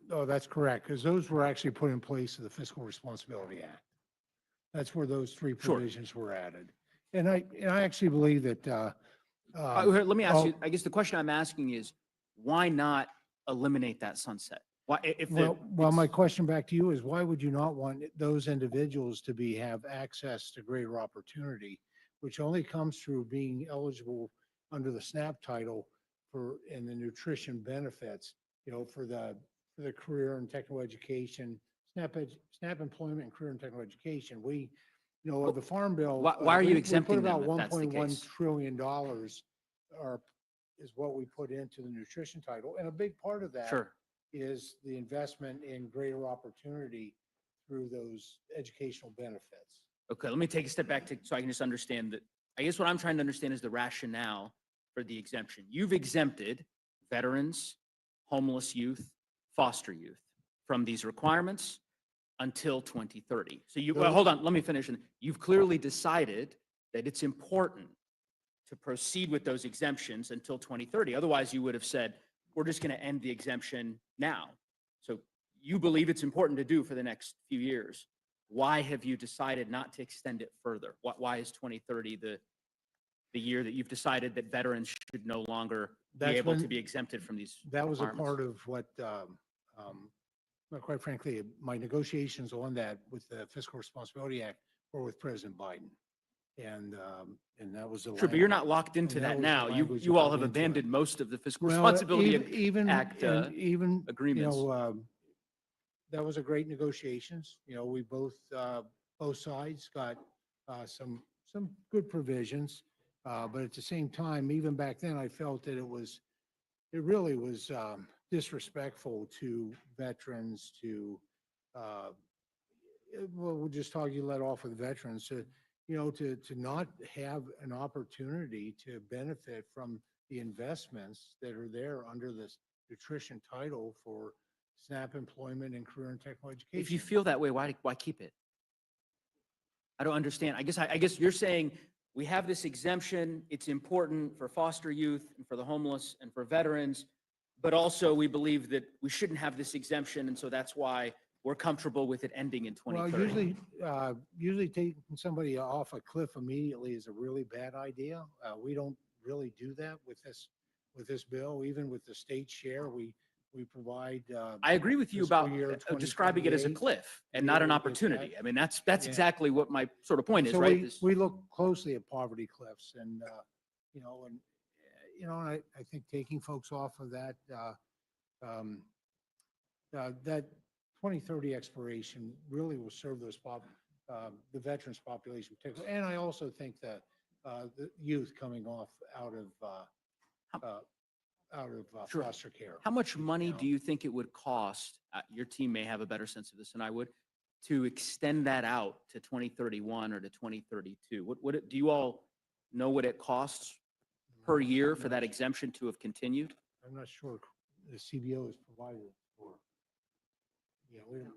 Oh, that's correct, because those were actually put in place of the Fiscal Responsibility Act. That's where those three provisions were added. And I actually believe that. Let me ask you, I guess the question I'm asking is, why not eliminate that sunset? Why, if Well, my question back to you is, why would you not want those individuals to have access to greater opportunity, which only comes through being eligible under the SNAP title and the nutrition benefits, for the career and technical education, SNAP employment and career and technical education. The Farm Bill. Why are you we exempting put them about if that's the $1.1 case? trillion is what we put into the nutrition title. And a big part of that Sure. is the investment in greater opportunity through those educational benefits. Okay, let me take a step back so I can just understand that. I guess what I'm trying to understand is the rationale for the exemption. You've exempted veterans, homeless youth, foster youth from these requirements until 2030. So well, hold on, let me finish. You've clearly decided that it's important to proceed with those exemptions until 2030. Otherwise, you would have said, we're just going to end the exemption now. So you believe it's important to do for the next few years. Why have you decided not to extend it further? Why is 2030 the year that you've decided that veterans should no longer be able to be exempted from these That was a requirements? part of what, quite frankly, my negotiations on that with the Fiscal Responsibility Act or with President Biden. And that was the Sure, but you're not language- locked into and that was the now. language You we all put have into it. abandoned most of the Fiscal Well, Responsibility even Act agreements. That was a great negotiations. We both sides got some good provisions. But at the same time, even back then, I felt that it really was disrespectful to veterans we'll just talk, you let off with veterans to not have an opportunity to benefit from the investments that are there under this nutrition title for SNAP employment and career and technical education. If you feel that way, why keep it? I don't understand. I guess you're saying we have this exemption. It's important for foster youth and for the homeless and for veterans, but also we believe that we shouldn't have this exemption. And so that's why we're comfortable with it ending in 2030. Well, usually taking somebody off a cliff immediately is a really bad idea. We don't really do that with this bill. Even with the state share, we provide. I agree with you fiscal about year describing it as a 2028 cliff and to be not an able to get opportunity. that. I mean, that's Yeah. exactly what my sort of point is, So right? we look closely at poverty cliffs and, I think taking folks off of that, that 2030 expiration really will serve those the veterans population particularly. And I also think that the youth coming off out of Sure. foster care. How much money do you think it would cost? Your team may have a better sense of this than I would, to extend that out to 2031 or to 2032. Do you all know what it costs per year for that exemption to have continued? I'm not sure the CBO is provided for. Yeah, we don't.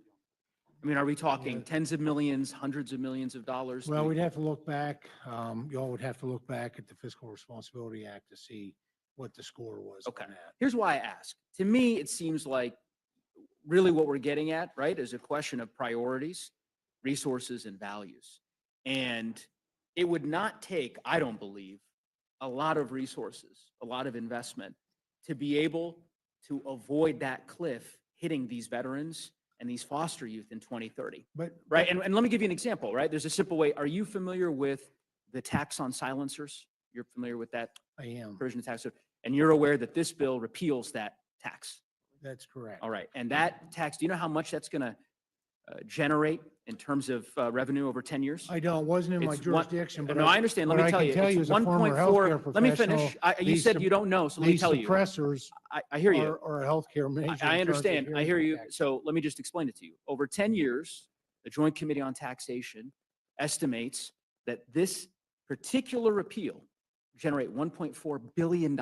I mean, are we talking tens of millions, hundreds of millions of dollars? Well, we'd have to look back. Y'all would have to look back at the Fiscal Responsibility Act to see what the score was Okay. on that. Here's why I ask. To me, it seems like really what we're getting at, right, is a question of priorities, resources, and values. And it would not take, I don't believe, a lot of resources, a lot of investment to be able to avoid that cliff hitting these veterans and these foster youth in 2030. But Right, and let me give you an example, right? There's a simple way. Are you familiar with the tax on silencers? You're familiar with that I am. version of tax? And you're aware that this bill repeals that tax? That's correct. All right, and that tax, do you know how much that's going to generate in terms of revenue over 10 years? I don't, wasn't in my It's one- jurisdiction, but No, I understand. Let but me I tell can you, tell you it's as a former 1.4. healthcare Let me professional, finish. You these said sup- you don't know, so let me these tell you. suppressors I hear you. are a healthcare measure. I in terms of understand. I hearing hear you. protection. So let me just explain it to you. Over 10 years, the Joint Committee on Taxation estimates that this particular repeal generate $1.4 billion.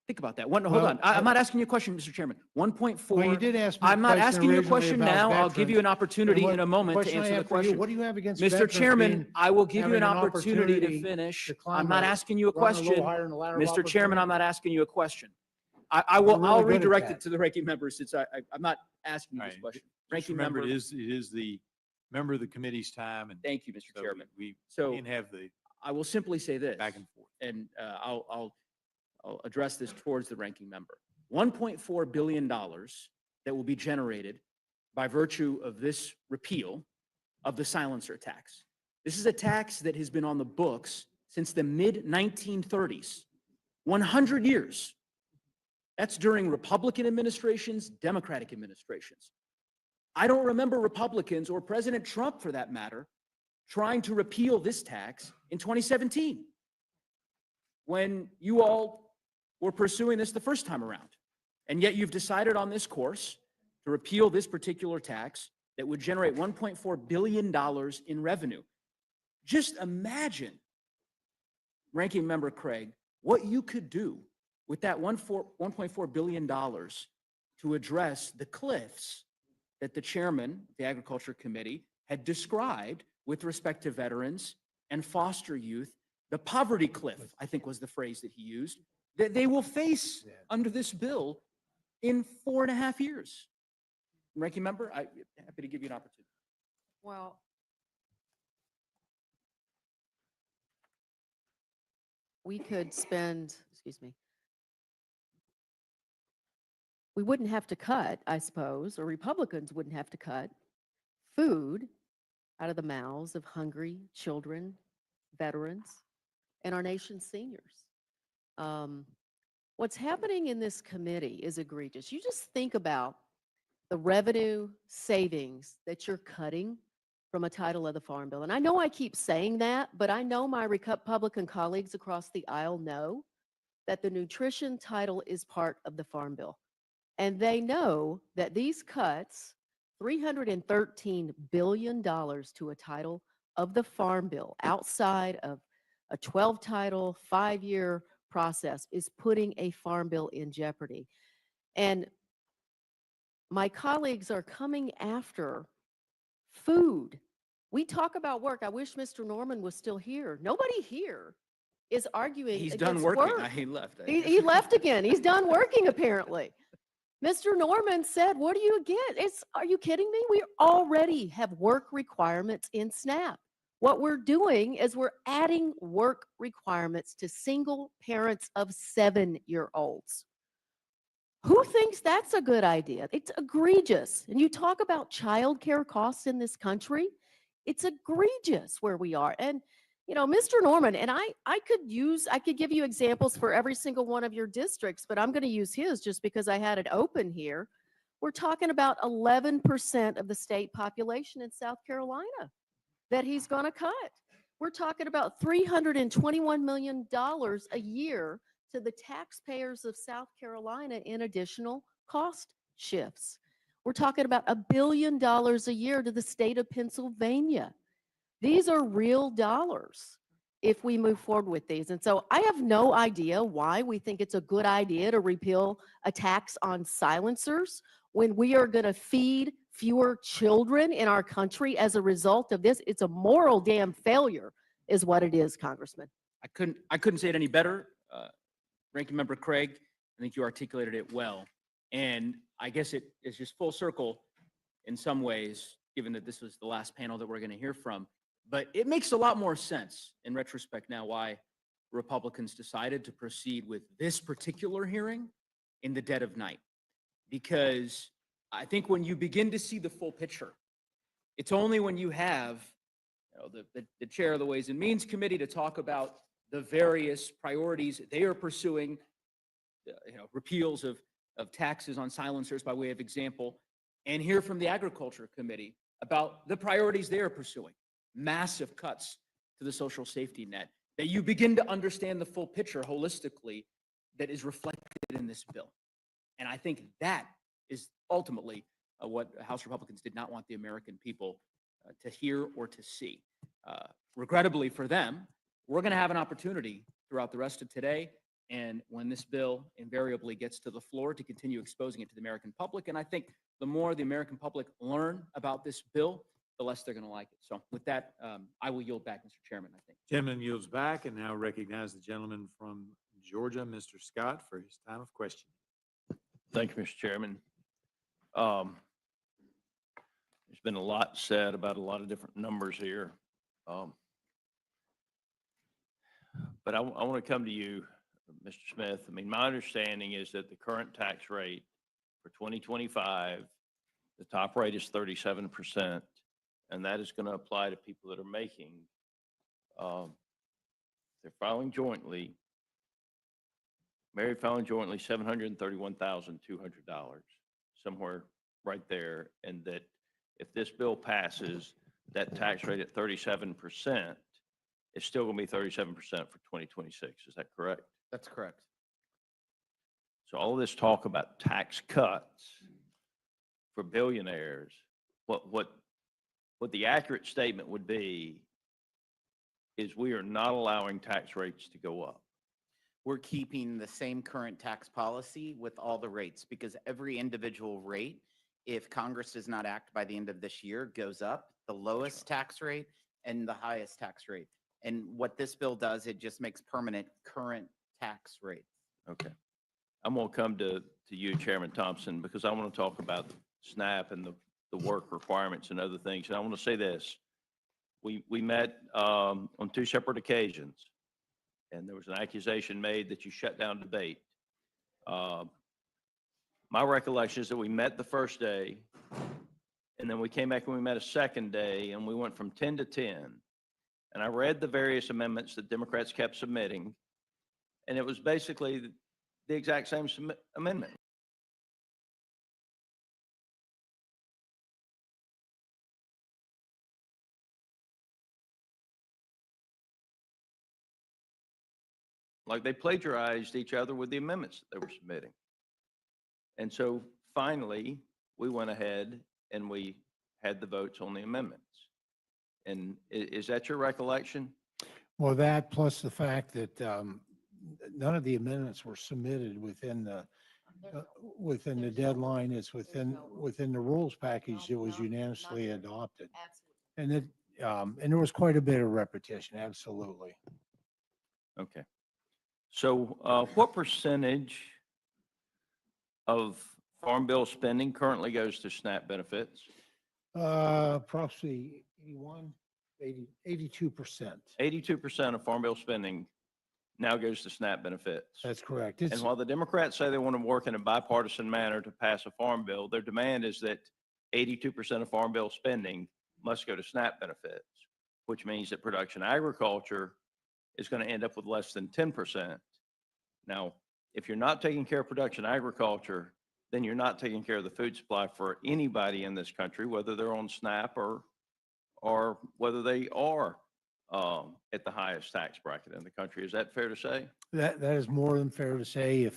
Think about that. Hold Well, on. I'm not asking you a question, Mr. Chairman. 1.4. Well, you did ask me a I'm not question asking you a originally question about now. I'll give you an veterans. opportunity And in a moment to question I answer the have for you, question. what do you have against Mr. veterans Chairman, being- I will give you having an opportunity to opportunity finish. to climb I'm not a- asking you a run a little question. higher in the ladder of Mr. Chairman, opportunity? I'm not asking you a question. We're really I'll good at redirect that. it to the ranking member since I'm not asking you All this right. question. Just Ranking remember, member. it is the member of the committee's time, and Thank you, Mr. so Chairman. we So can't have the I will simply say this. back and forth. And I'll address this towards the ranking member. $1.4 billion that will be generated by virtue of this repeal of the silencer tax. This is a tax that has been on the books since the mid-1930s, 100 years. That's during Republican administrations, Democratic administrations. I don't remember Republicans or President Trump, for that matter, trying to repeal this tax in 2017 when you all were pursuing this the first time around. And yet you've decided on this course to repeal this particular tax that would generate $1.4 billion in revenue. Just imagine, Ranking Member Craig, what you could do with that $1.4 billion to address the cliffs that the chairman of the Agriculture Committee had described with respect to veterans and foster youth. The poverty cliff, I think, was the phrase that he used, that they will face under this bill in 4.5 years. Ranking Member, I'm happy to give you an opportunity. Well, we could spend, excuse me, we wouldn't have to cut, I suppose, or Republicans wouldn't have to cut food out of the mouths of hungry children, veterans, and our nation's seniors. What's happening in this committee is egregious. You just think about the revenue savings that you're cutting from a title of the Farm Bill. And I know I keep saying that, but I know my Republican colleagues across the aisle know that the nutrition title is part of the Farm Bill. And they know that these cuts, $313 billion to a title of the Farm Bill outside of a 12-title, 5-year process, is putting a Farm Bill in jeopardy. And my colleagues are coming after food. We talk about work. I wish Mr. Norman was still here. Nobody here is arguing He's against done working. work. He left. He left again. He's done working, apparently. Mr. Norman said, what do you get? Are you kidding me? We already have work requirements in SNAP. What we're doing is we're adding work requirements to single parents of 7-year-olds. Who thinks that's a good idea? It's egregious. And you talk about childcare costs in this country, it's egregious where we are. And, you know, Mr. Norman, and I could give you examples for every single one of your districts, but I'm going to use his just because I had it open here. We're talking about 11% of the state population in South Carolina that he's going to cut. We're talking about $321 million a year to the taxpayers of South Carolina in additional cost shifts. We're talking about $1 billion a year to the state of Pennsylvania. These are real dollars if we move forward with these. And so I have no idea why we think it's a good idea to repeal a tax on silencers when we are going to feed fewer children in our country as a result of this. It's a moral damn failure is what it is, Congressman. I couldn't say it any better. Ranking Member Craig, I think you articulated it well. And I guess it is just full circle in some ways, given that this was the last panel that we're going to hear from. But it makes a lot more sense in retrospect now why Republicans decided to proceed with this particular hearing in the dead of night. Because I think when you begin to see the full picture, it's only when you have the chair of the Ways and Means Committee to talk about the various priorities they are pursuing, repeals of taxes on silencers by way of example, and hear from the Agriculture Committee about the priorities they are pursuing, massive cuts to the social safety net, that you begin to understand the full picture holistically that is reflected in this bill. And I think that is ultimately what House Republicans did not want the American people to hear or to see. Regrettably for them, we're going to have an opportunity throughout the rest of today and when this bill invariably gets to the floor to continue exposing it to the American public. And I think the more the American public learn about this bill, the less they're going to like it. So with that, I will yield back, Mr. Chairman, I think. Gentleman yields back and now recognize the gentleman from Georgia, Mr. Scott, for his time of questioning. Thank you, Mr. Chairman. There's been a lot said about a lot of different numbers here. But I want to come to you, Mr. Smith. I mean, my understanding is that the current tax rate for 2025, the top rate is 37%, and that is going to apply to people that are making, they're filing jointly, married filing jointly, $731,200, somewhere right there, and that if this bill passes, that tax rate at 37%, it's still going to be 37% for 2026. Is that correct? That's correct. So all this talk about tax cuts for billionaires, what the accurate statement would be is we are not allowing tax rates to go up. We're keeping the same current tax policy with all the rates because every individual rate, if Congress does not act by the end of this year, goes up, the lowest tax rate and the highest tax rate. And what this bill does, it just makes permanent current tax rates. Okay. I'm going to come to you, Chairman Thompson, because I want to talk about SNAP and the work requirements and other things. And I want to say this. We met on 2 separate occasions, and there was an accusation made that you shut down debate. My recollection is that we met the first day, and then we came back and we met a second day, and we went from 10 to 10. And I read the various amendments that Democrats kept submitting, and it was basically the exact same amendment. Like they plagiarized each other with the amendments that they were submitting. And so finally, we went ahead and we had the votes on the amendments. And is that your recollection? Well, that plus the fact that none of the amendments were submitted within the deadline. It's within the rules package that was unanimously adopted. And and there was quite a bit of repetition, absolutely. Okay. So what percentage of Farm Bill spending currently goes to SNAP benefits? Approximately 82%. 82% of Farm Bill spending now goes to SNAP benefits. That's correct. And while the Democrats say they want to work in a bipartisan manner to pass a farm bill, their demand is that 82% of Farm Bill spending must go to SNAP benefits, which means that production agriculture is going to end up with less than 10%. Now, if you're not taking care of production agriculture, then you're not taking care of the food supply for anybody in this country, whether they're on SNAP or whether they are at the highest tax bracket in the country. Is that fair to say? That is more than fair to say. If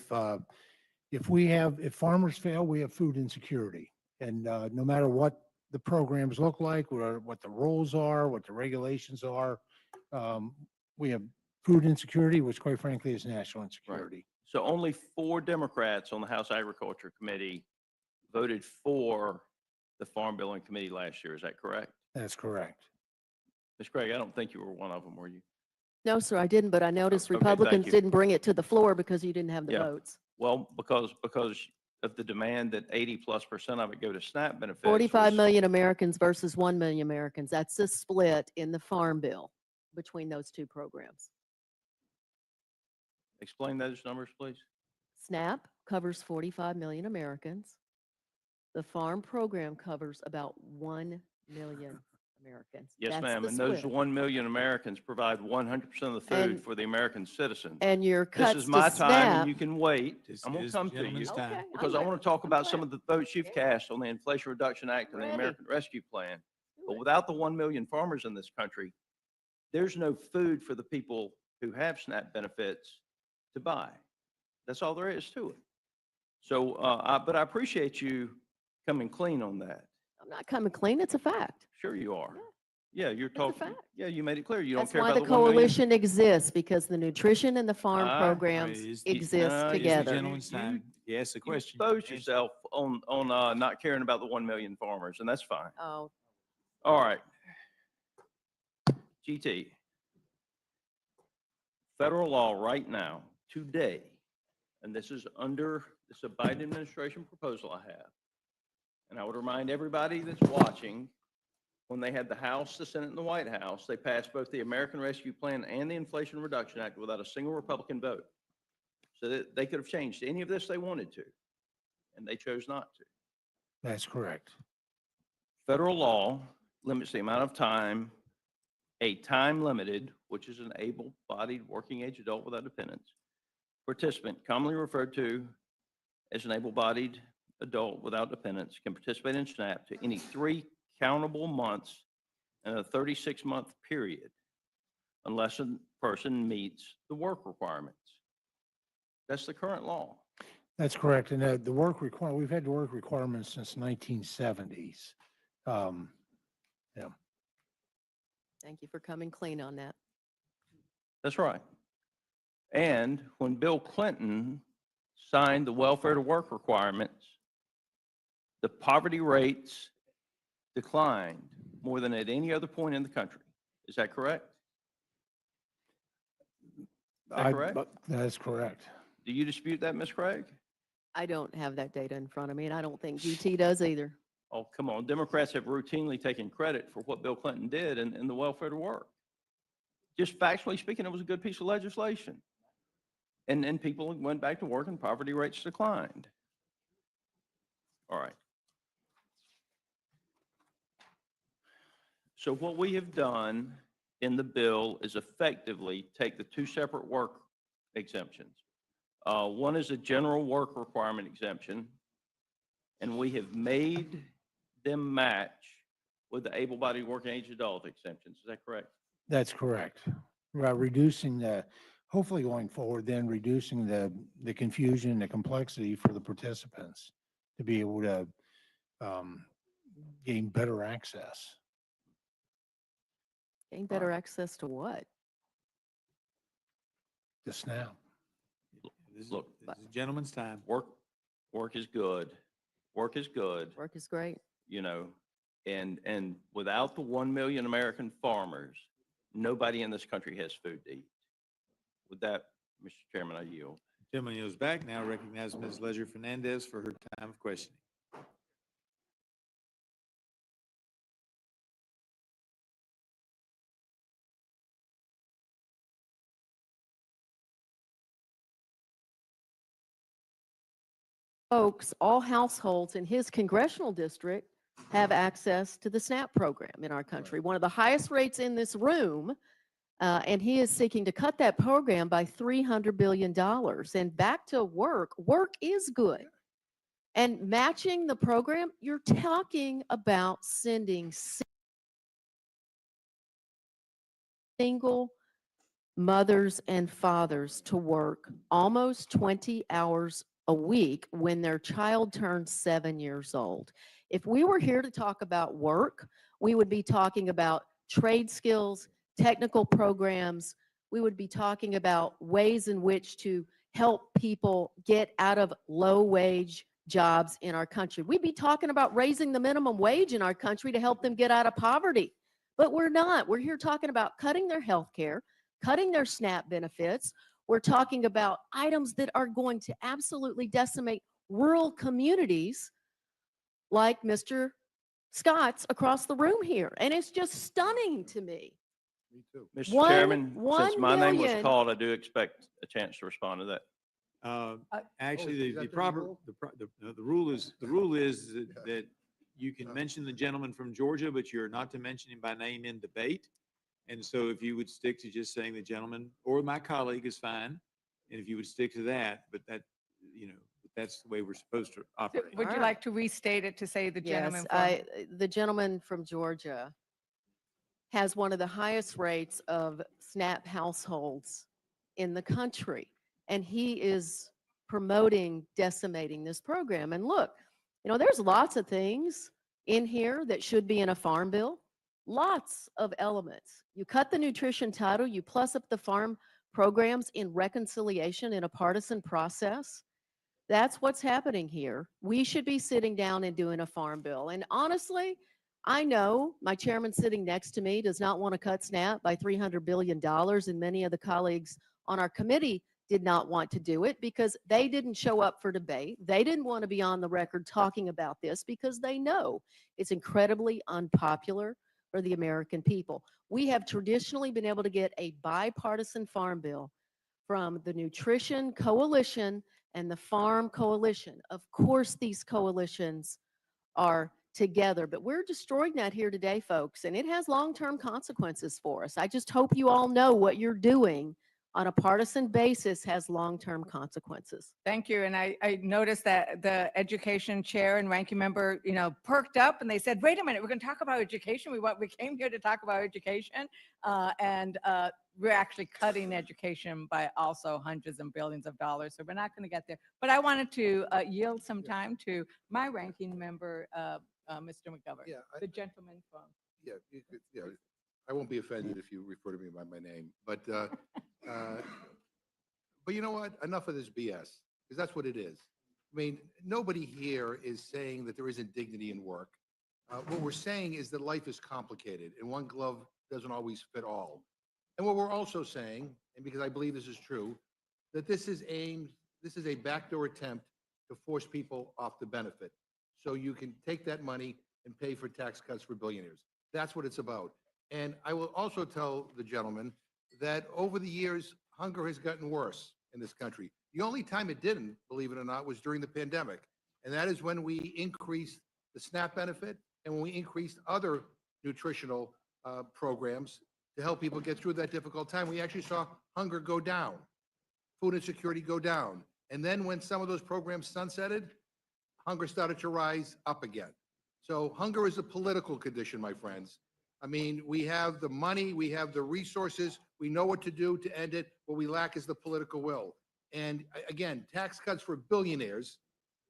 farmers fail, we have food insecurity. And no matter what the programs look like, what the rules are, what the regulations are, we have food insecurity, which quite frankly is national insecurity. Right. So only 4 Democrats on the House Agriculture Committee voted for the Farm Bill in committee last year. Is that correct? That's correct. Ms. Craig, I don't think you were one of them, were you? No, sir, I didn't, but I noticed Okay, thank Republicans you. didn't bring it to the floor because you didn't have the Yeah. votes. Well, because of the demand that 80+% of it go to SNAP benefits. 45 was- million Americans versus 1 million Americans. That's the split in the Farm Bill between those two programs. Explain those numbers, please. SNAP covers 45 million Americans. The farm program covers about 1 million Americans. Yes, That's ma'am. the And those split. 1 million Americans provide 100% of the food And- for the American citizens. And your This cuts is to my time SNAP. and you can wait. This I'm going to is the come to you gentleman's time. Okay, because I'm I want to talk about some of the votes you've cast on the Inflation Reduction Act and the Ready. American Rescue Plan. Do But it. without the 1 million farmers in this country, there's no food for the people who have SNAP benefits to buy. That's all there is to it. So, but I appreciate you coming clean on that. I'm not coming clean. It's a fact. Sure you are. Yeah. Yeah, you're It's a talking, fact. yeah, you made it clear. You don't That's care why about the the 1 million. coalition exists, because the nutrition and the farm Ah, programs Is the- exist is the together. gentleman's time. He asked the You question. expose yourself on not caring about the 1 million farmers, and that's fine. Oh, All right. GT. Federal law right now, today, and this is a Biden administration proposal I have. And I would remind everybody that's watching, when they had the House, the Senate, and the White House, they passed both the American Rescue Plan and the Inflation Reduction Act without a single Republican vote. So that they could have changed any of this they wanted to, and they chose not to. That's correct. Federal law limits the amount of time a time-limited, which is an able-bodied working age adult without dependents, participant, commonly referred to as an able-bodied adult without dependents, can participate in SNAP to any 3 countable months in a 36-month period, unless a person meets the work requirements. That's the current law. That's correct. And the work we've had the work requirements since 1970s. Yeah. thank you for coming clean on that. That's right. And when Bill Clinton signed the welfare to work requirements, the poverty rates declined more than at any other point in the country. Is that correct? Is that correct? That's correct. Do you dispute that, Ms. Craig? I don't have that data in front of me, and I don't think GT does either. Oh, come on. Democrats have routinely taken credit for what Bill Clinton did in the welfare to work. Just factually speaking, it was a good piece of legislation. And people went back to work and poverty rates declined. All right. So what we have done in the bill is effectively take the 2 separate work exemptions. One is a general work requirement exemption, and we have made them match with the able-bodied working age adult exemptions. Is that correct? That's correct. Reducing hopefully going forward, then reducing the confusion, the complexity for the participants to be able to gain better access. Gain better access to what? To SNAP. Look, This is the gentleman's time. work is good. Work is good, Work is great. you know, and without the 1 million American farmers, nobody in this country has food to eat. With that, Mr. Chairman, I yield. Gentleman yields back. Now recognize Ms. Leisure Fernandez for her time of questioning. Folks, all households in his congressional district have access to the SNAP program in our country, one of the highest rates in this room. And he is seeking to cut that program by $300 billion. And back to work, work is good. And matching the program, you're talking about sending single mothers and fathers to work almost 20 hours a week when their child turns 7 years old. If we were here to talk about work, we would be talking about trade skills, technical programs. We would be talking about ways in which to help people get out of low-wage jobs in our country. We'd be talking about raising the minimum wage in our country to help them get out of poverty. But we're not. We're here talking about cutting their health care, cutting their SNAP benefits. We're talking about items that are going to absolutely decimate rural communities like Mr. Scott's across the room here. And it's just stunning to me. Mr. One- Chairman, since 1 my name was million called, I do expect a chance to respond to that. Actually, is the that the proper, rule? no, the rule is that you can mention the gentleman from Georgia, but you're not to mention him by name in debate. And so if you would stick to just saying the gentleman or my colleague is fine. And if you would stick to that, but that, that's the way we're supposed to operate. Would you like to restate it to say the gentleman Yes, from? the gentleman from Georgia has one of the highest rates of SNAP households in the country. And he is promoting decimating this program. And look, there's lots of things in here that should be in a farm bill, lots of elements. You cut the nutrition title, you plus up the farm programs in reconciliation in a partisan process. That's what's happening here. We should be sitting down and doing a farm bill. And honestly, I know my chairman sitting next to me does not want to cut SNAP by $300 billion, and many of the colleagues on our committee did not want to do it because they didn't show up for debate. They didn't want to be on the record talking about this because they know it's incredibly unpopular for the American people. We have traditionally been able to get a bipartisan farm bill from the Nutrition Coalition and the Farm Coalition. Of course, these coalitions are together, but we're destroying that here today, folks, and it has long-term consequences for us. I just hope you all know what you're doing on a partisan basis has long-term consequences. Thank you. And I noticed that the education chair and ranking member, perked up and they said, wait a minute, we're going to talk about education. We came here to talk about education. And we're actually cutting education by also hundreds and billions of dollars. So we're not going to get there. But I wanted to yield some time to my ranking member, Mr. McGovern, the gentleman from. Yeah, I won't be offended if you refer to me by my name, but you know what? Enough of this BS, because that's what it is. I mean, nobody here is saying that there isn't dignity in work. What we're saying is that life is complicated, and one glove doesn't always fit all. And what we're also saying, and because I believe this is true, that this is a backdoor attempt to force people off the benefit, so you can take that money and pay for tax cuts for billionaires. That's what it's about. And I will also tell the gentleman that over the years, hunger has gotten worse in this country. The only time it didn't, believe it or not, was during the pandemic. And that is when we increased the SNAP benefit and when we increased other nutritional programs to help people get through that difficult time. We actually saw hunger go down, food insecurity go down. And then when some of those programs sunsetted, hunger started to rise up again. So hunger is a political condition, my friends. I mean, we have the money, we have the resources, we know what to do to end it. What we lack is the political will. And again, tax cuts for billionaires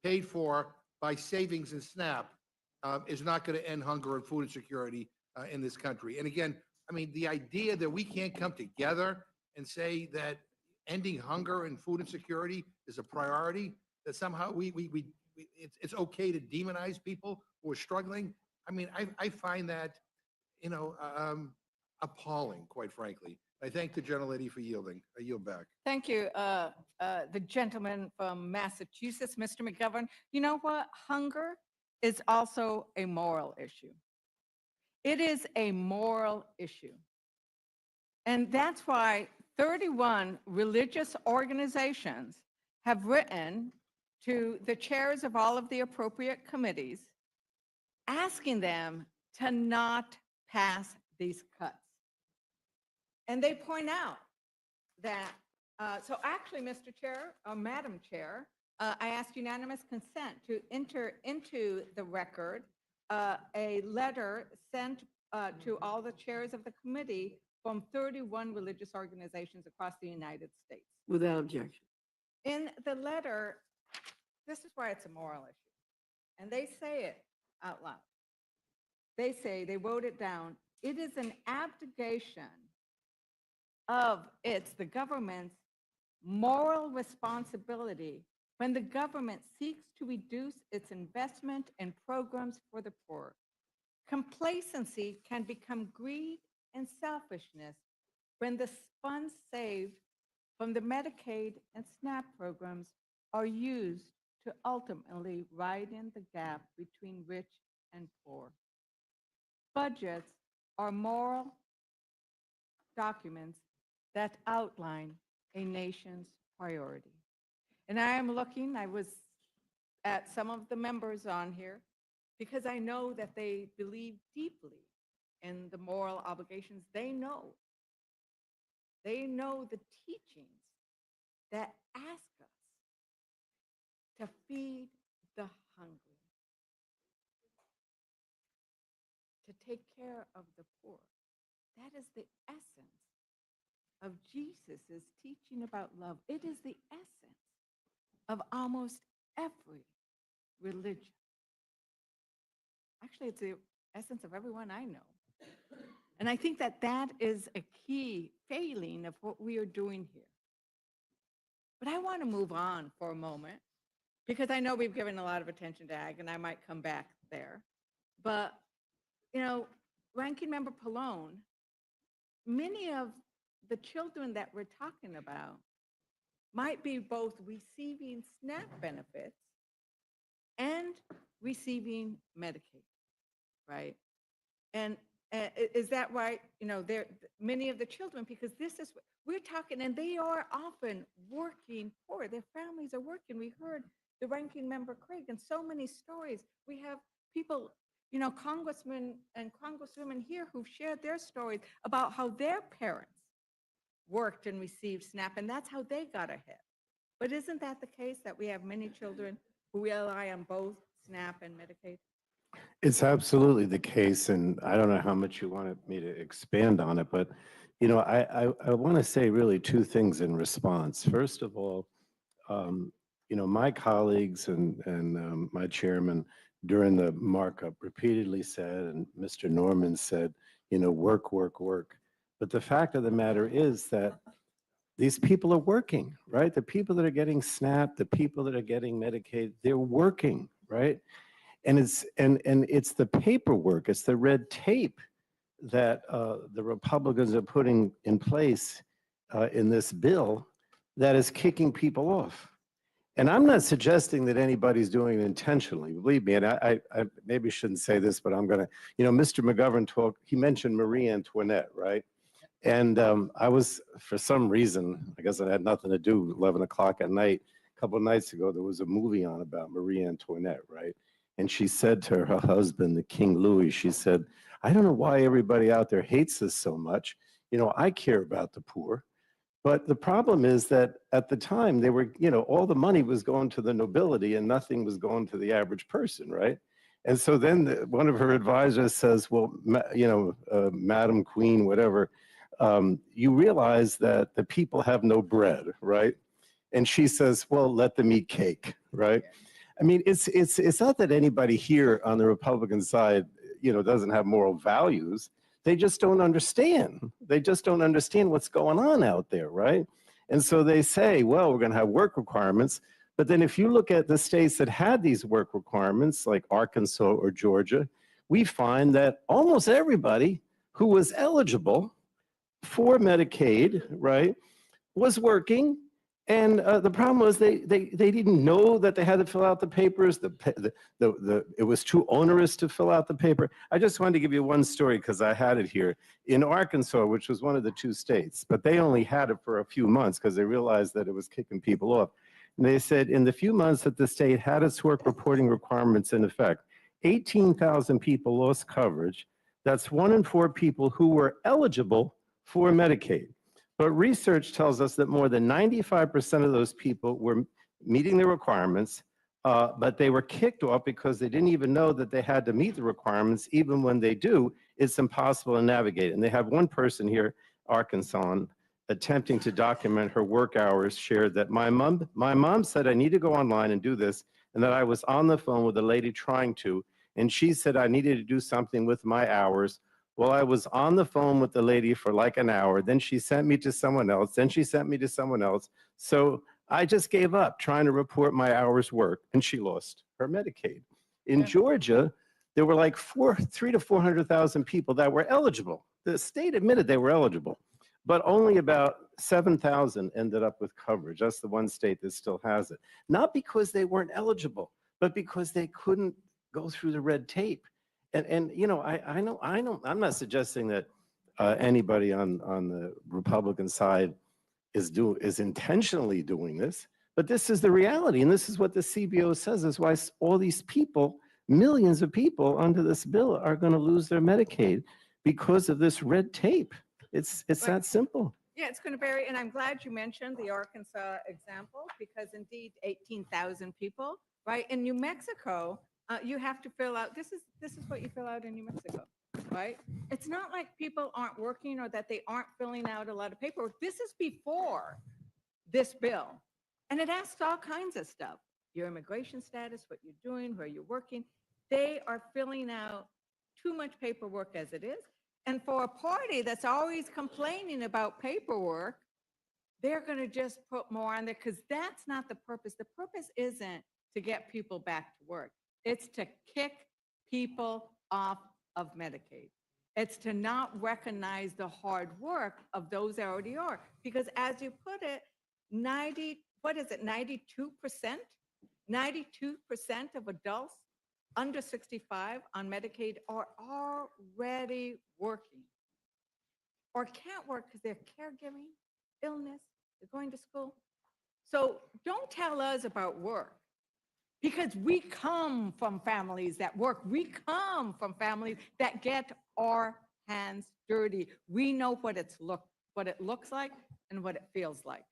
paid for by savings in SNAP is not going to end hunger and food insecurity in this country. And again, I mean, the idea that we can't come together and say that ending hunger and food insecurity is a priority, that somehow it's okay to demonize people who are struggling. I mean, I find that appalling, quite frankly. I thank the gentlelady for yielding. I yield back. Thank you. The gentleman from Massachusetts, Mr. McGovern. You know what? Hunger is also a moral issue. It is a moral issue. And that's why 31 religious organizations have written to the chairs of all of the appropriate committees, asking them to not pass these cuts. And they point out that, so actually, Mr. Chair, or Madam Chair, I ask unanimous consent to enter into the record a letter sent to all the chairs of the committee from 31 religious organizations across the United States. Without objection. In the letter, this is why it's a moral issue. And they say it out loud. They say, they wrote it down, it is an abdication of the government's moral responsibility when the government seeks to reduce its investment in programs for the poor. Complacency can become greed and selfishness when the funds saved from the Medicaid and SNAP programs are used to ultimately widen the gap between rich and poor. Budgets are moral documents that outline a nation's priority. And I am looking, I was at some of the members on here because I know that they believe deeply in the moral obligations. They know the teachings that ask us to feed the hungry, to take care of the poor. That is the essence of Jesus' teaching about love. It is the essence of almost every religion. Actually, it's the essence of everyone I know. And I think that that is a key failing of what we are doing here. But I want to move on for a moment because I know we've given a lot of attention to ag, and I might come back there. But, you know, Ranking Member Pallone, many of the children that we're talking about might be both receiving SNAP benefits and receiving Medicaid, right? And is that right? You know, there many of the children, because this is, we're talking, and they are often working poor. Their families are working. We heard the Ranking Member Craig and so many stories. We have people, you know, congressmen and congresswomen here who've shared their stories about how their parents worked and received SNAP, and that's how they got ahead. But isn't that the case, that we have many children who rely on both SNAP and Medicaid? It's absolutely the case, and I don't know how much you wanted me to expand on it, but you know, I want to say really two things in response. First of all, you know, my colleagues and my chairman during the markup repeatedly said, and Mr. Norman said, you know, work, work, work. But the fact of the matter is that these people are working, right? The people that are getting SNAP, the people that are getting Medicaid, they're working, right? And it's the paperwork, it's the red tape that the Republicans are putting in place in this bill that is kicking people off. And I'm not suggesting that anybody's doing it intentionally, believe me. And I maybe shouldn't say this, but I'm going to, you know, Mr. McGovern he mentioned Marie Antoinette, right? And I was, for some reason, I guess it had nothing to do, 11 o'clock at night, a couple of nights ago, there was a movie on about Marie Antoinette, right? And she said to her husband, the King Louis, she said, I don't know why everybody out there hates us so much. You know, I care about the poor. But the problem is that at the time they were, you know, all the money was going to the nobility and nothing was going to the average person, right? And so then one of her advisors says, well, you know, Madam Queen, whatever, you realize that the people have no bread, right? And she says, well, let them eat cake, right? I mean, it's not that anybody here on the Republican side, you know, doesn't have moral values. They just don't understand. They just don't understand what's going on out there, right? And so they say, well, we're going to have work requirements. But then if you look at the states that had these work requirements, like Arkansas or Georgia, we find that almost everybody who was eligible for Medicaid, right, was working. And the problem was they didn't know that they had to fill out the papers. It was too onerous to fill out the paper. I just wanted to give you one story because I had it here. In Arkansas, which was one of the two states, but they only had it for a few months because they realized that it was kicking people off. And they said in the few months that the state had its work reporting requirements in effect, 18,000 people lost coverage. That's 1 in 4 people who were eligible for Medicaid. But research tells us that more than 95% of those people were meeting the requirements, but they were kicked off because they didn't even know that they had to meet the requirements. Even when they do, it's impossible to navigate. And they have one person here, Arkansas, attempting to document her work hours, shared that my mom said I need to go online and do this, and that I was on the phone with a lady trying to, and she said I needed to do something with my hours. Well, I was on the phone with the lady for like an hour. Then she sent me to someone else. Then she sent me to someone else. So I just gave up trying to report my hours work, and she lost her Medicaid. In Georgia, there were like 300,000 to 400,000 people that were eligible. The state admitted they were eligible, but only about 7,000 ended up with coverage. That's the one state that still has it. Not because they weren't eligible, but because they couldn't go through the red tape. And you know, I know, I'm not suggesting that anybody on the Republican side is intentionally doing this, But this is the reality, and this is what the CBO says is why all these people, millions of people under this bill are going to lose their Medicaid because of this red tape. It's that simple. Yeah, it's going to vary, and I'm glad you mentioned the Arkansas example, because indeed 18,000 people, right? In New Mexico, you have to fill out, this is what you fill out in New Mexico, right? It's not like people aren't working or that they aren't filling out a lot of paperwork. This is before this bill, and it asks all kinds of stuff. Your immigration status, what you're doing, where you're working. They are filling out too much paperwork as it is. And for a party that's always complaining about paperwork, they're going to just put more on there because that's not the purpose. The purpose isn't to get people back to work. It's to kick people off of Medicaid. It's to not recognize the hard work of those that already are. Because as you put it, 92%? 92% of adults under 65 on Medicaid are already working or can't work because they're caregiving, illness, they're going to school. So don't tell us about work, because we come from families that work. We come from families that get our hands dirty. We know what it looks like and what it feels like.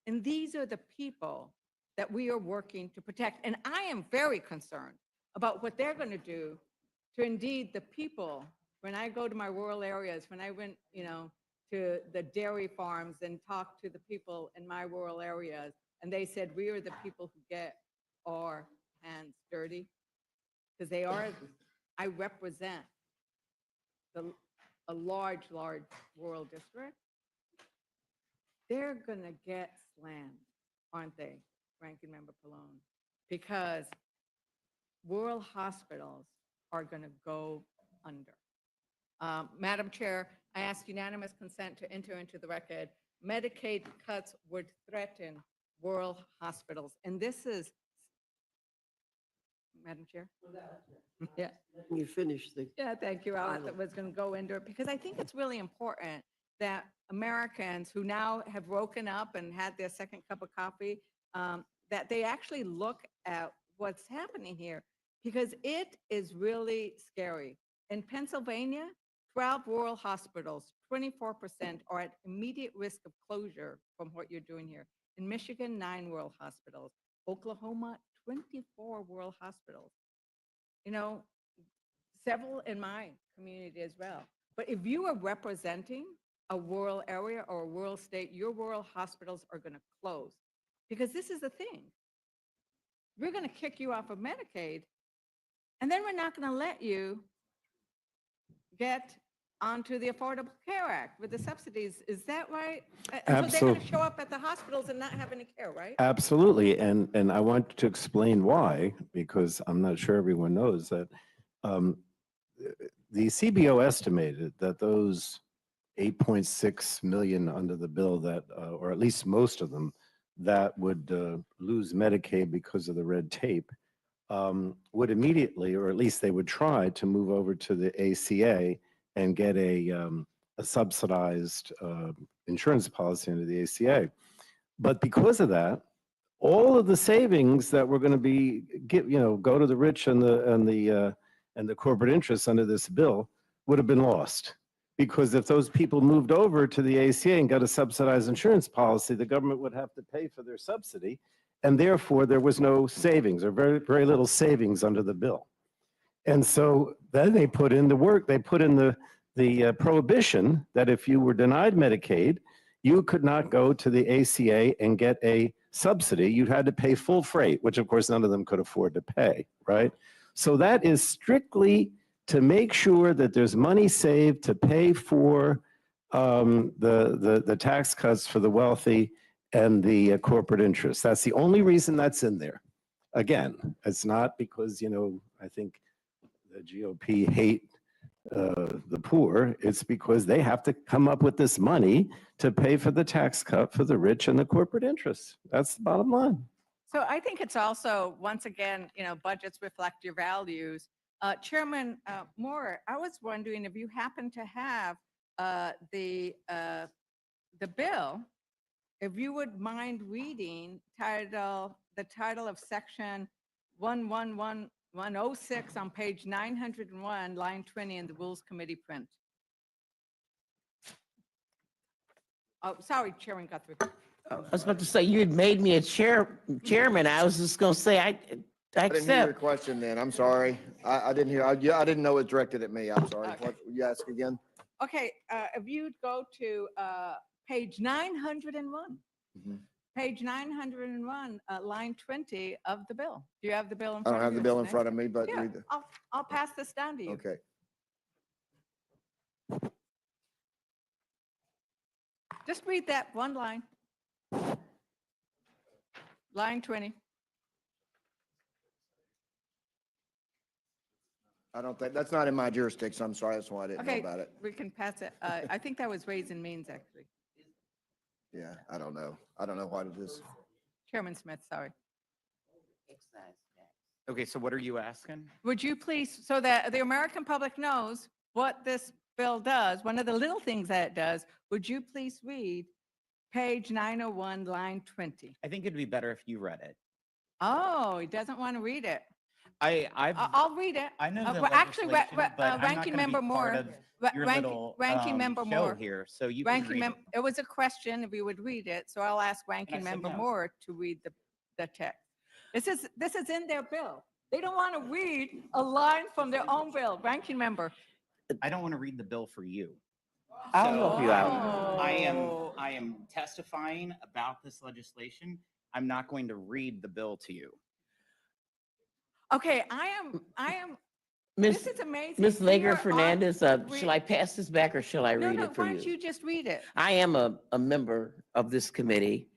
And these are the people that we are working to protect. And I am very concerned about what they're going to do to indeed the people. When I go to my rural areas, when I went, to the dairy farms and talked to the people in my rural areas, and they said, we are the people who get our hands dirty, because I represent a large rural district. They're going to get slammed, aren't they, Ranking Member Pallone? Because rural hospitals are going to go under. Madam Chair, I ask unanimous consent to enter into the record. Medicaid cuts would threaten rural hospitals. And this is, Madam Chair? Yeah. You finished the. Yeah, thank you. I was going to go into it because I think it's really important that Americans who now have woken up and had their second cup of coffee, that they actually look at what's happening here, because it is really scary. In Pennsylvania, 12 rural hospitals, 24% are at immediate risk of closure from what you're doing here. In Michigan, 9 rural hospitals. Oklahoma, 24 rural hospitals. Several in my community as well. But if you are representing a rural area or a rural state, your rural hospitals are going to close. Because this is the thing. We're going to kick you off of Medicaid, and then we're not going to let you get onto the Affordable Care Act with the subsidies. Is that right? And so they're going to show up at the hospitals and not have any care, right? Absolutely. And I want to explain why, because I'm not sure everyone knows that the CBO estimated that those 8.6 million under the bill that, or at least most of them, that would lose Medicaid because of the red tape would immediately, or at least they would try to move over to the ACA and get a subsidized insurance policy under the ACA. But because of that, all of the savings that were going to be, go to the rich and the corporate interests under this bill would have been lost. Because if those people moved over to the ACA and got a subsidized insurance policy, the government would have to pay for their subsidy, and therefore there was no savings or very, very little savings under the bill. And so then they put in the work, they put in the prohibition that if you were denied Medicaid, you could not go to the ACA and get a subsidy. You had to pay full freight, which of course none of them could afford to pay, right? So that is strictly to make sure that there's money saved to pay for the tax cuts for the wealthy and the corporate interests. That's the only reason that's in there. Again, it's not because, I think the GOP hate the poor. It's because they have to come up with this money to pay for the tax cut for the rich and the corporate interests. That's the bottom line. So I think it's also, once again, budgets reflect your values. Chairman Moore, I was wondering if you happen to have the bill, if you would mind reading the title of section 111106 on page 901, line 20 in the Rules Committee print. Oh, sorry, Chairman Guthrie. I was about to say, you had made me a chairman. I was just gonna say, I I didn't hear your accept. question then. I'm sorry. I didn't hear, I didn't know it directed at me. I'm sorry. Okay. What, you ask again? Okay, if you'd go to page 901. Mhm. Page 901, line 20 of the bill. Do you have the bill in I front don't of have you? the bill in front of me, but Yeah, read the, I'll pass this down to you. okay. Just read that one line. Line 20. I don't think, that's not in my jurisdiction. I'm sorry. That's why I didn't know Okay, about it. we can pass it. I think that was Ways and Means, actually. Yeah, I don't know. I don't know what it is. Chairman Smith, sorry. Okay, so what are you asking? Would you please, so that the American public knows what this bill does, one of the little things that it does, would you please read page 901, line 20? I think it'd be better if you read it. Oh, he doesn't want to read it. I've I'll read it. I know the Well, actually, legislation, but I'm not Ranking gonna be Member part Moore, of your little Ranking Member show Moore. here, so you can Ranking read Member, it. it was a question if you would read it, so I'll ask Ranking said Member no. Moore to read the text. This is in their bill. They don't want to read a line from their own bill. Ranking Member. I don't want to read the bill for you. I'll So, help you out. I am testifying about this legislation. I'm not going to read the bill to you. Okay, I am, Miss this is amazing. Miss We are Lager on- Fernandez, shall I pass this back or shall I No, read no, it for why don't you? you just read it? I am a member of this committee.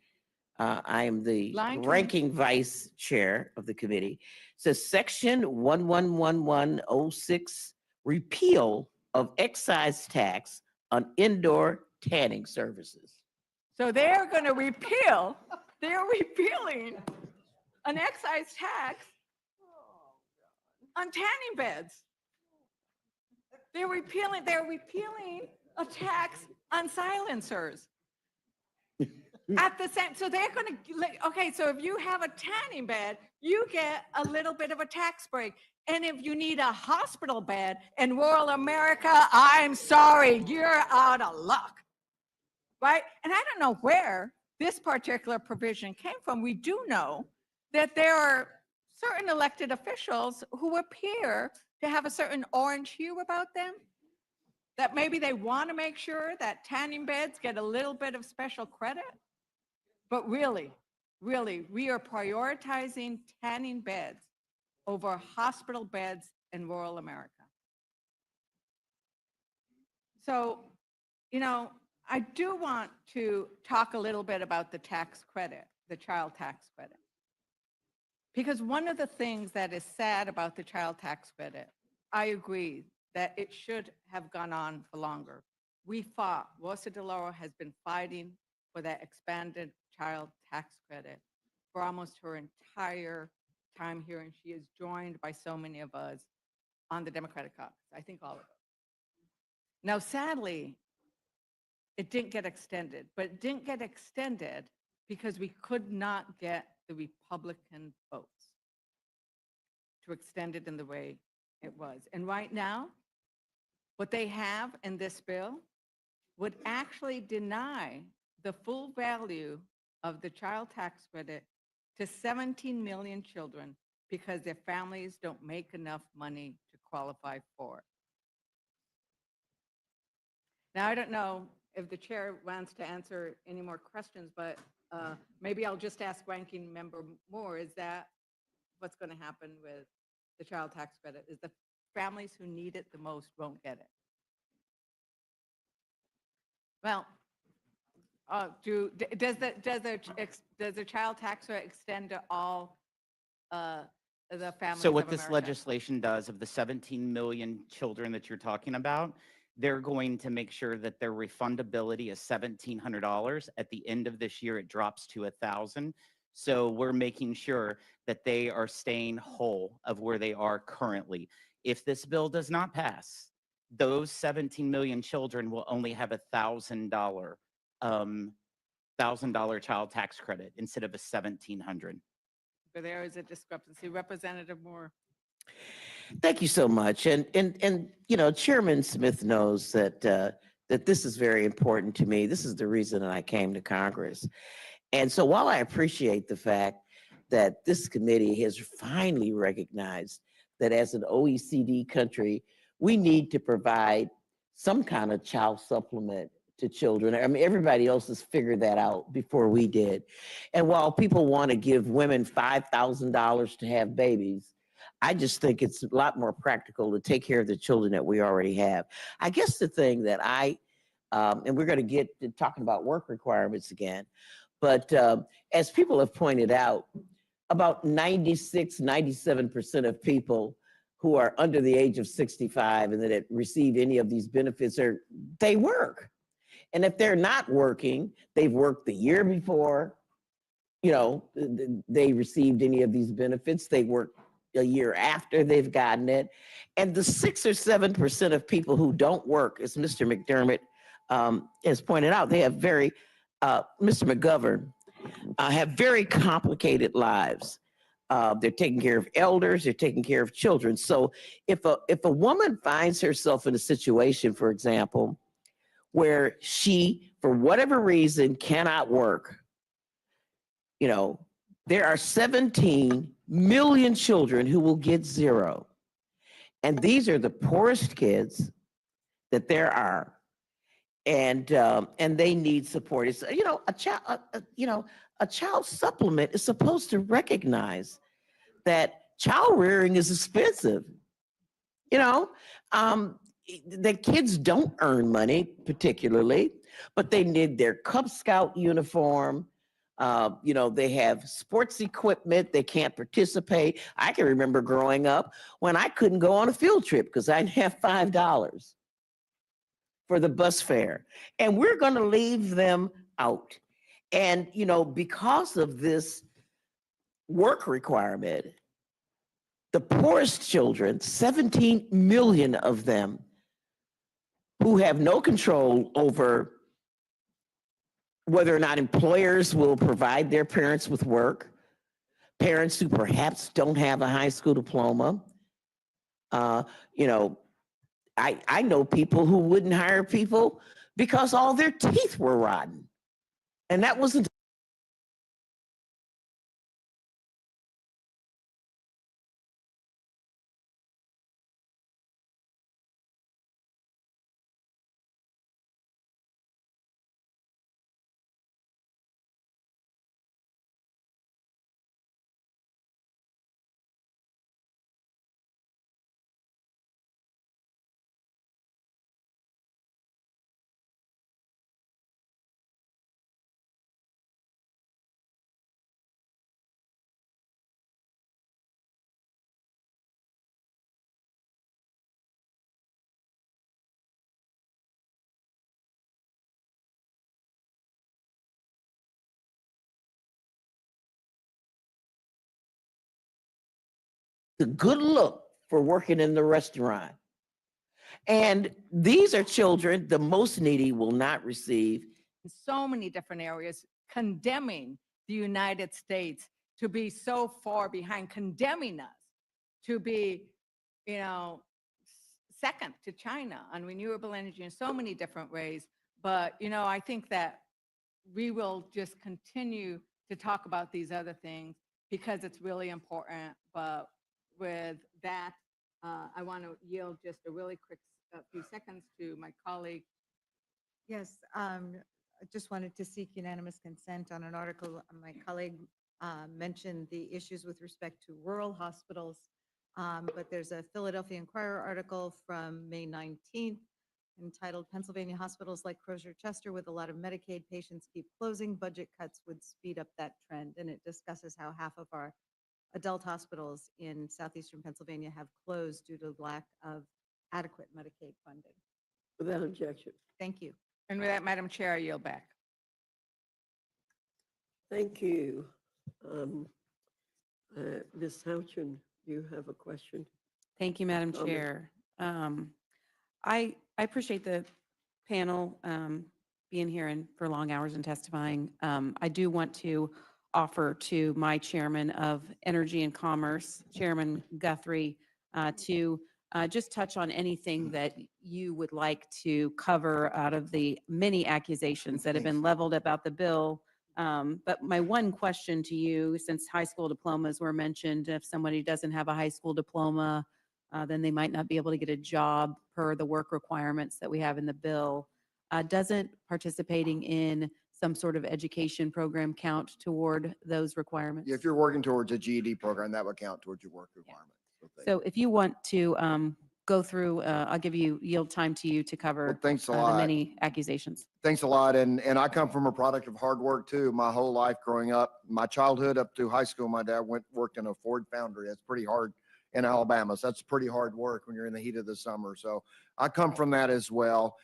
I am the Line 20. ranking vice chair of the committee. It says section 111106, repeal of excise tax on indoor tanning services. So they're going to repeal, they're repealing an excise tax on tanning beds. They're repealing a tax on silencers. At the same, so they're going to, okay, so if you have a tanning bed, you get a little bit of a tax break. And if you need a hospital bed in rural America, I'm sorry, you're out of luck. Right? And I don't know where this particular provision came from. We do know that there are certain elected officials who appear to have a certain orange hue about them, that maybe they want to make sure that tanning beds get a little bit of special credit. But really, we are prioritizing tanning beds over hospital beds in rural America. So, I do want to talk a little bit about the tax credit, the child tax credit. Because one of the things that is sad about the child tax credit, I agree that it should have gone on for longer. We fought, Rosa DeLauro has been fighting for that expanded child tax credit for almost her entire time here, and she is joined by so many of us on the Democratic caucus, I think all of us. Now, sadly, it didn't get extended, but it didn't get extended because we could not get the Republican votes to extend it in the way it was. And right now, what they have in this bill would actually deny the full value of the child tax credit to 17 million children because their families don't make enough money to qualify for it. Now, I don't know if the chair wants to answer any more questions, but maybe I'll just ask Ranking Member Moore, is that what's going to happen with the child tax credit? Is the families who need it the most won't get it? Well, does the child tax credit extend to all the families So what of this America? legislation does of the 17 million children that you're talking about, they're going to make sure that their refundability is $1,700. At the end of this year, it drops to $1,000. So we're making sure that they are staying whole of where they are currently. If this bill does not pass, those 17 million children will only have $1,000 $1,000 child tax credit instead of a $1,700. But there is a discrepancy. Representative Moore. Thank you so much. And you know, Chairman Smith knows that that this is very important to me. This is the reason that I came to Congress. And so while I appreciate the fact that this committee has finally recognized that as an OECD country, we need to provide some kind of child supplement to children. I mean, everybody else has figured that out before we did. And while people want to give women $5,000 to have babies, I just think it's a lot more practical to take care of the children that we already have. I guess the thing that and we're going to get to talking about work requirements again, but as people have pointed out, about 96, 97% of people who are under the age of 65 and that receive any of these benefits they work. And if they're not working, they've worked the year before, you know, they received any of these benefits. They worked a year after they've gotten it. And the 6 or 7% of people who don't work, as Mr. McDermott has pointed out, they have very, Mr. McGovern, have very complicated lives. They're taking care of elders, they're taking care of children. So if a woman finds herself in a situation, for example, where she, for whatever reason, cannot work, you know, there are 17 million children who will get zero. And these are the poorest kids that there are. And they need support. It's, you know, a child supplement is supposed to recognize that child rearing is expensive. You know, the kids don't earn money particularly, but they need their Cub Scout uniform. You know, they have sports equipment. They can't participate. I can remember growing up when I couldn't go on a field trip because I didn't have $5 for the bus fare. And we're going to leave them out. And, you know, because of this work requirement, the poorest children, 17 million of them, who have no control over whether or not employers will provide their parents with work, parents who perhaps don't have a high school diploma. You know, I know people who wouldn't hire people because all their teeth were rotten. And that wasn't a good look for working in the restaurant. And these are children the most needy will not receive. In so many different areas, condemning the United States to be so far behind, condemning us to be, you know, second to China on renewable energy in so many different ways. But, you know, I think that we will just continue to talk about these other things because it's really important. But with that, I want to yield just a really quick few seconds to my colleague. Yes, I just wanted to seek unanimous consent on an article. My colleague mentioned the issues with respect to rural hospitals, but there's a Philadelphia Inquirer article from May 19th entitled "Pennsylvania Hospitals Like Crozer-Chester with a lot of Medicaid patients keep closing. Budget cuts would speed up that trend." And it discusses how half of our adult hospitals in southeastern Pennsylvania have closed due to lack of adequate Medicaid funding. Without objection. Thank you. And with that, Madam Chair, I yield back. Thank you. Ms. Houchin, you have a question? Thank you, Madam Comment. Chair. I appreciate the panel being here and for long hours and testifying. I do want to offer to my chairman of Energy and Commerce, Chairman Guthrie, to just touch on anything that you would like to cover out of the many accusations that have been leveled about the bill. But my one question to you, since high school diplomas were mentioned, if somebody doesn't have a high school diploma, then they might not be able to get a job per the work requirements that we have in the bill. Doesn't participating in some sort of education program count toward those requirements? If you're working towards a GED program, that would count towards your work requirement. So if you want to go through, I'll yield time to you to cover Well, thanks a the lot. many accusations. Thanks a lot. And I come from a product of hard work too. My whole life growing up, my childhood up to high school, my dad worked in a Ford foundry. That's pretty hard in Alabama. So that's pretty hard work when you're in the heat of the summer. So I come from that as well.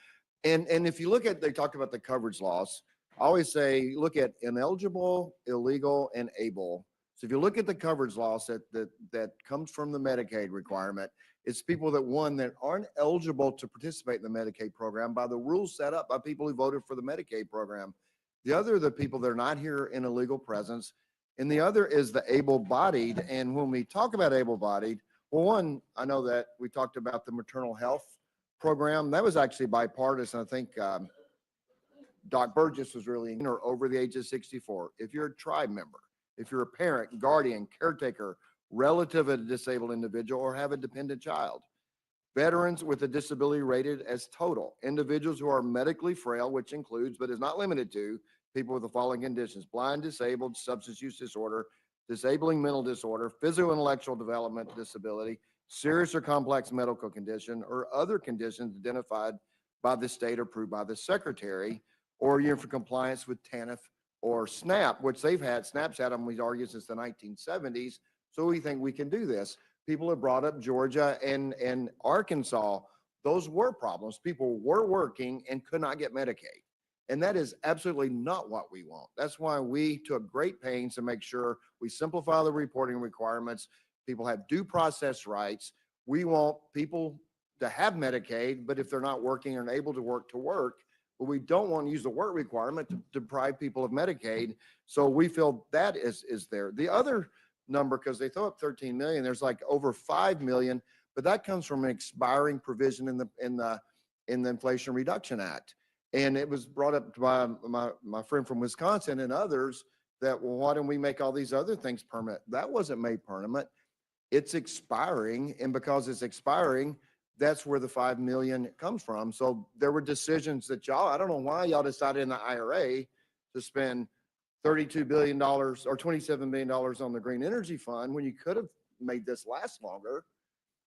And if you look at, they talked about the coverage loss. I always say, look at ineligible, illegal, and able. So if you look at the coverage loss that comes from the Medicaid requirement, it's people that aren't eligible to participate in the Medicaid program by the rules set up by people who voted for the Medicaid program. The other are the people that are not here in a legal presence. And the other is the able-bodied. And when we talk about able-bodied, well, one, I know that we talked about the maternal health program. That was actually bipartisan. I think Doc Burgess was really over the age of 64. If you're a tribe member, if you're a parent, guardian, caretaker, relative of a disabled individual, or have a dependent child. Veterans with a disability rated as total. Individuals who are medically frail, which includes, but is not limited to, people with the following conditions: blind, disabled, substance use disorder, disabling mental disorder, physical intellectual development disability, serious or complex medical condition, or other conditions identified by the state or approved by the secretary, or you're for compliance with TANF or SNAP, which SNAP's had them, we argue, since the 1970s. So we think we can do this. People have brought up Georgia and Arkansas. Those were problems. People were working and could not get Medicaid. And that is absolutely not what we want. That's why we took great pains to make sure we simplify the reporting requirements. People have due process rights. We want people to have Medicaid, but if they're not working and able to work, but we don't want to use the work requirement to deprive people of Medicaid. So we feel that is there. The other number, because they throw up 13 million, there's like over 5 million, but that comes from an expiring provision in the Inflation Reduction Act. And it was brought up by my friend from Wisconsin and others that, well, why don't we make all these other things permanent? That wasn't made permanent. It's expiring, and because it's expiring, that's where the 5 million comes from. So there were decisions that I don't know why y'all decided in the IRA to spend $32 billion or $27 billion on the Green Energy Fund when you could have made this last longer.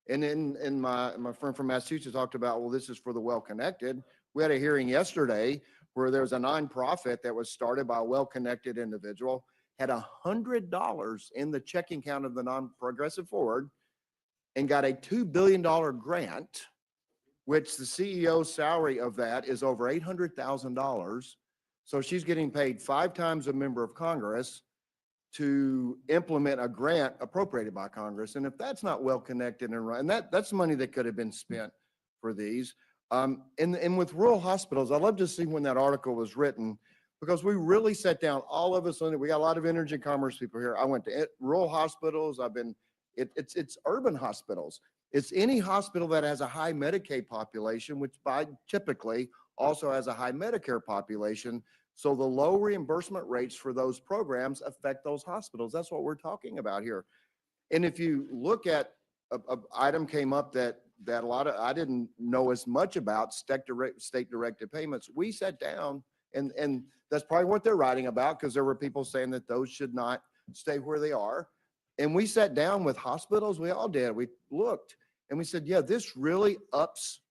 And then my friend from Massachusetts talked about, well, this is for the well-connected. We had a hearing yesterday where there was a nonprofit that was started by a well-connected individual, had $100 in the checking account of the non-progressive forward, and got a $2 billion grant, which the CEO's salary of that is over $800,000. So she's getting paid 5 times a member of Congress to implement a grant appropriated by Congress. And if that's not well connected and run, that's money that could have been spent for these. And with rural hospitals, I'd love to see when that article was written, because we really sat down, all of us, we got a lot of energy and commerce people here. I went to rural hospitals. It's urban hospitals. It's any hospital that has a high Medicaid population, which typically also has a high Medicare population. So the low reimbursement rates for those programs affect those hospitals. That's what we're talking about here. And if you look at an item came up that I didn't know as much about, state directed payments. We sat down, and that's probably what they're writing about, because there were people saying that those should not stay where they are. And we sat down with hospitals. We all did. We looked and we said, yeah, this really ups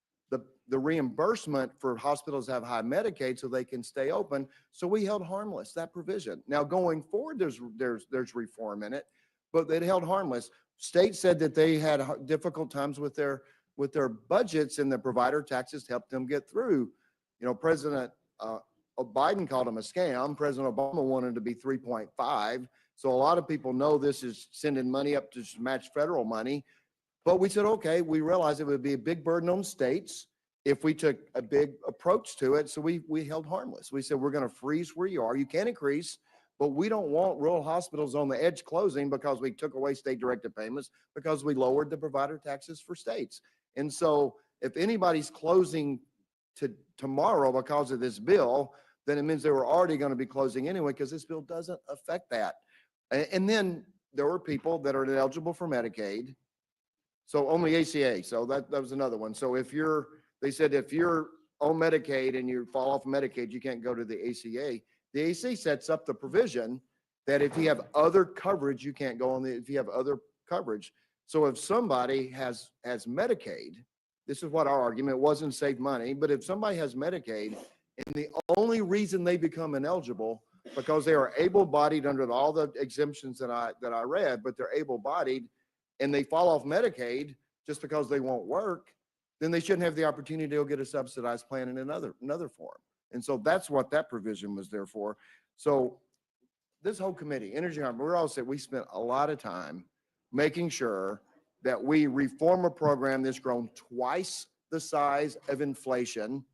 the reimbursement for hospitals that have high Medicaid so they can stay open. So we held harmless that provision. Now going forward, there's reform in it, but they held harmless. State said that they had difficult times with their budgets, and the provider taxes helped them get through. You know, President Biden called them a scam. President Obama wanted to be 3.5. So a lot of people know this is sending money up to match federal money. But we said, okay, we realized it would be a big burden on states. if we took a big approach to it. So we held harmless. We said, we're going to freeze where you are. You can increase, but we don't want rural hospitals on the edge closing because we took away state directed payments, because we lowered the provider taxes for states. And so if anybody's closing tomorrow because of this bill, then it means they were already going to be closing anyway, because this bill doesn't affect that. And then there were people that are eligible for Medicaid. So on the ACA, so that was another one. So they said if you're on Medicaid and you fall off Medicaid, you can't go to the ACA. The ACA sets up the provision that if you have other coverage, you can't go on if you have other coverage. So if somebody has Medicaid, this is what our argument wasn't save money, but if somebody has Medicaid and the only reason they become ineligible because they are able-bodied under all the exemptions that I read, but they're able-bodied and they fall off Medicaid just because they won't work, then they shouldn't have the opportunity to go get a subsidized plan in another form. And so that's what that provision was there for. So this whole committee, Energy and we're all said we spent a lot of time making sure that we reform a program that's grown twice the size of inflation.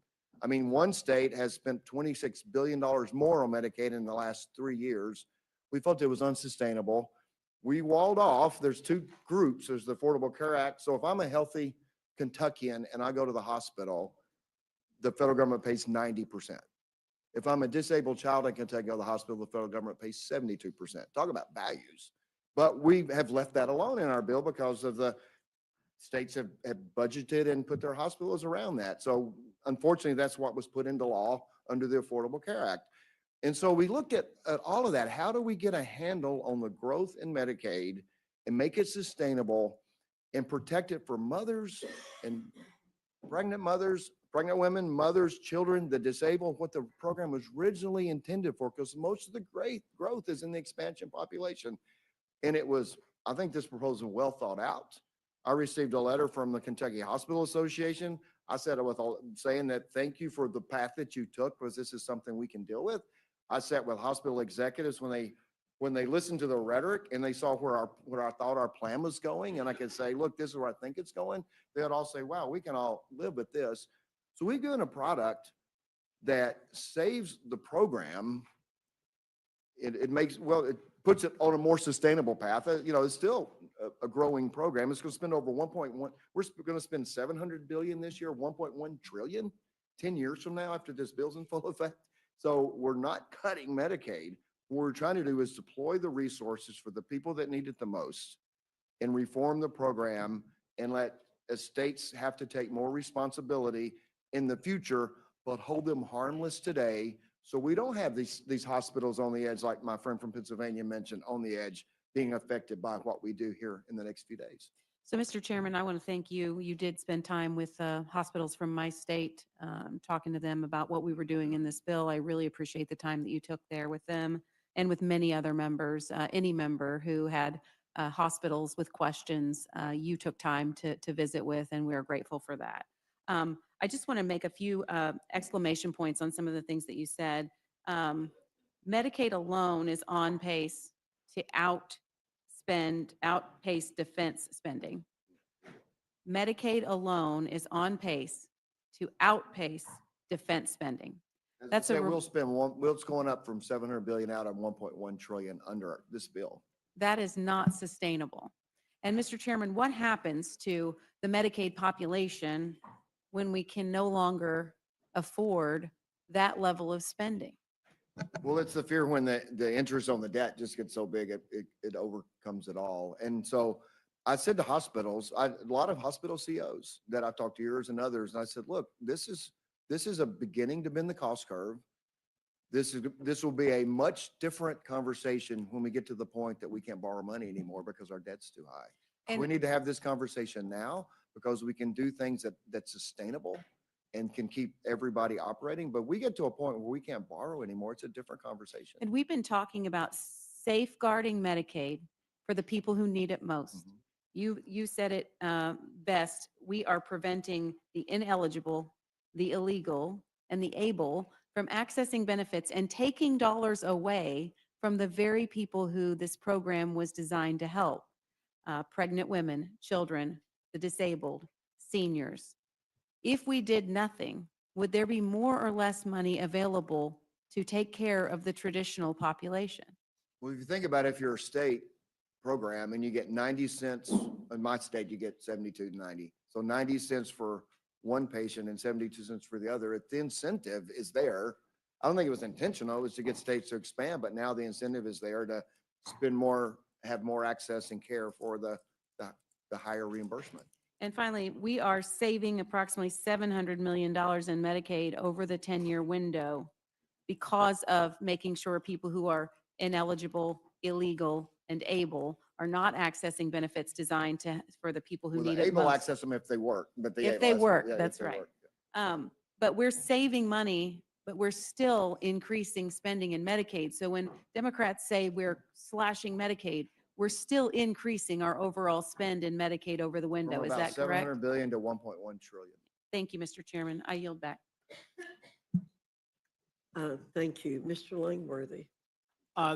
I mean, one state has spent $26 billion more on Medicaid in the last 3 years. We felt it was unsustainable. We walled off. There's two groups. There's the Affordable Care Act. So if I'm a healthy Kentuckian and I go to the hospital, the federal government pays 90%. If I'm a disabled child in Kentucky, go to the hospital, the federal government pays 72%. Talk about values. But we have left that alone in our bill because of the states have budgeted and put their hospitals around that. So unfortunately, that's what was put into law under the Affordable Care Act. And so we looked at all of that. How do we get a handle on the growth in Medicaid and make it sustainable and protect it for mothers and pregnant women, mothers, children, the disabled, what the program was originally intended for, because most of the great growth is in the expansion population. And I think this proposal was well thought out. I received a letter from the Kentucky Hospital Association. I said saying that thank you for the path that you took, because this is something we can deal with. I sat with hospital executives when they listened to the rhetoric and they saw where I thought our plan was going, and I could say, look, this is where I think it's going. They would all say, wow, we can all live with this. So we've given a product that saves the program. It puts it on a more sustainable path. It's still a growing program. It's going to spend over 1.1. We're going to spend $700 billion this year, 1.1 trillion 10 years from now after this bill's in full effect. So we're not cutting Medicaid. What we're trying to do is deploy the resources for the people that need it the most and reform the program and let states have to take more responsibility in the future, but hold them harmless today. So we don't have these hospitals on the edge, like my friend from Pennsylvania mentioned, on the edge, being affected by what we do here in the next few days. So, Mr. Chairman, I want to thank you. You did spend time with hospitals from my state, talking to them about what we were doing in this bill. I really appreciate the time that you took there with them and with many other members. Any member who had hospitals with questions, you took time to visit with, and we're grateful for that. I just want to make a few exclamation points on some of the things that you said. Medicaid alone is on pace to outpace defense spending. Medicaid alone is on pace to outpace defense spending. That's we'll going up from 700 billion out of 1.1 trillion under this bill. That is not sustainable. And Mr. Chairman, what happens to the Medicaid population when we can no longer afford that level of spending? Well, it's the fear when the interest on the debt just gets so big, it overcomes it all. And so I said to hospitals, a lot of hospital CEOs that I talked to, yours and others, and I said, look, this is a beginning to bend the cost curve. This will be a much different conversation when we get to the point that we can't borrow money anymore because our debt's too high. And we need to have this conversation now because we can do things that's sustainable and can keep everybody operating. But we get to a point where we can't borrow anymore. It's a different conversation. And we've been talking about safeguarding Medicaid for the people who need it most. Mm-hmm. You said it best. We are preventing the ineligible, the illegal, and the able from accessing benefits and taking dollars away from the very people who this program was designed to help. Pregnant women, children, the disabled, seniors. If we did nothing, would there be more or less money available to take care of the traditional population? Well, if you think about it, if you're a state program and you get 90 cents, in my state, you get 72.90. So 90 cents for one patient and 72 cents for the other. If the incentive is there, I don't think it was intentional, it was to get states to expand, but now the incentive is there to spend more, have more access and care for the higher reimbursement. And finally, we are saving approximately $700 million in Medicaid over the 10-year window because of making sure people who are ineligible, illegal, and able are not accessing benefits designed for the people who Well, need the it able most. access them if they work, but the If able they access- work, yeah, if that's they right. work. But we're saving money, but we're still increasing spending in Medicaid. So when Democrats say we're slashing Medicaid, we're still increasing our overall spend in Medicaid over the window. From Is about that correct? 700 billion to 1.1 trillion. Thank you, Mr. Chairman. I yield back. Thank you. Mr. Langworthy.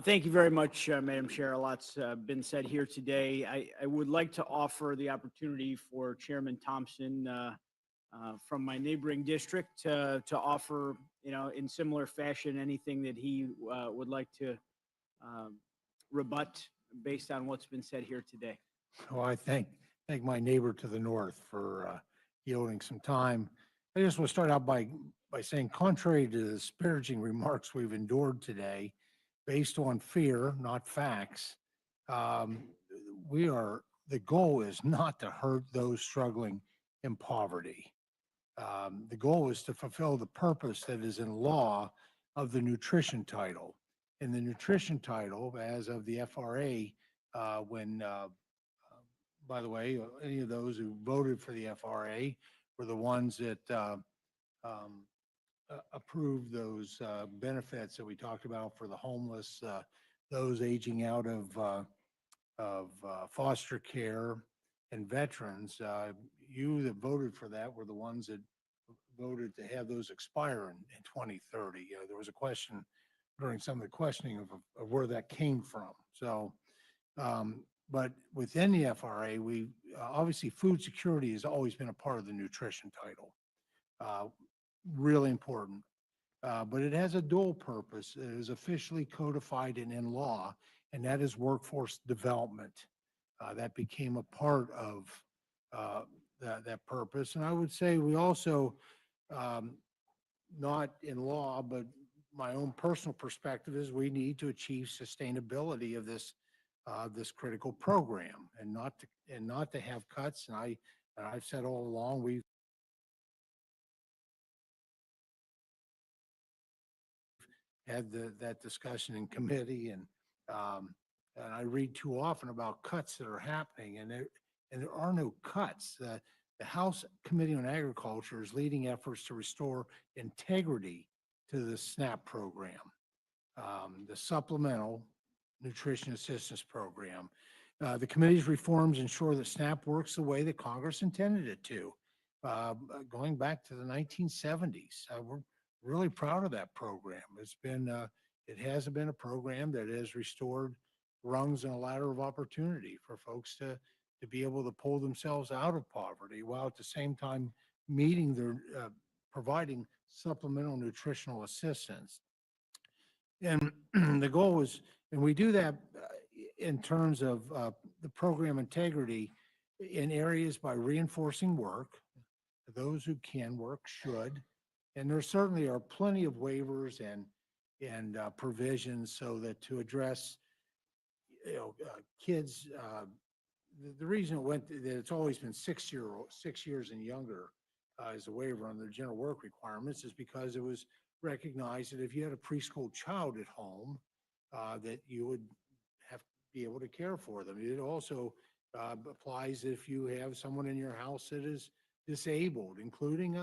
Thank you very much, Madam Chair. A lot's been said here today. I would like to offer the opportunity for Chairman Thompson from my neighboring district to offer, in similar fashion, anything that he would like to rebut based on what's been said here today. Oh, I thank my neighbor to the north for yielding some time. I just want to start out by saying, contrary to the disparaging remarks we've endured today, based on fear, not facts, the goal is not to hurt those struggling in poverty. The goal is to fulfill the purpose that is in law of the nutrition title. And the nutrition title, as of the FRA, by the way, any of those who voted for the FRA were the ones that approved those benefits that we talked about for the homeless, those aging out of foster care, and veterans. You that voted for that were the ones that voted to have those expire in 2030. There was a question during some of the questioning of where that came from. So, but within the FRA, we obviously food security has always been a part of the nutrition title. Really important. But it has a dual purpose. It is officially codified and in law, and that is workforce development. That became a part of that purpose. And I would say we also, not in law, but my own personal perspective is we need to achieve sustainability of this critical program and not to have cuts. And I've said all along, we've had that discussion in committee, and I read too often about cuts that are happening, and there are no cuts. The House Committee on Agriculture is leading efforts to restore integrity to the SNAP program, the Supplemental Nutrition Assistance Program. The committee's reforms ensure that SNAP works the way that Congress intended it to, going back to the 1970s. We're really proud of that program. It has been a program that has restored rungs in a ladder of opportunity for folks to be able to pull themselves out of poverty, while at the same time meeting their, providing supplemental nutritional assistance. And the goal is, and we do that in terms of the program integrity in areas by reinforcing work. Those who can work should. And there certainly are plenty of waivers and provisions so that to address, kids, the reason that it's always been 6 years and younger as a waiver on the general work requirements is because it was recognized that if you had a preschool child at home, that you would have to be able to care for them. It also applies if you have someone in your house that is disabled, including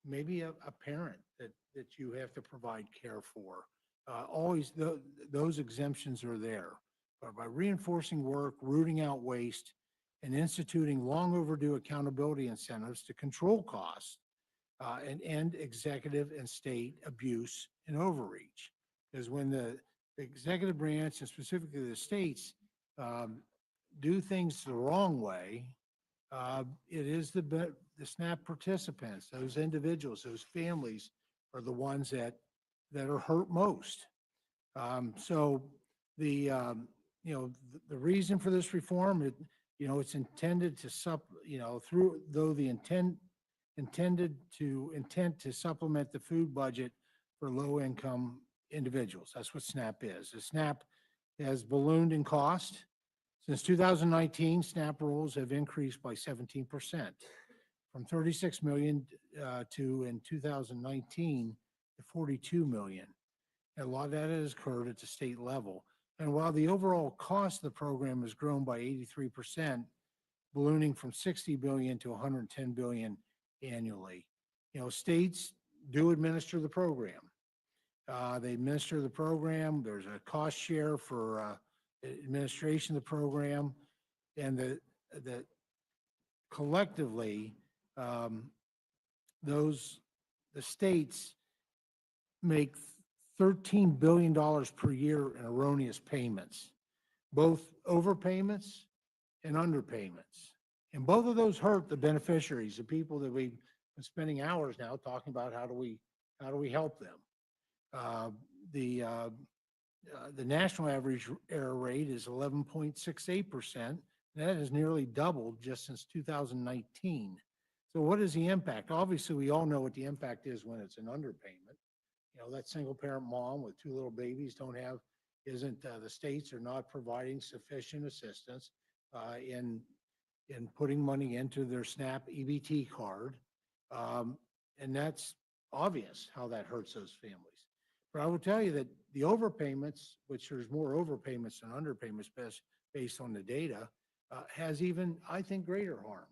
maybe a parent that you have to provide care for. Always those exemptions are there. But by reinforcing work, rooting out waste, and instituting long overdue accountability incentives to control costs and end executive and state abuse and overreach. Because when the executive branch, and specifically the states, do things the wrong way, it is the SNAP participants, those individuals, those families are the ones that are hurt most. So the reason for this reform, it's intended to intent to supplement the food budget for low-income individuals. That's what SNAP is. The SNAP has ballooned in cost. Since 2019, SNAP rolls have increased by 17%, from 36 million in 2019 to 42 million. And a lot of that has occurred at the state level. And while the overall cost of the program has grown by 83%, ballooning from 60 billion to 110 billion annually. States do administer the program. They administer the program. There's a cost share for administration of the program, and the collectively, the states make $13 billion per year in erroneous payments, both overpayments and underpayments. And both of those hurt the beneficiaries, the people that we've been spending hours now talking about how do we help them. The national average error rate is 11.68%. That has nearly doubled just since 2019. So what is the impact? Obviously, we all know what the impact is when it's an underpayment. That single parent mom with two little babies the states are not providing sufficient assistance in putting money into their SNAP EBT card. And that's obvious how that hurts those families. But I will tell you that the overpayments, which there's more overpayments than underpayments based on the data, has even, I think, greater harm.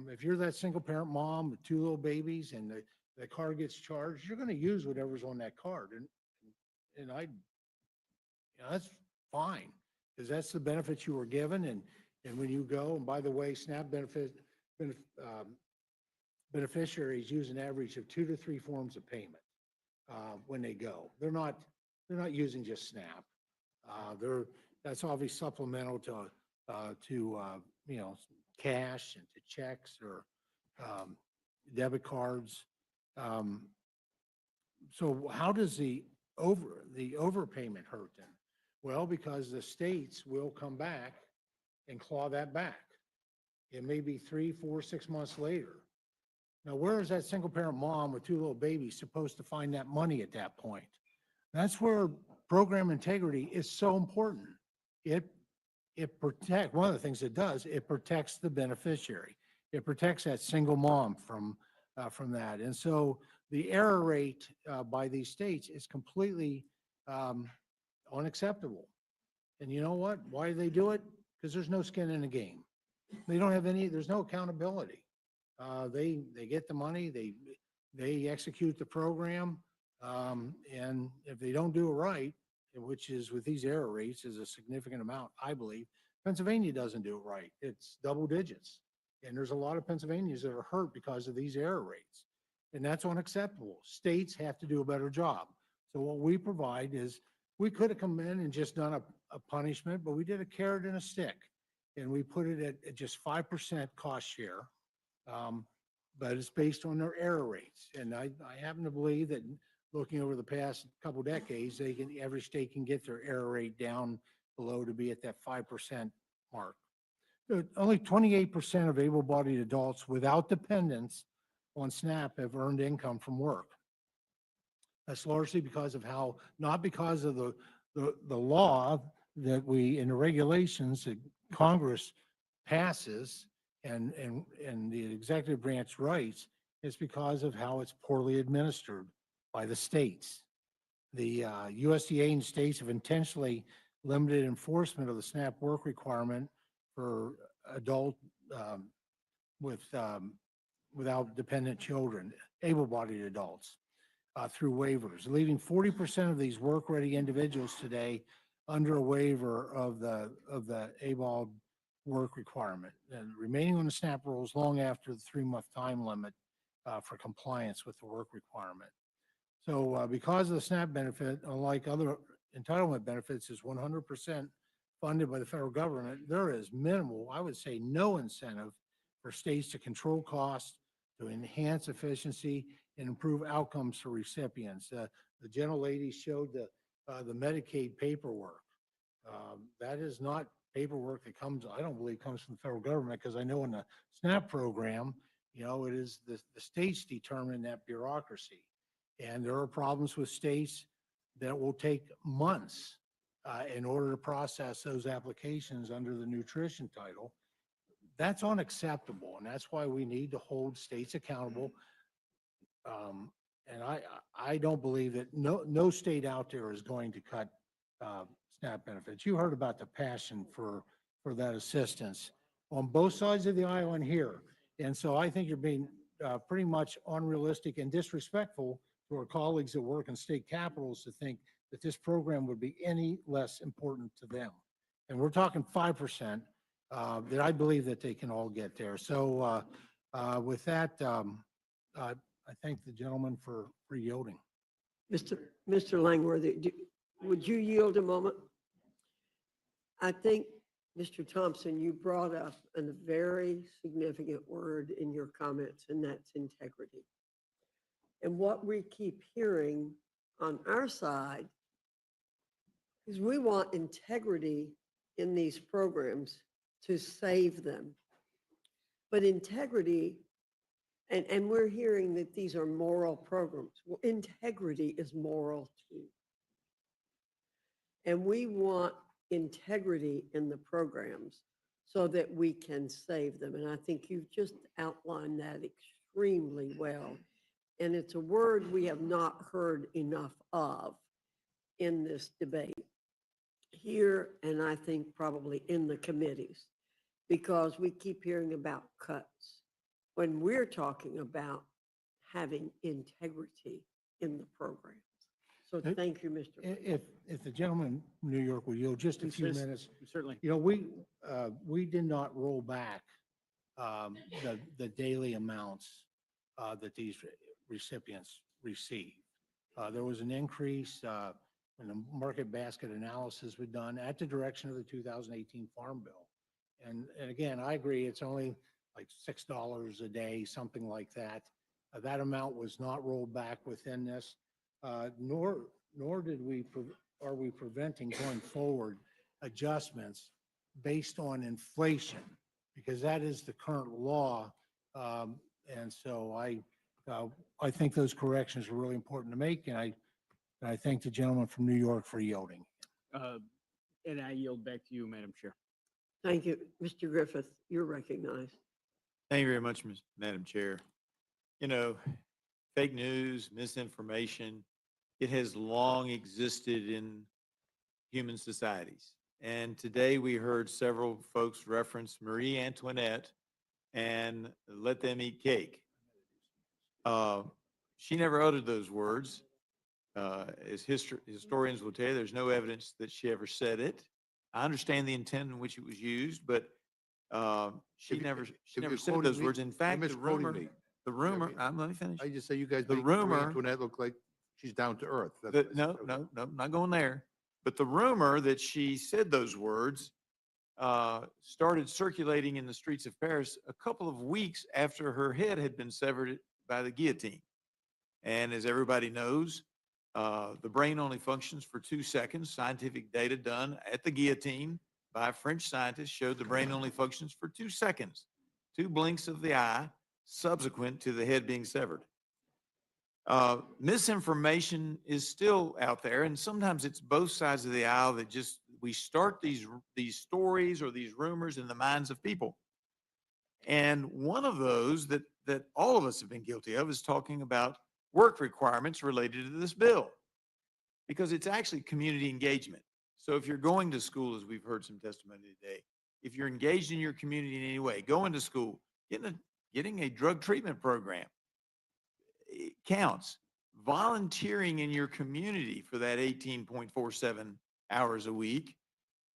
If you're that single parent mom with two little babies and the card gets charged, you're going to use whatever's on that card. And that's fine, because that's the benefits you were given. And when you go, and by the way, SNAP beneficiaries use an average of 2 to 3 forms of payment when they go. They're not using just SNAP. That's obviously supplemental to cash and to checks or debit cards. So how does the overpayment hurt them? Well, because the states will come back and claw that back. It may be 3, 4, 6 months later. Now, where is that single parent mom with two little babies supposed to find that money at that point? That's where program integrity is so important. It protects, one of the things it does, it protects the beneficiary. It protects that single mom from that. And so the error rate by these states is completely unacceptable. And you know what? Why do they do it? Because there's no skin in the game. They don't have there's no accountability. They get the money, they execute the program, and if they don't do it right, which is with these error rates is a significant amount, I believe, Pennsylvania doesn't do it right. It's double digits. And there's a lot of Pennsylvanians that are hurt because of these error rates. And that's unacceptable. States have to do a better job. So what we provide is, we could have come in and just done a punishment, but we did a carrot and a stick. And we put it at just 5% cost share. But it's based on their error rates. And I happen to believe that looking over the past couple decades, every state can get their error rate down below to be at that 5% mark. Only 28% of able-bodied adults without dependents on SNAP have earned income from work. That's largely because of not because of the law that in the regulations that Congress passes and the executive branch writes, it's because of how it's poorly administered by the states. The USDA and states have intentionally limited enforcement of the SNAP work requirement for adult without dependent children, able-bodied adults, through waivers, leaving 40% of these work-ready individuals today under a waiver of the ABOD work requirement, and remaining on the SNAP rules long after the 3-month time limit for compliance with the work requirement. So because of the SNAP benefit, unlike other entitlement benefits, is 100% funded by the federal government, there is minimal, I would say no incentive for states to control costs, to enhance efficiency, and improve outcomes for recipients. The gentlelady showed the Medicaid paperwork. That is not paperwork that comes, I don't believe comes from the federal government, because I know in the SNAP program, it is the states determine that bureaucracy. And there are problems with states that will take months in order to process those applications under the nutrition title. That's unacceptable, and that's why we need to hold states accountable. And I don't believe that no state out there is going to cut SNAP benefits. You heard about the passion for that assistance on both sides of the aisle and here. And so I think you're being pretty much unrealistic and disrespectful to our colleagues that work in state capitals to think that this program would be any less important to them. And we're talking 5% that I believe that they can all get there. So with that, I thank the gentleman for yielding. Mr. Langworthy, would you yield a moment? I think, Mr. Thompson, you brought up a very significant word in your comments, and that's integrity. And what we keep hearing on our side is we want integrity in these programs to save them. But integrity, and we're hearing that these are moral programs. Well, integrity is moral too. And we want integrity in the programs so that we can save them. And I think you've just outlined that extremely well. And it's a word we have not heard enough of in this debate here, and I think probably in the committees, because we keep hearing about cuts when we're talking about having integrity in the programs. So thank you, Mr. If the gentleman from New York will yield just a few minutes. Certainly. We did not roll back the daily amounts that these recipients receive. There was an increase when the market basket analysis was done at the direction of the 2018 Farm Bill. And again, I agree, it's only like $6 a day, something like that. That amount was not rolled back within this, nor are we preventing going forward adjustments based on inflation, because that is the current law. And so I think those corrections are really important to make, and I thank the gentleman from New York for yielding. And I yield back to you, Madam Chair. Thank you. Mr. Griffith, you're recognized. Thank you very much, Madam Chair. Fake news, misinformation, it has long existed in human societies. And today we heard several folks reference Marie Antoinette and let them eat cake. She never uttered those words. As historians will tell you, there's no evidence that she ever said it. I understand the intent in which it was used, but she never said those words. In fact, the rumor, let me finish. I just say you guys The make Marie rumor- Antoinette look like she's down to earth. That's what I No, said. no, not going there. But the rumor that she said those words started circulating in the streets of Paris a couple of weeks after her head had been severed by the guillotine. And as everybody knows, the brain only functions for 2 seconds. Scientific data done at the guillotine by a French scientist showed the brain only functions for 2 seconds, 2 blinks of the eye subsequent to the head being severed. Misinformation is still out there, and sometimes it's both sides of the aisle that we start these stories or these rumors in the minds of people. And one of those that all of us have been guilty of is talking about work requirements related to this bill, because it's actually community engagement. So if you're going to school, as we've heard some testimony today, if you're engaged in your community in any way, going to school, getting a drug treatment program, it counts. Volunteering in your community for that 18.47 hours a week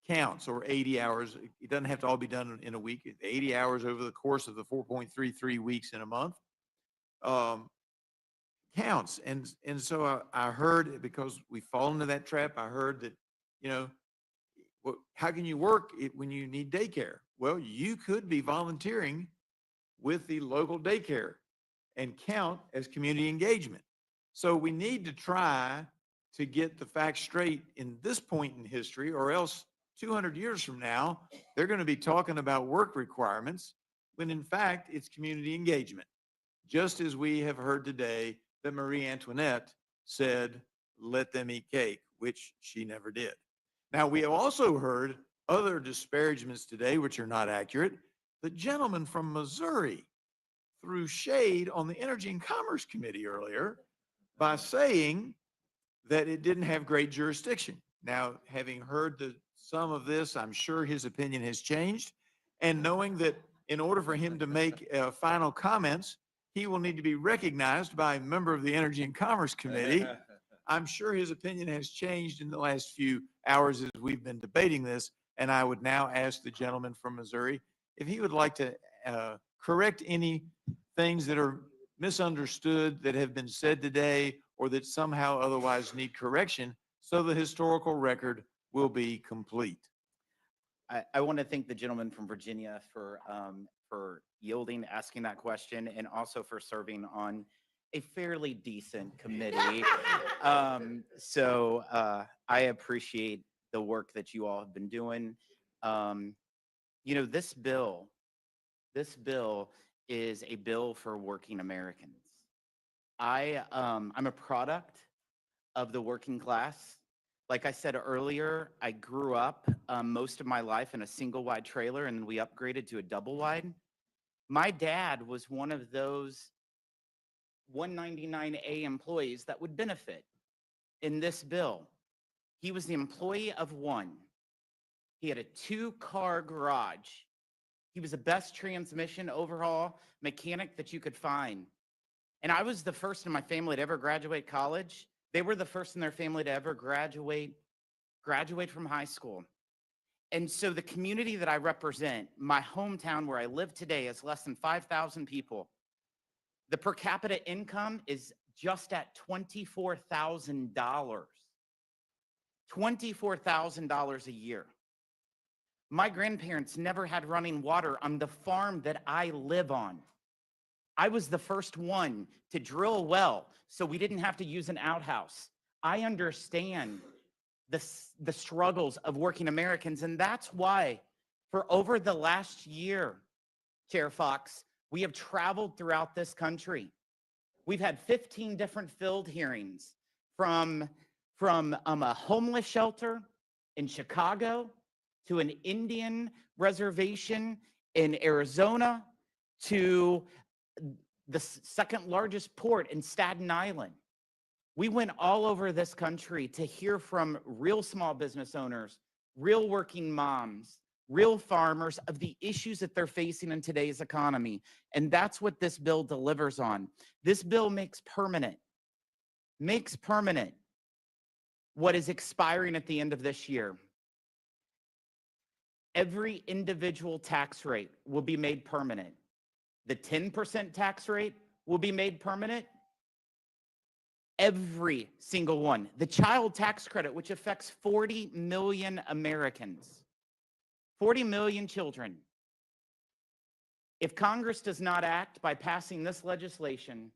counts, or 80 hours. It doesn't have to all be done in a week. 80 hours over the course of the 4.33 weeks in a month counts. And so I heard, because we fall into that trap, I heard that, how can you work when you need daycare? Well, you could be volunteering with the local daycare and count as community engagement. So we need to try to get the facts straight in this point in history, or else 200 years from now, they're going to be talking about work requirements when in fact it's community engagement. Just as we have heard today that Marie Antoinette said, let them eat cake, which she never did. Now, we have also heard other disparagements today, which are not accurate. The gentleman from Missouri threw shade on the Energy and Commerce Committee earlier by saying that it didn't have great jurisdiction. Now, having heard some of this, I'm sure his opinion has changed. And knowing that in order for him to make final comments, he will need to be recognized by a member of the Energy and Commerce Committee. I'm sure his opinion has changed in the last few hours as we've been debating this. And I would now ask the gentleman from Missouri if he would like to correct any things that are misunderstood that have been said today or that somehow otherwise need correction, so the historical record will be complete. I want to thank the gentleman from Virginia for yielding, asking that question, and also for serving on a fairly decent committee. I appreciate the work that you all have been doing. You know, this bill is a bill for working Americans. I'm a product of the working class. Like I said earlier, I grew up most of my life in a single wide trailer, and we upgraded to a double wide. My dad was one of those 199A employees that would benefit in this bill. He was the employee of one. He had a 2-car garage. He was the best transmission overhaul mechanic that you could find. And I was the first in my family to ever graduate college. They were the first in their family to ever graduate from high school. And so the community that I represent, my hometown where I live today, is less than 5,000 people. The per capita income is just at $24,000. $24,000 a year. My grandparents never had running water on the farm that I live on. I was the first one to drill a well, so we didn't have to use an outhouse. I understand the struggles of working Americans, and that's why for over the last year, Chair Fox, we have traveled throughout this country. We've had 15 different field hearings from a homeless shelter in Chicago to an Indian reservation in Arizona to the second largest port in Staten Island. We went all over this country to hear from real small business owners, real working moms, real farmers of the issues that they're facing in today's economy. And that's what this bill delivers on. This bill makes permanent what is expiring at the end of this year. Every individual tax rate will be made permanent. The 10% tax rate will be made permanent. Every single one. The child tax credit, which affects 40 million Americans, 40 million children. If Congress does not act by passing this legislation,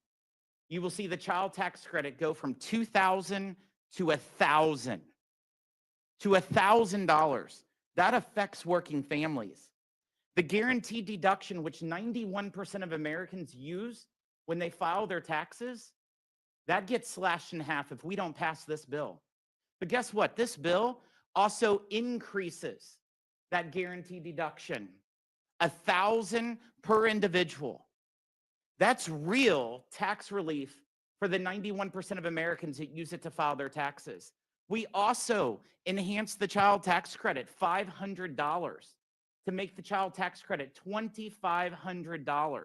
you will see the child tax credit go from $2,000 to $1,000. To $1,000. That affects working families. The guaranteed deduction, which 91% of Americans use when they file their taxes, that gets slashed in half if we don't pass this bill. But guess what? This bill also increases that guaranteed deduction, $1,000 per individual. That's real tax relief for the 91% of Americans that use it to file their taxes. We also enhanced the child tax credit $500 to make the child tax credit $2,500.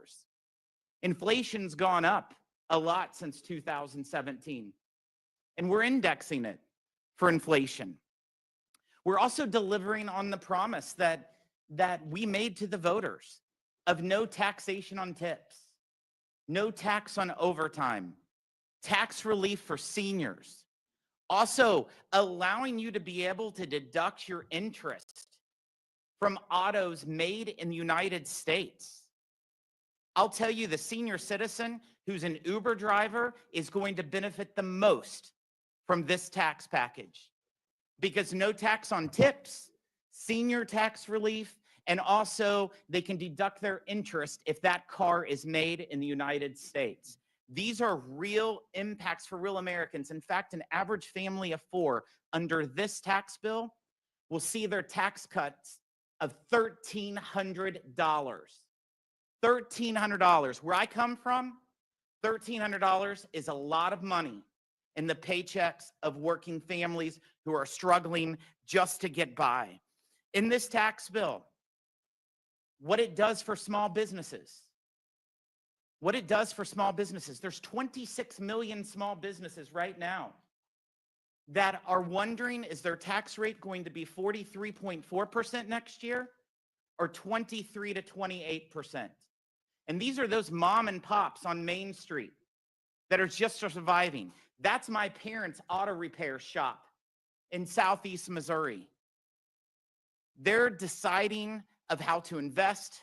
Inflation's gone up a lot since 2017, and we're indexing it for inflation. We're also delivering on the promise that we made to the voters of no taxation on tips, no tax on overtime, tax relief for seniors, also allowing you to be able to deduct your interest from autos made in the United States. I'll tell you, the senior citizen who's an Uber driver is going to benefit the most from this tax package, because no tax on tips, senior tax relief, and also they can deduct their interest if that car is made in the United States. These are real impacts for real Americans. In fact, an average family of 4 under this tax bill will see their tax cuts of $1,300. $1,300. Where I come from, $1,300 is a lot of money in the paychecks of working families who are struggling just to get by. In this tax bill, what it does for small businesses, there's 26 million small businesses right now that are wondering, is their tax rate going to be 43.4% next year or 23 to 28%? And these are those mom and pops on Main Street that are just surviving. That's my parents' auto repair shop in Southeast Missouri. They're deciding of how to invest,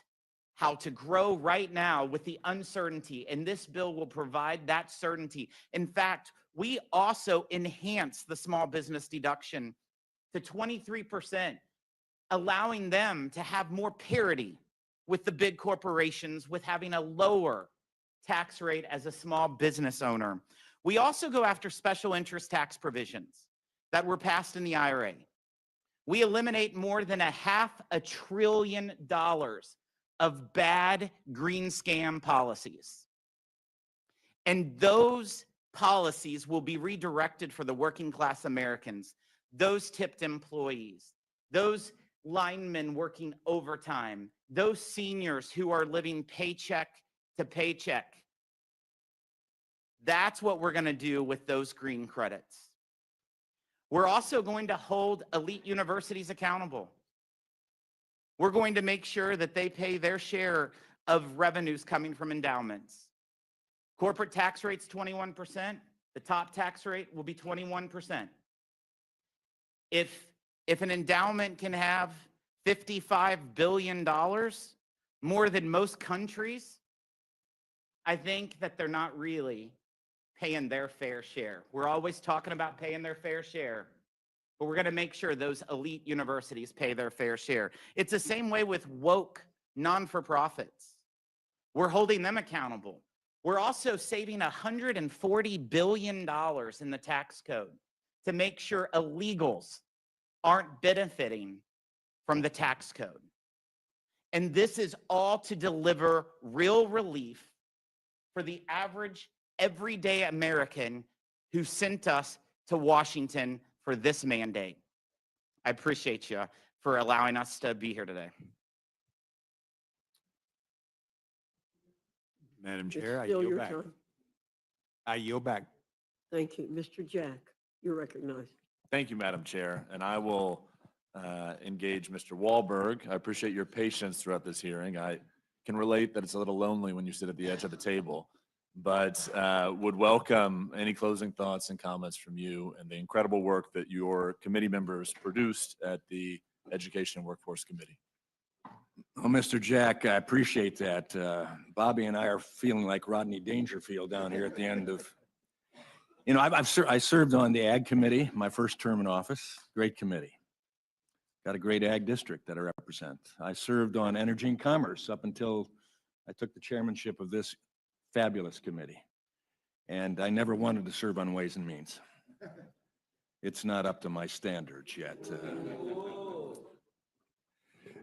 how to grow right now with the uncertainty, and this bill will provide that certainty. In fact, we also enhance the small business deduction to 23%, allowing them to have more parity with the big corporations with having a lower tax rate as a small business owner. We also go after special interest tax provisions that were passed in the IRA. We eliminate more than $500 billion of bad green scam policies. And those policies will be redirected for the working class Americans, those tipped employees, those linemen working overtime, those seniors who are living paycheck to paycheck. That's what we're going to do with those green credits. We're also going to hold elite universities accountable. We're going to make sure that they pay their share of revenues coming from endowments. Corporate tax rate's 21%. The top tax rate will be 21%. If an endowment can have $55 billion, more than most countries, I think that they're not really paying their fair share. We're always talking about paying their fair share, but we're going to make sure those elite universities pay their fair share. It's the same way with woke non-for-profits. We're holding them accountable. We're also saving $140 billion in the tax code to make sure illegals aren't benefiting from the tax code. And this is all to deliver real relief for the average, everyday American who sent us to Washington for this mandate. I appreciate you for allowing us to be here today. Madam It's Chair, I still yield your back. time. I yield back. Thank you. Mr. Jack, you're recognized. Thank you, Madam Chair, and I will engage Mr. Wahlberg. I appreciate your patience throughout this hearing. I can relate that it's a little lonely when you sit at the edge of the table, but would welcome any closing thoughts and comments from you and the incredible work that your committee members produced at the Education and Workforce Committee. Well, Mr. Jack, I appreciate that. Bobby and I are feeling like Rodney Dangerfield down here at the end of, you know, I served on the Ag Committee, my first term in office. Great committee. Got a great Ag district that I represent. I served on Energy and Commerce up until I took the chairmanship of this fabulous committee. And I never wanted to serve on Ways and Means. It's not up to my standards yet.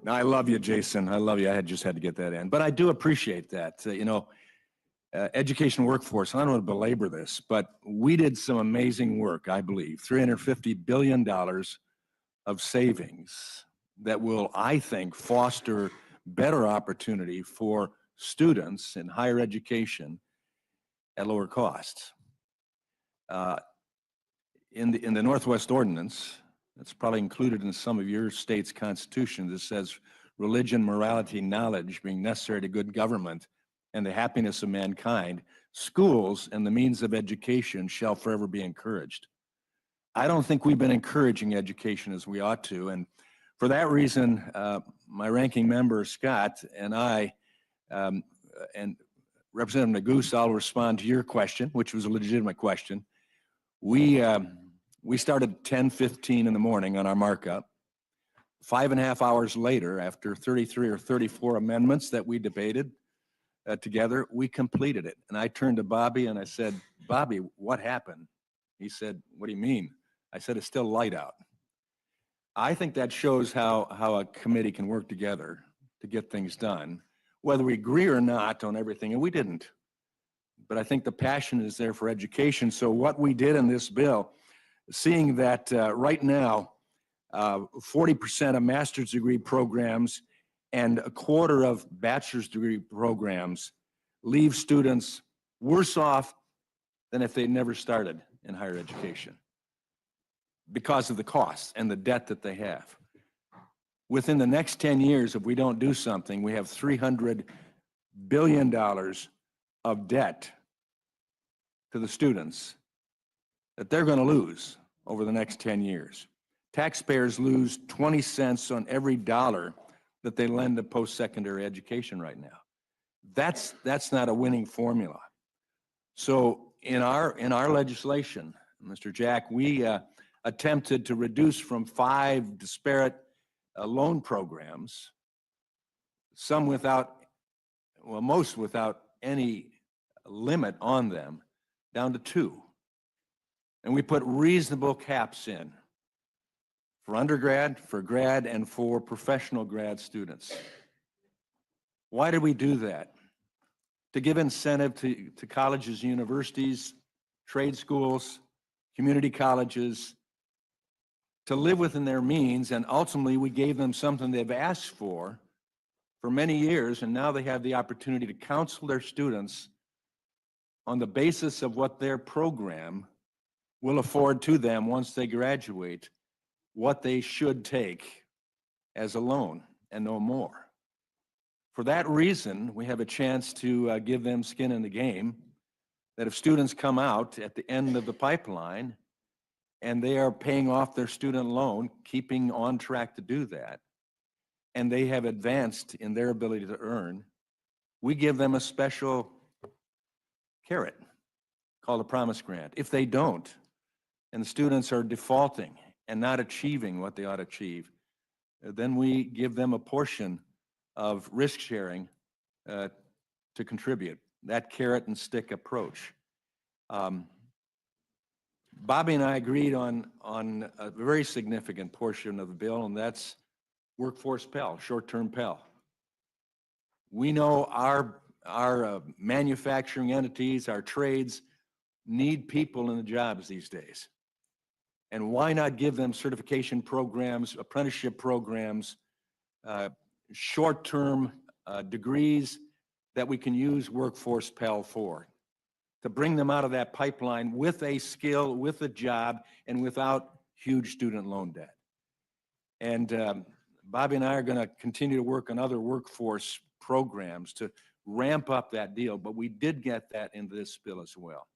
No, I love you, Jason. I love you. I just had to get that in. But I do appreciate that. Education workforce, I don't want to belabor this, but we did some amazing work, I believe. $350 billion of savings that will, I think, foster better opportunity for students in higher education at lower costs. In the Northwest Ordinance, it's probably included in some of your state's constitutions. It says religion, morality, knowledge being necessary to good government and the happiness of mankind, schools and the means of education shall forever be encouraged. I don't think we've been encouraging education as we ought to. And for that reason, my ranking member, Scott, and I and Representative Nagus, I'll respond to your question, which was a legitimate question. We started at 10:15 in the morning on our markup. 5.5 hours later, after 33 or 34 amendments that we debated together, we completed it. And I turned to Bobby and I said, Bobby, what happened? He said, what do you mean? I said, it's still light out. I think that shows how a committee can work together to get things done, whether we agree or not on everything, and we didn't. But I think the passion is there for education. So what we did in this bill, seeing that right now, 40% of master's degree programs and a quarter of bachelor's degree programs leave students worse off than if they never started in higher education because of the costs and the debt that they have. Within the next 10 years, if we don't do something, we have $300 billion of debt to the students that they're going to lose over the next 10 years. Taxpayers lose 20 cents on every dollar that they lend to post-secondary education right now. That's not a winning formula. So in our legislation, Mr. Jack, we attempted to reduce from 5 disparate loan programs, some without, well, most without any limit on them, down to 2. And we put reasonable caps in for undergrad, for grad, and for professional grad students. Why did we do that? To give incentive to colleges, universities, trade schools, community colleges, to live within their means, and ultimately we gave them something they've asked for many years, and now they have the opportunity to counsel their students on the basis of what their program will afford to them once they graduate, what they should take as a loan and no more. For that reason, we have a chance to give them skin in the game, that if students come out at the end of the pipeline and they are paying off their student loan, keeping on track to do that, and they have advanced in their ability to earn, we give them a special carrot called a promise grant. If they don't, and the students are defaulting and not achieving what they ought to achieve, then we give them a portion of risk sharing to contribute, that carrot and stick approach. Bobby and I agreed on a very significant portion of the bill, and that's workforce Pell, short-term Pell. We know our manufacturing entities, our trades need people in the jobs these days. And why not give them certification programs, apprenticeship programs, short-term degrees that we can use workforce Pell for, to bring them out of that pipeline with a skill, with a job, and without huge student loan debt. And Bobby and I are going to continue to work on other workforce programs to ramp up that deal, but we did get that into this bill as well.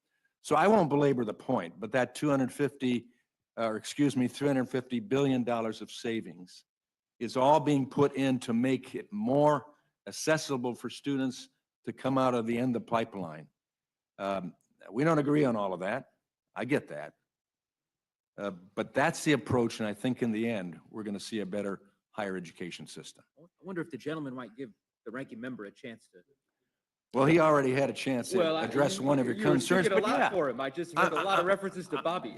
So I won't belabor the point, but that $350 billion of savings is all being put in to make it more accessible for students to come out of the end of the pipeline. We don't agree on all of that. I get that. But that's the approach, and I think in the end, we're going to see a better higher education system. I wonder if the gentleman might give the ranking member a chance to. Well, he already had a chance to address one of your concerns, You were but speaking a yeah. lot for him. I just heard a lot of references to Bobby.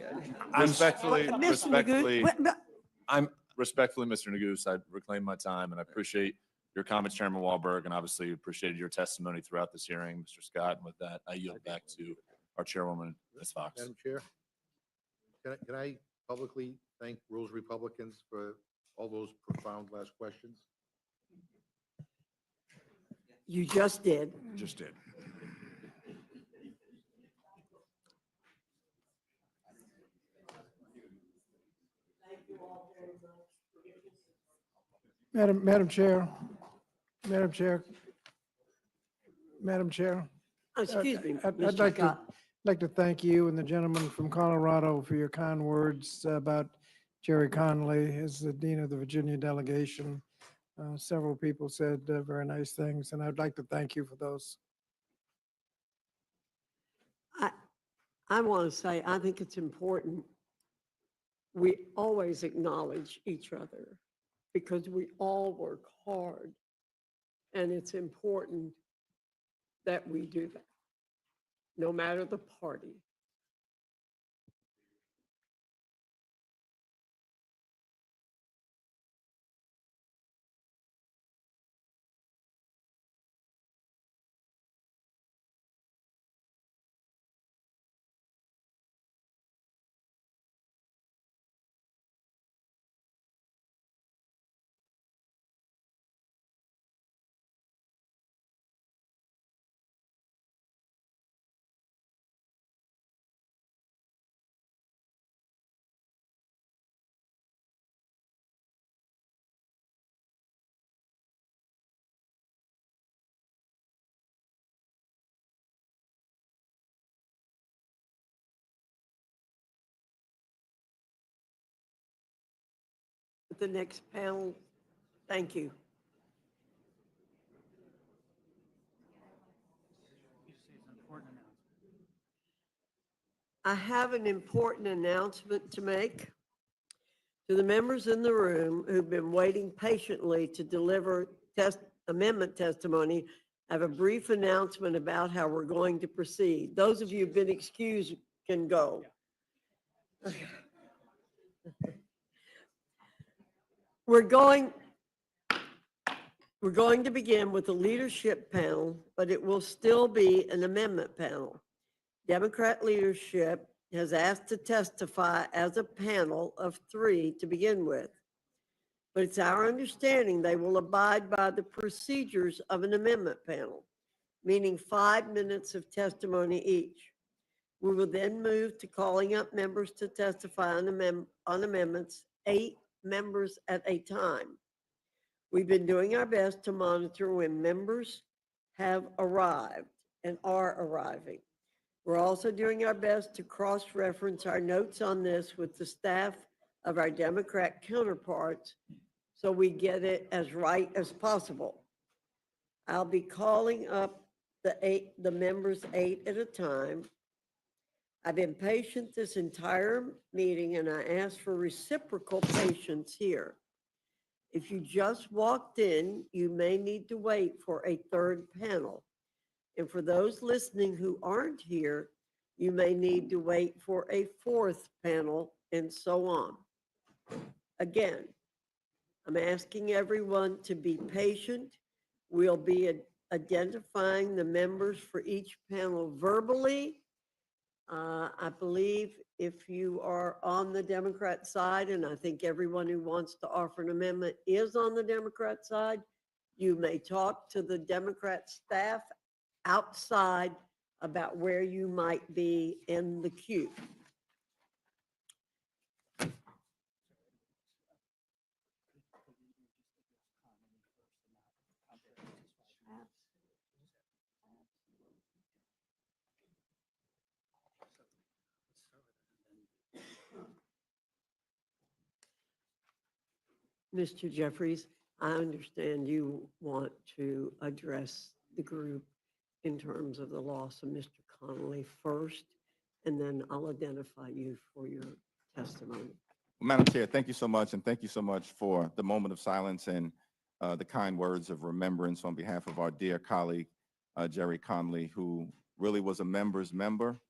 Respectfully, Mr. Magoo, respectfully, Mr. Nagus, I reclaim my time, and I appreciate your comments, Chairman Wahlberg, and obviously appreciated your testimony throughout this hearing, Mr. Scott. And with that, I yield back to our chairwoman, Ms. Fox. Madam Chair, can I publicly thank Rules Republicans for all those profound last questions? You just did. Just did. Madam Chair, Excuse me, I'd Mr. like to thank you and the gentleman from Colorado for your kind words about Jerry Connolly as the Dean of the Virginia delegation. Several people said very nice things, and I'd like to thank you for those. I want to say, I think it's important we always acknowledge each other because we all work hard. And it's important that we do that, no matter the party. The next panel, thank you. I have an important announcement to make. To the members in the room who've been waiting patiently to deliver amendment testimony, I have a brief announcement about how we're going to proceed. Those of you who've been excused can go. We're going to begin with the leadership panel, but it will still be an amendment panel. Democrat leadership has asked to testify as a panel of 3 to begin with. But it's our understanding they will abide by the procedures of an amendment panel, meaning 5 minutes of testimony each. We will then move to calling up members to testify on amendments, 8 members at a time. We've been doing our best to monitor when members have arrived and are arriving. We're also doing our best to cross-reference our notes on this with the staff of our Democrat counterparts so we get it as right as possible. I'll be calling up the members 8 at a time. I've been patient this entire meeting and I ask for reciprocal patience here. If you just walked in, you may need to wait for a 3rd panel. And for those listening who aren't here, you may need to wait for a 4th panel and so on. Again, I'm asking everyone to be patient. We'll be identifying the members for each panel verbally. I believe if you are on the Democrat side, and I think everyone who wants to offer an amendment is on the Democrat side, you may talk to the Democrat staff outside about where you might be in the queue. Mr. Jeffries, I understand you want to address the group in terms of the loss of Mr. Connolly first, and then I'll identify you for your testimony. Madam Chair, thank you so much, and thank you so much for the moment of silence and the kind words of remembrance on behalf of our dear colleague, Jerry Connolly, who really was a member's member,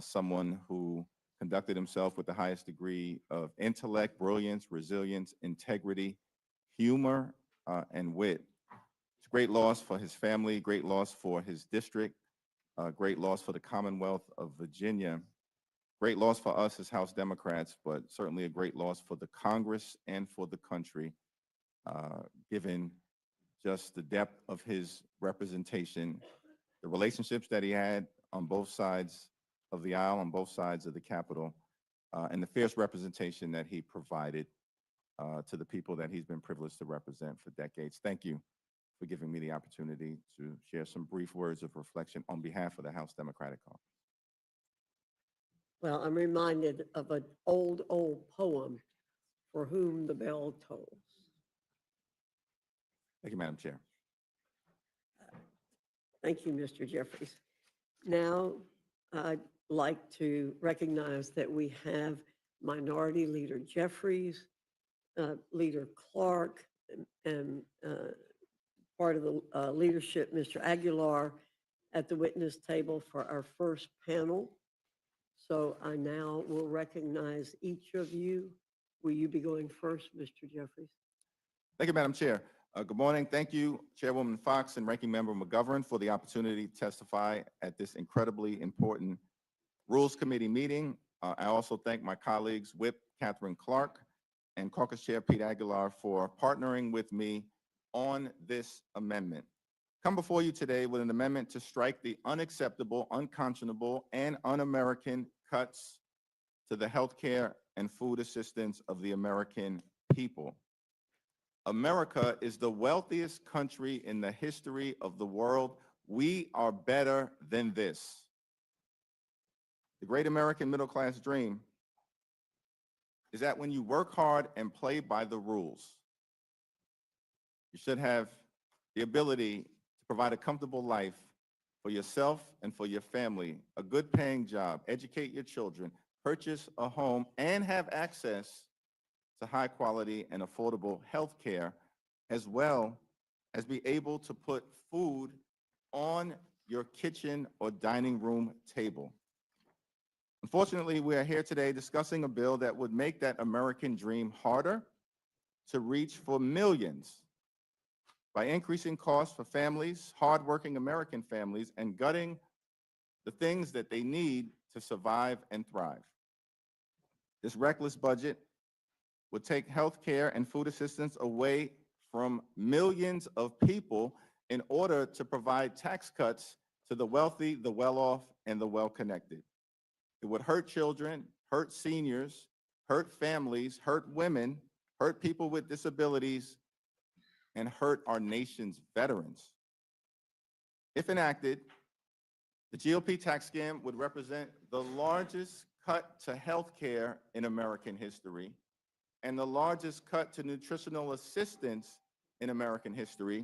someone who conducted himself with the highest degree of intellect, brilliance, resilience, integrity, humor, and wit. It's a great loss for his family, great loss for his district, great loss for the Commonwealth of Virginia, great loss for us as House Democrats, but certainly a great loss for the Congress and for the country, given just the depth of his representation, the relationships that he had on both sides of the aisle, on both sides of the Capitol, and the fierce representation that he provided to the people that he's been privileged to represent for decades. Thank you for giving me the opportunity to share some brief words of reflection on behalf of the House Democratic Caucus. Well, I'm reminded of an old poem, For Whom the Bell Tolls. Thank you, Madam Chair. Thank you, Mr. Jeffries. Now, I'd like to recognize that we have Minority Leader Jeffries, Leader Clark, and part of the leadership, Mr. Aguilar, at the witness table for our first panel. So I now will recognize each of you. Will you be going first, Mr. Jeffries? Thank you, Madam Chair. Good morning. Thank you, Chairwoman Fox and Ranking Member McGovern, for the opportunity to testify at this incredibly important Rules Committee meeting. I also thank my colleagues, Whip Catherine Clark and Caucus Chair Pete Aguilar, for partnering with me on this amendment. Come before you today with an amendment to strike the unacceptable, unconscionable, and un-American cuts to the health care and food assistance of the American people. America is the wealthiest country in the history of the world. We are better than this. The great American middle class dream is that when you work hard and play by the rules, you should have the ability to provide a comfortable life for yourself and for your family, a good paying job, educate your children, purchase a home, and have access to high quality and affordable health care, as well as be able to put food on your kitchen or dining room table. Unfortunately, we are here today discussing a bill that would make that American dream harder to reach for millions by increasing costs for families, hardworking American families, and gutting the things that they need to survive and thrive. This reckless budget would take health care and food assistance away from millions of people in order to provide tax cuts to the wealthy, the well-off, and the well-connected. It would hurt children, hurt seniors, hurt families, hurt women, hurt people with disabilities, and hurt our nation's veterans. If enacted, the GOP tax scam would represent the largest cut to health care in American history and the largest cut to nutritional assistance in American history,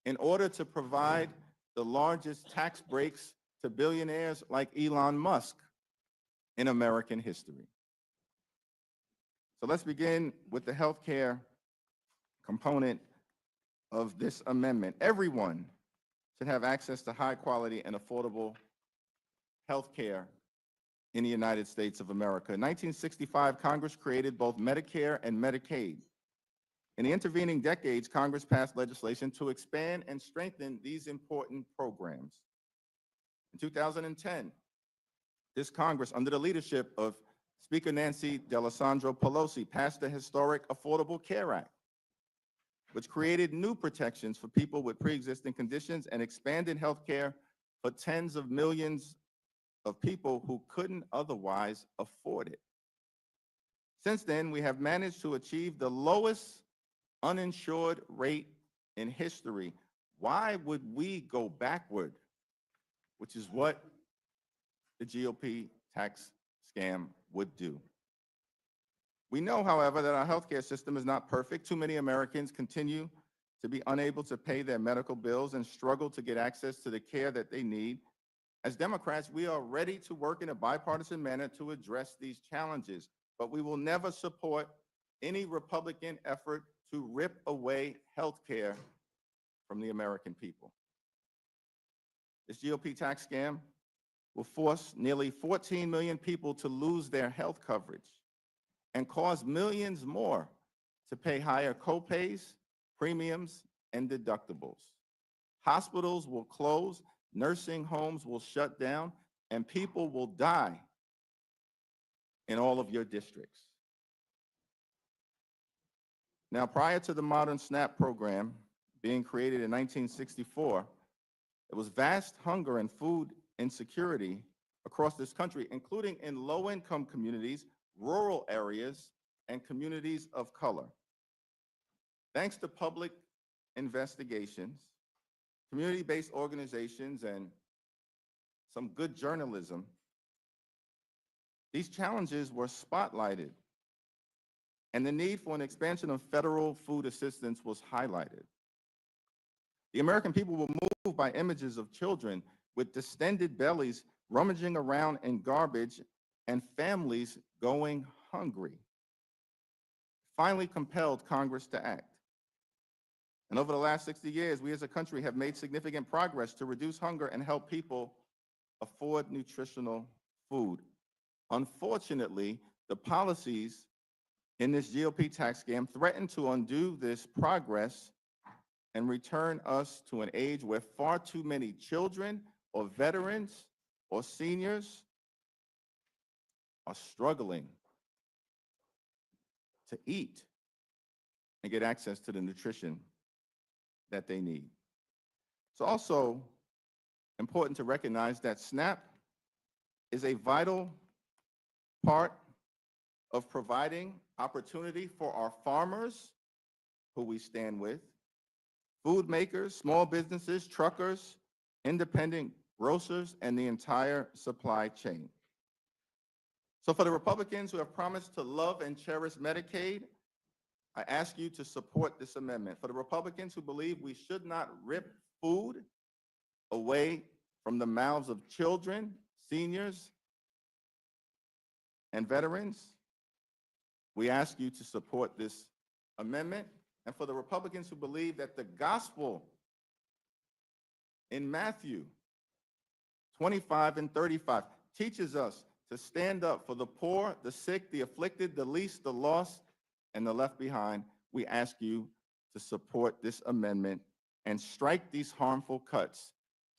in order to provide the largest tax breaks to billionaires like Elon Musk in American history. So let's begin with the health care component of this amendment. Everyone should have access to high quality and affordable health care in the United States of America. In 1965, Congress created both Medicare and Medicaid. In the intervening decades, Congress passed legislation to expand and strengthen these important programs. In 2010, this Congress, under the leadership of Speaker Nancy D'Alessandro Pelosi, passed the historic Affordable Care Act, which created new protections for people with pre-existing conditions and expanded health care for tens of millions of people who couldn't otherwise afford it. Since then, we have managed to achieve the lowest uninsured rate in history. Why would we go backward? Which is what the GOP tax scam would do. We know, however, that our healthcare system is not perfect. Too many Americans continue to be unable to pay their medical bills and struggle to get access to the care that they need. As Democrats, we are ready to work in a bipartisan manner to address these challenges, but we will never support any Republican effort to rip away health care from the American people. This GOP tax scam will force nearly 14 million people to lose their health coverage and cause millions more to pay higher copays, premiums, and deductibles. Hospitals will close, nursing homes will shut down, and people will die in all of your districts. Now, prior to the modern SNAP program being created in 1964, there was vast hunger and food insecurity across this country, including in low-income communities, rural areas, and communities of color. Thanks to public investigations, community-based organizations, and some good journalism, these challenges were spotlighted, and the need for an expansion of federal food assistance was highlighted. The American people were moved by images of children with distended bellies rummaging around in garbage and families going hungry. Finally compelled Congress to act. And over the last 60 years, we as a country have made significant progress to reduce hunger and help people afford nutritional food. Unfortunately, the policies in this GOP tax scam threaten to undo this progress and return us to an age where far too many children or veterans or seniors are struggling to eat and get access to the nutrition that they need. It's also important to recognize that SNAP is a vital part of providing opportunity for our farmers, who we stand with, food makers, small businesses, truckers, independent grocers, and the entire supply chain. So for the Republicans who have promised to love and cherish Medicaid, I ask you to support this amendment. For the Republicans who believe we should not rip food away from the mouths of children, seniors, and veterans, we ask you to support this amendment. And for the Republicans who believe that the gospel in Matthew 25 and 35 teaches us to stand up for the poor, the sick, the afflicted, the least, the lost, and the left behind, we ask you to support this amendment and strike these harmful cuts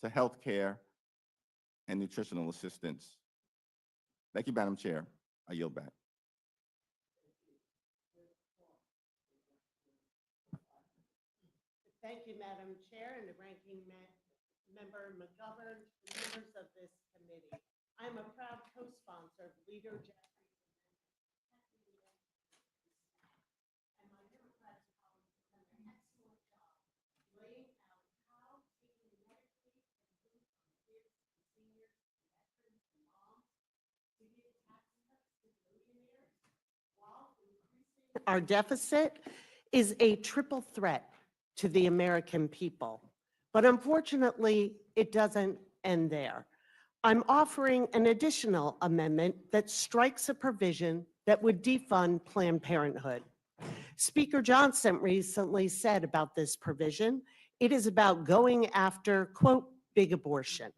to health care and nutritional assistance. Thank you, Madam Chair. I yield back. Thank you, Madam Chair, and the Ranking Member McGovern, members of this committee. I'm a proud co-sponsor of Leader Jeffrey's amendment. And my Democratic colleagues have done an excellent job laying out how taking medically and food from kids and seniors and veterans and moms to give tax cuts to billionaires while increasing our deficit is a triple threat to the American people. But unfortunately, it doesn't end there. I'm offering an additional amendment that strikes a provision that would defund Planned Parenthood. Speaker Johnson recently said about this provision, it is about going after, quote, big abortion.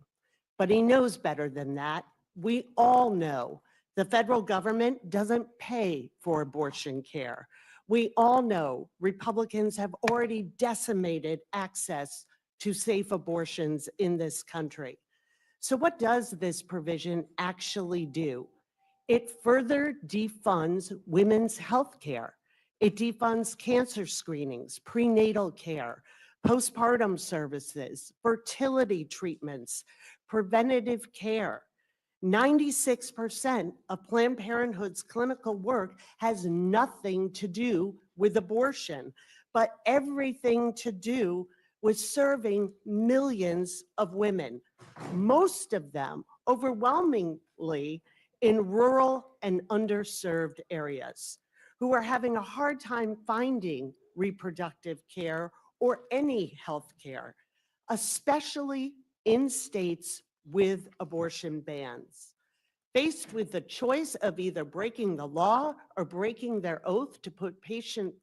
But he knows better than that. We all know the federal government doesn't pay for abortion care. We all know Republicans have already decimated access to safe abortions in this country. So what does this provision actually do? It further defunds women's health care. It defunds cancer screenings, prenatal care, postpartum services, fertility treatments, preventative care. 96% of Planned Parenthood's clinical work has nothing to do with abortion, but everything to do with serving millions of women, most of them overwhelmingly in rural and underserved areas, who are having a hard time finding reproductive care or any health care, especially in states with abortion bans. Faced with the choice of either breaking the law or breaking their oath to put patients,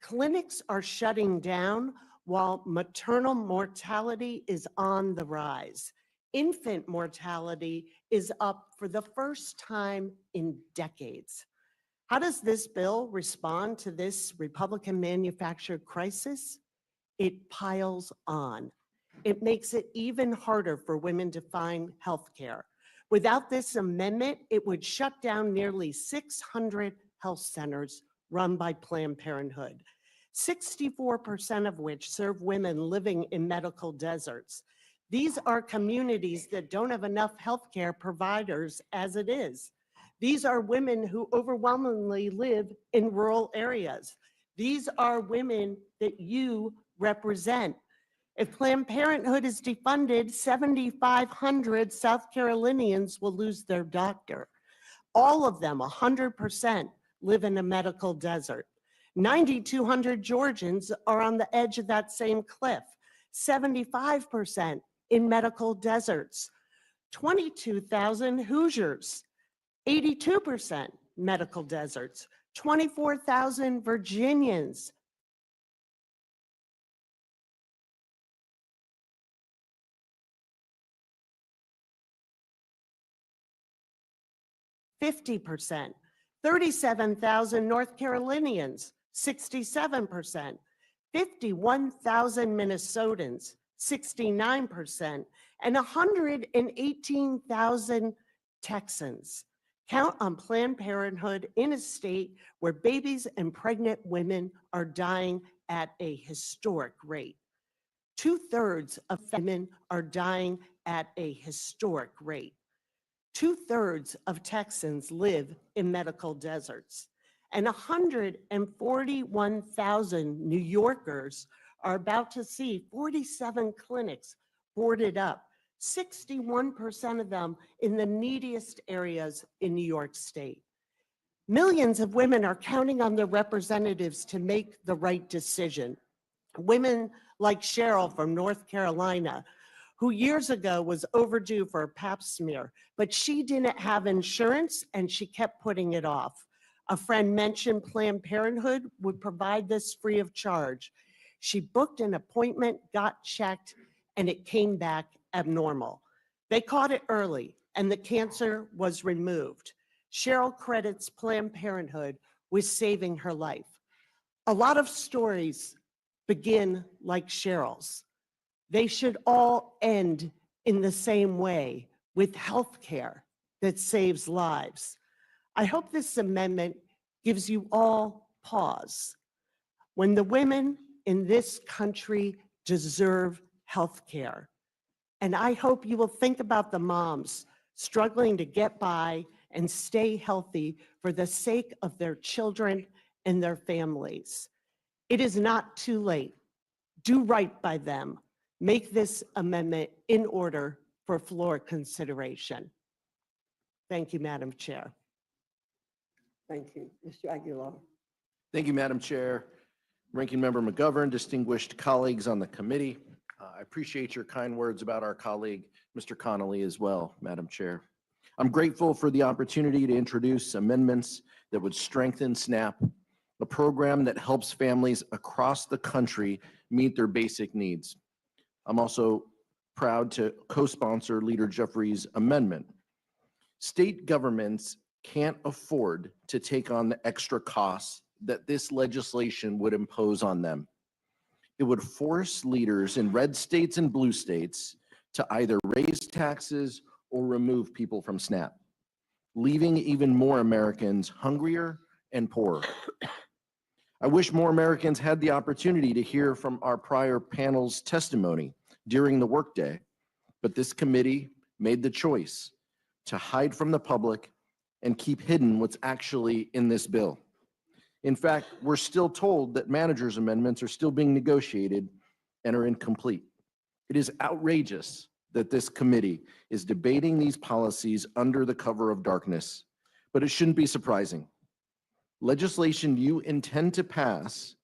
clinics are shutting down while maternal mortality is on the rise. Infant mortality is up for the first time in decades. How does this bill respond to this Republican manufactured crisis? It piles on. It makes it even harder for women to find health care. Without this amendment, it would shut down nearly 600 health centers run by Planned Parenthood, 64% of which serve women living in medical deserts. These are communities that don't have enough healthcare providers as it is. These are women who overwhelmingly live in rural areas. These are women that you represent. If Planned Parenthood is defunded, 7,500 South Carolinians will lose their doctor. All of them, 100%, live in a medical desert. 9,200 Georgians are on the edge of that same cliff. 75% in medical deserts. 22,000 Hoosiers, 82% medical deserts. 24,000 Virginians, 50%. 37,000 North Carolinians, 67%. 51,000 Minnesotans, 69%. And 118,000 Texans. Count on Planned Parenthood in a state where babies and pregnant women are dying at a historic rate. 2/3 of women are dying at a historic rate. 2/3 of Texans live in medical deserts, and 141,000 New Yorkers are about to see 47 clinics boarded up, 61% of them in the neediest areas in New York State. Millions of women are counting on their representatives to make the right decision. Women like Cheryl from North Carolina, who years ago was overdue for a pap smear, but she didn't have insurance and she kept putting it off. A friend mentioned Planned Parenthood would provide this free of charge. She booked an appointment, got checked, and it came back abnormal. They caught it early and the cancer was removed. Cheryl credits Planned Parenthood with saving her life. A lot of stories begin like Cheryl's. They should all end in the same way, with health care that saves lives. I hope this amendment gives you all pause. When the women in this country deserve health care, and I hope you will think about the moms struggling to get by and stay healthy for the sake of their children and their families. It is not too late. Do right by them. Make this amendment in order for floor consideration. Thank you, Madam Chair. Thank you. Mr. Aguilar. Thank you, Madam Chair. Ranking Member McGovern, distinguished colleagues on the committee. I appreciate your kind words about our colleague, Mr. Connolly, as well, Madam Chair. I'm grateful for the opportunity to introduce amendments that would strengthen SNAP, a program that helps families across the country meet their basic needs. I'm also proud to co-sponsor Leader Jeffrey's amendment. State governments can't afford to take on the extra costs that this legislation would impose on them. It would force leaders in red states and blue states to either raise taxes or remove people from SNAP, leaving even more Americans hungrier and poorer. I wish more Americans had the opportunity to hear from our prior panel's testimony during the workday, but this committee made the choice to hide from the public and keep hidden what's actually in this bill. In fact, we're still told that managers' amendments are still being negotiated and are incomplete. It is outrageous that this committee is debating these policies under the cover of darkness, but it shouldn't be surprising. Legislation you intend to pass,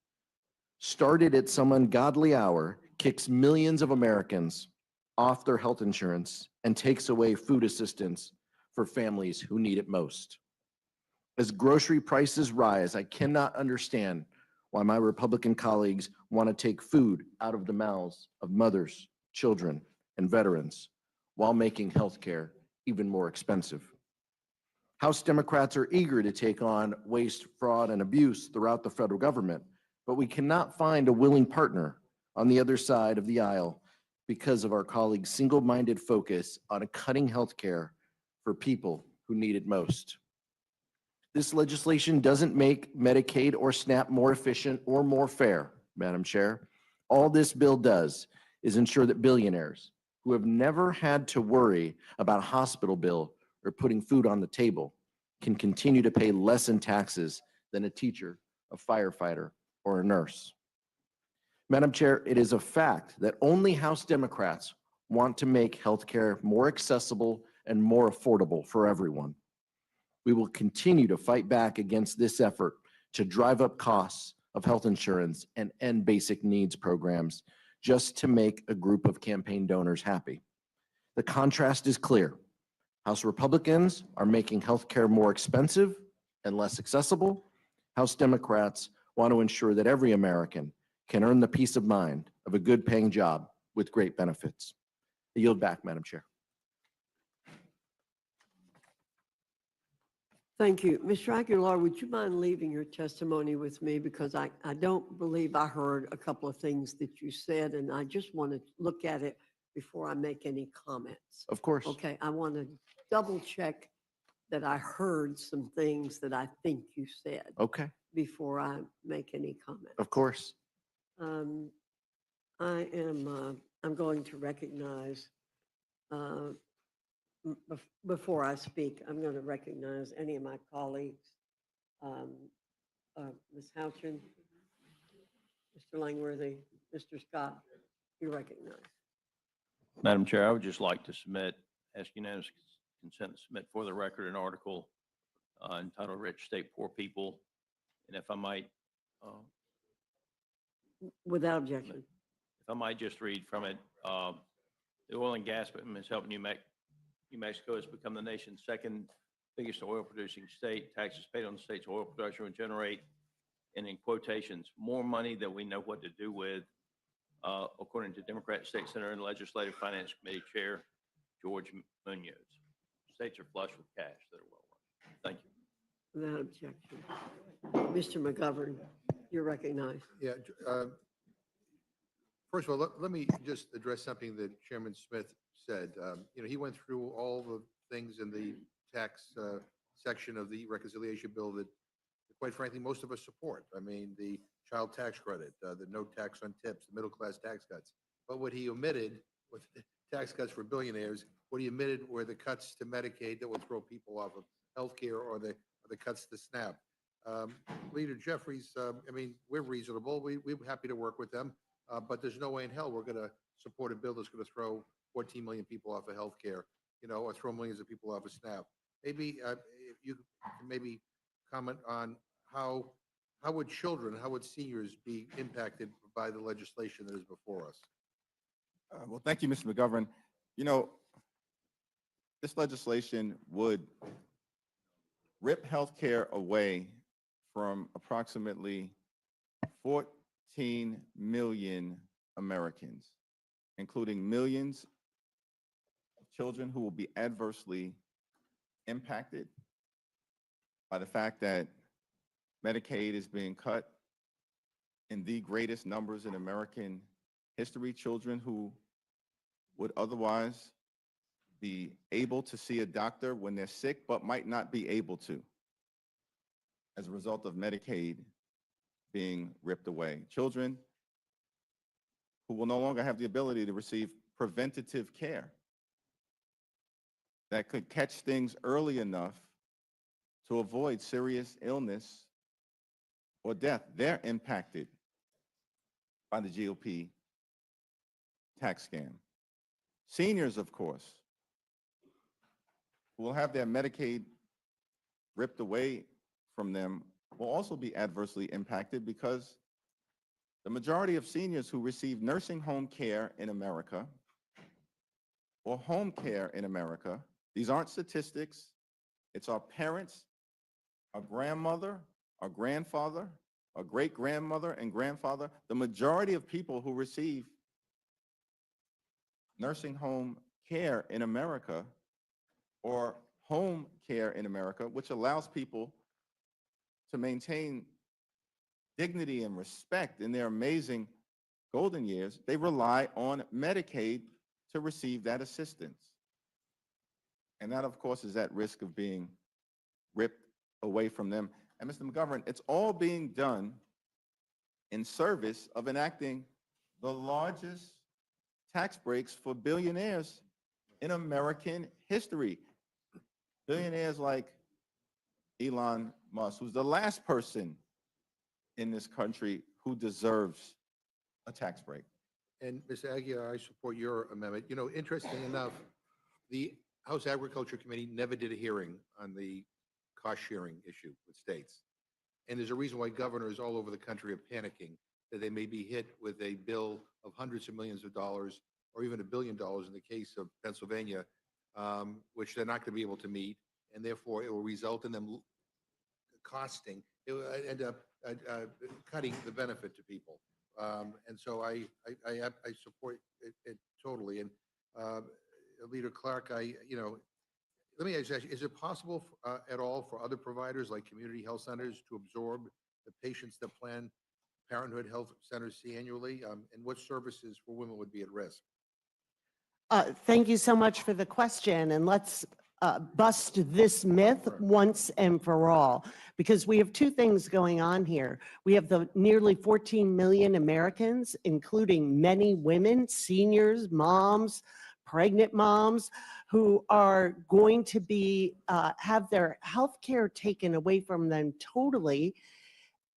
started at some ungodly hour, kicks millions of Americans off their health insurance and takes away food assistance for families who need it most. As grocery prices rise, I cannot understand why my Republican colleagues want to take food out of the mouths of mothers, children, and veterans while making healthcare even more expensive. House Democrats are eager to take on waste, fraud, and abuse throughout the federal government, but we cannot find a willing partner on the other side of the aisle because of our colleagues' single-minded focus on cutting healthcare for people who need it most. This legislation doesn't make Medicaid or SNAP more efficient or more fair, Madam Chair. All this bill does is ensure that billionaires who have never had to worry about a hospital bill or putting food on the table can continue to pay less in taxes than a teacher, a firefighter, or a nurse. Madam Chair, it is a fact that only House Democrats want to make healthcare more accessible and more affordable for everyone. We will continue to fight back against this effort to drive up costs of health insurance and end basic needs programs, just to make a group of campaign donors happy. The contrast is clear. House Republicans are making healthcare more expensive and less accessible. House Democrats want to ensure that every American can earn the peace of mind of a good paying job with great benefits. I yield back, Madam Chair. Thank you. Mr. Aguilar, would you mind leaving your testimony with me? Because I don't believe I heard a couple of things that you said, and I just want to look at it before I make any comments. Of course. Okay, I want to double check that I heard some things that I think you said Okay, before I make any comment. of course. I'm going to recognize, before I speak, I'm going to recognize any of my colleagues. Ms. Houchin, Mr. Langworthy, Mr. Scott, you recognize. Madam Chair, I would just like to ask unanimous consent to submit for the record an article entitled Rich State Poor People. And if I might, Without objection. if I might just read from it, the oil and gas boom is helping New Mexico has become the nation's second biggest oil producing state. Taxes paid on the state's oil production would generate, and in quotations, more money than we know what to do with, according to Democrat State Senator and Legislative Finance Committee Chair George Munoz. States are flush with cash that are well run. Thank you. Without objection. Mr. McGovern, you're recognized. Yeah. First of all, let me just address something that Chairman Smith said. He went through all the things in the tax section of the reconciliation bill that, quite frankly, most of us support. I mean, the child tax credit, the no tax on tips, the middle class tax cuts. But what he omitted was tax cuts for billionaires. What he omitted were the cuts to Medicaid that will throw people off of healthcare, or the cuts to SNAP. Leader Jeffries, I mean, we're reasonable. We're happy to work with them, but there's no way in hell we're going to support a bill that's going to throw 14 million people off of healthcare, or throw millions of people off of SNAP. Maybe if you can maybe comment on how would children, how would seniors be impacted by the legislation that is before us? Well, thank you, Mr. McGovern. This legislation would rip healthcare away from approximately 14 million Americans, including millions of children who will be adversely impacted by the fact that Medicaid is being cut in the greatest numbers in American history. Children who would otherwise be able to see a doctor when they're sick, but might not be able to as a result of Medicaid being ripped away. Children who will no longer have the ability to receive preventative care that could catch things early enough to avoid serious illness or death. They're impacted by the GOP tax scam. Seniors, of course, who will have their Medicaid ripped away from them, will also be adversely impacted because the majority of seniors who receive nursing home care in America or home care in America, these aren't statistics, it's our parents, our grandmother, our grandfather, our great-grandmother and grandfather. The majority of people who receive nursing home care in America or home care in America, which allows people to maintain dignity and respect in their amazing golden years, they rely on Medicaid to receive that assistance. And that, of course, is at risk of being ripped away from them. And Mr. McGovern, it's all being done in service of enacting the largest tax breaks for billionaires in American history. Billionaires like Elon Musk, who's the last person in this country who deserves a tax break. And Ms. Aguilar, I support your amendment. Interesting enough, the House Agriculture Committee never did a hearing on the cost sharing issue with states. And there's a reason why governors all over the country are panicking that they may be hit with a bill of hundreds of millions of dollars or even $1 billion in the case of Pennsylvania, which they're not going to be able to meet. And therefore, it will result in them costing, it will end up cutting the benefit to people. And so I support it totally. And Leader Clark, let me ask you, is it possible at all for other providers like community health centers to absorb the patients that Planned Parenthood health centers see annually? And what services for women would be at risk? Thank you so much for the question, and let's bust this myth once and for all, because we have two things going on here. We have the nearly 14 million Americans, including many women, seniors, moms, pregnant moms, who are going to be have their health care taken away from them totally,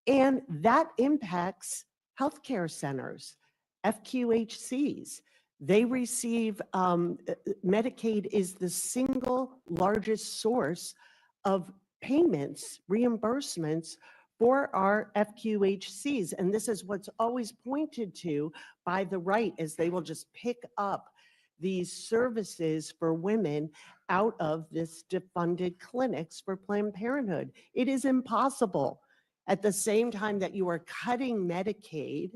and that impacts healthcare centers, FQHCs. They receive, Medicaid is the single largest source of payments, reimbursements for our FQHCs. And this is what's always pointed to by the right, as they will just pick up these services for women out of this defunded clinics for Planned Parenthood. It is impossible at the same time that you are cutting Medicaid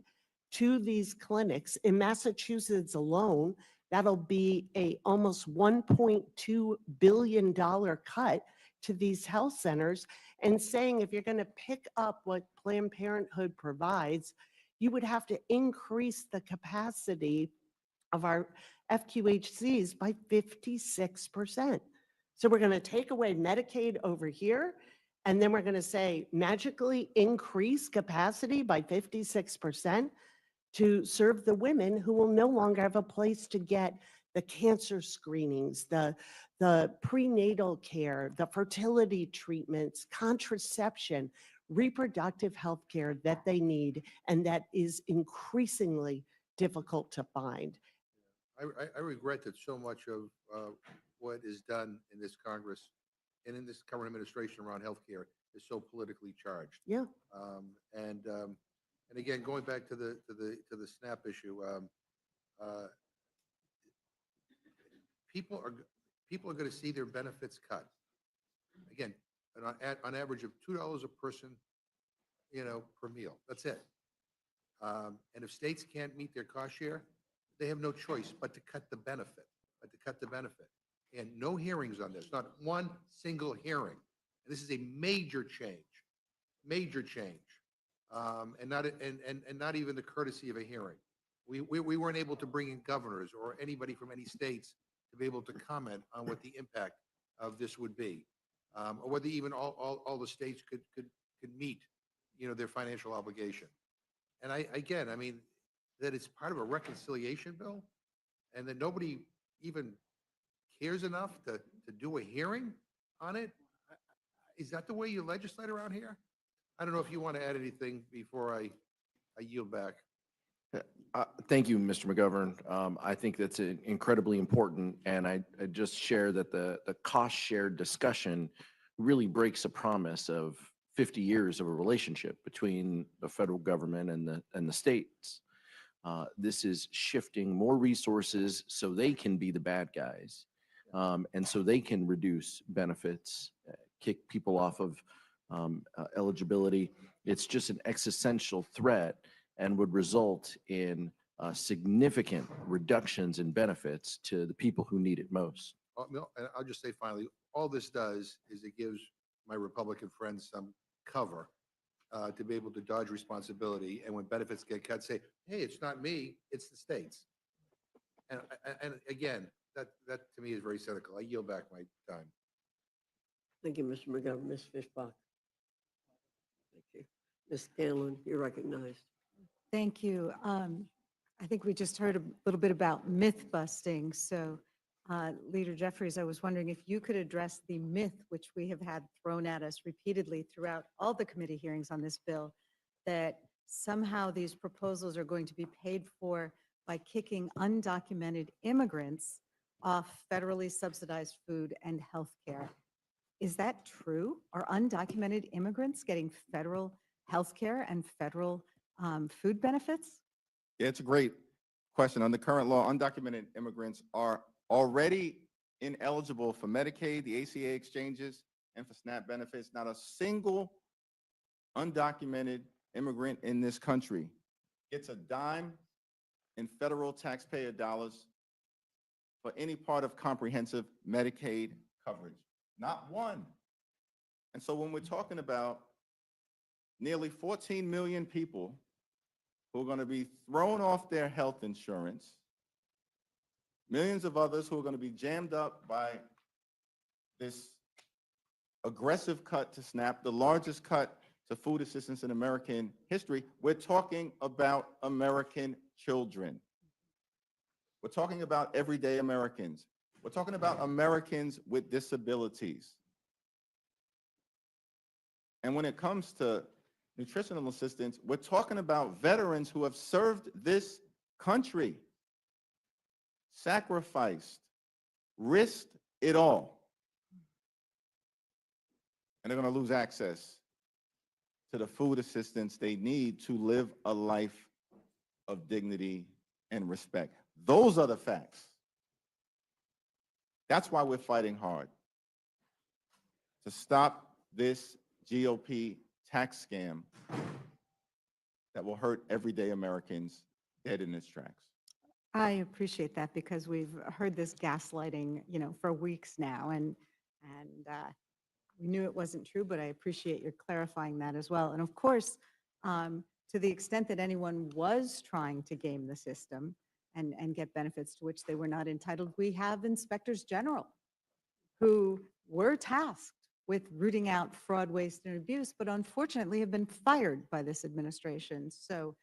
to these clinics. In Massachusetts alone, that'll be a almost $1.2 billion cut to these health centers, and saying if you're going to pick up what Planned Parenthood provides, you would have to increase the capacity of our FQHCs by 56%. So we're going to take away Medicaid over here, and then we're going to say magically increase capacity by 56% to serve the women who will no longer have a place to get the cancer screenings, the prenatal care, the fertility treatments, contraception, reproductive health care that they need, and that is increasingly difficult to find. I regret that so much of what is done in this Congress and in this current administration around healthcare is so politically charged. Yeah. And again, going back to the SNAP issue, people are going to see their benefits cut. Again, on average of $2 a person, per meal. That's it. And if states can't meet their cost share, they have no choice but to cut the benefit. And no hearings on this, not one single hearing. And this is a major change. And not even the courtesy of a hearing. We weren't able to bring in governors or anybody from any states to be able to comment on what the impact of this would be, or whether even all the states could meet, their financial obligation. And I mean, that it's part of a reconciliation bill, and that nobody even cares enough to do a hearing on it. Is that the way you legislate around here? I don't know if you want to add anything before I yield back. Thank you, Mr. McGovern. I think that's incredibly important, and I just share that the cost share discussion really breaks a promise of 50 years of a relationship between the federal government and the states. This is shifting more resources so they can be the bad guys, and so they can reduce benefits, kick people off of eligibility. It's just an existential threat and would result in significant reductions in benefits to the people who need it most. And I'll just say finally, all this does is it gives my Republican friends some cover to be able to dodge responsibility. And when benefits get cut, say, hey, it's not me, it's the states. And again, that to me is very cynical. I yield back my time. Thank you, Mr. McGovern. Ms. Fishbach. Thank you. Ms. Scanlon, you're recognized. Thank you. I think we just heard a little bit about myth busting. So Leader Jeffries, I was wondering if you could address the myth which we have had thrown at us repeatedly throughout all the committee hearings on this bill, that somehow these proposals are going to be paid for by kicking undocumented immigrants off federally subsidized food and health care. Is that true? Are undocumented immigrants getting federal health care and federal food benefits? Yeah, it's a great Question, under current law, undocumented immigrants are already ineligible for Medicaid, the ACA exchanges, and for SNAP benefits. Not a single undocumented immigrant in this country gets a dime in federal taxpayer dollars for any part of comprehensive Medicaid coverage. Not one. And so when we're talking about nearly 14 million people who are going to be thrown off their health insurance, millions of others who are going to be jammed up by this aggressive cut to SNAP, the largest cut to food assistance in American history, we're talking about American children. We're talking about everyday Americans. We're talking about Americans with disabilities. And when it comes to nutritional assistance, we're talking about veterans who have served this country, sacrificed, risked it all. And they're going to lose access to the food assistance they need to live a life of dignity and respect. Those are the facts. That's why we're fighting hard to stop this GOP tax scam that will hurt everyday Americans dead in its tracks. I appreciate that because we've heard this gaslighting, for weeks now, and we knew it wasn't true, but I appreciate your clarifying that as well. And of course, to the extent that anyone was trying to game the system and get benefits to which they were not entitled, we have inspectors general who were tasked with rooting out fraud, waste, and abuse, but unfortunately have been fired by this administration. So,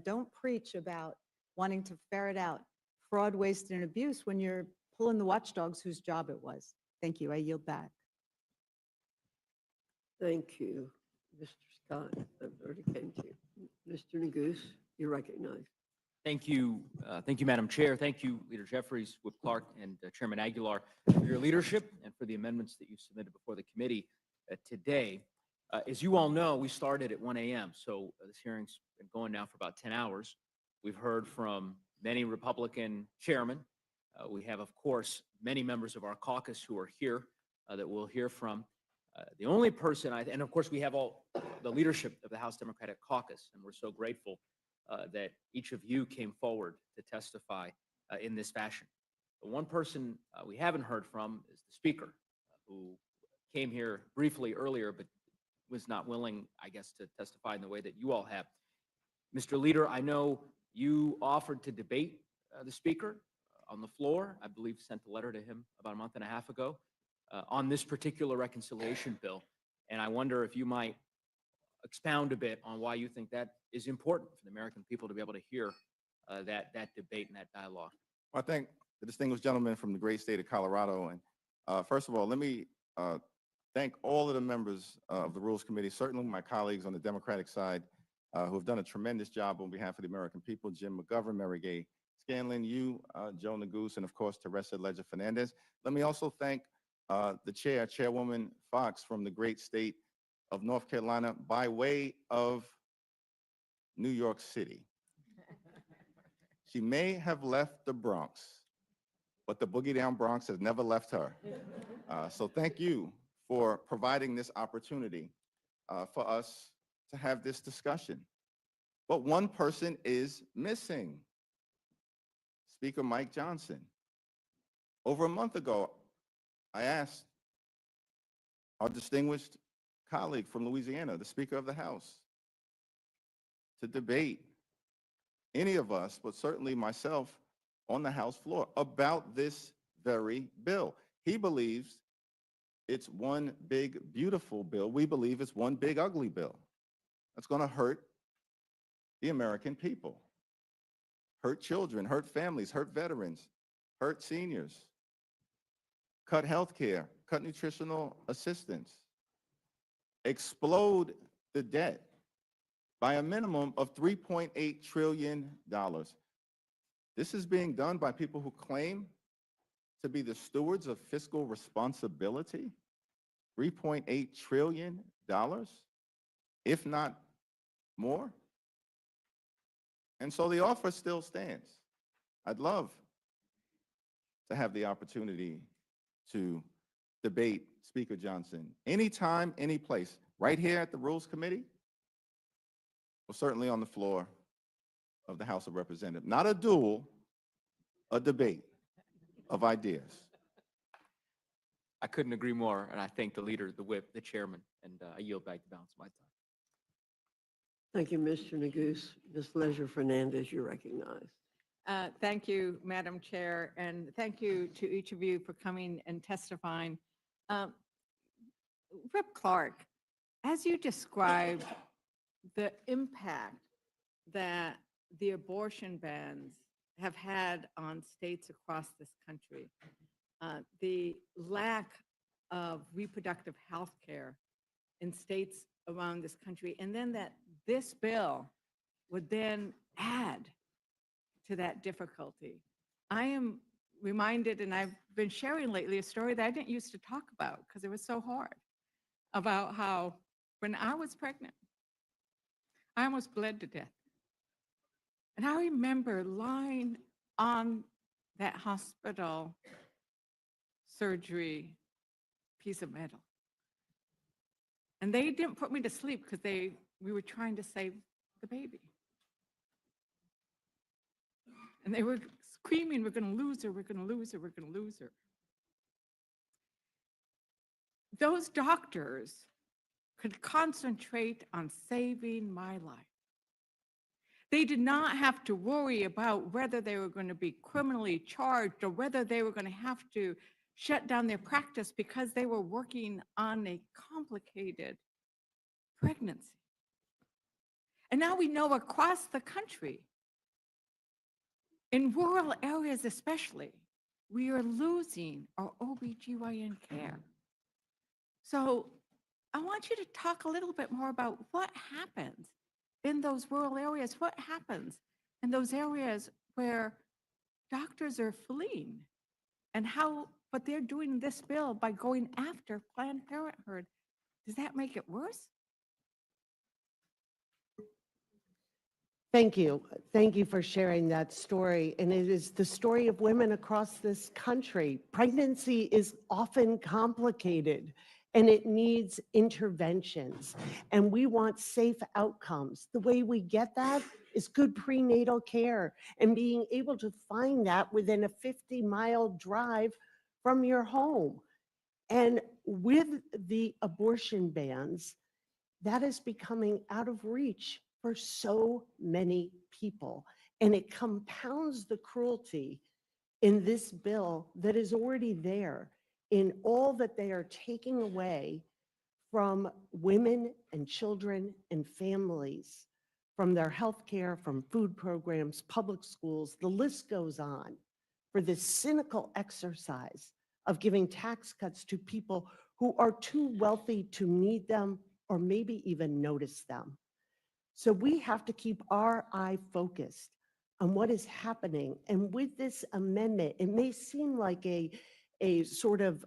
don't preach about wanting to ferret out fraud, waste, and abuse when you're pulling the watchdogs whose job it was. Thank you. I yield back. Thank you, Mr. Scott. That already came to you. Mr. Neguse, you're recognized. Thank you. Thank you, Madam Chair. Thank you, Leader Jeffries, Whip Clark, and Chairman Aguilar for your leadership and for the amendments that you submitted before the committee today. As you all know, we started at 1 a.m., so this hearing's been going now for about 10 hours. We've heard from many Republican chairmen. We have, of course, many members of our caucus who are here that we'll hear from. The only person, and of course, we have all the leadership of the House Democratic Caucus, and we're so grateful that each of you came forward to testify in this fashion. The one person we haven't heard from is the Speaker, who came here briefly earlier, but was not willing, I guess, to testify in the way that you all have. Mr. Leader, I know you offered to debate the Speaker on the floor. I believe sent a letter to him about a month and a half ago on this particular reconciliation bill. And I wonder if you might expound a bit on why you think that is important for the American people to be able to hear that debate and that dialogue. I thank the distinguished gentleman from the great state of Colorado. And first of all, let me thank all of the members of the Rules Committee, certainly my colleagues on the Democratic side who have done a tremendous job on behalf of the American people, Jim McGovern, Mary Gay Scanlon, you, Joe Neguse, and of course, Teresa Leger Fernandez. Let me also thank the Chairwoman Fox from the great state of North Carolina by way of New York City. She may have left the Bronx, but the boogie down Bronx has never left her. So thank you for providing this opportunity for us to have this discussion. But one person is missing, Speaker Mike Johnson. Over a month ago, I asked our distinguished colleague from Louisiana, the Speaker of the House, to debate any of us, but certainly myself, on the House floor about this very bill. He believes it's one big, beautiful bill. We believe it's one big, ugly bill. That's going to hurt the American people, hurt children, hurt families, hurt veterans, hurt seniors, cut health care, cut nutritional assistance, explode the debt by a minimum of $3.8 trillion. This is being done by people who claim to be the stewards of fiscal responsibility. $3.8 trillion, if not more. And so the offer still stands. I'd love to have the opportunity to debate Speaker Johnson anytime, any place, right here at the Rules Committee, or certainly on the floor of the House of Representatives. Not a duel, a debate of ideas. I couldn't agree more, and I thank the leader, the whip, the chairman, and I yield back the balance of my time. Thank you, Mr. Neguse. Ms. Leisure Fernandez, you're recognized. Thank you, Madam Chair, and thank you to each of you for coming and testifying. Rep. Clark, as you described the impact that the abortion bans have had on states across this country, the lack of reproductive health care in states around this country, and then that this bill would then add to that difficulty. I am reminded, and I've been sharing lately, a story that I didn't used to talk about because it was so hard, about how when I was pregnant, I almost bled to death. And I remember lying on that hospital surgery piece of metal. And they didn't put me to sleep because we were trying to save the baby. And they were screaming, we're going to lose her, we're going to lose her, we're going to lose her. Those doctors could concentrate on saving my life. They did not have to worry about whether they were going to be criminally charged or whether they were going to have to shut down their practice because they were working on a complicated pregnancy. And now we know across the country, in rural areas especially, we are losing our OBGYN care. So I want you to talk a little bit more about what happens in those rural areas, what happens in those areas where doctors are fleeing, and how, but they're doing this bill by going after Planned Parenthood. Does that make it worse? Thank you. Thank you for sharing that story. And it is the story of women across this country. Pregnancy is often complicated and it needs interventions. And we want safe outcomes. The way we get that is good prenatal care and being able to find that within a 50-mile drive from your home. And with the abortion bans, that is becoming out of reach for so many people. And it compounds the cruelty in this bill that is already there in all that they are taking away from women and children and families, from their health care, from food programs, public schools, the list goes on, for this cynical exercise of giving tax cuts to people who are too wealthy to need them or maybe even notice them. So we have to keep our eye focused on what is happening. And with this amendment, it may seem like a sort of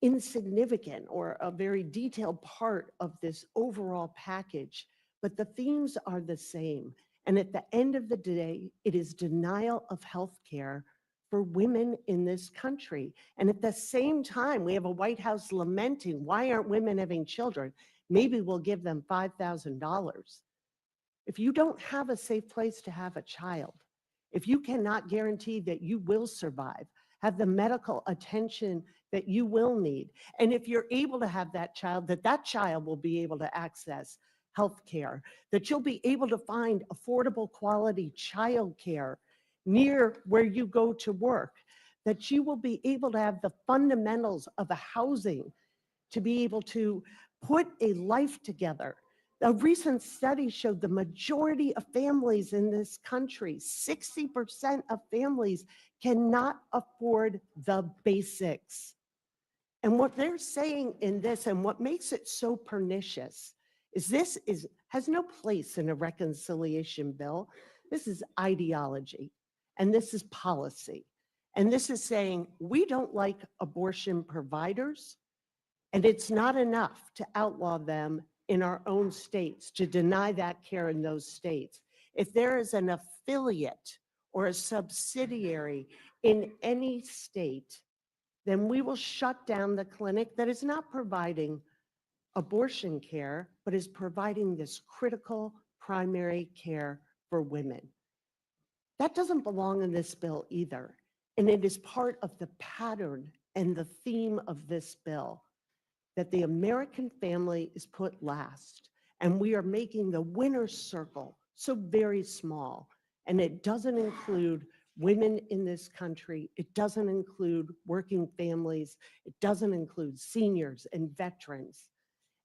insignificant or a very detailed part of this overall package, but the themes are the same. And at the end of the day, it is denial of health care for women in this country. And at the same time, we have a White House lamenting, why aren't women having children? Maybe we'll give them $5,000. If you don't have a safe place to have a child, if you cannot guarantee that you will survive, have the medical attention that you will need, and if you're able to have that child, that child will be able to access health care, that you'll be able to find affordable quality child care near where you go to work, that you will be able to have the fundamentals of a housing to be able to put a life together. A recent study showed the majority of families in this country, 60% of families cannot afford the basics. And what they're saying in this, and what makes it so pernicious, is this has no place in a reconciliation bill. This is ideology, and this is policy. And this is saying, we don't like abortion providers, and it's not enough to outlaw them in our own states, to deny that care in those states. If there is an affiliate or a subsidiary in any state, then we will shut down the clinic that is not providing abortion care, but is providing this critical primary care for women. That doesn't belong in this bill either. And it is part of the pattern and the theme of this bill, that the American family is put last. And we are making the winner's circle so very small. And it doesn't include women in this country. It doesn't include working families. It doesn't include seniors and veterans.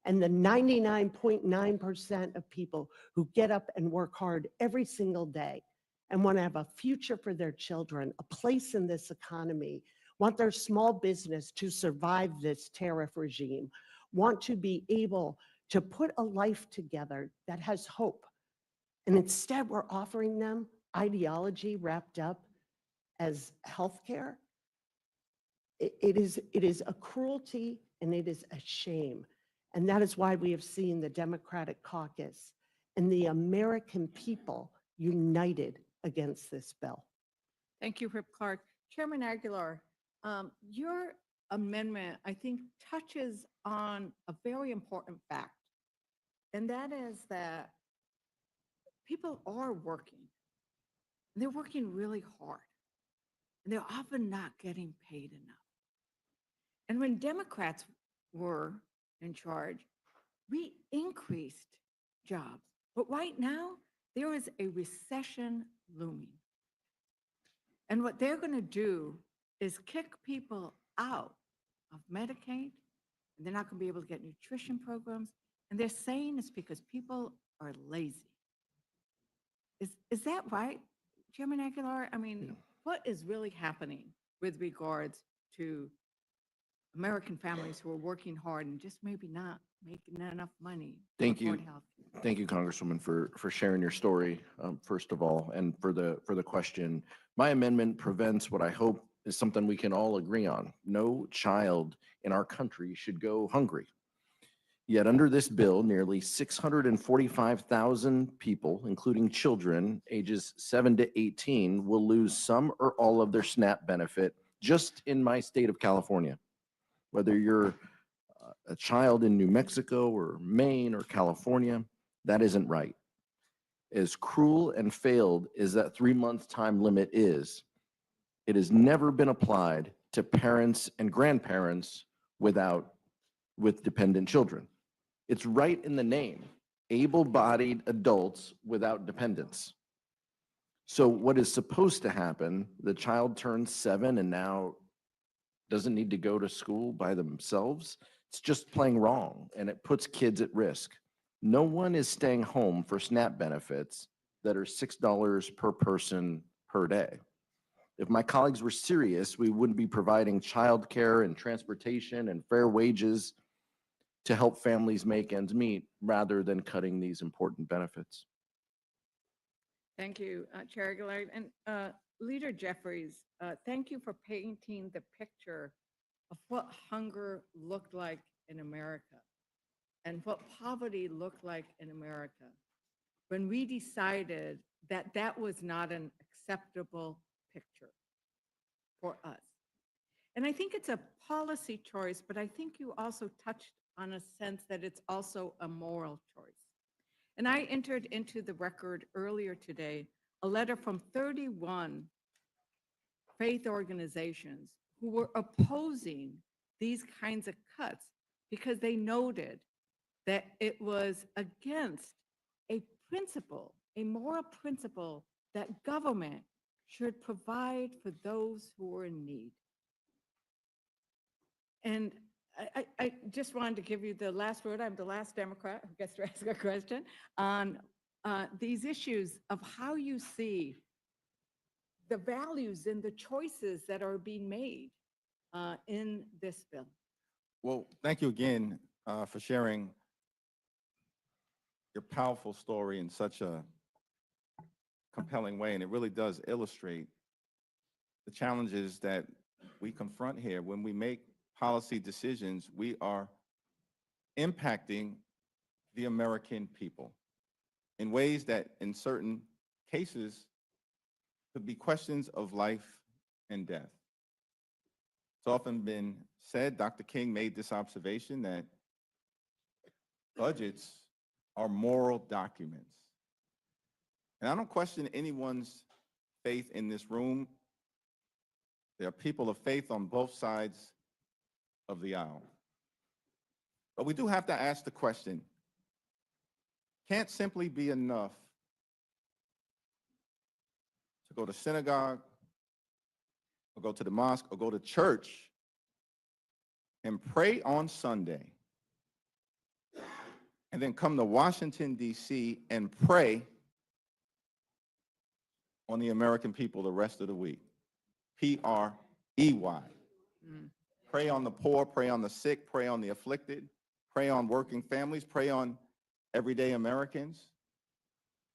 And the 99.9% of people who get up and work hard every single day and want to have a future for their children, a place in this economy, want their small business to survive this tariff regime, want to be able to put a life together that has hope. And instead, we're offering them ideology wrapped up as healthcare. It is a cruelty and it is a shame. And that is why we have seen the Democratic caucus and the American people united against this bill. Thank you, Rip Clark. Chairman Aguilar, your amendment, I think, touches on a very important fact, and that is that people are working. They're working really hard, and they're often not getting paid enough. And when Democrats were in charge, we increased jobs. But right now, there is a recession looming. And what they're going to do is kick people out of Medicaid, and they're not going to be able to get nutrition programs. And they're saying it's because people are lazy. Is that right, Chairman Aguilar? I mean, what is really happening with regards to American families who are working hard and just maybe not making enough money? Thank to you. afford health? Thank you, Congresswoman, for sharing your story, first of all, and for the question. My amendment prevents what I hope is something we can all agree on. No child in our country should go hungry. Yet under this bill, nearly 645,000 people, including children ages 7 to 18, will lose some or all of their SNAP benefit just in my state of California. Whether you're a child in New Mexico or Maine or California, that isn't right. As cruel and failed as that 3-month time limit is, it has never been applied to parents and grandparents with dependent children. It's right in the name, able-bodied adults without dependents. So what is supposed to happen, the child turns 7 and now doesn't need to go to school by themselves. It's just playing wrong, and it puts kids at risk. No one is staying home for SNAP benefits that are $6 per person per day. If my colleagues were serious, we wouldn't be providing childcare and transportation and fair wages to help families make ends meet rather than cutting these important benefits. Thank you, Chair Aguilar. And Leader Jeffries, thank you for painting the picture of what hunger looked like in America and what poverty looked like in America when we decided that that was not an acceptable picture for us. And I think it's a policy choice, but I think you also touched on a sense that it's also a moral choice. And I entered into the record earlier today a letter from 31 faith organizations who were opposing these kinds of cuts because they noted that it was against a principle, a moral principle, that government should provide for those who are in need. And I just wanted to give you the last word. I'm the last Democrat who gets to ask a question on these issues of how you see the values and the choices that are being made in this bill. Well, thank you again for sharing your powerful story in such a compelling way. And it really does illustrate the challenges that we confront here. When we make policy decisions, we are impacting the American people in ways that in certain cases could be questions of life and death. It's often been said, Dr. King made this observation, that budgets are moral documents. And I don't question anyone's faith in this room. There are people of faith on both sides of the aisle. But we do have to ask the question, can't simply be enough to go to synagogue or go to the mosque or go to church and pray on Sunday and then come to Washington, D.C. and pray on the American people the rest of the week. P-R-E-Y. Pray on the poor, pray on the sick, pray on the afflicted, pray on working families, pray on everyday Americans,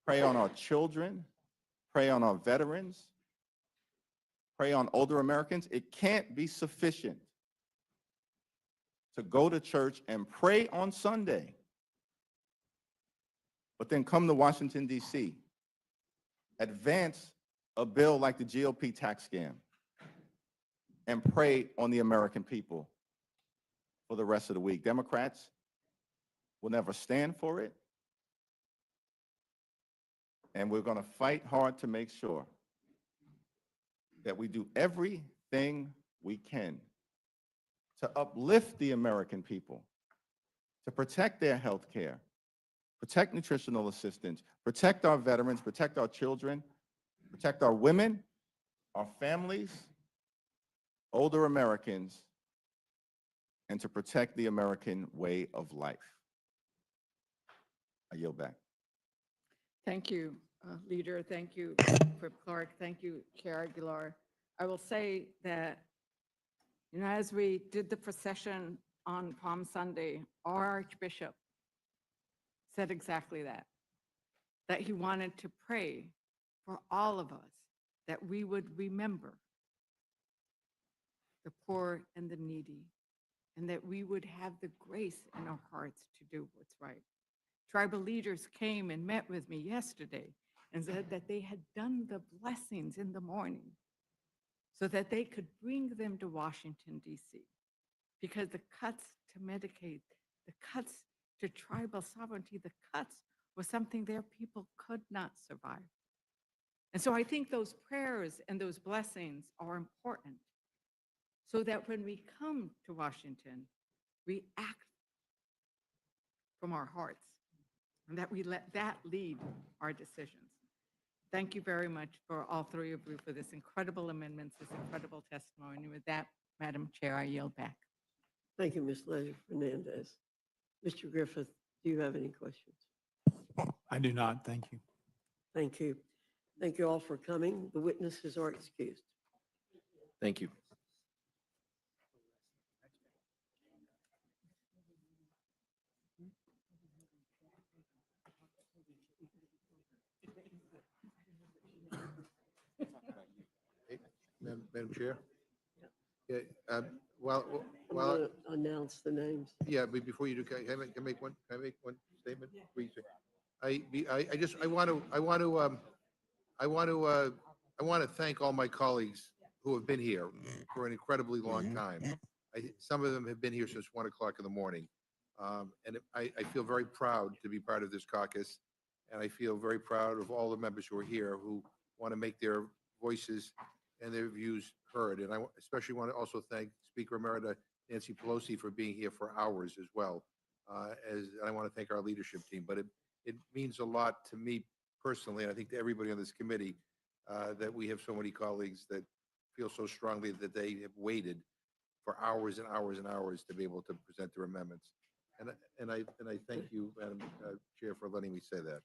pray on our children, pray on our veterans, pray on older Americans. It can't be sufficient to go to church and pray on Sunday, but then come to Washington, D.C., advance a bill like the GOP tax scam, and pray on the American people for the rest of the week. Democrats will never stand for it, and we're going to fight hard to make sure that we do everything we can to uplift the American people, to protect their health care, protect nutritional assistance, protect our veterans, protect our children, protect our women, our families, older Americans, and to protect the American way of life. I yield back. Thank you, Leader. Thank you, Whip Clark. Thank you, Chair Aguilar. I will say that, as we did the procession on Palm Sunday, our Archbishop said exactly that he wanted to pray for all of us, that we would remember the poor and the needy, and that we would have the grace in our hearts to do what's right. Tribal leaders came and met with me yesterday and said that they had done the blessings in the morning so that they could bring them to Washington, D.C., because the cuts to Medicaid, the cuts to tribal sovereignty, the cuts was something their people could not survive. And so I think those prayers and those blessings are important, so that when we come to Washington, we act from our hearts, and that we let that lead our decisions. Thank you very much for all three of you for this incredible amendments, this incredible testimony. And with that, Madam Chair, I yield back. Thank you, Ms. Lady Fernandez. Mr. Griffith, do you have any questions? I do not. Thank you. Thank you. Thank you all for coming. The witnesses are excused. Thank you. Madam Chair? Yeah, I'm well, going to announce the names. yeah, but before you do, can I make one statement? Please. I want to thank all my colleagues who have been here for an incredibly long time. Some of them have been here since 1 o'clock in the morning. And I feel very proud to be part of this caucus. And I feel very proud of all the members who are here who want to make their voices and their views heard. And I especially want to also thank Speaker Emerita Nancy Pelosi for being here for hours as well. And I want to thank our leadership team. But it means a lot to me personally, and I think to everybody on this committee, that we have so many colleagues that feel so strongly that they have waited for hours and hours and hours to be able to present their amendments. And I thank you, Madam Chair, for letting me say that.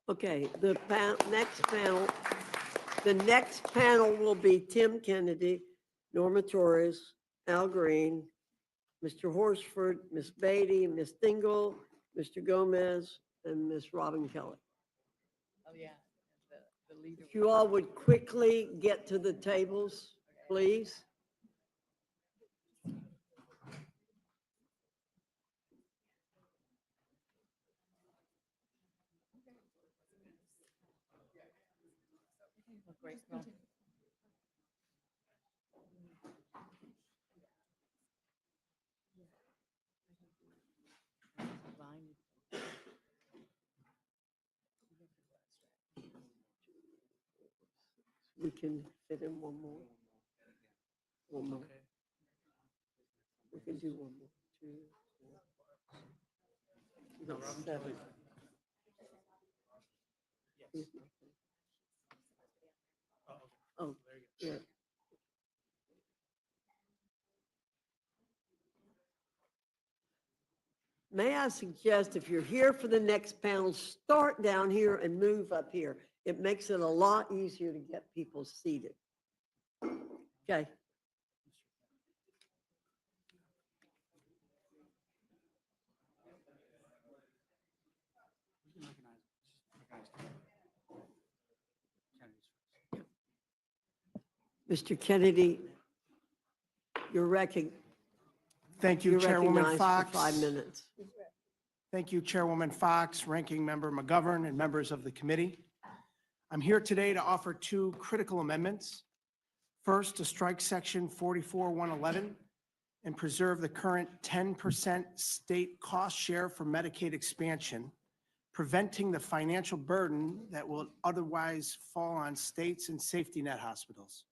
Okay, the next panel will be Tim Kennedy, Norma Torres, Al Green, Mr. Horsford, Ms. Beatty, Ms. Dingle, Mr. Gomez, and Ms. Robin Kelly. Oh, yeah. The leader. If you all would quickly get to the tables, please. Great. We can fit in one more. One more. We can do one more. 2, 4. No, 7. Oh, yeah. May I suggest, if you're here for the next panel, start down here and move up here. It makes it a lot easier to get people seated. Okay. Mr. Kennedy, you're Thank you, Chairwoman recognized Fox. for 5 minutes. Thank you, Chairwoman Fox, Ranking Member McGovern, and members of the committee. I'm here today to offer 2 critical amendments. First, to strike Section 44-111 and preserve the current 10% state cost share for Medicaid expansion, preventing the financial burden that will otherwise fall on states and safety net hospitals.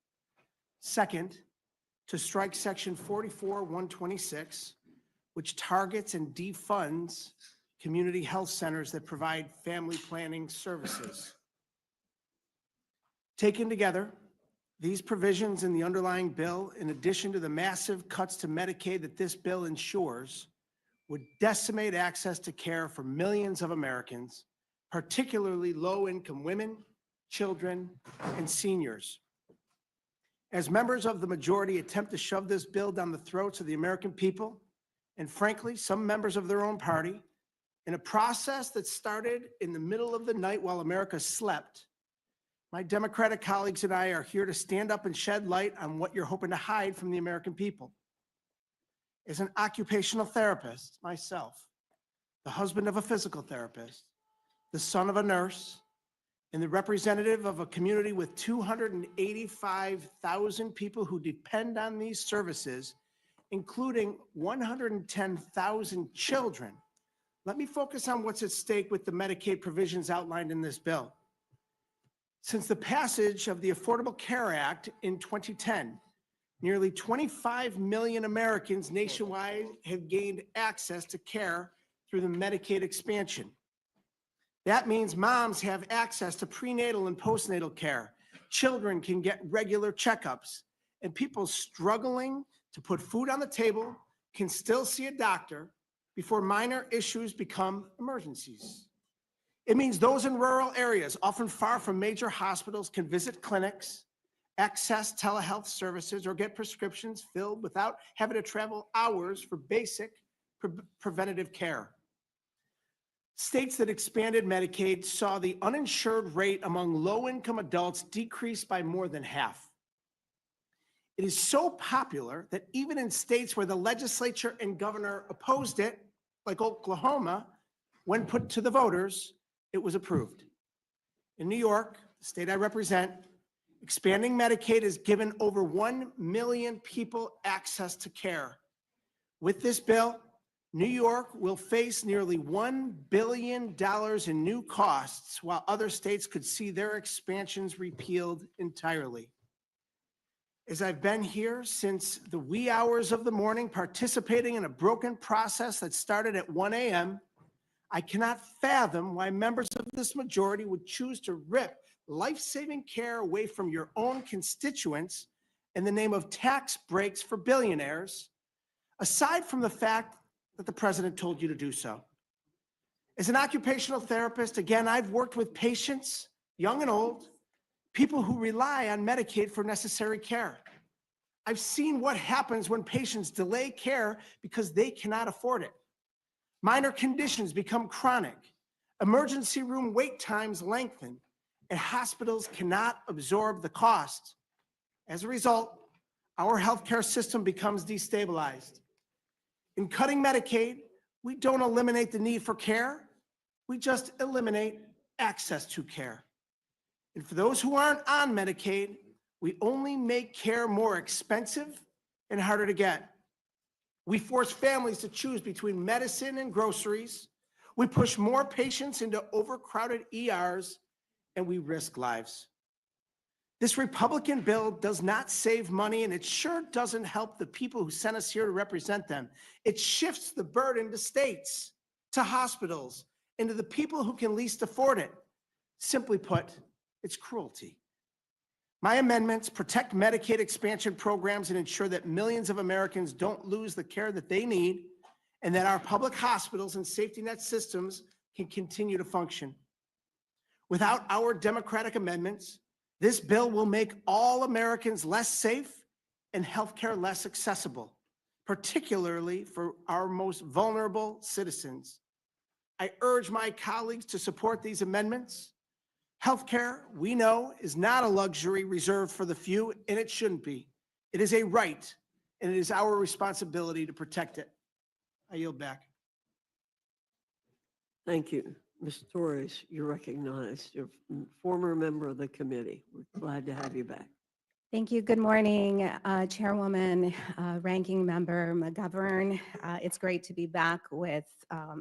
Second, to strike Section 44-126, which targets and defunds community health centers that provide family planning services. Taken together, these provisions in the underlying bill, in addition to the massive cuts to Medicaid that this bill ensures, would decimate access to care for millions of Americans, particularly low-income women, children, and seniors. As members of the majority attempt to shove this bill down the throats of the American people, and frankly, some members of their own party, in a process that started in the middle of the night while America slept, my Democratic colleagues and I are here to stand up and shed light on what you're hoping to hide from the American people. As an occupational therapist myself, the husband of a physical therapist, the son of a nurse, and the representative of a community with 285,000 people who depend on these services, including 110,000 children, let me focus on what's at stake with the Medicaid provisions outlined in this bill. Since the passage of the Affordable Care Act in 2010, nearly 25 million Americans nationwide have gained access to care through the Medicaid expansion. That means moms have access to prenatal and postnatal care. Children can get regular checkups, and people struggling to put food on the table can still see a doctor before minor issues become emergencies. It means those in rural areas, often far from major hospitals, can visit clinics, access telehealth services, or get prescriptions filled without having to travel hours for basic preventative care. States that expanded Medicaid saw the uninsured rate among low-income adults decrease by more than half. It is so popular that even in states where the legislature and governor opposed it, like Oklahoma, when put to the voters, it was approved. In New York, the state I represent, expanding Medicaid has given over 1 million people access to care. With this bill, New York will face nearly $1 billion in new costs, while other states could see their expansions repealed entirely. As I've been here since the wee hours of the morning, participating in a broken process that started at 1 a.m., I cannot fathom why members of this majority would choose to rip life-saving care away from your own constituents in the name of tax breaks for billionaires, aside from the fact that the president told you to do so. As an occupational therapist, again, I've worked with patients, young and old, people who rely on Medicaid for necessary care. I've seen what happens when patients delay care because they cannot afford it. Minor conditions become chronic. Emergency room wait times lengthen, and hospitals cannot absorb the cost. As a result, our healthcare system becomes destabilized. In cutting Medicaid, we don't eliminate the need for care, we just eliminate access to care. And for those who aren't on Medicaid, we only make care more expensive and harder to get. We force families to choose between medicine and groceries. We push more patients into overcrowded ERs, and we risk lives. This Republican bill does not save money, and it sure doesn't help the people who sent us here to represent them. It shifts the burden to states, to hospitals, and to the people who can least afford it. Simply put, it's cruelty. My amendments protect Medicaid expansion programs and ensure that millions of Americans don't lose the care that they need, and that our public hospitals and safety net systems can continue to function. Without our Democratic amendments, this bill will make all Americans less safe and healthcare less accessible, particularly for our most vulnerable citizens. I urge my colleagues to support these amendments. Healthcare, we know, is not a luxury reserved for the few, and it shouldn't be. It is a right, and it is our responsibility to protect it. I yield back. Thank you. Ms. Torres, you're recognized. You're a former member of the committee. We're glad to have you back. Thank you. Good morning, Chairwoman, Ranking Member McGovern. It's great to be back with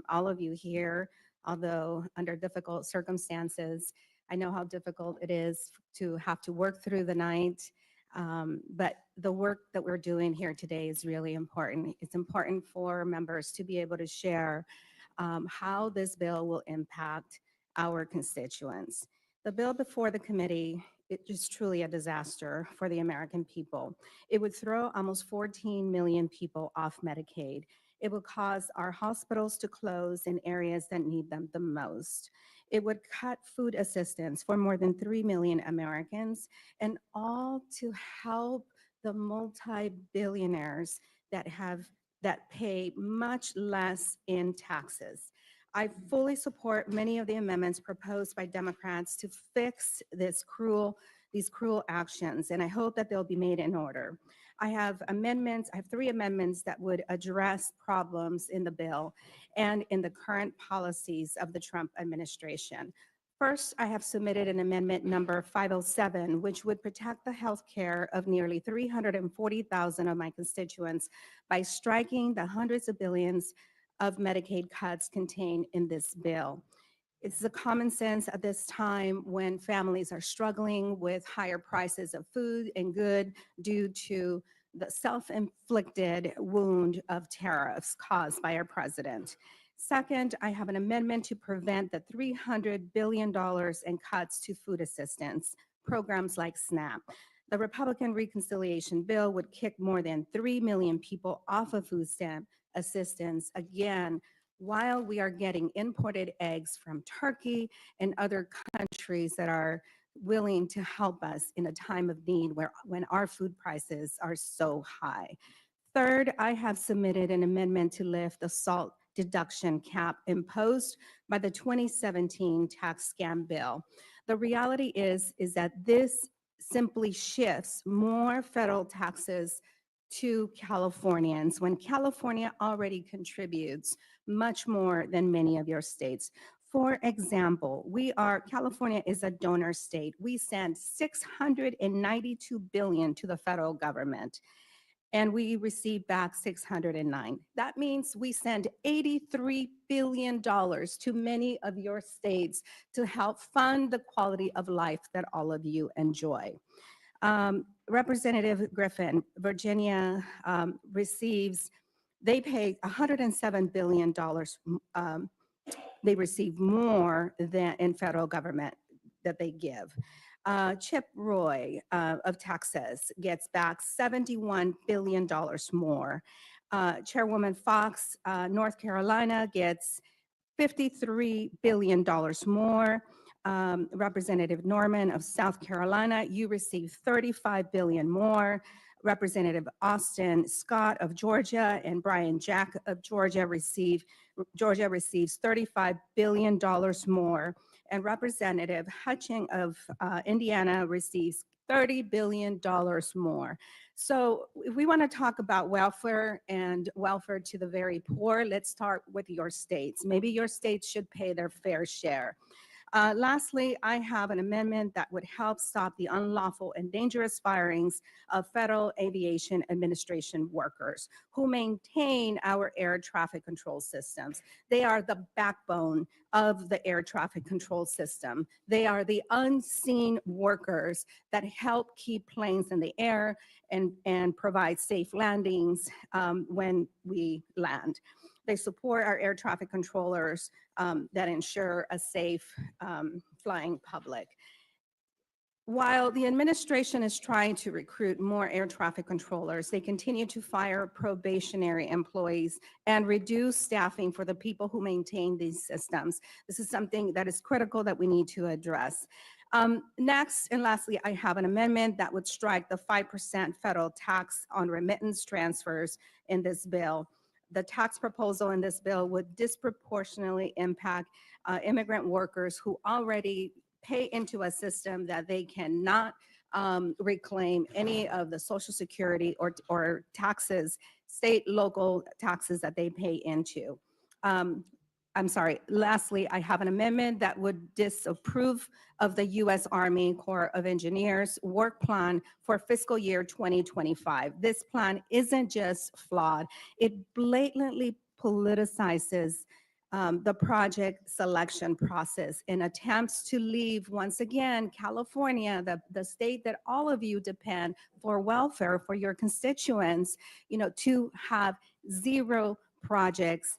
all of you here, although under difficult circumstances. I know how difficult it is to have to work through the night, but the work that we're doing here today is really important. It's important for members to be able to share how this bill will impact our constituents. The bill before the committee, it is truly a disaster for the American people. It would throw almost 14 million people off Medicaid. It would cause our hospitals to close in areas that need them the most. It would cut food assistance for more than 3 million Americans, and all to help the multi-billionaires that pay much less in taxes. I fully support many of the amendments proposed by Democrats to fix these cruel actions, and I hope that they'll be made in order. I have 3 amendments that would address problems in the bill and in the current policies of the Trump administration. First, I have submitted an amendment number 507, which would protect the health care of nearly 340,000 of my constituents by striking the hundreds of billions of Medicaid cuts contained in this bill. It's a common sense at this time when families are struggling with higher prices of food and good due to the self-inflicted wound of tariffs caused by our president. Second, I have an amendment to prevent the $300 billion in cuts to food assistance, programs like SNAP. The Republican reconciliation bill would kick more than 3 million people off of food stamp assistance, again, while we are getting imported eggs from Turkey and other countries that are willing to help us in a time of need when our food prices are so high. Third, I have submitted an amendment to lift the SALT deduction cap imposed by the 2017 tax scam bill. The reality is that this simply shifts more federal taxes to Californians when California already contributes much more than many of your states. For example, California is a donor state. We send $692 billion to the federal government, and we receive back 609. That means we send $83 billion to many of your states to help fund the quality of life that all of you enjoy. Representative Griffin, Virginia they pay $107 billion. They receive more than in federal government that they give. Chip Roy of Texas gets back $71 billion more. Chairwoman Fox, North Carolina gets $53 billion more. Representative Norman of South Carolina, you receive $35 billion more. Representative Austin Scott of Georgia and Brian Jack of Georgia receives $35 billion more. And Representative Hutching of Indiana receives $30 billion more. So if we want to talk about welfare and welfare to the very poor, let's start with your states. Maybe your states should pay their fair share. Lastly, I have an amendment that would help stop the unlawful and dangerous firings of Federal Aviation Administration workers who maintain our air traffic control systems. They are the backbone of the air traffic control system. They are the unseen workers that help keep planes in the air and provide safe landings when we land. They support our air traffic controllers that ensure a safe flying public. While the administration is trying to recruit more air traffic controllers, they continue to fire probationary employees and reduce staffing for the people who maintain these systems. This is something that is critical that we need to address. Next and lastly, I have an amendment that would strike the 5% federal tax on remittance transfers in this bill. The tax proposal in this bill would disproportionately impact immigrant workers who already pay into a system that they cannot reclaim any of the Social Security or taxes, state, local taxes that they pay into. I'm sorry, lastly, I have an amendment that would disapprove of the U.S. Army Corps of Engineers work plan for fiscal year 2025. This plan isn't just flawed, it blatantly politicizes the project selection process in attempts to leave, once again, California, the state that all of you depend for welfare for your constituents, to have zero projects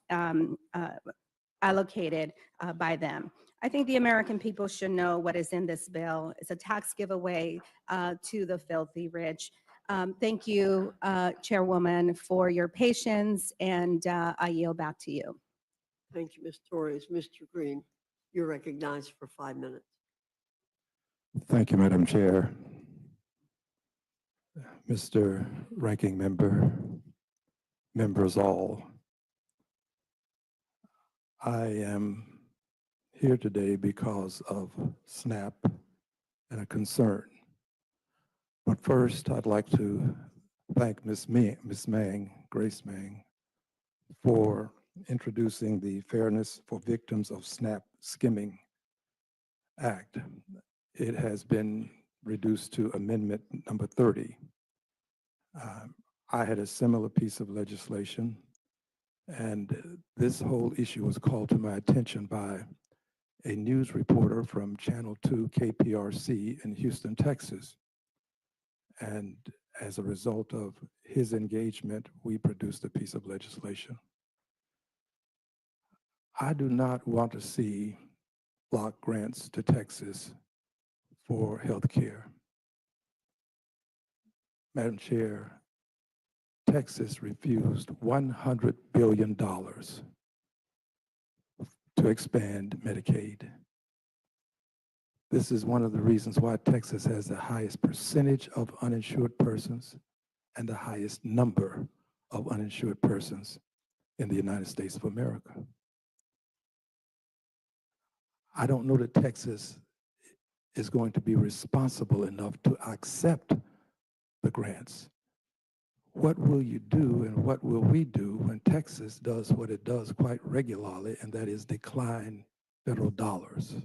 allocated by them. I think the American people should know what is in this bill. It's a tax giveaway to the filthy rich. Thank you, Chairwoman, for your patience, and I yield back to you. Thank you, Ms. Torres. Mr. Green, you're recognized for 5 minutes. Thank you, Madam Chair. Mr. Ranking Member, members all, I am here today because of SNAP and a concern. But first, I'd like to thank Ms. Grace Mang, for introducing the Fairness for Victims of SNAP Skimming Act. It has been reduced to Amendment number 30. I had a similar piece of legislation, and this whole issue was called to my attention by a news reporter from Channel 2 KPRC in Houston, Texas. And as a result of his engagement, we produced a piece of legislation. I do not want to see block grants to Texas for health care. Madam Chair, Texas refused $100 billion to expand Medicaid. This is one of the reasons why Texas has the highest percentage of uninsured persons and the highest number of uninsured persons in the United States of America. I don't know that Texas is going to be responsible enough to accept the grants. What will you do and what will we do when Texas does what it does quite regularly, and that is decline federal dollars?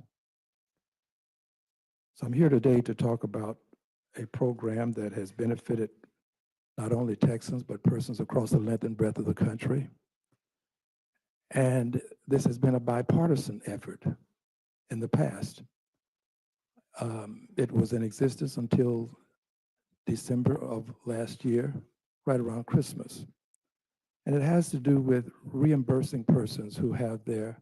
So I'm here today to talk about a program that has benefited not only Texans, but persons across the length and breadth of the country. And this has been a bipartisan effort in the past. It was in existence until December of last year, right around Christmas. And it has to do with reimbursing persons who have their